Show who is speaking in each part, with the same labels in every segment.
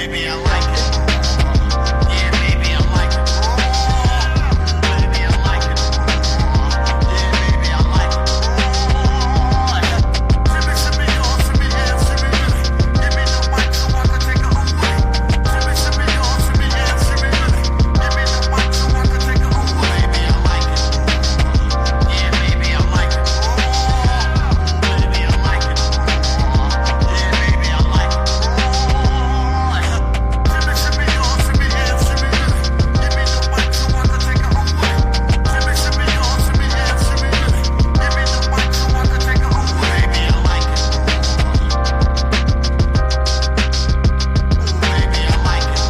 Speaker 1: Baby, I like it. Yeah, baby, I like it. Baby, I like it. Yeah, baby, I like it. Shimmy, shimmy, y'all, shimmy, yeah, shimmy, yeah. Give me the mic so I can take it away. Shimmy, shimmy, y'all, shimmy, yeah, shimmy, yeah. Give me the mic so I can take it away. Baby, I like it. Yeah, baby, I like it. Baby, I like it. Yeah, baby, I like it. Shimmy, shimmy, y'all, shimmy, yeah, shimmy, yeah. Give me the mic so I can take it away. Shimmy, shimmy, y'all, shimmy, yeah, shimmy, yeah. Give me the mic so I can take it away. Baby, I like it. Baby, I like it.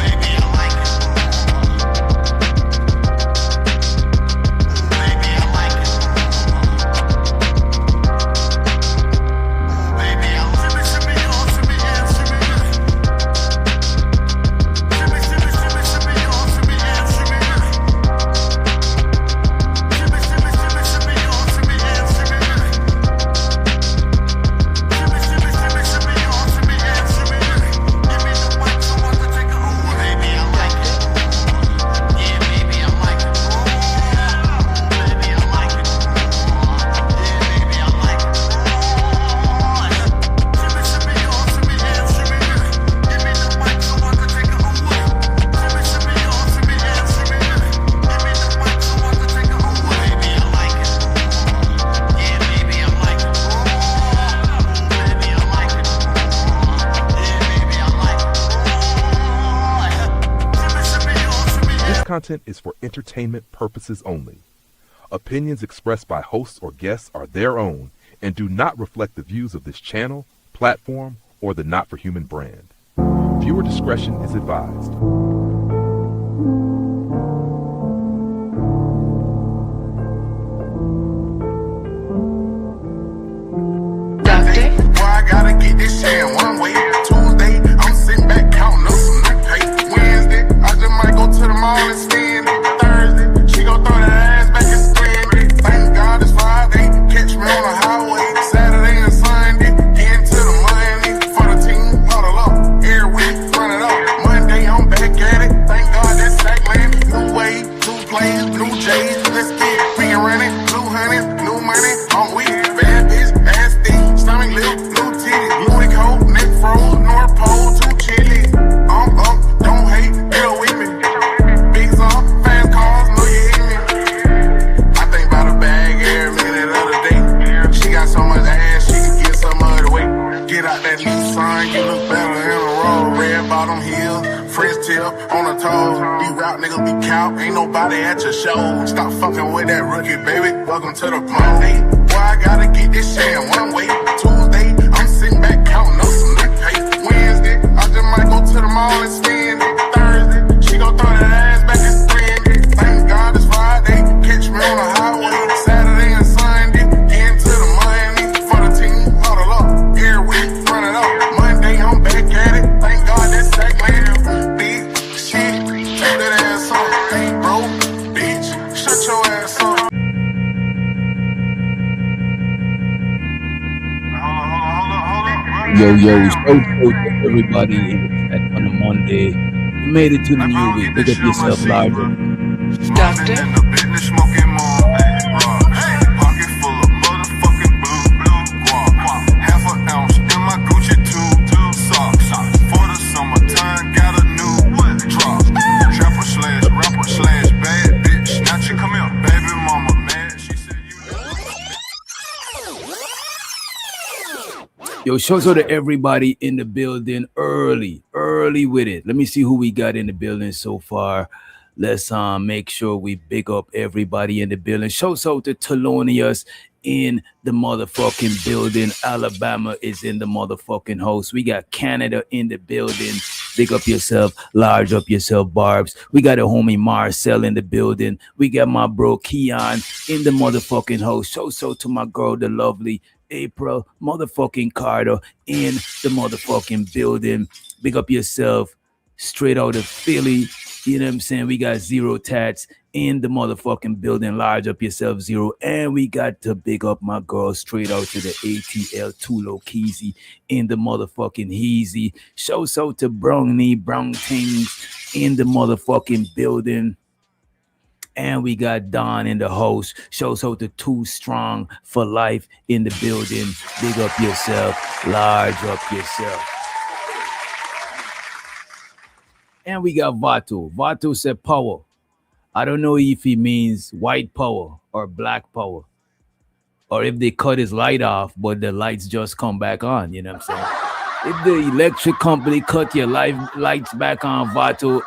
Speaker 1: Baby, I like it. Baby, I like it. Baby, I shimmy, shimmy, y'all, shimmy, yeah, shimmy, yeah. Shimmy, shimmy, shimmy, shimmy, y'all, shimmy, yeah, shimmy, yeah. Shimmy, shimmy, shimmy, shimmy, y'all, shimmy, yeah, shimmy, yeah. Shimmy, shimmy, shimmy, shimmy, y'all, shimmy, yeah, shimmy, yeah. Give me the mic so I can take it away. Baby, I like it. Yeah, baby, I like it. Baby, I like it. Yeah, baby, I like it. Shimmy, shimmy, y'all, shimmy, yeah, shimmy, yeah. Give me the mic so I can take it away. Shimmy, shimmy, y'all, shimmy, yeah, shimmy, yeah. Give me the mic so I can take it away. Baby, I like it. Yeah, baby, I like it. Baby, I like it. Yeah, baby, I like it. Shimmy, shimmy, y'all, shimmy, yeah.
Speaker 2: This content is for entertainment purposes only. Opinions expressed by hosts or guests are their own and do not reflect the views of this channel, platform, or the Not for Human brand. Viewer discretion is advised.
Speaker 1: Doctor? Boy, I gotta get this shit in one way. Tuesday, I'm sitting back counting up some new pay. Wednesday, I just might go to the mall and spend it. Thursday, she gon' throw that ass back and spend it. Thank God it's Friday, catch me on the highway. Saturday and Sunday, getting to the money. For the team, huddle up. Every week, run it up. Monday, I'm back at it. Thank God that's sack landed. New wave, new plays, new J's. Let's get it. We can run it. Blue honey, new money. I'm weak. Bad bitch, ass thick, stomach lip, new titties. Louis coat, neck froze, North Pole, too chilly. I'm up, don't hate, get up with me. Big song, fast cars, know you hit me. I think about a bag every minute of the day. She got so much ass, she can get some of the weight. Get out that Nissan, you look better in a roll. Red bottom heel, French tip on the toes. These rap niggas be cow, ain't nobody at your show. Stop fucking with that rookie, baby. Welcome to the party. Boy, I gotta get this shit in one way. Tuesday, I'm sitting back counting up some new pay. Wednesday, I just might go to the mall and spend it. Thursday, she gon' throw that ass back and spend it. Thank God it's Friday, catch me on the highway. Saturday and Sunday, getting to the money. For the team, huddle up. Every week, run it up. Monday, I'm back at it. Thank God that's sack landed. Big shit, take that ass on. Hey, bro, bitch, shut your ass up.
Speaker 3: Yo, show to everybody in the chat on a Monday. We made it to the new week. Pick up yourself, larger.
Speaker 1: Doctor? Pocket full of motherfucking blue guap. Half an ounce in my Gucci two socks. For the summertime, got a new drop. Trapper slash rapper slash bad bitch. Snatcher, come here, baby mama mad. She said
Speaker 3: Yo, shout out to everybody in the building early with it. Let me see who we got in the building so far. Let's make sure we big up everybody in the building. Shouts out to Thelonious in the motherfucking building. Alabama is in the motherfucking house. We got Canada in the building. Big up yourself, large up yourself, Barbs. We got a homie Marcel in the building. We got my bro Keon in the motherfucking house. Shouts out to my girl, the lovely April motherfucking Carter in the motherfucking building. Big up yourself, straight out of Philly. You know what I'm saying? We got Zero Tats in the motherfucking building. Large up yourself, Zero. And we got to big up my girl straight out to the ATL Tulo Keezy in the motherfucking Heezy. Shouts out to Brownie Brown Things in the motherfucking building. And we got Don in the host. Shows out to Too Strong for Life in the building. Big up yourself. Large up yourself. And we got Vato. Vato said power. I don't know if he means white power or black power. Or if they cut his light off, but the lights just come back on. You know what I'm saying? If the electric company cut your lights back on, Vato,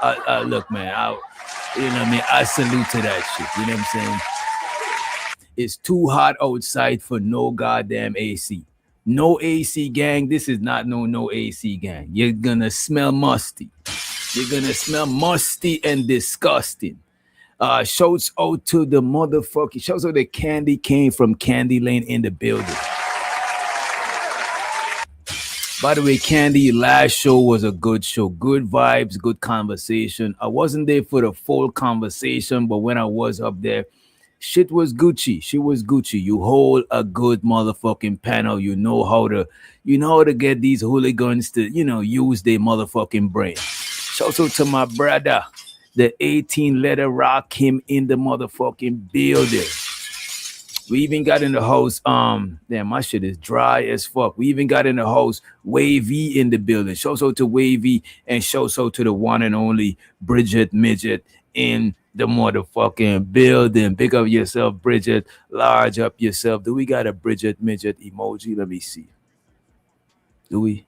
Speaker 3: look, man, you know what I mean? I salute to that shit. You know what I'm saying? It's too hot outside for no goddamn AC. No AC, gang. This is not no AC, gang. You're gonna smell musty. You're gonna smell musty and disgusting. Shouts out to the motherfucking, shouts out to Candy Cane from Candy Lane in the building. By the way, Candy, last show was a good show. Good vibes, good conversation. I wasn't there for the full conversation, but when I was up there, shit was Gucci. She was Gucci. You hold a good motherfucking panel. You know how to get these hooligans to, use their motherfucking brain. Shout out to my brother, the 18 letter rock him in the motherfucking building. We even got in the house. Damn, my shit is dry as fuck. We even got in the house Wavy in the building. Shout out to Wavy and shout out to the one and only Bridget Midget in the motherfucking building. Pick up yourself, Bridget. Large up yourself. Do we got a Bridget Midget emoji? Let me see. Do we?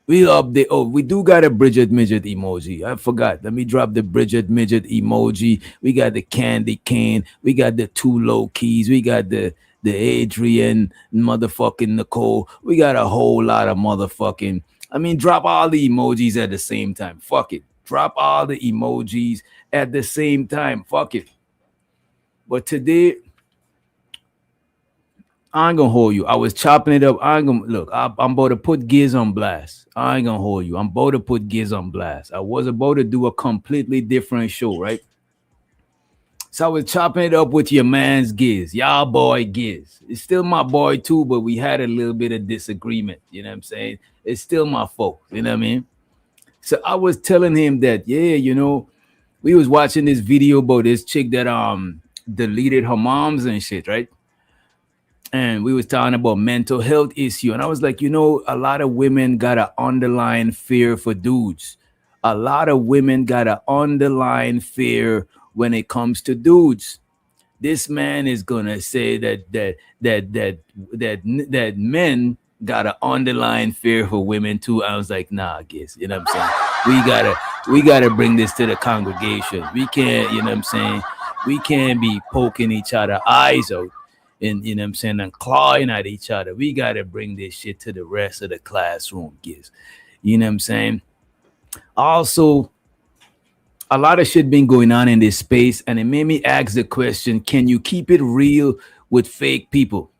Speaker 3: We update. Oh, we do got a Bridget Midget emoji. I forgot. Let me drop the Bridget Midget emoji. We got the Candy Cane. We got the Two Low Keys. We got the Adrian motherfucking Nicole. We got a whole lot of motherfucking. I mean, drop all the emojis at the same time. Fuck it. Drop all the emojis at the same time. Fuck it. But today, I ain't gonna hold you. I was chopping it up. I'm about to put Giz on blast. I ain't gonna hold you. I'm about to put Giz on blast. I was about to do a completely different show, right? So I was chopping it up with your man's Giz, y'all boy Giz. It's still my boy too, but we had a little bit of disagreement. You know what I'm saying? It's still my fault. You know what I mean? So I was telling him that, we was watching this video about this chick that deleted her moms and shit, right? And we was talking about mental health issue. And I was like, a lot of women got an underlying fear for dudes. A lot of women got an underlying fear when it comes to dudes. This man is gonna say that men got an underlying fear for women too. I was like, nah, I guess, you know what I'm saying? We gotta bring this to the congregation. We can't, you know what I'm saying? We can't be poking each other eyes out. And you know what I'm saying, and clawing at each other. We gotta bring this shit to the rest of the classroom, kids. You know what I'm saying? Also, a lot of shit been going on in this space, and it made me ask the question: can you keep it real with fake people?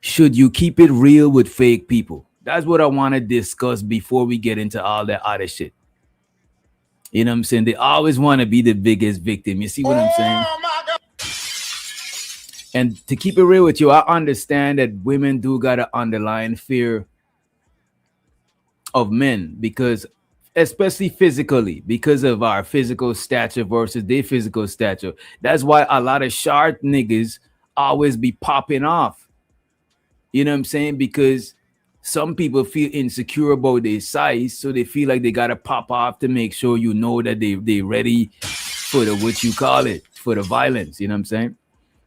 Speaker 3: Should you keep it real with fake people? That's what I want to discuss before we get into all that other shit. You know what I'm saying? They always want to be the biggest victim. You see what I'm saying? And to keep it real with you, I understand that women do got an underlying fear of men because, especially physically, because of our physical stature versus their physical stature. That's why a lot of short niggas always be popping off. You know what I'm saying? Because some people feel insecure about their size, so they feel like they gotta pop off to make sure you know that they ready for the for the violence. You know what I'm saying?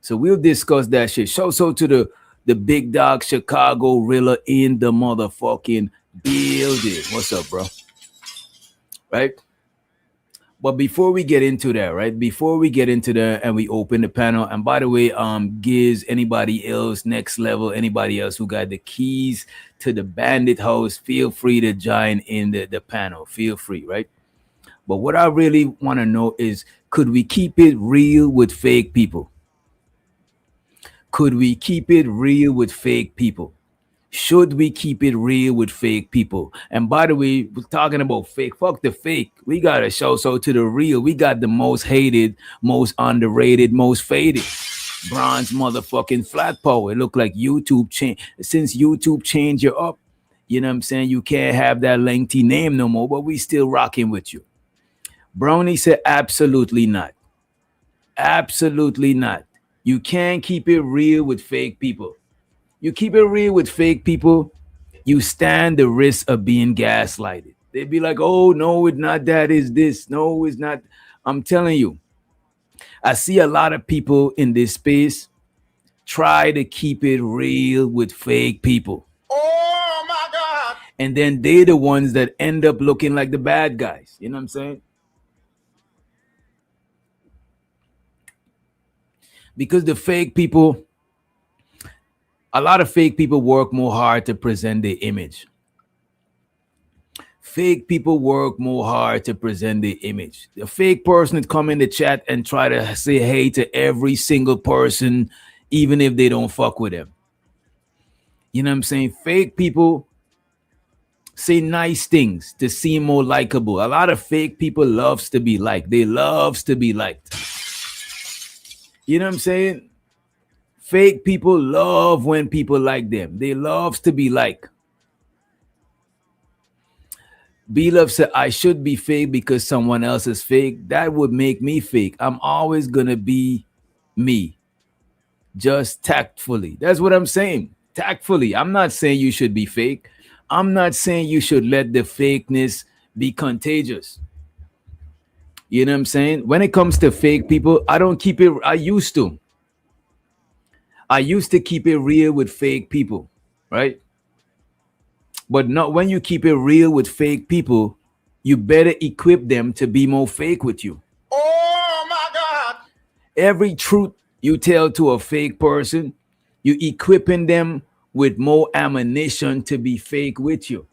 Speaker 3: So we'll discuss that shit. Shout out to the big dog Chicago Rilla in the motherfucking building. What's up, bro? Right? But before we get into that, right? Before we get into that and we open the panel, and by the way, Giz, anybody else, Next Level, anybody else who got the keys to the Bandit House, feel free to join in the panel. Feel free, right? But what I really want to know is, could we keep it real with fake people? Could we keep it real with fake people? Should we keep it real with fake people? And by the way, we're talking about fake. Fuck the fake. We got to show so to the real. We got the most hated, most underrated, most faded. Bronze motherfucking flat power. It look like YouTube change. Since YouTube changed you up, you know what I'm saying? You can't have that lengthy name no more, but we still rocking with you. Brownie said, absolutely not. Absolutely not. You can't keep it real with fake people. You keep it real with fake people, you stand the risk of being gaslighted. They'd be like, oh, no, it's not that, it's this. No, it's not. I'm telling you, I see a lot of people in this space try to keep it real with fake people.
Speaker 1: Oh my God.
Speaker 3: And then they're the ones that end up looking like the bad guys. You know what I'm saying? Because the fake people, a lot of fake people work more hard to present their image. Fake people work more hard to present their image. The fake person would come in the chat and try to say hey to every single person, even if they don't fuck with them. You know what I'm saying? Fake people say nice things to seem more likable. A lot of fake people loves to be liked. They loves to be liked. You know what I'm saying? Fake people love when people like them. They loves to be liked. B-Love said, I should be fake because someone else is fake. That would make me fake. I'm always going to be me. Just tactfully. That's what I'm saying. Tactfully. I'm not saying you should be fake. I'm not saying you should let the fakeness be contagious. You know what I'm saying? When it comes to fake people, I don't keep it. I used to keep it real with fake people, right? But not when you keep it real with fake people, you better equip them to be more fake with you.
Speaker 1: Oh my God.
Speaker 3: Every truth you tell to a fake person, you equipping them with more ammunition to be fake with you.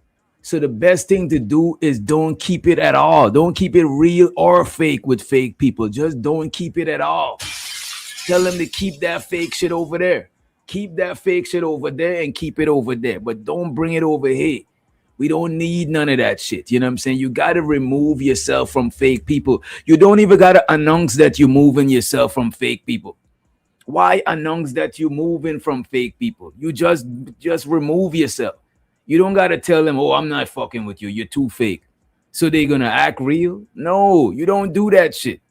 Speaker 3: So the best thing to do is don't keep it at all. Don't keep it real or fake with fake people. Just don't keep it at all. Tell them to keep that fake shit over there. Keep that fake shit over there and keep it over there. But don't bring it over here. We don't need none of that shit. You know what I'm saying? You got to remove yourself from fake people. You don't even got to announce that you're moving yourself from fake people. Why announce that you're moving from fake people? You just remove yourself. You don't got to tell them, oh, I'm not fucking with you. You're too fake. So they're going to act real? No, you don't do that shit.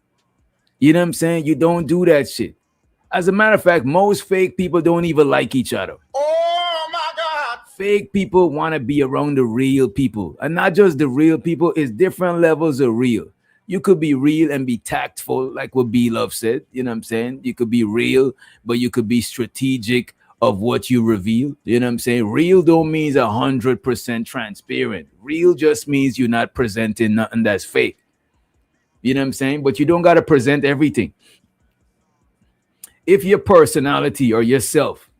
Speaker 3: You know what I'm saying? You don't do that shit. As a matter of fact, most fake people don't even like each other.
Speaker 1: Oh my God.
Speaker 3: Fake people want to be around the real people. And not just the real people, it's different levels of real. You could be real and be tactful, like what B-Love said. You know what I'm saying? You could be real, but you could be strategic of what you reveal. You know what I'm saying? Real don't mean 100% transparent. Real just means you're not presenting nothing that's fake. You know what I'm saying? But you don't got to present everything. If your personality or yourself,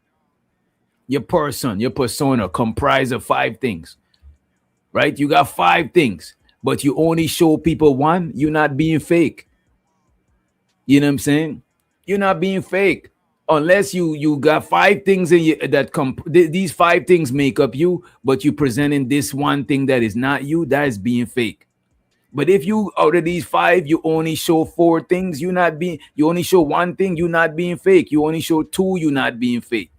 Speaker 3: your persona comprise of 5 things, right? You got 5 things, but you only show people one, you're not being fake. You know what I'm saying? You're not being fake. Unless you got 5 things in you that these 5 things make up you, but you presenting this one thing that is not you, that is being fake. But if you out of these 5, you only show 4 things, you only show 1 thing, you're not being fake. You only show 2, you're not being fake.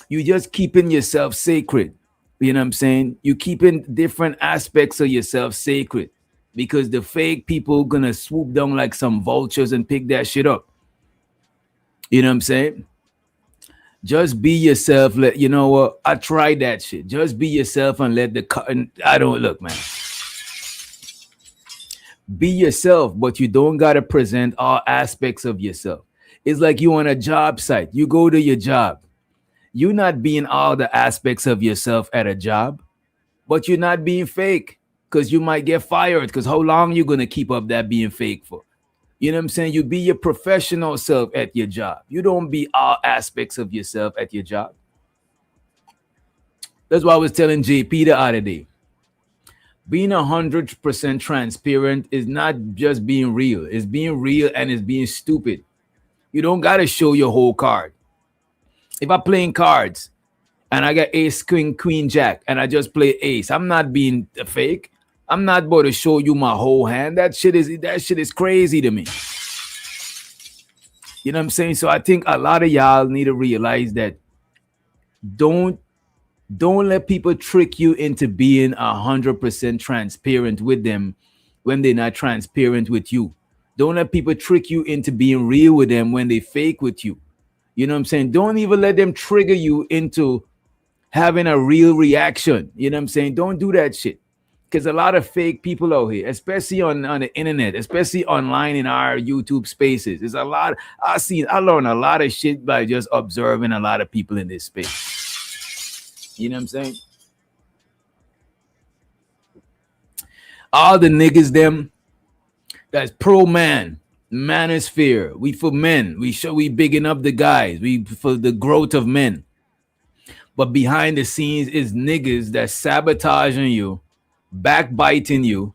Speaker 3: You just keeping yourself sacred. You know what I'm saying? You keeping different aspects of yourself sacred because the fake people gonna swoop down like some vultures and pick that shit up. You know what I'm saying? Just be yourself. You know what? I tried that shit. Just be yourself and let I don't look, man. Be yourself, but you don't got to present all aspects of yourself. It's like you on a job site. You go to your job. You're not being all the aspects of yourself at a job, but you're not being fake because you might get fired because how long you going to keep up that being fake for? You know what I'm saying? You be your professional self at your job. You don't be all aspects of yourself at your job. That's why I was telling JP the other day. Being 100% transparent is not just being real. It's being real and it's being stupid. You don't got to show your whole card. If I'm playing cards and I got ace, queen, jack, and I just play ace. I'm not being fake. I'm not about to show you my whole hand. That shit is crazy to me. You know what I'm saying? So I think a lot of y'all need to realize that don't don't let people trick you into being 100% transparent with them when they're not transparent with you. Don't let people trick you into being real with them when they fake with you. You know what I'm saying? Don't even let them trigger you into having a real reaction. You know what I'm saying? Don't do that shit. Because a lot of fake people out here, especially on the internet, especially online in our YouTube spaces. There's a lot. I learned a lot of shit by just observing a lot of people in this space. You know what I'm saying? All the niggas them that's pro man, manosphere. We for men. We bigging up the guys. We for the growth of men. But behind the scenes is niggas that sabotaging you, backbiting you,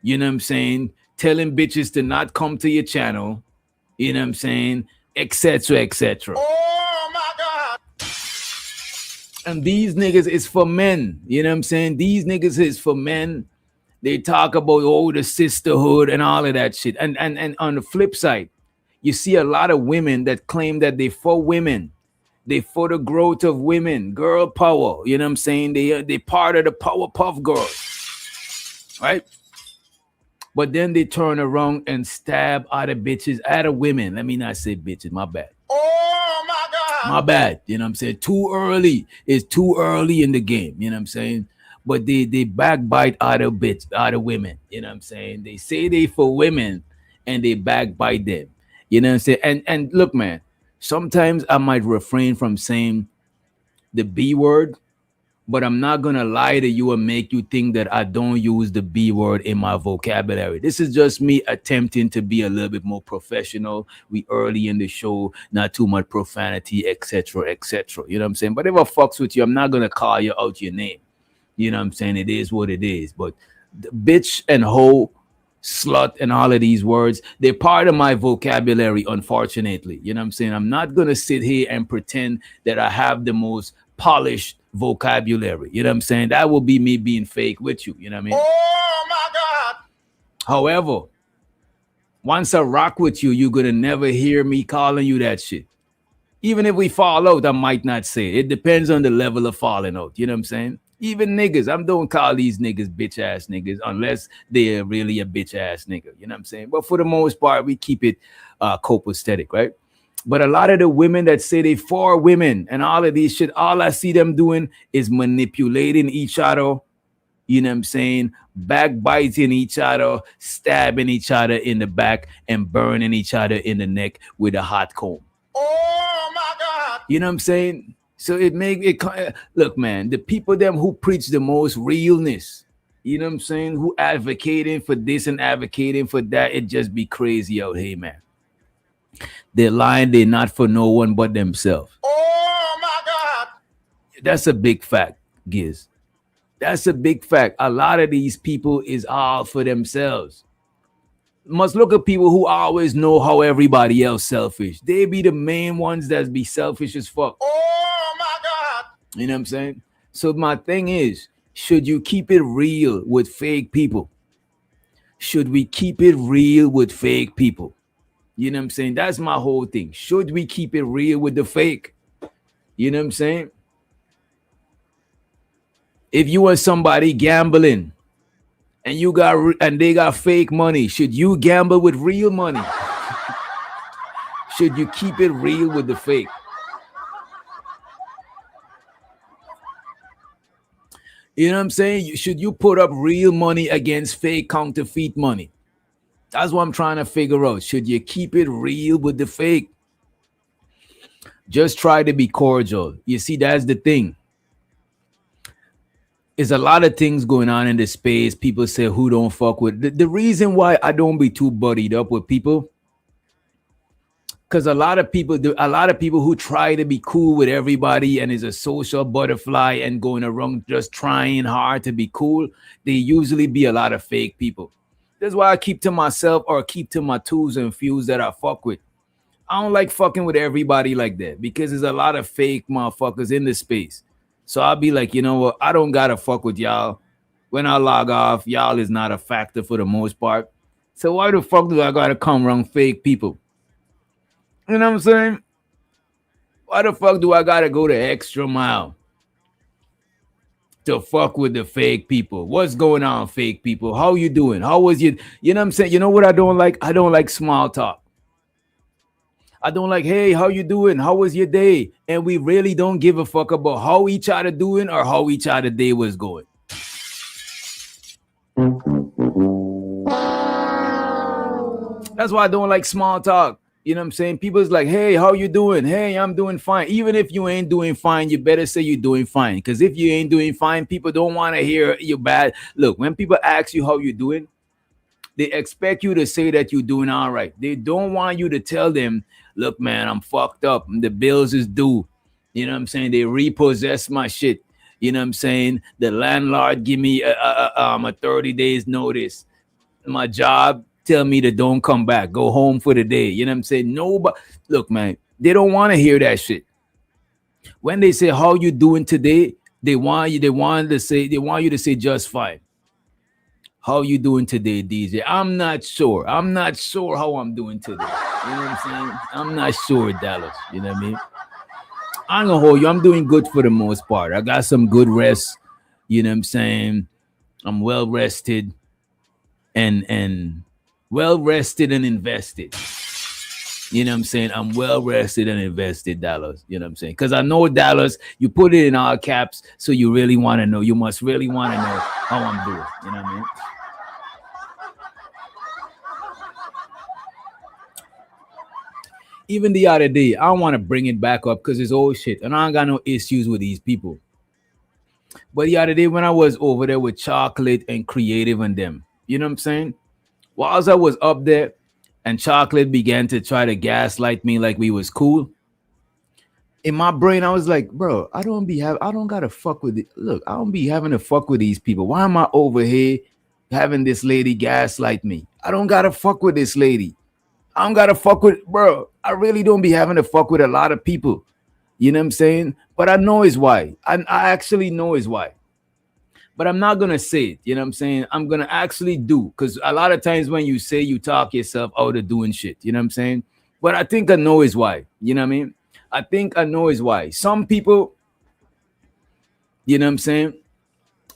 Speaker 3: you know what I'm saying? Telling bitches to not come to your channel, you know what I'm saying? Etc. etc.
Speaker 1: Oh my God.
Speaker 3: And these niggas is for men, you know what I'm saying? These niggas is for men. They talk about the sisterhood and all of that shit. And on the flip side, you see a lot of women that claim that they for women. They for the growth of women, girl power. You know what I'm saying? They part of the Powerpuff Girls, right? But then they turn around and stab other bitches, other women. Let me not say bitches, my bad.
Speaker 1: Oh my God.
Speaker 3: My bad. You know what I'm saying? Too early. It's too early in the game. You know what I'm saying? But they backbite other women. You know what I'm saying? They say they for women and they backbite them. You know what I'm saying? And look, man, sometimes I might refrain from saying the B word, but I'm not gonna lie to you and make you think that I don't use the B word in my vocabulary. This is just me attempting to be a little bit more professional. We early in the show, not too much profanity, etc., etc. You know what I'm saying? But if I fucks with you, I'm not gonna call you out your name. You know what I'm saying? It is what it is. But the bitch and hoe, slut, and all of these words, they're part of my vocabulary, unfortunately. You know what I'm saying? I'm not going to sit here and pretend that I have the most polished vocabulary. You know what I'm saying? That will be me being fake with you. You know what I mean?
Speaker 1: Oh my God.
Speaker 3: However, once I rock with you, you're going to never hear me calling you that shit. Even if we fall out, I might not say it. It depends on the level of falling out. You know what I'm saying? Even niggas, I don't call these niggas bitch ass niggas unless they're really a bitch ass nigga. You know what I'm saying? But for the most part, we keep it copacetic, right? But a lot of the women that say they for women and all of these shit, all I see them doing is manipulating each other. You know what I'm saying? Backbiting each other, stabbing each other in the back, and burning each other in the neck with a hot comb.
Speaker 1: Oh my God.
Speaker 3: You know what I'm saying? So it look, man, the people them who preach the most realness, you know what I'm saying, who advocating for this and advocating for that, it just be crazy out here, man. They're lying, they're not for no one but themselves.
Speaker 1: Oh my God.
Speaker 3: That's a big fact, Giz. That's a big fact. A lot of these people is all for themselves. Must look at people who always know how everybody else selfish. They be the main ones that be selfish as fuck.
Speaker 1: Oh my God.
Speaker 3: You know what I'm saying? So my thing is, should you keep it real with fake people? Should we keep it real with fake people? You know what I'm saying? That's my whole thing. Should we keep it real with the fake? You know what I'm saying? If you want somebody gambling and they got fake money, should you gamble with real money? Should you keep it real with the fake? You know what I'm saying? Should you put up real money against fake counterfeit money? That's what I'm trying to figure out. Should you keep it real with the fake? Just try to be cordial. You see, that's the thing. There's a lot of things going on in the space. People say who don't fuck with. The reason why I don't be too buddied up with people, because a lot of people who try to be cool with everybody and is a social butterfly and going around just trying hard to be cool, they usually be a lot of fake people. That's why I keep to myself or keep to my twos and fews that I fuck with. I don't like fucking with everybody like that because there's a lot of fake motherfuckers in the space. So I'll be like, you know what? I don't gotta fuck with y'all. When I log off, y'all is not a factor for the most part. So why the fuck do I gotta come around fake people? You know what I'm saying? Why the fuck do I gotta go the extra mile to fuck with the fake people? What's going on, fake people? How you doing? How was you? You know what I'm saying? You know what I don't like? I don't like small talk. I don't like, hey, how you doing? How was your day? And we really don't give a fuck about how each other doing or how each other day was going. That's why I don't like small talk. You know what I'm saying? People's like, hey, how you doing? Hey, I'm doing fine. Even if you ain't doing fine, you better say you're doing fine. Because if you ain't doing fine, people don't want to hear you bad. Look, when people ask you how you doing, they expect you to say that you're doing all right. They don't want you to tell them, look, man, I'm fucked up. The bills is due. You know what I'm saying? They repossess my shit. You know what I'm saying? The landlord give me a 30 days notice. My job tell me to don't come back, go home for the day. You know what I'm saying? Nobody, look, man, they don't want to hear that shit. When they say how you doing today, they want you to say just fine. How you doing today, DJ? I'm not sure. I'm not sure how I'm doing today. You know what I'm saying? I'm not sure, Dallas. You know what I mean? I'm gonna hold you. I'm doing good for the most part. I got some good rest. You know what I'm saying? I'm well rested and well rested and invested. You know what I'm saying? I'm well rested and invested, Dallas. You know what I'm saying? Because I know, Dallas, you put it in all caps, so you really want to know. You must really want to know how I'm doing. You know what I mean? Even the other day, I want to bring it back up because it's old shit. And I ain't got no issues with these people. But the other day when I was over there with Chocolate and Creative and them, you know what I'm saying? Whilst I was up there and Chocolate began to try to gaslight me like we was cool, in my brain, I was like, bro, I don't gotta fuck with it. Look, I don't be having to fuck with these people. Why am I over here having this lady gaslight me? I don't gotta fuck with this lady. I don't gotta fuck with, bro. I really don't be having to fuck with a lot of people. You know what I'm saying? But I know is why. I actually know is why. But I'm not gonna say it. You know what I'm saying? I'm gonna actually do, because a lot of times when you say, you talk yourself out of doing shit. You know what I'm saying? But I think I know is why. You know what I mean? I think I know is why. Some people, you know what I'm saying?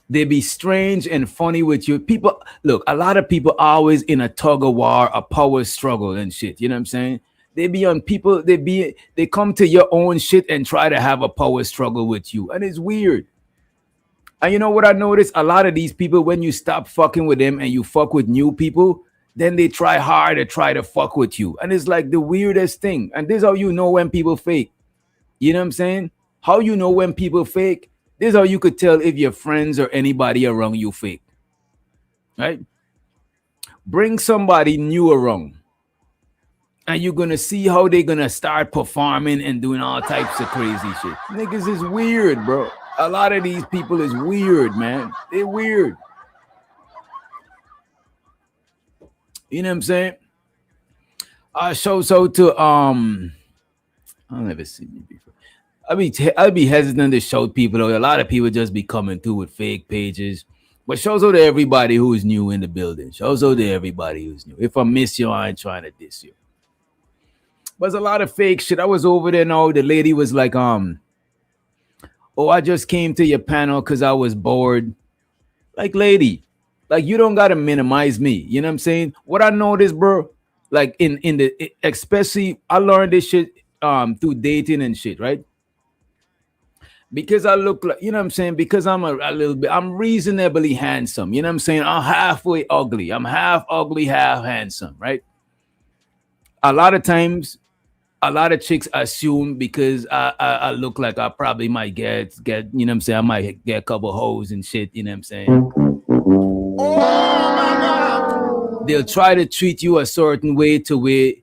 Speaker 3: They be strange and funny with you. People, look, a lot of people are always in a tug of war, a power struggle and shit. You know what I'm saying? They be on people, they come to your own shit and try to have a power struggle with you. And it's weird. And you know what I noticed? A lot of these people, when you stop fucking with them and you fuck with new people, then they try hard to try to fuck with you. And it's like the weirdest thing. And this is how you know when people fake. You know what I'm saying? How you know when people fake? This is how you could tell if your friends or anybody around you fake. Right? Bring somebody new around. And you're gonna see how they're gonna start performing and doing all types of crazy shit. Niggas is weird, bro. A lot of these people is weird, man. They're weird. You know what I'm saying? So to I'll never see you before. I'd be hesitant to show people, though. A lot of people just be coming through with fake pages. But shows out to everybody who's new in the building. Shows out to everybody who's new. If I miss you, I ain't trying to diss you. But there's a lot of fake shit. I was over there now. The lady was like, oh, I just came to your panel because I was bored. Like, lady, like, you don't gotta minimize me. You know what I'm saying? What I noticed, bro, like especially I learned this shit through dating and shit, right? Because I look like, you know what I'm saying? Because I'm a little bit, I'm reasonably handsome. You know what I'm saying? I'm halfway ugly. I'm half ugly, half handsome, right? A lot of times, a lot of chicks assume because I look like I probably might get, you know what I'm saying? I might get a couple hoes and shit, you know what I'm saying? Oh my God. They'll try to treat you a certain way to where,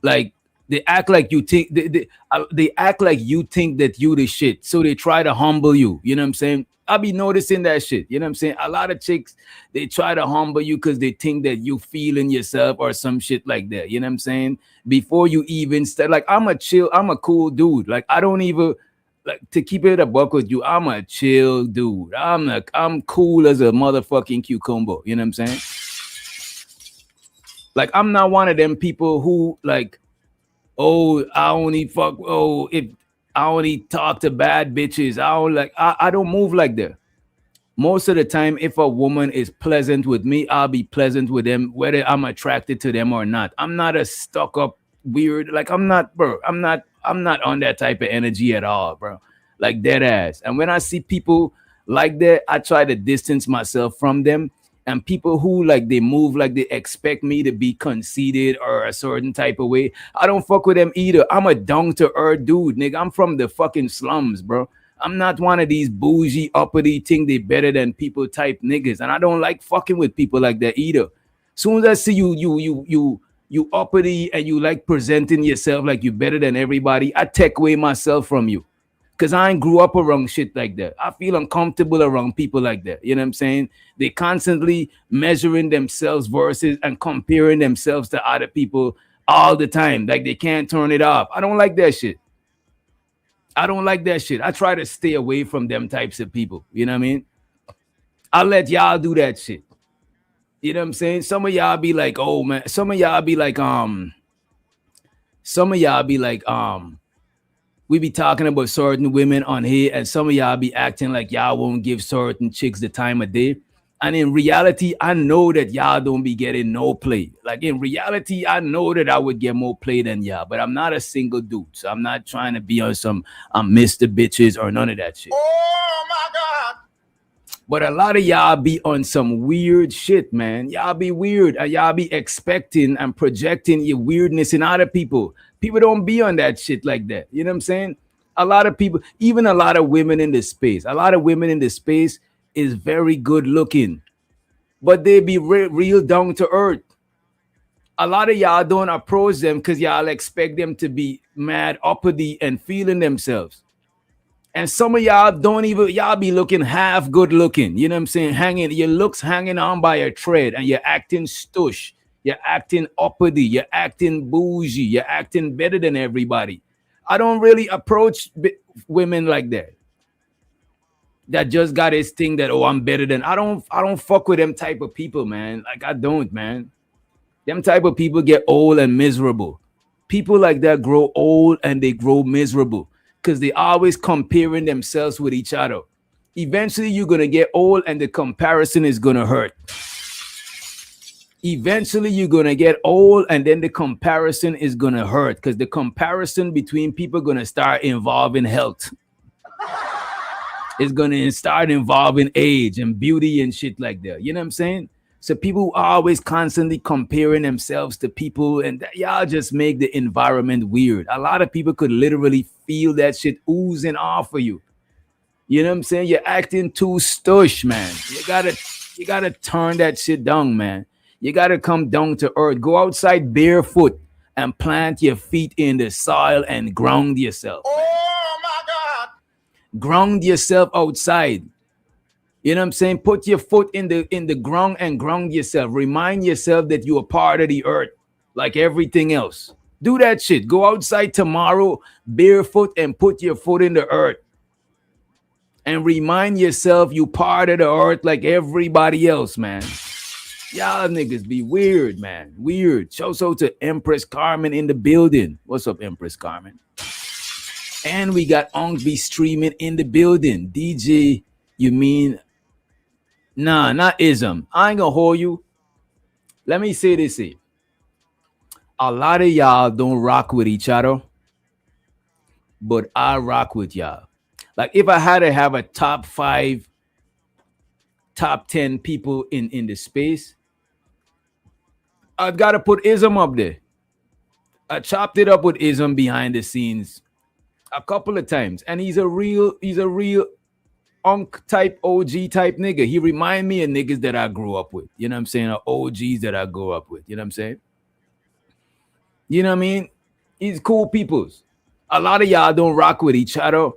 Speaker 3: like, they act like you think they act like you think that you the shit. So they try to humble you. You know what I'm saying? I'll be noticing that shit. You know what I'm saying? A lot of chicks, they try to humble you because they think that you feeling yourself or some shit like that. You know what I'm saying? Before you even start, like, I'm a cool dude. Like, I don't even, like to keep it a buck with you, I'm a chill dude. I'm cool as a motherfucking cucumber. You know what I'm saying? Like I'm not one of them people who like, oh, I only fuck. Oh, if I only talk to bad bitches, I don't like. I don't move like that. Most of the time, if a woman is pleasant with me, I'll be pleasant with them, whether I'm attracted to them or not. I'm not a stuck up weird. Like I'm not, bro. I'm not on that type of energy at all, bro. Like dead ass. And when I see people like that, I try to distance myself from them. And people who like they move like they expect me to be conceited or a certain type of way, I don't fuck with them either. I'm a down to earth dude, nigga. I'm from the fucking slums, bro. I'm not one of these bougie, uppity, think they better than people type niggas, and I don't like fucking with people like that either. Soon as I see you uppity and you like presenting yourself like you better than everybody, I take away myself from you. Cause I ain't grew up around shit like that. I feel uncomfortable around people like that. You know what I'm saying? They constantly measuring themselves versus and comparing themselves to other people all the time. Like they can't turn it off. I don't like that shit. I don't like that shit. I try to stay away from them types of people. You know what I mean? I let y'all do that shit. You know what I'm saying? Some of y'all be like, oh man. Some of y'all be like, we be talking about certain women on here, and some of y'all be acting like y'all won't give certain chicks the time of day. And in reality, I know that y'all don't be getting no play. Like in reality, I know that I would get more play than y'all, but I'm not a single dude. So I'm not trying to be on some Mr. Bitches or none of that shit.
Speaker 1: Oh my God.
Speaker 3: But a lot of y'all be on some weird shit, man. Y'all be weird and y'all be expecting and projecting your weirdness in other people. People don't be on that shit like that. You know what I'm saying? A lot of people, even a lot of women in this space, a lot of women in this space is very good looking, but they be real down to earth. A lot of y'all don't approach them because y'all expect them to be mad uppity and feeling themselves. And some of y'all don't even, y'all be looking half good looking. You know what I'm saying? Hanging, your looks hanging on by a thread and you're acting stush. You're acting uppity. You're acting bougie. You're acting better than everybody. I don't really approach women like that. That just got his thing that, oh, I'm better than, I don't fuck with them type of people, man. Like I don't, man. Them type of people get old and miserable. People like that grow old and they grow miserable because they always comparing themselves with each other. Eventually you're gonna get old and the comparison is gonna hurt. Eventually you're gonna get old and then the comparison is gonna hurt because the comparison between people gonna start involving health. It's gonna start involving age and beauty and shit like that. You know what I'm saying? So people are always constantly comparing themselves to people, and y'all just make the environment weird. A lot of people could literally feel that shit oozing off of you. You know what I'm saying? You're acting too stush, man. You gotta turn that shit down, man. You gotta come down to earth. Go outside barefoot and plant your feet in the soil and ground yourself.
Speaker 1: Oh my God.
Speaker 3: Ground yourself outside. You know what I'm saying? Put your foot in the ground and ground yourself. Remind yourself that you are part of the earth, like everything else. Do that shit. Go outside tomorrow barefoot and put your foot in the earth. And remind yourself you part of the earth like everybody else, man. Y'all niggas be weird, man. Weird. Shout out to Empress Carmen in the building. What's up, Empress Carmen? And we got Ongby streaming in the building. DJ, you mean? Nah, not ism. I ain't gonna hold you. Let me say this here. A lot of y'all don't rock with each other, but I rock with y'all. Like if I had to have a top 5, top 10 people in the space, I've got to put ism up there. I chopped it up with ism behind the scenes a couple of times, and he's a real unk type OG type nigga. He remind me of niggas that I grew up with. You know what I'm saying? Or OGs that I grew up with. You know what I'm saying? You know what I mean? He's cool peoples. A lot of y'all don't rock with each other,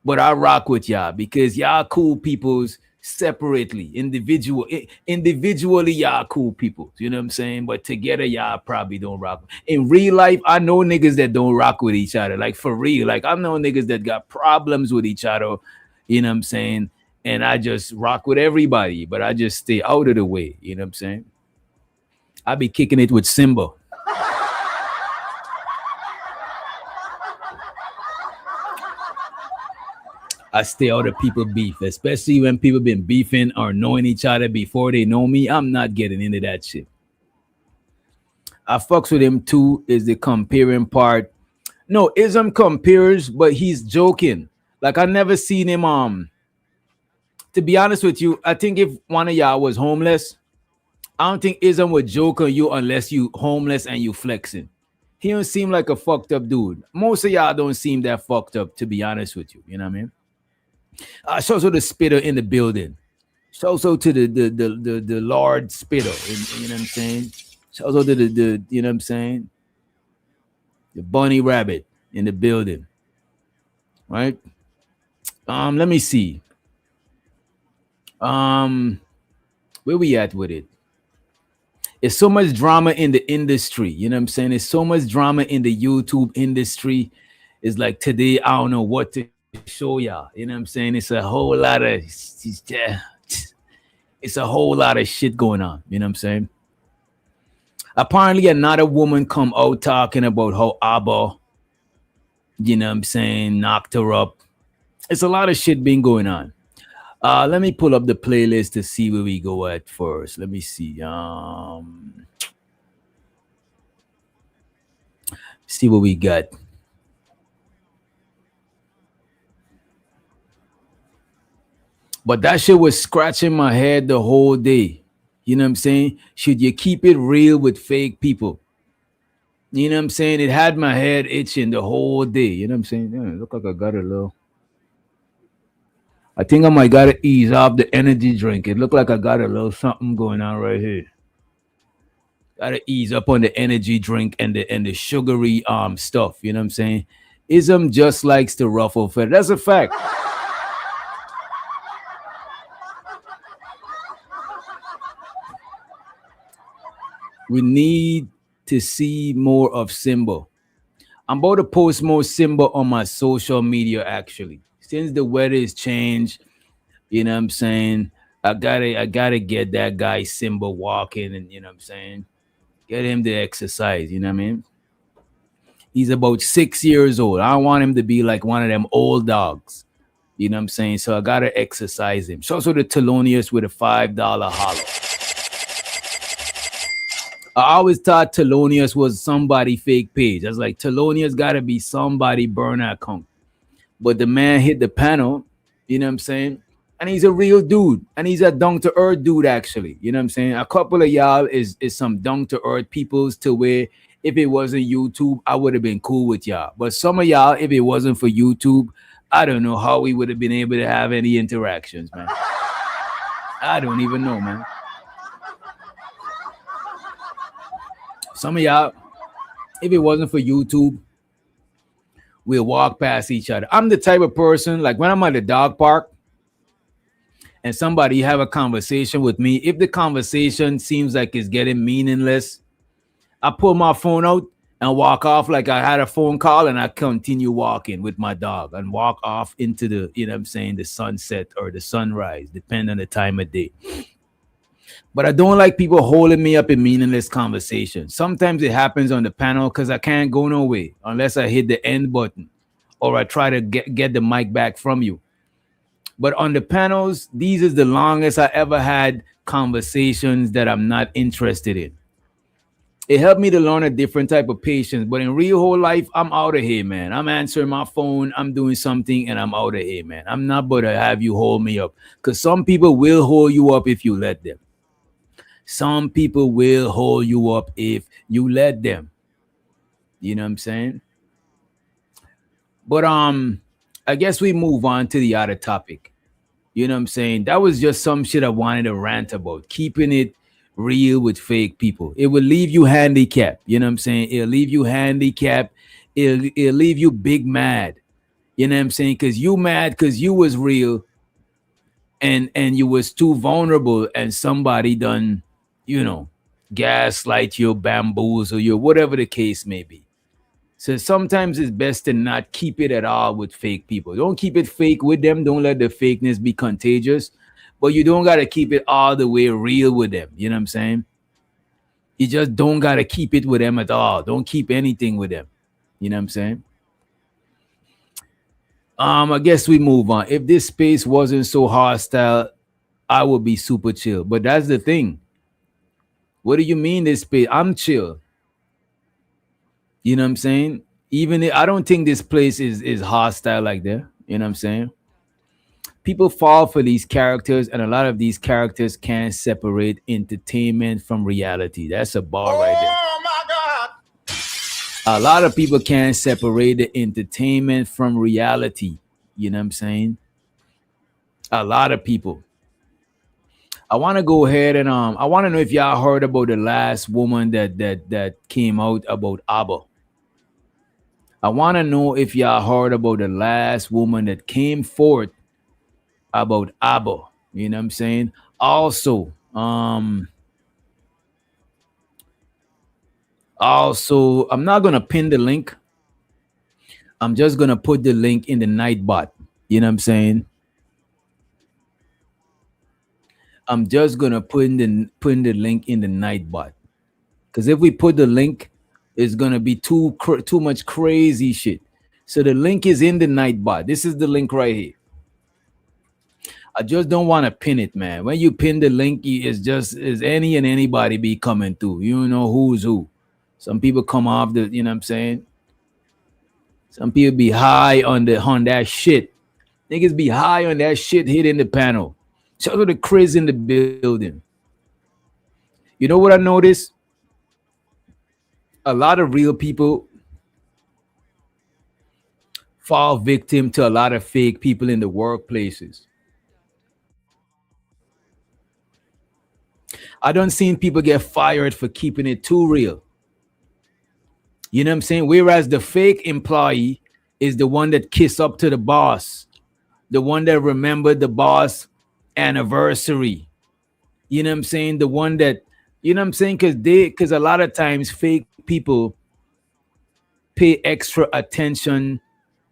Speaker 3: but I rock with y'all because y'all cool peoples separately, individually, y'all cool people. You know what I'm saying? But together, y'all probably don't rock. In real life, I know niggas that don't rock with each other. Like for real. Like I know niggas that got problems with each other. You know what I'm saying? And I just rock with everybody, but I just stay out of the way. You know what I'm saying? I be kicking it with Simba. I stay out of people beef, especially when people been beefing or knowing each other before they know me. I'm not getting into that shit. I fucks with him too. Is the comparing part? No, Ism compares, but he's joking. Like I never seen him. To be honest with you, I think if one of y'all was homeless, I don't think Ism would joke on you unless you homeless and you flexing. He don't seem like a fucked up dude. Most of y'all don't seem that fucked up, to be honest with you. You know what I mean? Shout out to the spitter in the building. Shout out to the Lord spitter. You know what I'm saying? Shout out to the you know what I'm saying? The bunny rabbit in the building. Right? Let me see. Where we at with it? It's so much drama in the industry. You know what I'm saying? There's so much drama in the YouTube industry. It's like today, I don't know what to show y'all. You know what I'm saying? It's a whole lot of it's a whole lot of shit going on. You know what I'm saying? Apparently, another woman come out talking about how Abba, you know what I'm saying, knocked her up. It's a lot of shit been going on. Let me pull up the playlist to see where we go at first. Let me see. See what we got. But that shit was scratching my head the whole day. You know what I'm saying? Should you keep it real with fake people? You know what I'm saying? It had my head itching the whole day. You know what I'm saying? Yeah, look like I got a little. I think I might gotta ease off the energy drink. It looked like I got a little something going on right here. Gotta ease up on the energy drink and the sugary stuff. You know what I'm saying? Ism just likes to ruffle feathers. That's a fact. We need to see more of Simba. I'm about to post more Simba on my social media actually. Since the weather is changed, you know what I'm saying? I gotta get that guy Simba walking and you know what I'm saying? Get him to exercise, you know what I mean? He's about 6 years old. I don't want him to be like one of them old dogs. You know what I'm saying? So I gotta exercise him. So the Thelonious with a $5 holler. I always thought Thelonious was somebody fake page. I was like, Thelonious gotta be somebody burner account. But the man hit the panel, you know what I'm saying? And he's a real dude. And he's a down to earth dude, actually. You know what I'm saying? A couple of y'all is some down to earth peoples to where if it wasn't YouTube, I would have been cool with y'all. But some of y'all, if it wasn't for YouTube, I don't know how we would have been able to have any interactions, man. I don't even know, man. Some of y'all, if it wasn't for YouTube, we'll walk past each other. I'm the type of person, like when I'm at the dog park and somebody have a conversation with me, if the conversation seems like it's getting meaningless, I pull my phone out and walk off like I had a phone call and I continue walking with my dog and walk off into the, you know what I'm saying, the sunset or the sunrise, depending on the time of day. But I don't like people holding me up in meaningless conversations. Sometimes it happens on the panel because I can't go no way unless I hit the end button or I try to get the mic back from you. But on the panels, these is the longest I ever had conversations that I'm not interested in. It helped me to learn a different type of patience. But in real whole life, I'm out of here, man. I'm answering my phone, I'm doing something, and I'm out of here, man. I'm not going to have you hold me up. Because some people will hold you up if you let them. Some people will hold you up if you let them. You know what I'm saying? But I guess we move on to the other topic. You know what I'm saying? That was just some shit I wanted to rant about. Keeping it real with fake people. It will leave you handicapped. You know what I'm saying? It'll leave you handicapped. It'll leave you big mad. You know what I'm saying? Because you mad because you was real. and you was too vulnerable, and somebody done, you know, gaslight your bamboos or your whatever the case may be. So sometimes it's best to not keep it at all with fake people. Don't keep it fake with them. Don't let the fakeness be contagious. But you don't gotta keep it all the way real with them. You know what I'm saying? You just don't gotta keep it with them at all. Don't keep anything with them. You know what I'm saying? I guess we move on. If this space wasn't so hostile, I would be super chill. But that's the thing. What do you mean this space? I'm chill. You know what I'm saying? I don't think this place is hostile like that. You know what I'm saying? People fall for these characters, and a lot of these characters can't separate entertainment from reality. That's a bar right there.
Speaker 1: Oh my God.
Speaker 3: A lot of people can't separate the entertainment from reality. You know what I'm saying? A lot of people. I want to go ahead and I want to know if y'all heard about the last woman that came out about ABBA. I want to know if y'all heard about the last woman that came forth about ABBA. You know what I'm saying? Also, I'm not gonna pin the link. I'm just gonna put the link in the night bot. You know what I'm saying? I'm just gonna put in the link in the night bot. Because if we put the link, it's gonna be too much crazy shit. So the link is in the night bot. This is the link right here. I just don't want to pin it, man. When you pin the link, it's just is any and anybody be coming through. You don't know who's who. Some people come off the, you know what I'm saying? Some people be high on that shit. Niggas be high on that shit hitting the panel. Shout out to Chris in the building. You know what I noticed? A lot of real people fall victim to a lot of fake people in the workplaces. I done seen people get fired for keeping it too real. You know what I'm saying? Whereas the fake employee is the one that kiss up to the boss, the one that remembered the boss anniversary. You know what I'm saying? The one that, you know what I'm saying? Because a lot of times fake people pay extra attention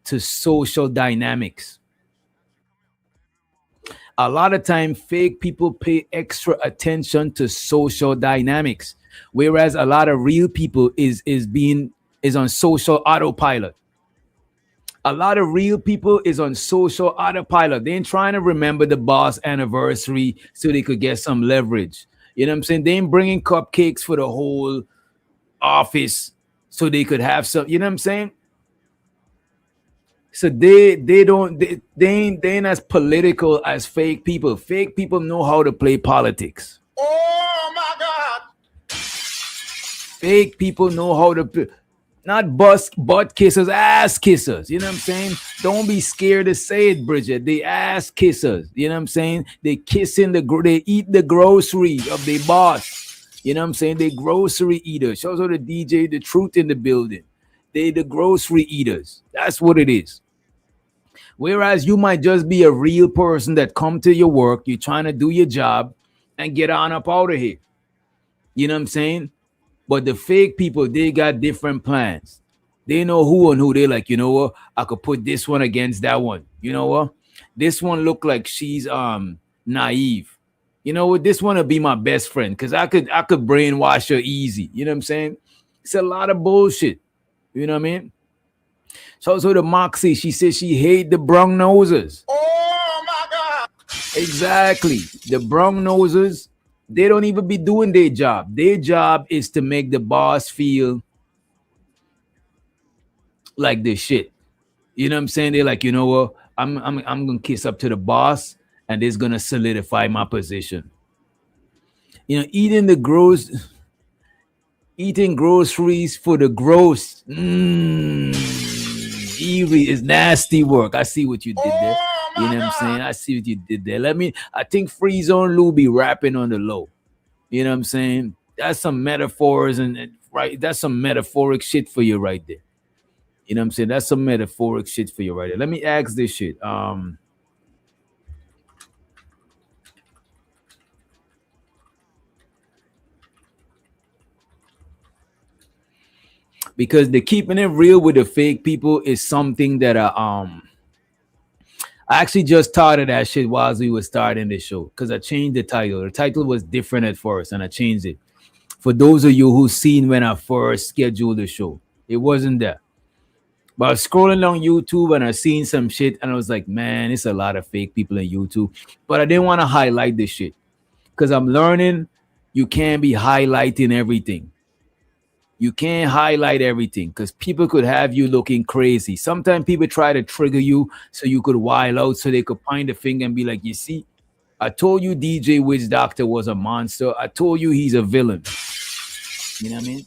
Speaker 3: to social dynamics. A lot of time fake people pay extra attention to social dynamics, whereas a lot of real people is on social autopilot. A lot of real people is on social autopilot. They ain't trying to remember the boss anniversary so they could get some leverage. You know what I'm saying? They ain't bringing cupcakes for the whole office so they could have some, you know what I'm saying? So they ain't as political as fake people. Fake people know how to play politics.
Speaker 1: Oh my God.
Speaker 3: Fake people know how to not butt kissers, ass kissers. You know what I'm saying? Don't be scared to say it, Bridget. They ass kissers. You know what I'm saying? They they eat the groceries of their boss. You know what I'm saying? They grocery eaters. Shows how the DJ, the truth in the building. They the grocery eaters. That's what it is. Whereas you might just be a real person that come to your work, you're trying to do your job and get on up out of here. You know what I'm saying? But the fake people, they got different plans. They know who and who. They like, you know what? I could put this one against that one. You know what? This one look like she's naive. You know what? This one will be my best friend because I could brainwash her easy. You know what I'm saying? It's a lot of bullshit. You know what I mean? So the Moxie, she says she hate the brown nosers.
Speaker 1: Oh my God.
Speaker 3: Exactly. The brown nosers, they don't even be doing their job. Their job is to make the boss feel like this shit. You know what I'm saying? They're like, you know what? I'm gonna kiss up to the boss, and it's gonna solidify my position. You know, eating groceries for the gross. Eerie is nasty work. I see what you did there.
Speaker 1: Oh
Speaker 3: You
Speaker 1: my
Speaker 3: know what I'm saying?
Speaker 1: God.
Speaker 3: I see what you did there. I think Free Zone Lou be rapping on the low. You know what I'm saying? That's some metaphors right. That's some metaphoric shit for you right there. You know what I'm saying? That's some metaphoric shit for you right there. Let me ask this shit. because the keeping it real with the fake people is something that I actually just thought of that shit while we were starting the show because I changed the title. The title was different at first, and I changed it. For those of you who seen when I first scheduled the show, it wasn't that. But I was scrolling on YouTube and I seen some shit, and I was like, man, it's a lot of fake people in YouTube. But I didn't want to highlight this shit because I'm learning you can't be highlighting everything. You can't highlight everything because people could have you looking crazy. Sometimes people try to trigger you so you could wild out so they could point the finger and be like, you see, I told you DJ Witch Doctor was a monster. I told you he's a villain. You know what I mean?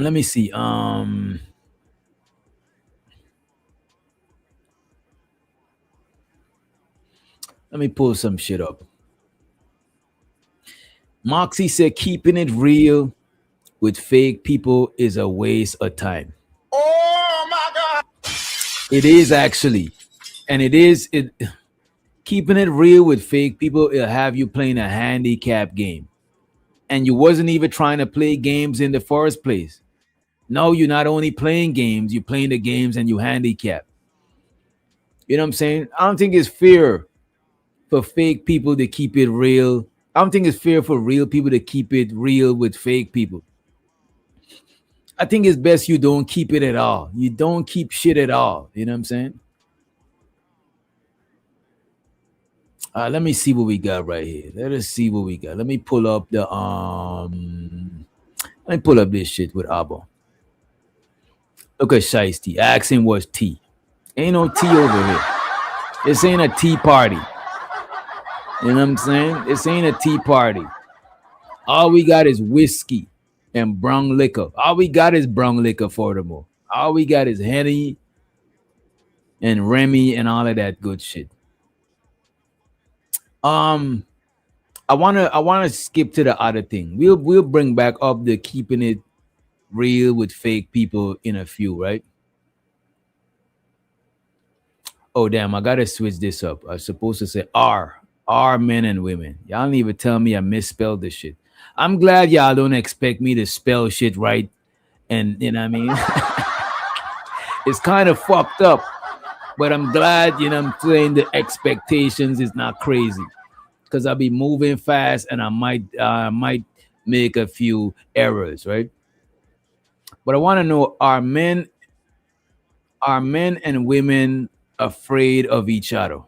Speaker 3: Let me see. Let me pull some shit up. Moxie said keeping it real with fake people is a waste of time.
Speaker 1: Oh my God.
Speaker 3: It is actually. And it keeping it real with fake people, it'll have you playing a handicap game. And you wasn't even trying to play games in the first place. No, you're not only playing games, you're playing the games and you handicap. You know what I'm saying? I don't think it's fair for fake people to keep it real. I don't think it's fair for real people to keep it real with fake people. I think it's best you don't keep it at all. You don't keep shit at all. You know what I'm saying? Let me see what we got right here. Let us see what we got. Let me pull up the let me pull up this shit with Abba. Look at Shiesty. Asking what's tea. Ain't no tea over here. This ain't a tea party. You know what I'm saying? This ain't a tea party. All we got is whiskey and brown liquor. All we got is brown liquor, furthermore. All we got is Henny and Remy and all of that good shit. Um, I wanna skip to the other thing. We'll bring back up the keeping it real with fake people in a few, right? Oh damn, I gotta switch this up. I was supposed to say R men and women. Y'all don't even tell me I misspelled this shit. I'm glad y'all don't expect me to spell shit right. And you know what I mean? It's kind of fucked up. But I'm glad, you know what I'm saying, the expectations is not crazy. Because I'll be moving fast and I might make a few errors, right? But I want to know, are men and women afraid of each other?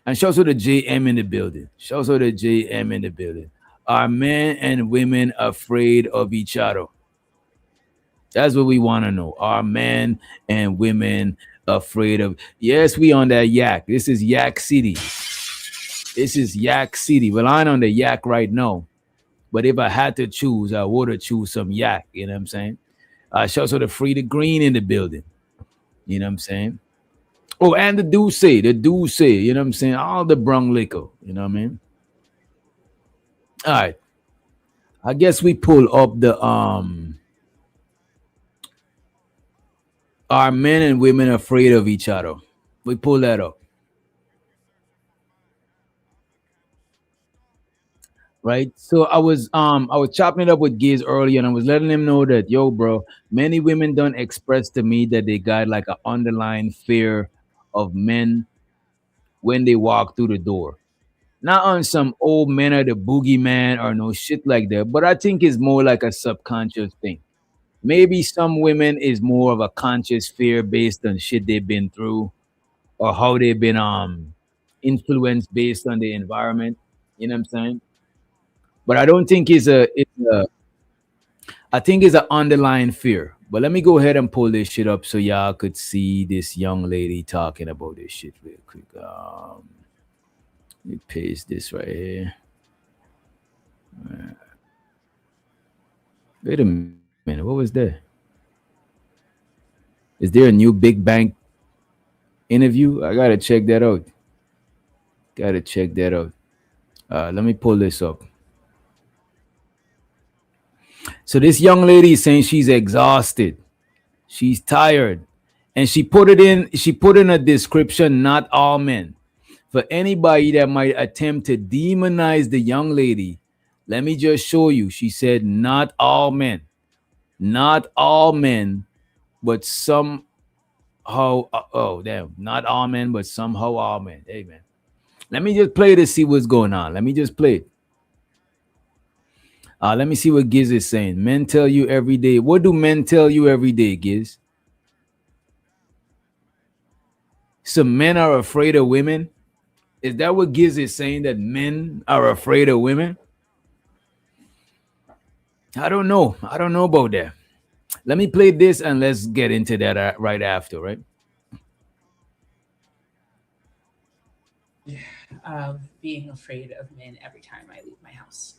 Speaker 3: And shout out to the JM in the building. Shout out to the JM in the building. Are men and women afraid of each other? That's what we want to know. Are men and women afraid of? Yes, we on that yak. This is Yak City. This is Yak City. Well, I'm on the yak right now. But if I had to choose, I would have choose some yak. You know what I'm saying? Shout out to the Free the Green in the building. You know what I'm saying? Oh, and the do say, you know what I'm saying? All the brown liquor, you know what I mean? All right. I guess we pull up the are men and women afraid of each other? We pull that up, right? So I was chopping it up with Giz earlier and I was letting him know that yo, bro, many women don't express to me that they got like an underlying fear of men when they walk through the door. Not on some old man or the boogeyman or no shit like that, but I think it's more like a subconscious thing. Maybe some women is more of a conscious fear based on shit they've been through or how they've been influenced based on the environment. You know what I'm saying? But I don't think it's a I think it's an underlying fear. But let me go ahead and pull this shit up so y'all could see this young lady talking about this shit real quick. Let me paste this right here. Wait a minute, what was that? Is there a new Big Bang interview? I gotta check that out. Gotta check that out. Let me pull this up. So this young lady is saying she's exhausted, she's tired, and she put in a description, not all men. For anybody that might attempt to demonize the young lady, Let me just show you. She said, not all men. Not all men, but some oh damn, not all men, but somehow all men. Hey man, let me just play to see what's going on. Let me just play it. Let me see what Giz is saying. Men tell you every day. What do men tell you every day, Giz? Some men are afraid of women. Is that what Giz is saying? That men are afraid of women? I don't know. I don't know about that. Let me play this and let's get into that right after, right?
Speaker 4: Being afraid of men every time I leave my house.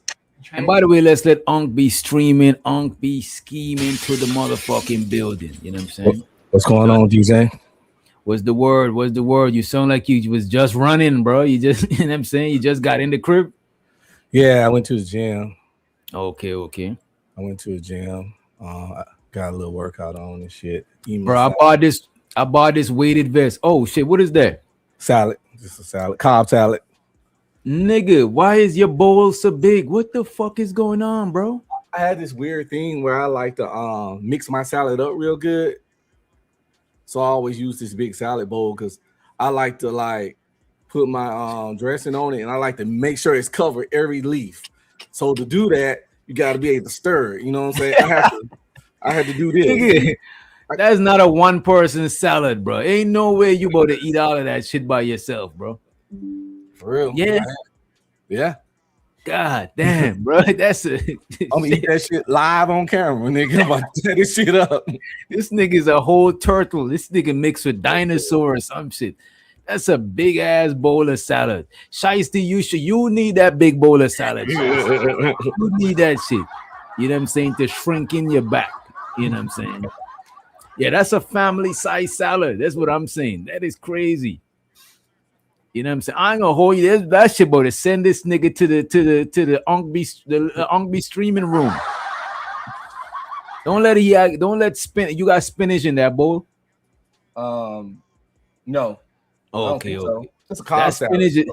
Speaker 3: And by the way, let's let Unc be streaming, Unc be scheming to the motherfucking building. You know what I'm saying?
Speaker 5: What's going on, DJ?
Speaker 3: What's the word? What's the word? You sound like you was just running, bro. You just, you know what I'm saying? You just got in the crib?
Speaker 5: Yeah, I went to the gym.
Speaker 3: Okay.
Speaker 5: I went to the gym. I got a little workout on and shit.
Speaker 3: Bro, I bought this weighted vest. Oh shit, what is that?
Speaker 5: Salad. Just a salad. Cobb salad.
Speaker 3: Nigga, why is your bowl so big? What the fuck is going on, bro?
Speaker 5: I had this weird thing where I like to mix my salad up real good. So I always use this big salad bowl because I like to put my dressing on it, and I like to make sure it's covered every leaf. So to do that, you got to be able to stir it. You know what I'm saying? I had to do this.
Speaker 3: Nigga, that's not a one person salad, bro. Ain't no way you about to eat all of that shit by yourself, bro.
Speaker 5: For real?
Speaker 3: Yeah.
Speaker 5: Yeah.
Speaker 3: God damn, bro. That's a
Speaker 5: I'm gonna eat that shit live on camera, nigga. I'm about to tear this shit up.
Speaker 3: This nigga's a whole turtle. This nigga mixed with dinosaur or some shit. That's a big ass bowl of salad. Shiesty, you need that big bowl of salad. You need that shit. You know what I'm saying? To shrink in your back. You know what I'm saying? Yeah, that's a family size salad. That's what I'm saying. That is crazy. You know what I'm saying? I ain't gonna hold you. That shit about to send this nigga to the Unk B streaming room. Don't let spin. You got spinach in that bowl?
Speaker 5: No.
Speaker 3: Okay.
Speaker 5: So. That's a Cobb salad.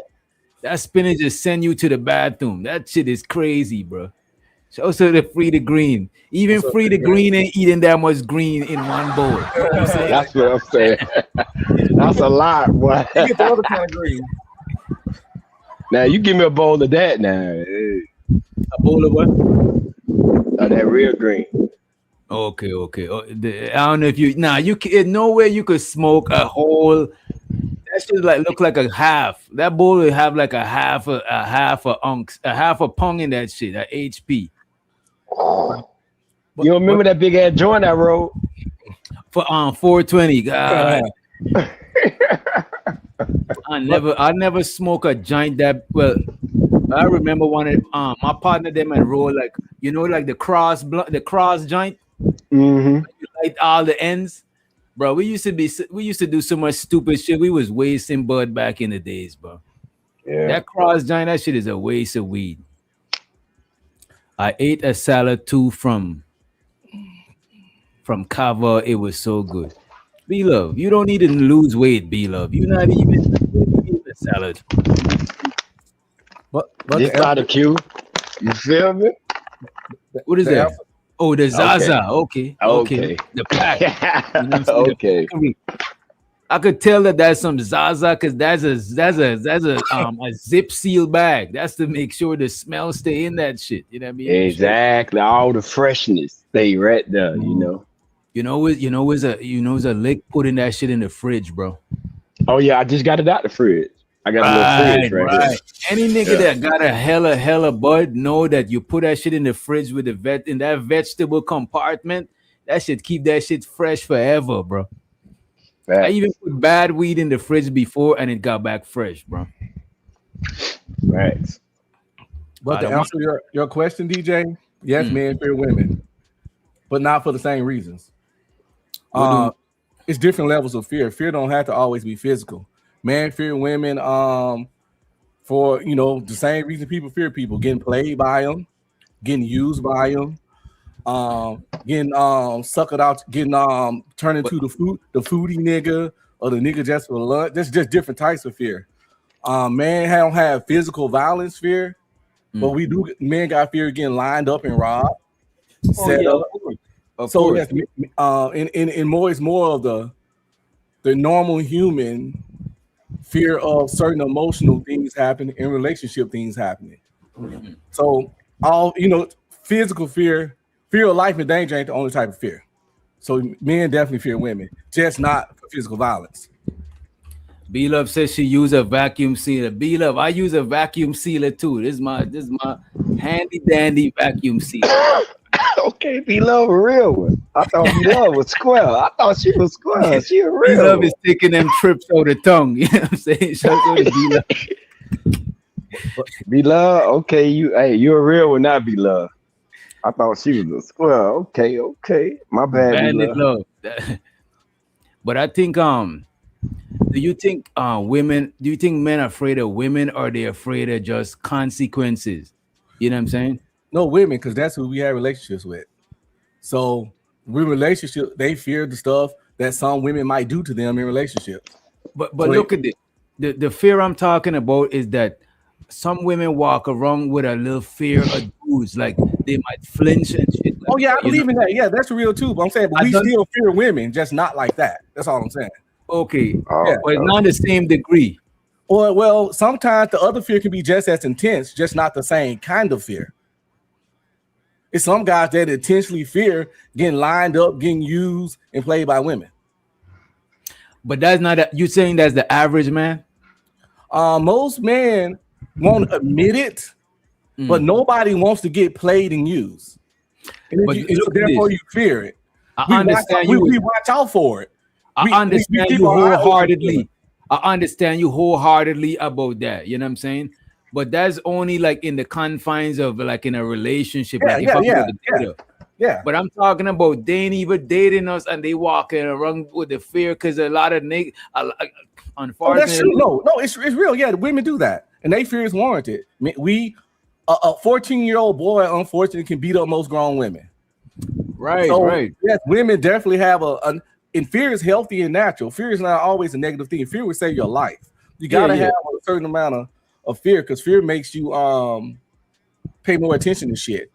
Speaker 3: That spinach just send you to the bathroom. That shit is crazy, bro. So the free the green. Even free the green ain't eating that much green in one bowl. You know what
Speaker 6: That's what I'm saying. That's a lot, boy.
Speaker 5: You get the other kind of green.
Speaker 6: Now you give me a bowl of that now.
Speaker 3: A bowl of what?
Speaker 6: That real green.
Speaker 3: Okay. I don't know if you no way you could smoke a whole. That should look like a half. That bowl would have like a half a pong in that shit. A HP.
Speaker 6: You remember that big ass joint I rolled?
Speaker 3: For 420. God. I never smoke a joint that well. I remember one of my partner them and roll like the cross joint.
Speaker 6: Mm-hmm.
Speaker 3: Light all the ends, bro. We used to do so much stupid shit. We was wasting bud back in the days, bro.
Speaker 6: Yeah.
Speaker 3: That cross joint, that shit is a waste of weed. I ate a salad too from Kava. It was so good. B-Love, you don't need to lose weight, B-Love. You're not even eating a salad.
Speaker 5: But
Speaker 6: Just out of Q. You feel me?
Speaker 3: What is that? Oh, the Zaza. Okay. The pack. You know what I'm saying?
Speaker 6: Okay.
Speaker 3: I could tell that's some Zaza because that's a zip seal bag. That's to make sure the smell stay in that shit. You know what I mean?
Speaker 6: Exactly. All the freshness stay right there. You know.
Speaker 3: It's a lick putting that shit in the fridge, bro.
Speaker 6: Oh yeah, I just got it out the fridge. I got a little fridge right here.
Speaker 3: Any nigga that got a hella bud know that you put that shit in the fridge with in that vegetable compartment. That shit keep that shit fresh forever, bro. I even put bad weed in the fridge before and it got back fresh, bro.
Speaker 6: Right.
Speaker 5: But to answer your question, DJ, yes, men fear women, but not for the same reasons. It's different levels of fear. Fear don't have to always be physical. Men fear women for the same reason people fear people: getting played by them, getting used by them, getting suckered out, getting turned into the foodie nigga or the nigga just for lunch. That's just different types of fear. Man don't have physical violence fear, but men got fear of getting lined up and robbed, set up.
Speaker 3: Of
Speaker 5: So
Speaker 3: course.
Speaker 5: in more is more of the normal human fear of certain emotional things happening and relationship things happening. So physical fear of life and danger ain't the only type of fear. So men definitely fear women, just not for physical violence.
Speaker 3: B-Love says she use a vacuum sealer. B-Love, I use a vacuum sealer too. This is my handy dandy vacuum sealer.
Speaker 6: Okay, B-Love a real one. I thought B-Love was square. I thought she was square. She a real
Speaker 3: B-Love
Speaker 6: one.
Speaker 3: is taking them trips over the tongue. You know what I'm saying? Shout out to B-Love.
Speaker 6: B-Love, okay, you're a real one, not B-Love. I thought she was a square. Okay. My bad,
Speaker 3: Bandit
Speaker 6: B-Love.
Speaker 3: love. But I think do you think men are afraid of women, or they afraid of just consequences? You know what I'm saying?
Speaker 5: No, women, because that's who we have relationships with. So with relationship, they fear the stuff that some women might do to them in relationships.
Speaker 3: But look at it. The fear I'm talking about is that some women walk around with a little fear of dudes, like they might flinch and shit.
Speaker 5: Oh yeah, I believe in that. Yeah, that's real too. But I'm saying, but we still fear women, just not like that. That's all I'm saying.
Speaker 3: Okay,
Speaker 5: Yeah.
Speaker 3: but not the same degree.
Speaker 5: Or well, sometimes the other fear can be just as intense, just not the same kind of fear. It's some guys that intentionally fear getting lined up, getting used, and played by women.
Speaker 3: But that's not you saying that's the average man?
Speaker 5: Most men won't admit it, but nobody wants to get played and used. And therefore you fear it.
Speaker 3: I understand
Speaker 5: we watch out for it.
Speaker 3: I understand you wholeheartedly. I understand you wholeheartedly about that. You know what I'm saying? But that's only like in the confines of like in a relationship.
Speaker 5: Yeah.
Speaker 3: But I'm talking about they ain't even dating us and they walking around with the fear because a lot of niggas. Unfortunately,
Speaker 5: that's true. No, it's real. Yeah, the women do that, and they fear is warranted. I mean, a 14-year-old boy, unfortunately, can beat up most grown women.
Speaker 3: Right.
Speaker 5: Yes, women definitely have and fear is healthy and natural. Fear is not always a negative thing. Fear would save your life. You gotta have a certain amount of fear, because fear makes you pay more attention to shit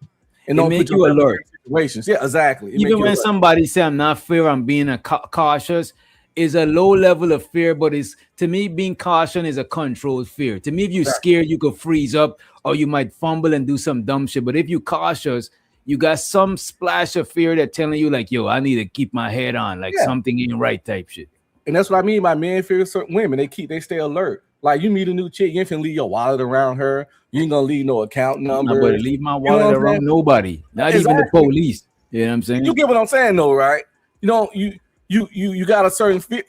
Speaker 5: and don't
Speaker 3: make
Speaker 5: put
Speaker 3: you alert.
Speaker 5: Situations. Yeah, exactly.
Speaker 3: Even when somebody say I'm not fear, I'm being cautious, is a low level of fear, but it's to me being cautious is a controlled fear. To me, if you're scared, you could freeze up or you might fumble and do some dumb shit. But if you're cautious, you got some splash of fear that telling you like, yo, I need to keep my head on, like something ain't right type shit.
Speaker 5: And that's what I mean by men fear certain women. They stay alert. Like you meet a new chick, you ain't finna leave your wallet around her. You ain't gonna leave no account number.
Speaker 3: I'm gonna leave my wallet around nobody, not even the police. You know what I'm saying?
Speaker 5: You get what I'm saying, though, right? You got a certain fear.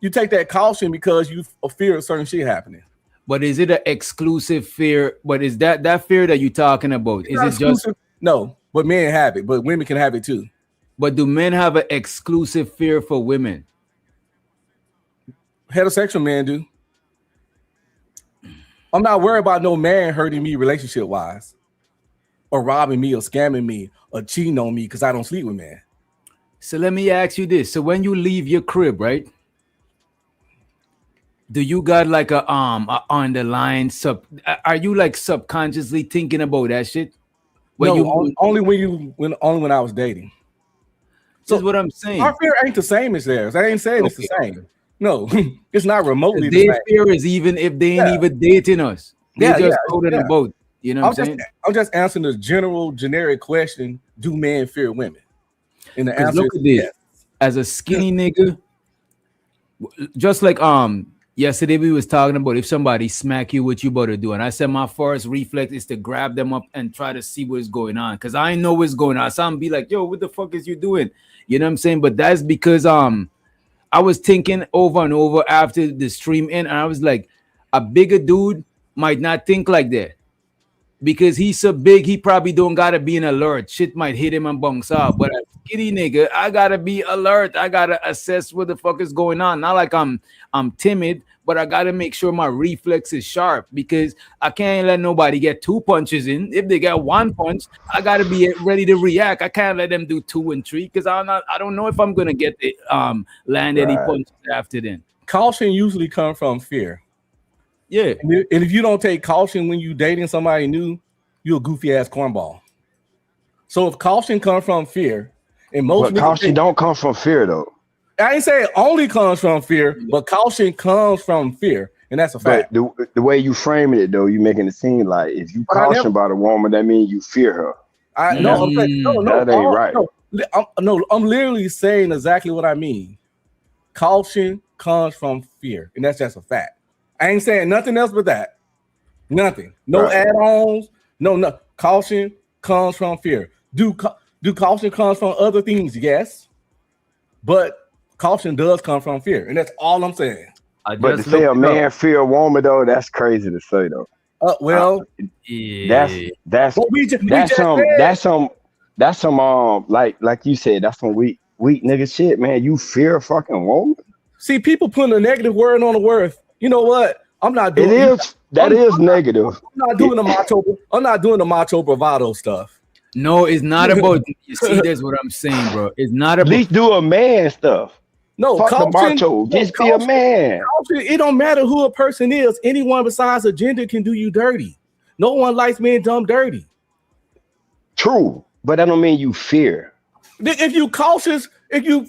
Speaker 5: You take that caution because you fear of certain shit happening.
Speaker 3: But is it an exclusive fear? But is that fear that you're talking about? Is it exclusive?
Speaker 5: Just no? But men have it, but women can have it too.
Speaker 3: But do men have an exclusive fear for women?
Speaker 5: Heterosexual men do. I'm not worried about no man hurting me relationship wise, or robbing me, or scamming me, or cheating on me because I don't sleep with men.
Speaker 3: So let me ask you this: so when you leave your crib, right? Do you got like a underlying are you like subconsciously thinking about that shit?
Speaker 5: Only when I was dating.
Speaker 3: So that's what I'm saying.
Speaker 5: Our fear ain't the same as theirs. I ain't saying it's the same. No, it's not remotely the same.
Speaker 3: Their fear is even if they ain't even dating us. They just out in the boat. You know what I'm saying?
Speaker 5: I'm just answering the generic question: do men fear women? And the answer
Speaker 3: look
Speaker 5: is
Speaker 3: at this.
Speaker 5: yes.
Speaker 3: As a skinny nigga, just like yesterday we was talking about if somebody smack you, what you better do. And I said my first reflex is to grab them up and try to see what's going on. Cause I know what's going on. So I'm be like, yo, what the fuck is you doing? You know what I'm saying? But that's because I was thinking over and over after the stream and I was like, a bigger dude might not think like that. Because he's so big, he probably don't gotta be an alert. Shit might hit him and bounce off. But a skinny nigga, I gotta be alert. I gotta assess what the fuck is going on. Not like I'm timid, but I gotta make sure my reflex is sharp because I can't let nobody get 2 punches in. If they get 1 punch, I gotta be ready to react. I can't let them do 2 and 3 because I don't know if I'm gonna get the land any punches after then.
Speaker 5: Caution usually comes from fear.
Speaker 3: Yeah.
Speaker 5: And if you don't take caution when you dating somebody new, you're a goofy ass cornball. So if caution comes from fear, and most
Speaker 6: But caution don't come from fear though.
Speaker 5: I ain't saying it only comes from fear, but caution comes from fear, and that's a fact.
Speaker 6: But the way you framing it though, you making it seem like if you caution about a woman, that means you fear her.
Speaker 5: No,
Speaker 6: that ain't right.
Speaker 5: No, I'm literally saying exactly what I mean. Caution comes from fear, and that's just a fact. I ain't saying nothing else but that. Nothing. No add-ons. No. Caution comes from fear. Do caution comes from other things? Yes, but caution does come from fear, and that's all I'm saying.
Speaker 6: But to say a man fear a woman though, that's crazy to say though. That's some like you said, that's some weak nigga shit, man. You fear a fucking woman.
Speaker 5: See, people putting a negative word on the word. You know what? I'm not doing
Speaker 6: it. That is negative.
Speaker 5: I'm not doing the macho bravado stuff.
Speaker 3: No, it's not about. You see, that's what I'm saying, bro. It's not about.
Speaker 6: At least do a man stuff.
Speaker 5: No,
Speaker 6: fuck the macho. Just be a man.
Speaker 5: It don't matter who a person is. Anyone besides a gender can do you dirty. No one likes being dumb dirty.
Speaker 6: True, but that don't mean you fear.
Speaker 5: If you cautious, you're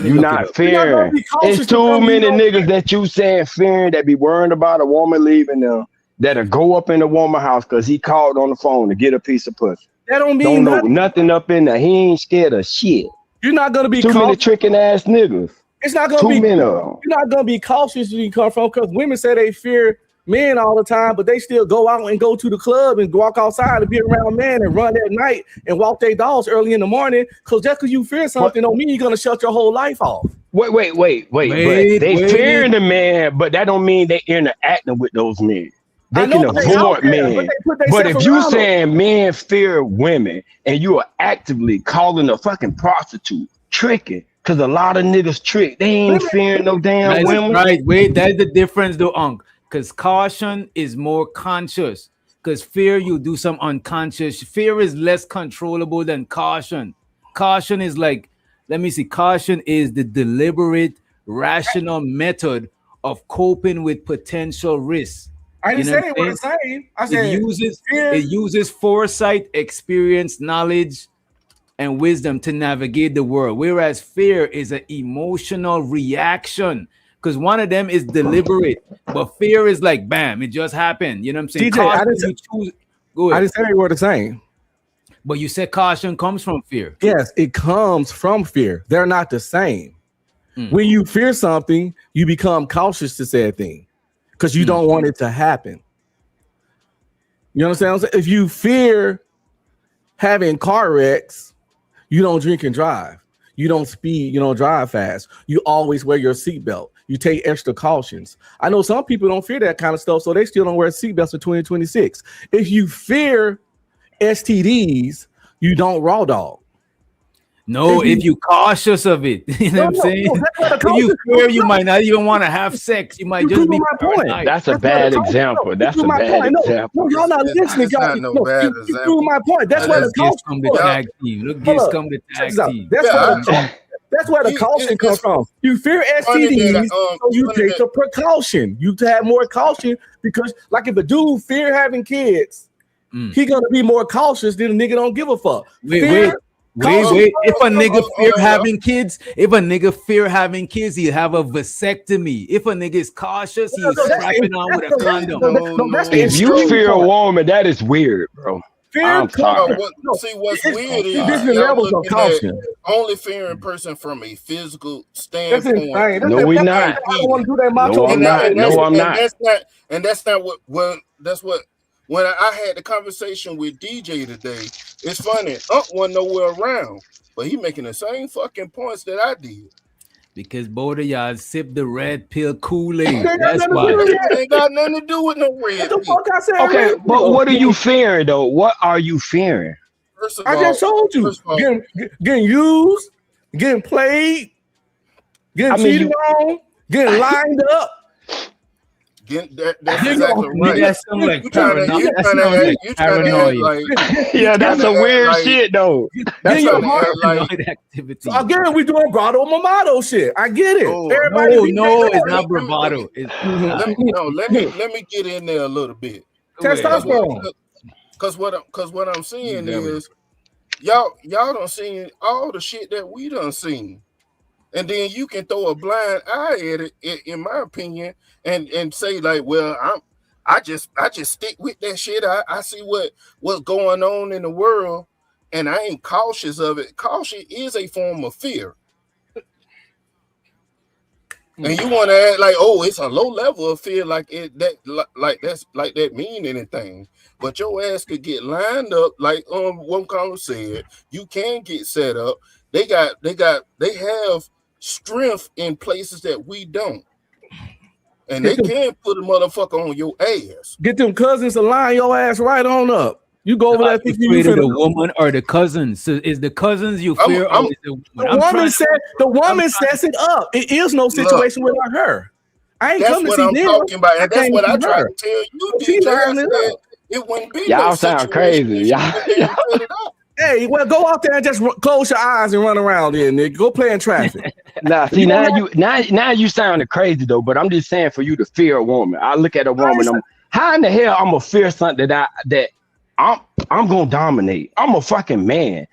Speaker 6: not fearing. It's too many niggas that you saying fearing that be worrying about a woman leaving them that'll go up in the woman house because he called on the phone to get a piece of pussy.
Speaker 5: That don't mean
Speaker 6: know nothing up in there. He ain't scared of shit.
Speaker 5: You're not gonna be
Speaker 6: too many tricking ass niggas.
Speaker 5: It's not gonna be many of them. You're not gonna be cautious when you come from because women say they fear men all the time, but they still go out and go to the club and walk outside and be around men and run at night and walk their dogs early in the morning. Because just because you fear something don't mean you're gonna shut your whole life off.
Speaker 6: Wait. They fearing the man, but that don't mean they interacting with those men. They can avoid men. But if you saying men fear women and you are actively calling a fucking prostitute tricking, because a lot of niggas trick, they ain't fearing no damn women.
Speaker 3: Right, wait, that's the difference though, Unc. Because caution is more conscious. Because fear, you do some unconscious. Fear is less controllable than caution. Caution is like, caution is the deliberate, rational method of coping with potential risks.
Speaker 5: I didn't say what I'm saying. I said
Speaker 3: it uses foresight, experience, knowledge, and wisdom to navigate the world. Whereas fear is an emotional reaction. Because one of them is deliberate, but fear is like, bam, it just happened. You know what I'm saying?
Speaker 5: DJ, I didn't say what I'm saying.
Speaker 3: But you said caution comes from fear.
Speaker 5: Yes, it comes from fear. They're not the same. When you fear something, you become cautious to say a thing because you don't want it to happen. You understand? If you fear having car wrecks, you don't drink and drive. You don't speed, you don't drive fast. You always wear your seatbelt. You take extra cautions. I know some people don't fear that kind of stuff, so they still don't wear seatbelts for 2026. If you fear STDs, you don't raw dog.
Speaker 3: No, if you cautious of it, you know what I'm saying? If you fear, you might not even want to have sex. You might just be
Speaker 6: paranoid. That's a bad example. That's a bad example.
Speaker 5: No, y'all not listening. Y'all no bad example. You prove my point. That's why the caution
Speaker 3: come to tag team. Look, Giz come to tag team.
Speaker 5: That's where the caution comes from. You fear STDs, so you take a precaution. You have more caution because, like, if a dude fear having kids, he gonna be more cautious than a nigga don't give a fuck.
Speaker 3: Wait. If a nigga fear having kids, he have a vasectomy. If a nigga is cautious, he is strapping on with a condom.
Speaker 6: If you fear a woman, that is weird, bro.
Speaker 1: What's weird is levels of caution. Only fearing person from a physical standpoint.
Speaker 6: No, we not.
Speaker 5: I don't want to do that macho.
Speaker 6: No, I'm not.
Speaker 1: That's not what. When I had the conversation with DJ today, it's funny. Wasn't nowhere around, but he making the same fucking points that I did.
Speaker 3: Because both of y'all sip the red pill Kool-Aid. That's why.
Speaker 1: It ain't got nothing to do with no red pill.
Speaker 6: Okay, but what are you fearing though? What are you fearing?
Speaker 5: I just told you. Getting used, getting played, getting cheated on, getting lined up.
Speaker 1: That's exactly right.
Speaker 3: That's some like paranoia.
Speaker 6: Yeah, that's a weird shit though.
Speaker 5: That's paranoid activity. So again, we doing bravado mamato shit. I get it.
Speaker 3: No, it's not bravado.
Speaker 1: Let me get in there a little bit.
Speaker 5: Testosterone.
Speaker 7: Cause what I'm saying is y'all done seen all the shit that we done seen. And then you can throw a blind eye at it, in my opinion, and say like, well, I just stick with that shit. I see what's going on in the world, and I ain't cautious of it. Caution is a form of fear. And you want to act like, oh, it's a low level of fear, like that mean anything. But your ass could get lined up, like one caller said. You can get set up. They have strength in places that we don't, and they can put a motherfucker on your ass.
Speaker 5: Get them cousins to line your ass right on up. You go over there thinking
Speaker 3: you fear the woman or the cousins. So is the cousins you fear?
Speaker 5: The woman sets it up. It is no situation without her. I ain't come to see them. That's what I'm talking about,
Speaker 7: and that's what I tried to tell you. DJ, it wouldn't be.
Speaker 6: Y'all sound crazy. Y'all.
Speaker 5: Hey, well, go out there and just close your eyes and run around there, nigga. Go play in traffic.
Speaker 6: Nah, see, now you sounding crazy though. But I'm just saying, for you to fear a woman, I look at a woman. How in the hell I'm gonna fear something that I'm gonna dominate? I'm a fucking man.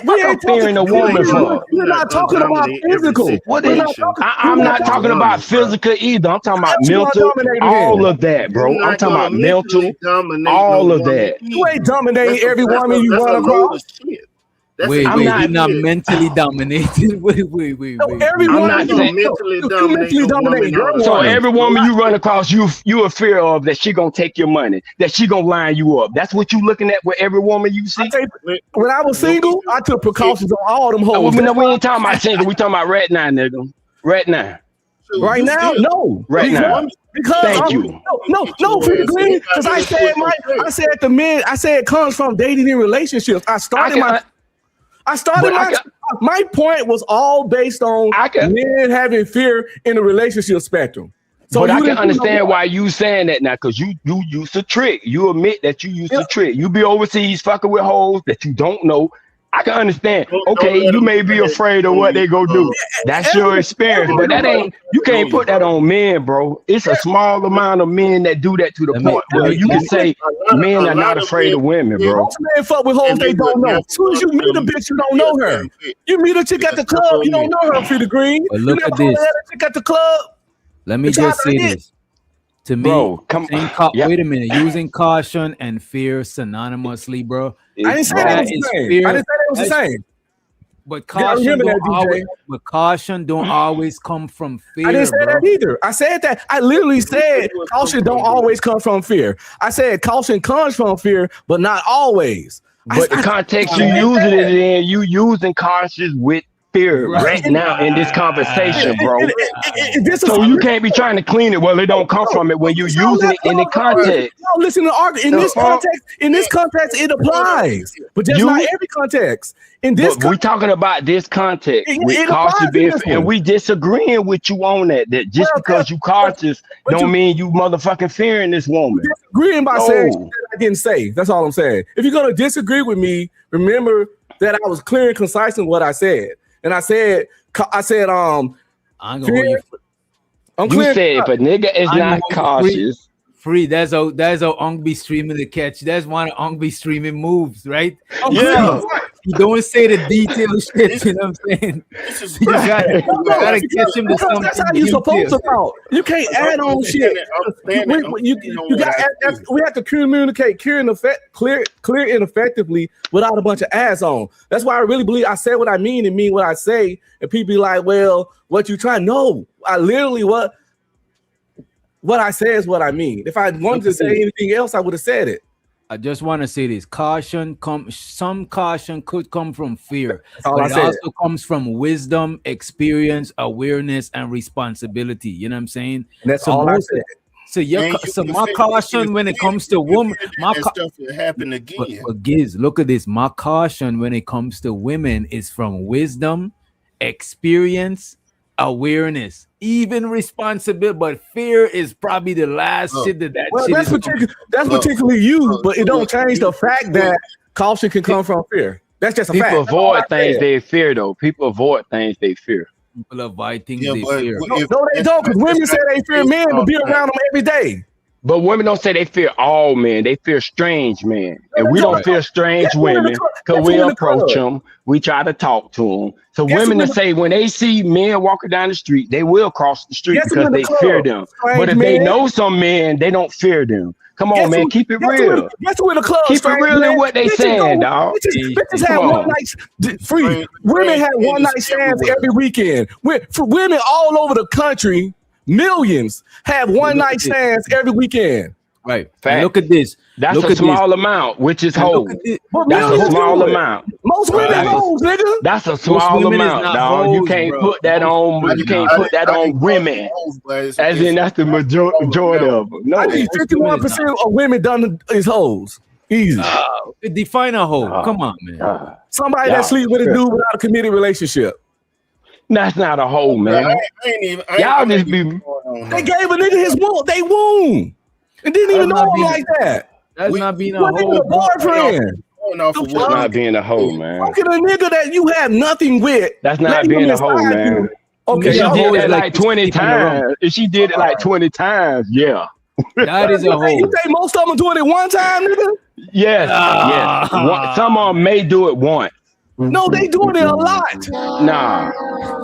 Speaker 5: We ain't fearing a woman for. We're not talking about physical.
Speaker 6: I'm not talking about physical either. I'm talking about mental. All of that, bro. I'm talking about mental. All of that.
Speaker 5: You ain't dominating every woman you run across.
Speaker 3: Wait, you're not mentally dominated. Wait.
Speaker 5: No, I'm not mentally dominating.
Speaker 6: So every woman you run across, you are fear of that she gonna take your money, that she gonna line you up. That's what you looking at with every woman you see.
Speaker 5: When I was single, I took precautions on all them hoes.
Speaker 6: No, we ain't talking about single. We talking about right now, nigga. Right now.
Speaker 5: Right now, no.
Speaker 6: Right now.
Speaker 5: Because
Speaker 6: thank you.
Speaker 5: No, because I said it comes from dating and relationships. My point was all based on men having fear in the relationship spectrum.
Speaker 6: So but I can understand why you saying that now, because you used to trick. You admit that you used to trick. You be overseas fucking with hoes that you don't know. I can understand. Okay, you may be afraid of what they go do. That's your experience, but that ain't. You can't put that on men, bro. It's a small amount of men that do that to the point where you can say men are not afraid of women, bro.
Speaker 5: Most men fuck with hoes they don't know. As soon as you meet a bitch, you don't know her. You meet a chick at the club, you don't know her. Free the green.
Speaker 3: But look at this.
Speaker 5: Chick at the club.
Speaker 3: Let me just say this. To me, bro, wait a minute. Using caution and fear synonymously, bro.
Speaker 5: I didn't say that was the same.
Speaker 3: But caution don't always come from fear.
Speaker 5: I didn't say that either. I said that. I literally said caution don't always come from fear. I said caution comes from fear, but not always.
Speaker 6: But the context you using it in, you using cautious with fear right now in this conversation, bro. So you can't be trying to clean it. Well, it don't come from it when you're using it in the context.
Speaker 5: No, listen to argue in this context. In this context, it applies, but just not every context. In this,
Speaker 6: we're talking about this context with cautious, and we disagreeing with you on that. That just because you cautious don't mean you motherfucking fearing this woman.
Speaker 5: Disagreeing by saying shit I didn't say. That's all I'm saying. If you're gonna disagree with me, remember that I was clear and concise in what I said. And I said,
Speaker 3: I'm gonna
Speaker 6: you said, but nigga is not cautious.
Speaker 3: Free. That's how Ong be streaming the catch. That's one of Ong be streaming moves, right?
Speaker 6: Yeah.
Speaker 3: You don't say the detailed shit. You know what I'm saying? You gotta catch him to something.
Speaker 5: That's how you're supposed to talk. You can't add on shit. We have to communicate clear and effectively without a bunch of ads on. That's why I really believe I say what I mean and mean what I say. And people be like, well, what you trying? No, I literally what I say is what I mean. If I wanted to say anything else, I would have said it.
Speaker 3: I just want to say this: some caution could come from fear,
Speaker 5: but
Speaker 3: it also comes from wisdom, experience, awareness, and responsibility. You know what I'm saying?
Speaker 5: And that's all I said.
Speaker 3: So my caution when it comes to women,
Speaker 7: stuff will happen again.
Speaker 3: But Giz, look at this. My caution when it comes to women is from wisdom, experience, awareness, even responsibility, but fear is probably the last shit that shit
Speaker 5: that's particularly you, but it don't change the fact that caution can come from fear. That's just a fact.
Speaker 6: People avoid things they fear, though. People avoid things they fear.
Speaker 3: People avoid things they fear.
Speaker 5: No, they don't, because women say they fear men to be around them every day.
Speaker 6: But women don't say they fear all men. They fear strange men. And we don't fear strange women because we approach them. We try to talk to them. So women that say when they see men walking down the street, they will cross the street because they fear them. But if they know some men, they don't fear them. Come on, man. Keep it real. Keep it real in what they saying, dog.
Speaker 5: Bitches have one night free. Women have one night stands every weekend. For women all over the country, millions have one night stands every weekend.
Speaker 3: Right. Look at this.
Speaker 6: That's a small amount, which is hoes. That's a small amount.
Speaker 5: Most women hoes, nigga.
Speaker 6: That's a small amount, dog. You can't put that on. You can't put that on women. As in, that's the majority of them. No,
Speaker 5: I think 51% of women done is hoes. Easy.
Speaker 3: Define a hoe. Come on, man.
Speaker 5: Somebody that sleep with a dude without a committed relationship.
Speaker 6: That's not a hoe, man. Y'all just be.
Speaker 5: They gave a nigga his womb. They womb. And didn't even know him like that.
Speaker 3: That's not being a hoe.
Speaker 5: Boyfriend.
Speaker 6: That's not being a hoe, man.
Speaker 5: Look at a nigga that you have nothing with.
Speaker 6: That's not being a hoe, man. Okay, she did it like 20 times. If she did it like 20 times, yeah.
Speaker 3: That is a hoe.
Speaker 5: You think most of them doing it one time, nigga?
Speaker 6: Yes, yes. Some of them may do it once.
Speaker 5: No, they doing it a lot.
Speaker 6: Nah,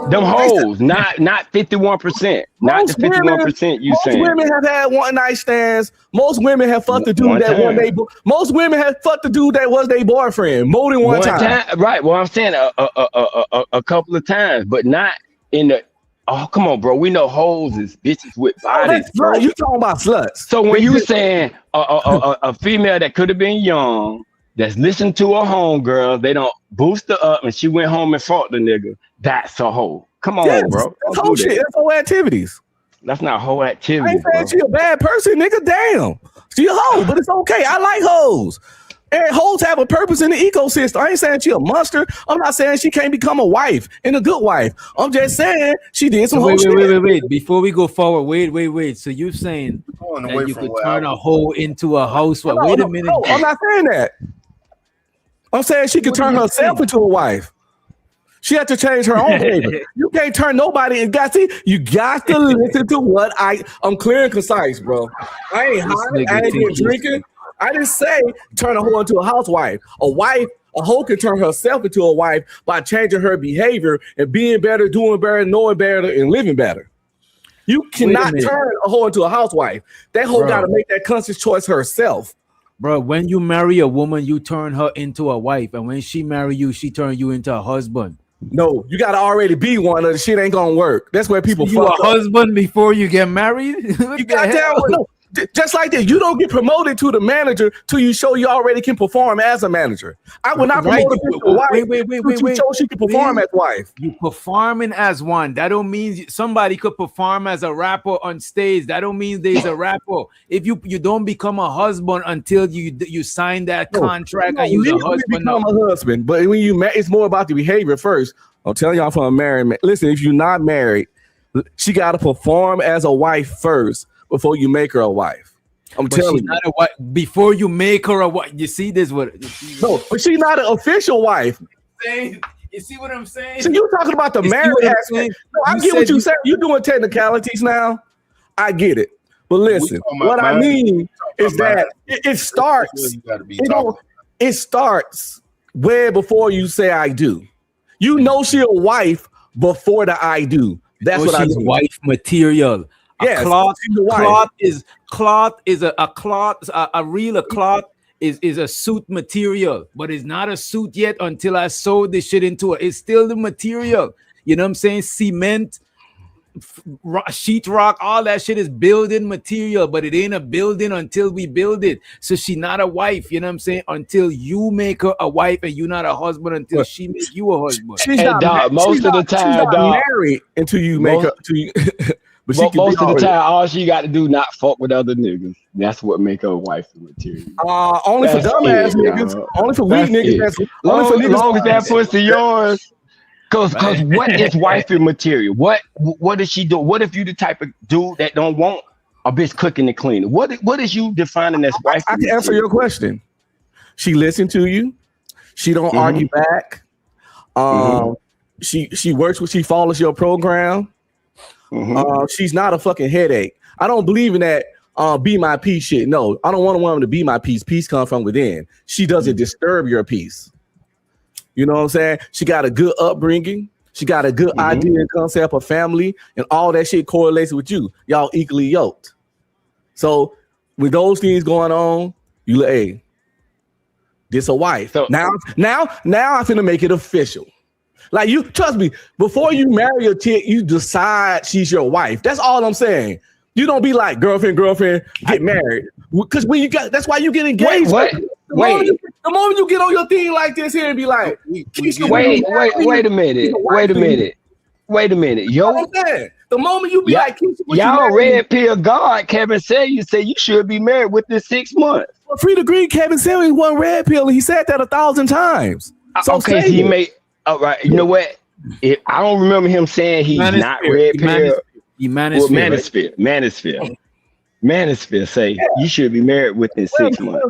Speaker 6: them hoes, not 51%. Not the 51% you saying.
Speaker 5: Most women have had one night stands. Most women have fucked the dude that one day. Most women have fucked the dude that was their boyfriend more than one time.
Speaker 6: Right. Well, I'm saying a couple of times, but not in the. Oh, come on, bro. We know hoes is bitches with bodies.
Speaker 5: Bro, you talking about sluts?
Speaker 6: So when you saying a female that could have been young, that's listened to a homegirl, they don't boost her up, and she went home and fought the nigga. That's a hoe. Come on, bro.
Speaker 5: That's whole shit. That's whole activities.
Speaker 6: That's not whole activities.
Speaker 5: I ain't saying she a bad person, nigga. Damn, she a hoe, but it's okay. I like hoes. And hoes have a purpose in the ecosystem. I ain't saying she a monster. I'm not saying she can't become a wife and a good wife. I'm just saying she did some whole shit.
Speaker 3: Wait. Before we go forward, wait. So you're saying that you could turn a hoe into a housewife? Wait a minute.
Speaker 5: No, I'm not saying that. I'm saying she could turn herself into a wife. She had to change her own behavior. You can't turn nobody. And you got to listen to what I'm clear and concise, bro. I ain't high. I ain't been drinking. I didn't say turn a hoe into a housewife. A hoe can turn herself into a wife by changing her behavior and being better, doing better, knowing better, and living better. You cannot turn a hoe into a housewife. That hoe got to make that conscious choice herself.
Speaker 3: Bro, when you marry a woman, you turn her into a wife. And when she marry you, she turn you into a husband.
Speaker 5: No, you got to already be one or the shit ain't going to work. That's where people
Speaker 3: you fuck a husband before you get married?
Speaker 5: You got that. Just like that, you don't get promoted to the manager till you show you already can perform as a manager. I would not promote her to wife. Wait. Show she can perform as wife.
Speaker 3: You performing as one. That don't mean somebody could perform as a rapper on stage. That don't mean there's a rapper. If you don't become a husband until you sign that contract and you're a husband.
Speaker 5: Become a husband, but when you it's more about the behavior first. I'm telling y'all from a married man. Listen, if you're not married, she got to perform as a wife first before you make her a wife. I'm telling you.
Speaker 3: Not a wife. Before you make her a wife. You see this?
Speaker 5: No, but she's not an official wife.
Speaker 3: You see what I'm saying?
Speaker 5: So you're talking about the marriage aspect. No, I get what you said. You're doing technicalities now. I get it. But listen, what I mean is that it starts. It starts way before you say I do. You know she a wife before the I do. That's what I mean.
Speaker 3: Wife material.
Speaker 5: Yes,
Speaker 3: cloth is a suit material, but it's not a suit yet until I sew this shit into it. It's still the material. You know what I'm saying? Cement, sheetrock, all that shit is building material, but it ain't a building until we build it. So she not a wife, you know what I'm saying? Until you make her a wife, and you're not a husband until she makes you a husband.
Speaker 5: She's not married until you make her.
Speaker 6: But most of the time, all she got to do not fuck with other niggas. That's what make her a wife material.
Speaker 5: Only for dumbass niggas. Only for weak niggas.
Speaker 6: Long as that pussy yours. Cause what is wifey material? What does she do? What if you the type of dude that don't want a bitch cooking and cleaning? What is you defining as wifey?
Speaker 5: I can answer your question. She listen to you. She don't argue back. She works when she follows your program. She's not a fucking headache. I don't believe in that be my peace shit. No, I don't want a woman to be my peace. Peace comes from within. She doesn't disturb your peace. You know what I'm saying? She got a good upbringing. She got a good idea and concept of family, and all that shit correlates with you. Y'all equally yoked. So with those things going on, you like, hey, this a wife. So, now I'm finna make it official. Like, you trust me, before you marry a chick, you decide she's your wife. That's all I'm saying. You don't be like girlfriend, get married. Because when you got, that's why you get engaged. The moment you get on your thing like this here and be like,
Speaker 6: wait a minute. Yo,
Speaker 5: the moment you be like,
Speaker 6: y'all red pill God, Kevin said you should be married within 6 months.
Speaker 5: Well, free to agree, Kevin said he wasn't red pill, and he said that 1,000 times. So
Speaker 6: okay, he made. All right, you know what? I don't remember him saying he's not red pill. Manosphere say you should be married within 6 months.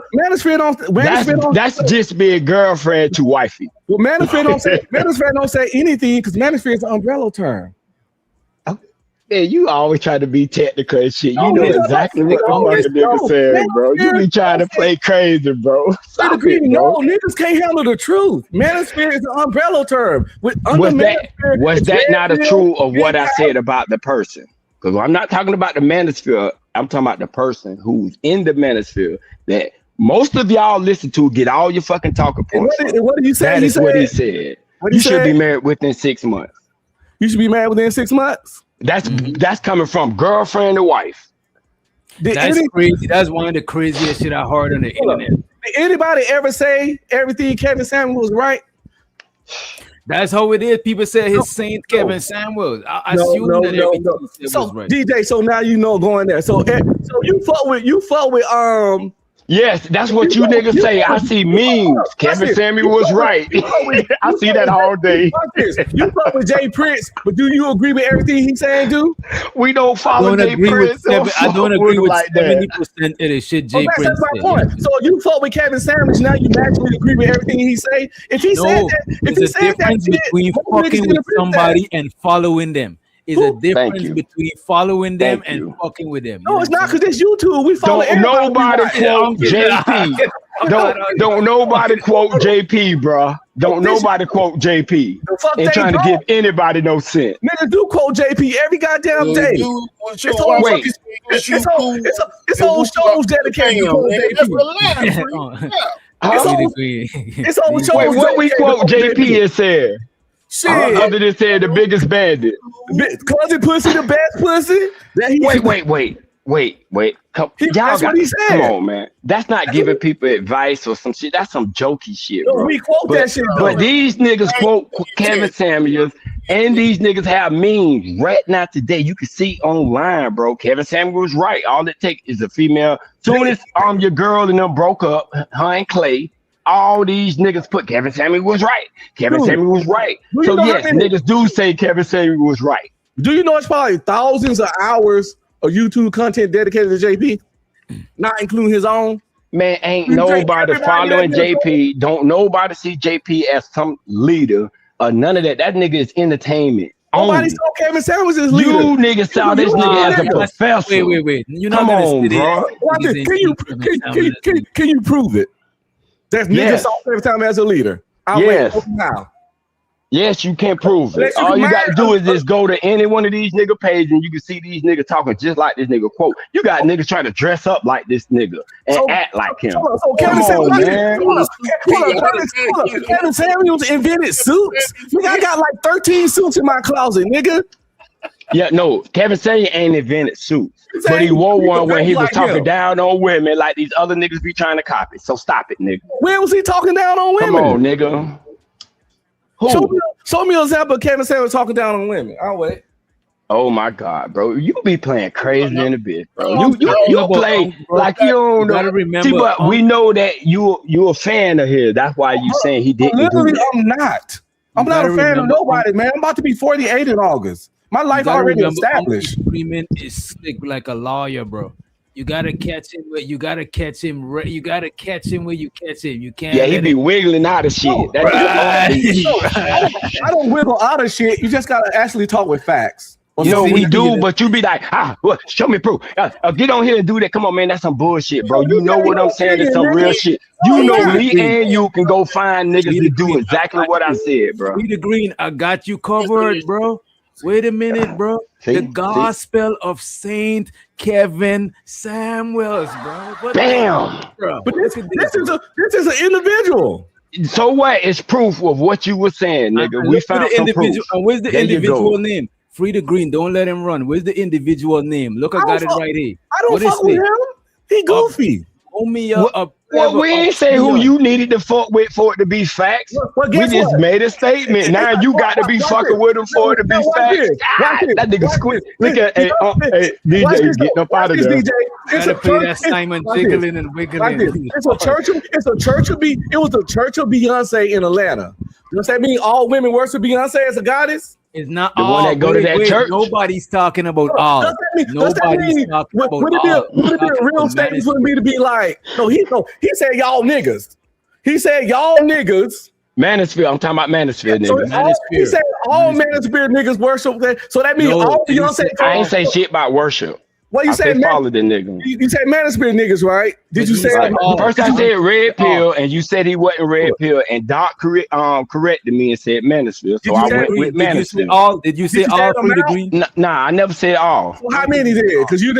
Speaker 6: That's just be a girlfriend to wifey.
Speaker 5: Well, Manosphere don't say anything because Manosphere is an umbrella term.
Speaker 6: Yeah, you always try to be technical and shit. You know exactly what the fucking nigga said, bro. You be trying to play crazy, bro.
Speaker 5: No, niggas can't handle the truth. Manosphere is an umbrella term.
Speaker 6: Was that not a true of what I said about the person? Because I'm not talking about the manosphere. I'm talking about the person who's in the manosphere that most of y'all listen to, get all your fucking talking points.
Speaker 5: What did you say?
Speaker 6: That is what he said. You should be married within 6 months.
Speaker 5: You should be married within 6 months?
Speaker 6: That's coming from girlfriend to wife.
Speaker 3: That's crazy. That's one of the craziest shit I heard on the internet.
Speaker 5: Did anybody ever say everything Kevin Samuels was right?
Speaker 3: That's how it is. People say his Saint Kevin Samuels. I assume that everything he said was right.
Speaker 5: DJ, so now you know going there. So you fuck with
Speaker 6: Yes, that's what you niggas say. I see memes. Kevin Samuel was right. I see that all day.
Speaker 5: You fuck with Jay Prince, but do you agree with everything he's saying, dude?
Speaker 6: We don't follow Jay Prince.
Speaker 3: I don't agree with 70% of the shit Jay Prince
Speaker 5: said. That's my point. So you fuck with Kevin Samuel, now you naturally agree with everything he say. If he said that,
Speaker 3: there's a difference between fucking with somebody and following them. Is a difference between following them and fucking with them.
Speaker 5: No, it's not, because it's YouTube. We follow
Speaker 6: nobody quote JP. Don't nobody quote JP, bro. Don't nobody quote JP. Ain't trying to give anybody no sense.
Speaker 5: Niggas do quote JP every goddamn day. It's whole shows dedicated to quote JP. It's whole shows.
Speaker 6: Wait, what we quote JP is said? Shit. Other than saying the biggest bandit.
Speaker 5: Cousin pussy, the best pussy.
Speaker 6: Wait.
Speaker 5: That's what he said.
Speaker 6: Come on, man. That's not giving people advice or some shit. That's some jokey shit, bro.
Speaker 5: We quote that shit, though.
Speaker 6: But these niggas quote Kevin Samuels, and these niggas have memes right now today. You can see online, bro. Kevin Samuels right. All it takes is a female. Soon as your girl and them broke up, her and Clay, all these niggas put Kevin Samuel was right. Samuel was right. So yes, niggas do say Kevin Samuel was right.
Speaker 5: Do you know it's probably thousands of hours of YouTube content dedicated to JP, not including his own?
Speaker 6: Man, ain't nobody following JP. Don't nobody see JP as some leader or none of that. That nigga is entertainment.
Speaker 5: Nobody saw Kevin Samuels as leader.
Speaker 6: You niggas saw this nigga as a professor.
Speaker 3: Wait. You're not
Speaker 6: Come on, bro.
Speaker 5: Can you prove it? That's niggas saw Kevin Samuels as a leader.
Speaker 6: Yes, you can't prove it. All you got to do is just go to any one of these nigga pages and you can see these niggas talking just like this nigga quote. You got niggas trying to dress up like this nigga and act like him.
Speaker 5: So Kevin Samuels invented suits. Nigga, I got like 13 suits in my closet, nigga.
Speaker 6: Yeah, no, Kevin Samuels ain't invented suits, but he wore one when he was talking down on women like these other niggas be trying to copy. So stop it, nigga.
Speaker 5: Where was he talking down on women?
Speaker 6: Come on, nigga.
Speaker 5: Show me an example of Kevin Samuels talking down on women. I'll wait.
Speaker 6: Oh my God, bro. You be playing crazy in a bit, bro. You play like you don't know. See, but we know that you a fan of his. That's why you saying he didn't.
Speaker 5: Literally, I'm not. I'm not a fan of nobody, man. I'm about to be 48 in August. My life already established.
Speaker 3: Freeman is slick like a lawyer, bro. You gotta catch him where you catch him where you catch him. You can't.
Speaker 6: Yeah, he be wiggling out of shit.
Speaker 5: I don't wiggle out of shit. You just gotta actually talk with facts.
Speaker 6: You know we do, but you be like, well, show me proof. Get on here and do that. Come on, man, that's some bullshit, bro. You know what I'm saying? It's some real shit. You know me and you can go find niggas to do exactly what I said, bro.
Speaker 3: Free the Green, I got you covered, bro. Wait a minute, bro. The Gospel of Saint Kevin Samuels, bro.
Speaker 6: Bam.
Speaker 3: Bro.
Speaker 5: But this is an individual.
Speaker 6: So what? It's proof of what you were saying, nigga. We found some proof.
Speaker 3: And where's the individual name? Free the Green. Don't let him run. Where's the individual name? Look, I got it right here.
Speaker 5: I don't fuck with him. He goofy.
Speaker 3: Me
Speaker 6: well, we ain't say who you needed to fuck with for it to be facts.
Speaker 5: Well,
Speaker 6: we just made a statement. Now you got to be fucking with him for it to be facts. That nigga squid. Look at DJ getting up out of there.
Speaker 3: Gotta play that Simon jiggling and wiggling.
Speaker 5: It was a church of Beyonce in Atlanta. Does that mean all women worship Beyonce as a goddess?
Speaker 3: It's not
Speaker 6: the
Speaker 3: all.
Speaker 6: One that go to that church.
Speaker 3: Nobody's talking about all. Nobody's talking about all.
Speaker 5: Would it be a real statement for me to be like, he said y'all niggas. He said y'all niggas.
Speaker 6: Manosphere. I'm talking about Manosphere, niggas.
Speaker 5: He said all Manosphere niggas worship that. So that means all Beyonce.
Speaker 6: I ain't say shit about worship.
Speaker 5: Well, you said
Speaker 6: follow the nigga.
Speaker 5: You said Manosphere niggas, right? Did you say
Speaker 6: first? I said Red Pill, and you said he wasn't Red Pill, and Doc corrected me and said Manosphere. So I went with Manosphere.
Speaker 3: Did you say all Free the Green?
Speaker 6: Nah, I never said all.
Speaker 5: Well, how many did? Because you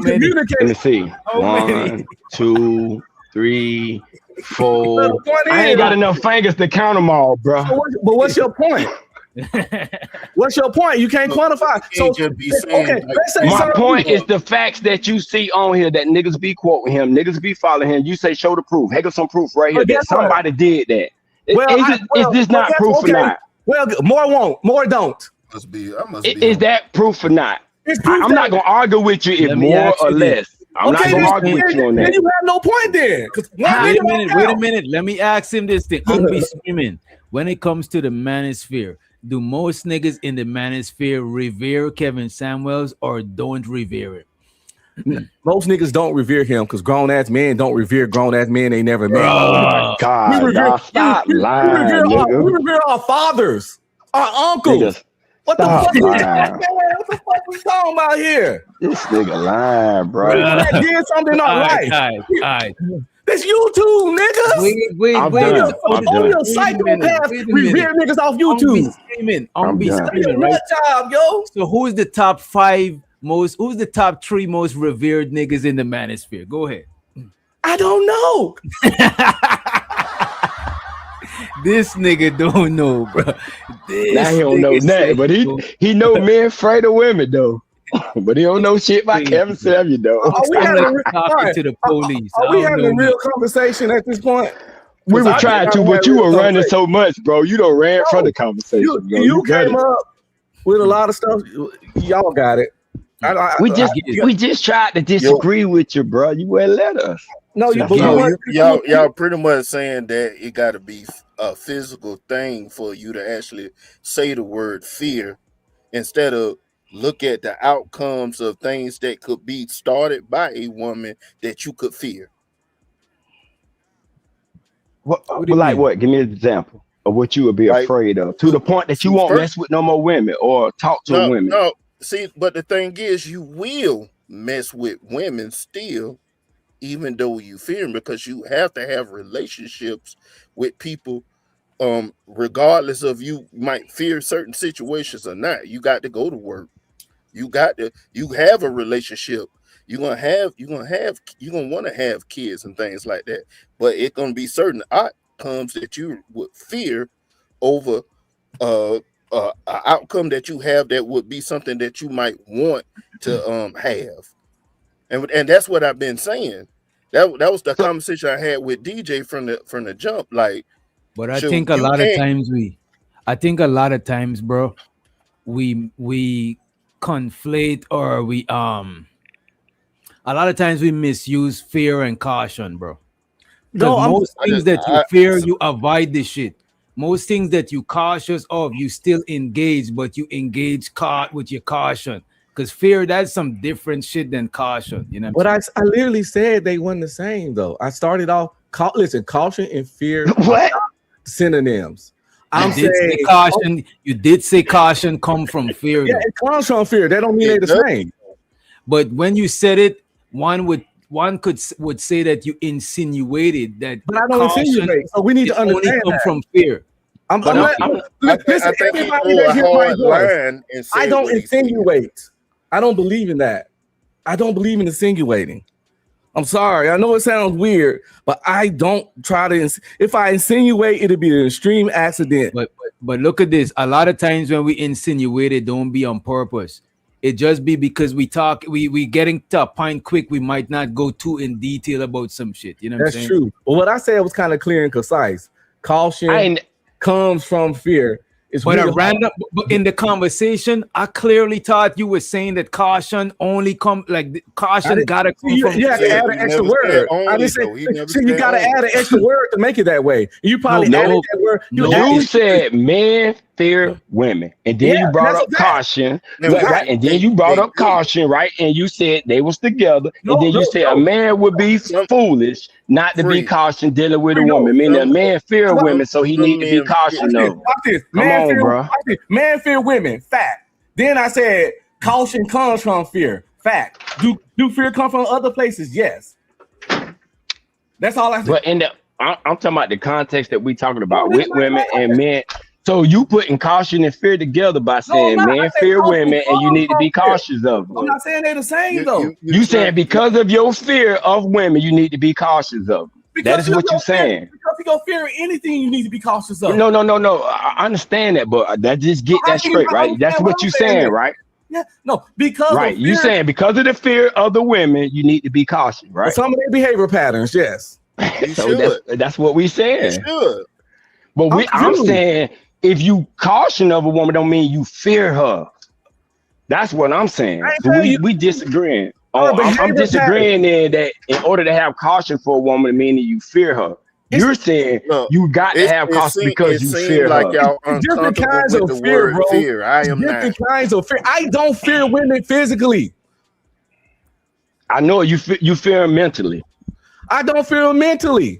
Speaker 5: communicate.
Speaker 6: Let me see. 1, 2, 3, 4. I ain't got enough fingers to count them all, bro.
Speaker 5: But what's your point? What's your point? You can't quantify. So let's say
Speaker 6: my point is the facts that you see on here that niggas be quoting him, niggas be following him. You say show the proof. Hey, got some proof right here that somebody did that. Is this not proof or not?
Speaker 5: Well, more won't, more don't.
Speaker 6: Is that proof or not? I'm not gonna argue with you if more or less. I'm not gonna argue with you on that.
Speaker 5: Then you have no point then.
Speaker 3: Wait a minute. Let me ask him this thing. I'm be screaming. When it comes to the manosphere, do most niggas in the manosphere revere Kevin Samuels or don't revere it?
Speaker 5: Most niggas don't revere him because grown ass men don't revere grown ass men they never met.
Speaker 6: Oh my God! Stop lying, nigga.
Speaker 5: We revere our fathers, our uncles.
Speaker 6: Niggas,
Speaker 5: what the fuck? What the fuck we talking about here?
Speaker 6: This nigga lying, bro.
Speaker 5: That did something not right.
Speaker 3: All right.
Speaker 5: This YouTube, niggas.
Speaker 3: Wait.
Speaker 5: Only a psychopath revere niggas off YouTube.
Speaker 3: I'm be screaming, right?
Speaker 5: Job, yo.
Speaker 3: So who's the top 3 most revered niggas in the manosphere? Go ahead.
Speaker 5: I don't know.
Speaker 3: This nigga don't know, bro.
Speaker 6: Now he don't know nothing, but he know men afraid of women though. But he don't know shit about Kevin Samuels though.
Speaker 5: Are we
Speaker 3: talking to the police?
Speaker 5: Are we having a real conversation at this point?
Speaker 6: We were trying to, but you were running so much, bro. You don't ran from the conversation.
Speaker 5: You came up with a lot of stuff. Y'all got it.
Speaker 6: We just tried to disagree with you, bro. You wouldn't let us.
Speaker 5: No,
Speaker 7: y'all pretty much saying that it got to be a physical thing for you to actually say the word fear instead of look at the outcomes of things that could be started by a woman that you could fear.
Speaker 6: What? Give me an example of what you would be afraid of, to the point that you won't mess with no more women or talk to women.
Speaker 7: No, see, but the thing is, you will mess with women still, even though you fear them, because you have to have relationships with people, regardless of you might fear certain situations or not. You got to go to work. You have a relationship. You're gonna want to have kids and things like that. But it's gonna be certain outcomes that you would fear over outcome that you have that would be something that you might want to have. And that's what I've been saying. That was the conversation I had with DJ from the jump. Like,
Speaker 3: but I think a lot of times, bro, we conflate or a lot of times we misuse fear and caution, bro. Most things that you fear, you avoid this shit. Most things that you cautious of, you still engage, but you engage with your caution. Because fear, that's some different shit than caution. You know.
Speaker 5: But I literally said they weren't the same though. I started off caution and fear.
Speaker 6: What?
Speaker 5: Synonyms.
Speaker 3: Say caution. You did say caution come from fear.
Speaker 5: Yeah, it comes from fear. That don't mean they're the same.
Speaker 3: But when you said it, one would say that you insinuated that.
Speaker 5: But I don't insinuate. So we need to understand that.
Speaker 3: From fear.
Speaker 5: I don't insinuate. I don't believe in that. I don't believe in insinuating. I'm sorry. I know it sounds weird, but I don't try to. If I insinuate, it'll be an extreme accident.
Speaker 3: But look at this. A lot of times when we insinuate, it don't be on purpose. It just be because we talk. We getting to a point quick. We might not go too in detail about some shit. You know what I'm saying?
Speaker 5: That's true. But what I said was kind of clear and concise. Caution comes from fear.
Speaker 3: But in the conversation, I clearly thought you were saying that caution only come caution gotta come from.
Speaker 5: You have to add an extra word. I didn't say you gotta add an extra word to make it that way. You probably added that word.
Speaker 6: You said men fear women, and then you brought up caution, right? And then you brought up caution, right? And you said they was together, and then you said a man would be foolish not to be cautious dealing with a woman. I mean, a man fear women, so he need to be cautious. Come on, bro.
Speaker 5: Man fear women. Fact. Then I said caution comes from fear. Fact. Do fear come from other places? Yes. That's all I said.
Speaker 6: But I'm talking about the context that we talking about with women and men. So you putting caution and fear together by saying men fear women and you need to be cautious of them.
Speaker 5: I'm not saying they're the same though.
Speaker 6: You saying because of your fear of women, you need to be cautious of them. That is what you're saying.
Speaker 5: Because you go fear anything, you need to be cautious of.
Speaker 6: No. I understand that, but that just get that straight, right? That's what you're saying, right?
Speaker 5: Yeah, no, because
Speaker 6: right. You saying because of the fear of the women, you need to be cautious, right?
Speaker 5: Some of their behavior patterns, yes.
Speaker 6: So that's what we saying. But I'm saying if you caution of a woman, don't mean you fear her. That's what I'm saying. So we disagreeing. I'm disagreeing in that in order to have caution for a woman, meaning you fear her. You're saying you got to have caution because you fear her.
Speaker 7: Y'all different kinds of fear, bro. Fear. I am
Speaker 5: different kinds of fear. I don't fear women physically.
Speaker 6: I know you fear them mentally.
Speaker 5: I don't fear them mentally.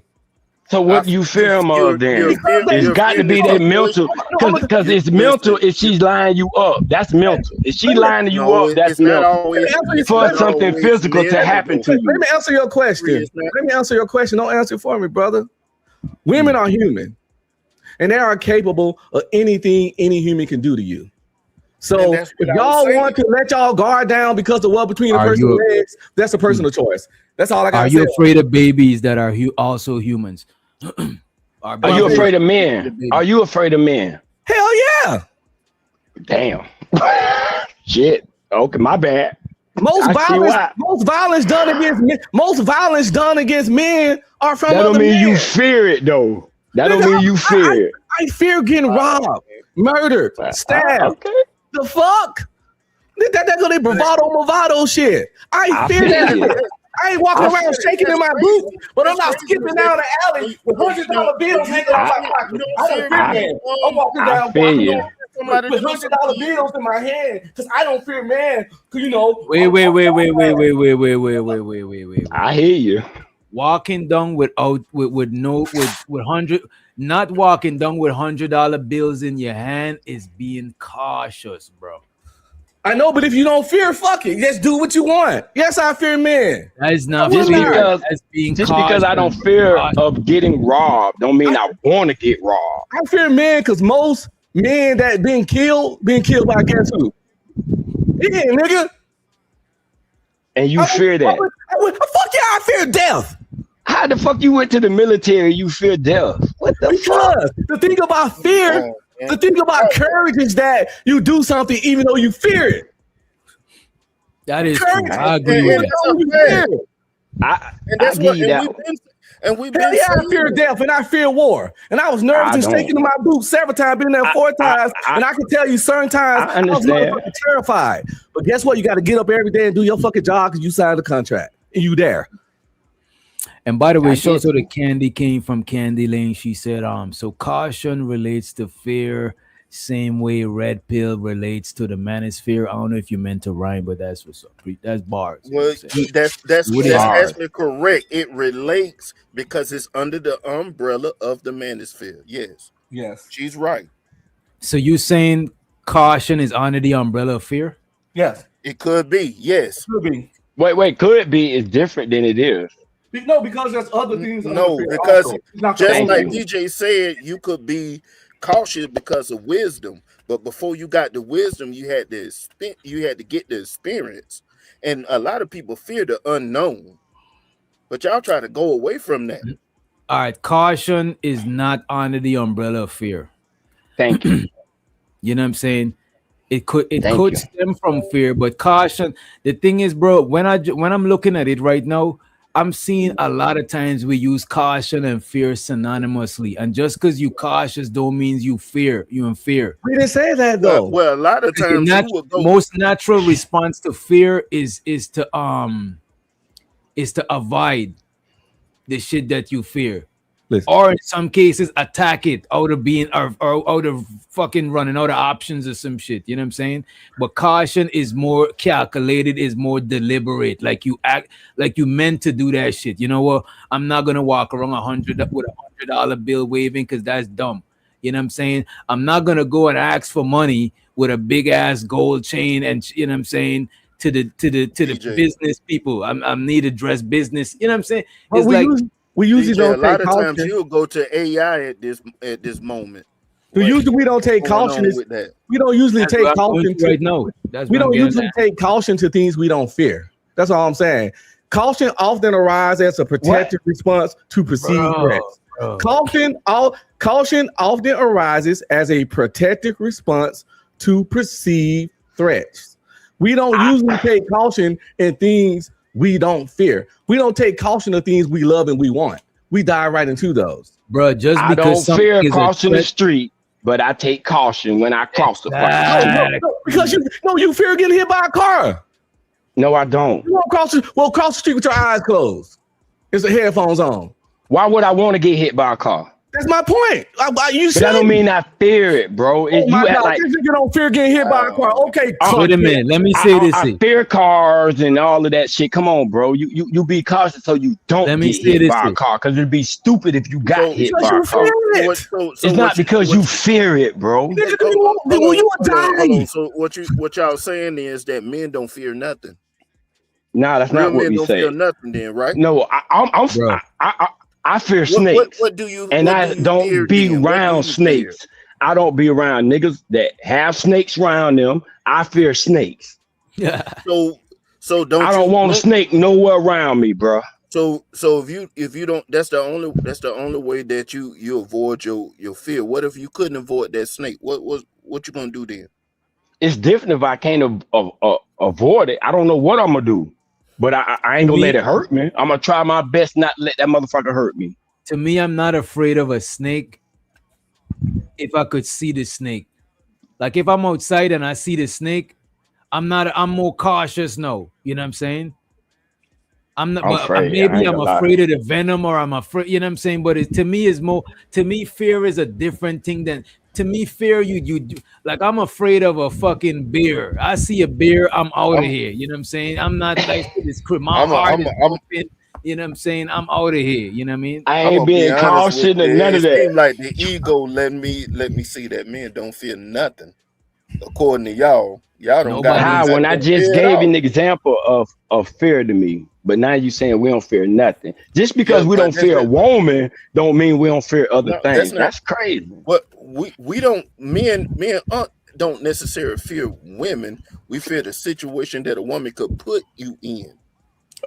Speaker 6: So what you fear them of then? It's got to be that mental, because it's mental if she's lying you up. That's mental. If she lying you up, that's mental. For something physical to happen to you.
Speaker 5: Let me answer your question. Don't answer for me, brother. Women are human, and they are capable of anything any human can do to you. So if y'all want to let y'all guard down because of what between the person's legs, that's a personal choice. That's all I got to say.
Speaker 3: Are you afraid of babies that are also humans?
Speaker 6: Are you afraid of men? Are you afraid of men?
Speaker 5: Hell yeah.
Speaker 6: Damn. Shit. Okay, my bad.
Speaker 5: Most violence done against men are from
Speaker 6: that
Speaker 5: other
Speaker 6: don't mean
Speaker 5: men.
Speaker 6: You fear it though. That don't mean you fear it.
Speaker 5: I fear getting robbed, murdered, stabbed. Okay. The fuck? That go bravado shit. I fear that. I ain't walking around shaking in my boots, but I'm not skipping down the alley with $100 bills hanging out my pocket. I don't fear man. I'm walking down with $100 bills in my hand because I don't fear man. Wait.
Speaker 6: I hear you.
Speaker 3: Walking down not walking down with $100 bills in your hand is being cautious, bro.
Speaker 5: I know, but if you don't fear, fuck it. Just do what you want. Yes, I fear men.
Speaker 3: That is not
Speaker 6: just because I don't fear of getting robbed don't mean I want to get robbed.
Speaker 5: I fear men because most men that been killed by guess who? Yeah, nigga.
Speaker 6: And you fear that.
Speaker 5: Fuck yeah, I fear death.
Speaker 6: How the fuck you went to the military? You fear death? What the fuck?
Speaker 5: The thing about fear. The thing about courage is that you do something even though you fear it.
Speaker 3: That is true. I agree with that.
Speaker 5: I fear death and I fear war. And I was nervous and shaking in my boots several times, been there 4 times. And I can tell you certain times I was terrified. But guess what? You got to get up every day and do your fucking job because you signed the contract. And you there.
Speaker 3: And by the way, so the Candy came from Candy Lane. She said, so caution relates to fear, same way red pill relates to the manosphere. I don't know if you meant to rhyme, but that's what's up. That's bars.
Speaker 7: Well, that's actually correct. It relates because it's under the umbrella of the manosphere. Yes.
Speaker 5: Yes.
Speaker 7: She's right.
Speaker 3: So you saying caution is under the umbrella of fear?
Speaker 5: Yes.
Speaker 7: It could be. Yes.
Speaker 5: Could be.
Speaker 6: Wait, could be is different than it is.
Speaker 5: No, because there's other things.
Speaker 7: No,
Speaker 5: under fear
Speaker 7: because
Speaker 5: also. It's not
Speaker 7: just
Speaker 6: Thank
Speaker 7: like
Speaker 6: you.
Speaker 7: DJ said, you could be cautious because of wisdom, but before you got the wisdom, you had to get the experience. And a lot of people fear the unknown, but y'all try to go away from that.
Speaker 3: All right, caution is not under the umbrella of fear.
Speaker 6: Thank you.
Speaker 3: You know what I'm saying? It could
Speaker 6: Thank you.
Speaker 3: stem from fear, but caution. The thing is, bro, when I'm looking at it right now, I'm seeing a lot of times we use caution and fear synonymously, and just because you cautious don't mean you fear. You in fear.
Speaker 5: We didn't say that though.
Speaker 7: Well, a lot of times
Speaker 3: Most natural response to fear is to avoid the shit that you fear.
Speaker 5: Listen.
Speaker 3: Or in some cases attack it out of being or out of fucking running out of options or some shit. You know what I'm saying? But caution is more calculated, is more deliberate. Like you act like you meant to do that shit. You know what? I'm not gonna walk around with $100 bill waving because that's dumb. You know what I'm saying? I'm not gonna go and ask for money with a big ass gold chain and you know what I'm saying to the business people. I'm need to dress business. You know what I'm saying? It's like
Speaker 5: we usually don't
Speaker 7: a lot
Speaker 5: take
Speaker 7: of
Speaker 5: caution.
Speaker 7: times you'll go to AI at this moment.
Speaker 5: Usually we don't take caution. We don't usually take caution
Speaker 3: right now.
Speaker 5: We don't usually take caution to things we don't fear. That's all I'm saying. Caution often arises as a protective response to perceived threats. Caution often arises as a protective response to perceived threats. We don't usually take caution in things we don't fear. We don't take caution of things we love and we want. We dive right into those.
Speaker 3: Bro, just
Speaker 6: I
Speaker 3: because
Speaker 6: don't fear crossing the street, but I take caution when I cross the fucking street.
Speaker 5: No, because you fear getting hit by a car.
Speaker 6: No, I don't.
Speaker 5: You won't cross the street with your eyes closed. It's the headphones on.
Speaker 6: Why would I want to get hit by a car?
Speaker 5: That's my point.
Speaker 6: But that don't mean I fear it, bro.
Speaker 5: You don't fear getting hit by a car. Okay,
Speaker 3: wait a minute. Let me say this.
Speaker 6: I fear cars and all of that shit. Come on, bro. You be cautious so you don't get hit by a car, because it'd be stupid if you got hit by a car. It's not because you fear it, bro.
Speaker 5: You will die.
Speaker 7: So what y'all saying is that men don't fear nothing.
Speaker 6: Nah, that's not what we say.
Speaker 7: Fear nothing, then, right?
Speaker 6: No, I fear snakes.
Speaker 7: What do you?
Speaker 6: And I don't be around snakes. I don't be around niggas that have snakes around them. I fear snakes.
Speaker 3: Yeah.
Speaker 7: So don't.
Speaker 6: I don't want a snake nowhere around me, bro.
Speaker 7: So if you don't, that's the only way that you avoid your fear. What if you couldn't avoid that snake? What you gonna do then?
Speaker 6: It's different if I can't avoid it. I don't know what I'm gonna do. But I ain't gonna let it hurt me. I'm gonna try my best not to let that motherfucker hurt me.
Speaker 3: To me, I'm not afraid of a snake if I could see the snake. Like if I'm outside and I see the snake, I'm more cautious now. You know what I'm saying? I'm afraid of the venom, or I'm afraid, you know what I'm saying? But to me, fear is a different thing than. To me, fear you like I'm afraid of a fucking bear. I see a bear, I'm out of here. You know what I'm saying? I'm not like this. My heart is open. You know what I'm saying? I'm out of here. You know what I mean?
Speaker 6: I ain't being cautious and none of that.
Speaker 7: It seems like the ego let me see that men don't fear nothing. According to y'all don't got
Speaker 6: how when I just gave an example of fear to me, but now you saying we don't fear nothing. Just because we don't fear a woman don't mean we don't fear other things. That's crazy.
Speaker 7: What we don't men don't necessarily fear women. We fear the situation that a woman could put you in.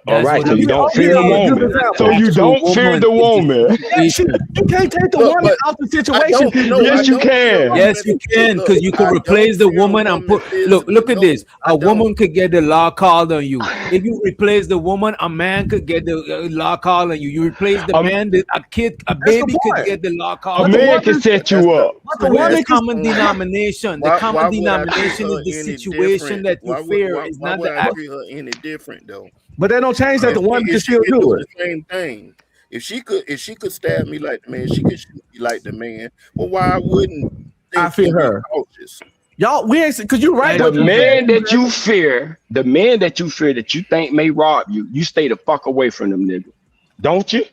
Speaker 6: All right, so you don't fear the woman. So you don't fear the woman.
Speaker 5: You can't take the woman out the situation.
Speaker 6: Yes, you can.
Speaker 3: Yes, you can, because you can replace the woman and put. Look at this. A woman could get the law called on you. If you replace the woman, a man could get the law called on you. You replace the man, a baby could get the law called.
Speaker 6: A man can set you up.
Speaker 3: The common denomination. The common denomination is the situation that you fear. Is not the act.
Speaker 7: Any different though.
Speaker 5: But that don't change that the woman can still do it.
Speaker 7: The same thing. If she could stab me like the man, she could shoot me like the man. Well, why wouldn't
Speaker 5: I fear her?
Speaker 7: Cautious?
Speaker 5: Y'all, we ain't because you're right.
Speaker 6: The man that you fear that you think may rob you, you stay the fuck away from them niggas, don't you?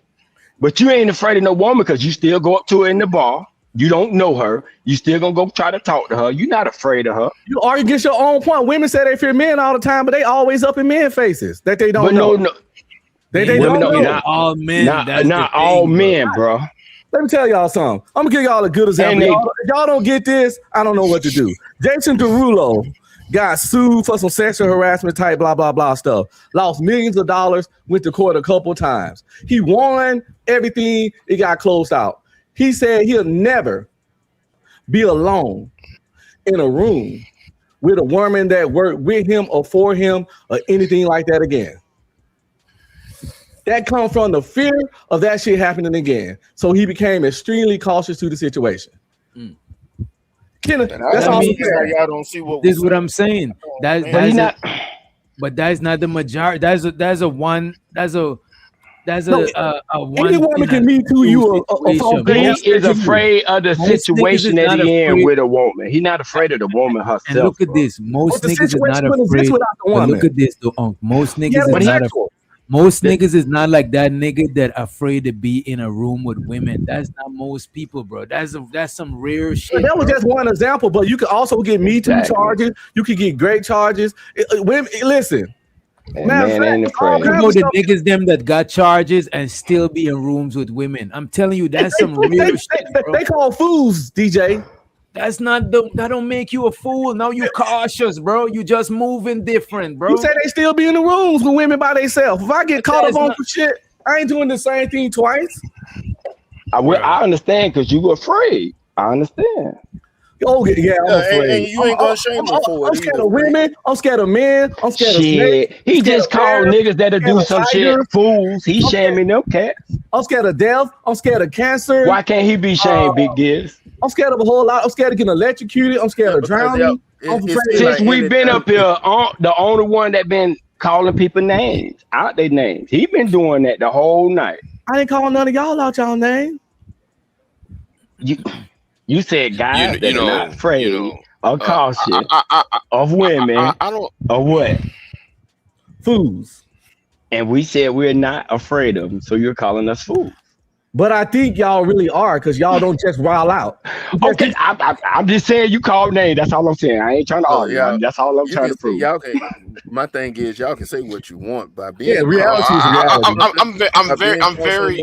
Speaker 6: But you ain't afraid of no woman because you still go up to her in the bar. You don't know her. You still gonna go try to talk to her. You're not afraid of her.
Speaker 5: You argue against your own point. Women say they fear men all the time, but they always up in men faces that they don't know.
Speaker 6: No.
Speaker 5: They don't know.
Speaker 3: Not all men.
Speaker 6: Not all men, bro.
Speaker 5: Let me tell y'all something. I'm gonna give y'all a good example. Y'all don't get this. I don't know what to do. Jason Derulo got sued for some sexual harassment type blah blah blah stuff. Lost millions of dollars. Went to court a couple times. He won everything. It got closed out. He said he'll never be alone in a room with a woman that worked with him or for him or anything like that again. That comes from the fear of that shit happening again. So he became extremely cautious to the situation.
Speaker 7: That's all. Y'all don't see what
Speaker 3: this is what I'm saying. But that's not the majority. That's a one.
Speaker 5: Any woman can meet to you.
Speaker 6: He is afraid of the situation that he in with a woman. He's not afraid of the woman herself.
Speaker 3: And look at this. Most niggas is not afraid. But look at this, though. Most niggas is not afraid. Most niggas is not like that nigga that afraid to be in a room with women. That's not most people, bro. That's some rare shit.
Speaker 5: That was just one example, but you could also get Me Too charges. You could get great charges. Women, listen.
Speaker 6: Man ain't afraid.
Speaker 3: You know the niggas them that got charges and still be in rooms with women. I'm telling you, that's some real shit. Bro.
Speaker 5: They call fools, DJ.
Speaker 3: That don't make you a fool. Now you cautious, bro. You just moving different, bro.
Speaker 5: You say they still be in the rooms with women by themselves. If I get caught up on some shit, I ain't doing the same thing twice.
Speaker 6: I understand because you were afraid. I understand.
Speaker 5: Oh yeah, I'm afraid.
Speaker 7: And you ain't gonna shame them for it.
Speaker 5: I'm scared of women. I'm scared of men. I'm scared of snakes.
Speaker 6: He just called niggas that'll do some shit fools. He shaming them cats.
Speaker 5: I'm scared of death. I'm scared of cancer.
Speaker 6: Why can't he be shamed, Big Giz?
Speaker 5: I'm scared of a whole lot. I'm scared of getting electrocuted. I'm scared of drowning.
Speaker 6: Since we've been up here, the only one that been calling people names, out their names. He been doing that the whole night.
Speaker 5: I ain't calling none of y'all out y'all name.
Speaker 6: You said guys that are not afraid of caution of women of what?
Speaker 5: Fools.
Speaker 6: And we said we're not afraid of them, so you're calling us fools.
Speaker 5: But I think y'all really are because y'all don't just rile out.
Speaker 6: Okay, I'm just saying you call names. That's all I'm saying. I ain't trying to argue. That's all I'm trying to prove.
Speaker 7: My thing is, y'all can say what you want by being.
Speaker 5: Reality is reality.
Speaker 7: I'm very.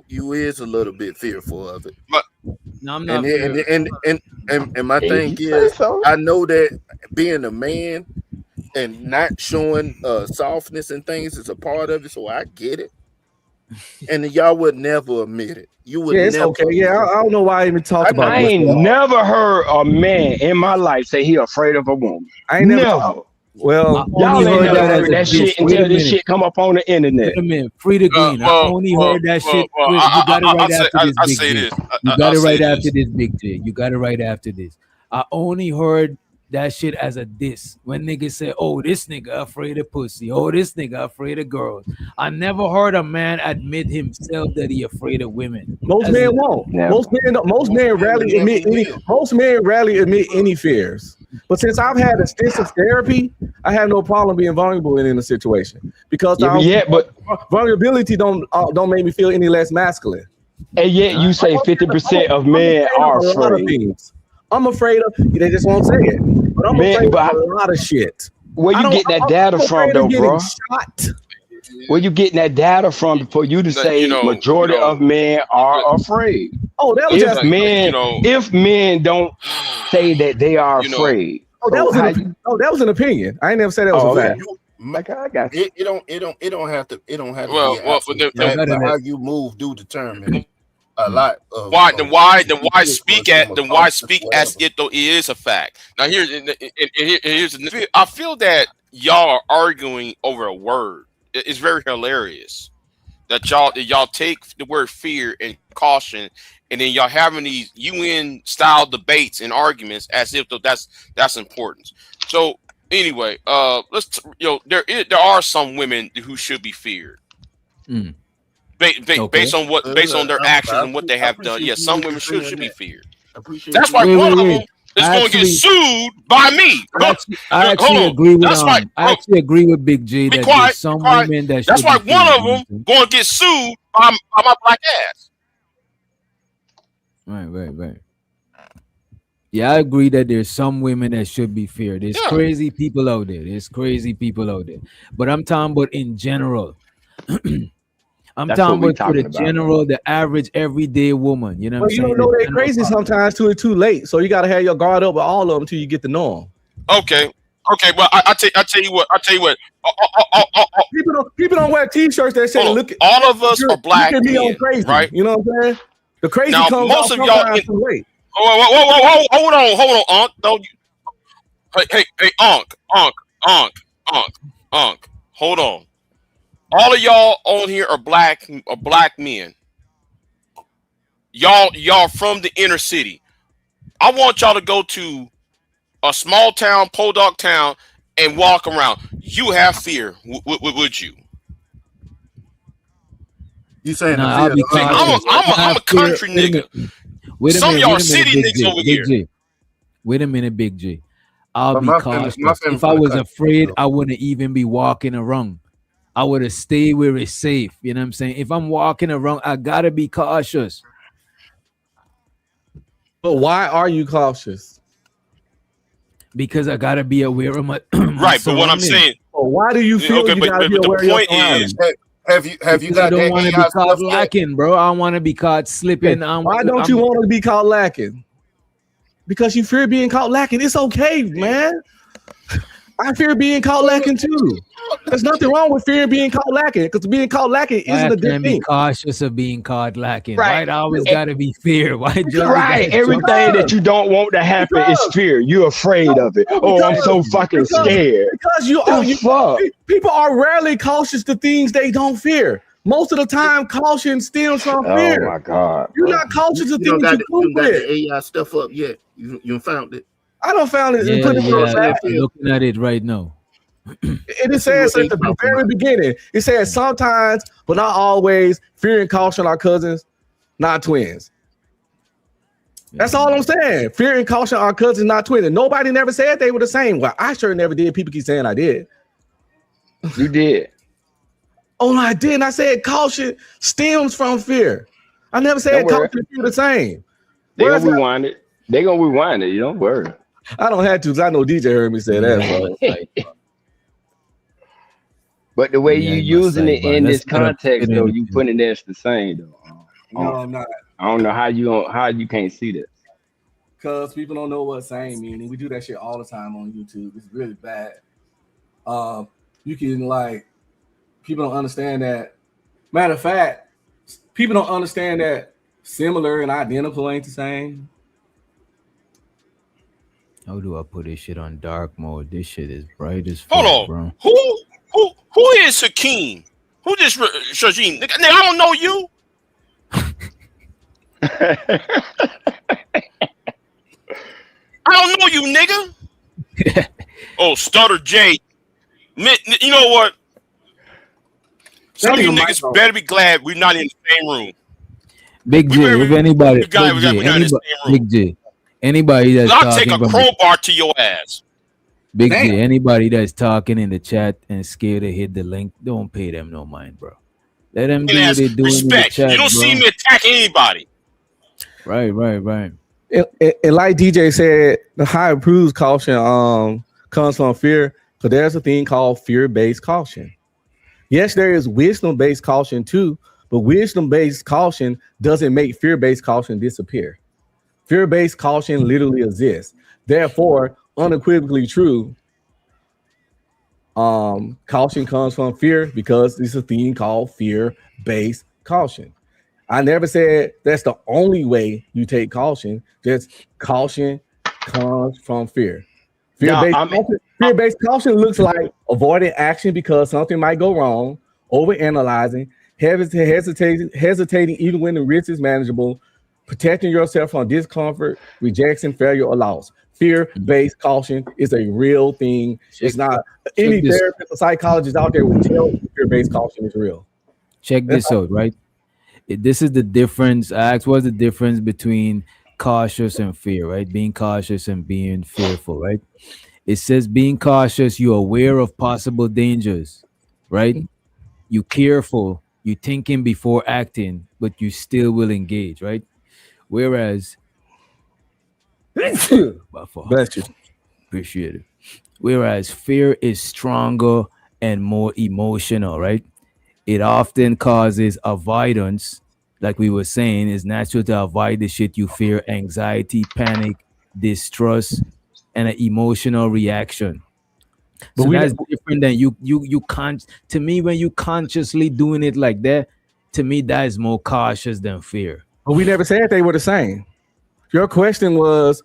Speaker 7: You is a little bit fearful of it, but
Speaker 3: no, I'm not.
Speaker 7: And my thing is, I know that being a man and not showing softness and things is a part of it, so I get it. And y'all would never admit it. You would never.
Speaker 5: Okay. Yeah, I don't know why I even talk about it.
Speaker 6: I ain't never heard a man in my life say he afraid of a woman.
Speaker 5: I ain't never. Well,
Speaker 6: y'all ain't never heard that shit until this shit come up on the internet.
Speaker 3: Wait a minute, Free the Green. I only heard that shit. You got it right after this, Big J. You got it right after this, Big J. You got it right after this. I only heard that shit as a diss. When niggas say, oh, this nigga afraid of pussy. Oh, this nigga afraid of girls. I never heard a man admit himself that he afraid of women.
Speaker 5: Most men won't. Most men rarely admit any. Most men rarely admit any fears. But since I've had extensive therapy, I have no problem being vulnerable in a situation because
Speaker 6: but
Speaker 5: vulnerability don't make me feel any less masculine.
Speaker 6: And yet you say 50% of men are afraid.
Speaker 5: I'm afraid of. They just won't say it. But I'm afraid of a lot of shit.
Speaker 6: Where you get that data from, though, bro? Where you getting that data from for you to say majority of men are afraid?
Speaker 5: Oh, that was
Speaker 6: if men don't say that they are afraid.
Speaker 5: That was an opinion. I ain't never said that was a fact.
Speaker 6: Like I got you.
Speaker 7: It don't have to. How you move do determine a lot of
Speaker 8: why speak as it though it is a fact. Now here's I feel that y'all are arguing over a word. It's very hilarious that y'all take the word fear and caution and then y'all having these UN style debates and arguments as if that's important. So anyway, there are some women who should be feared. Based on their actions and what they have done. Yeah, some women should be feared. That's why one of them is going to get sued by me.
Speaker 3: I actually agree with Big J that there's some women that.
Speaker 8: That's why one of them going to get sued by my black ass.
Speaker 3: Right. Yeah, I agree that there's some women that should be feared. There's
Speaker 8: Yeah.
Speaker 3: crazy people out there. But I'm talking about in general. I'm
Speaker 6: That's what
Speaker 3: talking
Speaker 6: we
Speaker 3: about for the
Speaker 6: talking about.
Speaker 3: general, the average everyday woman. You know what I'm
Speaker 5: But you
Speaker 3: saying?
Speaker 5: don't know
Speaker 3: The
Speaker 5: they're
Speaker 3: general
Speaker 5: crazy
Speaker 3: population.
Speaker 5: sometimes till it's too late. So you gotta have your guard up with all of them until you get to know them.
Speaker 8: Okay. Okay. Well, I tell you what. I tell you what.
Speaker 5: People don't wear T-shirts that say
Speaker 8: Hold on.
Speaker 5: look
Speaker 8: All of us are
Speaker 5: look
Speaker 8: black
Speaker 5: at me on
Speaker 8: men,
Speaker 5: crazy.
Speaker 8: right?
Speaker 5: You know what I'm saying? The crazy
Speaker 8: Now,
Speaker 5: comes
Speaker 8: most
Speaker 5: out
Speaker 8: of y'all.
Speaker 5: sometimes too late.
Speaker 8: Whoa, hold on, Unc. Don't you? Hey, Unc. Hold on. All of y'all on here are black men. Y'all from the inner city. I want y'all to go to a small town, podunk town, and walk around. You have fear, would you?
Speaker 7: You saying the
Speaker 3: Nah,
Speaker 7: fear
Speaker 3: I'll
Speaker 7: of
Speaker 3: be
Speaker 7: the
Speaker 8: See,
Speaker 3: cautious.
Speaker 7: unknown, right?
Speaker 8: I'm a country
Speaker 3: Wait a
Speaker 8: nigga.
Speaker 3: minute. Wait a
Speaker 8: Some of
Speaker 3: minute.
Speaker 8: y'all
Speaker 3: Wait a minute,
Speaker 8: city
Speaker 3: Big
Speaker 8: niggas
Speaker 3: J.
Speaker 8: over
Speaker 3: Big
Speaker 8: here.
Speaker 3: J. Wait a minute, Big J. I'll
Speaker 7: But
Speaker 3: be
Speaker 7: my
Speaker 3: cautious.
Speaker 7: family
Speaker 3: If I
Speaker 7: from the
Speaker 3: was
Speaker 7: country.
Speaker 3: afraid, I wouldn't even be walking around. I would have stayed where it's safe. You know what I'm saying? If I'm walking around, I gotta be cautious.
Speaker 5: But why are you cautious?
Speaker 3: Because I gotta be aware of my
Speaker 8: Right, but what I'm
Speaker 3: surroundings.
Speaker 8: saying,
Speaker 5: Or why do you feel
Speaker 8: okay,
Speaker 5: you gotta be
Speaker 8: but the
Speaker 5: aware of your
Speaker 8: point is,
Speaker 5: surroundings?
Speaker 7: Have you
Speaker 3: Because I
Speaker 7: got
Speaker 3: don't
Speaker 7: that
Speaker 3: want to be
Speaker 7: AI
Speaker 3: caught
Speaker 7: stuff yet?
Speaker 3: lacking, bro. I don't want to be caught slipping.
Speaker 5: Why don't you want to be caught lacking? Because you fear being caught lacking. It's okay, man. I fear being caught lacking too. There's nothing wrong with fear being caught lacking because being caught lacking isn't a good
Speaker 3: Can be
Speaker 5: thing.
Speaker 3: cautious of being caught lacking.
Speaker 6: Right.
Speaker 3: Why it always gotta be fear? Why Johnny
Speaker 6: Right.
Speaker 3: gotta
Speaker 6: Everything that you don't want to happen is
Speaker 5: Because,
Speaker 6: fear. You're afraid of it. Oh, I'm so fucking scared.
Speaker 5: because
Speaker 6: The fuck?
Speaker 5: people are rarely cautious to things they don't fear. Most of the time, caution stems from
Speaker 6: Oh
Speaker 5: fear.
Speaker 6: my God.
Speaker 5: You're
Speaker 6: Bro.
Speaker 5: not cautious of
Speaker 7: You don't
Speaker 5: things
Speaker 7: got
Speaker 5: you cope with.
Speaker 7: the AI stuff up yet. You found it.
Speaker 5: I don't found it and put it
Speaker 7: You know
Speaker 5: on
Speaker 7: what
Speaker 5: the
Speaker 7: I'm
Speaker 5: back.
Speaker 7: saying,
Speaker 3: I'm
Speaker 7: Phil?
Speaker 3: looking at it right now.
Speaker 5: It
Speaker 7: See
Speaker 5: says
Speaker 7: what
Speaker 5: at
Speaker 7: they
Speaker 5: the
Speaker 7: talking
Speaker 5: very
Speaker 7: about.
Speaker 5: beginning. It says sometimes, but not always, fear and caution are cousins, not twins. That's all I'm saying. Fear and caution are cousins, not twins. And nobody never said they were the same. Well, I sure never did. People keep saying I did.
Speaker 6: You did.
Speaker 5: Oh, no, I didn't. I said caution stems from fear. I never
Speaker 6: Don't
Speaker 5: said
Speaker 6: worry.
Speaker 5: caution and fear the same.
Speaker 6: They
Speaker 5: Where's
Speaker 6: gonna
Speaker 5: that?
Speaker 6: rewind it. They gonna rewind it. You don't worry.
Speaker 5: I don't have to because I know DJ heard me say that. So.
Speaker 6: But the way you using it in
Speaker 3: Let's
Speaker 6: this
Speaker 3: get up
Speaker 6: context, though, you
Speaker 3: into
Speaker 6: putting this the same though.
Speaker 5: No, I'm not.
Speaker 6: I don't know how you can't see this.
Speaker 5: Because people don't know what same meaning. We do that shit all the time on YouTube. It's really bad. You can people don't understand that. Matter of fact, people don't understand that similar and identical ain't the same.
Speaker 3: How do I put this shit on dark mode? This shit is bright as
Speaker 8: hold
Speaker 3: fuck,
Speaker 8: on.
Speaker 3: bro.
Speaker 8: Who is Hakeem? Who this Shajin? Nigga, I don't know you. I don't know you, nigga. Oh, Stutter J. You know what? Some of you niggas better be glad we're not in the same room.
Speaker 3: Big J, if anybody, Big J, anybody that's
Speaker 8: I'll
Speaker 3: talking
Speaker 8: take a
Speaker 3: from
Speaker 8: crowbar to your ass.
Speaker 3: Big J, anybody that's talking in the chat and scared to hit the link, don't pay them no mind, bro. Let them do what they do in the chat.
Speaker 8: You don't see me attack anybody.
Speaker 3: Right.
Speaker 5: And like DJ said, the high approves caution comes from fear, because there's a thing called fear-based caution. Yes, there is wisdom-based caution too, but wisdom-based caution doesn't make fear-based caution disappear. Fear-based caution literally exists. Therefore, unequivocally true, caution comes from fear because it's a thing called fear-based caution. I never said that's the only way you take caution. Just caution comes from fear. Fear-based caution looks like avoiding action because something might go wrong, overanalyzing, hesitating even when the risk is manageable, protecting yourself from discomfort, rejection, failure, or loss. Fear-based caution is a real thing. It's not any therapist or psychologist out there will tell you fear-based caution is real.
Speaker 3: Check this out, right? This is the difference. I asked, what's the difference between cautious and fear, right? Being cautious and being fearful, right? It says being cautious, you're aware of possible dangers, right? You careful, you thinking before acting, but you still will engage, right? Whereas,
Speaker 5: Bless you.
Speaker 3: Appreciate it. Whereas fear is stronger and more emotional, right? It often causes avoidance, like we were saying. It's natural to avoid the shit you fear, anxiety, panic, distrust, and an emotional reaction.
Speaker 5: But
Speaker 3: So
Speaker 5: we
Speaker 3: that's different than you can't. To me, when you consciously doing it like that, to me that is more cautious than fear.
Speaker 5: But we never said they were the same. Your question was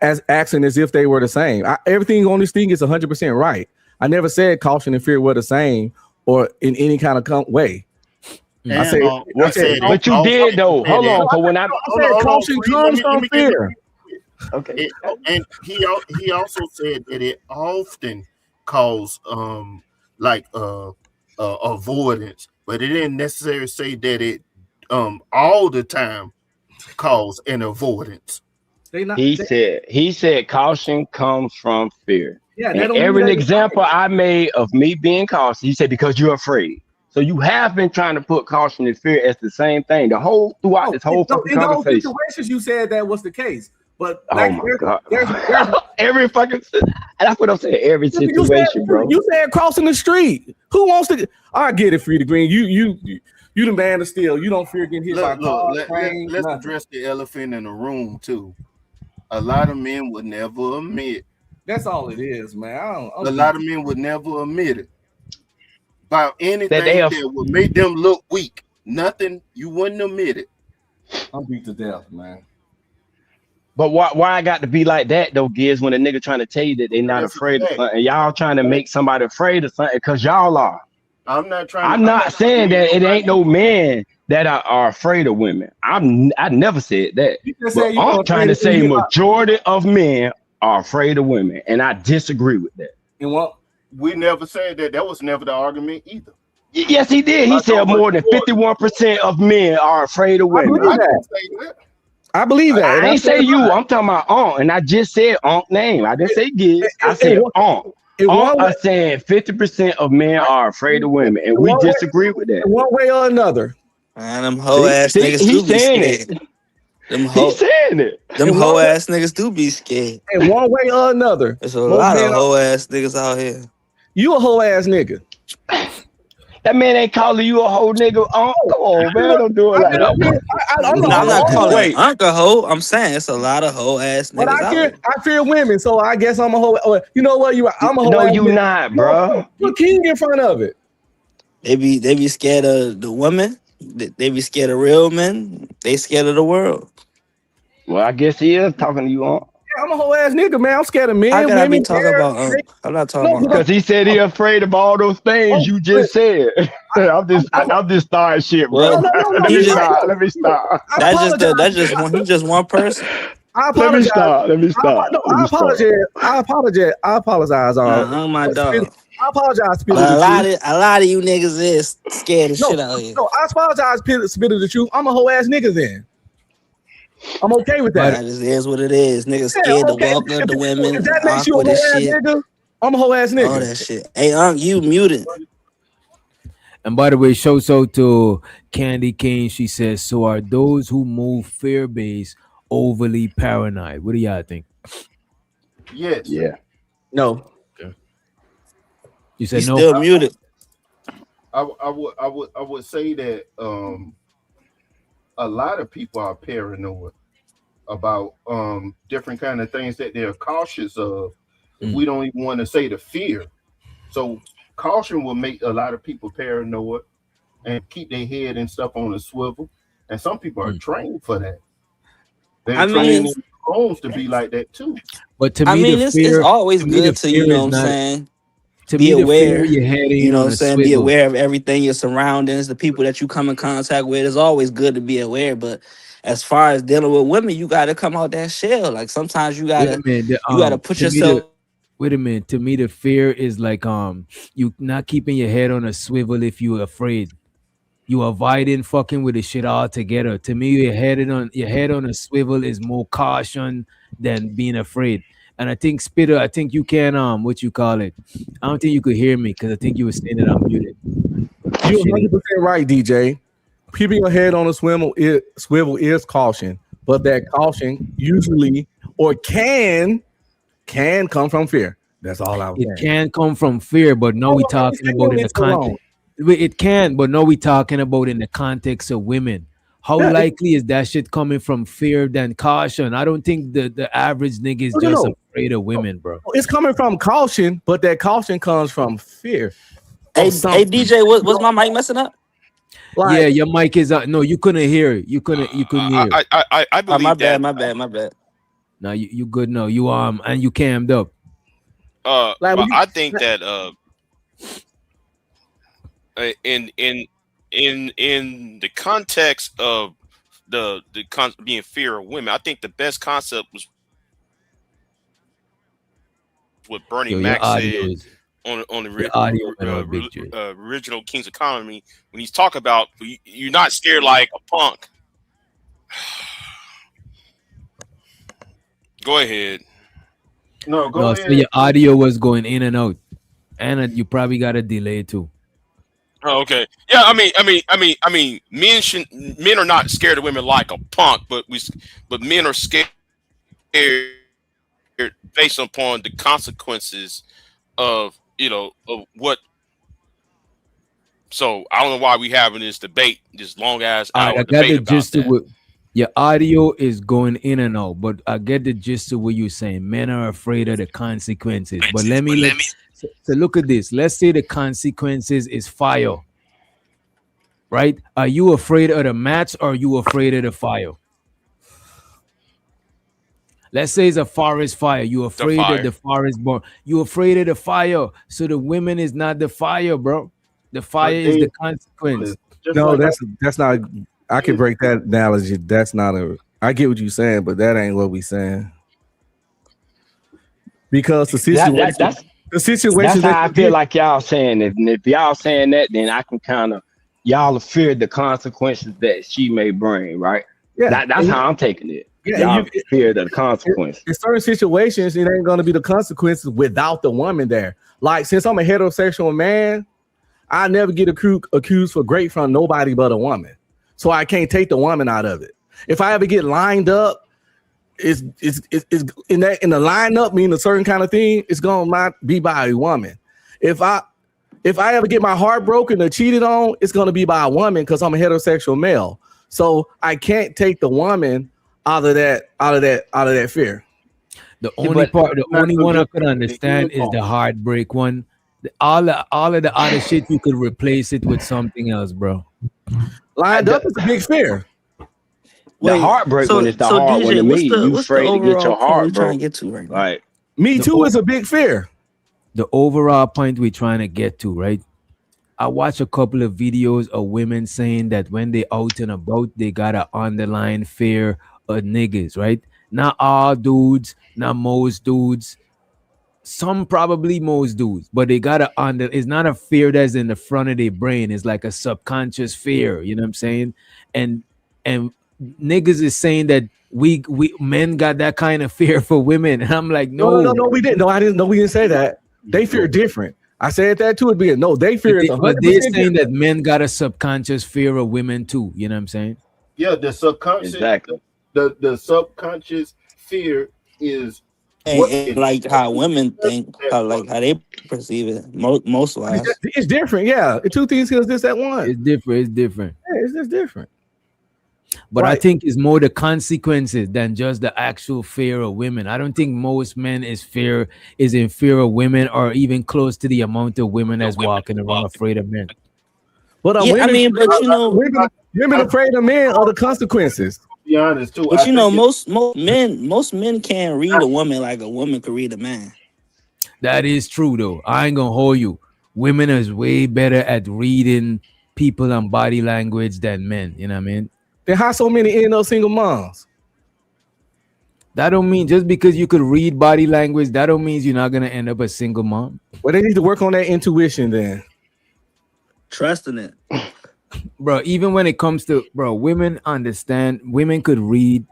Speaker 5: as asking as if they were the same. Everything on this thing is 100% right. I never said caution and fear were the same or in any kind of way.
Speaker 7: And,
Speaker 5: I said,
Speaker 6: but you did though. Hold on, because when I
Speaker 5: said caution comes from fear.
Speaker 6: Okay.
Speaker 7: And he also said that it often cause avoidance, but it didn't necessarily say that it all the time cause an avoidance.
Speaker 6: He said caution comes from fear.
Speaker 5: Yeah,
Speaker 6: and every example I made of me being cautious, he said because you're afraid. So you have been trying to put caution and fear as the same thing throughout this whole fucking
Speaker 5: in
Speaker 6: conversation.
Speaker 5: those situations, you said that was the case. But
Speaker 6: oh my God, there's every fucking that's what I'm saying. Every situation, bro.
Speaker 5: You said crossing the street. Who wants to? I get it, Free Green. You the man of steel. You don't fear getting hit by cars.
Speaker 7: Let's address the elephant in the room too. A lot of men would never admit.
Speaker 5: That's all it is, man.
Speaker 7: A lot of men would never admit it about anything that would make them look weak. Nothing, you wouldn't admit it.
Speaker 5: I'm beat to death, man.
Speaker 6: But why I got to be like that though, Giz, when a nigga trying to tell you that they're not afraid of something, y'all trying to make somebody afraid of something because y'all are.
Speaker 7: I'm not
Speaker 6: saying that it ain't no men that are afraid of women. I never said that. But I'm trying to say majority of men are afraid of women, and I disagree with that.
Speaker 5: And what?
Speaker 7: We never said that. That was never the argument either.
Speaker 6: Yes, he did. He said more than 51% of men are afraid of women.
Speaker 5: I believe that.
Speaker 6: I ain't say you. I'm talking about Onk, and I just said Onk name. I didn't say Giz. I said Onk. I'm saying 50% of men are afraid of women, and we disagree with that.
Speaker 5: One way or another.
Speaker 9: Man, them hoe ass niggas do be scared.
Speaker 6: He's saying it.
Speaker 9: Them hoe ass niggas do be scared.
Speaker 5: And one way or another.
Speaker 9: There's a lot of hoe ass niggas out here.
Speaker 5: You a hoe ass nigga.
Speaker 6: That man ain't calling you a hoe nigga. Oh, come on, man. Don't do it like that.
Speaker 9: I'm not calling Uncle hoe. I'm saying it's a lot of hoe ass niggas out here.
Speaker 5: I fear women, so I guess I'm a hoe. You know what? I'm a hoe.
Speaker 6: No, you not, bro.
Speaker 5: Put king in front of it.
Speaker 9: They be scared of the women. They be scared of real men. They scared of the world.
Speaker 6: Well, I guess he is talking to you on.
Speaker 5: I'm a whole ass nigga, man. I'm scared of men.
Speaker 9: I gotta be talking about. I'm not talking about
Speaker 6: because he said he afraid of all those things you just said. I'm just starting shit, bro. Let me stop.
Speaker 9: That's just one person.
Speaker 5: I apologize.
Speaker 6: Let me stop.
Speaker 5: I apologize.
Speaker 9: My dog.
Speaker 5: I apologize.
Speaker 9: A lot of you niggas is scared of shit out here.
Speaker 5: No, I apologize. Spit of the truth. I'm a whole ass nigga then. I'm okay with that.
Speaker 9: That is what it is. Niggas scared to walk up to women.
Speaker 5: If that makes you a whole ass nigga, I'm a whole ass nigga.
Speaker 9: All that shit. Hey, you muted.
Speaker 3: And by the way, shout out to Candy Cane. She says, so are those who move fear-based overly paranoid? What do y'all think?
Speaker 7: Yes.
Speaker 6: Yeah.
Speaker 9: No.
Speaker 3: Okay. You said no.
Speaker 9: Still muted.
Speaker 7: I would say that a lot of people are paranoid about different kind of things that they're cautious of. We don't even want to say the fear. So caution will make a lot of people paranoid and keep their head and stuff on a swivel. And some people are trained for that. They're trained in homes to be like that too.
Speaker 3: But to me,
Speaker 9: it's always good to, you know what I'm saying? To be aware, you know what I'm saying? Be aware of everything, your surroundings, the people that you come in contact with. It's always good to be aware. But as far as dealing with women, you got to come out that shell. Like sometimes you got to put yourself.
Speaker 3: Wait a minute. To me, the fear is like you not keeping your head on a swivel if you're afraid. You avoiding fucking with the shit altogether. To me, your head on a swivel is more caution than being afraid. And I think Spitter, I think you can what you call it. I don't think you could hear me because I think you were saying that I'm muted.
Speaker 5: You're 100% right, DJ. Keeping your head on a swivel is caution. but that caution usually or can come from fear. That's all I was saying.
Speaker 3: It can come from fear, but no, we talking about in the context. It can, but no, we talking about in the context of women. How likely is that shit coming from fear than caution? I don't think the average nigga is just afraid of women, bro.
Speaker 5: It's coming from caution, but that caution comes from fear.
Speaker 9: Hey DJ, was my mic messing up?
Speaker 3: Like, yeah, your mic is up. No, you couldn't hear it. You couldn't hear it.
Speaker 8: I believe
Speaker 9: my
Speaker 8: that.
Speaker 9: My bad.
Speaker 3: No, you good now. You and you cammed up.
Speaker 8: I think that in the context of being fear of women, I think the best concept was what Bernie Mac said on the original King's Economy when he's talking about you're not scared like a punk. Go ahead.
Speaker 7: No, go ahead.
Speaker 3: So your audio was going in and out, and you probably got a delay too.
Speaker 8: Oh, okay. Yeah, I mean, men are not scared of women like a punk, but men are scared based upon the consequences of what. So I don't know why we having this debate, this long ass hour
Speaker 3: I got the gist of what your audio is going in and out, but I get the gist of what you're saying. Men are afraid of the consequences, but let me. So look at this. Let's say the consequences is fire, right? Are you afraid of the match or are you afraid of the fire? Let's say it's a forest fire. You're afraid of the forest burn. You're afraid of the fire. So the women is not the fire, bro. The fire is the consequence.
Speaker 5: No, that's not. I can break that analogy. That's not I get what you're saying, but that ain't what we saying. Because the situation. The situation
Speaker 6: that's how I feel like y'all saying it. And if y'all saying that, then I can kind of y'all fear the consequences that she may bring, right? Yeah, that's how I'm taking it. Yeah, y'all fear the consequences.
Speaker 5: In certain situations, it ain't gonna be the consequences without the woman there. Like since I'm a heterosexual man, I never get accused for great from nobody but a woman. So I can't take the woman out of it. If I ever get lined up, it's in the lineup mean a certain kind of thing, it's gonna be by a woman. If I ever get my heart broken or cheated on, it's gonna be by a woman because I'm a heterosexual male. So I can't take the woman out of that fear.
Speaker 3: The only one I could understand is the heartbreak one. All of the other shit you could replace it with something else, bro.
Speaker 5: Lined up is a big fear.
Speaker 6: The heartbreak one is the hard
Speaker 9: DJ,
Speaker 6: one to me. You afraid to get your heart broken.
Speaker 9: Right.
Speaker 5: Me too is a big fear.
Speaker 3: The overall point we're trying to get to, right? I watch a couple of videos of women saying that when they out and about, they got an underlying fear of niggas, right? Not all dudes, not most dudes. Some probably most dudes, but they got it's not a fear that's in the front of their brain. It's like a subconscious fear, you know what I'm saying? And niggas is saying that we men got that kind of fear for women. And I'm like, no,
Speaker 5: we didn't. No, I didn't know. We didn't say that. They fear different. I said that too. No, they fear.
Speaker 3: But they're saying that men got a subconscious fear of women too. You know what I'm saying?
Speaker 7: Yeah, the subconscious.
Speaker 6: Exactly.
Speaker 7: The subconscious fear is
Speaker 9: like how women think, how they perceive it. Most wise,
Speaker 5: it's different. Yeah, the two things is just at one.
Speaker 3: It's different.
Speaker 5: Yeah, it's just different.
Speaker 3: But I think it's more the consequences than just the actual fear of women. I don't think most men is in fear of women or even close to the amount of women that's walking around afraid of men.
Speaker 5: But women afraid of men are the consequences.
Speaker 7: To be honest, too.
Speaker 9: But most men can't read a woman like a woman can read a man.
Speaker 3: That is true, though. I ain't gonna hold you. Women is way better at reading people and body language than men. You know what I mean?
Speaker 5: Then how so many end up single moms?
Speaker 3: That don't mean just because you could read body language, that don't mean you're not gonna end up a single mom.
Speaker 5: Well, they need to work on that intuition then.
Speaker 9: Trusting it.
Speaker 3: Bro, even when it comes to women women could read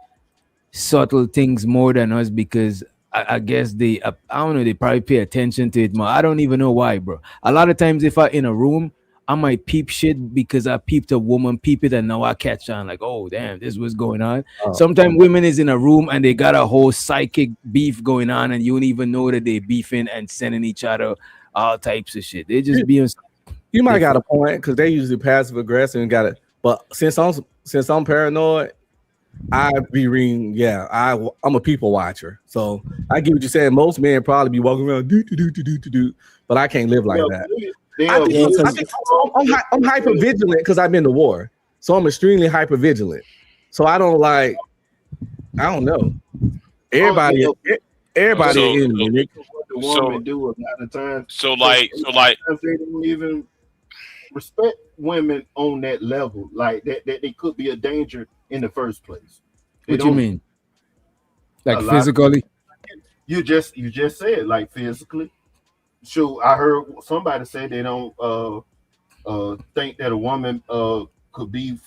Speaker 3: subtle things more than us because I guess they probably pay attention to it more. I don't even know why, bro. A lot of times if I'm in a room, I might peep shit because I peeped a woman peep it, and now I catch on like, oh damn, this was going on. Sometimes women is in a room and they got a whole psychic beef going on, and you don't even know that they beefing and sending each other all types of shit. They just being.
Speaker 5: You might got a point because they usually passive aggressive and got it. But since I'm paranoid, I be reading. Yeah, I'm a people watcher, so I get what you're saying. Most men probably be walking around do, but I can't live like that. I'm hyper vigilant because I've been to war, so I'm extremely hyper vigilant. So I don't know. Everybody
Speaker 8: so,
Speaker 5: in it.
Speaker 7: What the woman do a lot of times.
Speaker 8: So like
Speaker 7: they don't even respect women on that level, like that they could be a danger in the first place.
Speaker 3: What do you mean? Like physically?
Speaker 7: You just said like physically. So I heard somebody say they don't think that a woman could be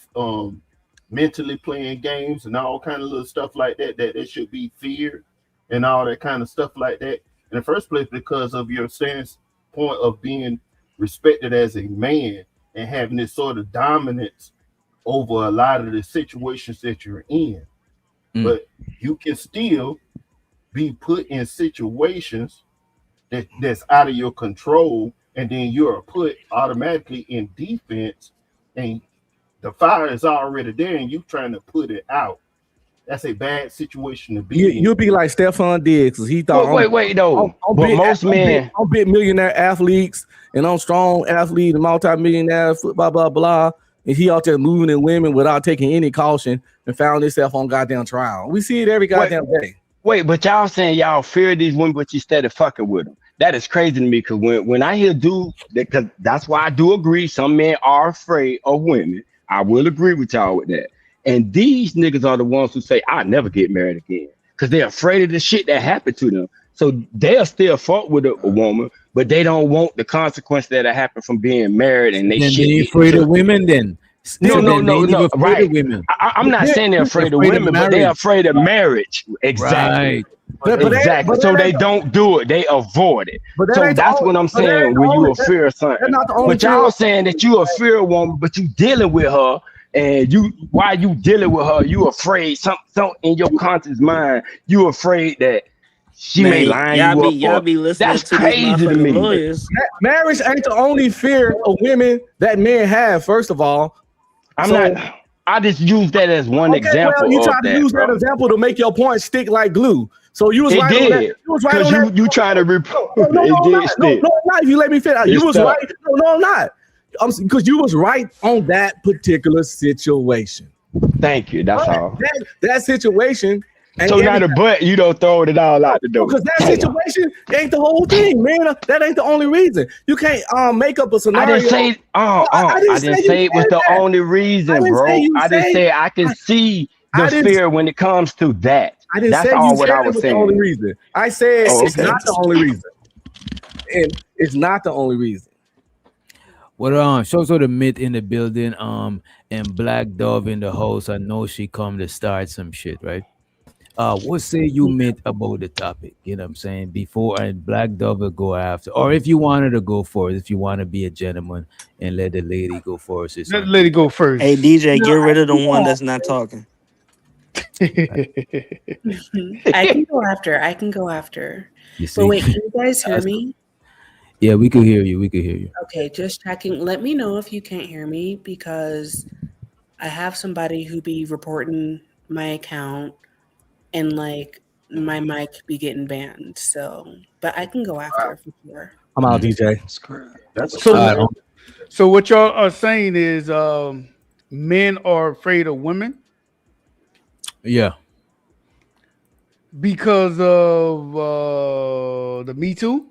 Speaker 7: mentally playing games and all kind of little stuff like that that should be feared and all that kind of stuff like that in the first place, because of your stance point of being respected as a man and having this sort of dominance over a lot of the situations that you're in. But you can still be put in situations that's out of your control, and then you're put automatically in defense, and the fire is already there, and you trying to put it out. That's a bad situation to be in.
Speaker 5: You'll be like Stephon Diggs, because he thought,
Speaker 6: wait, though.
Speaker 5: I'm big millionaire athletes, and I'm strong athlete and multi-millionaire, blah, blah, blah. And he out there moving in women without taking any caution and found himself on goddamn trial. We see it every goddamn day.
Speaker 6: Wait, but y'all saying y'all fear these women, but you started fucking with them. That is crazy to me, because when I hear dudes, because that's why I do agree, some men are afraid of women. I will agree with y'all with that. And these niggas are the ones who say, I'll never get married again, because they're afraid of the shit that happened to them. So they'll still fuck with a woman, but they don't want the consequence that happen from being married, and they
Speaker 3: afraid of women then.
Speaker 6: No, right. Women. I'm not saying they're afraid of women, but they're afraid of marriage. Exactly. Right. Exactly. So they don't do it. They avoid it. So that's what I'm saying when you fear something. But y'all saying that you fear a woman, but you dealing with her, and while you dealing with her, you afraid something in your conscious mind, you afraid that she may line you up.
Speaker 9: Y'all be listening.
Speaker 6: That's crazy to me.
Speaker 9: Lawyers.
Speaker 5: Marriage ain't the only fear of women that men have, first of all.
Speaker 6: I just use that as one example.
Speaker 5: Well, you try to use that example to make your point stick like glue. So you was right on that. You was right on that.
Speaker 6: You trying to reprove
Speaker 5: it. No, not if you let me finish. You was right. No, I'm not. Because you was right on that particular situation.
Speaker 6: Thank you. That's all.
Speaker 5: That situation.
Speaker 6: So now the butt, you don't throw it all out the door.
Speaker 5: Because that situation ain't the whole thing, man. That ain't the only reason. You can't make up a scenario.
Speaker 6: I didn't say it was the only reason, bro. I didn't say I can see the fear when it comes to that. That's all what I was saying.
Speaker 5: The only reason. I said it's not the only reason. And it's not the only reason.
Speaker 3: Well, show the myth in the building, and Black Dove in the house. I know she come to start some shit, right? What say you meant about the topic? You know what I'm saying? Before, and Black Dove will go after, or if you wanted to go for it, if you want to be a gentleman and let the lady go first.
Speaker 10: Let the lady go first.
Speaker 9: Hey DJ, get rid of the one that's not talking.
Speaker 4: I can go after. But wait, can you guys hear me?
Speaker 3: Yeah, we could hear you.
Speaker 4: Okay, just checking. Let me know if you can't hear me, because I have somebody who be reporting my account, and like my mic be getting banned. So, but I can go after for sure.
Speaker 5: I'm out, DJ.
Speaker 10: So what y'all are saying is men are afraid of women?
Speaker 3: Yeah.
Speaker 10: Because of the Me Too?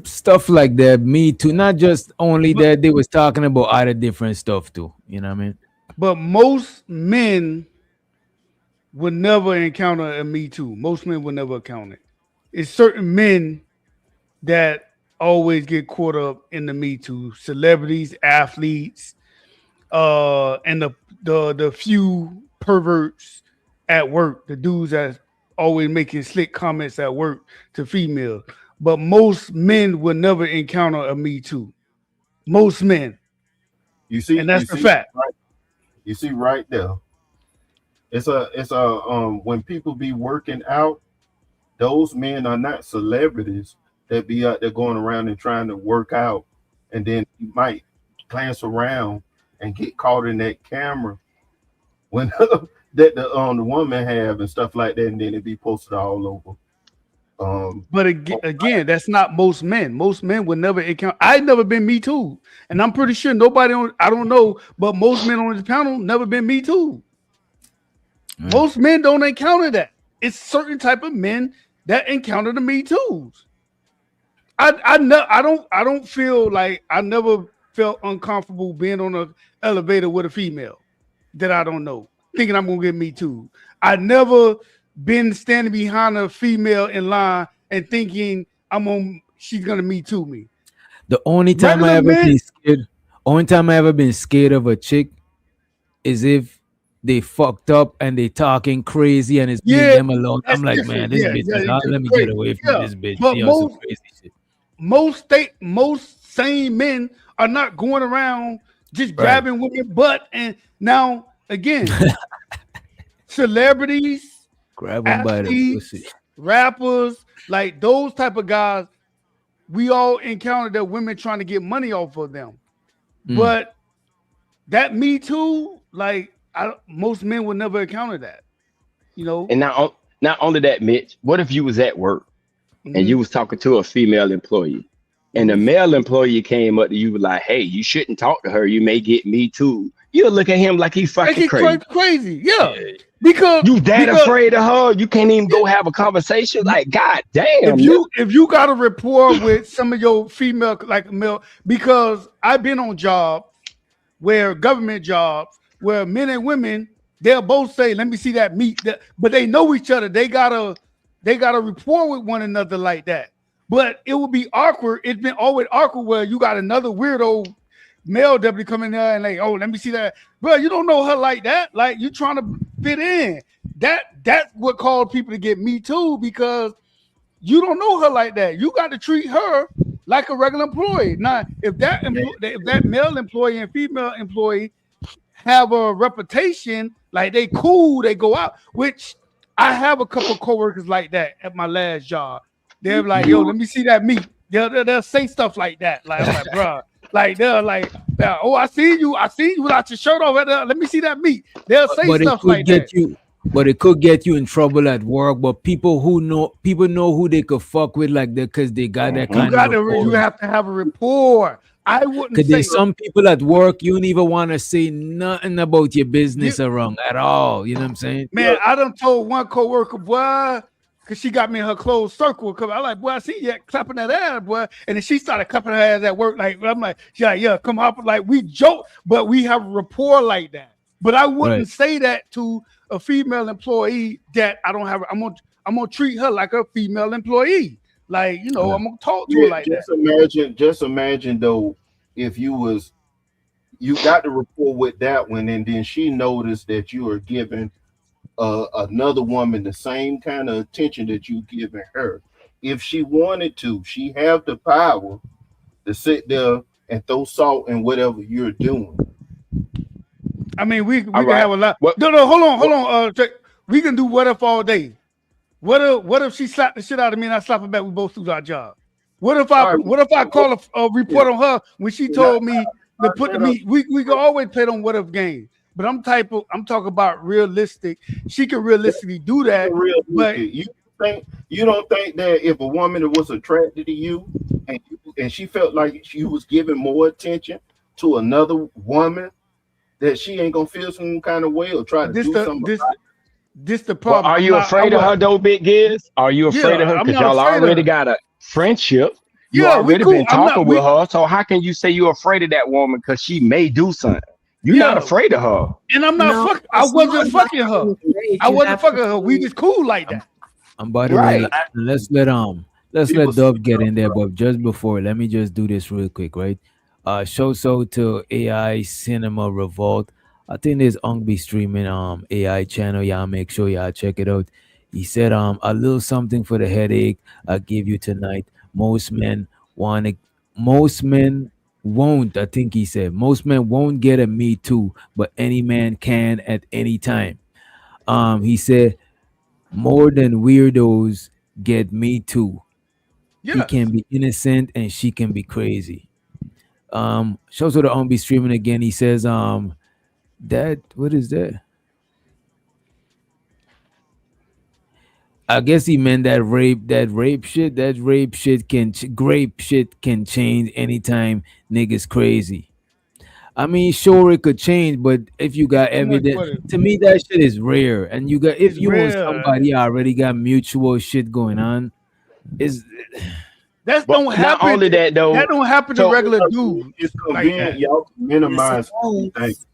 Speaker 3: Stuff like that. Me Too. Not just only that, they was talking about other different stuff too. You know what I mean?
Speaker 10: But most men would never encounter a Me Too. Most men would never encounter it. It's certain men that always get caught up in the Me Too. Celebrities, athletes, and the few perverts at work, the dudes that always making slick comments at work to females. but most men will never encounter a Me Too. Most men.
Speaker 7: You see,
Speaker 10: and that's the fact.
Speaker 7: Right, you see right there. It's when people be working out, those men are not celebrities that be out there going around and trying to work out, and then you might glance around and get caught in that camera when that the woman have and stuff like that, and then it be posted all over.
Speaker 10: But again, that's not most men. Most men would never encounter. I've never been Me Too, and I'm pretty sure nobody on. I don't know, but most men on this panel never been Me Too. Most men don't encounter that. It's certain type of men that encounter the Me Too's. I don't feel like I never felt uncomfortable being on an elevator with a female that I don't know, thinking I'm gonna get Me Too. I never been standing behind a female in line and thinking she's gonna Me Too me.
Speaker 3: The only time I ever been scared of a chick is if they fucked up and they talking crazy and it's leave them alone. I'm like, man, this bitch is hot. Let me get away from this bitch.
Speaker 10: But most sane men are not going around just grabbing women butt. And now again, celebrities,
Speaker 3: grab them by the pussy,
Speaker 10: rappers, like those type of guys, we all encounter that women trying to get money off of them. But that Me Too, like most men would never encounter that, you know.
Speaker 6: And not only that, Mitch, what if you was at work and you was talking to a female employee and the male employee came up to you like, hey, you shouldn't talk to her, you may get Me Too. You'll look at him like he's fucking
Speaker 10: crazy. Yeah. Because
Speaker 6: you afraid of her, you can't even go have a conversation. Like, god damn.
Speaker 10: If you got a rapport with some of your female, like male, because I've been on jobs where government jobs where men and women, they'll both say, let me see that meat. But they know each other. They got a rapport with one another like that. But it would be awkward. It's been always awkward where you got another weirdo male deputy come in there and like, oh, let me see that. Bro, you don't know her like that. Like, you trying to fit in. That's what called people to get Me Too, because you don't know her like that. You got to treat her like a regular employee. Now, if that male employee and female employee have a reputation, like they cool, they go out, which I have a couple coworkers like that at my last job. They're like, yo, let me see that meat. They'll say stuff like that. Like, I'm like, bro, like they're like, oh, I see you without your shirt off. Let me see that meat. They'll say stuff like that.
Speaker 3: But it could get you in trouble at work. But people know who they could fuck with like that because they got that kind of rapport.
Speaker 10: You have to have a rapport. I wouldn't say
Speaker 3: there's some people at work you don't even want to say nothing about your business around at all. You know what I'm saying?
Speaker 10: Man, I done told one coworker, boy, because she got me in her closed circle. Cause I like, boy, I see you clapping that ass, boy. And then she started clapping her ass at work. Like, I'm like, yeah, come up. Like, we joke, but we have a rapport like that. But I wouldn't say that to a female employee that I don't have. I'm gonna treat her like a female employee. Like, you know, I'm gonna talk to her like that.
Speaker 7: Just imagine though, if you got the rapport with that one, and then she noticed that you are giving another woman the same kind of attention that you giving her. If she wanted to, she have the power to sit there and throw salt in whatever you're doing.
Speaker 10: I mean, we can have a lot. No, hold on. We can do what if all day. What if she slapped the shit out of me and I slap her back? We both lose our job. What if I call a report on her when she told me to put the meat? We can always play on what if game. But I'm talking about realistic. She can realistically do that. But
Speaker 7: you don't think that if a woman was attracted to you and she felt like she was giving more attention to another woman, that she ain't gonna feel some kind of way or try to do something?
Speaker 10: This the problem.
Speaker 6: Well, are you afraid of her though, Big Giz? Are you afraid of her? Because y'all already got a friendship. You already been talking with her. So how can you say you're afraid of that woman? Because she may do something. You're not afraid of her.
Speaker 10: And I'm not I wasn't fucking her. I wasn't fucking her. We just cool like that.
Speaker 3: By the way, let's let Dub get in there, but just before, let me just do this real quick, right? Show to AI Cinema Revolt. I think there's Ongby streaming AI channel. Y'all make sure y'all check it out. He said a little something for the headache I give you tonight. Most men want to. Most men won't. I think he said most men won't get a Me Too, but any man can at any time. He said more than weirdos get Me Too. He
Speaker 10: Yes.
Speaker 3: can be innocent and she can be crazy. Shows her the be streaming again. He says, that what is that? I guess he meant that rape shit. That rape shit grape shit can change anytime niggas crazy. I mean, sure it could change, but if you got
Speaker 10: Too much
Speaker 3: evidence,
Speaker 10: for it.
Speaker 3: to me that shit is rare. And you got if
Speaker 10: It's
Speaker 3: you and
Speaker 10: rare.
Speaker 3: somebody already got mutual shit going on, is
Speaker 10: That
Speaker 6: But
Speaker 10: don't
Speaker 6: not
Speaker 10: happen.
Speaker 6: only that though.
Speaker 10: That don't happen to
Speaker 6: So
Speaker 10: regular dudes
Speaker 7: It's
Speaker 10: like
Speaker 7: convenient,
Speaker 10: that.
Speaker 7: y'all can minimize
Speaker 4: Yes, it
Speaker 7: things,
Speaker 4: does.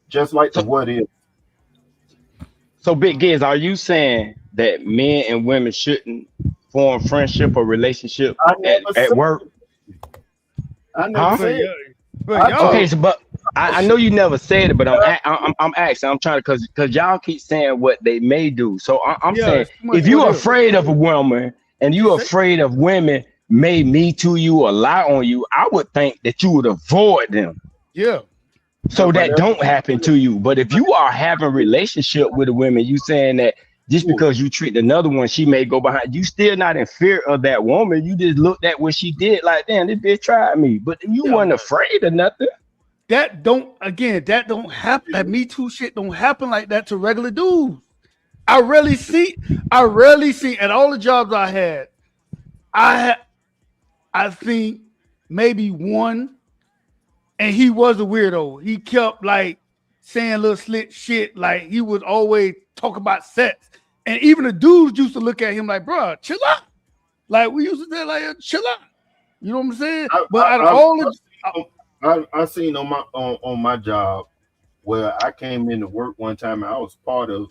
Speaker 7: just like the what if.
Speaker 6: So Big Giz, are you saying that men and women shouldn't form friendship or relationship
Speaker 7: I never
Speaker 6: at
Speaker 7: said.
Speaker 6: work?
Speaker 7: I never
Speaker 6: Huh?
Speaker 10: But
Speaker 7: said.
Speaker 10: yeah, but
Speaker 7: I
Speaker 10: y'all,
Speaker 6: Okay,
Speaker 7: told
Speaker 6: so but I know you never said it, but I'm asking. I'm trying to because y'all keep saying what they may do. So I'm
Speaker 10: yeah,
Speaker 6: saying
Speaker 10: it's too much
Speaker 6: if
Speaker 10: what
Speaker 6: you're
Speaker 10: if.
Speaker 6: afraid of a woman and
Speaker 10: Just
Speaker 6: you're
Speaker 10: say
Speaker 6: afraid of women may Me to you or lie on you, I would think that you would avoid them
Speaker 10: yeah.
Speaker 7: yeah,
Speaker 6: so
Speaker 7: but
Speaker 6: that
Speaker 7: that's
Speaker 6: don't happen to you. But if you are having a relationship with a woman, you saying that just
Speaker 7: cool.
Speaker 6: because you treat another one, she may go behind you. Still not in fear of that woman. You just looked at what she did, like damn, this bitch tried me, but you
Speaker 10: Yeah,
Speaker 6: wasn't
Speaker 10: but
Speaker 6: afraid of nothing.
Speaker 10: that don't happen. That Me Too shit don't happen like that to regular dudes. I rarely see at all the jobs I had, I I think maybe one, and he was a weirdo. He kept like saying little slick shit, like he would always talk about sex. And even the dudes used to look at him like, bro, chill out. Like we used to say, like, chill out. You know what I'm saying?
Speaker 7: I,
Speaker 10: But out of
Speaker 7: I,
Speaker 10: all the
Speaker 7: I seen on my job where I came into work one time and I was part of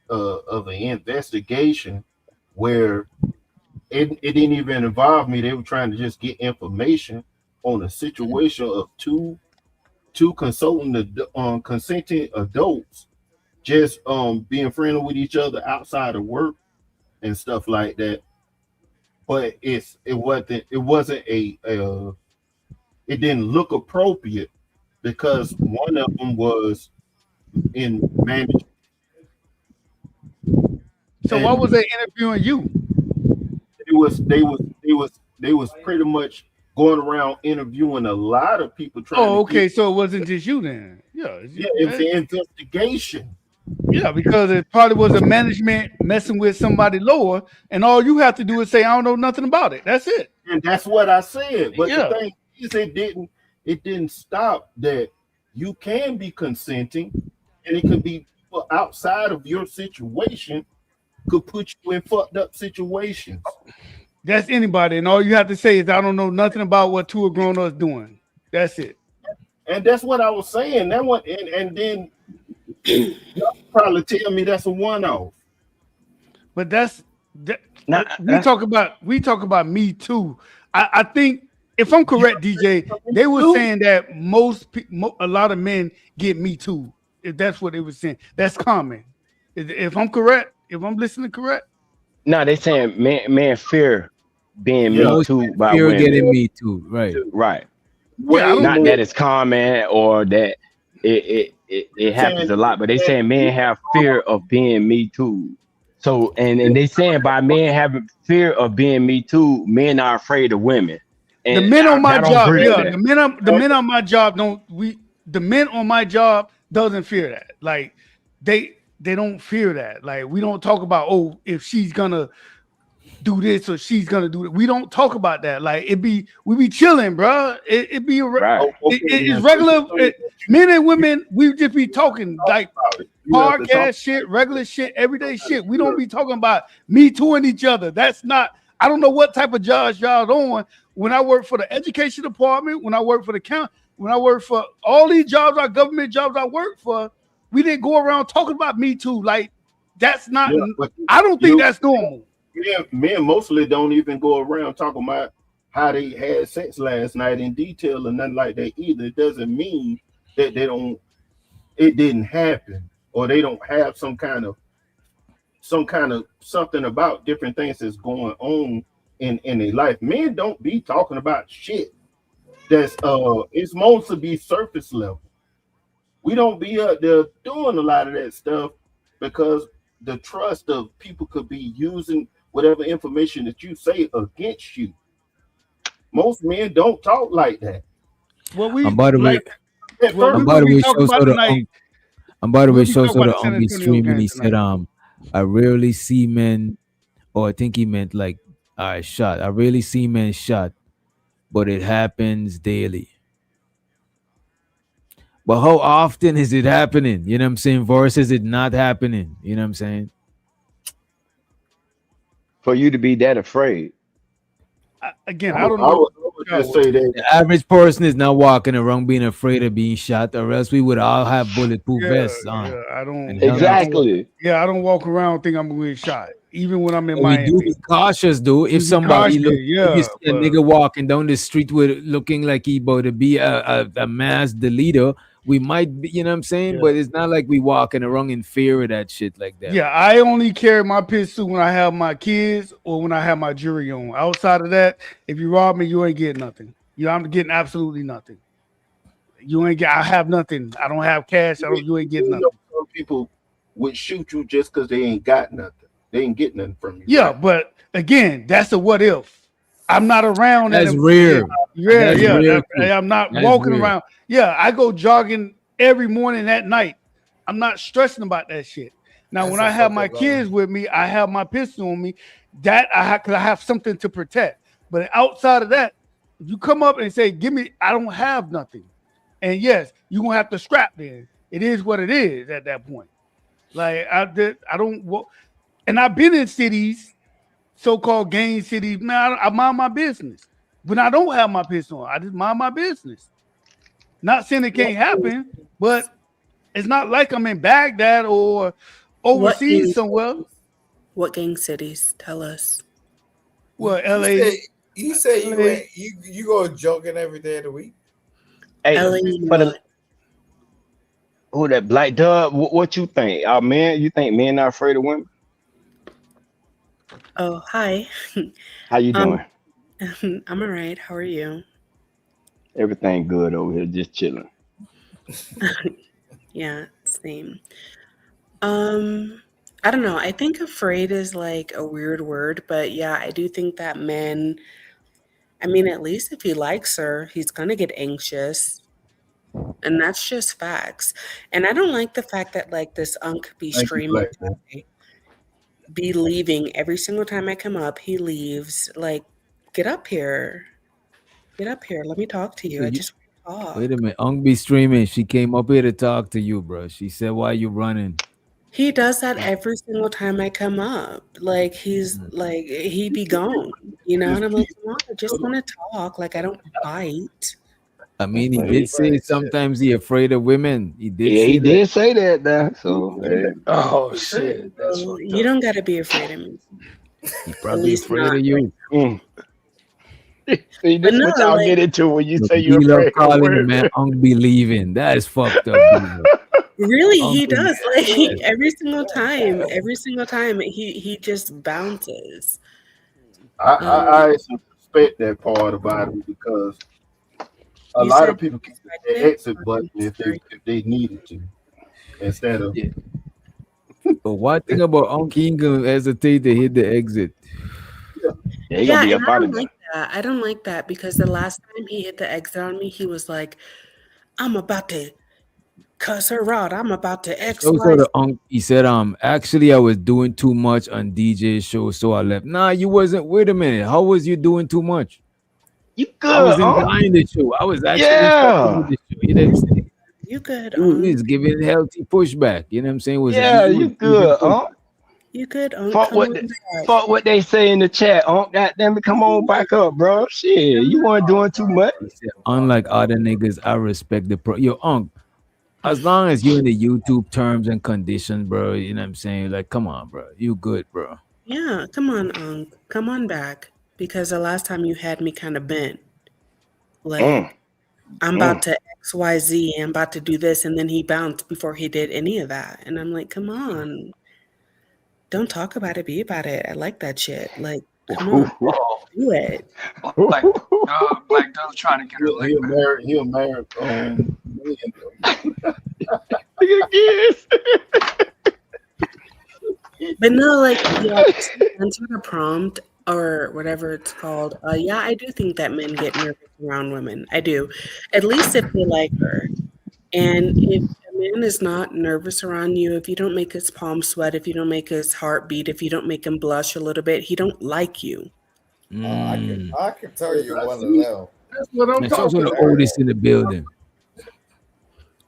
Speaker 7: an investigation where it didn't even involve me. They were trying to just get information on a situation of two consenting adults just being friendly with each other outside of work and stuff like that. But it wasn't it didn't look appropriate because one of them was in management
Speaker 10: so why
Speaker 7: and
Speaker 10: was they interviewing you?
Speaker 7: they was pretty much going around interviewing a lot of people trying to
Speaker 10: Oh,
Speaker 7: get
Speaker 10: okay. So it wasn't just you then. Yeah, it's
Speaker 7: yeah,
Speaker 10: you,
Speaker 7: it was an investigation.
Speaker 10: yeah, because it probably was a management messing with somebody lower, and all you have to do is say, I don't know nothing about it. That's it.
Speaker 7: And that's what I said. But the
Speaker 10: Yeah.
Speaker 7: thing is it didn't stop that you can be consenting and it could be people outside of your situation could put you in fucked up situations.
Speaker 10: That's anybody, and all you have to say is, I don't know nothing about what two grown ups doing. That's it.
Speaker 7: And that's what I was saying. That one and then y'all probably tell me that's a one-off.
Speaker 10: But that,
Speaker 6: Nah,
Speaker 10: we talk about Me Too. I think if I'm
Speaker 7: You
Speaker 10: correct, DJ, they were
Speaker 7: too?
Speaker 10: saying that a lot of men get Me Too. If that's what they were saying, that's common. If I'm correct, if I'm listening correct,
Speaker 6: nah, they saying man fear being Me
Speaker 7: Yeah,
Speaker 3: most
Speaker 6: Too
Speaker 3: men
Speaker 6: by
Speaker 3: fear
Speaker 6: women.
Speaker 3: getting Me Too, right?
Speaker 6: Right.
Speaker 10: yeah, I
Speaker 7: way
Speaker 10: don't.
Speaker 6: Not
Speaker 7: more
Speaker 6: that it's common or that it happens
Speaker 7: saying
Speaker 6: a lot, but they
Speaker 7: that
Speaker 6: saying men have fear of being Me Too. So and they saying by men having fear of being Me Too, men are afraid of women.
Speaker 10: The
Speaker 6: And
Speaker 10: men on my
Speaker 6: I don't
Speaker 10: job,
Speaker 6: agree with
Speaker 10: yeah,
Speaker 6: that.
Speaker 10: the men on my job don't. The men on my job doesn't fear that. Like they don't fear that. Like we don't talk about, oh, if she's gonna do this or she's gonna do it. We don't talk about that. Like we be chilling, bro. It be
Speaker 6: Right.
Speaker 7: okay
Speaker 10: it's
Speaker 7: now.
Speaker 10: regular.
Speaker 7: So
Speaker 10: Men and women, we just be talking like
Speaker 7: about it. You have to talk
Speaker 10: podcast shit, regular shit, everyday
Speaker 7: about it.
Speaker 10: shit. We don't be talking about Me Too and each other. That's not. I don't know what type of jobs y'all on. When I work for the education department, when I work for the count, when I work for all these jobs, our government jobs I work for, we didn't go around talking about Me Too. Like that's not.
Speaker 7: Yeah, but
Speaker 10: I don't think
Speaker 7: you
Speaker 10: that's normal.
Speaker 7: men mostly don't even go around talking about how they had sex last night in detail or nothing like that either. It doesn't mean that it didn't happen or they don't have some kind of something about different things that's going on in their life. Men don't be talking about shit that's it's mostly be surface level. We don't be up there doing a lot of that stuff because the trust of people could be using whatever information that you say against you. Most men don't talk like that.
Speaker 10: Well, we
Speaker 3: And by the way,
Speaker 10: like. Well,
Speaker 3: and
Speaker 10: we're
Speaker 3: by
Speaker 10: gonna
Speaker 3: the
Speaker 10: be
Speaker 3: way,
Speaker 10: talking
Speaker 3: show
Speaker 10: about
Speaker 3: so the
Speaker 10: tonight.
Speaker 3: and by the way,
Speaker 10: We'll be
Speaker 3: show
Speaker 10: talking
Speaker 3: so
Speaker 10: about
Speaker 3: the
Speaker 10: the San
Speaker 3: be
Speaker 10: Antonio
Speaker 3: streaming.
Speaker 10: game
Speaker 3: He said,
Speaker 10: tonight.
Speaker 3: I rarely see men, or I think he meant like I shot. I rarely see men shot, but it happens daily. But how often is it happening? You know what I'm saying? Versus it not happening. You know what I'm saying?
Speaker 6: For you to be that afraid.
Speaker 10: Again,
Speaker 7: I
Speaker 10: I
Speaker 7: would,
Speaker 10: don't
Speaker 7: I
Speaker 10: know.
Speaker 7: would just say that
Speaker 3: The average person is not walking around being afraid of being shot, or else we would all have bulletproof vests on.
Speaker 10: I don't.
Speaker 3: And
Speaker 6: Exactly.
Speaker 10: I don't walk around think I'm gonna get shot, even when I'm in
Speaker 3: But we do
Speaker 10: Miami.
Speaker 3: be cautious, though. If
Speaker 10: We be
Speaker 3: somebody
Speaker 10: cautious,
Speaker 3: look, if you see a
Speaker 10: but
Speaker 3: nigga walking down the street with looking like he about to be a mass deleter, we might be, you know what I'm saying? But it's not like we walking around in fear of that shit like that.
Speaker 10: I only carry my pistol when I have my kids or when I have my jury on. Outside of that, if you rob me, you ain't getting nothing. I'm getting absolutely nothing. You ain't get. I have nothing. I don't have cash. You ain't getting nothing.
Speaker 7: Some people would shoot you just because they ain't got nothing. They ain't get nothing from you.
Speaker 10: Yeah,
Speaker 7: right?
Speaker 10: but again, that's a what if. I'm not around.
Speaker 3: That's rare.
Speaker 10: I'm not walking
Speaker 3: rare.
Speaker 10: around. Yeah, I go jogging every morning at night. I'm not stressing about that shit. Now, when I have my kids with me, I have my pistol on me. That cause I have something to protect. But outside of that, if you come up and say, "Give me," I don't have nothing. And yes, you're gonna have to scrap then. It is what it is at that point. Like I don't. And I've been in cities, so-called gang cities. Man, I mind my business. When I don't have my pistol on, I just mind my business. Not saying it can't happen, but it's not like I'm in Baghdad or overseas somewhere.
Speaker 4: What gang cities? Tell us.
Speaker 10: Well, LA.
Speaker 11: You say you go jogging every day of the week.
Speaker 6: Hey,
Speaker 4: LA,
Speaker 6: who that Black Dub? What you think? Man, you think men not afraid of women?
Speaker 4: Oh, hi.
Speaker 6: How you doing?
Speaker 4: I'm all right. How are you?
Speaker 6: Everything good over here, just chilling.
Speaker 4: Yeah, same. I don't know. I think afraid is like a weird word, but yeah, I do think that men, I mean, at least if he likes her, he's gonna get anxious. And that's just facts. And I don't like the fact that like this unk be streaming, be leaving every single time I come up. He leaves. Like, get up here. Get up here. Let me talk to you. I just want to talk.
Speaker 3: Wait a minute. Ung be streaming. She came up here to talk to you, bro. She said, "Why you running?"
Speaker 4: He does that every single time I come up. Like he's like he be gone, and I'm like, come on, I just want to talk. Like I don't bite.
Speaker 3: I mean, he did say sometimes he afraid of women. He did.
Speaker 6: Yeah,
Speaker 3: say
Speaker 6: he did say that. Now, so
Speaker 10: oh shit, that's
Speaker 4: you don't got to be afraid of me.
Speaker 3: He probably afraid of you.
Speaker 6: See, this is what y'all get into when you say you're afraid of
Speaker 3: calling the
Speaker 6: women.
Speaker 3: man unbelieving. That is fucked up.
Speaker 4: Really, he does. Like every single time, he just bounces.
Speaker 7: I suspect that part about him because a lot of people can hit the exit button if they needed to instead of.
Speaker 3: But one thing about Unc, he ain't gonna hesitate to hit the exit.
Speaker 4: Yeah, and I don't like that. I don't like that because the last time he hit the exit on me, he was like, "I'm about to cuss her out. I'm about to X."
Speaker 3: He said, actually, I was doing too much on DJ's show, so I left. Nah, you wasn't. Wait a minute. How was you doing too much?
Speaker 6: You good?
Speaker 3: I was enjoying the show. I was actually the show. You know what I'm saying?
Speaker 4: You good?
Speaker 3: He's giving healthy pushback. You know what I'm saying?
Speaker 6: You good?
Speaker 4: You good?
Speaker 6: Fuck what they say in the chat. Goddamn it, come on back up, bro. Shit, you weren't doing too much.
Speaker 3: Unlike other niggas, I respect the Yo, Unc, as long as you're in the YouTube terms and conditions, bro, you know what I'm saying? Like, come on, bro. You good, bro.
Speaker 4: Yeah, come on, Unc. Come on back. Because the last time you had me kind of bent. Like, I'm about to XYZ, I'm about to do this, and then he bounced before he did any of that. And I'm like, come on. Don't talk about it, be about it. I like that shit. Like, Come on, do it.
Speaker 3: Black Dove trying to get her lick back.
Speaker 7: He'll marry
Speaker 4: But no, like, yeah, to answer the prompt or whatever it's called, yeah, I do think that men get nervous around women. I do. At least if they like her. And if a man is not nervous around you, if you don't make his palms sweat, if you don't make his heart beat, if you don't make him blush a little bit, he don't like you.
Speaker 11: I can tell you one of them.
Speaker 7: That's what I'm talking
Speaker 3: about. The oldest in the building.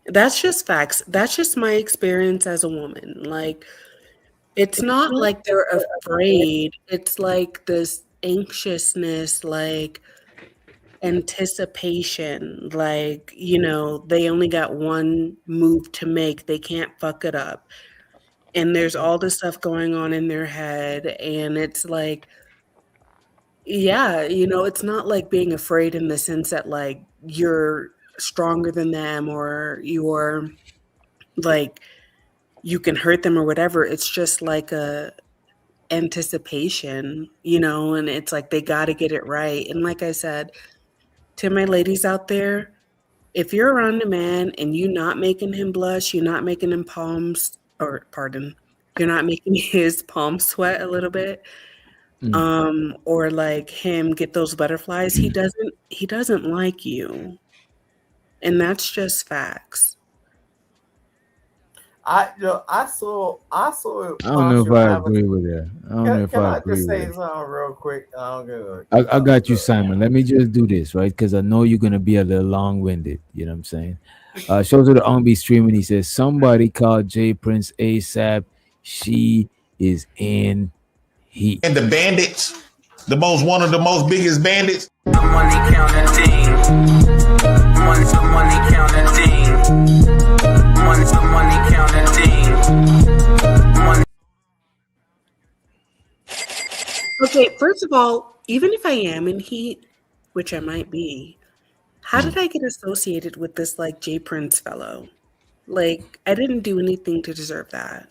Speaker 4: That's just facts. That's just my experience as a woman. Like, it's not like they're afraid. It's like this anxiousness, like anticipation, like, you know, they only got one move to make. They can't fuck it up. And there's all this stuff going on in their head. And it's like, yeah, you know, it's not like being afraid in the sense that like you're stronger than them or you're like you can hurt them or whatever. It's just like a anticipation, you know, and it's like they got to get it right. And like I said, to my ladies out there, if you're around a man and you're not making him blush, you're not making him you're not making his palms sweat a little bit, or like him get those butterflies, he doesn't like you. And that's just facts.
Speaker 11: I saw.
Speaker 3: I don't know if I agree with that. I don't know if I agree with that.
Speaker 11: Can I just say something real quick?
Speaker 3: I got you, Simon. Let me just do this, right? Because I know you're gonna be a little long-winded. You know what I'm saying? Shows to the on-be streaming. He says somebody called J Prince ASAP. She is in heat.
Speaker 12: And the bandits, one of the most biggest bandits.
Speaker 13: The money counting team. Money counting team. Money counting team.
Speaker 4: Okay, first of all, even if I am in heat, which I might be, how did I get associated with this like J Prince fellow? Like, I didn't do anything to deserve that.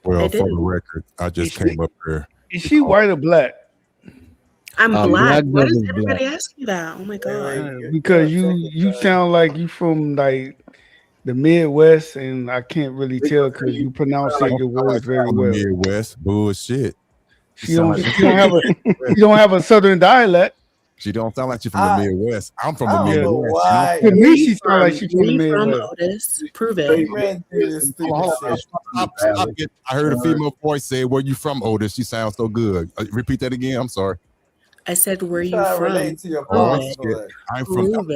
Speaker 14: Well, for the record, I just came up here.
Speaker 10: Is she white or black?
Speaker 4: I'm black. Why does
Speaker 10: black.
Speaker 4: everybody ask you that? Oh my god!
Speaker 10: Because you sound like you from like the Midwest, and I can't really tell because you pronounce your words very well.
Speaker 14: Midwest bullshit.
Speaker 10: She don't have a Southern dialect.
Speaker 14: She don't sound like she's from the Midwest. I'm from the Midwest.
Speaker 10: To me, she sounds like she's from the Midwest.
Speaker 4: Otis, prove it.
Speaker 14: I heard a female voice say, "Where you from, Otis?" She sounds so good. Repeat that again. I'm sorry.
Speaker 4: I said, "Where you from?"
Speaker 14: I'm from.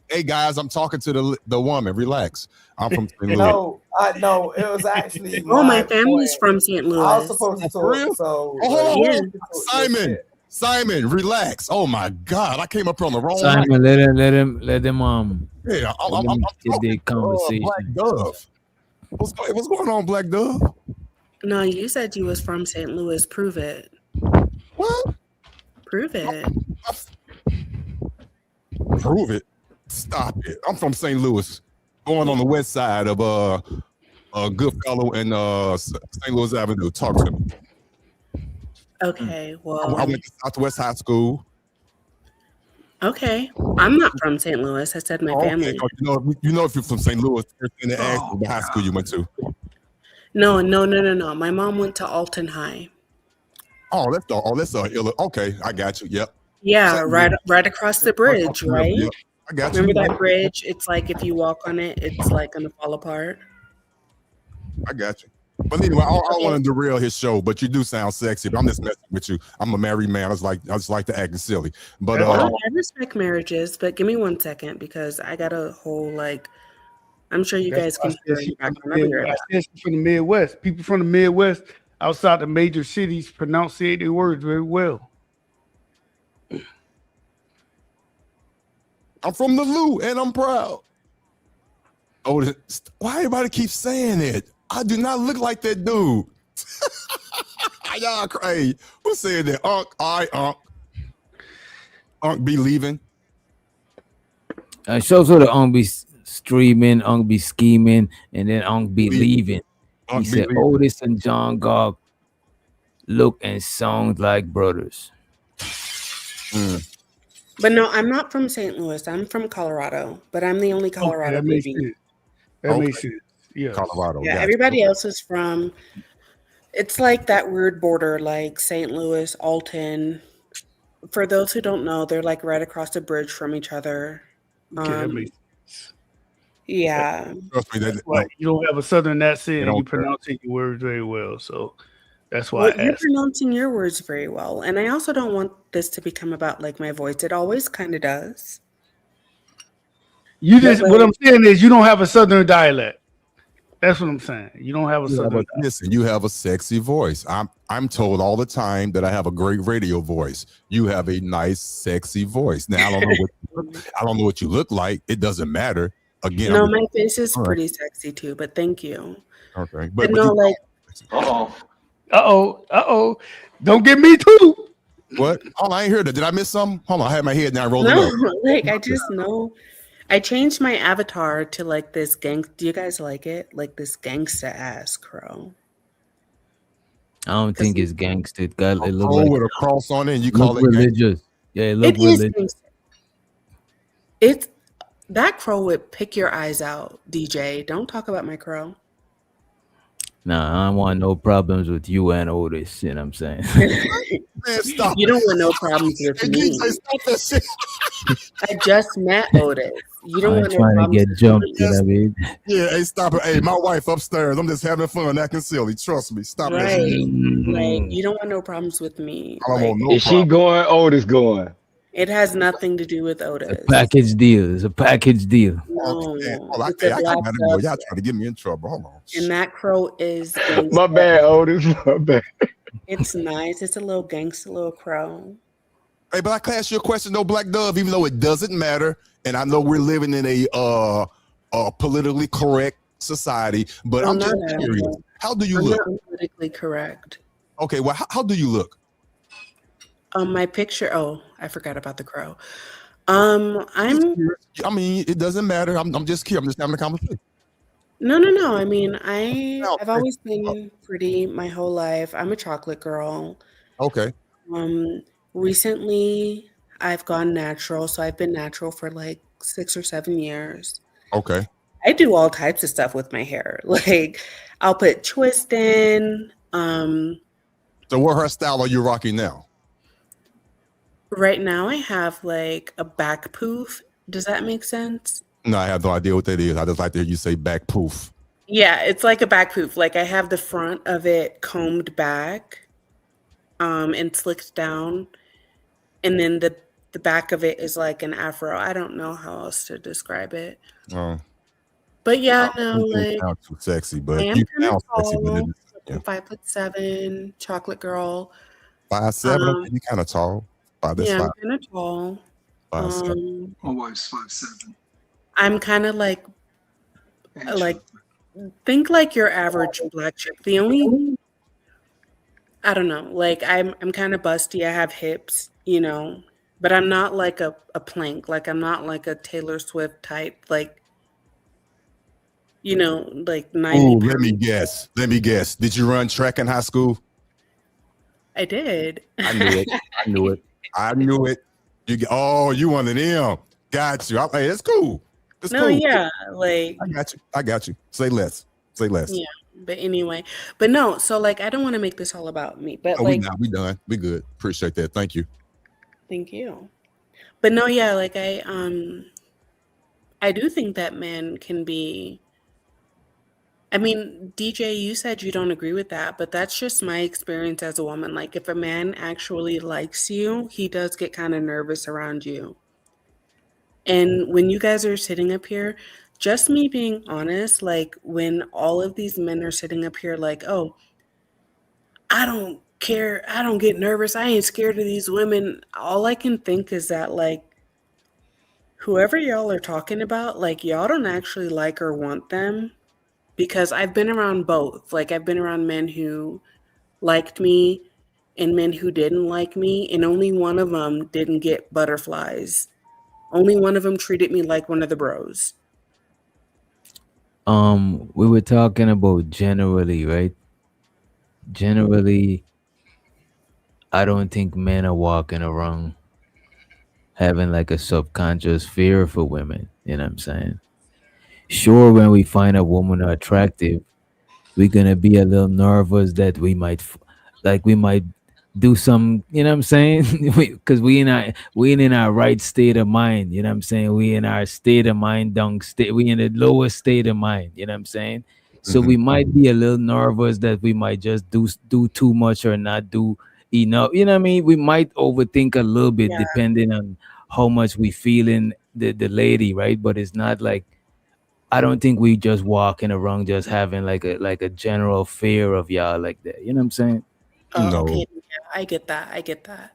Speaker 14: Hey guys, I'm talking to the woman. Relax. I'm from St. Louis.
Speaker 11: No, it was actually.
Speaker 4: My family's from St. Louis.
Speaker 11: I was supposed to talk.
Speaker 14: So Simon, relax. Oh my God, I came up on the wrong.
Speaker 3: Simon, let him.
Speaker 14: Yeah, I'm
Speaker 3: get their conversation.
Speaker 14: Black Dove. What's going on, Black Dove?
Speaker 4: No, you said you was from St. Louis. Prove it.
Speaker 14: What?
Speaker 4: Prove it.
Speaker 14: Prove it. Stop it. I'm from St. Louis, going on the west side of Goodfellow and St. Louis Avenue. Talk to me.
Speaker 4: Okay, well,
Speaker 14: I went to Southwest High School.
Speaker 4: Okay, I'm not from St. Louis. I said my family.
Speaker 14: You know if you're from St. Louis, in the high school you went to.
Speaker 4: No. My mom went to Alton High.
Speaker 14: That's okay. I got you. Yep.
Speaker 4: Yeah, right across the bridge, right?
Speaker 14: Yep. I got you.
Speaker 4: Remember that bridge? It's like if you walk on it, it's like gonna fall apart.
Speaker 14: I got you. But anyway, I don't want to derail his show, but you do sound sexy. But I'm just messing with you. I'm a married man. I just like to act silly. But
Speaker 4: I respect marriages, but give me 1 second because I got a whole I'm sure you guys can hear it back on everywhere.
Speaker 10: From the Midwest, people from the Midwest outside the major cities pronunciate their words very well.
Speaker 14: I'm from the Lou, and I'm proud. Oh, why everybody keeps saying it? I do not look like that dude. Y'all crazy. Who said that? Unc be leaving.
Speaker 3: Shows her the Unc be streaming, Unc be scheming, and then Unc be leaving. He said Otis and John Gog look and sound like brothers.
Speaker 4: But no, I'm not from St. Louis. I'm from Colorado, but I'm the only Colorado baby.
Speaker 10: That makes sense. Yeah,
Speaker 14: Colorado.
Speaker 4: Yeah, everybody else is from. It's like that weird border, like St. Louis, Alton. For those who don't know, they're like right across the bridge from each other.
Speaker 10: Okay, that makes sense.
Speaker 4: Yeah.
Speaker 14: Trust me,
Speaker 10: you don't have a southern accent and you pronounce your words very well. So that's why
Speaker 4: you're pronouncing your words very well. And I also don't want this to become about like my voice. It always kind of does.
Speaker 10: What I'm saying is you don't have a southern dialect. That's what I'm saying. You don't have a southern.
Speaker 14: Listen, you have a sexy voice. I'm told all the time that I have a great radio voice. You have a nice, sexy voice. Now I don't know what you look like. It doesn't matter. Again,
Speaker 4: no, my face is pretty sexy too. But thank you.
Speaker 14: Okay,
Speaker 4: but no, like.
Speaker 10: Don't get me too.
Speaker 14: What? Hold on, I ain't heard that. Did I miss something? Hold on, I had my head now. I rolled it
Speaker 4: No,
Speaker 14: up.
Speaker 4: like I just know. I changed my avatar to like this gang. Do you guys like it? Like this gangsta ass crow.
Speaker 3: I don't think it's gangster. It looks
Speaker 14: like with a cross on it, and you call it
Speaker 3: religious. Yeah, it looks religious.
Speaker 4: It's that crow would pick your eyes out, DJ. Don't talk about my crow.
Speaker 3: Nah, I don't want no problems with you and Otis. You know what I'm saying?
Speaker 14: Man, stop.
Speaker 4: You don't want no problems with me.
Speaker 14: Stop that shit.
Speaker 4: I just met Otis. You don't want no
Speaker 3: trying
Speaker 4: problems
Speaker 3: to get jumped. You know what I mean?
Speaker 14: Yeah, hey, stop it. Hey, my wife upstairs. I'm just having fun, acting silly. Trust me. Stop that shit.
Speaker 4: Like, you don't want no problems with me.
Speaker 14: I don't want no
Speaker 6: Is she going? Otis going?
Speaker 4: It has nothing to do with Otis.
Speaker 3: It's a package deal. It's a package deal.
Speaker 4: No,
Speaker 14: I got y'all trying to get me in trouble. Hold on.
Speaker 4: And that crow is
Speaker 6: my bad, Otis. My bad.
Speaker 4: It's nice. It's a little gangster little crow.
Speaker 14: Hey, but I can ask you a question, though, Black Dove, even though it doesn't matter, and I know we're living in a politically correct society, but I'm just curious. How do you look?
Speaker 4: Not politically correct.
Speaker 14: Okay, well, how do you look?
Speaker 4: My picture. Oh, I forgot about the crow.
Speaker 14: I mean, it doesn't matter. I'm just curious. I'm just having a conversation.
Speaker 4: No. I mean, I've always been pretty my whole life. I'm a chocolate girl.
Speaker 14: Okay.
Speaker 4: Recently I've gone natural, so I've been natural for like 6 or 7 years.
Speaker 14: Okay.
Speaker 4: I do all types of stuff with my hair. Like I'll put twist in.
Speaker 14: So what hairstyle are you rocking now?
Speaker 4: Right now I have like a back poof. Does that make sense?
Speaker 14: No, I have no idea what that is. I just like to hear you say back poof.
Speaker 4: Yeah, it's like a back poof. Like I have the front of it combed back, and slicked down, and then the back of it is like an afro. I don't know how else to describe it. But yeah, no, like
Speaker 14: sound too sexy, but
Speaker 4: I am
Speaker 14: you
Speaker 4: kind
Speaker 14: sound
Speaker 4: of
Speaker 14: sexy.
Speaker 4: tall.
Speaker 14: But
Speaker 4: I'm 5'7", chocolate girl.
Speaker 14: 5'7", you kind of tall.
Speaker 4: I'm kind of tall.
Speaker 14: 5'7".
Speaker 15: My wife's 5'7".
Speaker 4: I'm kind of like think like your average black chick. The only I don't know, like I'm kind of busty. I have hips, you know, but I'm not like a plank. Like I'm not like a Taylor Swift type, like, you know, like 90.
Speaker 14: Oh, let me guess. Did you run track in high school?
Speaker 4: I did.
Speaker 14: I knew it. You one of them. Got you. Hey, that's cool. That's cool.
Speaker 4: Yeah, like
Speaker 14: I got you. Say less. Yeah,
Speaker 4: but anyway, but no. So like, I don't want to make this all about me. But like,
Speaker 14: we done. We good. Appreciate that. Thank you.
Speaker 4: Thank you. But no, yeah, like I do think that men can be. I mean, DJ, you said you don't agree with that, but that's just my experience as a woman. Like, if a man actually likes you, he does get kind of nervous around you. And when you guys are sitting up here, just me being honest, like when all of these men are sitting up here like, oh, I don't care. I don't get nervous. I ain't scared of these women. All I can think is that like whoever y'all are talking about, like y'all don't actually like or want them, because I've been around both. Like I've been around men who liked me and men who didn't like me, and only one of them didn't get butterflies. Only one of them treated me like one of the bros.
Speaker 3: We were talking about generally, right? Generally, I don't think men are walking around having like a subconscious fear for women. You know what I'm saying? Sure, when we find a woman attractive, we're gonna be a little nervous that we might we might do some, you know what I'm saying? Because we ain't in our right state of mind, you know what I'm saying? We in our state of mind dunk state, we in the lowest state of mind, you know what I'm saying? So we might be a little nervous that we might just do too much or not do enough, you know what I mean? We might overthink a little bit
Speaker 4: Yeah.
Speaker 3: depending on how much we feeling the lady, right? But it's not like, I don't think we just walking around just having like a general fear of y'all like that. You know what I'm saying?
Speaker 4: Oh,
Speaker 14: No.
Speaker 4: okay. Yeah, I get that. I get that.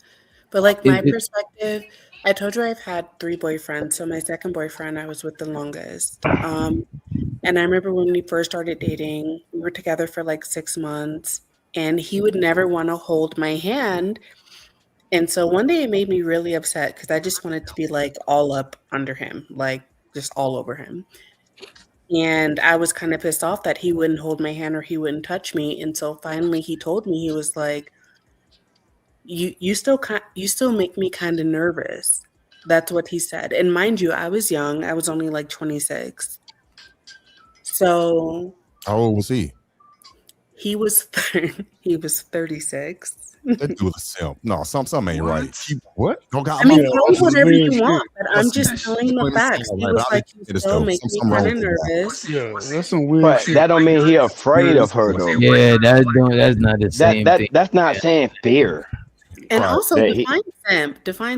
Speaker 4: But like
Speaker 3: It,
Speaker 4: my
Speaker 3: it,
Speaker 4: perspective, I told you I've had 3 boyfriends. So my second boyfriend I was with the longest. And I remember when we first started dating, we were together for like 6 months, and he would never want to hold my hand. And so one day it made me really upset because I just wanted to be like all up under him, like just all over him. And I was kind of pissed off that he wouldn't hold my hand or he wouldn't touch me. And so finally he told me, he was like, you still make me kind of nervous. That's what he said. And mind you, I was young. I was only like 26. So
Speaker 14: How old was he?
Speaker 4: he was he was 36.
Speaker 14: That dude a simp. No, something ain't right.
Speaker 6: What?
Speaker 4: I mean, call me whatever you want, but I'm just telling the facts. He was like, you still make me kind of nervous.
Speaker 10: Yeah, that's some weird
Speaker 6: But
Speaker 10: shit.
Speaker 6: that don't mean he afraid of her though.
Speaker 3: yeah, that's not the same thing.
Speaker 6: That's not saying fear.
Speaker 4: And
Speaker 14: Right.
Speaker 4: also
Speaker 6: That he-
Speaker 4: define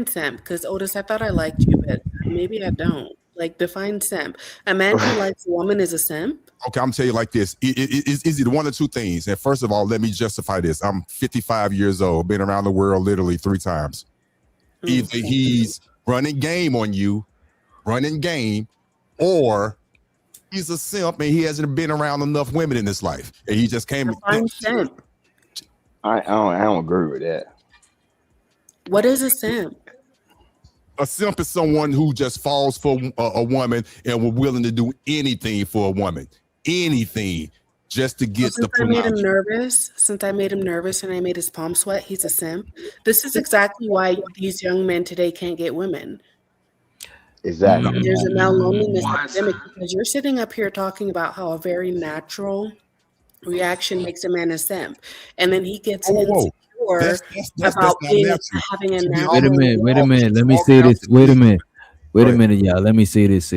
Speaker 4: simp, because Otis, I thought I liked you, but maybe I don't. Like, define simp. A man who likes a woman is a simp.
Speaker 14: Okay, I'm telling you like this. Is it one or two things? And first of all, let me justify this. I'm 55 years old, been around the world literally 3 times. Either he's running game on you, or he's a simp and he hasn't been around enough women in his life. And he just came.
Speaker 4: Define simp.
Speaker 6: I don't agree with that.
Speaker 4: What is a simp?
Speaker 14: A simp is someone who just falls for a woman and we're willing to do anything for a woman. Anything just to get the
Speaker 4: Since I made him nervous, and I made his palm sweat, he's a simp. This is exactly why these young men today can't get women.
Speaker 6: Exactly.
Speaker 4: There's a now loneliness epidemic because you're sitting up here talking about how a very natural reaction makes a man a simp, and then he gets insecure about having a natural.
Speaker 3: Wait a minute. Let me say this. Wait a minute, y'all. Let me say this.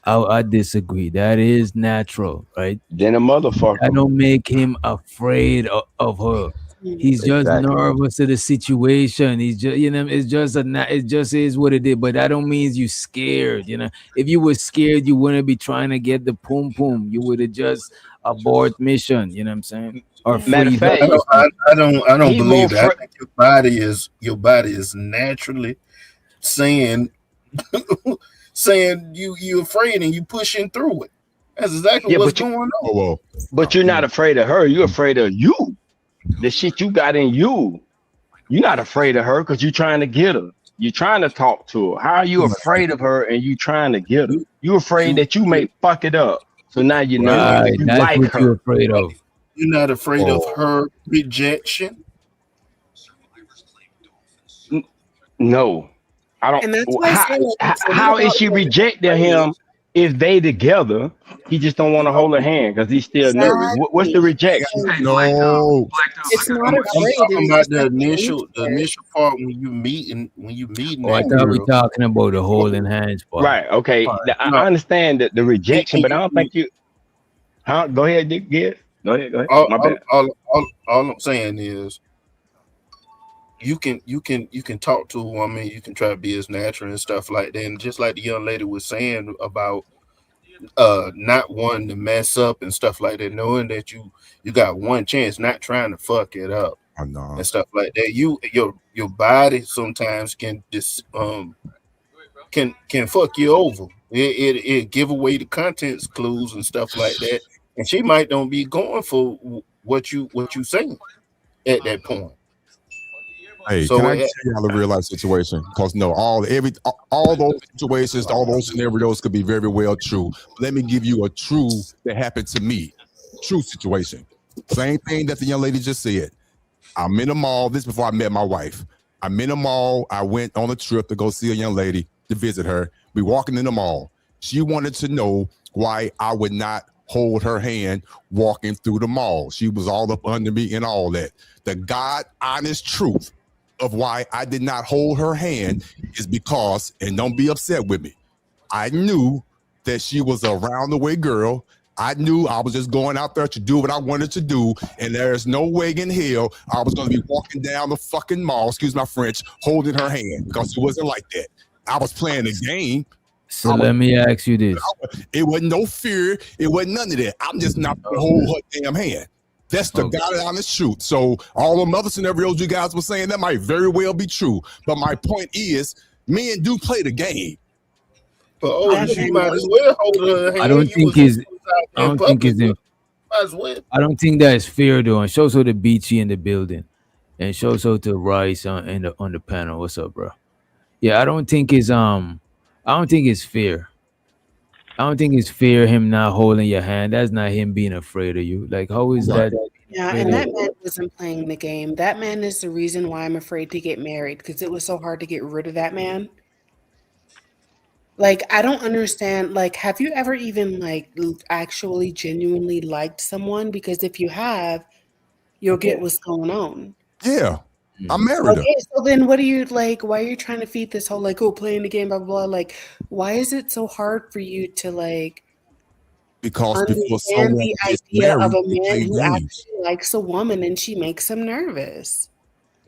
Speaker 3: I disagree. That is natural, right?
Speaker 6: Then a motherfucker.
Speaker 3: I don't make him afraid of her. He's just nervous of the situation. He's just, it just is what it is. But that don't mean you scared. If you were scared, you wouldn't be trying to get the pum pum. You would have just abort mission. You know what I'm saying? Or
Speaker 6: matter of fact,
Speaker 7: I don't believe that. I think your body is naturally saying you afraid and you pushing through it. That's exactly what's going on.
Speaker 6: But you're not afraid of her. You're afraid of you. The shit you got in you. You're not afraid of her because you're trying to get her. You're trying to talk to her. How are you afraid of her and you trying to get her? You're afraid that you may fuck it up. So now you know you
Speaker 3: that's
Speaker 6: like
Speaker 3: what
Speaker 6: her.
Speaker 3: you're afraid of.
Speaker 7: You're not afraid of her rejection.
Speaker 6: No, I don't.
Speaker 4: And that's why I say, like,
Speaker 6: How is she rejecting him if they together? He just don't want to hold her hand because he's still nervous. What's the rejection?
Speaker 14: No,
Speaker 4: it's not
Speaker 7: I'm
Speaker 4: afraid.
Speaker 7: talking about the initial part when you meeting.
Speaker 3: I thought we talking about the holding hands part.
Speaker 6: Right. Okay. I understand that the rejection, but I don't think you. Huh? Go ahead, Dick. Yeah. Go ahead. My bad.
Speaker 7: All I'm saying is, you can talk to a woman. You can try to be as natural and stuff like that. And just like the young lady was saying about not wanting to mess up and stuff like that, knowing that you got one chance, not trying to fuck it up and stuff like that. Your body sometimes can can fuck you over. It give away the contents clues and stuff like that, and she might don't be going for what you saying at that point.
Speaker 14: Hey,
Speaker 7: So
Speaker 14: can I tell y'all a real life situation? Because all those situations, all those scenarios could be very well true. Let me give you a true that happened to me. True situation. Same thing that the young lady just said. I'm in the mall. This is before I met my wife. I'm in the mall. I went on a trip to go see a young lady to visit her. We walking in the mall. She wanted to know why I would not hold her hand walking through the mall. She was all up under me and all that. The God honest truth of why I did not hold her hand is because, and don't be upset with me, I knew that she was a round the way girl. I knew I was just going out there to do what I wanted to do, and there's no way in hell I was going to be walking down the fucking mall, excuse my French, holding her hand, because it wasn't like that. I was playing the game.
Speaker 3: So let me ask you this.
Speaker 14: It wasn't no fear. It wasn't none of that. I'm just not going to hold her damn hand. That's the God honest truth. So all the other scenarios you guys were saying, that might very well be true. But my point is, men do play the game.
Speaker 7: But she might as well hold her hand.
Speaker 3: I don't think that's fair though. And shows to Beachy in the building, and shows to Rice on the panel. What's up, bro? Yeah, I don't think it's fair. I don't think it's fair him not holding your hand. That's not him being afraid of you. Like, how is that?
Speaker 4: Yeah, and that man wasn't playing the game. That man is the reason why I'm afraid to get married, because it was so hard to get rid of that man. Like, I don't understand. Like, have you ever even like actually genuinely liked someone? Because if you have, you'll get what's going on.
Speaker 14: Yeah. I'm married.
Speaker 4: Okay, so then what are you like? Why are you trying to feed this whole like, oh, playing the game, blah, blah, blah? Like, why is it so hard for you to like
Speaker 14: because before
Speaker 4: understand the idea of a man who
Speaker 14: games.
Speaker 4: actually likes a woman and she makes him nervous?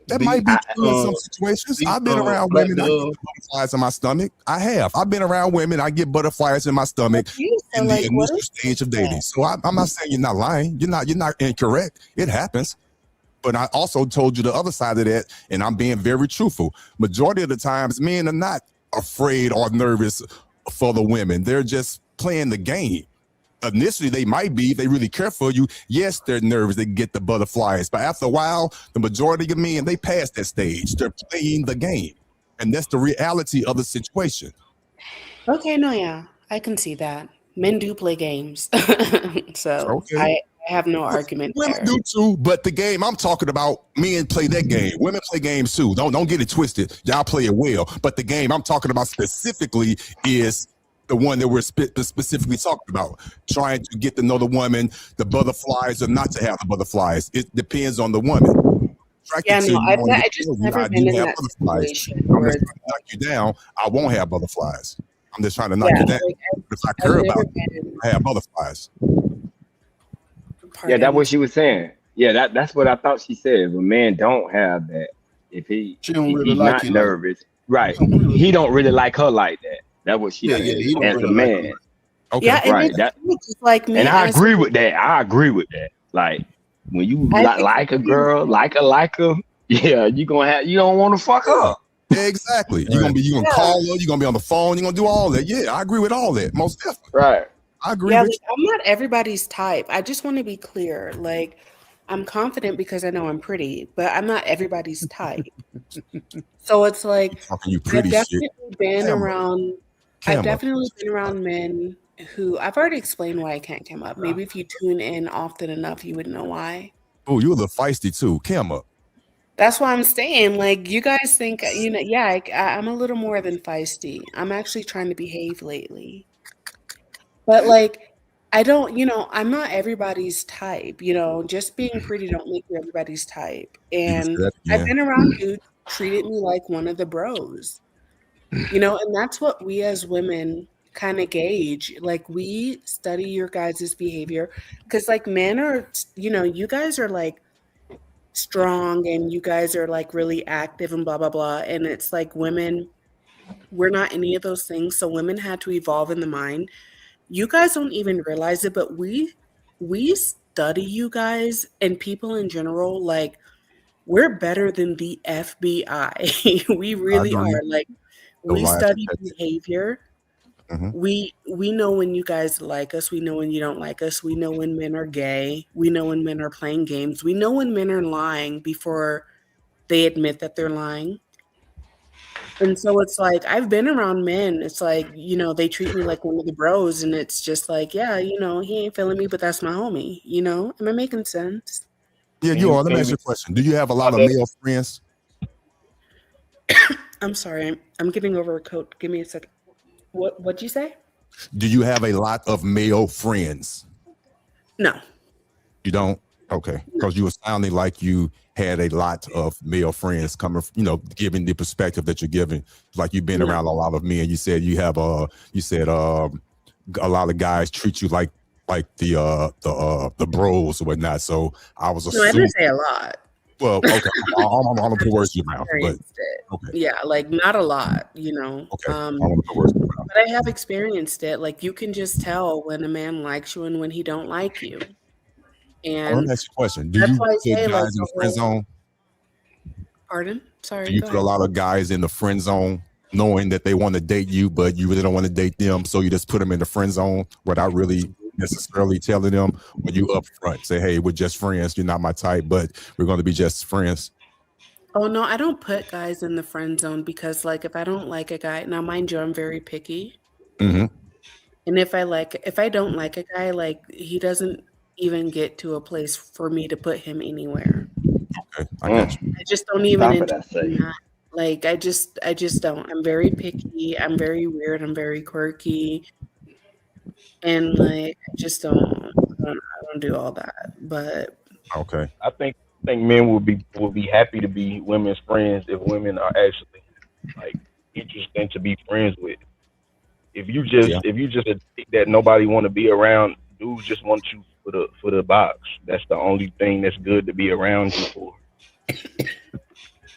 Speaker 14: That might be true in some situations. I've been around women. I get butterflies in my stomach. I have. I've been around women. I get butterflies in my stomach in the initial stage of dating. So I'm not saying you're not lying. You're not incorrect. It happens. But I also told you the other side of that, and I'm being very truthful. Majority of the times, men are not afraid or nervous for the women. They're just playing the game. Initially, they might be. If they really care for you, yes, they're nervous. They get the butterflies. But after a while, the majority of men, they pass that stage. They're playing the game. And that's the reality of the situation.
Speaker 4: Okay, no, yeah, I can see that. Men do play games. So
Speaker 14: Okay.
Speaker 4: I have no argument
Speaker 14: Women
Speaker 4: there.
Speaker 14: do too, but the game I'm talking about, men play that game. Women play games too. Don't get it twisted. Y'all play it well. But the game I'm talking about specifically is the one that we're specifically talking about. Trying to get to know the woman, the butterflies or not to have the butterflies. It depends on the woman.
Speaker 4: Yeah, no, I just never been in that situation
Speaker 14: I'm
Speaker 4: where
Speaker 14: just trying to knock you down. I won't have butterflies. I'm just trying to knock you down.
Speaker 4: like,
Speaker 14: If I care about you, I have butterflies.
Speaker 6: Yeah, that's what she was saying. Yeah, that's what I thought she said. But men don't have that. If he's not nervous, right? He don't really like her like that. That's what she said. As a man,
Speaker 14: okay,
Speaker 4: yeah,
Speaker 6: right?
Speaker 4: It's like me.
Speaker 6: And I agree with that. Like when you like a girl, like her, yeah, you don't want to fuck her.
Speaker 14: Yeah, exactly. You're gonna call her. You're gonna be on the phone. You're gonna do all that. Yeah, I agree with all that. Most definitely.
Speaker 6: Right.
Speaker 14: I agree
Speaker 4: Yeah,
Speaker 14: with
Speaker 4: like, I'm not everybody's type. I just want to be clear. Like, I'm confident because I know I'm pretty, but I'm not everybody's type. So it's like
Speaker 14: you pretty
Speaker 4: I've
Speaker 14: shit.
Speaker 4: definitely been around. I've definitely been around men who I've already explained why I can't come up. Maybe if you tune in often enough, you would know why.
Speaker 14: Oh, you're a little feisty too. Cam up.
Speaker 4: That's why I'm saying, like, you guys think, yeah, I'm a little more than feisty. I'm actually trying to behave lately. But, like, I don't, I'm not everybody's type, just being pretty don't make you everybody's type. And I've been around who treated me like one of the bros, and that's what we as women kind of gauge. Like, we study your guys' behavior because, like, men are, you guys are, like, strong and you guys are like really active and blah blah blah, and it's like women, we're not any of those things. So women had to evolve in the mind. You guys don't even realize it, but we study you guys and people in general. Like, we're better than the FBI. We really are. Like, we study behavior. We know when you guys like us. We know when you don't like us. We know when men are gay. We know when men are playing games. We know when men are lying before they admit that they're lying. And so it's like, I've been around men. It's like, they treat me like one of the bros, and it's just like, yeah, he ain't feeling me, but that's my homie. Am I making sense?
Speaker 14: Yeah, you are. Let me ask you a question. Do you have a lot of male friends?
Speaker 4: I'm sorry. I'm getting over a coat. Give me a second. What'd you say?
Speaker 14: Do you have a lot of male friends?
Speaker 4: No.
Speaker 14: You don't? Okay. Because you were sounding like you had a lot of male friends coming, giving the perspective that you're giving. Like you've been around a lot of men. You said you have a lot of guys treat you like the bros or whatnot. So I was assuming.
Speaker 4: No, I didn't say a lot.
Speaker 14: Well, okay. I'm gonna put words in your mouth, but okay.
Speaker 4: Yeah, like not a lot,
Speaker 14: Okay. I want to put words in your mouth.
Speaker 4: But I have experienced it. Like you can just tell when a man likes you and when he don't like you. And
Speaker 14: let me ask you a question. Do you put guys in the friend zone?
Speaker 4: Pardon? Sorry.
Speaker 14: Do you put a lot of guys in the friend zone knowing that they want to date you, but you really don't want to date them? So you just put them in the friend zone without really necessarily telling them, when you up front say, hey, we're just friends, you're not my type, but we're going to be just friends?
Speaker 4: Oh no, I don't put guys in the friend zone because like if I don't like a guy, now mind you, I'm very picky.
Speaker 14: Mm-hmm.
Speaker 4: And if I don't like a guy, like he doesn't even get to a place for me to put him anywhere.
Speaker 14: Okay, I got you.
Speaker 4: I just don't even entertain that. Like I just don't. I'm very picky. I'm very weird. I'm very quirky. And like I just don't do all that. But
Speaker 14: okay.
Speaker 6: I think men will be happy to be women's friends if women are actually like interesting to be friends with. If you just a dick that nobody want to be around, dudes just want you for the box. That's the only thing that's good to be around you for.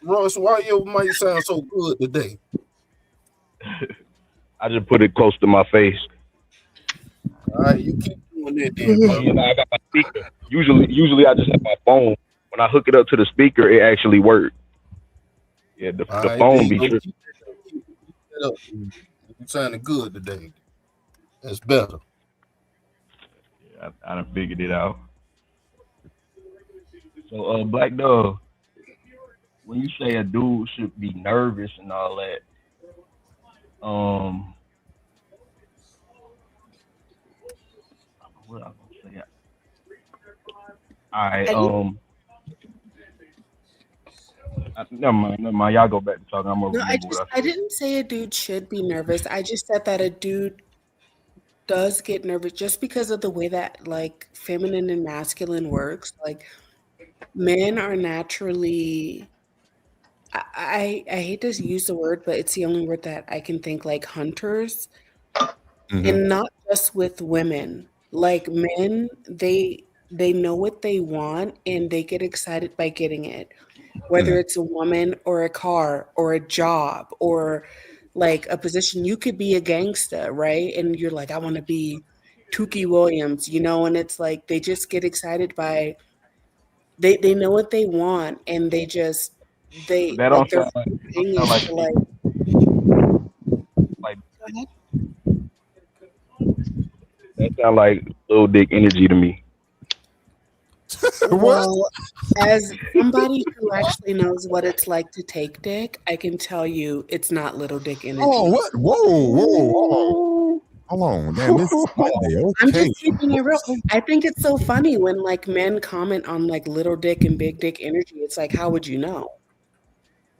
Speaker 7: Royce, why your mic sound so good today?
Speaker 6: I just put it close to my face.
Speaker 7: All right, you keep doing that then, bro.
Speaker 6: I got my speaker. Usually I just have my phone. When I hook it up to the speaker, it actually works. Yeah, the phone be tripping.
Speaker 7: You sounding good today. That's better.
Speaker 6: Yeah, I done figured it out. So, Black Dog, when you say a dude should be nervous and all that, what I was gonna say? All right, never mind. Y'all go back to talking.
Speaker 4: I didn't say a dude should be nervous. I just said that a dude does get nervous just because of the way that like feminine and masculine works. Like men are naturally, I hate to use the word, but it's the only word that I can think, like hunters. Mm-hmm. And not just with women. Like men, they know what they want and they get excited by getting it. Whether it's a woman or a car or a job or like a position, you could be a gangster, right? And you're like, I want to be Tukey Williams, and it's like they just get excited by they know what they want and they just that like their thing is to like
Speaker 6: that sound like little dick energy to me.
Speaker 4: Well, as somebody who actually knows what it's like to take dick, I can tell you it's not little dick energy.
Speaker 14: Oh, what? Whoa. Hold on. Damn, this is Monday. Okay.
Speaker 4: I'm just keeping it real. I think it's so funny when like men comment on like little dick and big dick energy. It's like, how would you know?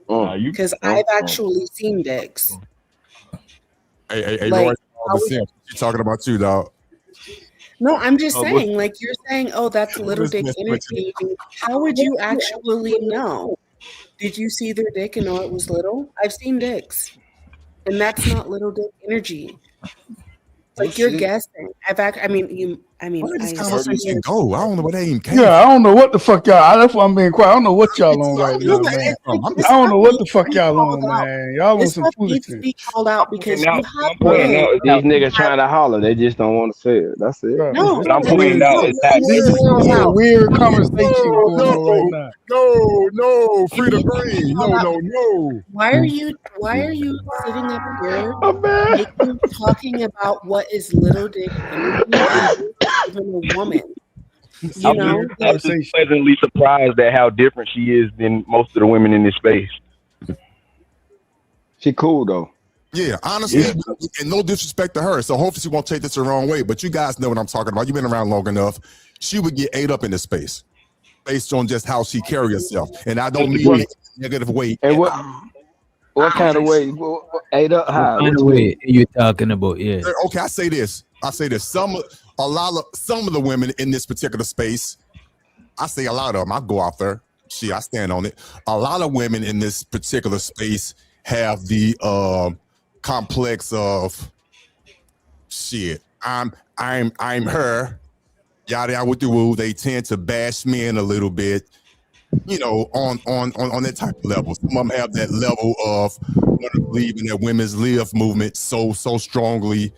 Speaker 4: Because I've actually seen dicks.
Speaker 14: Hey, like, you talking about you, dog?
Speaker 4: No, I'm just saying, like you're saying, oh, that's little dick energy. How would you actually know? Did you see their dick and know it was little? I've seen dicks, and that's not little dick energy. Like you're guessing. Where did this
Speaker 14: conversation go? I don't know what they even came.
Speaker 10: Yeah, I don't know what the fuck y'all. That's why I'm being quiet. I don't know what y'all on right now, man. I don't know what the fuck y'all on, man. Y'all on some foolishness.
Speaker 4: Needs to be called out because
Speaker 6: these niggas trying to holler. They just don't want to say it. That's it.
Speaker 10: No,
Speaker 6: but I'm pointing out
Speaker 10: this is a weird conversation going on right now.
Speaker 14: No, free to breathe. No.
Speaker 4: Why are you sitting up here talking about what is little dick energy? Even a woman,
Speaker 6: I'm just pleasantly surprised at how different she is than most of the women in this space. She cool though.
Speaker 14: Yeah, honestly, and no disrespect to her. So hopefully she won't take this the wrong way. But you guys know what I'm talking about. You've been around long enough. She would get ate up in this space. based on just how she carry herself, and I don't mean it in a negative way.
Speaker 6: And what kind of way? Ate up high.
Speaker 3: What kind of way are you talking about? Yeah.
Speaker 14: Okay, I say this. Some of the women in this particular space, I say a lot of them. I go out there. Shit, I stand on it. A lot of women in this particular space have the complex of shit. I'm her. Yada yada with the woo. They tend to bash men a little bit, on that type of level. Some of them have that level of want to believe in that women's live movement so strongly.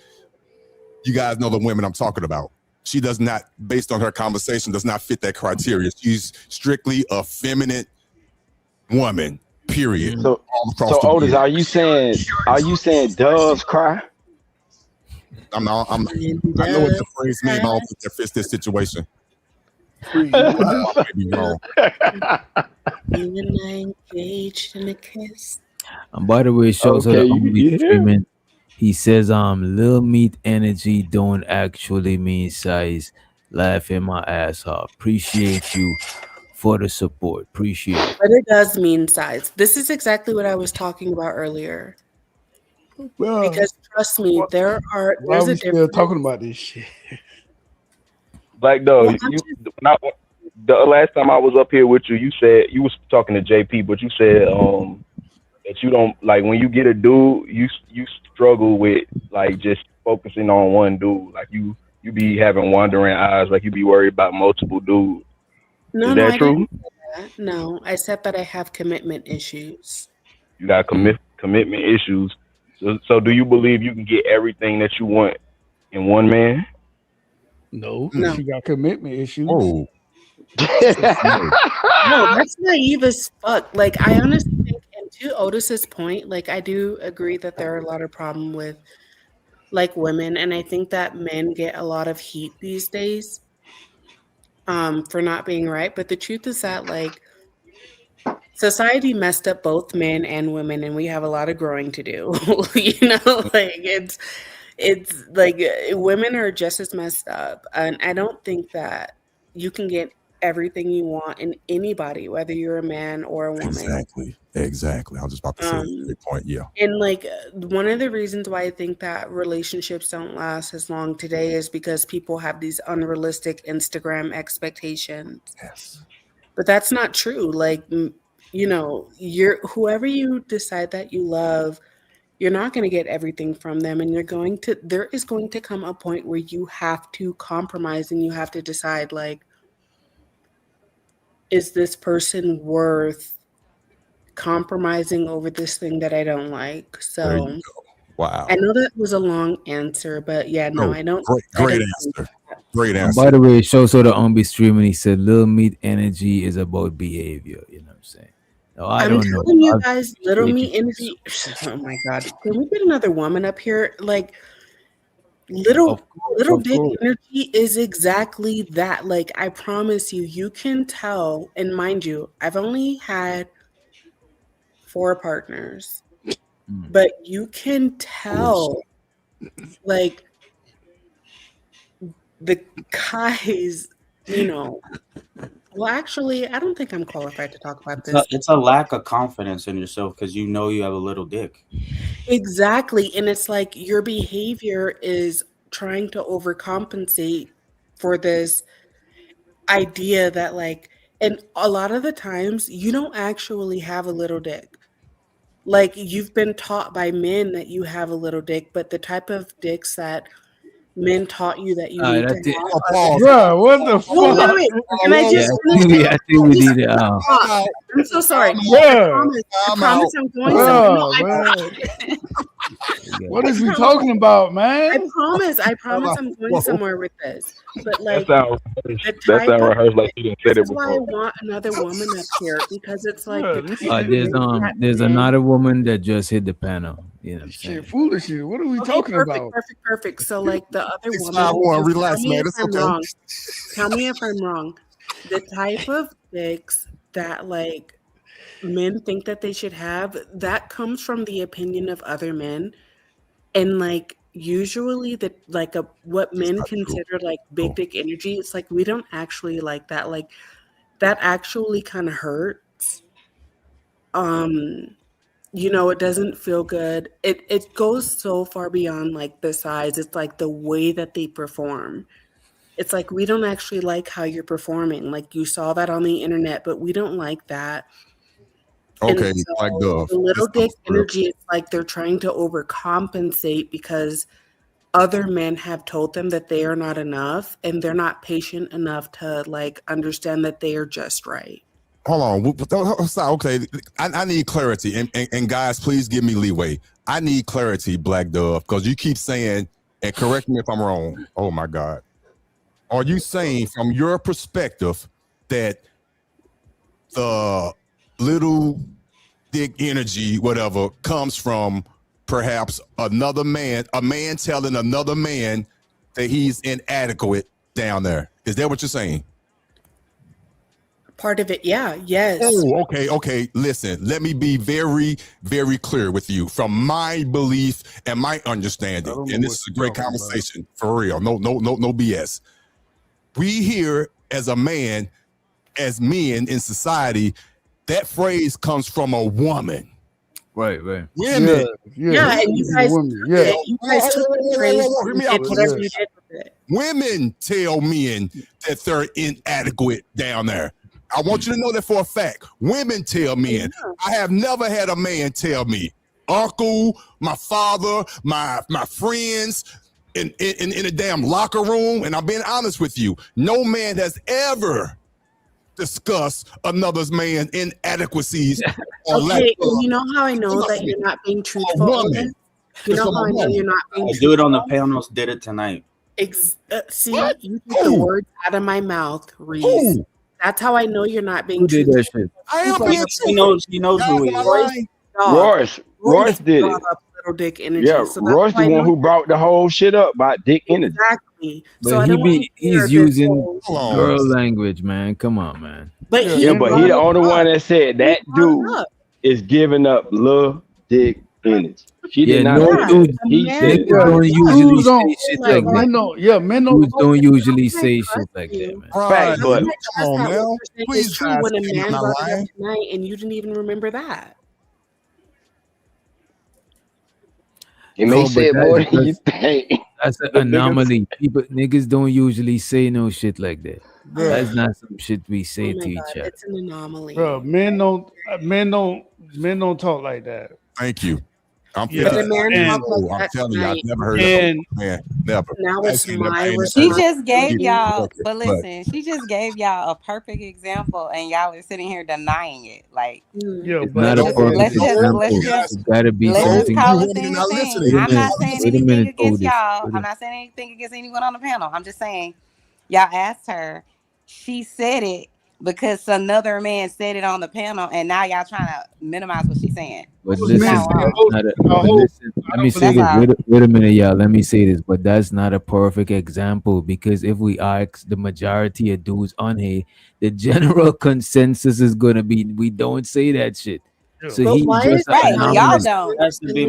Speaker 14: You guys know the women I'm talking about. She does not, based on her conversation, does not fit that criteria. She's strictly a feminine woman, period.
Speaker 6: So Otis, are you saying doves cry?
Speaker 14: I know what the phrase means, but I don't think that fits this situation.
Speaker 4: You and I engaged in a kiss.
Speaker 3: And by the way, it shows her streaming. He says, Lil Meat energy don't actually mean size. Laughing my ass off. Appreciate you for the support. Appreciate it.
Speaker 4: But it does mean size. This is exactly what I was talking about earlier. Well, because trust me, there's a difference.
Speaker 10: Still talking about this shit.
Speaker 15: Black Dog, the last time I was up here with you, you said you was talking to JP, but you said that you don't like when you get a dude, you struggle with like just focusing on one dude. Like you be having wandering eyes, like you be worried about multiple dudes.
Speaker 4: No,
Speaker 15: is that true?
Speaker 4: I didn't say that. No, I said that I have commitment issues.
Speaker 15: You got commitment issues. So do you believe you can get everything that you want in one man?
Speaker 10: No. She got commitment issues.
Speaker 14: Oh.
Speaker 4: No, that's naive as fuck. Like, I honestly think, and to Otis's point, like, I do agree that there are a lot of problems with, like, women, and I think that men get a lot of heat these days for not being right. But the truth is that, like, society messed up both men and women, and we have a lot of growing to do. Like, it's like women are just as messed up, and I don't think that you can get everything you want in anybody, whether you're a man or a woman.
Speaker 14: Exactly. I was just about to say a great point. Yeah.
Speaker 4: And like one of the reasons why I think that relationships don't last as long today is because people have these unrealistic Instagram expectations.
Speaker 14: Yes.
Speaker 4: But that's not true. Like, you're whoever you decide that you love, you're not going to get everything from them, and there is going to come a point where you have to compromise and you have to decide, like, is this person worth compromising over this thing that I don't like? So,
Speaker 14: wow.
Speaker 4: I know that was a long answer, but yeah, no, I don't.
Speaker 14: Great answer. Great answer.
Speaker 3: By the way, show so the be streaming. He said, "Little Meat energy is about behavior." You know what I'm saying? No, I'm
Speaker 4: telling you guys, Little Meat energy. Oh my god, can we get another woman up here? Like, little dick energy is exactly that. Like, I promise you, you can tell. And mind you, I've only had 4 partners, but you can tell, like, the guys, well, actually, I don't think I'm qualified to talk about this.
Speaker 16: It's a lack of confidence in yourself because you know you have a little dick.
Speaker 4: Exactly. And it's like your behavior is trying to overcompensate for this idea that, like, and a lot of the times you don't actually have a little dick. Like, you've been taught by men that you have a little dick, but the type of dicks that men taught you that you need to have.
Speaker 10: Bro, what the fuck?
Speaker 4: Wait. Can I just
Speaker 3: I think we need it.
Speaker 4: I'm so sorry.
Speaker 10: Yeah.
Speaker 4: I promise I'm going somewhere.
Speaker 10: What is we talking about, man?
Speaker 4: I promise I'm going somewhere with this. But like,
Speaker 15: that sound rehearsed like you didn't say it
Speaker 4: that's
Speaker 15: before.
Speaker 4: why I want another woman up here, because it's like
Speaker 3: there's another woman that just hit the panel. You know what I'm saying?
Speaker 10: Shit, foolish shit. What are we talking about?
Speaker 4: Perfect. So like the other woman,
Speaker 14: relax, man. It's okay.
Speaker 4: Tell me if I'm wrong. The type of dicks that like men think that they should have, that comes from the opinion of other men, and like usually what men consider like big dick energy, it's like we don't actually like that. Like that actually kind of hurts. It doesn't feel good. It goes so far beyond like the size. It's like the way that they perform. It's like, we don't actually like how you're performing. Like, you saw that on the internet, but we don't like that.
Speaker 14: Okay,
Speaker 4: And so
Speaker 14: like the
Speaker 4: the little dick energy is like they're trying to overcompensate because other men have told them that they are not enough, and they're not patient enough to like understand that they are just right.
Speaker 14: Hold on. Okay, I need clarity, and guys, please give me leeway. I need clarity, Black Dove, because you keep saying, and correct me if I'm wrong. Oh my God, are you saying from your perspective that the little dick energy, whatever, comes from perhaps another man, a man telling another man that he's inadequate down there? Is that what you're saying?
Speaker 4: Part of it, yeah, yes.
Speaker 14: Oh, okay. Listen, let me be very, very clear with you from my belief and my understanding. And this is a great conversation for real. No BS. We here as a man, as men in society, that phrase comes from a woman.
Speaker 3: Right.
Speaker 14: Women.
Speaker 4: Yeah, and you guys, you guys took the phrase and did whatever you did with it.
Speaker 14: Women tell men that they're inadequate down there. I want you to know that for a fact. Women tell men. I have never had a man tell me, uncle, my father, my friends in a damn locker room, and I'm being honest with you, no man has ever discussed another man's inadequacies.
Speaker 4: Okay, and you know how I know that you're not being truthful? You know how I know you're not being truthful?
Speaker 16: Dude on the panels did it tonight.
Speaker 4: See, you took the words out of my mouth, Reese. That's how I know you're not being truthful.
Speaker 14: I am being
Speaker 16: truthful. He knows who he is.
Speaker 6: Royce did it.
Speaker 4: Little dick energy.
Speaker 6: Yeah,
Speaker 4: so
Speaker 6: Royce the one who brought the whole shit up about dick energy.
Speaker 4: Exactly.
Speaker 3: But
Speaker 4: so
Speaker 3: he's using girl language, man. Come on, man.
Speaker 4: But
Speaker 6: he the only one that said that dude is giving up little dick energy. She did not. He said
Speaker 3: don't usually say shit like that.
Speaker 10: Men
Speaker 3: don't usually say shit like that, man.
Speaker 6: Fact, but
Speaker 14: come on, man.
Speaker 4: Please true when a man brought it up tonight and you didn't even remember that.
Speaker 6: It may say more than you think.
Speaker 3: That's an anomaly. Niggas don't usually say no shit like that. Bro. That's not some shit we say to each other.
Speaker 4: It's an anomaly.
Speaker 10: Bro, men don't talk like that.
Speaker 14: Thank you. I'm
Speaker 4: telling you,
Speaker 14: I've never heard of man. Never.
Speaker 4: Now it's my
Speaker 17: She just gave y'all, but listen, she just gave y'all a perfect example, and y'all are sitting here denying it. Like,
Speaker 3: let's just gotta be something.
Speaker 17: Call it thing. I'm not saying anything against y'all. I'm not saying anything against anyone on the panel. I'm just saying, y'all asked her. She said it because another man said it on the panel, and now y'all trying to minimize what she's saying.
Speaker 3: But listen, let me say this. Wait a minute, y'all. Let me say this. But that's not a perfect example, because if we ask the majority of dudes on here, the general consensus is gonna be we don't say that shit. So he just
Speaker 17: y'all don't.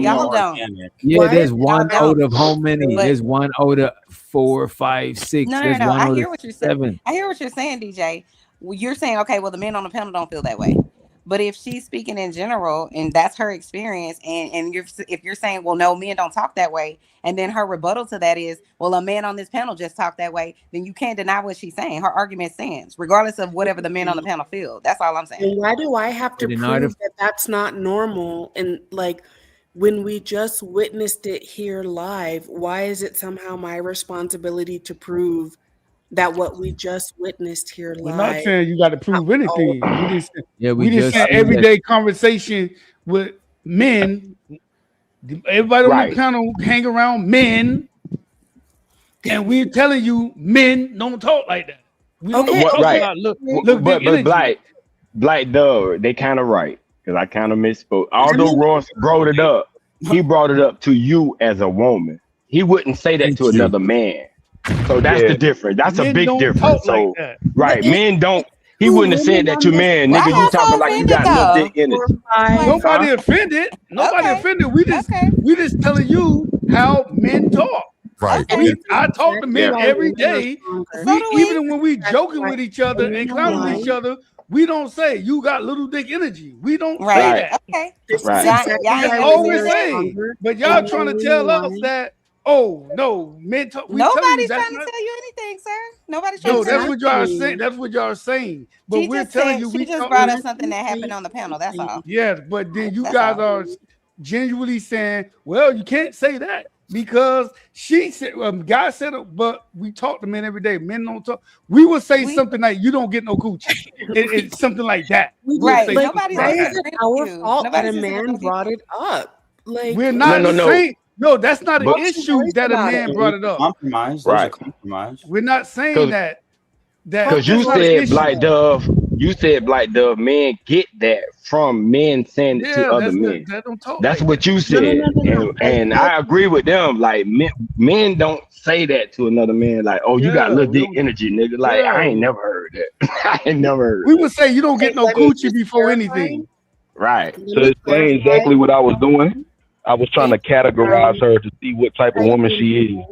Speaker 17: Y'all don't.
Speaker 3: Yeah, there's one out of how many? There's one out of 4, 5, 6.
Speaker 17: No. I hear what you're saying. I hear what you're saying, DJ. You're saying, okay, well, the men on the panel don't feel that way. But if she's speaking in general and that's her experience, and if you're saying, well, no, men don't talk that way, and then her rebuttal to that is, well, a man on this panel just talked that way, then you can't deny what she's saying. Her argument stands, regardless of whatever the men on the panel feel. That's all I'm saying.
Speaker 4: And why do I have to prove that that's not normal? And like, when we just witnessed it here live, why is it somehow my responsibility to prove that what we just witnessed here live?
Speaker 10: We're not saying you got to prove anything.
Speaker 3: We
Speaker 10: just had everyday conversation with men. Everybody on the panel hang around men, and we're telling you men don't talk like that. We don't talk about look
Speaker 6: but Black Dove, they kind of right, because I kind of misspoke. Although Ross brought it up, he brought it up to you as a woman. He wouldn't say that to another man. So that's the difference. That's a big difference. So men don't. He wouldn't have said that to men. Nigga, you talking like you got no dick in it.
Speaker 10: Nobody offended. Nobody offended. We just telling you how men talk.
Speaker 14: Right.
Speaker 10: Okay. I talk to men every day. Even when we joking with each other and clowning with each other, we don't say you got little dick energy. We don't say that.
Speaker 17: Okay.
Speaker 10: That's all we're saying. But y'all trying to tell us that, oh no, men talk.
Speaker 17: Nobody's trying to tell you anything, sir. Nobody's trying to tell
Speaker 10: that's what y'all are saying. That's what y'all are saying. But we're telling you,
Speaker 17: we just brought up something that happened on the panel. That's all.
Speaker 10: Yes, but then you guys are genuinely saying, well, you can't say that because she said, guy said it, but we talk to men every day. Men don't talk. We would say something like, you don't get no coochie. It's something like that.
Speaker 4: Right. Nobody's our fault that a man brought it up. Like
Speaker 10: we're not saying no, that's not an issue that a man brought it up.
Speaker 16: Compromise.
Speaker 6: Right.
Speaker 16: Compromise.
Speaker 10: We're not saying that
Speaker 6: because you said Black Dove. You said Black Dove. Men get that from men saying it to other men. That's what you said, and I agree with them. Like men don't say that to another man. Like, oh, you got little dick energy, nigga. Like, I ain't never heard that. I ain't never heard.
Speaker 10: We would say you don't get no coochie before anything.
Speaker 6: Right.
Speaker 15: To explain exactly what I was doing, I was trying to categorize her to see what type of woman she is.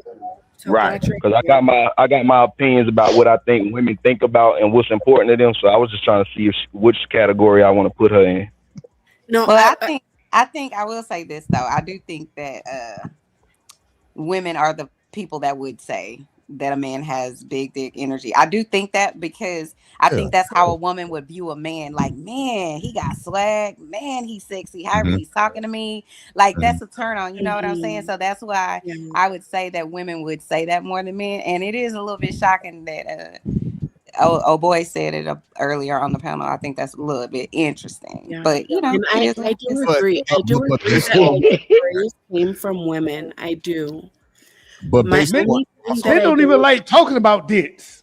Speaker 15: Right, because I got my opinions about what I think women think about and what's important to them. So I was just trying to see which category I want to put her in.
Speaker 17: No, well, I think I will say this though. I do think that women are the people that would say that a man has big dick energy. I do think that because I think that's how a woman would view a man. Like, man, he got swag. Man, he's sexy. However he's talking to me, like that's a turn on. You know what I'm saying? So that's why I would say that women would say that more than men. And it is a little bit shocking that oh boy said it earlier on the panel. I think that's a little bit interesting. But you know,
Speaker 4: I do agree. I do agree that praise came from women. I do.
Speaker 14: But
Speaker 10: men don't even like talking about dicks.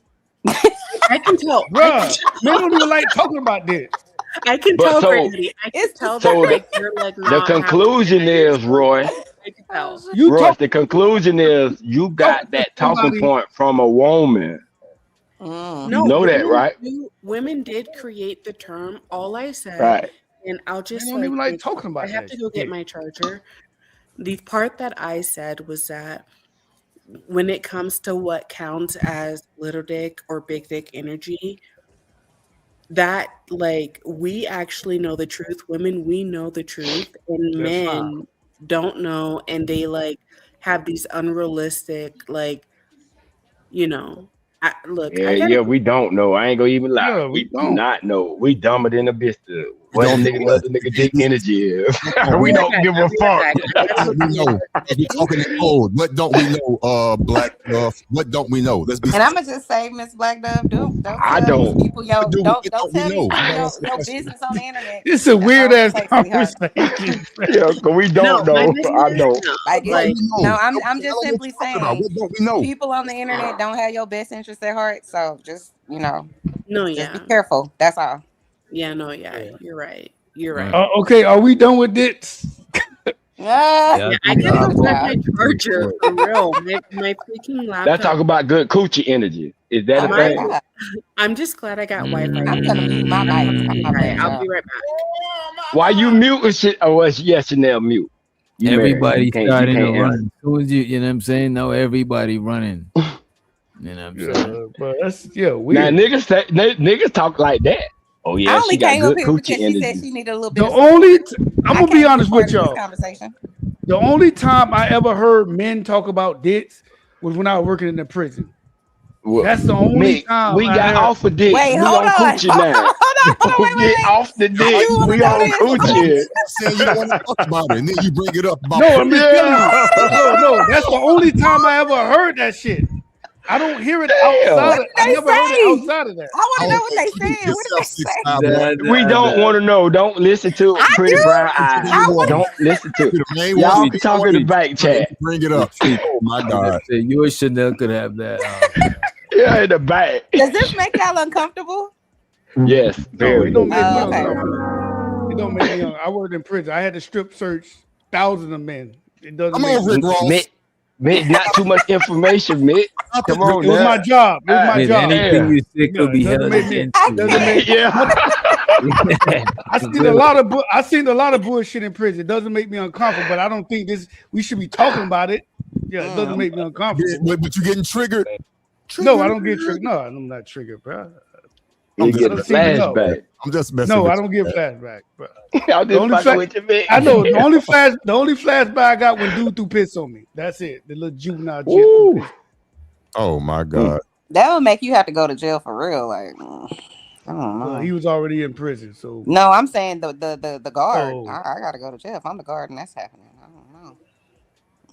Speaker 4: I can tell.
Speaker 10: Bruh, men don't even like talking about dicks.
Speaker 4: I can tell, Brandy. I can tell that like you're like
Speaker 6: the conclusion is, Roy.
Speaker 4: I can tell.
Speaker 6: The conclusion is you got that talking point from a woman.
Speaker 4: No,
Speaker 6: you know that, right?
Speaker 4: Women did create the term. All I said,
Speaker 6: right?
Speaker 4: And I'll just
Speaker 10: don't even like talking about.
Speaker 4: I have to go get my charger. The part that I said was that when it comes to what counts as little dick or big dick energy, that like we actually know the truth. Women, we know the truth, and men don't know, and they like have these unrealistic, like, you know.
Speaker 6: We don't know. I ain't gonna even lie.
Speaker 10: Yeah,
Speaker 6: we do not know. We dumber than a bitch. What another nigga dick energy is. We don't give a fuck.
Speaker 14: We know. We talking in code. What don't we know? Black Dove. What don't we know? Let's be.
Speaker 17: And I'm gonna just say, Miss Black Dove, don't tell people don't tell me your business on the internet.
Speaker 10: It's a weird ass conversation.
Speaker 6: Because we don't know. I know.
Speaker 17: I'm just simply saying.
Speaker 14: What don't we know?
Speaker 17: People on the internet don't have your best interest at heart, so just
Speaker 4: just
Speaker 17: be careful. That's all.
Speaker 4: Yeah, you're right. You're right.
Speaker 10: Okay, are we done with this?
Speaker 4: I can go my charger for real. My freaking laptop.
Speaker 6: Let's talk about good coochie energy. Is that a thing?
Speaker 4: I'm just glad I got Wi-Fi.
Speaker 17: I'm gonna mute my mic.
Speaker 4: I'll be right back.
Speaker 6: Why you muting shit? Oh, Chanel mute.
Speaker 3: Everybody starting to run. As soon as you know what I'm saying? No, everybody running. You know what I'm saying?
Speaker 10: But that's weird.
Speaker 6: Now niggas talk like that. Oh yeah,
Speaker 17: I only
Speaker 6: she got
Speaker 17: came
Speaker 6: good
Speaker 17: up here
Speaker 6: coochie
Speaker 17: because
Speaker 6: energy.
Speaker 17: she said she needed a little bit.
Speaker 10: I'm gonna be honest with y'all.
Speaker 17: Conversation.
Speaker 10: The only time I ever heard men talk about dicks was when I was working in the prison.
Speaker 6: Well,
Speaker 10: that's the only time
Speaker 6: we got off of dick.
Speaker 17: Wait,
Speaker 6: we
Speaker 17: hold on.
Speaker 6: Coochie now.
Speaker 17: Wait.
Speaker 6: Get off the dick. We on coochie.
Speaker 14: Saying you want to talk about it, and then you bring it up about.
Speaker 10: No, I'm just telling you. No, that's the only time I ever heard that shit. I don't hear it outside. I never heard it outside of that.
Speaker 17: I want to know what they said. What did they say?
Speaker 6: We don't want to know. Don't listen to it. Pretty brown eyes. Don't listen to it. Y'all can talk in the back chat.
Speaker 14: Bring it up. Oh my God.
Speaker 3: You and Chanel could have that.
Speaker 6: Yeah, in the back.
Speaker 17: Does this make y'all uncomfortable?
Speaker 6: Yes, very.
Speaker 10: It don't make me uncomfortable. It don't make me uncomfortable. I worked in prison. I had to strip search thousands of men. It doesn't.
Speaker 14: I'm over it, Ross.
Speaker 6: Mitt, not too much information, Mitt. Come on,
Speaker 10: it was my job. It was my job.
Speaker 3: Anything you say could be held against you.
Speaker 10: I seen a lot of bullshit in prison. It doesn't make me uncomfortable, but I don't think we should be talking about it. Yeah, it doesn't make me uncomfortable.
Speaker 14: But you getting triggered?
Speaker 10: No, I don't get triggered. No, I'm not triggered, bro.
Speaker 6: You get a flashback.
Speaker 14: I'm just messing
Speaker 10: No,
Speaker 14: with
Speaker 10: I don't
Speaker 14: you,
Speaker 10: get flashback, bro.
Speaker 6: I'm just fucking with you, man.
Speaker 10: I know the only flashback I got when dude threw piss on me. That's it. The little juvenile jit.
Speaker 14: Oh my God.
Speaker 17: That would make you have to go to jail for real. Like, I don't know.
Speaker 10: Well, he was already in prison, so
Speaker 17: no, I'm saying the guard.
Speaker 10: Oh.
Speaker 17: I gotta go to jail if I'm the guard and that's happening. I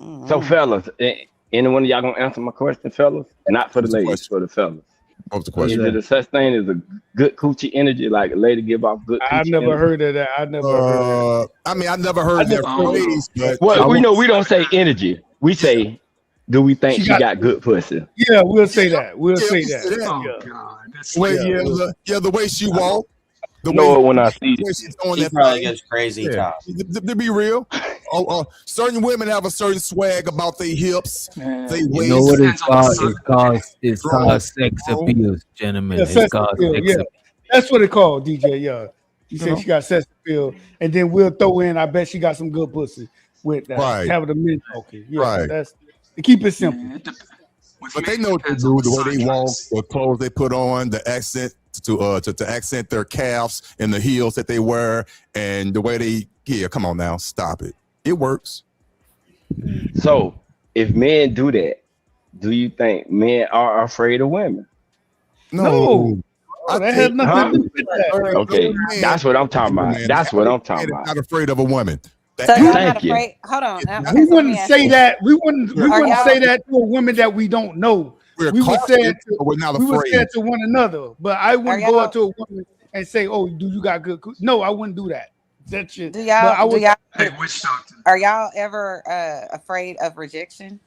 Speaker 17: don't know.
Speaker 6: So, fellas, any one of y'all gonna answer my question, fellas? Not for the ladies, for the fellas.
Speaker 14: What's the
Speaker 6: Is
Speaker 14: question?
Speaker 6: it a such thing as a good coochie energy, like a lady give off good?
Speaker 10: I never heard of that. I never heard.
Speaker 14: I mean, I never heard that phrase. But
Speaker 6: Well, we know we don't say energy. We say, do we think she got good pussy?
Speaker 10: Yeah, we'll say that. We'll say that.
Speaker 14: The way she walk.
Speaker 15: I know it when I see
Speaker 14: it.
Speaker 16: She probably gets crazy talk.
Speaker 14: To be real, certain women have a certain swag about their hips.
Speaker 3: You know what it's called? It's called sex appeal, gentlemen.
Speaker 10: Yeah,
Speaker 3: It's called sex appeal.
Speaker 10: That's what it called, DJ. Yeah, you said she got sex appeal, and then we'll throw in. I bet she got some good pussy with that.
Speaker 14: Right.
Speaker 10: Have the men talking. Yeah,
Speaker 14: Right.
Speaker 10: That's to keep it simple.
Speaker 14: But they know what they do, the way they walk, the clothes they put on, the accent to accent their calves and the heels that they wear, and the way they come on now, stop it. It works.
Speaker 6: So, if men do that, do you think men are afraid of women?
Speaker 10: No. That has nothing to do with that.
Speaker 6: Okay, that's what I'm talking about. That's what I'm talking about.
Speaker 14: Not afraid of a woman.
Speaker 17: So y'all not afraid? Hold on.
Speaker 10: We wouldn't say that. We wouldn't say that to a woman that we don't know. We would say it to,
Speaker 14: we're not
Speaker 10: we would say
Speaker 14: afraid.
Speaker 10: it to one another. But I wouldn't go up to a woman and say, "Oh, do you got good?" No, I wouldn't do that. That shit.
Speaker 17: Do y'all? Are y'all ever afraid of rejection?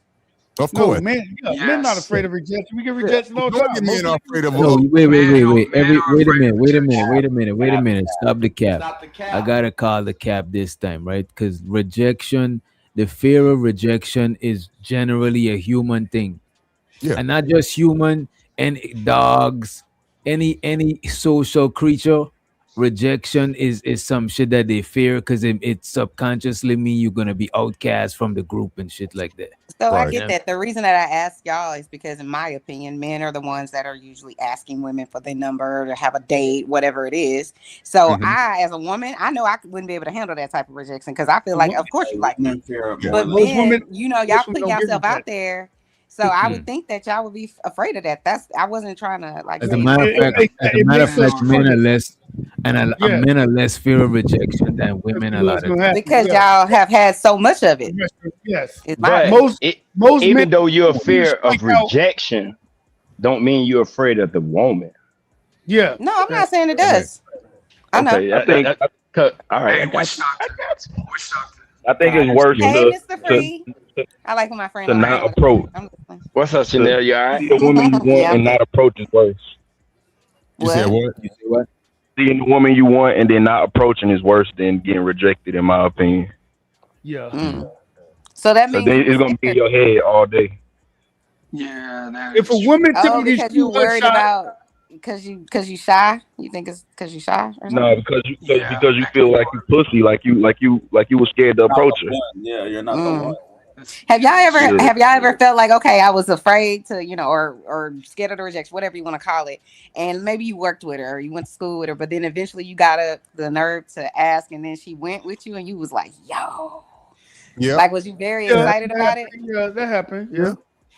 Speaker 14: Of course.
Speaker 10: No, men not afraid of rejection. We get rejection all the time.
Speaker 14: Men are afraid of
Speaker 3: No, wait. Wait a minute. Stop the cap. I gotta call the cap this time, right? Because rejection, the fear of rejection is generally a human thing.
Speaker 14: Yeah.
Speaker 3: And not just human, and dogs, any social creature. Rejection is some shit that they fear because it subconsciously mean you're gonna be outcast from the group and shit like that.
Speaker 17: So I get that. The reason that I ask y'all is because, in my opinion, men are the ones that are usually asking women for their number to have a date, whatever it is. So I, as a woman, I know I wouldn't be able to handle that type of rejection because I feel like, of course, you like me, but men, y'all putting yourself out there. So I would think that y'all would be afraid of that. I wasn't trying to like.
Speaker 3: As a matter of fact, men are less, men are less fear of rejection than women a lot of times.
Speaker 17: Because y'all have had so much of it.
Speaker 10: Yes.
Speaker 6: But
Speaker 10: most
Speaker 6: even
Speaker 10: men,
Speaker 6: though you're fear of rejection, don't mean you're afraid of the woman.
Speaker 10: Yeah.
Speaker 17: No, I'm not saying it does. I know.
Speaker 6: Okay, I think. All right.
Speaker 15: I think it's worse
Speaker 17: Hey, Mr. Free. I like when my friend
Speaker 15: to not approach.
Speaker 6: What's up, Chanel? You all right?
Speaker 15: See a woman you want and not approach is worse.
Speaker 14: You said what?
Speaker 15: Seeing the woman you want and then not approaching is worse than getting rejected, in my opinion.
Speaker 10: Yeah.
Speaker 17: So that means
Speaker 15: it's gonna be in your head all day.
Speaker 10: Yeah. If a woman typically
Speaker 17: because you're worried about because you shy, you think it's because you shy? Or
Speaker 15: no, because you feel like you pussy, like you were scared to approach her.
Speaker 16: Yeah, you're not the one.
Speaker 17: Have y'all ever felt like, okay, I was afraid to, or scared of the rejection, whatever you want to call it, and maybe you worked with her or you went to school with her, but then eventually you got the nerve to ask, and then she went with you, and you was like, yo, like, was you very excited about it?
Speaker 10: Yeah, that happened. Yeah.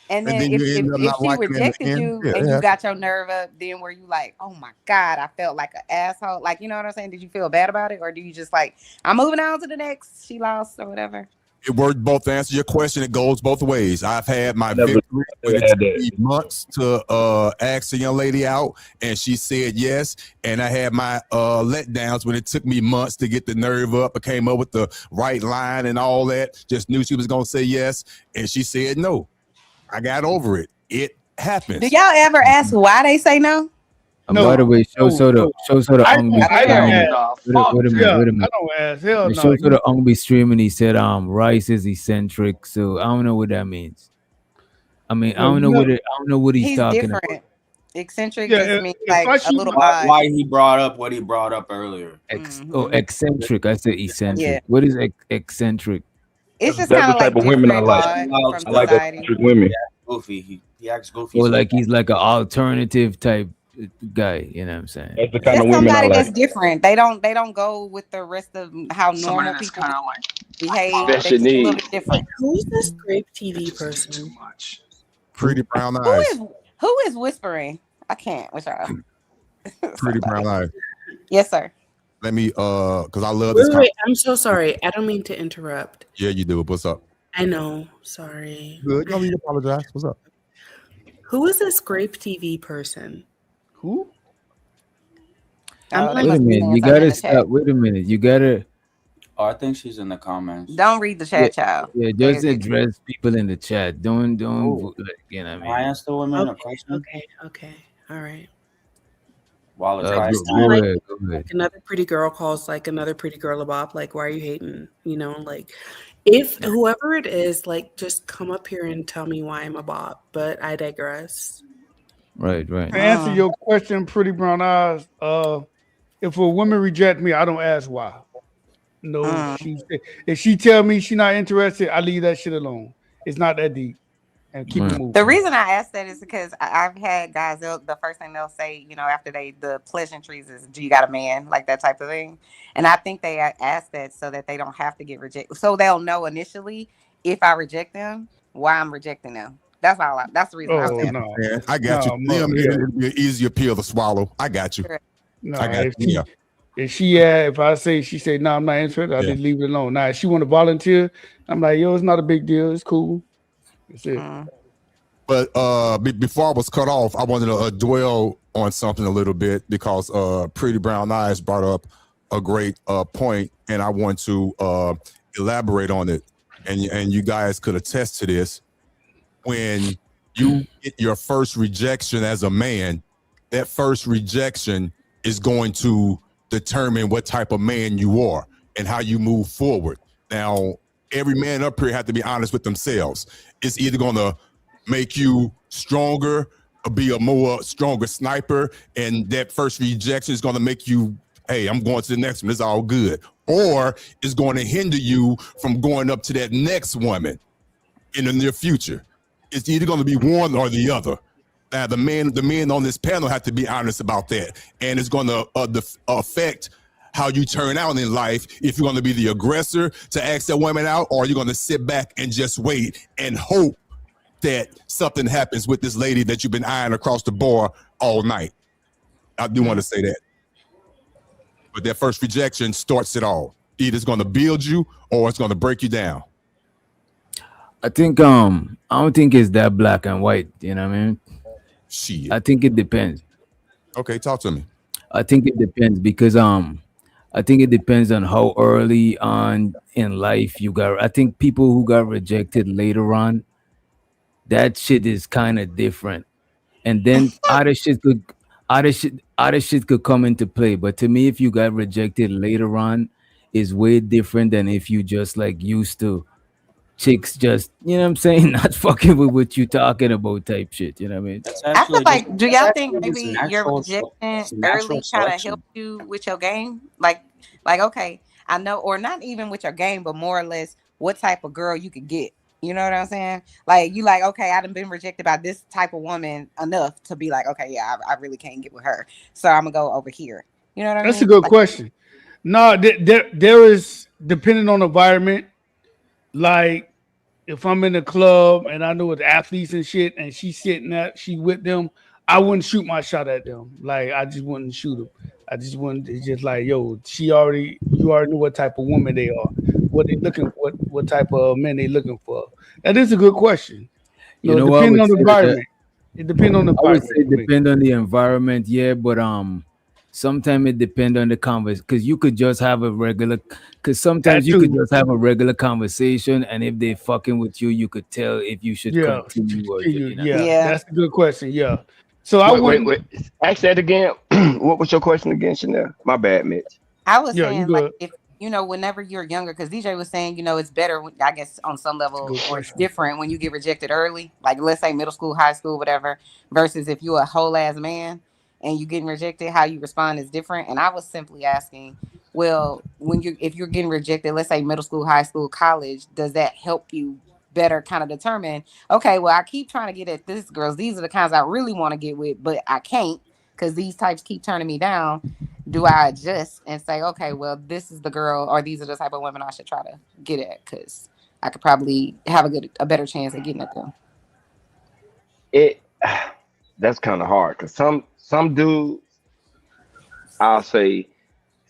Speaker 17: And then if she rejected you and you got your nerve up, then were you like, oh my God, I felt like an asshole? Like, you know what I'm saying? Did you feel bad about it? Or do you just like, I'm moving on to the next, she lost or whatever?
Speaker 14: It worked both. To answer your question, it goes both ways. I've had my victory when it took me months to ask a young lady out, and she said yes. And I had my letdowns when it took me months to get the nerve up. I came up with the right line and all that. Just knew she was going to say yes, and she said no. I got over it. It happens.
Speaker 17: Do y'all ever ask why they say no?
Speaker 3: No. By the way, show so the Ungby streaming. He said Rice is eccentric, so I don't know what that means. I mean, I don't know what he's talking
Speaker 17: different.
Speaker 3: about.
Speaker 17: Eccentric just means like a little odd.
Speaker 16: Why he brought up what he brought up earlier.
Speaker 3: Eccentric. I said eccentric. Yeah. What is eccentric?
Speaker 17: It's just
Speaker 15: That's
Speaker 17: kind
Speaker 15: the
Speaker 17: of
Speaker 15: type
Speaker 17: like
Speaker 15: of women I
Speaker 17: different
Speaker 15: like.
Speaker 17: from
Speaker 15: I like
Speaker 17: society.
Speaker 15: eccentric women.
Speaker 16: Goofy. He acts goofy.
Speaker 3: Or like he's like an alternative type guy. You know what I'm saying?
Speaker 15: That's the kind
Speaker 17: That's
Speaker 15: of women I
Speaker 17: somebody
Speaker 15: like.
Speaker 17: that's different. They don't go with the rest of how
Speaker 18: Somebody
Speaker 17: normal
Speaker 18: that's
Speaker 17: people
Speaker 18: kind of like
Speaker 17: behave. They
Speaker 15: Special
Speaker 17: just a little
Speaker 15: needs.
Speaker 17: bit different.
Speaker 4: Who's this grape TV person?
Speaker 18: much.
Speaker 14: Pretty brown
Speaker 17: Who
Speaker 14: eyes.
Speaker 17: is whispering? I can't with y'all.
Speaker 14: Pretty brown eyes.
Speaker 17: Yes, sir.
Speaker 14: Let me because I love this.
Speaker 4: Wait, I'm so sorry. I don't mean to interrupt.
Speaker 14: Yeah, you do. What's up?
Speaker 4: I know. Sorry.
Speaker 14: Good. You don't need to apologize. What's up?
Speaker 4: Who is this grape TV person?
Speaker 10: Who?
Speaker 17: Oh,
Speaker 3: Wait a minute. You gotta stop. Wait a minute. You gotta.
Speaker 16: Oh, I think she's in the comments.
Speaker 17: Don't read the chat, child.
Speaker 3: Yeah, just address people in the chat. Don't like, you know what I mean?
Speaker 16: I asked the women a question.
Speaker 4: Okay. All right.
Speaker 16: While it's
Speaker 3: Go
Speaker 4: Like,
Speaker 3: ahead.
Speaker 4: like another pretty girl calls like another pretty girl a bop. Like, why are you hating? You know, like if whoever it is, like, just come up here and tell me why I'm a bop. But I digress.
Speaker 3: Right.
Speaker 10: To answer your question, pretty brown eyes. If a woman reject me, I don't ask why. No, if she tell me she not interested, I leave that shit alone. It's not that deep, and keep it moving.
Speaker 17: The reason I asked that is because I've had guys. The first thing they'll say, you know, after the pleasantries is, "Do you got a man?" Like that type of thing. And I think they ask that so that they don't have to get rejected, so they'll know initially if I reject them, why I'm rejecting them. That's all. That's the reason. I was
Speaker 10: no.
Speaker 14: Yeah, I got you. Them here, it'll be an easier pill to swallow. I got you.
Speaker 10: No,
Speaker 14: I got you.
Speaker 10: if I say she say no, I'm not interested, I just leave it alone. Now if she want to volunteer, I'm like, yo, it's not a big deal. It's cool. That's it.
Speaker 14: But before I was cut off, I wanted to dwell on something a little bit because Pretty Brown Eyes brought up a great point, and I want to elaborate on it. And you guys could attest to this. When you get your first rejection as a man, that first rejection is going to determine what type of man you are and how you move forward. Now, every man up here have to be honest with themselves. It's either going to make you stronger, or be a more stronger sniper, and that first rejection is going to make you, hey, I'm going to the next one. It's all good. Or it's going to hinder you from going up to that next woman in the near future. It's either going to be one or the other. Now, the men on this panel have to be honest about that, and it's going to affect how you turn out in life. If you're going to be the aggressor to ask that woman out, or you're going to sit back and just wait and hope that something happens with this lady that you've been eyeing across the bar all night. I do want to say that, but that first rejection starts it all. Either it's going to build you or it's going to break you down.
Speaker 3: I think I don't think it's that black and white. You know what I mean?
Speaker 14: Shit.
Speaker 3: I think it depends.
Speaker 14: Okay, talk to me.
Speaker 3: I think it depends because I think it depends on how early on in life you got. I think people who got rejected later on, that shit is kind of different, and then other shit could come into play. But to me, if you got rejected later on, is way different than if you just like used to chicks just, you know what I'm saying, not fucking with what you talking about type shit. You know what I mean?
Speaker 17: I feel like, do y'all think maybe your rejection early kind of helped you with your game? Like, okay, I know, or not even with your game, but more or less what type of girl you could get. You know what I'm saying? Like, you like, okay, I done been rejected by this type of woman enough to be like, okay, yeah, I really can't get with her, so I'm gonna go over here. You know what I mean?
Speaker 10: That's a good question. No, there is, depending on the environment, like if I'm in the club and I know it's athletes and shit, and she with them, I wouldn't shoot my shot at them. Like, I just wouldn't shoot them. I just wouldn't. It's just like, yo, you already know what type of woman they are, what they looking, what type of men they looking for. That is a good question.
Speaker 3: You know,
Speaker 10: depending on the environment. It depends on the environment.
Speaker 3: I would say depend on the environment, yeah, but sometimes it depends on the conversation, because you could just have a regular, because sometimes you could just have a regular conversation, and if they fucking with you, you could tell if you should continue or, you know?
Speaker 10: Yeah, that's a good question. Yeah. So I wouldn't.
Speaker 6: Wait. Ask that again. What was your question again, Chanel? My bad, Mitch.
Speaker 17: I was saying, like, if you know, whenever you're younger, because DJ was saying, you know, it's better, I guess, on some level, or it's different when you get rejected early, like let's say middle school, high school, whatever, versus if you're a whole ass man and you getting rejected, how you respond is different. And I was simply asking, well, if you're getting rejected, let's say middle school, high school, college, does that help you better kind of determine, okay, well, I keep trying to get at this girls. These are the kinds I really want to get with, but I can't because these types keep turning me down. Do I adjust and say, okay, well, this is the girl, or these are the type of women I should try to get at because I could probably have a better chance at getting at them.
Speaker 6: That's kind of hard because some dudes, I'll say,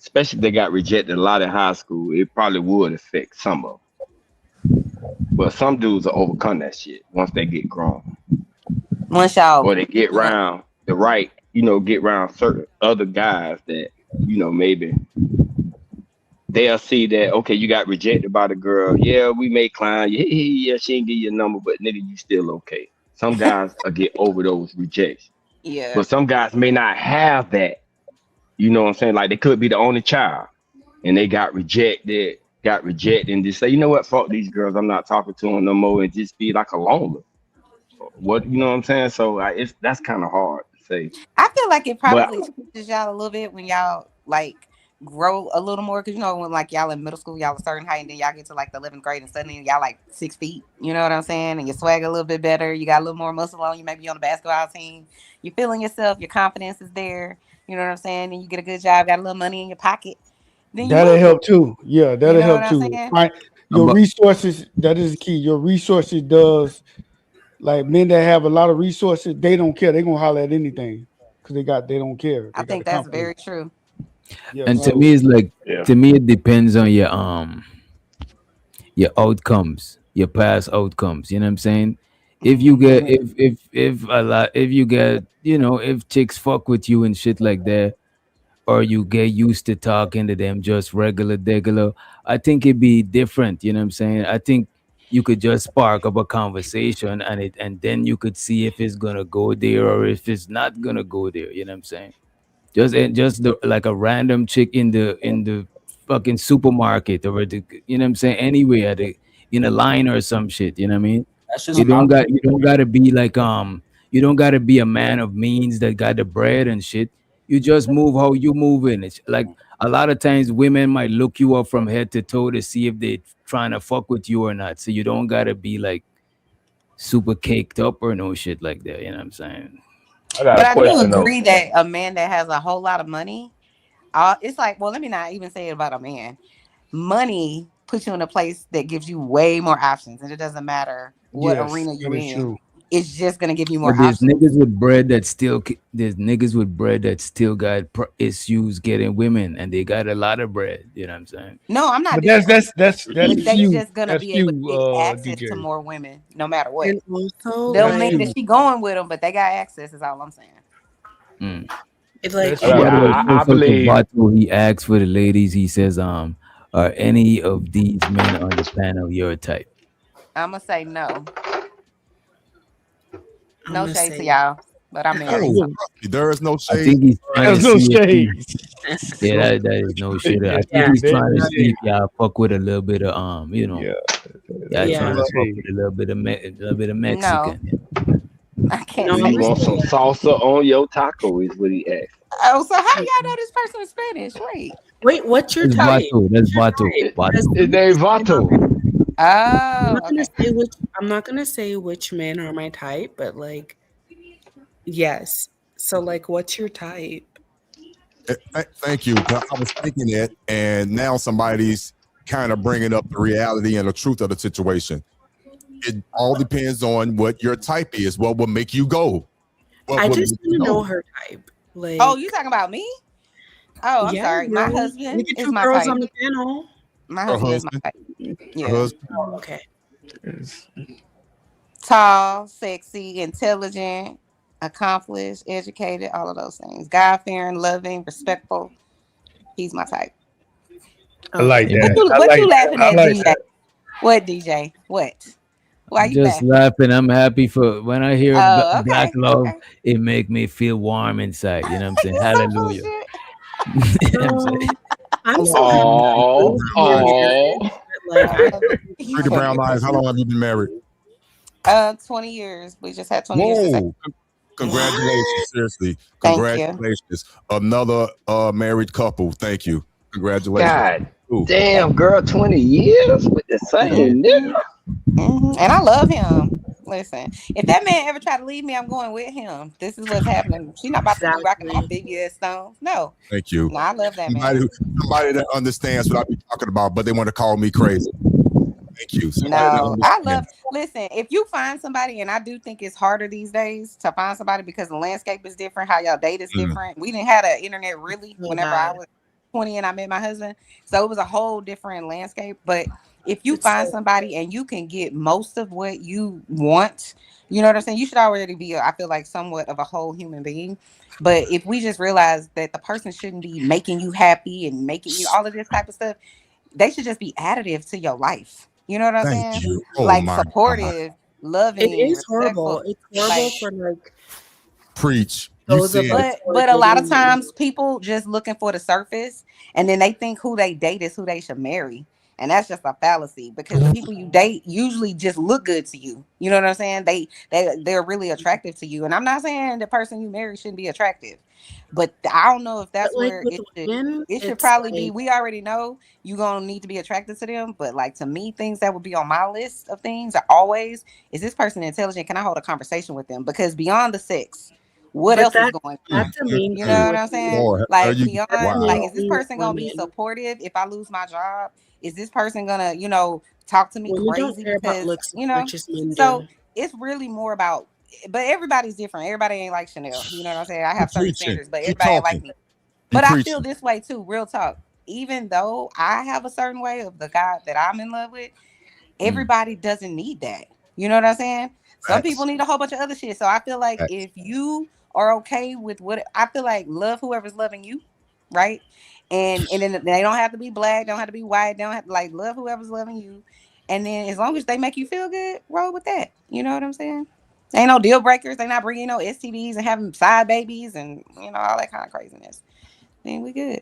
Speaker 6: especially if they got rejected a lot in high school, it probably would affect some of them. But some dudes will overcome that shit once they get grown.
Speaker 17: Once y'all,
Speaker 6: or they get around the right, get around certain other guys that, maybe they'll see that, okay, you got rejected by the girl. Yeah, we may climb. Yeah, she ain't give you a number, but nigga, you still okay. Some guys will get over those rejections.
Speaker 17: Yeah.
Speaker 6: But some guys may not have that. You know what I'm saying? Like they could be the only child and they got rejected and just say, you know what, fuck these girls. I'm not talking to them no more and just be like a loner. What, you know what I'm saying? So that's kind of hard to say.
Speaker 17: I feel like it probably teaches y'all a little bit when y'all like grow a little more, because when like y'all in middle school, y'all a certain height, and then y'all get to like the 11th grade and suddenly y'all like 6 feet. You know what I'm saying? And you swag a little bit better. You got a little more muscle on you. Maybe on the basketball team. You're feeling yourself. Your confidence is there. You know what I'm saying? And you get a good job. Got a little money in your pocket. Then
Speaker 10: that'll help too. Yeah, that'll help too. Right. Your resources. That is the key. Your resources does. Like men that have a lot of resources, they don't care. They're gonna holler at anything because they don't care.
Speaker 17: I think that's very true.
Speaker 3: Yeah, and to me, it's like to me, it depends on your outcomes, your past outcomes. You know what I'm saying? If you get if you get if chicks fuck with you and shit like that, or you get used to talking to them just regular, I think it'd be different. You know what I'm saying? I think you could just spark up a conversation and then you could see if it's gonna go there or if it's not gonna go there. You know what I'm saying? Like a random chick in the fucking supermarket or you know what I'm saying, anywhere in a line or some shit. You know what I mean? You don't gotta be like you don't gotta be a man of means that got the bread and shit. You just move how you move in. It's like a lot of times women might look you up from head to toe to see if they trying to fuck with you or not. So you don't gotta be like super caked up or no shit like that. You know what I'm saying?
Speaker 17: But I do agree that a man that has a whole lot of money, it's like, well, let me not even say it about a man. Money puts you in a place that gives you way more options, and it doesn't matter what arena you're in. True. It's just gonna give you more
Speaker 3: there's
Speaker 17: options.
Speaker 3: Niggas with bread that still got issues getting women, and they got a lot of bread. You know what I'm saying?
Speaker 17: No, I'm not.
Speaker 10: But that's
Speaker 17: they just gonna be able to get access to more women, no matter what.
Speaker 4: And also,
Speaker 17: they'll think that she going with them, but they got access. Is all I'm saying.
Speaker 4: It's like
Speaker 6: I believe
Speaker 3: he asks for the ladies. He says, "Are any of these men on the panel your type?"
Speaker 17: I'm gonna say no. No shade to y'all, but I'm married.
Speaker 14: There is no shade.
Speaker 3: I think he's trying
Speaker 10: There's
Speaker 3: to
Speaker 10: no
Speaker 3: see
Speaker 10: shade.
Speaker 3: that is no shade. I think he's trying to see if y'all fuck with a little bit of trying to fuck with a little bit of Mexican.
Speaker 17: No. I can't.
Speaker 6: You want some salsa on your taco is what he asked.
Speaker 17: Oh, so how do y'all know this person is Spanish?
Speaker 4: Wait, what's your type?
Speaker 3: That's Vato.
Speaker 6: His name Vato.
Speaker 17: Oh,
Speaker 4: I'm not gonna say which men are my type, but like, yes. So like, what's your type?
Speaker 14: Thank you. I was thinking it, and now somebody's kind of bringing up the reality and the truth of the situation. It all depends on what your type is. What will make you go?
Speaker 4: I just want to know her type. Like,
Speaker 17: oh, you talking about me? Oh, I'm sorry. My husband is my
Speaker 4: girls
Speaker 17: type.
Speaker 4: on the panel.
Speaker 17: My husband is my type. Yeah.
Speaker 4: Okay.
Speaker 17: Tall, sexy, intelligent, accomplished, educated, all of those things. God-fearing, loving, respectful. He's my type.
Speaker 10: I like that.
Speaker 17: What you laughing at, DJ? What, DJ? What? Why you
Speaker 3: just laughing? I'm happy for when I hear Black Love.
Speaker 17: Okay.
Speaker 3: It make me feel warm inside. You know what I'm saying? Hallelujah. You know what I'm saying?
Speaker 4: I'm so
Speaker 14: Pretty brown eyes. How long have you been married?
Speaker 17: 20 years. We just had 20 years.
Speaker 14: Whoa. Congratulations. Seriously.
Speaker 17: Thank
Speaker 14: Congratulations. Another married couple. Thank you. Congratulations.
Speaker 6: God damn, girl, 20 years with the same nigga.
Speaker 17: And I love him. Listen, if that man ever try to leave me, I'm going with him. This is what's happening. She's not about to be rocking off big ass stones. No.
Speaker 14: Thank you.
Speaker 17: No, I love that
Speaker 14: somebody
Speaker 17: man.
Speaker 14: Somebody that understands what I be talking about, but they want to call me crazy. Thank you.
Speaker 17: No, I love. Listen, if you find somebody, and I do think it's harder these days to find somebody because the landscape is different, how y'all date is different. We didn't have the internet really whenever I was 20 and I met my husband, so it was a whole different landscape. But if you find somebody and you can get most of what you want, you know what I'm saying, you should already be, I feel like, somewhat of a whole human being. But if we just realize that the person shouldn't be making you happy and making you all of this type of stuff, they should just be additive to your life. You know what I'm saying?
Speaker 14: You. Oh,
Speaker 17: like
Speaker 14: my
Speaker 17: supportive, loving.
Speaker 4: It is
Speaker 17: respectful.
Speaker 4: horrible. It's horrible for like
Speaker 14: preach.
Speaker 4: those of us.
Speaker 17: But a lot of times people just looking for the surface, and then they think who they date is who they should marry. And that's just a fallacy, because the people you date usually just look good to you. You know what I'm saying? They're really attractive to you. And I'm not saying the person you marry shouldn't be attractive, but I don't know if that's where it should probably be. We already know you're gonna need to be attracted to them, but like, to me, things that would be on my list of things are always, is this person intelligent? Can I hold a conversation with them? Because beyond the sex, what else is going on?
Speaker 4: That's a mean
Speaker 17: You know what I'm saying?
Speaker 14: Lord,
Speaker 17: like
Speaker 14: you,
Speaker 17: beyond, like, is this person gonna be supportive if I lose my job? Is this person gonna, talk to me crazy because
Speaker 4: looks,
Speaker 17: so it's really more about, but everybody's different. Everybody ain't like Chanel. You know what I'm saying? I have certain standards, but everybody ain't like me. But I feel this way too, real talk. Even though I have a certain way of the guy that I'm in love with, everybody doesn't need that. You know what I'm saying? Some people need a whole bunch of other shit. So I feel like if you are okay with what, I feel like, love whoever's loving you, right? And then they don't have to be black, don't have to be white, don't have to, like, love whoever's loving you. And then as long as they make you feel good, roll with that. You know what I'm saying? Ain't no deal breakers. They not bringing no STDs and having side babies and all that kind of craziness. Then we good.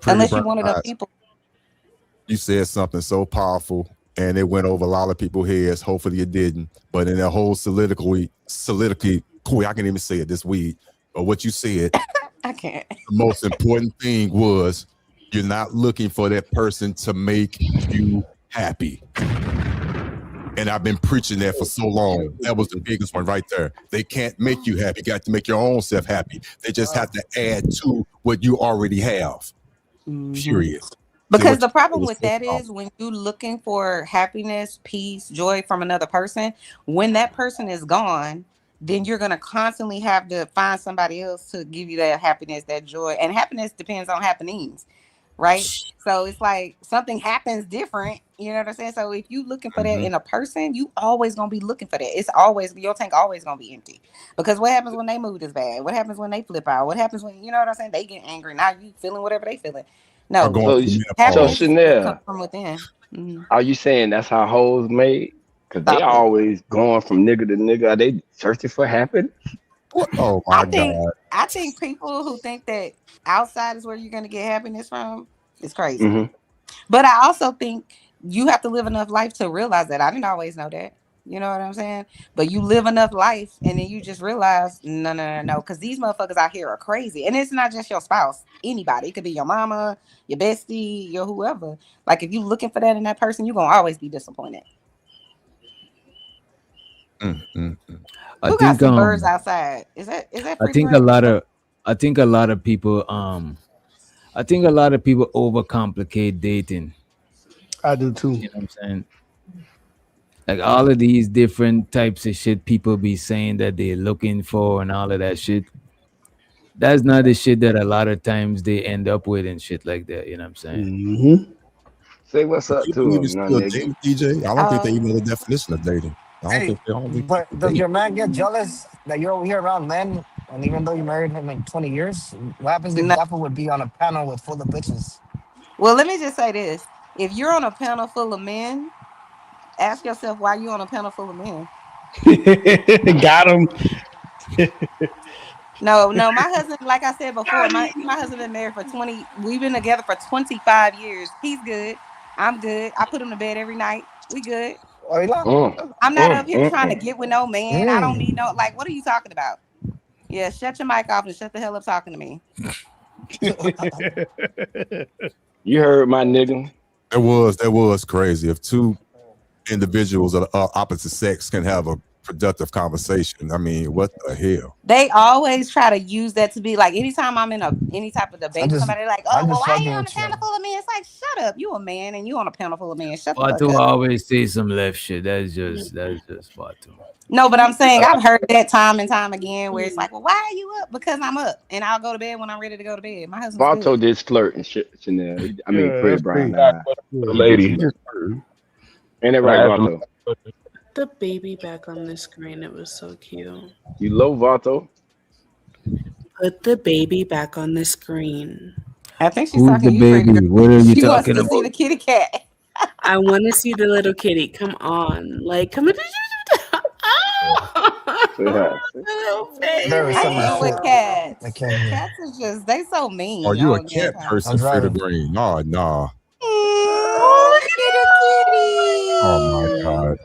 Speaker 17: Unless you one of those people.
Speaker 14: You said something so powerful, and it went over a lot of people's heads. Hopefully it didn't. But in that whole soliloquy, I can't even say it this week. But what you said,
Speaker 17: I can't.
Speaker 14: The most important thing was, you're not looking for that person to make you happy. And I've been preaching that for so long. That was the biggest one right there. They can't make you happy. You got to make your own self happy. They just have to add to what you already have. Period.
Speaker 17: Because the problem with that is, when you're looking for happiness, peace, joy from another person, when that person is gone, then you're going to constantly have to find somebody else to give you that happiness, that joy. And happiness depends on happenings, right? So it's like something happens different. You know what I'm saying? So if you looking for that in a person, you always going to be looking for that. It's always, your tank always going to be empty. Because what happens when they mood is bad? What happens when they flip out? What happens when, you know what I'm saying, they get angry? Now you feeling whatever they feeling. No,
Speaker 6: so Chanel,
Speaker 17: comes from within.
Speaker 6: Are you saying that's how hoes made? Because they always going from nigga to nigga. Are they searching for happiness?
Speaker 14: Oh my God.
Speaker 17: I think people who think that outside is where you're going to get happiness from is crazy. But I also think you have to live enough life to realize that. I didn't always know that. You know what I'm saying? But you live enough life, and then you just realize, no. Because these motherfuckers out here are crazy. And it's not just your spouse. Anybody. It could be your mama, your bestie, your whoever. Like, if you looking for that in that person, you're going to always be disappointed. Who got some birds outside? Is that
Speaker 3: I think a lot of people overcomplicate dating.
Speaker 10: I do too.
Speaker 3: You know what I'm saying? Like, all of these different types of shit people be saying that they're looking for and all of that shit. That's not the shit that a lot of times they end up with and shit like that. You know what I'm saying?
Speaker 6: Say what's up to him,
Speaker 14: DJ. I don't think they even know the definition of dating.
Speaker 18: But does your man get jealous that you're over here around men, and even though you married him in 20 years, what happens if Dapper would be on a panel with full of bitches?
Speaker 17: Well, let me just say this. If you're on a panel full of men, ask yourself why you're on a panel full of men.
Speaker 10: Got him.
Speaker 17: No, my husband, like I said before, my husband been married for 20, we've been together for 25 years. He's good. I'm good. I put him to bed every night. We good. I'm not up here trying to get with no man. I don't need no, like, what are you talking about? Yeah, shut your mic off and shut the hell up talking to me.
Speaker 6: You heard my nigga.
Speaker 14: That was crazy. If two individuals of opposite sex can have a productive conversation, I mean, what the hell?
Speaker 17: They always try to use that to be like, anytime I'm in any type of debate with somebody, like, oh, well, why are you on a panel full of men? It's like, shut up, you a man and you on a panel full of men. Shut the fuck
Speaker 3: Fatu
Speaker 17: up.
Speaker 3: always say some left shit. That's just Fatu.
Speaker 17: No, but I'm saying I've heard that time and time again where it's like, well, why are you up? Because I'm up and I'll go to bed when I'm ready to go to bed. My husband's
Speaker 6: Vato
Speaker 17: good.
Speaker 6: did flirt and shit. Chanel. I mean, pretty brown.
Speaker 15: Lady.
Speaker 6: Ain't that right, Vato?
Speaker 4: The baby back on the screen. It was so cute.
Speaker 6: You low, Vato?
Speaker 4: Put the baby back on the screen.
Speaker 17: I think she's
Speaker 3: Who's
Speaker 17: talking
Speaker 3: the
Speaker 17: to you,
Speaker 3: baby? What are you
Speaker 17: she wants
Speaker 3: talking
Speaker 17: to
Speaker 3: about?
Speaker 17: see the kitty cat.
Speaker 4: I want to see the little kitty. Come on. Like, come on.
Speaker 18: There was
Speaker 17: I
Speaker 18: some
Speaker 17: hate with
Speaker 18: shit.
Speaker 17: cats.
Speaker 18: I can't hear.
Speaker 17: Cats is just, they so mean.
Speaker 14: Oh, you a
Speaker 17: all the
Speaker 14: cat
Speaker 17: time.
Speaker 14: person, Frida Green? No, no.
Speaker 17: Oh, little kitty.
Speaker 14: Oh my God.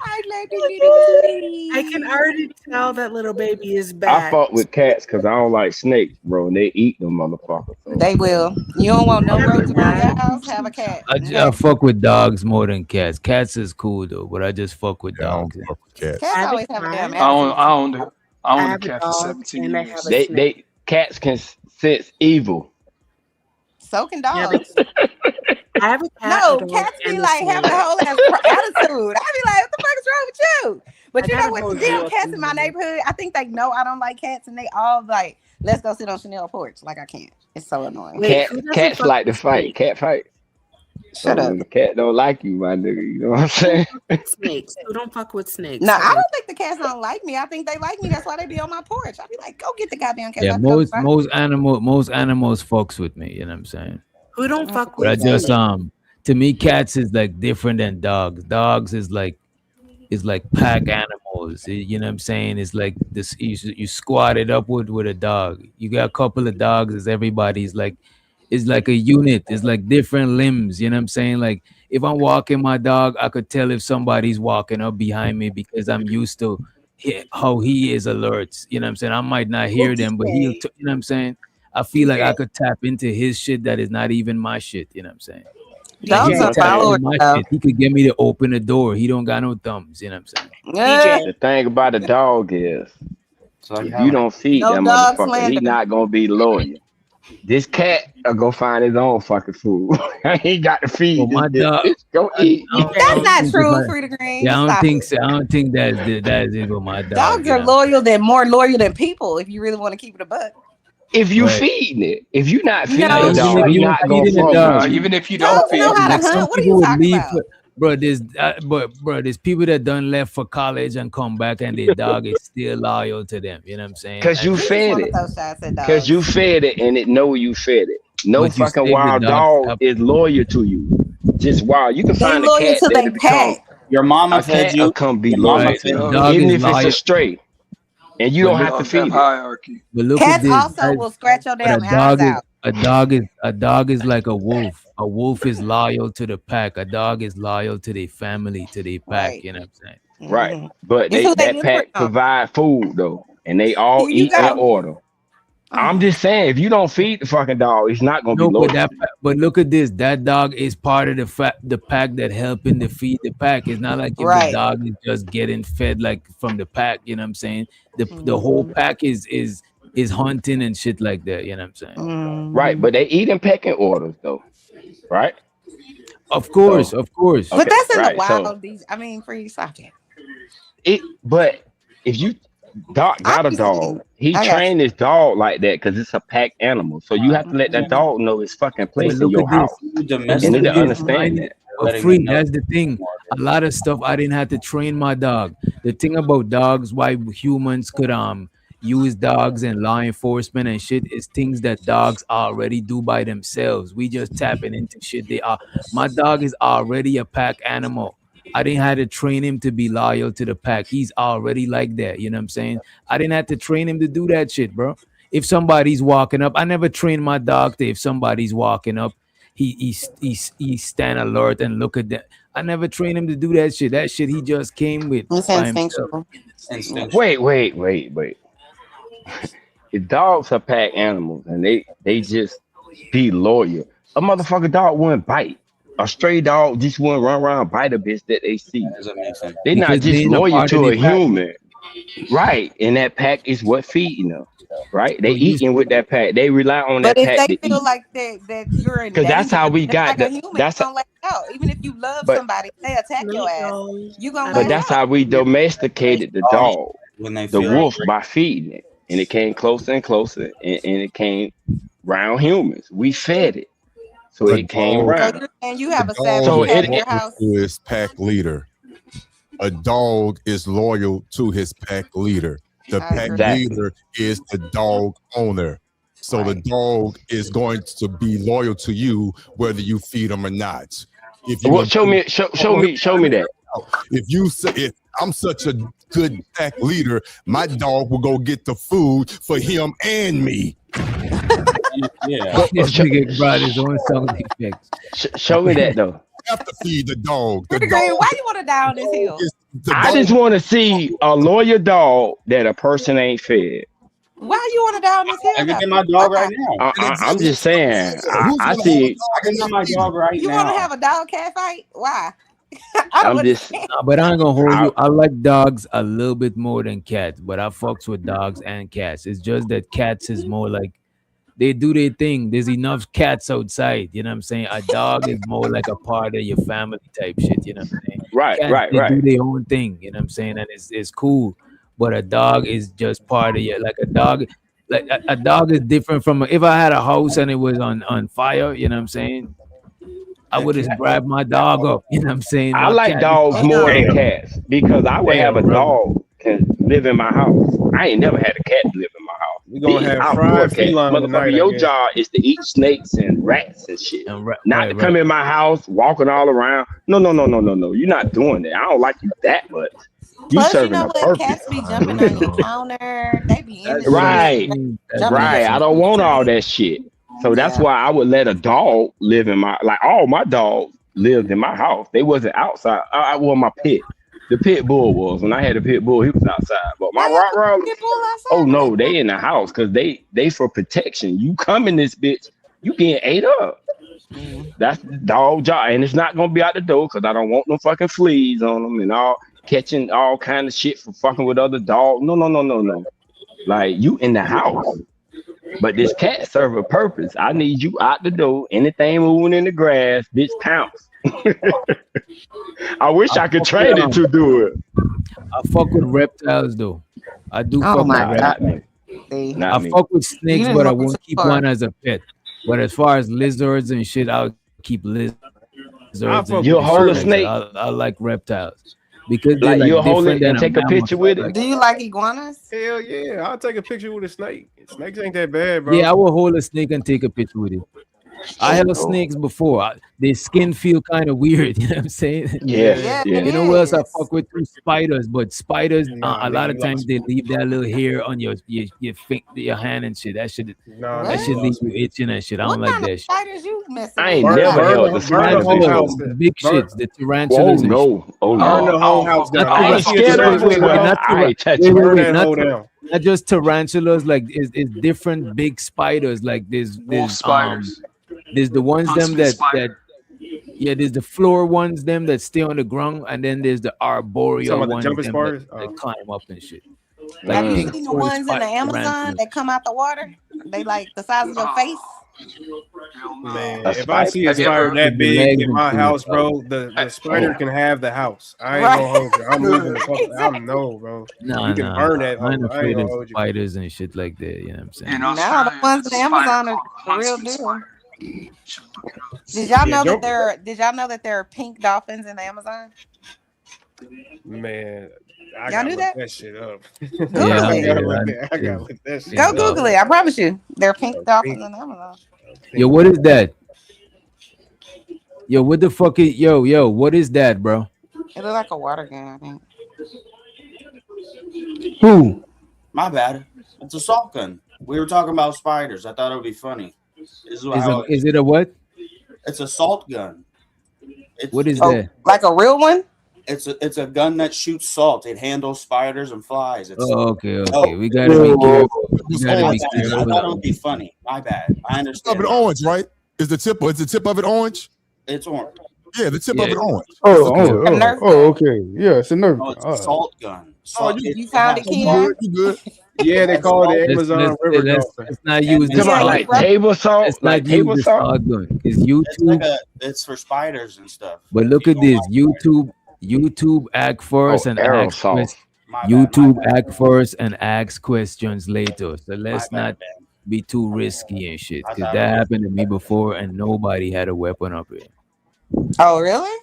Speaker 17: I like the little kitty.
Speaker 4: I can already tell that little baby is
Speaker 6: I
Speaker 4: back.
Speaker 6: fought with cats because I don't like snakes, bro. And they eat them motherfuckers. So.
Speaker 17: They will. You don't want no roaches around your house? Have a cat.
Speaker 3: I fuck with dogs more than cats. Cats is cool though, but I just fuck with dogs.
Speaker 14: I don't fuck with cats.
Speaker 17: Cats always have a damn
Speaker 19: I owned
Speaker 17: attitude.
Speaker 19: a cat for 17
Speaker 4: and I
Speaker 19: years.
Speaker 4: have a
Speaker 6: They cats can sense evil.
Speaker 17: So can dogs.
Speaker 4: I have a cat.
Speaker 17: No,
Speaker 4: a dog,
Speaker 17: cats be
Speaker 4: and a
Speaker 17: like having a
Speaker 4: snake.
Speaker 17: whole ass attitude. I be like, what the fuck is wrong with you? But
Speaker 4: I
Speaker 17: you
Speaker 4: got
Speaker 17: know
Speaker 4: a
Speaker 17: what?
Speaker 4: whole
Speaker 17: The damn
Speaker 4: deal.
Speaker 17: cats in my neighborhood, I think they know I don't like cats, and they all like, let's go sit on Chanel porch. Like I can't. It's so annoying.
Speaker 4: Wait, who doesn't
Speaker 6: Cats
Speaker 4: fuck
Speaker 6: like to
Speaker 4: with
Speaker 6: fight.
Speaker 4: snakes?
Speaker 6: Cat fight.
Speaker 17: Shut
Speaker 6: So
Speaker 17: up.
Speaker 6: when the cat don't like you, my nigga, you know what I'm saying?
Speaker 4: Snakes. Who don't fuck with snakes?
Speaker 17: No, I don't think the cats don't like me. I think they like me. That's why they be on my porch. I be like, go get the goddamn cat.
Speaker 3: Yeah, most animals fucks with me. You know what I'm saying?
Speaker 4: Who don't fuck
Speaker 3: But I
Speaker 4: with
Speaker 3: just
Speaker 4: snakes?
Speaker 3: to me, cats is like different than dogs. Dogs is like pack animals. You know what I'm saying? It's like this. You squat it up with a dog. You got a couple of dogs. As everybody's like, it's like a unit. It's like different limbs. You know what I'm saying? Like if I'm walking my dog, I could tell if somebody's walking up behind me because I'm used to how he is alert. You know what I'm saying? I might not hear them, but you know what I'm saying? I feel like I could tap into his shit that is not even my shit. You know what I'm saying?
Speaker 17: Dogs
Speaker 3: He
Speaker 17: are
Speaker 3: could tap
Speaker 17: followers,
Speaker 3: into my
Speaker 17: though.
Speaker 3: shit. He could get me to open the door. He don't got no thumbs. You know what I'm saying?
Speaker 17: Yeah.
Speaker 6: The thing about a dog is, if you don't feed
Speaker 17: No
Speaker 6: that
Speaker 17: dog
Speaker 6: motherfucker, he
Speaker 17: slander.
Speaker 6: not gonna be loyal. This cat will go find his own fucking food. He got to feed.
Speaker 3: Well, my
Speaker 6: this
Speaker 3: dog.
Speaker 6: bitch. Go eat.
Speaker 17: That's not
Speaker 3: think
Speaker 17: true,
Speaker 3: if I-
Speaker 17: Frida Green.
Speaker 3: Yeah, I don't
Speaker 17: Stop
Speaker 3: think
Speaker 17: it.
Speaker 3: so. I don't think that is it with my dog.
Speaker 17: Dogs
Speaker 3: you
Speaker 17: are
Speaker 3: know?
Speaker 17: more loyal than people. If you really want to keep it a buck.
Speaker 6: If you
Speaker 3: Right.
Speaker 6: feeding it, if you not feeding
Speaker 17: No.
Speaker 6: the dog, he
Speaker 3: Even
Speaker 6: not
Speaker 3: if
Speaker 6: gonna
Speaker 3: feeding a
Speaker 6: fuck
Speaker 3: dog,
Speaker 6: with you.
Speaker 19: Even if you don't
Speaker 17: Dogs
Speaker 19: feed
Speaker 17: know how
Speaker 19: them.
Speaker 17: to
Speaker 3: Some
Speaker 17: hunt. What are
Speaker 3: people
Speaker 17: you
Speaker 3: would
Speaker 17: talking
Speaker 3: leave,
Speaker 17: about?
Speaker 3: bro. There's people that done left for college and come back, and their dog is still loyal to them. You know what I'm saying?
Speaker 6: Cause you
Speaker 3: And-
Speaker 17: Just
Speaker 6: fed
Speaker 17: want
Speaker 6: it.
Speaker 17: to throw shots at
Speaker 6: Cause
Speaker 17: dogs.
Speaker 6: you fed it and it know you fed it. No
Speaker 3: But you
Speaker 6: fucking
Speaker 3: say the
Speaker 6: wild
Speaker 3: dog
Speaker 6: dog
Speaker 3: stop-
Speaker 6: is loyal to you. Just wild. You can
Speaker 17: They
Speaker 6: find a
Speaker 17: loyal
Speaker 6: cat
Speaker 17: to
Speaker 6: that'll
Speaker 17: they
Speaker 6: become
Speaker 17: pack.
Speaker 16: Your mama
Speaker 6: a
Speaker 16: fed
Speaker 6: cat
Speaker 16: you.
Speaker 6: will come be
Speaker 16: Your
Speaker 6: loyal
Speaker 16: mama
Speaker 3: Right,
Speaker 16: fed
Speaker 3: a
Speaker 16: you.
Speaker 3: dog
Speaker 6: even
Speaker 3: is
Speaker 6: if it's a
Speaker 3: loyal.
Speaker 6: stray. And you
Speaker 3: But
Speaker 6: don't
Speaker 3: look,
Speaker 6: have to
Speaker 19: Dogs have
Speaker 6: feed it.
Speaker 19: hierarchy.
Speaker 3: but look
Speaker 17: Cats
Speaker 3: at this.
Speaker 17: also will scratch your
Speaker 3: But
Speaker 17: damn eyes out.
Speaker 3: a dog is like a wolf. A wolf is loyal to the pack. A dog is loyal to their family, to their pack.
Speaker 17: Right.
Speaker 3: You know what I'm saying?
Speaker 6: Right.
Speaker 17: Mhm.
Speaker 6: But
Speaker 17: It's who they
Speaker 6: that
Speaker 17: imprint
Speaker 6: pack
Speaker 17: on.
Speaker 6: provide food though. And they all
Speaker 17: Here you
Speaker 6: eat in
Speaker 17: go.
Speaker 6: order. I'm just saying, if you don't feed the fucking dog, he's not gonna be
Speaker 3: No,
Speaker 6: loyal.
Speaker 3: but look at this. That dog is part of the pack that helping to feed the pack. It's not like if the
Speaker 17: Right.
Speaker 3: dog is just getting fed like from the pack. You know what I'm saying? The whole pack is hunting and shit like that. You know what I'm saying?
Speaker 17: Mm-hmm.
Speaker 6: Right, but they eat in pecking orders though. Right?
Speaker 3: Of course,
Speaker 6: So-
Speaker 3: of course.
Speaker 17: But
Speaker 6: Okay,
Speaker 17: that's in
Speaker 6: right,
Speaker 17: the
Speaker 6: so-
Speaker 17: wild. I mean, free stop it.
Speaker 6: But if you got a dog, he
Speaker 17: I got
Speaker 6: trained his dog like that because it's a pack animal. So you have to let that dog know his fucking
Speaker 3: But
Speaker 6: place in
Speaker 3: look
Speaker 6: your
Speaker 3: at this.
Speaker 6: house.
Speaker 16: You
Speaker 3: But
Speaker 16: domesticate
Speaker 3: look
Speaker 6: And
Speaker 3: at
Speaker 6: they
Speaker 3: this.
Speaker 6: understand that.
Speaker 3: But
Speaker 16: letting
Speaker 3: free,
Speaker 16: them know.
Speaker 3: that's the thing. A lot of stuff I didn't have to train my dog. The thing about dogs, why humans could use dogs and law enforcement and shit is things that dogs already do by themselves. We just tapping into shit they are. My dog is already a pack animal. I didn't have to train him to be loyal to the pack. He's already like that. You know what I'm saying? I didn't have to train him to do that shit, bro. If somebody's walking up, I never trained my dog to if somebody's walking up, he stand alert and look at that. I never trained him to do that shit. That shit he just came with
Speaker 17: It's
Speaker 3: by himself.
Speaker 17: instinctual.
Speaker 16: Instinctual.
Speaker 6: Wait. If dogs are pack animals and they just be loyal. A motherfucking dog wouldn't bite. A stray dog just wouldn't run around bite a bitch that they see.
Speaker 16: That doesn't make sense.
Speaker 6: They're not
Speaker 3: Because
Speaker 6: just
Speaker 3: they in a
Speaker 6: loyal
Speaker 3: part of
Speaker 6: to
Speaker 3: the
Speaker 6: a
Speaker 3: pack.
Speaker 6: human. Right. And that pack is what feeding them. Right? They
Speaker 3: So you
Speaker 6: eating with that pack. They rely on
Speaker 17: But
Speaker 6: that
Speaker 17: if
Speaker 6: pack
Speaker 17: they
Speaker 6: to
Speaker 17: feel
Speaker 6: eat.
Speaker 17: like that you're in
Speaker 6: Because that's
Speaker 17: danger,
Speaker 6: how we
Speaker 17: just
Speaker 6: got
Speaker 17: like a
Speaker 6: the
Speaker 17: human,
Speaker 6: that's
Speaker 17: you're gonna let it out. Even if you love
Speaker 6: but
Speaker 17: somebody, they attack your ass, you gonna
Speaker 6: but
Speaker 17: let it
Speaker 6: that's
Speaker 17: out.
Speaker 6: how we domesticated the dog,
Speaker 16: When they
Speaker 6: the
Speaker 16: feel
Speaker 6: wolf,
Speaker 16: angry.
Speaker 6: by feeding it. And it came closer and closer and it came round humans. We fed it. So
Speaker 14: A
Speaker 6: it came
Speaker 14: dog,
Speaker 17: So
Speaker 6: round.
Speaker 17: you're saying you
Speaker 14: a
Speaker 17: have a
Speaker 14: dog
Speaker 17: savage
Speaker 6: So
Speaker 14: is
Speaker 17: cat
Speaker 6: it,
Speaker 17: in your
Speaker 6: it
Speaker 14: loyal
Speaker 17: house?
Speaker 14: to his pack leader. A dog is loyal to his pack leader. The
Speaker 17: I
Speaker 14: pack
Speaker 17: agree.
Speaker 6: exactly.
Speaker 14: leader is the dog owner. So the
Speaker 17: Right.
Speaker 14: dog is going to be loyal to you whether you feed him or not. If you
Speaker 6: Well,
Speaker 14: agree,
Speaker 6: show me that.
Speaker 14: if you say if I'm such a good pack leader, my dog will go get the food for him and me.
Speaker 16: Yeah.
Speaker 6: But
Speaker 3: This nigga brought his own sound effects.
Speaker 6: show me that though.
Speaker 14: Have to feed the dog. The
Speaker 17: Pretty
Speaker 14: dog
Speaker 17: green, why you want to die on this hill?
Speaker 14: is the
Speaker 6: I
Speaker 14: dog.
Speaker 6: just want to see a loyal dog that a person ain't fed.
Speaker 17: Why you want to die on this hill
Speaker 16: I can
Speaker 17: though?
Speaker 16: get my dog right now.
Speaker 6: I'm just saying.
Speaker 14: Who's
Speaker 6: I
Speaker 14: gonna
Speaker 6: see.
Speaker 16: I can get my dog right
Speaker 17: You
Speaker 16: now.
Speaker 17: want to have a dog cat fight? Why? I don't
Speaker 6: I'm just.
Speaker 17: understand.
Speaker 3: Nah, but I ain't gonna hold
Speaker 6: I,
Speaker 3: you. I like dogs a little bit more than cats, but I fucks with dogs and cats. It's just that cats is more like they do their thing. There's enough cats outside. You know what I'm saying? A dog is more like a part of your family type shit. You know what I'm saying? Cats, they do their own thing. You know what I'm saying? And it's cool. But a dog is just part of you. Like a dog, like a dog is different from if I had a house and it was on fire. You know what I'm saying? I would have grabbed my dog up. You know what I'm saying?
Speaker 6: I
Speaker 3: My
Speaker 6: like
Speaker 3: cat.
Speaker 6: dogs more than
Speaker 7: Damn.
Speaker 6: cats because I would have a
Speaker 7: Damn, brother.
Speaker 6: dog can live in my house. I ain't never had a cat live in my house.
Speaker 7: We gonna
Speaker 6: These
Speaker 7: have
Speaker 6: outdoor
Speaker 7: fried
Speaker 6: cats,
Speaker 7: feline
Speaker 6: motherfucker.
Speaker 7: tonight, I
Speaker 6: Your
Speaker 7: guess.
Speaker 6: job is to eat snakes and rats and shit.
Speaker 3: And
Speaker 6: Not to come in my house walking all around. No. You're not doing that. I don't like you that much. You
Speaker 17: Plus, you
Speaker 6: serving
Speaker 17: know
Speaker 6: a
Speaker 17: what?
Speaker 6: purpose.
Speaker 17: Cats be jumping on your counter. They be in the shit.
Speaker 6: Right.
Speaker 17: Jumping
Speaker 6: Right. I don't want all that shit. So that's why I would let a dog live in my all my dogs lived in my house. They wasn't outside. I well, my pit. The pit bull was. When I had a pit bull, he was outside. But my Rottweiler, oh no, they in the house because they for protection. You come in this bitch, you getting ate up. That's the dog job, and it's not gonna be out the door because I don't want no fucking fleas on them and all catching all kind of shit for fucking with other dogs. No. Like you in the house. But this cat serve a purpose. I need you out the door. Anything moving in the grass, bitch, pounce. I wish I could train it to do it.
Speaker 3: I fuck with reptiles though. I do fuck with reptiles. I fuck with snakes, but I won't keep one as a pet. But as far as lizards and shit, I'll keep lizards.
Speaker 6: You'll hold a snake.
Speaker 3: I like reptiles because they're
Speaker 6: Like
Speaker 3: like
Speaker 6: you'll hold
Speaker 3: different
Speaker 6: it and
Speaker 3: than
Speaker 6: take a picture with it.
Speaker 17: Do you like iguanas?
Speaker 7: Hell yeah, I'll take a picture with a snake. Snakes ain't that bad, bro.
Speaker 3: Yeah, I will hold a snake and take a picture with it. I held snakes before. Their skin feel kind of weird. You know what I'm saying?
Speaker 6: Yeah.
Speaker 3: You know what else I fuck with? Too? Spiders, but spiders a lot of times they leave that little hair on your hand and shit. That shit leave you itching and shit. I don't like that shit.
Speaker 17: Spiders you messing
Speaker 6: I ain't
Speaker 17: with?
Speaker 6: never held the spider before.
Speaker 3: The big shits, the tarantulas. and
Speaker 6: no.
Speaker 3: shit.
Speaker 6: Oh
Speaker 7: Burn the
Speaker 6: no.
Speaker 7: whole house down.
Speaker 6: I ain't scared of it. I ain't touching
Speaker 7: Burn that whole down.
Speaker 3: Not just tarantulas, like it's different big spiders. Like there's
Speaker 19: spiders.
Speaker 3: There's the ones them that there's the floor ones them that stay on the ground, and then there's the arboreal
Speaker 7: Talking about the
Speaker 3: ones
Speaker 7: jumping
Speaker 3: them
Speaker 7: spiders?
Speaker 3: that climb up and shit.
Speaker 17: Have you
Speaker 3: pink
Speaker 17: seen the
Speaker 3: tourist
Speaker 17: ones in the Amazon
Speaker 3: tarantulas.
Speaker 17: that come out the water? They like the size of your face.
Speaker 7: Man,
Speaker 6: A
Speaker 7: if I see a
Speaker 19: spider?
Speaker 7: spider that
Speaker 3: The
Speaker 7: big
Speaker 3: legs
Speaker 7: in
Speaker 3: and
Speaker 7: my
Speaker 3: shit.
Speaker 7: house, bro, the spider can have the house. I ain't gonna hold you. I'm moving the fuck. I'm no, bro.
Speaker 3: Nah,
Speaker 7: You can burn that.
Speaker 3: I'm
Speaker 7: hoe. I
Speaker 3: afraid
Speaker 7: ain't
Speaker 3: of
Speaker 7: gonna hold you.
Speaker 3: spiders and shit like that. You know what I'm saying?
Speaker 19: In
Speaker 17: Now the
Speaker 19: Australia,
Speaker 17: ones in
Speaker 19: there's
Speaker 17: the
Speaker 19: a spider
Speaker 17: Amazon are
Speaker 19: called
Speaker 17: the real
Speaker 19: huntsman
Speaker 17: deal.
Speaker 19: spider. Should look it up.
Speaker 17: Did y'all know
Speaker 7: jump-
Speaker 17: that there are pink dolphins in the Amazon?
Speaker 7: Man, I
Speaker 17: Y'all
Speaker 7: gotta
Speaker 17: knew
Speaker 7: look
Speaker 17: that?
Speaker 7: that shit up.
Speaker 17: Google
Speaker 7: I
Speaker 17: it.
Speaker 7: gotta look that shit
Speaker 17: Go
Speaker 7: up.
Speaker 17: Google it. I promise you. There are pink dolphins in the Amazon.
Speaker 3: Yo, what is that? Yo, what the fuck is what is that, bro?
Speaker 17: It looks like a water gun, I think.
Speaker 3: Who?
Speaker 16: My bad. It's a salt gun. We were talking about spiders. I thought it would be funny. This
Speaker 3: Is it a what?
Speaker 16: It's a salt gun.
Speaker 3: What is that?
Speaker 17: Like a real one?
Speaker 16: It's a gun that shoots salt. It handles spiders and flies. It's
Speaker 3: Okay. We gotta be careful. We gotta be
Speaker 16: I thought it
Speaker 3: careful.
Speaker 16: would be funny. My bad. I understand.
Speaker 14: But orange, right? Is the tip of it orange?
Speaker 16: It's orange.
Speaker 14: Yeah, the tip of it orange.
Speaker 10: Okay. Yeah, it's a Nerf gun.
Speaker 16: It's a salt gun.
Speaker 17: You found it, Keon?
Speaker 14: You good?
Speaker 20: Yeah, they call it the Amazon River Dolphin.
Speaker 3: Let's not use this.
Speaker 6: Like table salt.
Speaker 3: Let's
Speaker 6: Like
Speaker 3: not use
Speaker 6: table
Speaker 3: this
Speaker 6: salt.
Speaker 3: gun because YouTube.
Speaker 16: It's for spiders and stuff.
Speaker 3: But look at this. YouTube act first and ask
Speaker 6: aerosol.
Speaker 3: act first and ask questions later. So let's not be too risky and shit. Because that happened to me before and nobody had a weapon up here.
Speaker 17: Oh, really?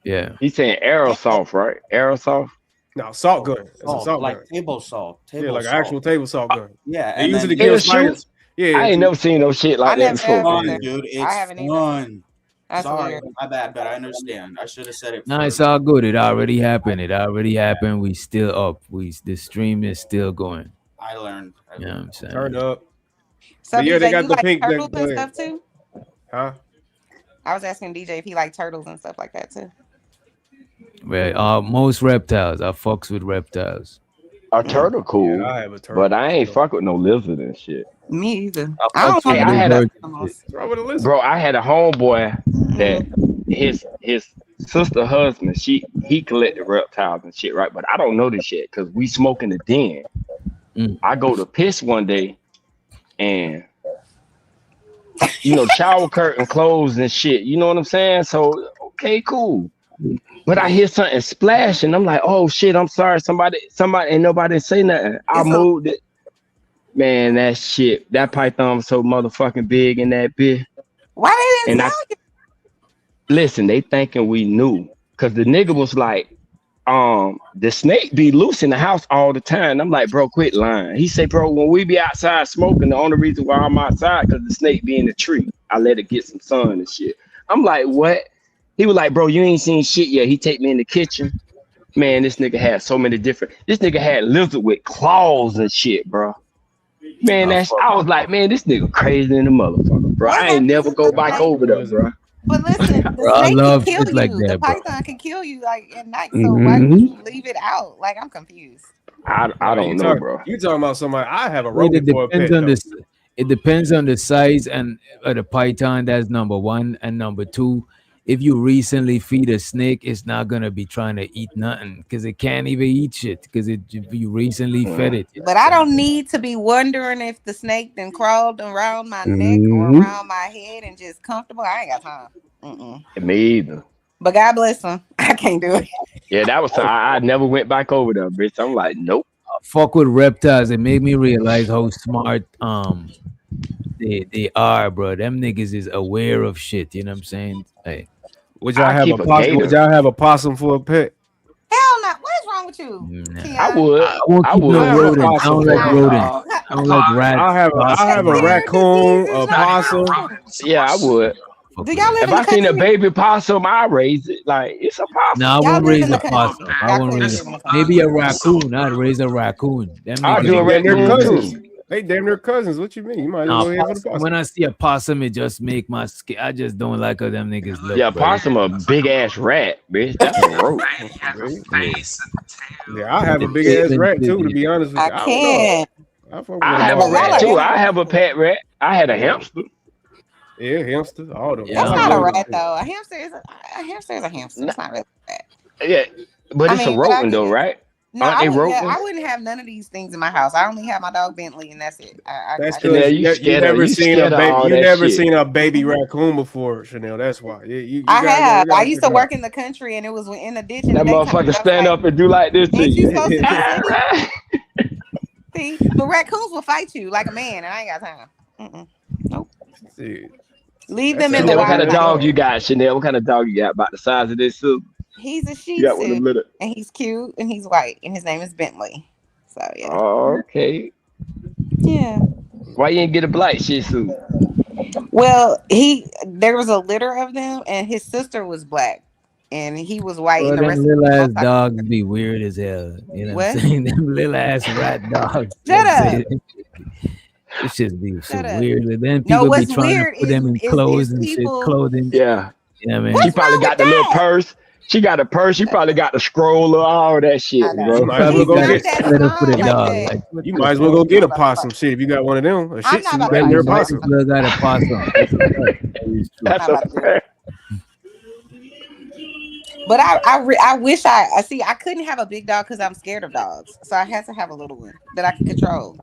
Speaker 3: Yeah.
Speaker 6: He's saying aerosol, right? Aerosol.
Speaker 20: No, salt gun. It's a salt
Speaker 16: like
Speaker 20: gun.
Speaker 16: table salt.
Speaker 20: Yeah, like an actual table salt gun.
Speaker 16: Yeah,
Speaker 20: they use it to kill spiders. Yeah,
Speaker 6: I ain't never seen no shit like that before.
Speaker 16: Fun, dude. It's
Speaker 17: I haven't either.
Speaker 16: fun.
Speaker 17: That's
Speaker 16: Sorry,
Speaker 17: weird.
Speaker 16: my bad, but I understand. I should have said it.
Speaker 3: No, it's all good. It already happened. We still up. The stream is still going.
Speaker 16: I learned.
Speaker 3: You know what I'm saying?
Speaker 20: Turn up.
Speaker 17: So
Speaker 20: yeah,
Speaker 17: DJ,
Speaker 20: they got
Speaker 17: you
Speaker 20: the
Speaker 17: like
Speaker 20: pink.
Speaker 17: turtles and stuff too?
Speaker 20: Huh?
Speaker 17: I was asking DJ if he liked turtles and stuff like that too.
Speaker 3: Right. Most reptiles. I fucks with reptiles.
Speaker 6: A turtle cool.
Speaker 20: Yeah, I have a turtle.
Speaker 6: But I ain't fuck with no lizard and shit.
Speaker 17: Me either.
Speaker 3: I don't
Speaker 6: Hey, I had a
Speaker 20: What's wrong with a lizard?
Speaker 6: bro. I had a homeboy that his sister husband. He collected reptiles and shit, right? But I don't know this shit because we smoke in the den. I go to piss one day, and shower curtain closed and shit. You know what I'm saying? So okay, cool. But I hear something splash, and I'm like, oh shit, I'm sorry. Somebody, and nobody say nothing. I moved it. Man, that python was so motherfucking big in that bitch.
Speaker 17: Why they didn't tell you?
Speaker 6: Listen, they thinking we knew. Cause the nigga was like, the snake be loose in the house all the time. I'm like, bro, quit lying. He said, bro, when we be outside smoking, the only reason why I'm outside because the snake be in the tree. I let it get some sun and shit. I'm like, what? He was like, bro, you ain't seen shit yet. He take me in the kitchen. Man, this nigga had so many different. This nigga had lizard with claws and shit, bro. Man, I was like, man, this nigga crazy in the motherfucker, bro. I ain't never go back over there, bro.
Speaker 17: But listen, the
Speaker 3: Bro, I
Speaker 17: snake
Speaker 3: love
Speaker 17: can kill
Speaker 3: shit
Speaker 17: you.
Speaker 3: like that,
Speaker 17: The
Speaker 3: bro.
Speaker 17: python can kill you like at night. So why would you leave it out? Like I'm confused.
Speaker 6: I don't know, bro.
Speaker 20: You talking about somebody? I have a
Speaker 3: Well,
Speaker 20: rodent for a pet.
Speaker 3: it depends on the size and the python. That's number one, and number two. If you recently feed a snake, it's not gonna be trying to eat nothing because it can't even eat shit because you recently fed it.
Speaker 17: But I don't need to be wondering if the snake then crawled around my neck or around my head and just comfortable. I ain't got time.
Speaker 6: Me either.
Speaker 17: But God bless them. I can't do it.
Speaker 6: Yeah, that was I never went back over there, bitch. I'm like, nope.
Speaker 3: Fuck with reptiles. It made me realize how smart they are, bro. Them niggas is aware of shit. You know what I'm saying? Hey.
Speaker 20: Would y'all have a possum? Would y'all have a possum for a pet?
Speaker 17: Hell no. What is wrong with you?
Speaker 6: I would.
Speaker 3: I won't keep no rodent. I don't like rodents. I don't like rats.
Speaker 20: I'll have a raccoon, a possum.
Speaker 6: Yeah, I would.
Speaker 17: Do y'all live
Speaker 6: if
Speaker 17: in
Speaker 6: I
Speaker 17: the
Speaker 6: seen a
Speaker 17: country?
Speaker 6: baby possum, I raise it like it's a possum.
Speaker 3: No, I wouldn't raise a possum. I wouldn't raise maybe a raccoon. I'd raise a raccoon.
Speaker 6: I'll do a raccoon too.
Speaker 20: They damn near cousins. What you mean? You might as well go ahead for the possum.
Speaker 3: When I see a possum, it just make my skin. I just don't like how them niggas look.
Speaker 6: Yeah,
Speaker 3: bro.
Speaker 6: possum a big ass rat, bitch. That's a rope.
Speaker 20: Yeah, I have a big ass rat too. To be honest with you,
Speaker 17: I can't.
Speaker 6: I have a rat too. I have a pet rat. I had a hamster.
Speaker 20: Yeah, hamster. All them.
Speaker 17: That's not a rat though. A hamster is a hamster. It's not really a rat.
Speaker 6: Yeah, but it's a rodent though, right?
Speaker 17: No,
Speaker 6: Aren't they rodents?
Speaker 17: I wouldn't have none of these things in my house. I only have my dog Bentley, and that's it.
Speaker 20: That's because you never seen a baby. You never seen a baby raccoon before, Chanel. That's why. You
Speaker 17: I have. I used to work in the country, and it was in the ditch.
Speaker 6: That motherfucker stand up and do like this to you.
Speaker 17: See, but raccoons will fight you like a man, and I ain't got time. Nope. Leave them in the
Speaker 6: What
Speaker 17: wild.
Speaker 6: kind of dog you got, Chanel? What kind of dog you got? About the size of this suit?
Speaker 17: He's a Shih
Speaker 6: You got one in
Speaker 17: Tzu,
Speaker 6: the middle.
Speaker 17: and he's cute, and he's white, and his name is Bentley. So yeah.
Speaker 6: Oh, okay.
Speaker 17: Yeah.
Speaker 6: Why you ain't get a black Shih Tzu?
Speaker 17: Well, there was a litter of them, and his sister was black, and he was white.
Speaker 3: Bro,
Speaker 17: and the
Speaker 3: them
Speaker 17: rest
Speaker 3: little ass dogs be weird as hell. You know what I'm saying? Them little ass rat dogs.
Speaker 17: Shut up.
Speaker 3: It should be so
Speaker 17: Shut up.
Speaker 3: weird. And then
Speaker 17: No,
Speaker 3: people be
Speaker 17: what's
Speaker 3: trying
Speaker 17: weird
Speaker 3: to put them in
Speaker 17: is
Speaker 3: clothes and
Speaker 17: people-
Speaker 3: shit, clothing.
Speaker 6: Yeah.
Speaker 3: Yeah, man.
Speaker 6: She probably got the little purse. She got a purse. She probably got the scroller, all that shit, bro.
Speaker 20: You might as well go get
Speaker 3: Like,
Speaker 20: you might as well go get a possum shit if you got one of them. A shih tzu better than a possum.
Speaker 3: Got a possum.
Speaker 6: That's a fact.
Speaker 17: But I wish I see I couldn't have a big dog because I'm scared of dogs, so I had to have a little one that I could control.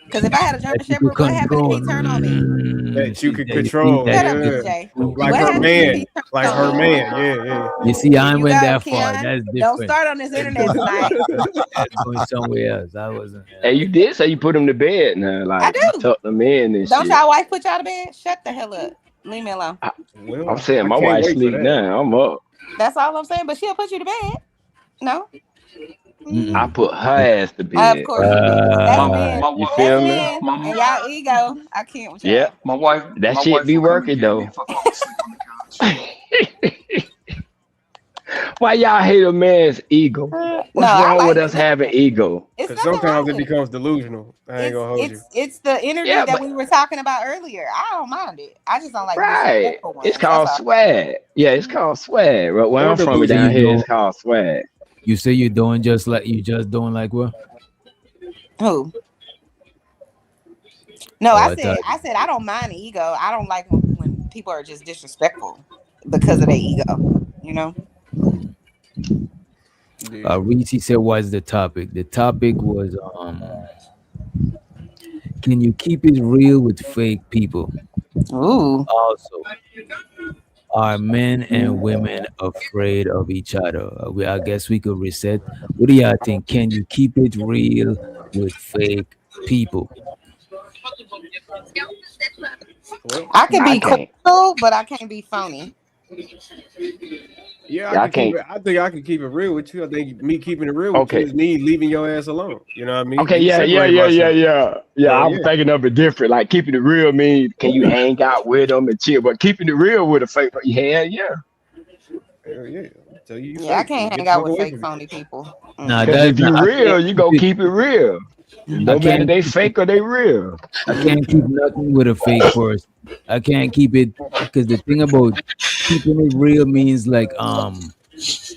Speaker 17: Because if I had a German Shepherd, what happened if he turned on me?
Speaker 20: That you could control.
Speaker 17: Shut up,
Speaker 20: Yeah.
Speaker 17: DJ.
Speaker 20: Like
Speaker 17: What
Speaker 20: her
Speaker 17: happens
Speaker 20: man.
Speaker 17: if he turned
Speaker 20: Like
Speaker 17: on
Speaker 20: her
Speaker 17: me?
Speaker 20: man. Yeah.
Speaker 3: You see, I ain't went
Speaker 17: go,
Speaker 3: that far.
Speaker 17: Keon.
Speaker 3: That's different.
Speaker 17: Don't start on this internet tonight.
Speaker 3: Going somewhere else. I wasn't.
Speaker 6: Hey, you did say you put them to bed now. Like,
Speaker 17: I do.
Speaker 6: tuck them in and
Speaker 17: Don't
Speaker 6: shit.
Speaker 17: y'all wife put y'all to bed? Shut the hell up. Leave me alone.
Speaker 6: I'm saying my wife sleep now. I'm up.
Speaker 17: That's all I'm saying. But she'll put you to bed. No.
Speaker 6: I put her ass to bed.
Speaker 17: Of course you do. That's men.
Speaker 6: You feel me?
Speaker 17: Men. And y'all ego. I can't with y'all.
Speaker 6: Yeah. That shit be working though. Why y'all hate a man's ego? What's wrong with us having ego?
Speaker 20: Because sometimes it becomes delusional. I ain't gonna hold you.
Speaker 17: It's the energy that we were talking about earlier. I don't mind it. I just don't like
Speaker 6: Right. It's called swag. Yeah, it's called swag. Right where I'm from down here, it's called swag.
Speaker 3: You say you're doing just like what?
Speaker 17: Who? No, I said I don't mind ego. I don't like when people are just disrespectful because of their ego. You know.
Speaker 3: Reese said, "What's the topic?" The topic was, can you keep it real with fake people?
Speaker 17: Ooh.
Speaker 3: Also, are men and women afraid of each other? I guess we could reset. What do y'all think? Can you keep it real with fake people?
Speaker 17: I can be cool, but I can't be phony.
Speaker 20: Yeah, I think I can keep it real with you. I think me keeping it real with you is me leaving your ass alone. You know what I mean?
Speaker 6: Okay, yeah. I'm thinking of it different. Like keeping it real means can you hang out with them and chill? But keeping it real with a fake, yeah.
Speaker 20: Hell yeah. Tell you
Speaker 17: I can't hang out with fake phony people.
Speaker 3: Nah,
Speaker 6: if you real, you gonna keep it real. No matter they fake or they real.
Speaker 3: I can't keep nothing with a fake person. I can't keep it because the thing about keeping it real means like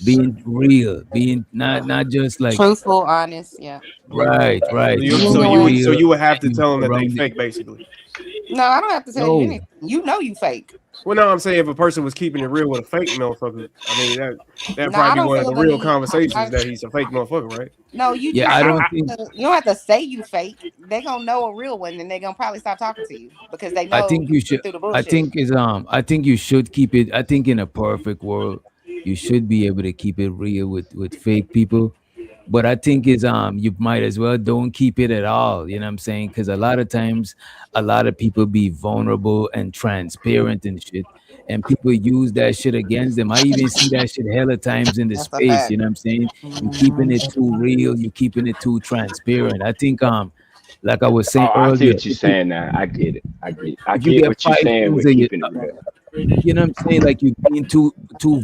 Speaker 3: being real, being not just like
Speaker 17: truthful, honest. Yeah.
Speaker 3: Right.
Speaker 20: So you would have to tell them that they fake, basically.
Speaker 17: No, I don't have to tell you anything. You know you fake.
Speaker 20: Well, no, I'm saying if a person was keeping it real with a fake motherfucker, I mean that probably be one of the real conversations that he's a fake motherfucker, right?
Speaker 17: No, you.
Speaker 3: Yeah, I don't think
Speaker 17: you don't have to say you fake. They gonna know a real one, and they gonna probably stop talking to you because they know.
Speaker 3: I think you should. I think you should keep it. I think in a perfect world, you should be able to keep it real with fake people. But I think you might as well don't keep it at all. You know what I'm saying? Because a lot of times, a lot of people be vulnerable and transparent and shit, and people use that shit against them. I even see that shit hella times in the space. You know what I'm saying? You keeping it too real. You keeping it too transparent. I think like I was saying earlier.
Speaker 6: I see what you're saying now. I get it. I get what you're saying with keeping it real.
Speaker 3: You know what I'm saying? Like you being too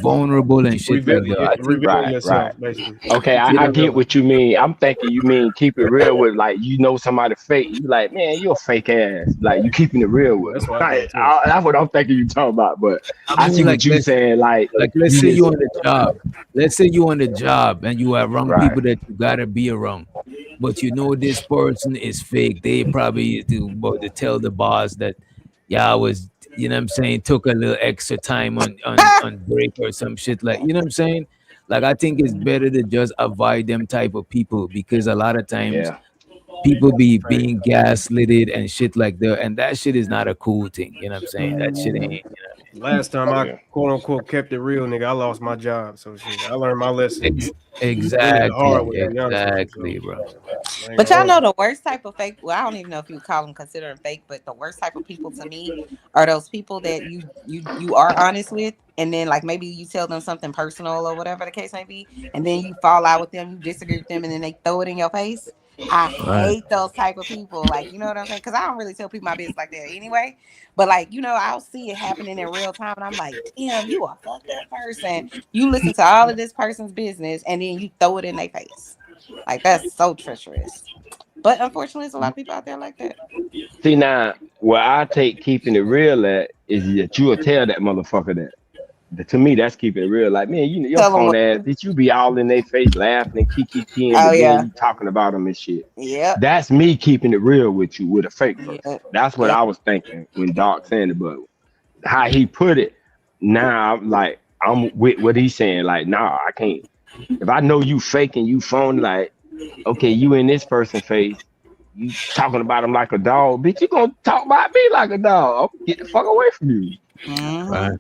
Speaker 3: vulnerable and shit like that.
Speaker 6: Right. Basically. Okay, I get what you mean. I'm thinking you mean keep it real with like somebody fake. You like, man, you're a fake ass. Like you keeping it real with. That's what I'm thinking you talking about. But I see what you saying. Like
Speaker 3: let's say you on the job. Let's say you on the job and you are around people that you gotta be around. But you know this person is fake. They probably to tell the boss that I was. You know what I'm saying? Took a little extra time on break or some shit like, you know what I'm saying? Like, I think it's better to just avoid them type of people because a lot of times people be being gaslighted and shit like that. And that shit is not a cool thing. You know what I'm saying? That shit ain't,
Speaker 20: Last time I quote unquote kept it real, nigga, I lost my job. So shit, I learned my lesson.
Speaker 3: Exactly, bro.
Speaker 17: But y'all know the worst type of fake. Well, I don't even know if you call them considered fake, but the worst type of people to me are those people that you are honest with, and then like maybe you tell them something personal or whatever the case may be, and then you fall out with them, you disagree with them, and then they throw it in your face. I hate those type of people. Like, you know what I'm saying? Because I don't really tell people my business like that anyway. But like, I'll see it happening in real time, and I'm like, damn, you a fucked up person. You listen to all of this person's business, and then you throw it in their face. Like, that's so treacherous. But unfortunately, there's a lot of people out there like that.
Speaker 6: See, now, where I take keeping it real at is that you will tell that motherfucker that. To me, that's keeping it real. Like, man, your
Speaker 17: Tell 'em
Speaker 6: phone
Speaker 17: what.
Speaker 6: ass, did you be all in their face laughing and kiki,
Speaker 17: Oh
Speaker 6: but
Speaker 17: yeah.
Speaker 6: then you talking about them and shit.
Speaker 17: Yep.
Speaker 6: That's me keeping it real with you with a fake person.
Speaker 17: Yep.
Speaker 6: That's what I was thinking when Doc saying it, but how he put it, now I'm with what he's saying. Like, nah, I can't. If I know you faking, you phone, like, okay, you in this person's face, you talking about him like a dog, bitch, you gonna talk about me like a dog. I'll get the fuck away from you.
Speaker 17: Mm-hmm.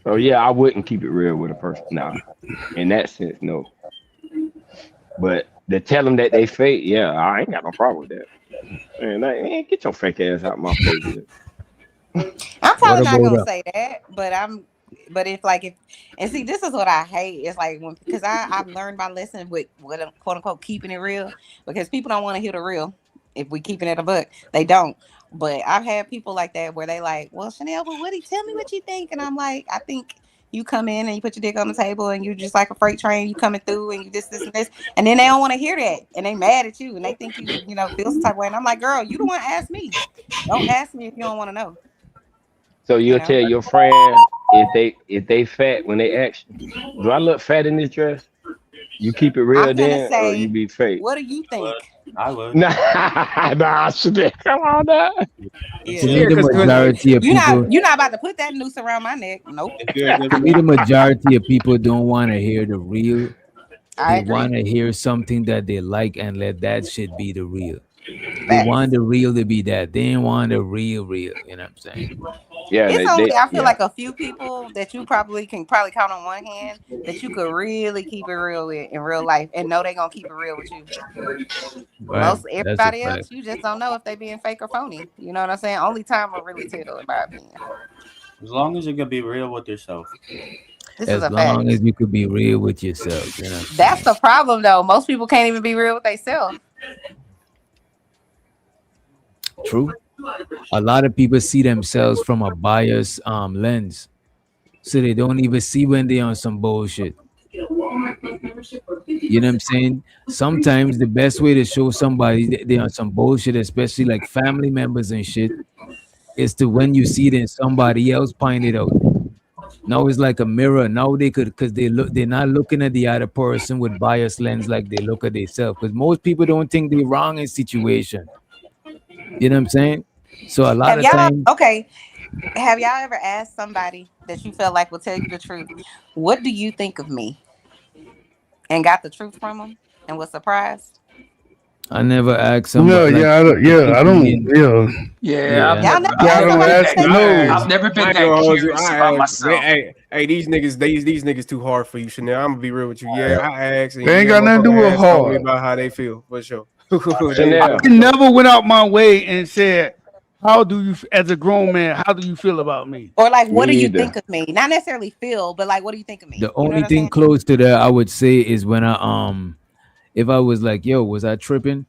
Speaker 6: So yeah, I wouldn't keep it real with a person. Nah, in that sense, no. But to tell them that they fake, yeah, I ain't got no problem with that. Man, man, get your fake ass out my face.
Speaker 17: I'm probably not gonna say that, but if and see, this is what I hate. It's like because I've learned my lesson with quote unquote keeping it real, because people don't want to hear the real. If we keeping it a book, they don't. But I've had people like that where they like, well, Chanel, but tell me what you think, and I'm like, I think you come in and you put your dick on the table and you just like a freight train, you coming through and you this and this, and then they don't want to hear that and they mad at you and they think you feel some type of way, and I'm like, girl, you the one ask me. Don't ask me if you don't want to know.
Speaker 6: So you'll tell your friend if they fat when they ask you, do I look fat in this dress? You keep it real
Speaker 17: I'm gonna
Speaker 6: then,
Speaker 17: say,
Speaker 6: or you be fake?
Speaker 17: what do you think?
Speaker 16: I would.
Speaker 6: Nah, shit. Come on, now.
Speaker 3: To me, the majority of people.
Speaker 17: You're not about to put that noose around my neck. Nope.
Speaker 3: To me, the majority of people don't want to hear the real.
Speaker 17: I
Speaker 3: They
Speaker 17: agree.
Speaker 3: want to hear something that they like and let that shit be the real. They want the real to be that. They don't want the real. You know what I'm saying?
Speaker 6: Yeah,
Speaker 17: it's only I feel like a few people that you can count on one hand that you could really keep it real with in real life and know they're gonna keep it real with you.
Speaker 3: Right.
Speaker 17: Everybody else, you just don't know if they being fake or phony. You know what I'm saying? Only time will really tell, in my opinion.
Speaker 16: As long as you can be real with yourself.
Speaker 3: As long as you could be real with yourself, you know.
Speaker 17: That's the problem, though. Most people can't even be real with themselves.
Speaker 3: True. A lot of people see themselves from a biased lens, so they don't even see when they're on some bullshit. You know what I'm saying? Sometimes the best way to show somebody they're on some bullshit, especially like family members and shit, is to when you see it in somebody else, point it out. Now it's like a mirror. Now they could, because they're not looking at the other person with biased lens like they look at themselves. Because most people don't think they're wrong in situation. You know what I'm saying? So a lot of times.
Speaker 17: Okay. Have y'all ever asked somebody that you felt like will tell you the truth, what do you think of me? And got the truth from them and was surprised?
Speaker 3: I never asked somebody.
Speaker 10: I don't.
Speaker 20: I've
Speaker 19: never been that curious about myself.
Speaker 20: Hey, these niggas too hard for you, Chanel. I'm gonna be real with you. Yeah, I asked.
Speaker 10: They ain't got nothing to do with hard.
Speaker 20: About how they feel, for sure.
Speaker 10: I never went out my way and said, how do you, as a grown man, how do you feel about me?
Speaker 17: Or like, what do you think of me? Not necessarily feel, but like, what do you think of me?
Speaker 3: The only thing close to that I would say is when if I was like, yo, was I tripping?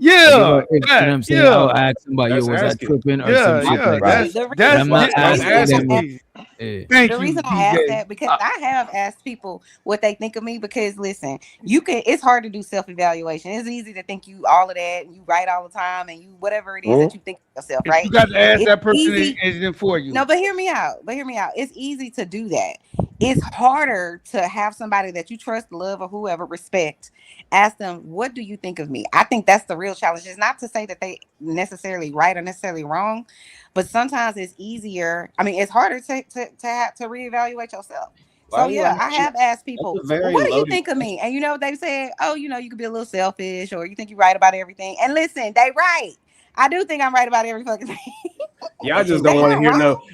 Speaker 10: Yeah,
Speaker 3: you know what I'm saying? I'll ask somebody, yo, was I tripping? Or some shit like that. I'm not asking them.
Speaker 17: The reason I ask that, because I have asked people what they think of me, because listen, it's hard to do self-evaluation. It's easy to think you all of that and you write all the time and you whatever it is that you think of yourself, right?
Speaker 10: You got to ask that person is for you.
Speaker 17: No, but hear me out. It's easy to do that. It's harder to have somebody that you trust, love, or whoever, respect, ask them, what do you think of me? I think that's the real challenge. It's not to say that they necessarily right or necessarily wrong, but sometimes it's easier. I mean, it's harder to have to reevaluate yourself. So yeah, I have asked people, well, what do you think of me? And you know, they said, oh, you could be a little selfish, or you think you're right about everything. And listen, they right. I do think I'm right about every fucking thing.
Speaker 20: Y'all just don't want to hear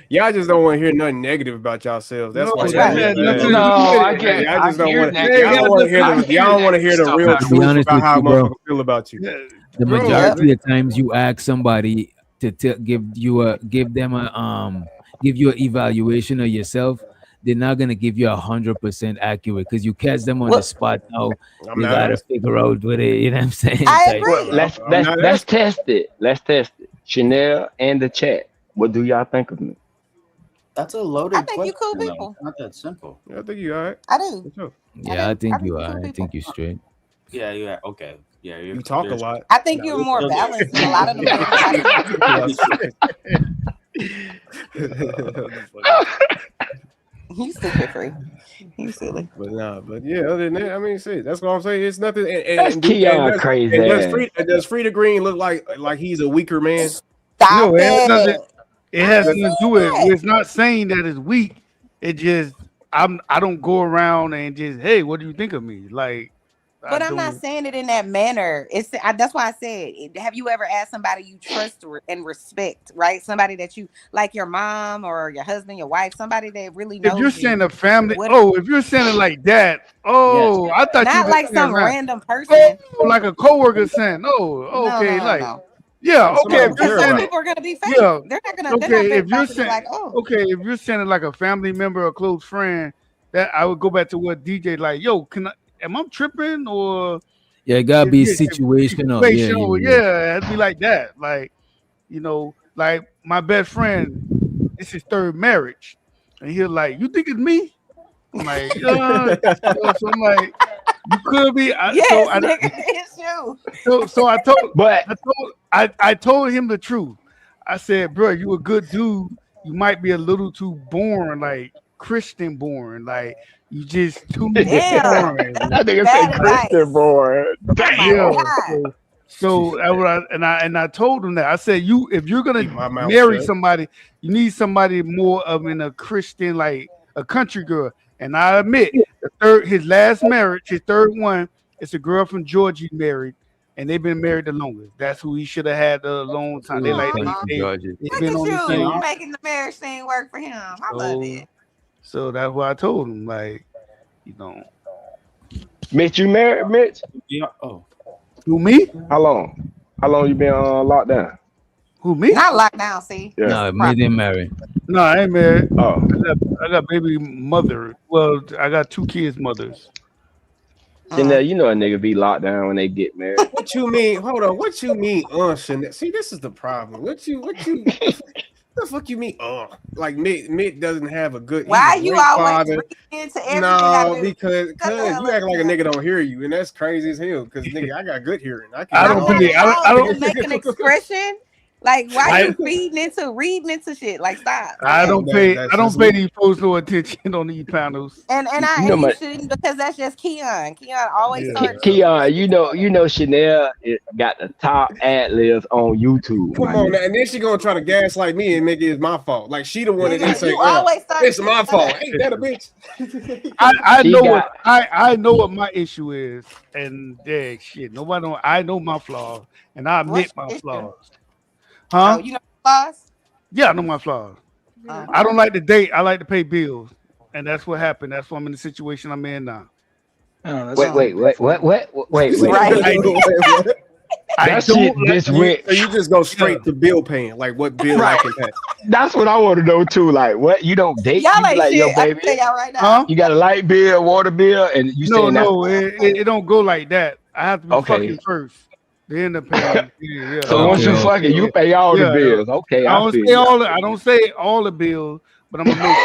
Speaker 20: Y'all just don't want to hear nothing negative about yourselves. That's why.
Speaker 19: I get it.
Speaker 20: I just don't want to. Y'all don't want to hear the real truth about how motherfuckers feel about you.
Speaker 3: The majority of times you ask somebody to give you an evaluation of yourself, they're not gonna give you 100% accurate, because you catch them on the spot. Now you gotta figure out what it. You know what I'm saying?
Speaker 17: I agree.
Speaker 6: Let's test it. Let's test it. Chanel and the chat. What do y'all think of me?
Speaker 16: That's a loaded question.
Speaker 17: I think you cool people.
Speaker 16: It's not that simple.
Speaker 20: I think you all right.
Speaker 17: I do.
Speaker 3: Yeah, I think you are. I think you're straight.
Speaker 16: Yeah, you are. Okay. Yeah,
Speaker 20: you talk a lot.
Speaker 17: I think you're more balanced than a lot of them. You stupid free. You silly.
Speaker 20: But yeah, other than that, I mean, shit, that's what I'm saying. It's nothing.
Speaker 6: That's Keon crazy.
Speaker 20: Does Frida Green look like he's a weaker man?
Speaker 17: Stop
Speaker 10: No, it has nothing.
Speaker 17: it.
Speaker 10: It has nothing to do with. It's not saying that it's weak. It just I don't go around and just, hey, what do you think of me? Like,
Speaker 17: But I'm not saying it in that manner. That's why I said, have you ever asked somebody you trust and respect, right? Somebody that you like, your mom or your husband, your wife, somebody that really knows.
Speaker 10: If you're saying a family, if you're saying it like that, I thought
Speaker 17: not
Speaker 10: you
Speaker 17: like some random person,
Speaker 10: like a coworker saying, okay, yeah, okay. If you're saying
Speaker 17: people are gonna be fake.
Speaker 10: Yeah,
Speaker 17: They're not gonna.
Speaker 10: okay.
Speaker 17: They're
Speaker 10: If you're
Speaker 17: not
Speaker 10: saying
Speaker 17: like, oh,
Speaker 10: okay, if you're saying it like a family member or close friend, that I would go back to what DJ like. Yo, am I tripping or?
Speaker 3: Yeah, it gotta be situational.
Speaker 10: Yeah, it'd be like that. Like, like my best friend, this is third marriage, and he's like, "You think it's me?" I'm like, so I'm like, you could be.
Speaker 17: Nigga, it's you.
Speaker 10: So I told him the truth. I said, bro, you a good dude. You might be a little too boring, like Christian boring, like you just too boring.
Speaker 6: That nigga say Christian boring.
Speaker 10: Damn. So I told him that. I said, if you're gonna marry somebody, you need somebody more of a Christian, like a country girl. And I admit, his last marriage, his third one, it's a girl from Georgia he married, and they've been married the longest. That's who he should have had a long time. They like
Speaker 17: Look at you making the marriage thing work for him. I love it.
Speaker 10: So that's what I told him. Like,
Speaker 6: Mitch, you married, Mitch?
Speaker 11: Yeah. Oh.
Speaker 10: Who, me?
Speaker 6: How long? How long you been locked down?
Speaker 10: Who, me?
Speaker 17: Not locked down, see?
Speaker 6: Yeah.
Speaker 3: No, me didn't marry.
Speaker 10: No, I ain't married.
Speaker 6: Oh.
Speaker 10: I got baby mother. Well, I got 2 kids' mothers.
Speaker 6: Chanel, you know a nigga be locked down when they get married.
Speaker 20: What you mean? Hold on. What you mean? Chanel. See, this is the problem. What you the fuck you mean? Like Mick doesn't have a good.
Speaker 17: Why you always reading into everything?
Speaker 20: No, because you act like a nigga don't hear you, and that's crazy as hell. Because nigga, I got good hearing.
Speaker 10: I don't
Speaker 17: make an expression. Like, why you reading into shit? Like, stop.
Speaker 10: I don't pay these folks no attention on these panels.
Speaker 17: And you shouldn't, because that's just Keon. Keon always starts.
Speaker 6: Keon, you know Chanel got the top ad libs on YouTube.
Speaker 20: Come on, and then she gonna try to gaslight me and make it my fault. Like she the one that didn't say, it's my fault. Ain't that a bitch?
Speaker 10: I know what my issue is, and shit. Nobody know. I know my flaws, and I admit my flaws. Huh?
Speaker 17: Oh, you know flaws?
Speaker 10: Yeah, I know my flaws. I don't like to date. I like to pay bills, and that's what happened. That's why I'm in the situation I'm in now.
Speaker 6: Wait.
Speaker 20: So you just go straight to bill paying, like what bill I can pay.
Speaker 6: That's what I want to know too. Like, what you don't date?
Speaker 17: Y'all
Speaker 6: you
Speaker 17: ain't
Speaker 6: like,
Speaker 17: shit.
Speaker 6: yo,
Speaker 17: I can
Speaker 6: baby,
Speaker 17: tell y'all right now.
Speaker 10: Huh?
Speaker 6: you got a light bill, water bill, and you
Speaker 10: it don't go like that. I have to be fucking first. Then the paying. Yeah.
Speaker 6: So once you fucking, you pay all the bills. Okay,
Speaker 10: I don't say all the bills, but I'm gonna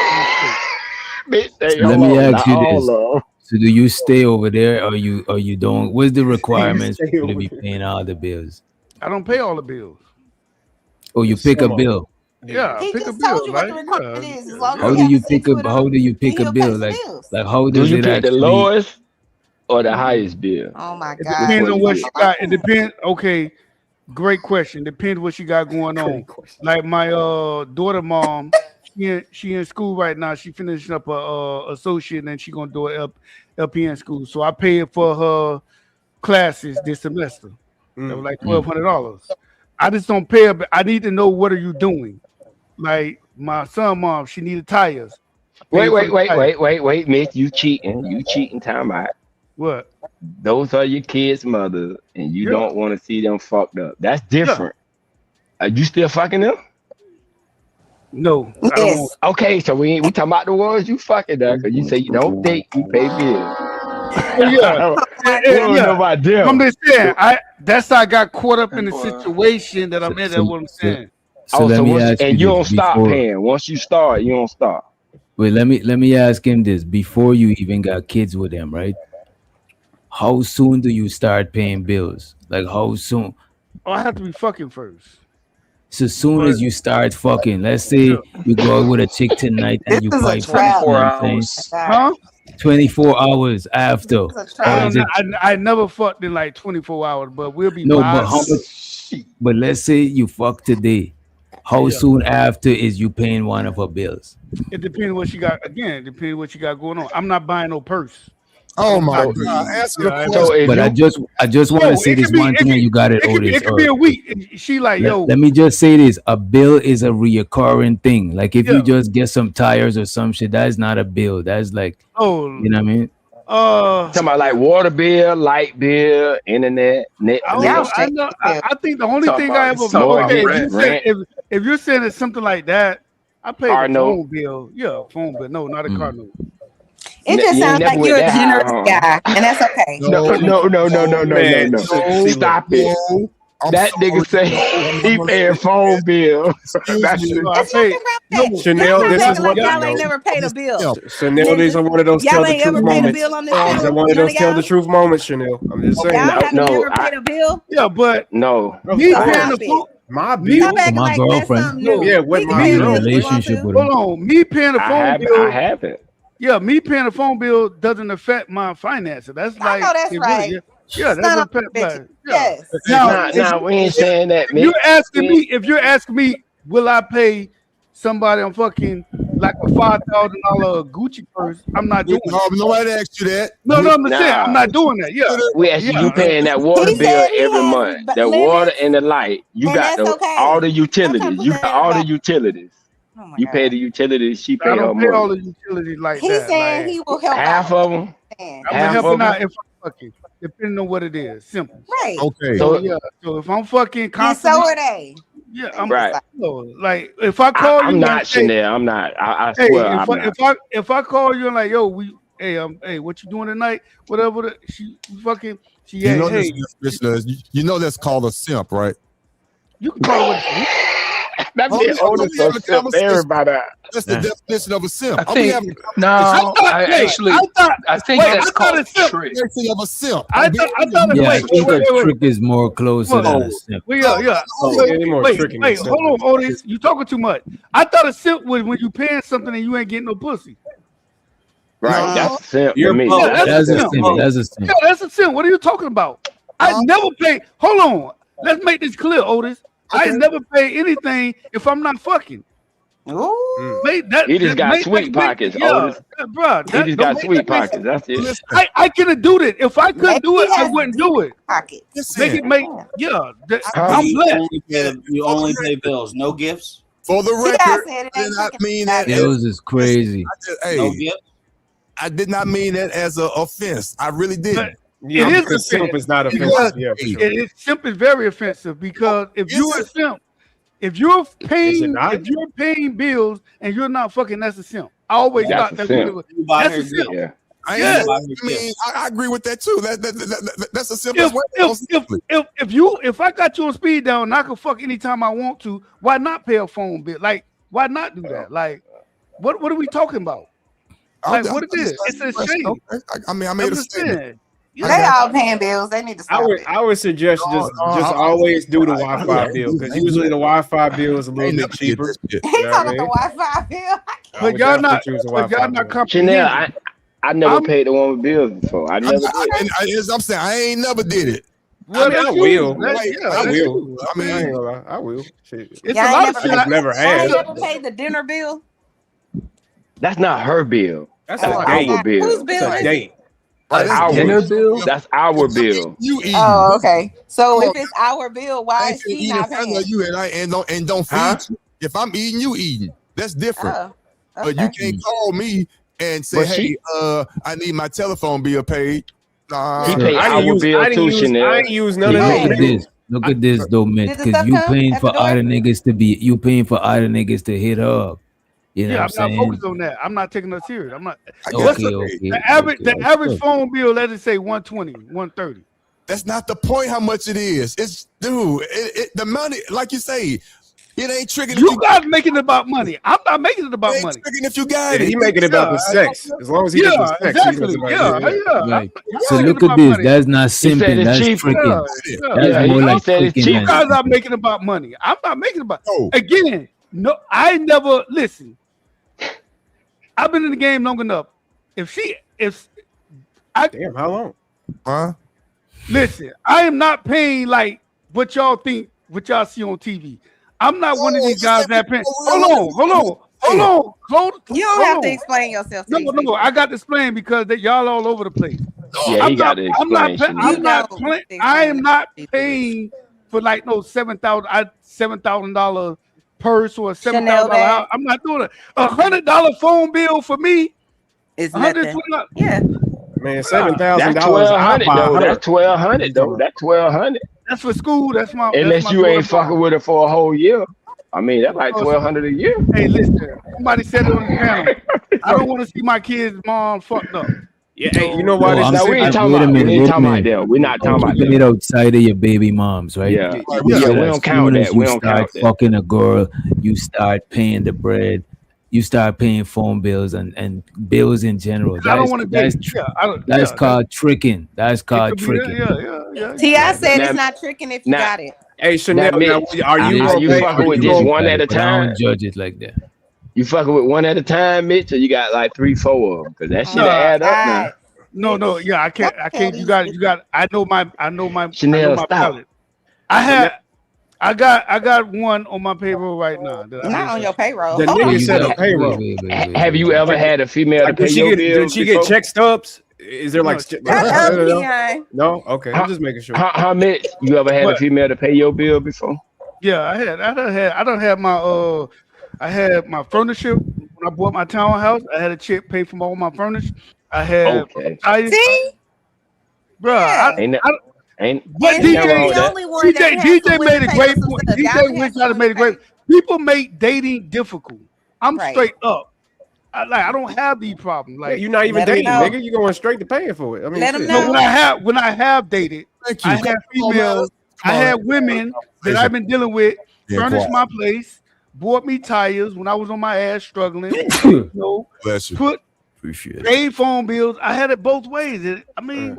Speaker 10: make
Speaker 3: So let me ask you this: so do you stay over there, or you don't? What's the requirements for you to be paying all the bills?
Speaker 10: I don't pay all the bills.
Speaker 3: Oh, you pick a bill.
Speaker 10: Yeah,
Speaker 17: he
Speaker 10: pick
Speaker 17: just
Speaker 10: a bill.
Speaker 17: told you what the requirement is.
Speaker 3: How do you pick a? How do you pick a bill? Like how does it
Speaker 6: pick the
Speaker 3: actually?
Speaker 6: lowest or the highest bill?
Speaker 17: Oh my
Speaker 10: It
Speaker 17: god!
Speaker 10: depends on what she got. It depends. Okay, great question. Depends what she got going on. Like my daughter, mom, she in school right now. She finishing up a associate, and she gonna do a LPN school. So I pay for her classes this semester. That was like $1,200. I just don't pay her, but I need to know what are you doing. Like my son, mom, she needed tires.
Speaker 6: Wait, Mitch, you cheating. Time out.
Speaker 10: What?
Speaker 6: Those are your kids' mothers, and you don't want to see them fucked up. That's different. Are you still fucking them?
Speaker 10: No. I don't want.
Speaker 6: Okay, so we talking about the ones you fucking there, because you say you don't date, you pay bills. We don't know about them.
Speaker 10: I'm just saying, that's how I got caught up in the situation that I'm in. That's what I'm saying.
Speaker 3: So let me ask
Speaker 6: and you don't stop
Speaker 3: before,
Speaker 6: paying. Once you start, you don't stop.
Speaker 3: Wait, let me ask him this. Before you even got kids with him, right? How soon do you start paying bills? Like how soon?
Speaker 10: Oh, I have to be fucking first.
Speaker 3: So soon as you start fucking, let's say you go out with a chick tonight and you pipe
Speaker 17: 24
Speaker 3: hours.
Speaker 10: Huh?
Speaker 3: 24 hours after. Or is it,
Speaker 10: I never fucked in like 24 hours, but we'll be
Speaker 3: no,
Speaker 10: fine.
Speaker 3: but how much? But let's say you fuck today. How soon after is you paying one of her bills?
Speaker 10: It depends what she got. Again, it depends what you got going on. I'm not buying no purse.
Speaker 14: Oh my God! Answer the question.
Speaker 3: So but I just want to say this one thing, and you got it.
Speaker 10: It could be a week. She like, yo.
Speaker 3: Let me just say this: a bill is a reoccurring thing. Like if you just get some tires or some shit, that is not a bill. That's like, you know what I mean?
Speaker 6: Talking about like water bill, light bill, internet, Netflix.
Speaker 10: I think the only thing I ever if you're saying it's something like that, I pay the phone bill. Yeah, phone bill. No, not a car note.
Speaker 17: It just sounds like you're a generous guy, and that's okay.
Speaker 6: No. Stop it. That nigga say he paying phone bill.
Speaker 20: Chanel, this is what
Speaker 17: y'all ain't never paid a bill.
Speaker 20: Chanel, these are one of those
Speaker 17: Y'all
Speaker 20: tell the
Speaker 17: ain't
Speaker 20: truth
Speaker 17: ever paid a
Speaker 20: moments.
Speaker 17: bill on this
Speaker 20: These are one of those tell the truth moments, Chanel. I'm just saying.
Speaker 17: Y'all have never paid a bill.
Speaker 10: Yeah, but
Speaker 6: no.
Speaker 10: Me paying the phone.
Speaker 20: My bill.
Speaker 3: My girlfriend.
Speaker 20: Yeah, with my
Speaker 3: in a
Speaker 20: girl.
Speaker 3: relationship with
Speaker 10: Hold
Speaker 3: her.
Speaker 10: on, me paying the phone bill.
Speaker 6: I haven't.
Speaker 10: Yeah, me paying the phone bill doesn't affect my finances. That's like,
Speaker 17: know that's right.
Speaker 10: Yeah, that's affect.
Speaker 17: Yes.
Speaker 6: Now we ain't saying that, man.
Speaker 10: If you're asking me, will I pay somebody I'm fucking like a $5,000 Gucci purse? I'm not doing it.
Speaker 14: Nobody asked you that.
Speaker 10: No, I'm saying I'm not doing that. Yeah,
Speaker 6: we actually you paying that water bill every month. The water and the light. You got all the utilities. You got all the utilities. You pay the utilities. She pay
Speaker 10: I
Speaker 6: her
Speaker 10: don't pay
Speaker 6: money.
Speaker 10: all the utilities like
Speaker 17: He's
Speaker 10: that.
Speaker 17: saying he will help
Speaker 6: half
Speaker 17: out.
Speaker 6: of them.
Speaker 10: I'm
Speaker 6: Half
Speaker 10: helping
Speaker 6: of them.
Speaker 10: out if I'm fucking, depending on what it is. Simple.
Speaker 17: Right.
Speaker 14: Okay.
Speaker 10: So if I'm fucking
Speaker 17: And
Speaker 10: constantly,
Speaker 17: so are they.
Speaker 10: yeah, I'm
Speaker 6: Right.
Speaker 10: like if I call you,
Speaker 6: I'm
Speaker 10: and
Speaker 6: not
Speaker 10: say,
Speaker 6: Chanel. I'm not. I
Speaker 10: hey,
Speaker 6: swear I'm not.
Speaker 10: if I call you and like, yo, hey, what you doing tonight? Whatever. She
Speaker 14: You know that's called a simp, right?
Speaker 10: You can call it what you
Speaker 6: That's the oldest simp everybody.
Speaker 14: That's the definition of a simp.
Speaker 21: I think that's called a trick.
Speaker 14: Of a simp.
Speaker 10: I thought
Speaker 3: Yeah, I think a trick is more closer than a simp.
Speaker 10: Wait, hold on, Otis. You talking too much. I thought a simp was when you paying something and you ain't getting no pussy.
Speaker 6: Right, that's a simp
Speaker 10: You're
Speaker 6: for me.
Speaker 10: That's a simp. Yeah, that's a simp. What are you talking about? I never pay. Hold on. Let's make this clear, Otis. I never pay anything if I'm not fucking.
Speaker 17: Ooh.
Speaker 6: He just got sweet pockets, Otis.
Speaker 10: Bro,
Speaker 6: He just got sweet pockets. That's it.
Speaker 10: I couldn't do that. If I couldn't do it, I wouldn't do it.
Speaker 17: Pockets.
Speaker 10: I'm blessed.
Speaker 16: You only pay bills, no gifts.
Speaker 14: For the record, I did not mean that.
Speaker 3: Bills is crazy.
Speaker 16: No gifts.
Speaker 14: I did not mean that as an offense. I really didn't.
Speaker 20: Yeah,
Speaker 10: it is
Speaker 20: because simp is not
Speaker 10: because
Speaker 20: offensive. Yeah, for sure.
Speaker 10: Simp is very offensive because if you're a simp, if you're paying bills and you're not fucking, that's a simp. I always thought that's a simp.
Speaker 14: Yeah. I agree with that too. That's a simple way.
Speaker 10: If I got you on speed down and I can fuck anytime I want to, why not pay a phone bill? Like, why not do that? Like, what are we talking about? Like, what it is? It's a shame.
Speaker 14: Okay. I made a statement.
Speaker 17: They all paying bills. They need to stop it.
Speaker 20: I would suggest just always do the Wi-Fi bill because usually the Wi-Fi bill is a little bit cheaper.
Speaker 17: He talking about the Wi-Fi bill.
Speaker 10: But y'all not comprehending.
Speaker 6: Chanel, I never paid the one with bills before. I never did.
Speaker 14: I'm saying I ain't never did it.
Speaker 20: Well, I will.
Speaker 14: I will.
Speaker 20: I mean, I ain't gonna lie. I will. Shit.
Speaker 10: It's a lot of shit
Speaker 20: I never had.
Speaker 17: You ever paid the dinner bill?
Speaker 6: That's not her bill.
Speaker 20: That's
Speaker 6: our
Speaker 20: date.
Speaker 6: bill.
Speaker 17: Whose bill is it?
Speaker 6: Our
Speaker 21: dinner bill?
Speaker 6: That's our bill.
Speaker 14: You eat.
Speaker 17: Oh, okay. So if it's our bill, why is she not paying?
Speaker 14: You and don't feed you. If I'm eating, you eating. That's different. But you can't call me and say, "Hey, I need my telephone bill paid." Nah,
Speaker 6: he paid our bill too, Chanel.
Speaker 20: I ain't use none of that.
Speaker 3: Look at this though, man. Because you paying for other niggas to hit up. You know what I'm
Speaker 10: not focused on that. I'm not taking that serious. I'm not.
Speaker 3: Okay.
Speaker 10: The average phone bill, let it say 120, 130.
Speaker 14: That's not the point. How much it is? It's the money. Like you say, It ain't tricking.
Speaker 10: You guys making it about money. I'm not making it about money.
Speaker 14: Tricking if you got it.
Speaker 20: He making it about the sex. As long as he gets the sex,
Speaker 10: exactly.
Speaker 3: Right. So look at this. That's not simping. That's tricking. That's more like tricking.
Speaker 10: You guys are making it about money. I'm not making it about. Again, no, I never listen. I've been in the game long enough.
Speaker 20: Damn, how long?
Speaker 14: Huh?
Speaker 10: Listen, I am not paying like what y'all think, what y'all see on TV. I'm not one of these guys that pay. Hold on.
Speaker 17: You don't have to explain yourself.
Speaker 10: No, I got to explain because y'all all over the place.
Speaker 6: Yeah, he got to explain.
Speaker 10: I am not paying for like no $7,000 purse or $7,000 house. I'm not doing it. $100 phone bill for me
Speaker 17: is nothing.
Speaker 10: Yeah.
Speaker 20: Man, $7,000.
Speaker 6: That's $1,200 though. That's $1,200.
Speaker 10: That's for school. That's my.
Speaker 6: Unless you ain't fucking with it for a whole year. I mean, that's like $1,200 a year.
Speaker 10: Hey, listen. Somebody said it on the panel. I don't want to see my kid's mom fucked up.
Speaker 20: Yeah, hey, you know what?
Speaker 3: We ain't talking about that. We're not talking about that. Outside of your baby moms, right?
Speaker 6: Yeah, we don't count that. We don't count that.
Speaker 3: Fucking a girl, you start paying the bread. You start paying phone bills and bills in general.
Speaker 10: I don't want to date.
Speaker 3: That's called tricking. That's called tricking.
Speaker 17: T.I. said it's not tricking if you got it.
Speaker 20: Hey, Chanel, are
Speaker 6: you fucking with just one at a time?
Speaker 3: I don't judge it like that.
Speaker 6: You fucking with one at a time, Mitch, or you got like 3, 4 of them? Because that shit add up now.
Speaker 10: No, yeah, I can't. You got. I know my.
Speaker 6: Chanel, stop.
Speaker 10: I got one on my payroll right now.
Speaker 17: Not on your payroll.
Speaker 20: The nigga said a payroll.
Speaker 6: Have you ever had a female to pay your bills?
Speaker 20: Did she get check stubs? Is there like
Speaker 17: no?
Speaker 20: Okay, I'm just making sure.
Speaker 6: How Mitch? You ever had a female to pay your bill before?
Speaker 10: Yeah, I don't have my I had my furniture when I bought my townhouse. I had a chick pay for all my furniture. I had
Speaker 17: see,
Speaker 10: bro.
Speaker 17: But
Speaker 10: DJ made a great point. DJ Winston made a great. People make dating difficult. I'm straight up. I don't have these problems. Like
Speaker 20: you're not even dating, nigga. You going straight to paying for it. I mean,
Speaker 17: let them know.
Speaker 10: When I have dated, I had females. I had women that I've been dealing with furnish my place, bought me tires when I was on my ass struggling. Paid phone bills. I had it both ways. I mean.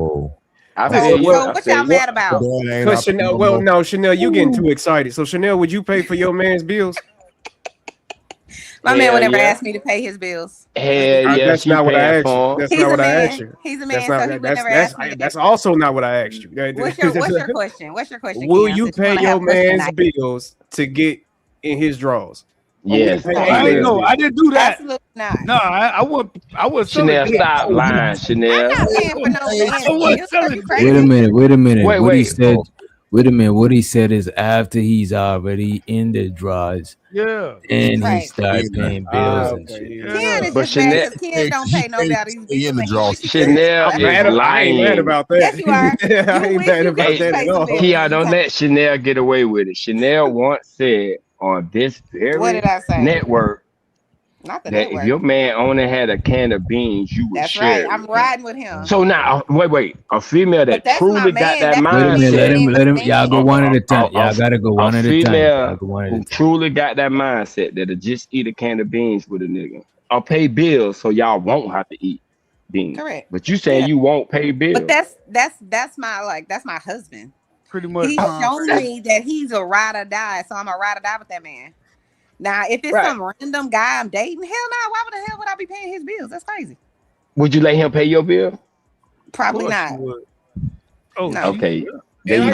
Speaker 17: What y'all mad about?
Speaker 20: Chanel, no, Chanel, you getting too excited. So Chanel, would you pay for your man's bills?
Speaker 17: My man would never ask me to pay his bills.
Speaker 20: That's not what I asked you. That's not what I asked you.
Speaker 17: He's a man, so he would never ask me.
Speaker 20: That's also not what I asked you.
Speaker 17: What's your question? What's your question?
Speaker 20: Will you pay your man's bills to get in his drawers?
Speaker 6: Yes.
Speaker 10: I didn't do that.
Speaker 17: Absolutely not.
Speaker 10: No, I would.
Speaker 6: Chanel, stop lying, Chanel.
Speaker 3: Wait a minute. What he said is after he's already in the drawers.
Speaker 10: Yeah.
Speaker 3: And he starts paying bills and shit.
Speaker 6: But Chanel,
Speaker 17: kids don't pay no value.
Speaker 14: In the drawers.
Speaker 6: Chanel is lying.
Speaker 20: I ain't mad about that.
Speaker 17: Yes, you are.
Speaker 20: I ain't mad about that at all.
Speaker 6: Kia, don't let Chanel get away with it. Chanel once said on this very network
Speaker 17: that
Speaker 6: if your man only had a can of beans, you would share.
Speaker 17: Right. I'm riding with him.
Speaker 6: So now, wait. A female that truly got that mindset.
Speaker 3: Let him. Y'all go one at a time. Y'all gotta go one at a time.
Speaker 6: Who truly got that mindset that'll just eat a can of beans with a nigga. I'll pay bills so y'all won't have to eat beans.
Speaker 17: Correct.
Speaker 6: But you saying you won't pay bills.
Speaker 17: But that's my husband.
Speaker 10: Pretty much.
Speaker 17: He's shown me that he's a ride or die, so I'm a ride or die with that man. Now, if it's some random guy I'm dating, hell no, why the hell would I be paying his bills? That's crazy.
Speaker 6: Would you let him pay your bill?
Speaker 17: Probably not.
Speaker 6: Oh, no. Okay.
Speaker 17: I'm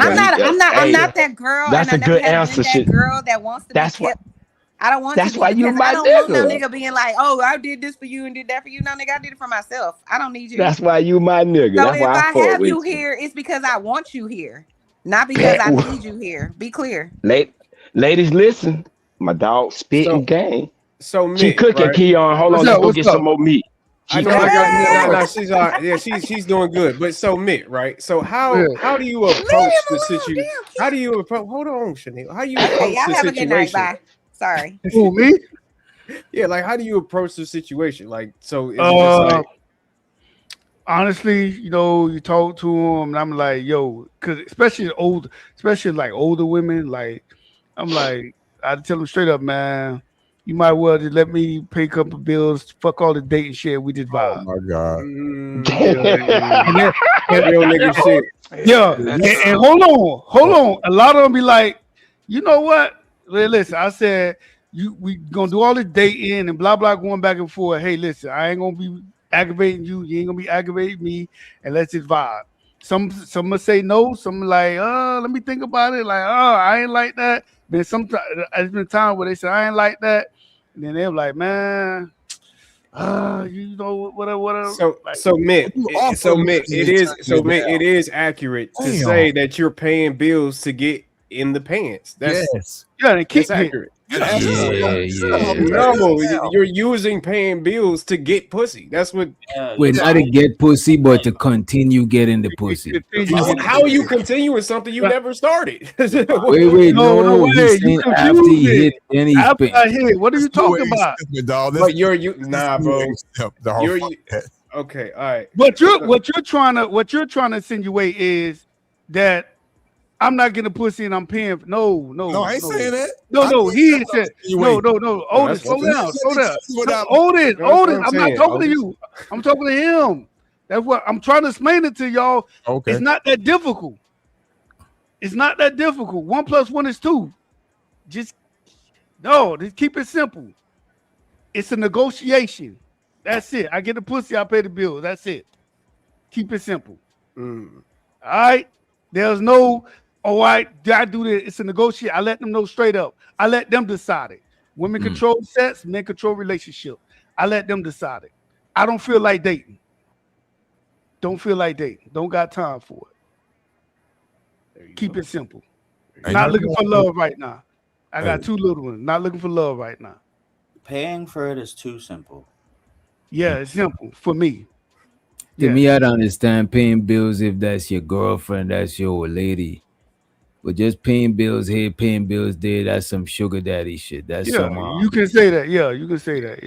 Speaker 17: not that girl.
Speaker 6: That's a good answer.
Speaker 17: That girl that wants to be kept. I don't want.
Speaker 6: That's why you my
Speaker 17: nigga. I don't want no nigga being like, "Oh, I did this for you and did that for you." No, nigga, I did it for myself. I don't need you.
Speaker 6: That's why you my nigga.
Speaker 17: So
Speaker 6: that's
Speaker 17: if
Speaker 6: why
Speaker 17: I have you here, it's because I want you here, not because I need you here. Be clear.
Speaker 6: Ladies, listen. My dog spitting game.
Speaker 20: So
Speaker 6: she cooking, Keon. Hold on, let's go get some more meat.
Speaker 20: I know I got she's doing good. But so Mitt, right? So how do you approach the situation? How do you approach? Hold on, Chanel. How do you approach
Speaker 17: y'all
Speaker 20: the
Speaker 17: have
Speaker 20: situation?
Speaker 17: A good night. Bye. Sorry.
Speaker 10: Who, me?
Speaker 20: Yeah, like how do you approach the situation? Like so. It's just like,
Speaker 10: honestly, you talk to him, and I'm like, yo, because especially like older women, like I'm like, I'd tell them straight up, man. You might well just let me pay a couple bills. Fuck all the dating shit. We just vibe.
Speaker 14: Oh my god.
Speaker 20: Real nigga shit.
Speaker 10: Yeah, and hold on. A lot of them be like, you know what? Listen, I said we gonna do all this dating and blah blah going back and forth. Hey, listen, I ain't gonna be aggravating you. You ain't gonna be aggravating me, and let's just vibe. Some will say no. Some like, let me think about it. Like, I ain't like that. Then sometimes there's been time where they say I ain't like that, and then they're like, man. You know whatever.
Speaker 20: Mick, it is accurate to say that you're paying bills to get in the pants. That's accurate.
Speaker 3: Yeah.
Speaker 20: No, you're using paying bills to get pussy. That's what.
Speaker 3: Wait, not to get pussy, but to continue getting the pussy.
Speaker 20: How are you continuing something you never started?
Speaker 3: wait, no. He's saying after he hit, then he
Speaker 10: after I hit. What are you talking about?
Speaker 20: But nah, bro. Okay, all right.
Speaker 10: What you're trying to insinuate is that I'm not getting a pussy and I'm paying. No,
Speaker 14: I ain't saying that.
Speaker 10: No, he ain't said. No. Otis, slow down. Otis, I'm not talking to you. I'm talking to him. That's what I'm trying to explain it to y'all.
Speaker 14: Okay.
Speaker 10: It's not that difficult. 1 + 1 is 2. Just keep it simple. It's a negotiation. That's it. I get the pussy, I pay the bill. That's it. Keep it simple. All right. There's no, did I do this? It's a negotiation. I let them know straight up. I let them decide it. Women control sex, men control relationship. I let them decide it. I don't feel like dating. Don't got time for it. Keep it simple. Not looking for love right now. I got 2 little ones. Not looking for love right now.
Speaker 16: Paying for it is too simple.
Speaker 10: Yeah, it's simple for me.
Speaker 3: To me, I don't understand paying bills if that's your girlfriend, that's your lady. But just paying bills here, paying bills there, that's some sugar daddy shit. That's
Speaker 10: you can say that. Yeah, you can say that.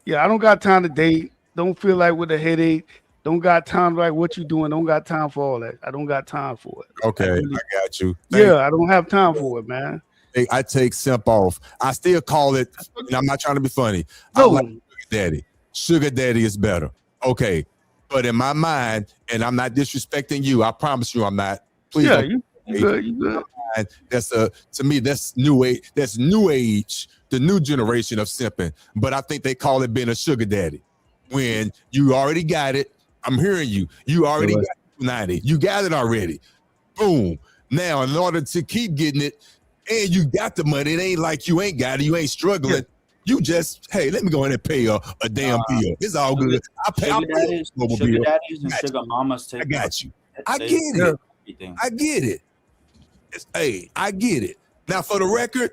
Speaker 10: Yeah. I don't got time to date. Don't feel like with a headache. Don't got time like what you doing. Don't got time for all that. I don't got time for it.
Speaker 14: Okay, I got you.
Speaker 10: I don't have time for it, man.
Speaker 14: Hey, I take simp off. I still call it, and I'm not trying to be funny. I like sugar daddy. Sugar daddy is better. Okay. But in my mind, and I'm not disrespecting you, I promise you I'm not. Please
Speaker 10: you good.
Speaker 14: That's to me, that's new age. That's new age, the new generation of simping. But I think they call it being a sugar daddy. When you already got it, I'm hearing you. You already got 90. You got it already. Boom. Now, in order to keep getting it, and you got the money, it ain't like you ain't got it. You ain't struggling. Yeah. You just, hey, let me go in and pay a damn bill. It's all good. I pay
Speaker 16: sugar daddies and sugar mamas take.
Speaker 14: I got you. I get it. I get it. I get it. Now, for the record,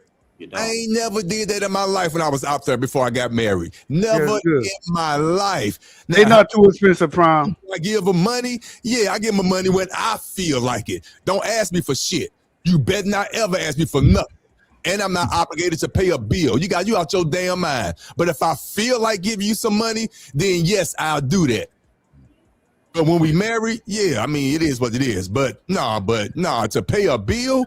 Speaker 14: I ain't never did that in my life when I was out there before I got married. Never in my life.
Speaker 10: Now, they not too expensive, Prime.
Speaker 14: I give them money. Yeah, I give them money when I feel like it. Don't ask me for shit. You better not ever ask me for nothing. And I'm not obligated to pay a bill. You got you out your damn mind. But if I feel like giving you some money, then yes, I'll do that. But when we marry, yeah, I mean, it is what it is. But nah, to pay a bill,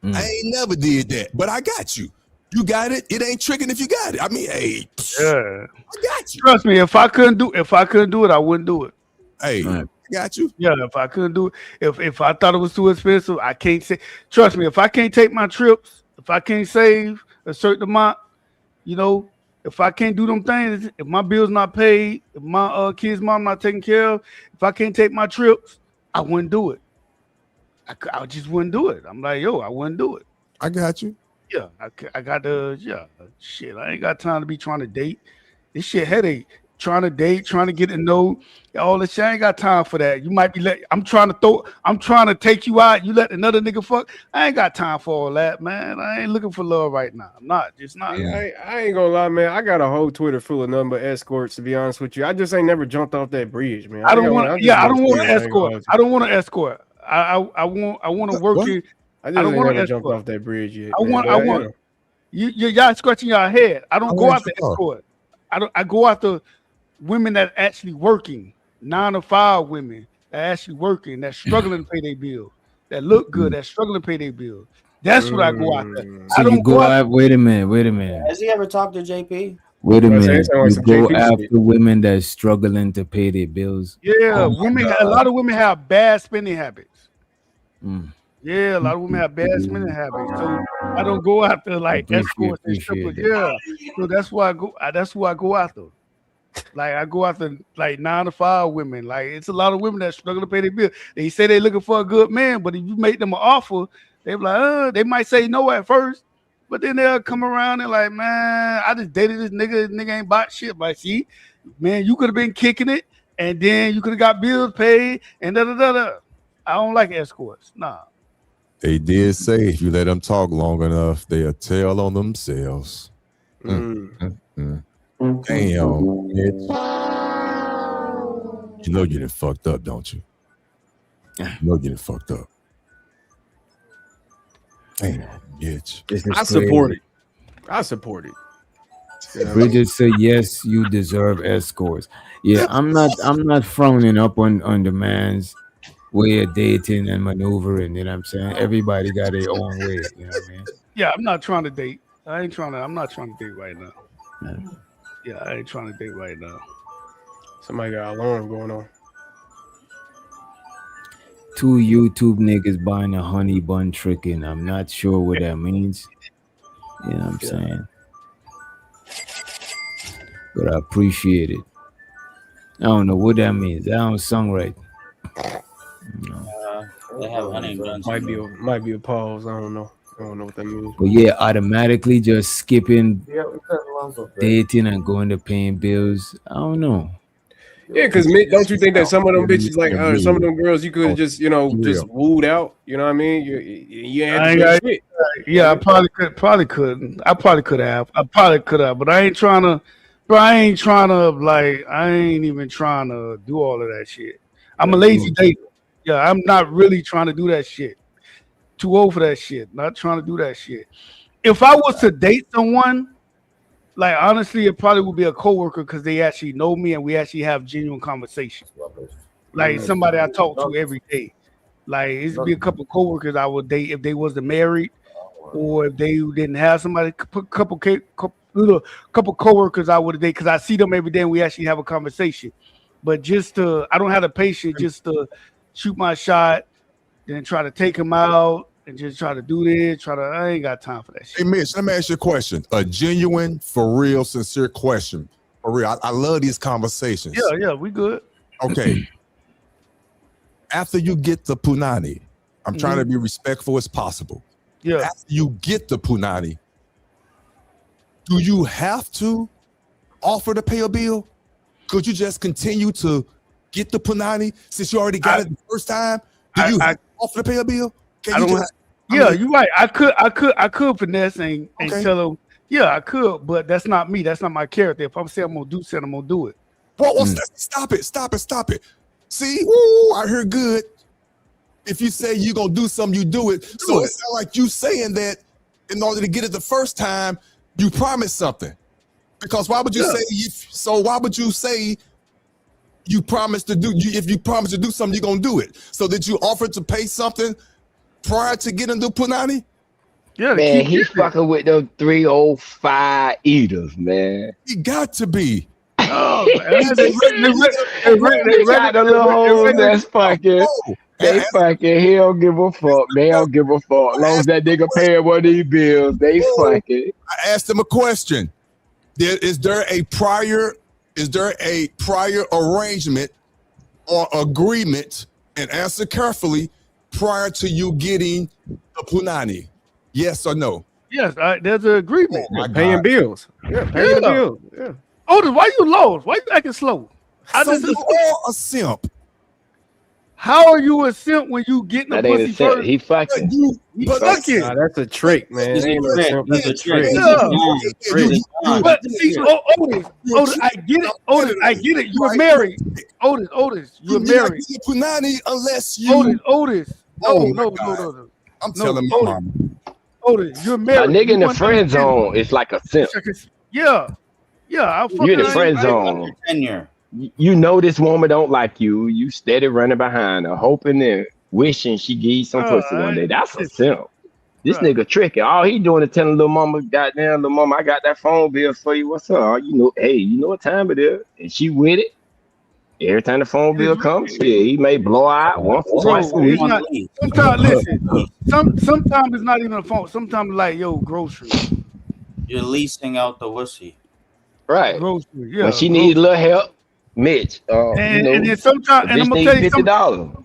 Speaker 14: I ain't never did that. But I got you. You got it. It ain't tricking if you got it. I mean, hey, I got you.
Speaker 10: Trust me, if I couldn't do it, I wouldn't do it.
Speaker 14: Hey, I got you.
Speaker 10: Yeah, if I couldn't do it, if I thought it was too expensive, I can't say. Trust me, if I can't take my trips, if I can't save a certain amount, if I can't do them things, if my bill's not paid, if my kids' mom not taken care of, if I can't take my trips, I wouldn't do it. I just wouldn't do it. I'm like, I wouldn't do it.
Speaker 14: I got you.
Speaker 10: Yeah, I got shit. I ain't got time to be trying to date. This shit headache. Trying to date, trying to get to know all this shit. I ain't got time for that. You might be I'm trying to take you out. You let another nigga fuck. I ain't got time for all that, man. I ain't looking for love right now. I'm not. Just not.
Speaker 20: Yeah, I ain't gonna lie, man. I got a whole Twitter full of number escorts. To be honest with you, I just ain't never jumped off that bridge, man.
Speaker 10: I don't want to escort. I don't want to escort. I want to work it.
Speaker 20: I just ain't never jumped off that bridge yet.
Speaker 10: I want. Y'all scratching your head. I don't go after escort. I go after women that actually working, 9 to 5 women that actually working, that struggling to pay their bills, that look good, that struggling to pay their bills. That's what I go after.
Speaker 3: So you go out. Wait a minute.
Speaker 16: Has he ever talked to JP?
Speaker 3: Wait a minute. You go after women that's struggling to pay their bills.
Speaker 10: Yeah, a lot of women have bad spending habits. Yeah, a lot of women have bad spending habits. So I don't go after like escorts and strippers. Yeah, so that's why I go. That's who I go after. Like I go after like 9 to 5 women. Like it's a lot of women that struggle to pay their bill. They say they're looking for a good man, but if you make them an offer, they're like, they might say no at first, but then they'll come around and like, man, I just dated this nigga. This nigga ain't bought shit. But see, man, you could have been kicking it, and then you could have got bills paid, and da da da da. I don't like escorts. Nah.
Speaker 14: They did say if you let them talk long enough, they'll tell on themselves. Damn, bitch. You know you done fucked up, don't you? You know you done fucked up. Damn, bitch.
Speaker 20: I support it. I support it.
Speaker 3: Bridget said, "Yes, you deserve escorts." Yeah, I'm not frowning up on the man's way of dating and maneuvering. You know what I'm saying? Everybody got their own way. You know what I mean?
Speaker 10: Yeah, I'm not trying to date. I'm not trying to date right now. Yeah, I ain't trying to date right now.
Speaker 20: Somebody got an alarm going on.
Speaker 3: 2 YouTube niggas buying a honey bun tricking. I'm not sure what that means. You know what I'm saying? But I appreciate it. I don't know what that means. That don't sound right.
Speaker 16: They have honey buns.
Speaker 20: Might be a pause. I don't know what that means.
Speaker 3: But yeah, automatically just skipping dating and going to paying bills. I don't know.
Speaker 20: Yeah, because don't you think that some of them bitches, like some of them girls, you could just just wooed out? You know what I mean? You ain't had to do shit.
Speaker 10: Yeah, I probably could. I probably could have, but I ain't trying to. Bro, I ain't even trying to do all of that shit. I'm a lazy dater. Yeah, I'm not really trying to do that shit. Too old for that shit. Not trying to do that shit. If I was to date someone, like honestly, it probably would be a coworker because they actually know me and we actually have genuine conversations. Like somebody I talk to every day. Like it'd be a couple of coworkers I would date if they wasn't married, or if they didn't have somebody. Couple coworkers I would date because I see them every day and we actually have a conversation. But I don't have the patience just to shoot my shot, then try to take him out and just try to do this. I ain't got time for that shit.
Speaker 14: Hey, Mitch, let me ask you a question. A genuine, for real, sincere question. For real, I love these conversations.
Speaker 10: Yeah, we good.
Speaker 14: Okay. After you get the punani, I'm trying to be respectful as possible.
Speaker 10: Yeah.
Speaker 14: After you get the punani, do you have to offer to pay a bill? Could you just continue to get the punani since you already got it the first time? Do you offer to pay a bill?
Speaker 10: You're right. I could finesse and tell them, yeah, I could, but that's not me. That's not my character. If I'm saying I'm gonna do something, I'm gonna do it.
Speaker 14: Well, stop it. See, I heard good. If you say you're gonna do something, you do it. So it sounds like you saying that in order to get it the first time, you promised something. Because why would you why would you say you promised to do? If you promise to do something, you're gonna do it. So did you offer to pay something prior to getting the punani?
Speaker 6: Yeah, man, he's fucking with those 305 eaters, man.
Speaker 14: He got to be.
Speaker 6: Oh, they got the little hoes that's fucking. They fucking. He don't give a fuck. They don't give a fuck. As long as that nigga paying one of these bills, they fucking.
Speaker 14: I asked him a question. Is there a prior arrangement or agreement, and answer carefully, prior to you getting the punani? Yes or no?
Speaker 10: Yes, there's an agreement.
Speaker 20: Paying bills. Yeah, paying the bills. Yeah.
Speaker 10: Otis, why you low? Why you acting slow?
Speaker 14: You are a simp.
Speaker 10: How are you a simp when you getting a pussy first?
Speaker 6: He fucking.
Speaker 10: He fucking.
Speaker 20: Nah, that's a trick, man. That's a trick.
Speaker 10: But see, Otis, I get it. Otis, you were married. Otis, you were married.
Speaker 14: Punani unless you.
Speaker 10: Otis. No.
Speaker 14: I'm telling my mama.
Speaker 10: Otis, you're married.
Speaker 6: A nigga in the friend zone is like a simp.
Speaker 10: Yeah.
Speaker 6: You in the friend zone. You know this woman don't like you. You steady running behind her, hoping and wishing she give you some pussy one day. That's a simp. This nigga tricky. All he doing is telling little mama, goddamn little mama, I got that phone bill for you. What's up? You know, hey, you know what time it is, and she with it. Every time the phone bill comes, he may blow out once or twice a week.
Speaker 10: Sometimes, listen. Sometimes it's not even a phone. Sometimes like, yo, groceries.
Speaker 16: You're leasing out the wussy.
Speaker 6: Right.
Speaker 10: Groceries, yeah.
Speaker 6: When she needs a little help, Mitch.
Speaker 10: And then sometimes, and I'm gonna tell you
Speaker 6: $50.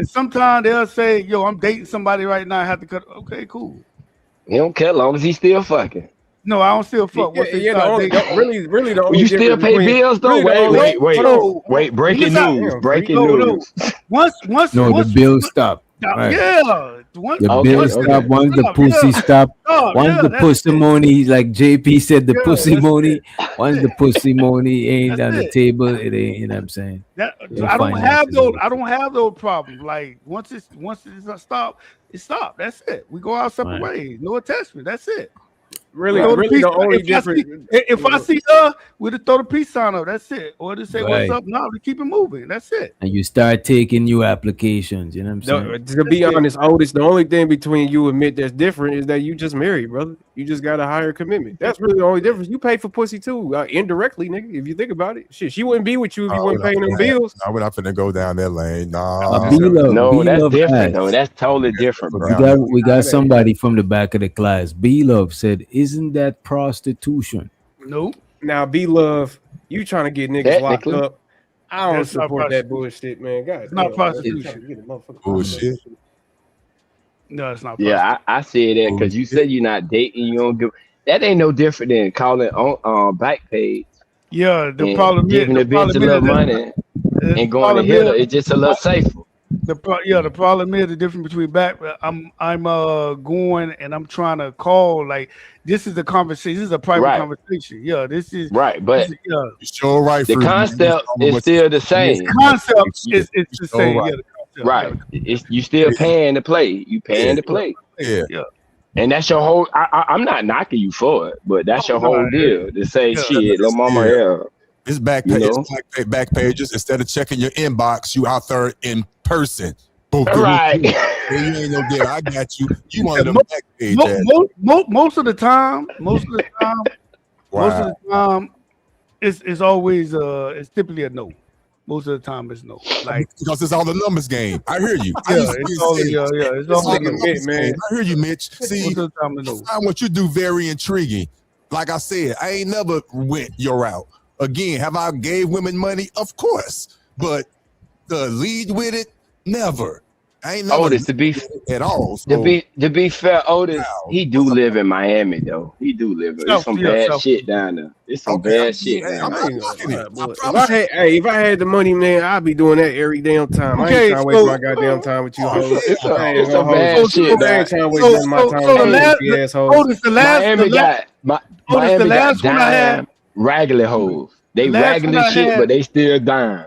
Speaker 10: Sometimes they'll say, "Yo, I'm dating somebody right now. I have to cut." Okay, cool.
Speaker 6: He don't care as long as he's still fucking.
Speaker 10: No, I don't still fuck.
Speaker 20: Really, the only
Speaker 6: you still pay bills though?
Speaker 20: Really
Speaker 6: wait! Breaking news!
Speaker 10: Once
Speaker 3: the bill stop. Right.
Speaker 10: Yeah.
Speaker 3: The bill stop. Once the pussy stop. Once the pussy money, like JP said, the pussy money. Once the pussy money ain't on the table, it ain't. You know what I'm saying?
Speaker 10: I don't have those. I don't have those problems. Like once it's stopped, it stopped. That's it. We go our separate ways. No attachment. That's it.
Speaker 20: Really, the only difference.
Speaker 10: If I see her, we'll just throw the peace sign up. That's it. Or just say what's up. No, we keep it moving. That's it.
Speaker 3: And you start taking new applications. You know what I'm saying?
Speaker 20: To be honest, Otis, the only thing between you and Mitt that's different is that you just married, brother. You just got a higher commitment. That's really the only difference. You pay for pussy too, indirectly, nigga. If you think about it, shit, she wouldn't be with you if you weren't paying them bills.
Speaker 14: We're not finna go down that lane.
Speaker 6: No, that's different though. That's totally different, bro.
Speaker 3: We got somebody from the back of the class. B-Love said, "Isn't that prostitution?"
Speaker 10: Nope.
Speaker 20: Now, B-Love, you trying to get niggas locked up? I don't support that bullshit, man. God,
Speaker 10: it's not prostitution.
Speaker 14: Bullshit.
Speaker 10: No, it's not.
Speaker 6: Yeah, I say that because you said you're not dating. You don't give. That ain't no different than calling on back page.
Speaker 10: Yeah, the problem is
Speaker 6: giving a bitch a little money and going to hit her. It's just a little safer.
Speaker 10: The problem is the difference between back. I'm going and I'm trying to call. Like this is a conversation. This is a private conversation. Yeah, this is
Speaker 6: right. But
Speaker 14: sure, right.
Speaker 6: The concept is still the same.
Speaker 10: The concept is the same.
Speaker 14: Right.
Speaker 10: Yeah, the concept.
Speaker 6: Right. It's you still paying to play. You paying to play.
Speaker 14: Yeah.
Speaker 6: And that's your whole. I'm not knocking you for it, but that's your whole deal to say shit. Little mama,
Speaker 14: It's back page. It's back pages. Instead of checking your inbox, you out there in person.
Speaker 6: Right.
Speaker 14: You ain't no deal. I got you. You wanted the back page.
Speaker 10: Most of the time, it's always it's typically a no. Most of the time, it's no. Like
Speaker 14: because it's all the numbers game. I hear you.
Speaker 10: It's all the
Speaker 14: numbers game. I hear you, Mitch. See,
Speaker 10: most of the time, it's no.
Speaker 14: I find what you do very intriguing. Like I said, I ain't never went your route. Again, have I gave women money? Of course, but the lead with it, never. I ain't never
Speaker 6: Otis, to be
Speaker 14: at all.
Speaker 6: So. To be fair, Otis, he do live in Miami though. He do live. There's some bad shit down there. It's some bad shit down there.
Speaker 20: If I had the money, man, I'd be doing that every damn time. I ain't trying to waste my goddamn time with you.
Speaker 6: It's some bad shit.
Speaker 20: I ain't trying to waste my time with you assholes.
Speaker 10: Otis, the last one I had.
Speaker 6: Raggedy hoes. They raggedy shit, but they still dime.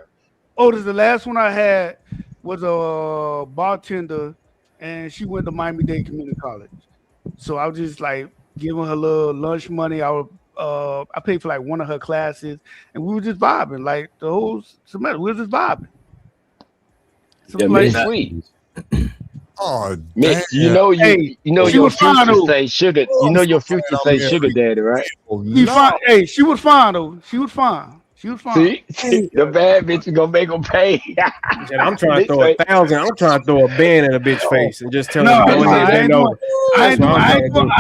Speaker 10: Otis, the last one I had was a bartender, and she went to Miami-Dade Community College. So I was just like giving her little lunch money. I paid for like one of her classes, and we were just vibing like the whole semester. We were just vibing.
Speaker 6: Something like that. Sweet.
Speaker 14: Oh,
Speaker 6: Mitch, you know your future say sugar. You know your future say sugar daddy, right?
Speaker 10: Hey, she was fine though. She was fine.
Speaker 6: See, the bad bitch is gonna make them pay.
Speaker 20: And I'm trying to throw 1,000. I'm trying to throw a band in a bitch face and just tell her go ahead.
Speaker 10: I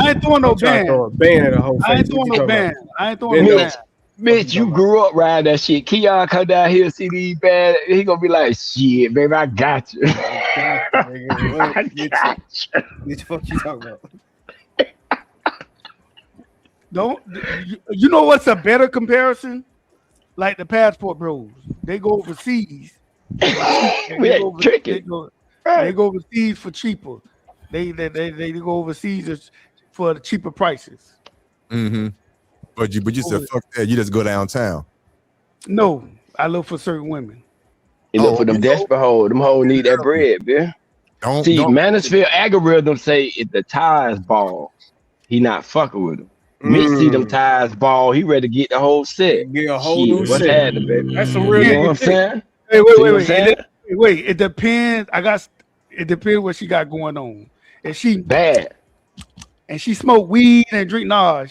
Speaker 10: ain't throwing no band.
Speaker 20: Throw a band in a whole face.
Speaker 10: I ain't throwing no band.
Speaker 6: Bitch, you grew up riding that shit. Keon come down here, see these bad. He gonna be like, shit, baby, I got you.
Speaker 20: What the fuck you talking about?
Speaker 10: You know what's a better comparison? Like the passport bros, they go overseas. They go overseas for cheaper. They go overseas for the cheaper prices.
Speaker 14: Mm-hmm. But you said fuck that. You just go downtown.
Speaker 10: No, I look for certain women.
Speaker 6: You look for them desperate hoes. Them hoes need that bread, man. See, Mansfield algorithm say if the tires ball, he not fucking with them. Mitch see them tires ball. He ready to get the whole set.
Speaker 20: Get a whole new set.
Speaker 6: What's happening, baby?
Speaker 20: That's some real.
Speaker 6: You know what I'm saying?
Speaker 10: Wait. It depends. It depends what she got going on. If she
Speaker 6: bad
Speaker 10: and she smoke weed and drink,
Speaker 20: Hey,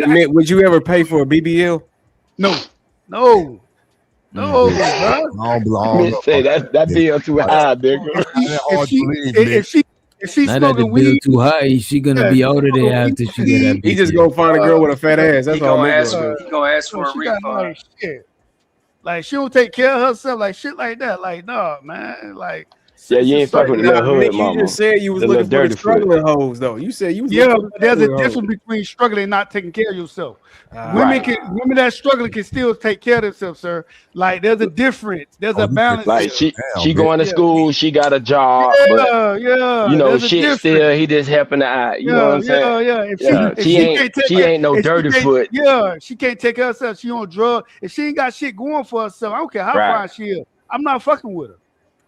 Speaker 20: Mitt, would you ever pay for a BBL?
Speaker 10: No, bro.
Speaker 6: Mitt say that bill too high, nigga.
Speaker 10: If she's
Speaker 3: now that the
Speaker 10: smoking
Speaker 3: bill
Speaker 10: weed,
Speaker 3: too high, she gonna be out of there after she get that.
Speaker 20: He just gonna find a girl with a fat ass. That's all.
Speaker 21: He gonna ask for a refund.
Speaker 10: Like she don't take care of herself, like shit like that. Like, no, man. Like,
Speaker 6: yeah, you ain't fucking with the little hood, mama.
Speaker 20: You just said you was looking for the struggling hoes, though. You said you was
Speaker 10: but there's a difference between struggling and not taking care of yourself. Women that struggling can still take care of themselves, sir. Like, there's a difference. There's a balance.
Speaker 6: Like she going to school, she got a job, but you know, shit still, he just helping her out. You know what I'm saying? If she ain't no dirty foot.
Speaker 10: Yeah, she can't take care of herself. She on drugs. If she ain't got shit going for herself, I don't care how fine she is. I'm not fucking with her.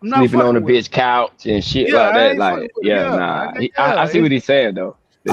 Speaker 6: Sleeping on a bitch couch and shit like that. Like, I see what he's saying though. The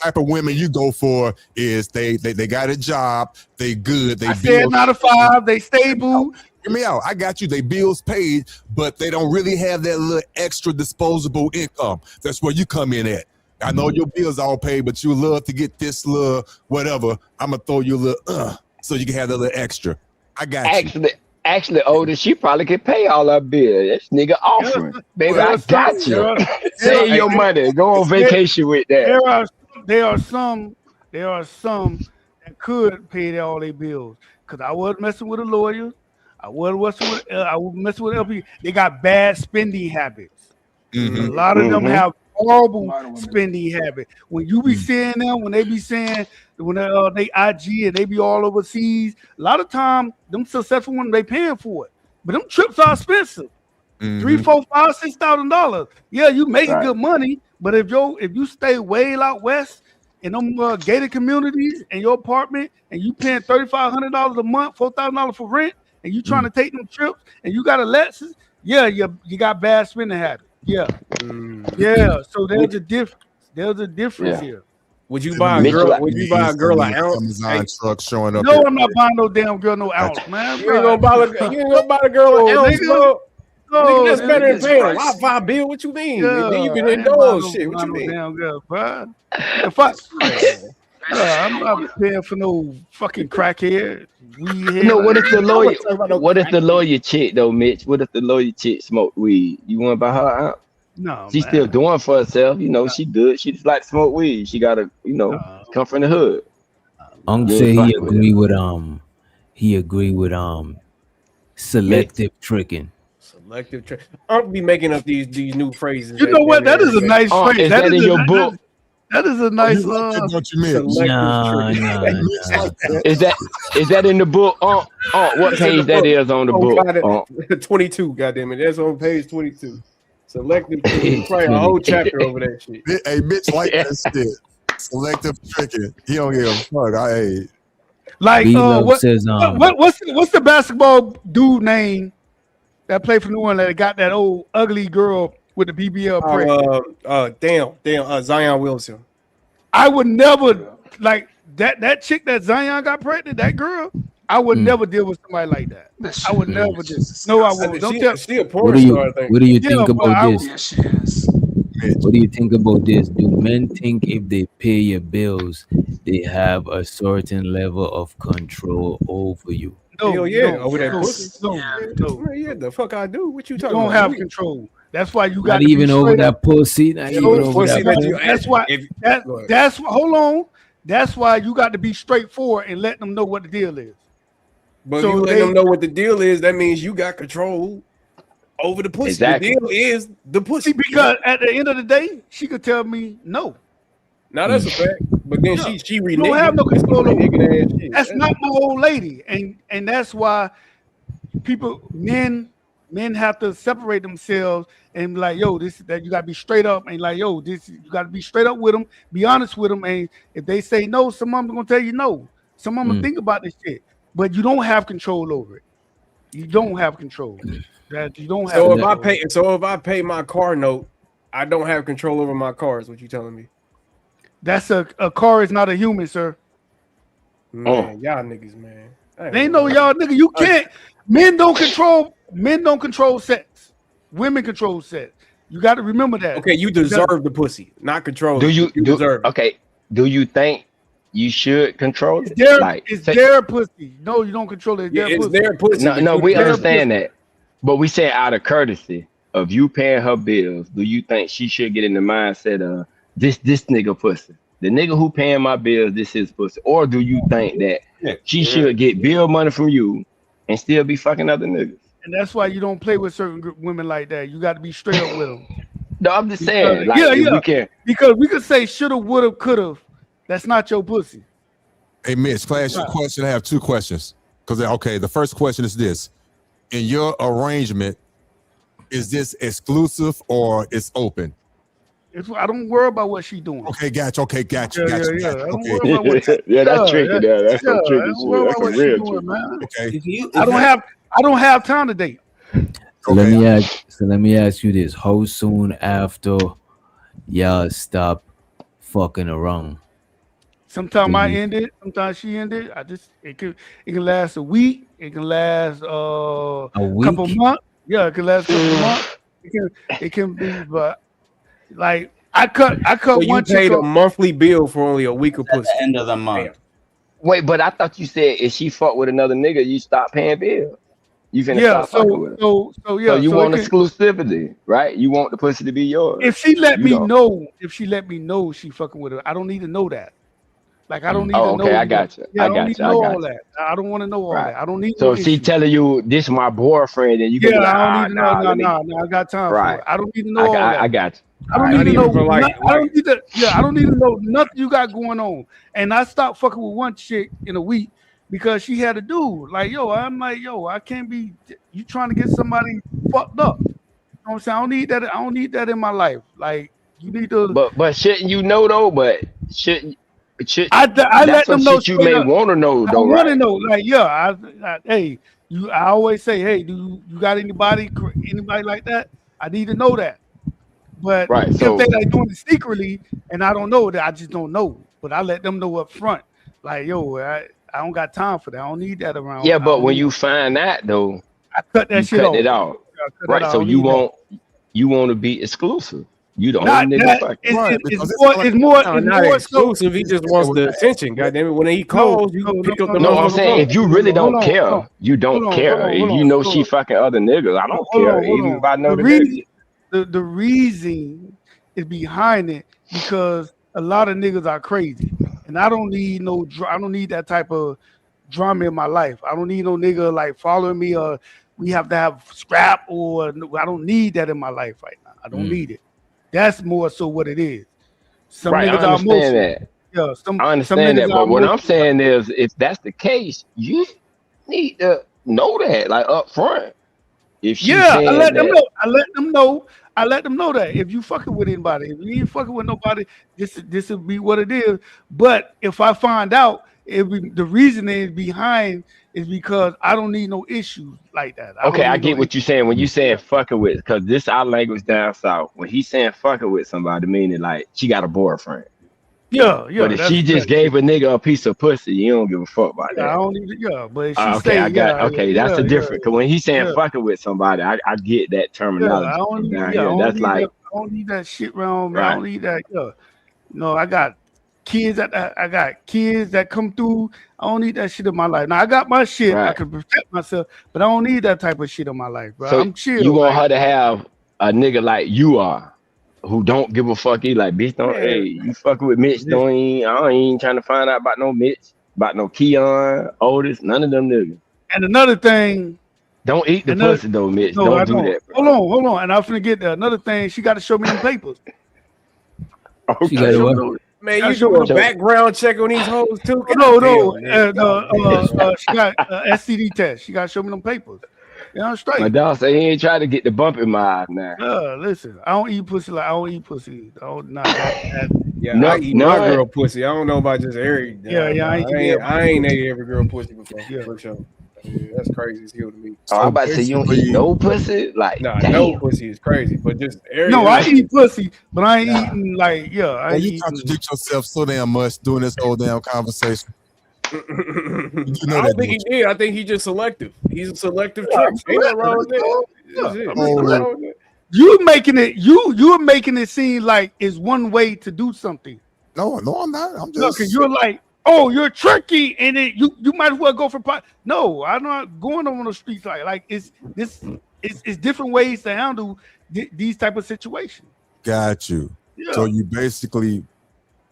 Speaker 6: type
Speaker 14: of women you go for is they got a job, they good, they
Speaker 10: said 9 to 5, they stable.
Speaker 14: Hear me out. I got you. They bills paid, but they don't really have that little extra disposable income. That's where you come in at. I know your bills all paid, but you love to get this little whatever. I'm gonna throw you a little so you can have that little extra. I got you.
Speaker 6: Actually, older, she probably could pay all her bills. This nigga offering. Baby, I got you. Save your money. Go on vacation with that.
Speaker 10: There are some that could pay all their bills. Because I wasn't messing with a lawyer. I was messing with LP. They got bad spending habits. A lot of them have horrible spending habits. When you be seeing them, when they be saying when they IG and they be all overseas, a lot of time them successful ones they paying for it. But them trips are expensive. $3,000, $4,000, $6,000. Yeah, you making good money, but if you stay way out west in them gated communities in your apartment and you paying $3,500 a month, $4,000 for rent, and you trying to take them trips and you got a Lexus, you got bad spending habits. Yeah. So there's a difference. There's a difference here.
Speaker 20: Would you buy a girl? Would you buy a girl an ounce?
Speaker 14: Amazon truck showing up.
Speaker 10: No, I'm not buying no damn girl no ounce, man.
Speaker 20: You ain't gonna buy a girl an ounce, bro. Nigga, that's better than paying a Wi-Fi bill. What you mean? Then you can indulge shit. What you mean?
Speaker 10: Damn girl, bro. I'm not paying for no fucking crackhead.
Speaker 6: No, what if the lawyer? What if the lawyer chick though, Mitch? What if the lawyer chick smoked weed? You want to buy her out?
Speaker 10: No,
Speaker 6: she's still doing for herself. You know, she good. She just like to smoke weed. She gotta, come from the hood.
Speaker 3: I'm say he agree with selective tricking.
Speaker 20: Selective trick. I'll be making up these new phrases.
Speaker 10: You know what? That is a nice phrase.
Speaker 6: Is that in your book?
Speaker 10: That is a nice.
Speaker 14: Don't you mean?
Speaker 6: Is that in the book? What page that is on the book?
Speaker 20: 22. Goddamn it, that's on page 22. Selective tricking. Probably a whole chapter over that shit.
Speaker 14: Hey, Mitch like that shit. Selective tricking. He don't give a fuck.
Speaker 10: Like what's the basketball dude name that played for New Orleans that got that old ugly girl with the BBL
Speaker 20: pregnant? Zion Wilson.
Speaker 10: I would never like that chick that Zion got pregnant. That girl, I would never deal with somebody like that. I would never do. No, I won't. Don't tell.
Speaker 20: She a porn star.
Speaker 3: What do you think about this? Yes, she is. What do you think about this? Do men think if they pay your bills, they have a certain level of control over you?
Speaker 20: No, over that pussy. No, the fuck I do. What you talking about?
Speaker 10: You don't have control. That's why you got
Speaker 3: not even over that pussy. Not even over that.
Speaker 10: That's why. That's hold on. That's why you got to be straightforward and let them know what the deal is.
Speaker 20: But so you let them know what the deal is. That means you got control over the pussy.
Speaker 6: Exactly.
Speaker 20: The deal is the pussy.
Speaker 10: Because at the end of the day, she could tell me no.
Speaker 20: Now that's a fact. But then she reneged.
Speaker 10: Don't have no control over it. That's not my old lady, and that's why men have to separate themselves and be like, yo, that you gotta be straight up, and like, yo, you gotta be straight up with them, be honest with them, and if they say no, some of them gonna tell you no. Some of them think about this shit, but you don't have control over it. You don't have control. That you don't have.
Speaker 20: If I pay my car note, I don't have control over my car. Is what you telling me?
Speaker 10: That's a car is not a human, sir.
Speaker 20: Man, y'all niggas, man.
Speaker 10: They know y'all nigga. You can't. Men don't control Men don't control sex. Women control sex. You got to remember that.
Speaker 20: Okay, you deserve the pussy, not control.
Speaker 6: Do you
Speaker 20: deserve it?
Speaker 6: Okay. Do you think you should control it?
Speaker 10: It's their pussy. No, you don't control it.
Speaker 20: It's their pussy.
Speaker 6: No, we understand that. But we say out of courtesy of you paying her bills, do you think she should get in the mindset of this nigga pussy? The nigga who paying my bills, this is pussy. Or do you think that she should get bill money from you and still be fucking other niggas?
Speaker 10: And that's why you don't play with certain women like that. You got to be straight up with them.
Speaker 6: No, I'm just saying. Like, we can,
Speaker 10: because we could say shoulda, woulda, coulda. That's not your pussy.
Speaker 14: Hey, Mitch, can I ask you a question? I have two questions. Because, okay, the first question is this. In your arrangement, is this exclusive or it's open?
Speaker 10: I don't worry about what she's doing.
Speaker 14: Okay, gotcha. Okay, gotcha.
Speaker 10: Yeah.
Speaker 14: gotcha.
Speaker 10: I don't
Speaker 14: Okay.
Speaker 10: worry about what
Speaker 6: that's tricky. That's some tricky
Speaker 10: I don't worry about what
Speaker 6: shit.
Speaker 10: she's doing, man.
Speaker 14: Okay.
Speaker 10: I don't have time to date.
Speaker 3: So let me ask you this: how soon after y'all stop fucking around?
Speaker 10: Sometimes I end it. Sometimes she end it. It can last a week. It can last a couple months. Yeah, it can last a couple months. It can be, but like I cut
Speaker 20: So
Speaker 10: one.
Speaker 20: You paid a monthly bill for only a week of pussy.
Speaker 16: At the end of the month.
Speaker 6: Wait, but I thought you said if she fucked with another nigga, you stop paying bills. You finna stop fucking with her.
Speaker 10: So
Speaker 6: you want exclusivity, right? You want the pussy to be yours.
Speaker 10: If she let me know she fucking with her, I don't need to know that. Like I don't need to know.
Speaker 6: Okay, I got you.
Speaker 10: Yeah, I don't need to know all that. I don't want to know all that. I don't need.
Speaker 6: So if she telling you this is my boyfriend, and you can
Speaker 10: I don't need to know. No, I got time for it. I don't need to know all that.
Speaker 6: I got you.
Speaker 10: I don't need to know. I don't need to. Yeah, I don't need to know nothing you got going on. And I stopped fucking with one chick in a week because she had a dude. Like, I'm like, I can't be. You trying to get somebody fucked up? You know what I'm saying? I don't need that. I don't need that in my life. Like, you need to.
Speaker 6: But shouldn't you know though? But shouldn't.
Speaker 10: I let them know.
Speaker 6: You may want to know though.
Speaker 10: I want to know. Like, hey, I always say, hey, do you got anybody like that? I need to know that. But if they like doing it secretly and I don't know that, I just don't know. But I let them know up front. Like, I don't got time for that. I don't need that around.
Speaker 6: Yeah, but when you find that though,
Speaker 10: I cut that shit off.
Speaker 6: It out. Right. So you want to be exclusive. You the only nigga.
Speaker 10: It's more
Speaker 20: exclusive. He just wants the attention. Goddamn it! When he calls, you pick up the.
Speaker 6: No, I'm saying if you really don't care, you don't care. If you know she fucking other niggas, I don't care. Even if I know the niggas.
Speaker 10: The reason is behind it because a lot of niggas are crazy, and I don't need I don't need that type of drama in my life. I don't need no nigga like following me or we have to have scrap or I don't need that in my life right now. I don't need it. That's more so what it is. Some
Speaker 6: niggas
Speaker 10: I understand that. Yeah,
Speaker 6: I understand that, but what I'm saying is, if that's the case, you need to know that, like up front. If
Speaker 10: I let them know. I let them know that if you fucking with anybody, if you ain't fucking with nobody, this will be what it is. But if I find out, the reason is behind is because I don't need no issues like that.
Speaker 6: I get what you're saying when you saying fucking with, because this our language down south. When he's saying fucking with somebody, meaning like she got a boyfriend.
Speaker 10: Yeah.
Speaker 6: But if she just gave a nigga a piece of pussy, you don't give a fuck about that.
Speaker 10: I don't need it. But if she
Speaker 6: that's the difference. Because when he's saying fucking with somebody, I get that terminology. I
Speaker 10: don't need that shit around. Right. I don't need that. No, I got kids that come through. I don't need that shit in my life. Now I got my shit. I can protect myself, but I don't need that type of shit in my life, bro. So I'm chill.
Speaker 6: You want her to have a nigga like you are, who don't give a fuck. He like, bitch, don't. Hey, you fucking with Mitch? I ain't trying to find out about no Mitch, about no Keon, Otis, none of them niggas.
Speaker 10: And another thing,
Speaker 6: don't eat the pussy though, Mitch. No, don't do that. Bro.
Speaker 10: Hold on. And I'm finna get there. Another thing, she got to show me them papers.
Speaker 3: She got to what?
Speaker 20: Man, you doing a background check on these hoes too?
Speaker 10: No. She got STD test. She got to show me them papers. I'm straight.
Speaker 6: My dog say he ain't trying to get the bump in my eye now.
Speaker 10: Listen, I don't eat pussy. I
Speaker 20: eat my girl pussy. I don't know about just every. I ain't ate every girl pussy before. Yeah, for sure. That's crazy as hell to me.
Speaker 6: I'm about to say you don't eat no pussy. Like,
Speaker 20: no pussy is crazy, but just
Speaker 10: I eat pussy, but I ain't eating like
Speaker 14: you contradict yourself so damn much during this whole damn conversation.
Speaker 20: I don't think he did. I think he just selective. He's a selective trick. Ain't nothing wrong with that.
Speaker 10: You making it seem like it's one way to do something.
Speaker 14: No, I'm not. I'm
Speaker 10: No,
Speaker 14: just.
Speaker 10: you're like, oh, you're tricky, and then you might as well go for pot. No, I'm not going on the streets like it's different ways to handle these type of situations.
Speaker 14: Got you.
Speaker 10: Yeah.
Speaker 14: So you basically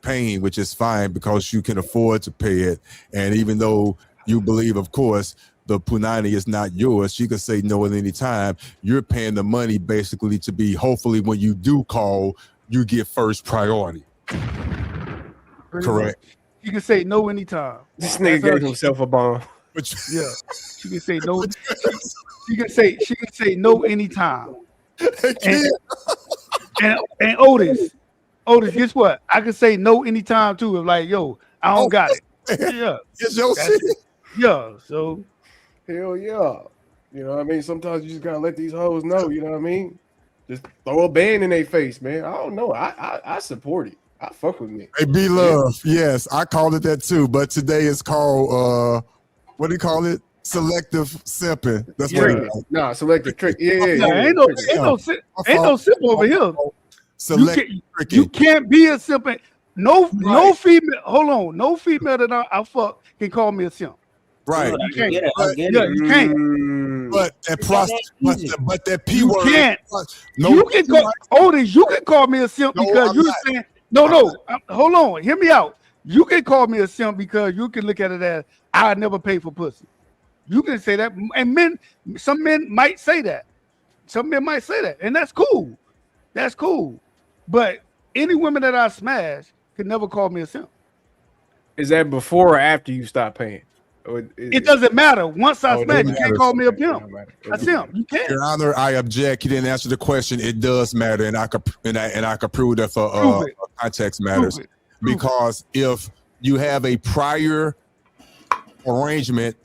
Speaker 14: paying, which is fine because you can afford to pay it, and even though you believe, of course, the punani is not yours, she could say no at any time. You're paying the money basically to be, hopefully when you do call, you get first priority. Correct.
Speaker 10: You can say no anytime.
Speaker 20: This nigga gave himself a bomb.
Speaker 10: Yeah, she can say no. She can say no anytime. And Otis, guess what? I can say no anytime too. If like, yo, I don't got it. Yeah,
Speaker 14: it's your shit.
Speaker 10: Yeah, so
Speaker 20: hell yeah. You know what I mean? Sometimes you just gotta let these hoes know, you know what I mean? Just throw a band in their face, man. I don't know. I support it. I fuck with me.
Speaker 14: Hey, B Love. Yes, I called it that too, but today it's called what do you call it? Selective simping. That's what it is.
Speaker 20: Nah, selective trick. Yeah.
Speaker 10: Ain't no simp over here. You can't be a simp. No female. Hold on. No female that I fuck can call me a simp.
Speaker 14: Right.
Speaker 10: You can't.
Speaker 14: You can't. But that P word.
Speaker 10: You can't. No, you can go. Otis, you can call me a simp because you're saying no. Hold on. Hear me out. You can call me a simp because you can look at it as I never pay for pussy. You can say that, and some men might say that. Some men might say that, and that's cool. That's cool. But any women that I smash can never call me a simp.
Speaker 20: Is that before or after you stop paying?
Speaker 10: It doesn't matter. Once I smash, you can't call me a pimp. A simp. You can't.
Speaker 14: Your Honor, I object. You didn't answer the question. It does matter, and I could prove that for context matters. Because if you have a prior arrangement,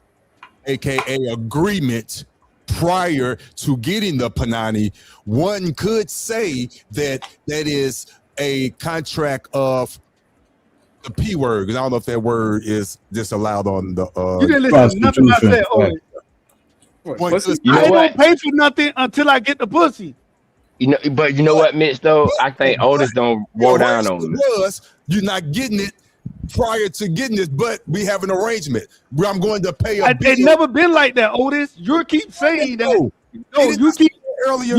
Speaker 14: aka agreement, prior to getting the panani, one could say that is a contract of the P word, because I don't know if that word is disallowed on the
Speaker 10: you didn't listen to nothing I said. I don't pay for nothing until I get the pussy.
Speaker 6: You know, but you know what, Mitch, though? I think Otis don't roll down on me.
Speaker 14: You're not getting it prior to getting it, but we have an arrangement where I'm going to pay a bill.
Speaker 10: It's never been like that, Otis. You keep saying that. No, you keep earlier.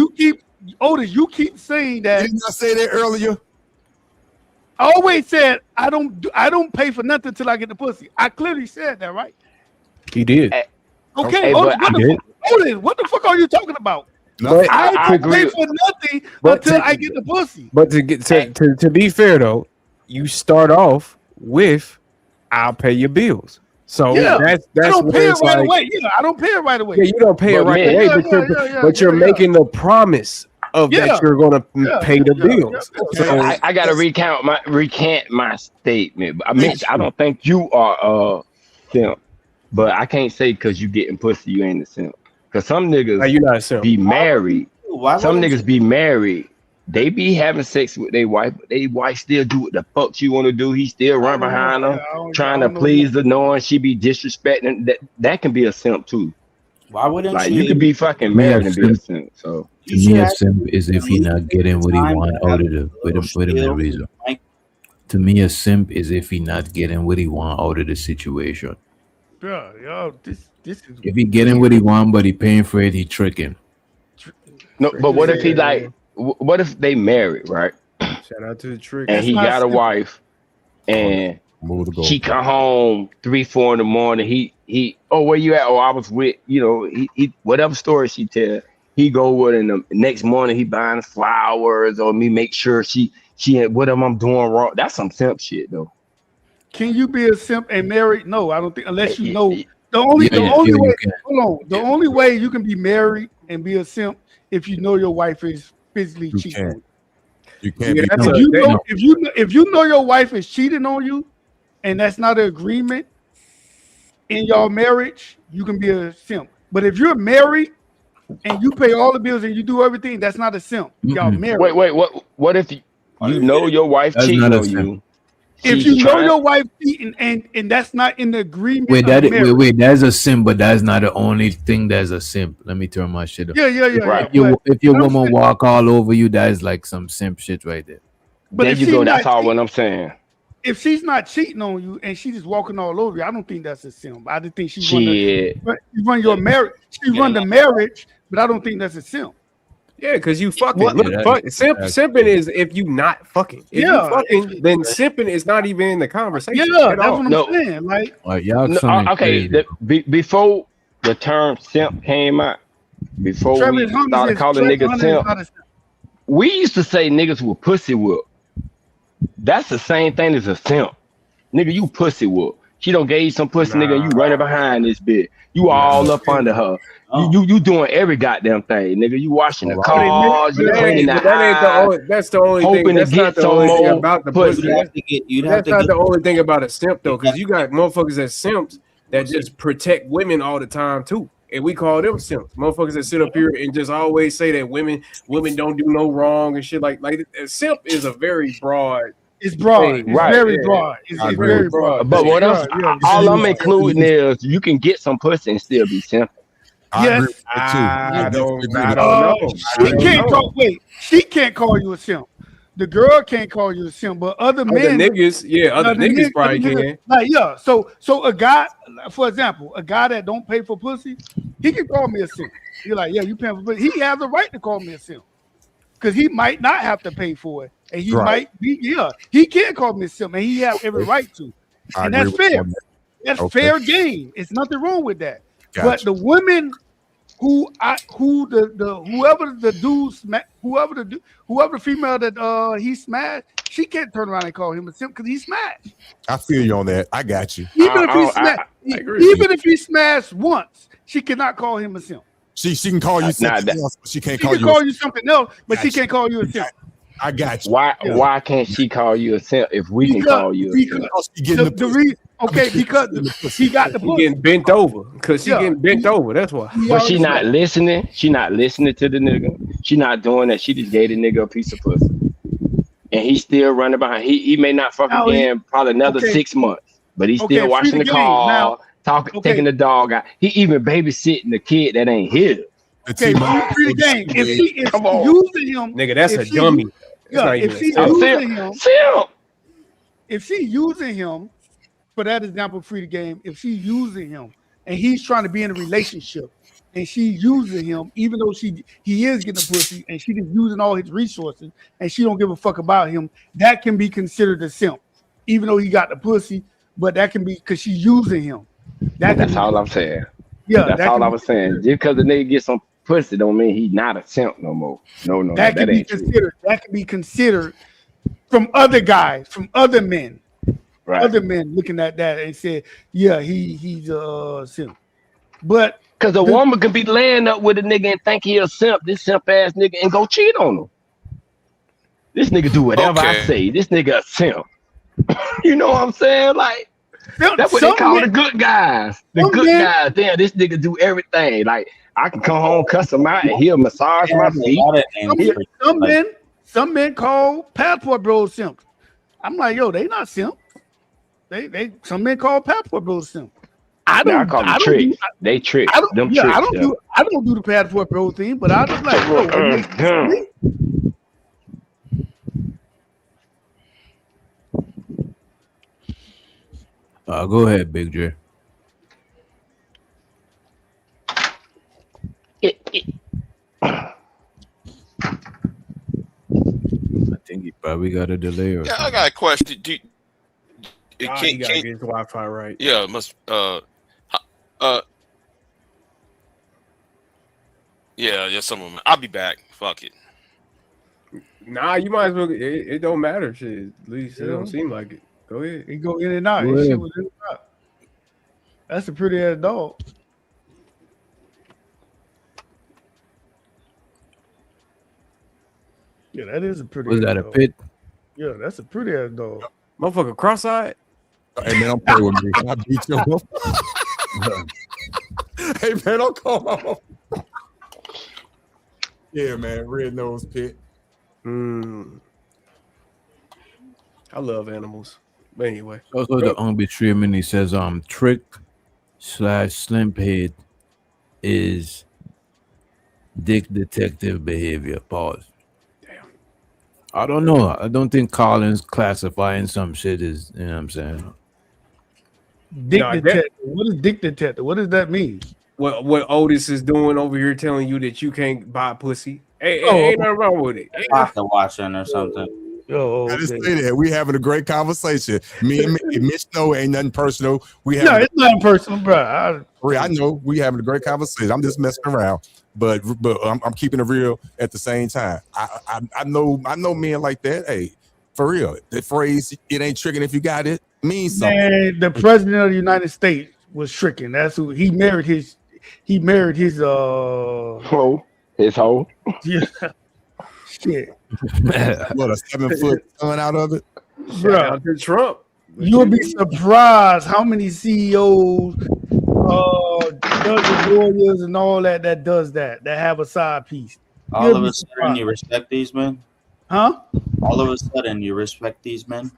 Speaker 10: Otis, you keep saying that.
Speaker 14: Didn't I say that earlier?
Speaker 10: I always said I don't pay for nothing until I get the pussy. I clearly said that, right?
Speaker 20: He did.
Speaker 10: Okay, Otis, what the fuck are you talking about?
Speaker 20: No,
Speaker 10: I don't pay for nothing until I get the pussy.
Speaker 20: But to be fair though, you start off with I'll pay your bills. So that's
Speaker 10: I don't pay it right
Speaker 20: like,
Speaker 10: away. Yeah, I don't pay it right away.
Speaker 20: Yeah, you don't pay it right away, but you're making the promise of that you're gonna pay the bills.
Speaker 6: So I gotta recant my statement. I don't think you are a simp, but I can't say because you getting pussy you ain't a simp. Because some niggas
Speaker 20: you're not a simp.
Speaker 6: Be married. Some niggas be married. They be having sex with their wife, but their wife still do what the fuck she want to do. He still run behind her, trying to please her, knowing she be disrespecting. That can be a simp too.
Speaker 16: Why wouldn't
Speaker 6: like you could be fucking married and be a simp? So
Speaker 3: to me, a simp is if he not getting what he want out of the with him reason. To me, a simp is if he not getting what he want out of the situation.
Speaker 10: Bro, yo, this is
Speaker 3: if he getting what he want, but he paying for it, he tricking.
Speaker 6: No, but what if he like? What if they married, right?
Speaker 20: Shout out to the trick.
Speaker 6: And he got a wife, and she come home 3-4 in the morning. He where you at? Oh, I was with he whatever story she tell. He go with in the next morning. He buying flowers or me make sure she what am I doing wrong? That's some simp shit though.
Speaker 10: Can you be a simp and married? No, I don't think unless you know the only way. Hold on, the only way you can be married and be a simp if you know your wife is physically cheating.
Speaker 14: You can't.
Speaker 10: If you know your wife is cheating on you, and that's not an agreement in your marriage, you can be a simp. But if you're married and you pay all the bills and you do everything, that's not a simp. Y'all married.
Speaker 6: Wait. What if you know your wife cheating on you?
Speaker 10: If you know your wife cheating and that's not in the agreement.
Speaker 3: Wait, that's a simp, but that's not the only thing that's a simp. Let me turn my shit up.
Speaker 10: Yeah.
Speaker 3: If your woman walk all over you, that is like some simp shit right there.
Speaker 6: But there you go. That's all what I'm saying.
Speaker 10: If she's not cheating on you and she's just walking all over you, I don't think that's a simp. I just think she run your marriage. She run the marriage, but I don't think that's a simp.
Speaker 20: Yeah, because you fucking simping is if you not fucking. If you fucking, then simping is not even in the conversation.
Speaker 10: Yeah, that's what I'm saying. Like,
Speaker 6: okay, before the term simp came out, before we started calling niggas simp, we used to say niggas were pussy whoop. That's the same thing as a simp. Nigga, you pussy whoop. She don't gave you some pussy, nigga, and you running behind this bitch. You all up under her. You doing every goddamn thing, nigga. You washing the cars, you cleaning the house.
Speaker 20: That's the only thing. That's not the only thing about the pussy. That's not the only thing about a simp though, because you got motherfuckers that simps that just protect women all the time too. And we call them simps. Motherfuckers that sit up here and just always say that women don't do no wrong and shit like a simp is a very broad.
Speaker 10: It's broad. It's very broad. It's very broad.
Speaker 6: But what all I'm including is you can get some pussy and still be simp.
Speaker 10: Yes.
Speaker 20: I don't know.
Speaker 10: She can't call you a simp. The girl can't call you a simp, but other men,
Speaker 20: other niggas probably can.
Speaker 10: Like, yeah. So a guy, for example, a guy that don't pay for pussy, he can call me a simp. You're like, yeah, you paying for pussy. He has the right to call me a simp because he might not have to pay for it, and he might be. Yeah, he can call me a simp, and he has every right to, and that's fair. That's fair game. It's nothing wrong with that. Gotcha. But the women whoever the female that he smashed, she can't turn around and call him a simp because he smashed.
Speaker 14: I feel you on that. I got you.
Speaker 10: Even if he smashed once, she cannot call him a simp.
Speaker 14: She can call you something else, but she can't call
Speaker 10: you something else, but she can't call you a simp.
Speaker 14: I got you.
Speaker 6: Why can't she call you a simp if we can call you a simp?
Speaker 10: Because he got the pussy.
Speaker 20: Getting bent over. Because she getting bent over. That's why.
Speaker 6: But she not listening. She not listening to the nigga. She not doing that. She just gave the nigga a piece of pussy. And he still running behind. He may not fuck again probably another 6 months. But he's still washing the car, taking the dog out. He even babysitting the kid that ain't his.
Speaker 10: Okay, free the game. If she using him,
Speaker 20: nigga, that's a dummy.
Speaker 10: Yeah, if she using him, for that example, free the game. If she using him and he's trying to be in a relationship and she using him, even though he is getting a pussy and she just using all his resources and she don't give a fuck about him, that can be considered a simp, even though he got the pussy. But that can be because she's using him.
Speaker 6: That's all I'm saying.
Speaker 10: Yeah,
Speaker 6: that's all I was saying. Just because the nigga get some pussy don't mean he's not a simp no more. No,
Speaker 10: that can be considered. That can be considered from other guys, from other men. Right. Other men looking at that and say, yeah, he's a simp. But
Speaker 6: because a woman can be laying up with a nigga and think he a simp, this simp ass nigga, and go cheat on him. This nigga do whatever I say. This nigga a simp. You know what I'm saying? Like that's what they call the good guys. The good guys. Damn, this nigga do everything. Like I can come home, cuss him out, and he'll massage my feet.
Speaker 10: Some men call passport bros simp. I'm like, yo, they not simp. Some men call passport bros simp. I call them tricks. They trick. I don't do the passport bro thing, but I just like, yo,
Speaker 3: go ahead, Big J. I think he probably got a delay. Or
Speaker 8: I got a question.
Speaker 20: You gotta get his Wi-Fi right.
Speaker 8: Yeah, must. Yeah, some of them. I'll be back. Fuck it.
Speaker 20: Nah, you might as well. It don't matter. Shit, at least it don't seem like it. Go ahead.
Speaker 10: He go in and out. That's a pretty ass dog. Yeah, that is a pretty.
Speaker 3: Was that a pit?
Speaker 10: Yeah, that's a pretty ass dog.
Speaker 20: Motherfucker, cross-eyed.
Speaker 14: Hey man, don't play with me. I beat you. Hey man, don't call my mom. Yeah, man, red nose pit.
Speaker 20: I love animals. But anyway,
Speaker 3: also the Betreatment, he says trick/slim head is dick detective behavior. Pause.
Speaker 20: Damn.
Speaker 3: I don't know. I don't think Collins classifying some shit is, you know what I'm saying?
Speaker 10: Dick detector. What is dick detector? What does that mean?
Speaker 20: What Otis is doing over here telling you that you can't buy pussy. Ain't nothing wrong with it.
Speaker 16: Pocket watching or something.
Speaker 14: I just say that we having a great conversation. Me and Mitch know ain't nothing personal.
Speaker 10: It's nothing personal, bro.
Speaker 14: I know we having a great conversation. I'm just messing around, but I'm keeping it real at the same time. I know men like that. Hey, for real, the phrase "it ain't tricking if you got it" means something.
Speaker 10: Man, the president of the United States was tricking. That's who he married. His
Speaker 6: hoe.
Speaker 10: Yeah. Shit.
Speaker 14: What, a 7-foot son out of it?
Speaker 10: Bro,
Speaker 20: Trump.
Speaker 10: You'll be surprised how many CEOs, judges, lawyers, and all that does that have a side piece.
Speaker 16: All of a sudden, you respect these men?
Speaker 10: Huh?
Speaker 16: All of a sudden, you respect these men?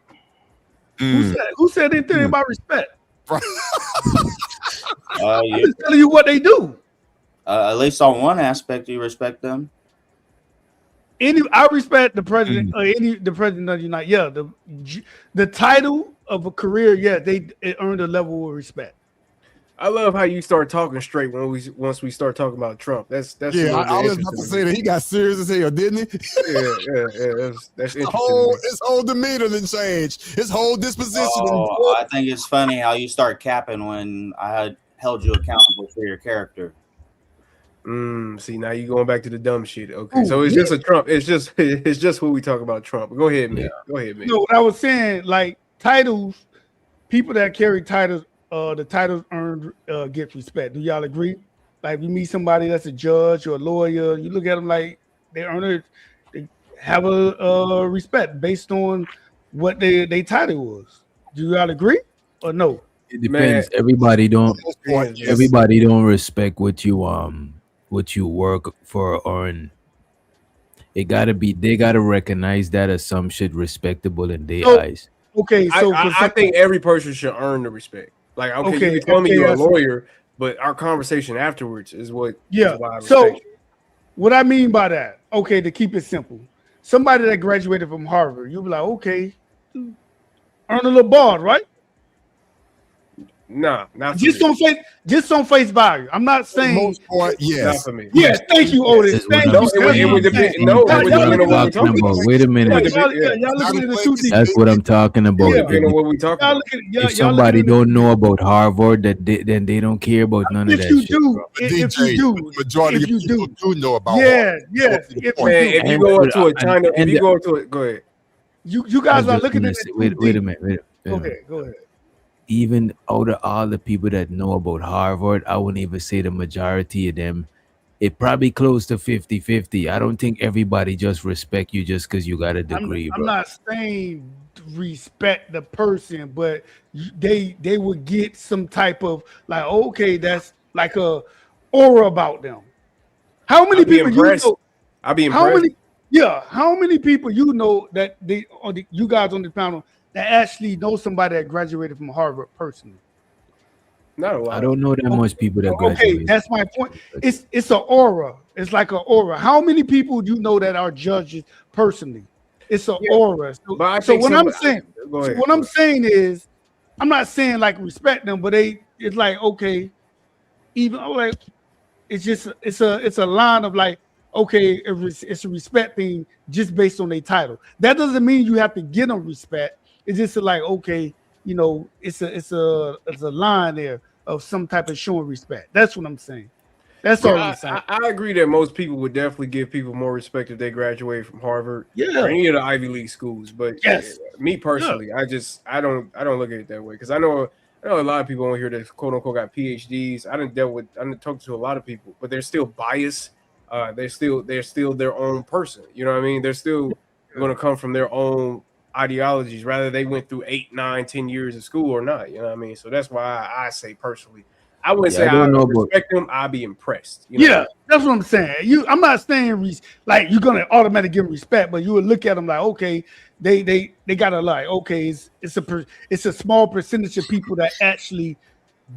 Speaker 10: Who said anything about respect?
Speaker 16: I'm
Speaker 10: just telling you what they do.
Speaker 16: At least on one aspect, you respect them.
Speaker 10: I respect the president, the president of the United. Yeah, the title of a career. Yeah, it earned a level of respect.
Speaker 20: I love how you start talking straight once we start talking about Trump. That's
Speaker 14: yeah. I was about to say that he got serious as hell, didn't he?
Speaker 20: Yeah. That's interesting.
Speaker 14: His whole demeanor didn't change. His whole disposition.
Speaker 16: Oh, I think it's funny how you start capping when I had held you accountable for your character.
Speaker 20: See, now you're going back to the dumb shit. Okay, so it's just a Trump. It's just who we talk about Trump. Go ahead, man. Go ahead, man.
Speaker 10: No, what I was saying, like titles, people that carry titles, the titles earned get respect. Do y'all agree? Like you meet somebody that's a judge or a lawyer, you look at them like they earn it, they have a respect based on what they title was. Do y'all agree or no?
Speaker 3: It depends. Everybody don't respect what you work for or earn. They gotta recognize that as some shit respectable in their eyes.
Speaker 10: Okay, so
Speaker 20: I think every person should earn the respect. Like, okay, you tell me you're a lawyer, but our conversation afterwards is what.
Speaker 10: Yeah. So, what I mean by that, okay, to keep it simple, somebody that graduated from Harvard, you'll be like, okay, earn a little bars, right?
Speaker 20: Nah, not
Speaker 10: just on face value. I'm not saying
Speaker 14: most part, yes.
Speaker 20: Not for me.
Speaker 10: Yes, thank you, Otis. Thank you.
Speaker 3: Wait a minute. That's what I'm talking about. If somebody don't know about Harvard, then they don't care about none of that shit.
Speaker 10: If you do,
Speaker 14: majority of people do know about.
Speaker 10: Yeah.
Speaker 20: If you go into it, China. If you go into it, go ahead.
Speaker 10: You guys are looking at it.
Speaker 3: Wait a minute.
Speaker 10: Okay, go ahead.
Speaker 3: Even out of all the people that know about Harvard, I wouldn't even say the majority of them. It probably close to 50-50. I don't think everybody just respect you just because you got a degree.
Speaker 10: I'm not saying respect the person, but they would get some type of like, okay, that's like a aura about them. How many people you know?
Speaker 20: I'll be impressed.
Speaker 10: How many people you know that you guys on the panel that actually know somebody that graduated from Harvard personally?
Speaker 20: Not a lot.
Speaker 3: I don't know that much people that graduated.
Speaker 10: Okay, that's my point. It's an aura. It's like an aura. How many people do you know that are judges personally? It's an aura. So what I'm saying is, I'm not saying like respect them, but it's like, okay, even like it's a line of like, okay, it's a respect thing just based on their title. That doesn't mean you have to get them respect. It's just like, okay, you know, it's a line there of some type of showing respect. That's what I'm saying. That's all I'm saying.
Speaker 20: I agree that most people would definitely give people more respect if they graduate from Harvard or any of the Ivy League schools. But me personally, I don't look at it that way because I know a lot of people on here that quote unquote got PhDs. I didn't talk to a lot of people, but they're still biased. They're still their own person. You know what I mean? They're still going to come from their own ideologies, rather they went through 8, 9, 10 years of school or not. You know what I mean? So that's why I say personally, I wouldn't say I respect them. I'll be impressed. You know?
Speaker 10: That's what I'm saying. I'm not saying like you're gonna automatically give them respect, but you would look at them like, okay, they gotta like, okay, it's a small percentage of people that actually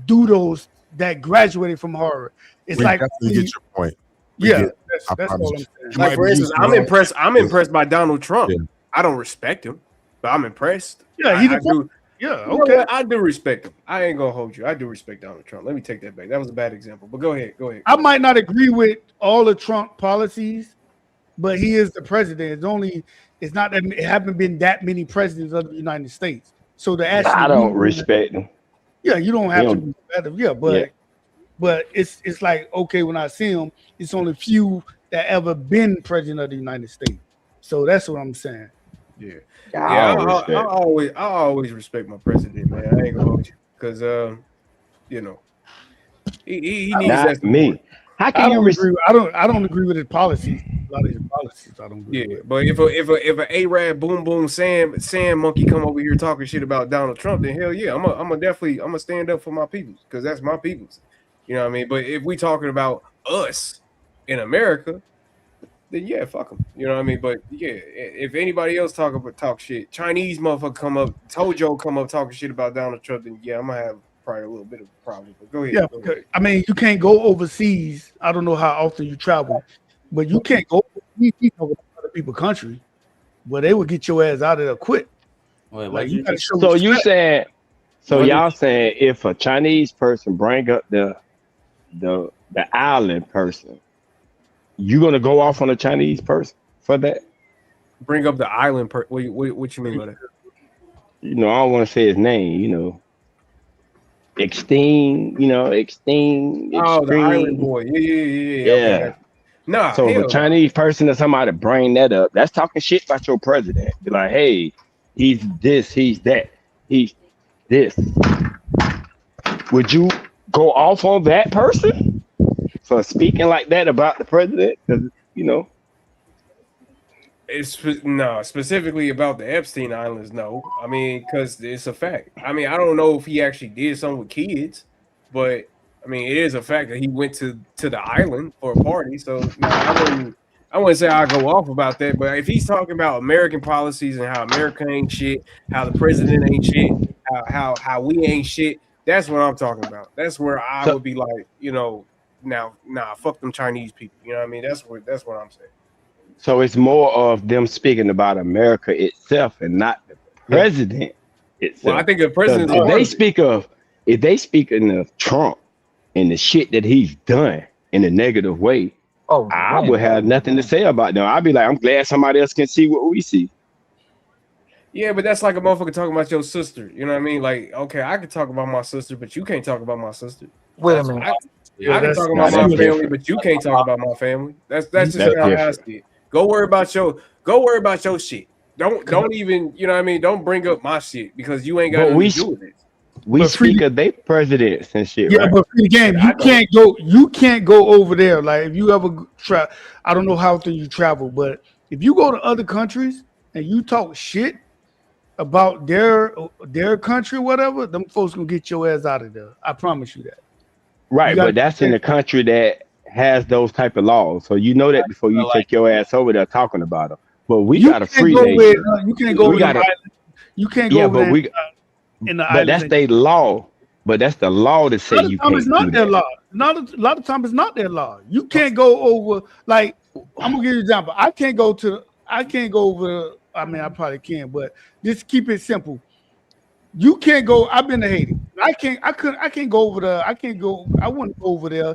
Speaker 10: do those that graduated from Harvard. It's like
Speaker 14: you get your point.
Speaker 10: That's all I'm saying.
Speaker 20: Like for instance, I'm impressed. I'm impressed by Donald Trump. Yeah. I don't respect him, but I'm impressed.
Speaker 10: Yeah, I do. Yeah,
Speaker 20: okay. I do respect him. I ain't gonna hold you. I do respect Donald Trump. Let me take that back. That was a bad example, but go ahead.
Speaker 10: I might not agree with all of Trump policies, but he is the president. It's not that it haven't been that many presidents of the United States. So
Speaker 6: I don't respect him.
Speaker 10: Yeah, you don't have to respect him. Yeah, but it's like, okay, when I see him, it's only few that ever been president of the United States. So that's what I'm saying.
Speaker 20: I always respect my president, man. I ain't gonna hold you, because you know, he needs
Speaker 6: that. Me. How can you
Speaker 10: agree? I don't agree with his policies. A lot of his policies I don't agree with.
Speaker 20: But if an Arab boom boom sand monkey come over here talking shit about Donald Trump, then hell yeah, I'm gonna stand up for my people, because that's my peoples. You know what I mean? But if we talking about us in America, then yeah, fuck them. You know what I mean? But yeah, if anybody else talk shit, Chinese motherfucker come up, Tojo come up talking shit about Donald Trump, then yeah, I'm gonna have probably a little bit of a problem. But go ahead.
Speaker 10: Yeah,
Speaker 20: go ahead.
Speaker 10: I mean, you can't go overseas. I don't know how often you travel, but you can't go overseas over other people's country, where they would get your ass out of there quick.
Speaker 6: Wait, like, y'all saying if a Chinese person bring up the island person, you gonna go off on a Chinese person for that?
Speaker 20: Bring up the island person. What you mean by that?
Speaker 6: You know, I don't want to say his name. You know, Extreme. Oh,
Speaker 20: the island boy. Yeah. Okay. Nah.
Speaker 6: So if a Chinese person or somebody bring that up, that's talking shit about your president. Be like, hey, he's this, he's that, he's this. Would you go off on that person for speaking like that about the president? Because, you know,
Speaker 20: it's specifically about the Epstein Islands. No, I mean, because it's a fact. I mean, I don't know if he actually did something with kids, but I mean, it is a fact that he went to the island for a party. So I wouldn't say I'll go off about that. But if he's talking about American policies and how America ain't shit, how the president ain't shit, how we ain't shit, that's what I'm talking about. That's where I would be like, you know, fuck them Chinese people. You know what I mean? That's what I'm saying.
Speaker 6: So it's more of them speaking about America itself and not the president itself.
Speaker 20: Well, I think the president.
Speaker 6: If they speaking of Trump and the shit that he's done in a negative way, I would have nothing to say about them. I'd be like, I'm glad somebody else can see what we see.
Speaker 20: Yeah, but that's like a motherfucker talking about your sister. You know what I mean? Like, okay, I can talk about my sister, but you can't talk about my sister.
Speaker 18: Wait a minute.
Speaker 20: I can talk about my family, but you can't talk about my family. That's just how I see it. Go worry about your shit. Don't even, you know what I mean? Don't bring up my shit because you ain't got nothing to do with it.
Speaker 6: We speak of their presidents and shit.
Speaker 10: Yeah,
Speaker 6: right?
Speaker 10: But free game, you can't go over there. Like if you ever try, I don't know how often you travel, but if you go to other countries and you talk shit about their country, whatever, them folks gonna get your ass out of there. I promise you that.
Speaker 6: Right, but that's in a country that has those type of laws, so you know that before you take your ass over there talking about them. But we got a free nation.
Speaker 10: You can't go over there. You can't go over there.
Speaker 6: But that's their law. But that's the law to say you can't.
Speaker 10: It's not their law. A lot of times it's not their law. You can't go over. Like I'm gonna give you an example. I can't go over. I mean, I probably can, but just keep it simple. You can't go. I've been to Haiti. I can't go over there. I wouldn't go over there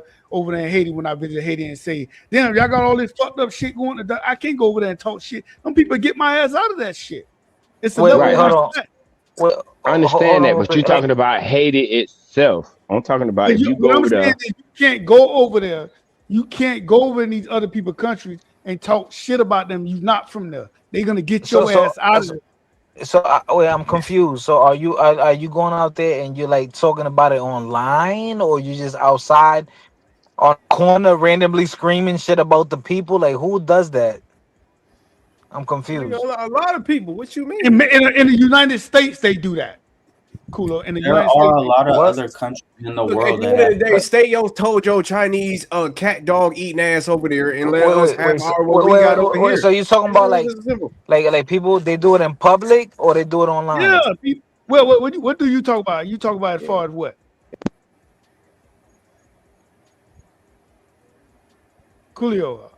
Speaker 10: in Haiti when I visit Haiti and say, damn, y'all got all this fucked up shit going on. I can't go over there and talk shit. Some people get my ass out of that shit. It's a level of respect.
Speaker 6: Well, I understand that, but you're talking about Haiti itself. I'm talking about if you go over there.
Speaker 10: You can't go over there. You can't go over in these other people's countries and talk shit about them. You're not from there. They're gonna get your ass out of there.
Speaker 18: So I'm confused. So are you going out there and you're like talking about it online, or you just outside on a corner randomly screaming shit about the people? Like, who does that? I'm confused.
Speaker 20: A lot of people. What you mean?
Speaker 10: In the United States, they do that. Cool. In the
Speaker 16: There
Speaker 10: United
Speaker 16: are a
Speaker 10: States,
Speaker 16: lot of other countries in the
Speaker 20: Look, at
Speaker 16: world
Speaker 20: the
Speaker 16: that
Speaker 20: end of the
Speaker 16: have.
Speaker 20: day, stay your Tojo Chinese cat dog eating ass over there and let us have what we got over here.
Speaker 18: So you talking about like people they do it in public or they do it online?
Speaker 10: Yeah. Well, what do you talk about? You talk about as far as what? Coolio.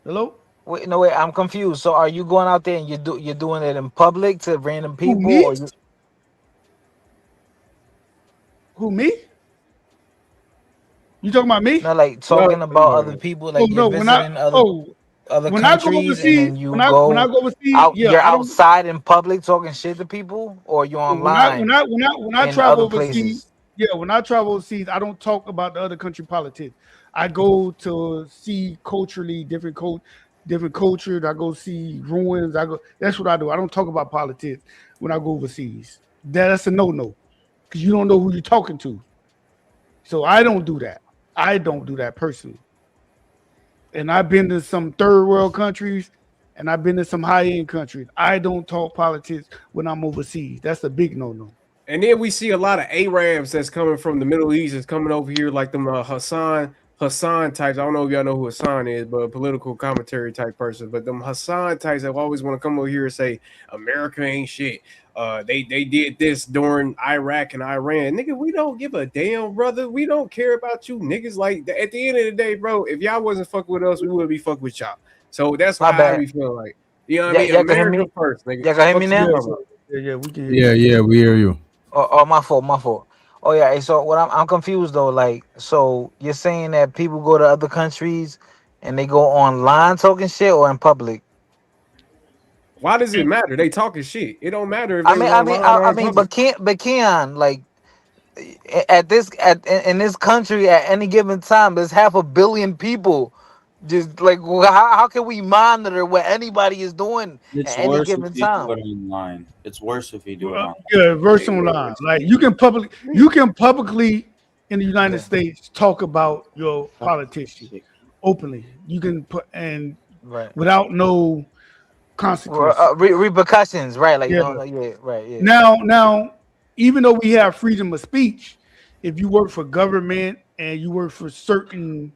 Speaker 10: Hello?
Speaker 18: Wait, I'm confused. So are you going out there and you're doing it in public to random people?
Speaker 10: me?
Speaker 18: Or you...
Speaker 10: Who, me? You talking about me?
Speaker 18: No, like talking about other people, like you're visiting other countries and then you
Speaker 10: when I go overseas,
Speaker 18: out.
Speaker 10: yeah,
Speaker 18: You're
Speaker 10: I don't.
Speaker 18: outside in public talking shit to people, or you're
Speaker 10: When
Speaker 18: online
Speaker 10: I
Speaker 18: in
Speaker 10: travel
Speaker 18: other
Speaker 10: overseas,
Speaker 18: places.
Speaker 10: yeah, when I travel overseas, I don't talk about the other country politics. I go to see culturally different cultures. I go see ruins. That's what I do. I don't talk about politics when I go overseas. That's a no because you don't know who you're talking to. So I don't do that. I don't do that personally. And I've been to some third world countries and I've been to some high end countries. I don't talk politics when I'm overseas. That's a big no.
Speaker 20: And then we see a lot of Arabs that's coming from the Middle East that's coming over here, like them Hassan types. I don't know if y'all know who Hassan is, but a political commentary type person. But them Hassan types that always want to come over here and say America ain't shit. They did this during Iraq and Iran. Nigga, we don't give a damn, brother. We don't care about you niggas. Like at the end of the day, bro, if y'all wasn't fucking with us, we would be fucking with y'all. So that's why I be feeling like, you know what I mean? America first, nigga.
Speaker 18: Y'all can hear me now?
Speaker 10: Yeah, we can hear
Speaker 3: you. Yeah, we hear you.
Speaker 18: Oh, my fault. Oh yeah, so what I'm confused though. Like, so you're saying that people go to other countries and they go online talking shit or in public?
Speaker 20: Why does it matter? They talking shit. It don't matter if
Speaker 18: I
Speaker 20: they
Speaker 18: mean,
Speaker 20: online or in public.
Speaker 18: but Keon, like in this country at any given time, there's 500 million people. Just like how can we monitor what anybody is doing
Speaker 16: It's
Speaker 18: at any
Speaker 16: worse if
Speaker 18: given
Speaker 16: you do
Speaker 18: time?
Speaker 16: it online. It's worse if you do it online.
Speaker 10: Yeah, verse online. Like you can publicly in the United States talk about your politician openly. You can put and without no consequences.
Speaker 18: Repercussions, right? Like
Speaker 10: Yeah.
Speaker 18: right.
Speaker 10: Now, even though we have freedom of speech, if you work for government and you work for certain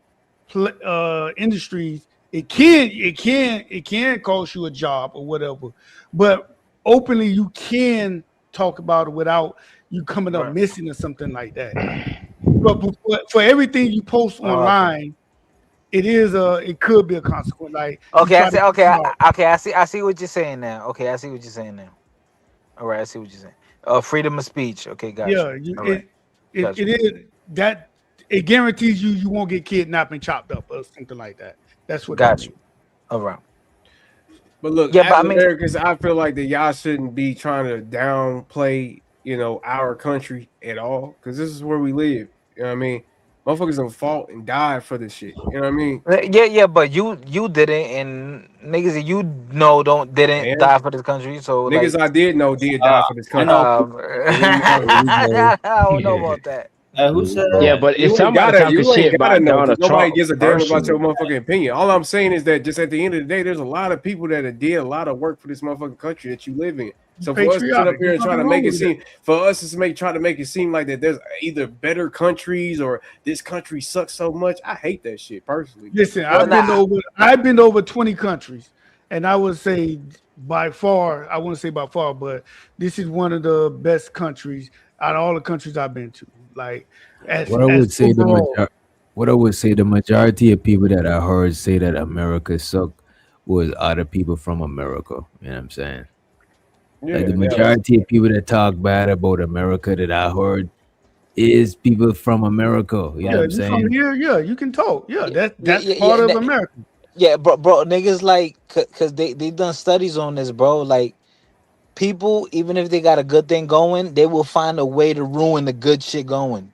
Speaker 10: industries, it can cost you a job or whatever. But openly, you can talk about it without you coming up missing or something like that. But for everything you post online, it could be a consequence. Like
Speaker 18: I see what you're saying now. Okay, I see what you're saying now. All right, I see what you're saying. Freedom of speech. Okay, gotcha.
Speaker 10: Yeah, it is that it guarantees you won't get kidnapped and chopped up or something like that. That's what
Speaker 18: got you. All right.
Speaker 20: But look, as Americans, I feel like that y'all shouldn't be trying to downplay, our country at all, because this is where we live. You know what I mean? Motherfuckers done fought and died for this shit. You know what I mean?
Speaker 18: Yeah, but you didn't, and niggas that you know didn't die for this country. So
Speaker 20: niggas I did know did die for this country.
Speaker 18: I don't know about that.
Speaker 16: Who said
Speaker 6: Yeah, but if somebody talking shit about Donald
Speaker 20: nobody
Speaker 6: Trump,
Speaker 20: gives a damn about your motherfucking opinion. All I'm saying is that just at the end of the day, there's a lot of people that did a lot of work for this motherfucking country that you live in. So for us to sit up here and try to make it seem, try to make it seem like that there's either better countries or this country sucks so much, I hate that shit personally.
Speaker 10: Listen, I've been over 20 countries, and I would say by far, I wouldn't say by far, but this is one of the best countries out of all the countries I've been to. Like, what I would say,
Speaker 3: the majority of people that I heard say that America sucked was other people from America. You know what I'm saying?
Speaker 20: Yeah,
Speaker 3: like the majority of people that talk bad about America that I heard is people from America. You know what I'm saying?
Speaker 10: From here, you can talk. That's part of America.
Speaker 18: Yeah, bro, niggas like, cause they done studies on this, bro. Like, people, even if they got a good thing going, they will find a way to ruin the good shit going.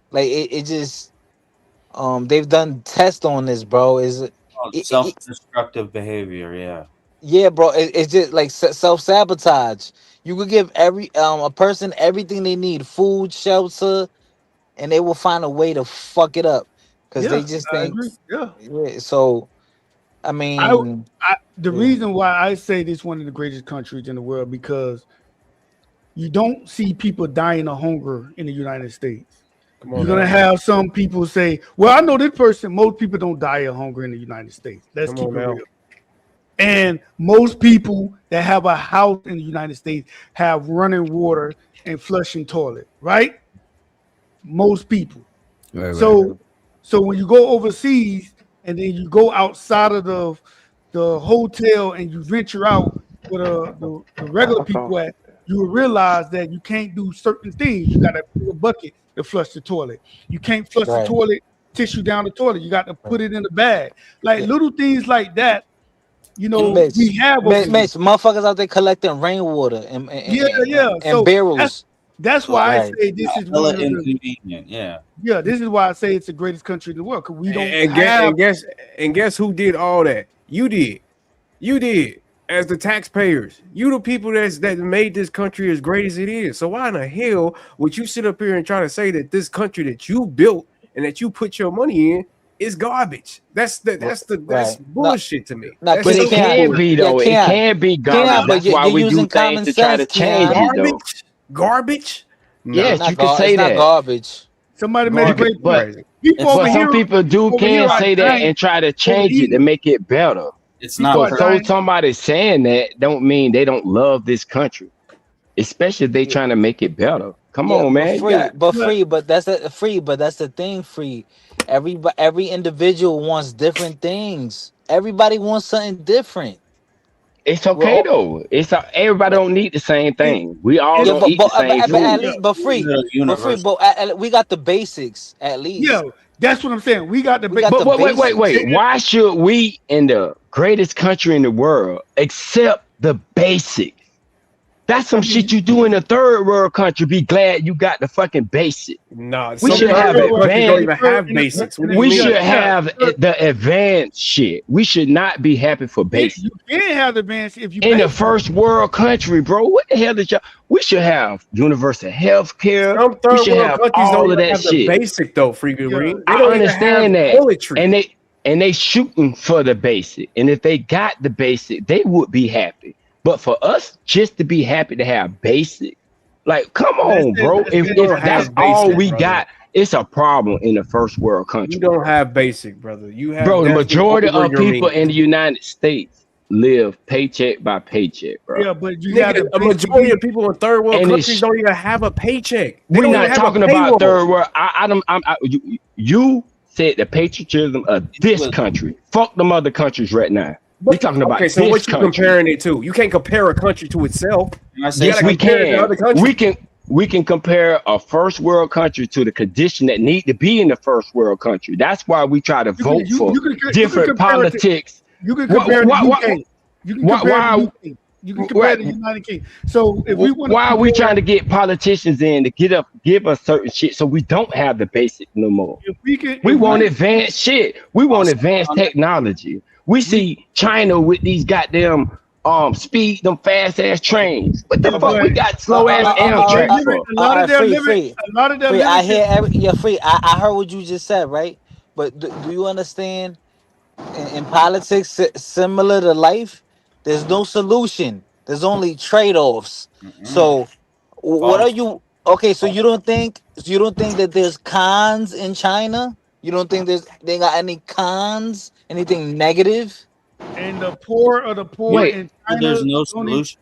Speaker 18: Like it just, they've done tests on this, bro.
Speaker 16: Self-destructive behavior, yeah.
Speaker 18: Yeah, bro. It's just like self-sabotage. You could give a person everything they need, food, shelter, and they will find a way to fuck it up because they just think.
Speaker 10: I agree.
Speaker 18: Yeah. So, I mean,
Speaker 10: the reason why I say this is one of the greatest countries in the world because you don't see people dying of hunger in the United States.
Speaker 20: Come
Speaker 10: You're gonna have some people say, "Well, I know this person." Most people don't die of hunger in the United States. Let's keep it real. And most people that have a house in the United States have running water and flushing toilet, right? Most people.
Speaker 3: Right,
Speaker 10: So when you go overseas and then you go outside of the hotel and you venture out where the regular people at, you will realize that you can't do certain things. You got to put a bucket to flush the toilet. You can't flush the toilet, tissue down the toilet. You got to put it in the bag. Like little things like that. You know, we have
Speaker 18: motherfuckers out there collecting rainwater and
Speaker 10: so
Speaker 18: barrels.
Speaker 10: That's why I say this is one of the
Speaker 16: inconvenient.
Speaker 10: Yeah, this is why I say it's the greatest country in the world, because we don't
Speaker 20: and guess who did all that? You did as the taxpayers. You the people that made this country as great as it is. So why in the hell would you sit up here and try to say that this country that you built and that you put your money in is garbage? That's bullshit to me.
Speaker 6: But it can be though. It can be garbage. That's why we do things to try to change it though.
Speaker 20: Garbage?
Speaker 6: Yes, you can say that.
Speaker 18: Not garbage.
Speaker 10: Somebody made a great point.
Speaker 6: But some people can say that and try to change it to make it better.
Speaker 16: It's not.
Speaker 6: So somebody saying that don't mean they don't love this country, especially if they trying to make it better. Come on, man.
Speaker 18: But that's the thing. Free. Every individual wants different things. Everybody wants something different.
Speaker 6: It's okay though. Everybody don't need the same thing. We all don't eat the same food.
Speaker 18: But we got the basics at least.
Speaker 10: Yeah, that's what I'm saying. We got the
Speaker 6: basics. But wait. Why should we in the greatest country in the world accept the basics? That's some shit you do in a third world country. Be glad you got the fucking basic.
Speaker 20: No,
Speaker 6: we should have
Speaker 20: don't even have basics.
Speaker 6: We should have the advanced shit. We should not be happy for basic.
Speaker 10: You can't have the advanced if you
Speaker 6: in the first world country, bro. What the hell is y'all? We should have universal health care.
Speaker 20: Some third
Speaker 6: we should
Speaker 20: world
Speaker 6: have
Speaker 20: countries
Speaker 6: all
Speaker 20: don't
Speaker 6: of that
Speaker 20: have
Speaker 6: shit.
Speaker 20: The basic though, freaking
Speaker 6: I understand that, and they shooting for the basic. And if they got the basic, they would be happy. But for us just to be happy to have basic, like, come on, bro. If that's all we got, it's a problem in the first world country.
Speaker 20: You don't have basic, brother. You have,
Speaker 6: bro. The majority of people in the United States live paycheck by paycheck, bro.
Speaker 10: Yeah, but you got
Speaker 20: a majority of people in third world countries don't even have a paycheck.
Speaker 6: We're not talking about third world. You said the patriotism of this country. Fuck them other countries right now. We're talking about
Speaker 20: so what you comparing it to? You can't compare a country to itself.
Speaker 6: Yes, we can. We can compare a first world country to the condition that need to be in the first world country. That's why we try to vote for different politics.
Speaker 10: You can compare the UK. You can compare You can compare the United Kingdom. So if we want,
Speaker 6: why are we trying to get politicians in to give us certain shit so we don't have the basic no more? We want advanced shit. We want advanced technology. We see China with these goddamn speed, them fast ass trains. What the fuck? We got slow ass Amtrak.
Speaker 10: A lot of them living. A lot of them.
Speaker 18: I hear free. I heard what you just said, right? But do you understand? In politics, similar to life, there's no solution. There's only trade-offs. So, what are you? Okay, so you don't think that there's cons in China? You don't think they got any cons? Anything negative?
Speaker 10: And the poor of the poor in China,
Speaker 16: there's no solution.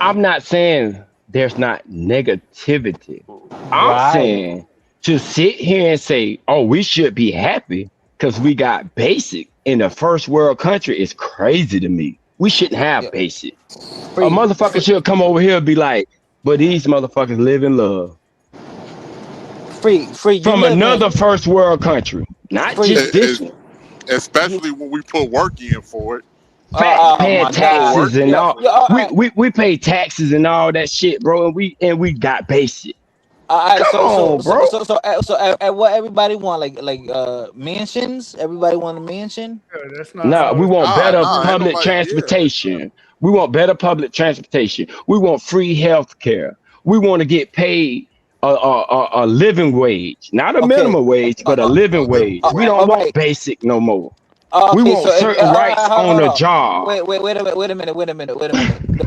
Speaker 6: I'm not saying there's not negativity. I'm saying to sit here and say, "Oh, we should be happy because we got basic in the first world country" is crazy to me. We shouldn't have basic. A motherfucker should come over here and be like, "But these motherfuckers live in love."
Speaker 18: Free
Speaker 6: from another first world country, not just this one.
Speaker 7: Especially when we put work in for it.
Speaker 6: Paying taxes and all. We pay taxes and all that shit, bro. And we got basic. Come on, bro.
Speaker 18: So what everybody want, like mansions? Everybody want a mansion?
Speaker 10: That's not.
Speaker 6: No, we want better public transportation. We want better public transportation. We want free health care. We want to get paid a living wage, not a minimum wage, but a living wage. We don't want basic no more. We
Speaker 18: Okay,
Speaker 6: want
Speaker 18: so if
Speaker 6: certain rights on
Speaker 18: hold
Speaker 6: the
Speaker 18: on.
Speaker 6: job.
Speaker 18: Wait a minute.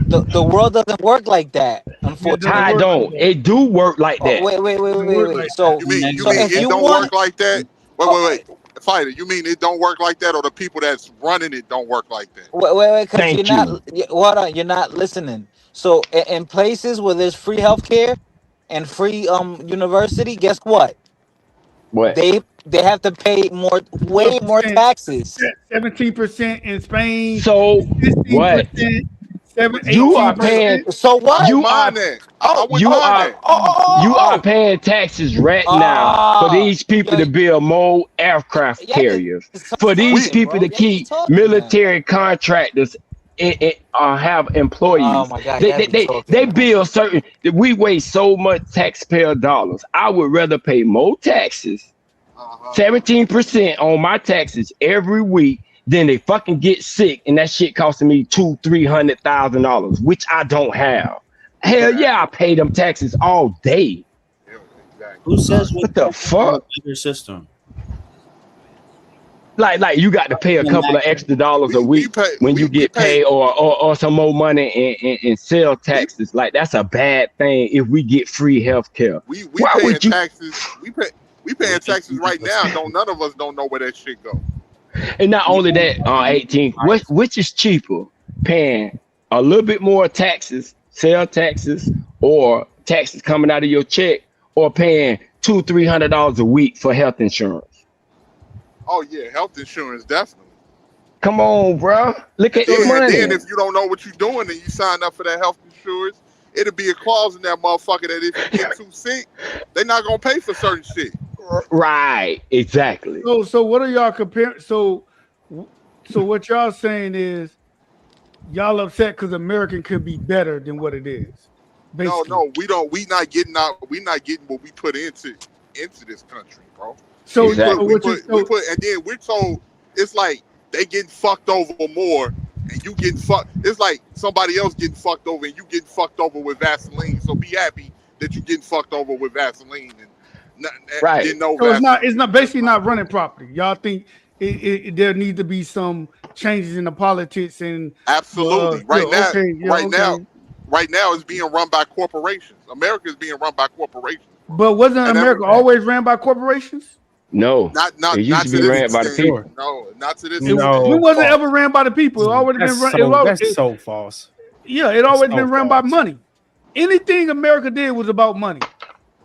Speaker 18: The world doesn't work like that,
Speaker 10: Yeah, it doesn't
Speaker 6: I
Speaker 18: unfortunately.
Speaker 10: work like
Speaker 6: don't.
Speaker 10: that.
Speaker 6: It do work like
Speaker 18: Oh,
Speaker 6: that.
Speaker 18: wait. So
Speaker 1: You
Speaker 18: so
Speaker 1: mean
Speaker 18: if
Speaker 1: it
Speaker 18: you
Speaker 1: don't work
Speaker 18: want,
Speaker 1: like that?
Speaker 18: uh,
Speaker 1: Wait. Fighter, you mean it don't work like that, or the people that's running it don't work like that?
Speaker 18: because you're
Speaker 6: Thank
Speaker 18: not.
Speaker 6: you.
Speaker 18: Hold on, you're not listening. So in places where there's free healthcare and free university, guess what?
Speaker 6: What?
Speaker 18: They have to pay way more
Speaker 10: 12%,
Speaker 18: taxes.
Speaker 10: 17% in Spain,
Speaker 6: So what?
Speaker 10: 16%, 7,
Speaker 6: You are
Speaker 10: 18%.
Speaker 6: paying.
Speaker 18: So
Speaker 1: I
Speaker 18: what?
Speaker 1: wouldn't
Speaker 6: You are.
Speaker 1: mind that. I
Speaker 18: Oh,
Speaker 1: wouldn't
Speaker 6: You
Speaker 1: mind
Speaker 6: are.
Speaker 1: that.
Speaker 6: You are paying taxes right now for
Speaker 18: Ah,
Speaker 6: these people to
Speaker 18: yo,
Speaker 6: build more aircraft
Speaker 18: y'all
Speaker 6: carriers,
Speaker 18: just
Speaker 6: for these
Speaker 1: We
Speaker 18: talking,
Speaker 6: people
Speaker 18: bro.
Speaker 6: to
Speaker 18: Y'all just
Speaker 6: keep
Speaker 18: talking, man.
Speaker 6: military contractors have
Speaker 18: Oh
Speaker 6: employees.
Speaker 18: my God,
Speaker 6: They,
Speaker 18: y'all
Speaker 6: they,
Speaker 18: be
Speaker 6: they,
Speaker 18: talking,
Speaker 6: they
Speaker 18: man.
Speaker 6: build certain, we waste so much taxpayer dollars. I would rather pay more taxes, 17% on my taxes every week, than they fucking get sick and that shit costing me $200,000-$300,000, which I don't have. Hell yeah, I pay them taxes all day.
Speaker 16: Who says what
Speaker 6: What the
Speaker 16: taxes are a
Speaker 6: fuck?
Speaker 16: better system?
Speaker 6: Like you got to pay a couple of extra dollars a
Speaker 1: we
Speaker 6: week
Speaker 1: pay
Speaker 6: when you
Speaker 1: we
Speaker 6: get
Speaker 1: pay
Speaker 6: paid, or some more money in sales taxes. Like that's a bad thing if we get free health care.
Speaker 1: we
Speaker 6: Why
Speaker 1: paying
Speaker 6: would you?
Speaker 1: taxes. We paying taxes right now. Don't none of us don't know where that shit go.
Speaker 6: And not only that, 18, which is cheaper, paying a little bit more taxes, sales taxes, or taxes coming out of your check, or paying $200-$300 a week for health insurance?
Speaker 1: Oh yeah, health insurance definitely.
Speaker 6: Come on, bro. Look at the
Speaker 1: And then
Speaker 6: money.
Speaker 1: if you don't know what you're doing and you sign up for that health insurance, it'll be a clause in that motherfucker that if you get too sick, they're not gonna pay for certain shit.
Speaker 6: Right, exactly.
Speaker 10: So what are y'all comparing? So what y'all saying is y'all upset because American could be better than what it is. Basically.
Speaker 1: No, we don't. We not getting what we put into this country, bro.
Speaker 10: So
Speaker 1: we put,
Speaker 10: so
Speaker 1: and then we're told it's like they getting fucked over more, and you getting fucked. It's like somebody else getting fucked over, and you getting fucked over with Vaseline. So be happy that you getting fucked over with Vaseline and
Speaker 6: right.
Speaker 1: no
Speaker 10: so
Speaker 1: Vaseline.
Speaker 10: it's not basically not running properly. Y'all think there need to be some changes in the politics and
Speaker 1: Absolutely. Right now it's being run by corporations. America is being run by corporations.
Speaker 10: But wasn't America always ran by corporations?
Speaker 6: No,
Speaker 1: Not
Speaker 6: it used to be ran by the people.
Speaker 1: No, not to this
Speaker 10: It wasn't ever ran by the people. It always been run.
Speaker 20: That's so false.
Speaker 10: Yeah, it always been run by money. Anything America did was about money.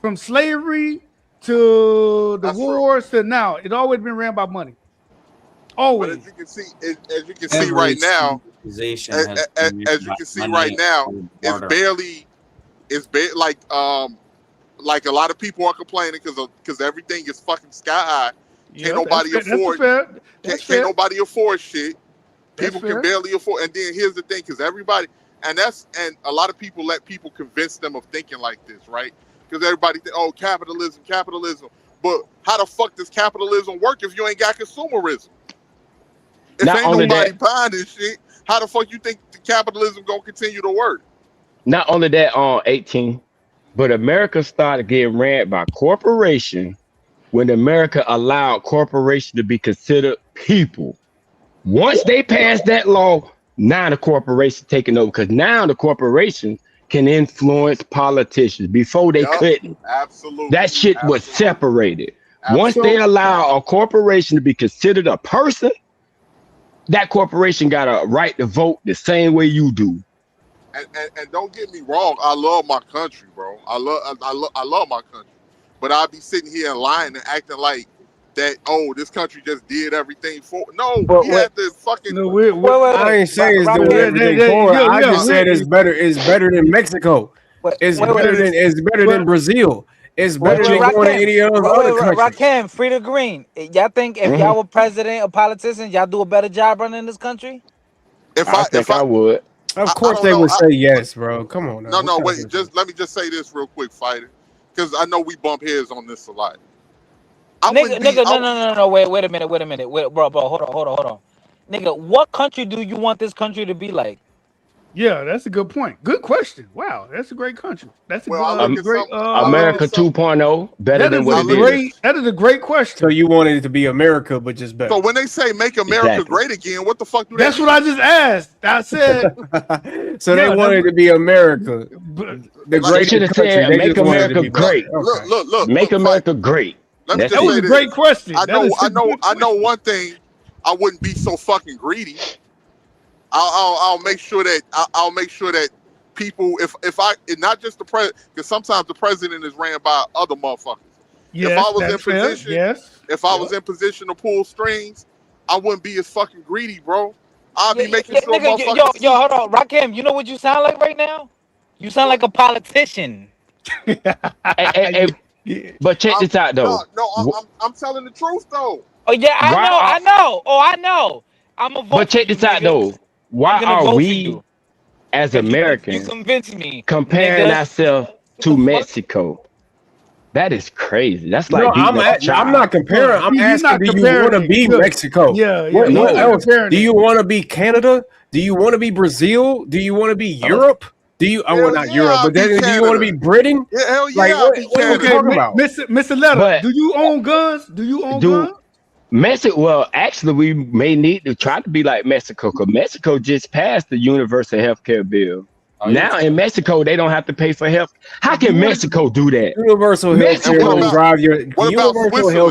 Speaker 10: From slavery to the wars to now, it always been ran by money. Always.
Speaker 1: But as you can see right now, it's barely like a lot of people are complaining because everything is fucking sky high. Can't nobody afford. Can't nobody afford shit. People can barely afford. And then here's the thing, because everybody and a lot of people let people convince them of thinking like this, right? Because everybody think, oh, capitalism. But how the fuck does capitalism work if you ain't got consumerism? If ain't nobody buying this shit, how the fuck you think the capitalism gonna continue to work?
Speaker 6: Not only that, 18, but America started getting ran by corporation when America allowed corporation to be considered people. Once they passed that law, now the corporation taking over, because now the corporation can influence politicians. Before they couldn't.
Speaker 1: Absolutely.
Speaker 6: That shit was separated. Once they allow a corporation to be considered a person, that corporation got a right to vote the same way you do.
Speaker 1: And don't get me wrong, I love my country, bro. I love my country. But I'll be sitting here lying and acting like that, oh, this country just did everything for. No, we had to fucking.
Speaker 20: No, I ain't saying it's doing everything for it. I just said it's better. It's better than Mexico. It's better than Brazil. It's better than going to any other country.
Speaker 18: Rakim, Frida Green. Y'all think if y'all were president or politicians, y'all do a better job running this country?
Speaker 6: I think I would.
Speaker 20: Of course they would say yes, bro. Come on now.
Speaker 1: No, wait. Let me just say this real quick, fighter, because I know we bump heads on this a lot.
Speaker 18: Nigga, no. Wait a minute. Wait, bro, hold on. Nigga, what country do you want this country to be like?
Speaker 10: Yeah, that's a good point. Good question. Wow, that's a great country. That's a great
Speaker 6: America 2.0 better than what it is.
Speaker 10: That is a great question.
Speaker 20: So you wanted it to be America, but just better.
Speaker 7: So when they say make America great again, what the fuck do
Speaker 10: That's what I just asked. I said.
Speaker 20: So they wanted to be America. The great
Speaker 6: should have said make America great.
Speaker 7: Look.
Speaker 6: Make America great.
Speaker 7: Let me
Speaker 6: That's
Speaker 7: just say
Speaker 10: a
Speaker 7: this.
Speaker 10: great question.
Speaker 7: I know one thing. I wouldn't be so fucking greedy. I'll make sure that people, if I not just the president, because sometimes the president is ran by other motherfuckers.
Speaker 10: Yes,
Speaker 7: if I was in
Speaker 10: fair.
Speaker 7: position,
Speaker 10: yes.
Speaker 7: if I was in position to pull strings, I wouldn't be as fucking greedy, bro. I'll be making sure motherfuckers.
Speaker 18: Yo, hold on, Rakim. You know what you sound like right now? You sound like a politician.
Speaker 6: But check this out though.
Speaker 7: No, I'm telling the truth though.
Speaker 18: Oh yeah, I know. Oh, I know. I'm a vote.
Speaker 6: But check this out though. Why are we, as Americans,
Speaker 18: you convince me,
Speaker 6: comparing ourselves to Mexico? That is crazy. That's like
Speaker 20: I'm not comparing. I'm asking, do you want to be Mexico?
Speaker 10: Yeah.
Speaker 20: What else? Do you want to be Canada? Do you want to be Brazil? Do you want to be Europe? Do you? Not Europe, but then do you want to be Britain?
Speaker 7: Yeah, hell yeah.
Speaker 20: Like what are you talking about?
Speaker 10: Mr. Letter, do you own guns? Do you own guns?
Speaker 6: Mexico, well, actually, we may need to try to be like Mexico, because Mexico just passed the universal health care bill. Now in Mexico, they don't have to pay for health. How can Mexico do that?
Speaker 20: Universal health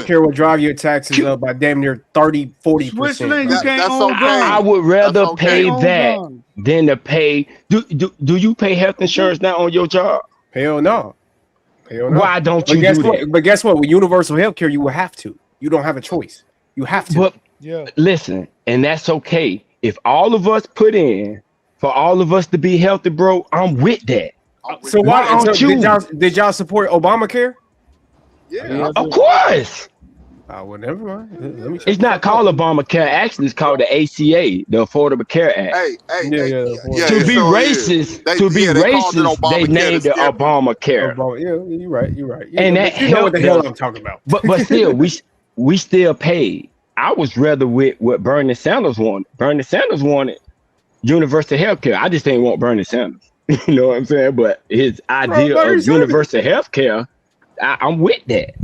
Speaker 20: care will drive your taxes up by damn near 30-40%.
Speaker 6: I would rather pay that than to pay. Do you pay health insurance now on your job?
Speaker 20: Hell no.
Speaker 6: Why don't you do that?
Speaker 20: But guess what? With universal health care, you will have to. You don't have a choice. You have to.
Speaker 6: But listen, and that's okay. If all of us put in for all of us to be healthy, bro, I'm with that.
Speaker 20: So why don't you? Did y'all support Obamacare?
Speaker 7: Yeah,
Speaker 6: of course.
Speaker 20: Well, never mind. Let me
Speaker 6: it's not called Obamacare. Actually, it's called the ACA, the Affordable Care Act.
Speaker 7: To
Speaker 6: be racist, they named it Obamacare.
Speaker 20: You're right.
Speaker 6: And that
Speaker 20: you know what the hell I'm talking about.
Speaker 6: But still, we still paid. I was rather with what Bernie Sanders wanted. Bernie Sanders wanted universal health care. I just didn't want Bernie Sanders. You know what I'm saying? But his idea of universal health care, I'm with that.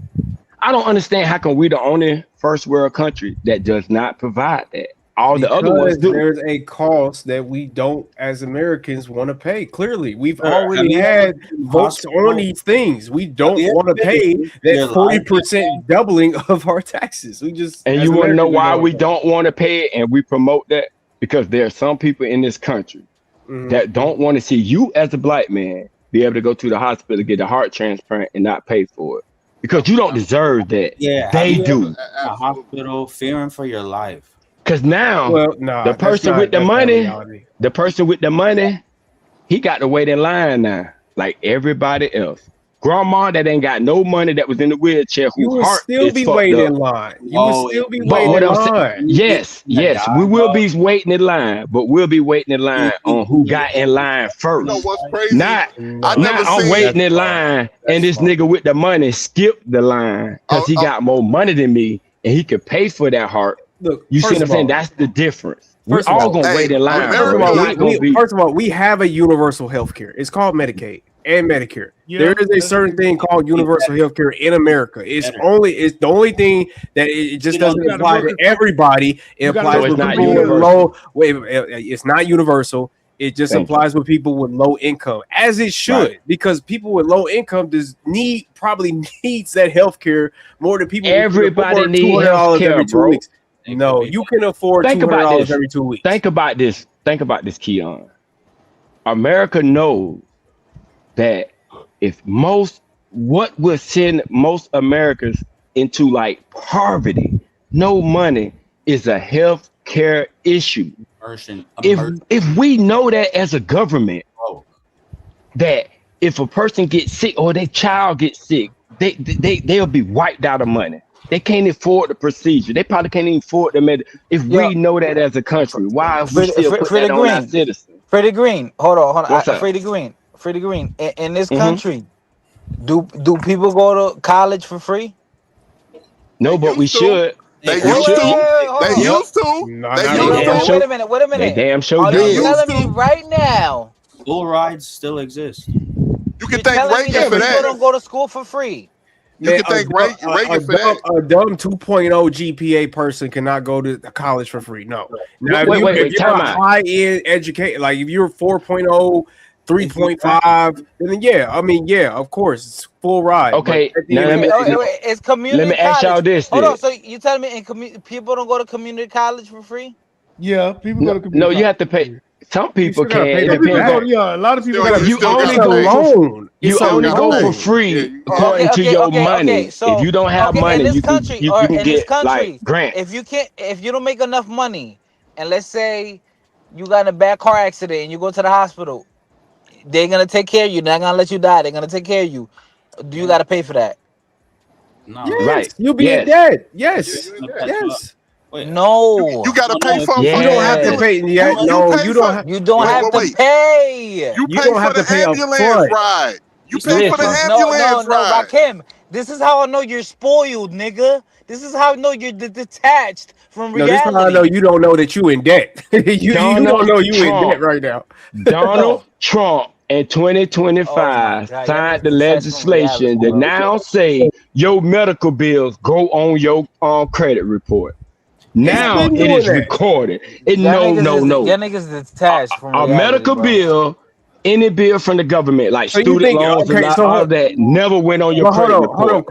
Speaker 6: I don't understand how come we're the only first world country that does not provide that. All the other ones do.
Speaker 20: There's a cost that we don't, as Americans, want to pay. Clearly, we've already had votes on these things. We don't want to pay that 40% doubling of our taxes. We just
Speaker 6: and you want to know why we don't want to pay it, and we promote that because there are some people in this country that don't want to see you as a black man be able to go to the hospital to get a heart transplant and not pay for it. Because you don't deserve that.
Speaker 16: Yeah,
Speaker 6: they do.
Speaker 16: A hospital fearing for your life.
Speaker 6: Because now the person with the money, he got to wait in line now, like everybody else. Grandma that ain't got no money that was in the wheelchair,
Speaker 20: you will still be waiting in line. You will still be waiting in line.
Speaker 6: Yes, we will be waiting in line, but we'll be waiting in line on who got in line first.
Speaker 7: You know what's crazy?
Speaker 6: I'm waiting in line, and this nigga with the money skipped the line because he got more money than me, and he could pay for that heart.
Speaker 20: Look,
Speaker 6: you see what I'm saying? That's the difference. We're all gonna wait in line.
Speaker 20: First of all, we have a universal health care. It's called Medicaid and Medicare. There is a certain thing called universal health care in America. It's the only thing that it just doesn't apply to everybody. It applies with people with low. It's not universal. It just applies with people with low income, as it should, because people with low income probably needs that health care more than people.
Speaker 6: Everybody needs health care, bro.
Speaker 20: No, you can afford $200 every 2 weeks.
Speaker 6: Think about this, Keon. America knows that what will send most Americans into like poverty, no money, is a health care issue. If we know that as a government, that if a person gets sick or their child gets sick, they'll be wiped out of money. They can't afford the procedure. They probably can't even afford the medicine. If we know that as a country, why are we still put that on our citizens?
Speaker 18: Freddie Green, hold on.
Speaker 6: What's up?
Speaker 18: Freddie Green. In this country, do people go to college for free?
Speaker 6: No, but we should.
Speaker 7: They used to. They used to.
Speaker 18: Wait a minute.
Speaker 6: They damn sure
Speaker 18: Are
Speaker 6: did.
Speaker 18: you telling me right now?
Speaker 16: School rides still exist.
Speaker 7: You can
Speaker 18: You're
Speaker 7: thank
Speaker 18: telling me
Speaker 7: Reagan
Speaker 18: that
Speaker 7: for
Speaker 18: people
Speaker 7: that.
Speaker 18: don't go to school for free?
Speaker 7: You can thank Reagan for that.
Speaker 20: A dumb 2.0 GPA person cannot go to college for free. No. Now,
Speaker 6: Wait,
Speaker 20: if you're
Speaker 6: time
Speaker 20: a
Speaker 6: out.
Speaker 20: high-end educated, like if you're 4.0, 3.5, then yeah, of course, it's full ride.
Speaker 6: Okay,
Speaker 20: But
Speaker 6: now
Speaker 18: It's community
Speaker 6: let me ask
Speaker 18: college.
Speaker 6: y'all this.
Speaker 18: Hold
Speaker 6: then.
Speaker 18: on. So you telling me people don't go to community college for free?
Speaker 10: Yeah, people go to community
Speaker 6: No, you
Speaker 10: college.
Speaker 6: have to pay. Some people
Speaker 20: gotta
Speaker 6: can.
Speaker 20: pay
Speaker 6: It
Speaker 20: that
Speaker 6: depends.
Speaker 20: back.
Speaker 10: Yeah, a lot of people.
Speaker 6: If you only
Speaker 20: It's a
Speaker 6: go
Speaker 20: loan.
Speaker 6: you
Speaker 20: It's a
Speaker 6: only go
Speaker 20: loan.
Speaker 6: for free according to your money.
Speaker 18: So
Speaker 6: if you don't have
Speaker 18: in
Speaker 6: money,
Speaker 18: this
Speaker 6: you
Speaker 18: country
Speaker 6: can get like grants.
Speaker 18: if you don't make enough money, and let's say you got in a bad car accident and you go to the hospital, they're gonna take care of you. They're not gonna let you die. They're gonna take care of you. Do you got to pay for that?
Speaker 16: No.
Speaker 20: Yes,
Speaker 6: Right.
Speaker 20: you'll be in debt. Yes. Yes.
Speaker 18: No.
Speaker 7: You gotta pay for.
Speaker 20: You don't have to pay. Yeah, no, you don't have.
Speaker 18: You don't have to pay.
Speaker 7: You
Speaker 20: You
Speaker 7: pay
Speaker 20: don't
Speaker 7: for
Speaker 20: have
Speaker 7: the
Speaker 20: to pay up
Speaker 7: ambulance
Speaker 20: front.
Speaker 7: ride. You pay for the
Speaker 18: No,
Speaker 7: ambulance ride.
Speaker 18: Rakim. This is how I know you're spoiled, nigga. This is how I know you're detached from
Speaker 20: No,
Speaker 18: reality.
Speaker 20: this is how I know you don't know that you in debt. you don't know you in debt right now.
Speaker 6: Donald Trump in 2025 signed the legislation that now say your medical bills go on your credit report. Now
Speaker 20: been
Speaker 6: it
Speaker 20: doing
Speaker 6: is
Speaker 20: that.
Speaker 6: recorded.
Speaker 18: Y'all
Speaker 6: No.
Speaker 18: niggas detached from
Speaker 6: A
Speaker 18: reality,
Speaker 6: medical
Speaker 18: bro.
Speaker 6: bill, any bill from the government, like
Speaker 20: So you
Speaker 6: student
Speaker 20: think
Speaker 6: loans, all of that, never went on your
Speaker 20: Well,
Speaker 6: credit
Speaker 20: hold on,
Speaker 6: report.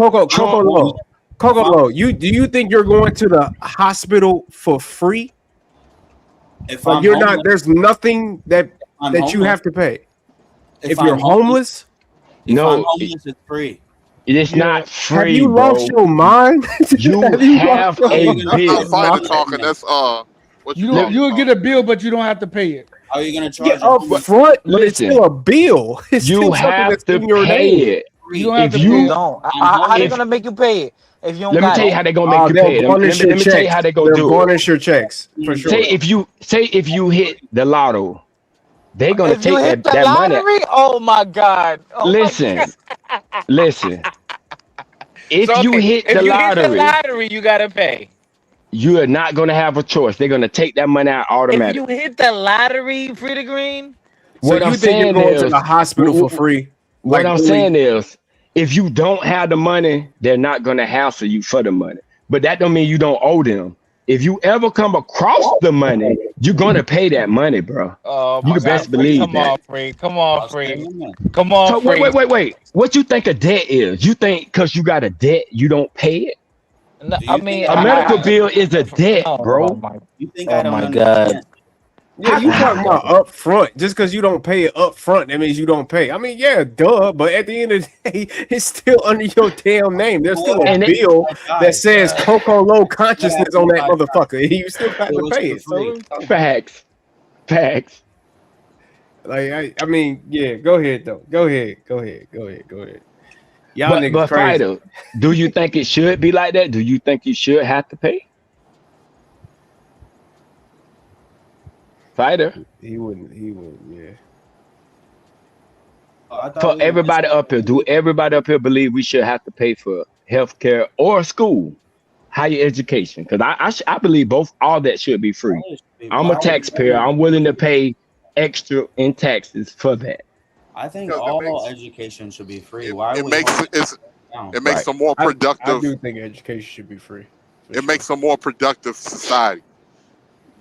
Speaker 20: Coco Low. Do you think you're going to the hospital for free?
Speaker 16: If
Speaker 20: Like
Speaker 16: I'm
Speaker 20: you're
Speaker 16: homeless,
Speaker 20: not. There's nothing that
Speaker 16: I'm
Speaker 20: you
Speaker 16: homeless.
Speaker 20: have to pay. If
Speaker 16: I'm
Speaker 20: you're homeless,
Speaker 16: If
Speaker 6: No,
Speaker 16: I'm homeless, it's free.
Speaker 6: It's not free,
Speaker 20: have you
Speaker 6: bro.
Speaker 20: lost your mind?
Speaker 6: You have a bill.
Speaker 7: Not fighter talking. That's what
Speaker 10: You
Speaker 7: you
Speaker 10: don't.
Speaker 7: call
Speaker 10: You'll
Speaker 7: it.
Speaker 10: get a bill, but you don't have to pay it.
Speaker 16: How are you gonna
Speaker 20: Yeah,
Speaker 16: charge?
Speaker 20: up front, but it's
Speaker 6: Listen,
Speaker 20: still a bill. It's
Speaker 6: you
Speaker 20: still something
Speaker 6: have
Speaker 20: that's
Speaker 6: to
Speaker 20: in your
Speaker 6: pay
Speaker 20: name.
Speaker 6: it.
Speaker 10: You don't have
Speaker 6: If
Speaker 10: to
Speaker 6: you
Speaker 10: pay it.
Speaker 18: Don't. How they gonna make you pay it if you don't
Speaker 6: let me
Speaker 18: got
Speaker 6: tell you
Speaker 18: it?
Speaker 6: how they're gonna make you
Speaker 20: They'll
Speaker 6: pay it.
Speaker 20: garnish
Speaker 6: Let
Speaker 20: your
Speaker 6: me tell you
Speaker 20: checks.
Speaker 6: how they're gonna
Speaker 20: They'll
Speaker 6: do it.
Speaker 20: garnish your checks for sure.
Speaker 6: Say if you hit the lotto, they're gonna
Speaker 18: If you
Speaker 6: take
Speaker 18: hit the
Speaker 6: that money.
Speaker 18: lottery, oh my god. Oh my
Speaker 6: Listen. If
Speaker 18: So
Speaker 6: you hit
Speaker 18: if
Speaker 6: the
Speaker 18: you hit the
Speaker 6: lottery,
Speaker 18: lottery, you gotta pay.
Speaker 6: you are not gonna have a choice. They're gonna take that money out
Speaker 18: If
Speaker 6: automatically.
Speaker 18: you hit the lottery, free to green.
Speaker 20: So
Speaker 6: What I'm
Speaker 20: you think you're
Speaker 6: saying
Speaker 20: going to
Speaker 6: is,
Speaker 20: the hospital for free?
Speaker 6: what
Speaker 20: Like
Speaker 6: I'm saying is, if you don't have the money, they're not gonna hassle you for the money. But that don't mean you don't owe them. If you ever come across the money, you're gonna pay that money, bro.
Speaker 18: Oh
Speaker 6: You
Speaker 18: my
Speaker 6: can best
Speaker 18: god, free.
Speaker 6: believe
Speaker 18: Come
Speaker 6: that.
Speaker 18: on, free. Come on, free. Come on,
Speaker 6: So
Speaker 18: free.
Speaker 6: wait. What you think a debt is? You think because you got a debt, you don't pay it?
Speaker 18: No, I mean,
Speaker 6: A medical bill is a debt, bro.
Speaker 16: You think
Speaker 18: Oh
Speaker 16: I don't
Speaker 18: my
Speaker 16: understand?
Speaker 18: god.
Speaker 20: Yeah, you talking about up front. Just because you don't pay it up front, that means you don't pay. I mean, yeah, duh. But at the end of the day, it's still under your damn name. There's still a bill that says Coco Low consciousness on that motherfucker. You still got to pay it. So
Speaker 6: Facts.
Speaker 20: Like I mean, yeah. Go ahead though. Go ahead. Y'all niggas
Speaker 6: But
Speaker 20: crazy.
Speaker 6: Fighter, do you think it should be like that? Do you think you should have to pay? Fighter.
Speaker 20: He wouldn't. Yeah.
Speaker 6: For everybody up here, do everybody up here believe we should have to pay for healthcare or school, higher education? Because I believe all that should be free. I'm a taxpayer. I'm willing to pay extra in taxes for that.
Speaker 16: I think all education should be free. Why
Speaker 7: It
Speaker 16: would
Speaker 7: makes a more productive.
Speaker 20: I do think education should be free.
Speaker 7: It makes a more productive society.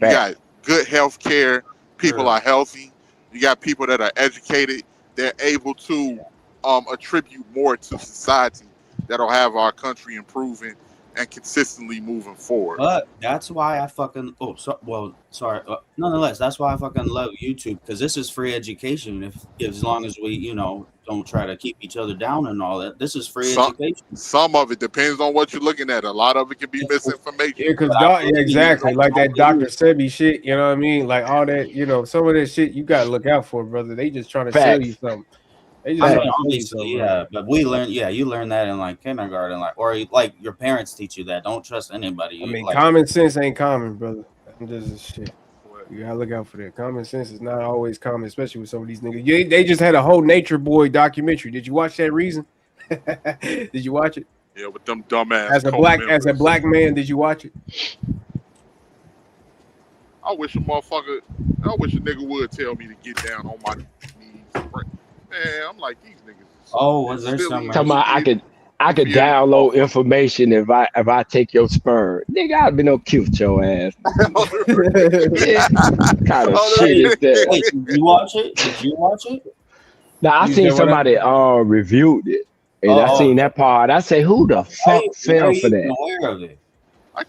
Speaker 7: You got good health care. People are healthy. You got people that are educated. They're able to attribute more to society. That'll have our country improving and consistently moving forward.
Speaker 16: But that's why I fucking nonetheless, that's why I fucking love YouTube, because this is free education. If as long as we don't try to keep each other down and all that, this is free education.
Speaker 7: Some of it depends on what you're looking at. A lot of it can be misinformation.
Speaker 20: Yeah, because exactly like that Dr. Sebi shit. You know what I mean? Like all that. Some of that shit you gotta look out for, brother. They just trying to sell you something.
Speaker 16: Obviously, but we learn. Yeah, you learn that in like kindergarten, or like your parents teach you that. Don't trust anybody.
Speaker 20: I mean, common sense ain't common, brother. I'm just shit. You gotta look out for that. Common sense is not always common, especially with some of these niggas. They just had a whole Nature Boy documentary. Did you watch that? Reason? Did you watch it?
Speaker 7: Yeah, with them dumbass.
Speaker 20: As a black man, did you watch it?
Speaker 7: I wish a nigga would tell me to get down on my knees and pray. Man, I'm like these niggas.
Speaker 16: Oh, was there some?
Speaker 6: Talking about I could download information if I take your sperm. Nigga, I'd been no cute your ass. Yeah. Kind of shit is that?
Speaker 16: Wait, did you watch it? Did you watch it?
Speaker 6: Now I seen somebody reviewed it, and I seen that part. I say, who the fuck fell for that?
Speaker 16: Aware of it.
Speaker 7: I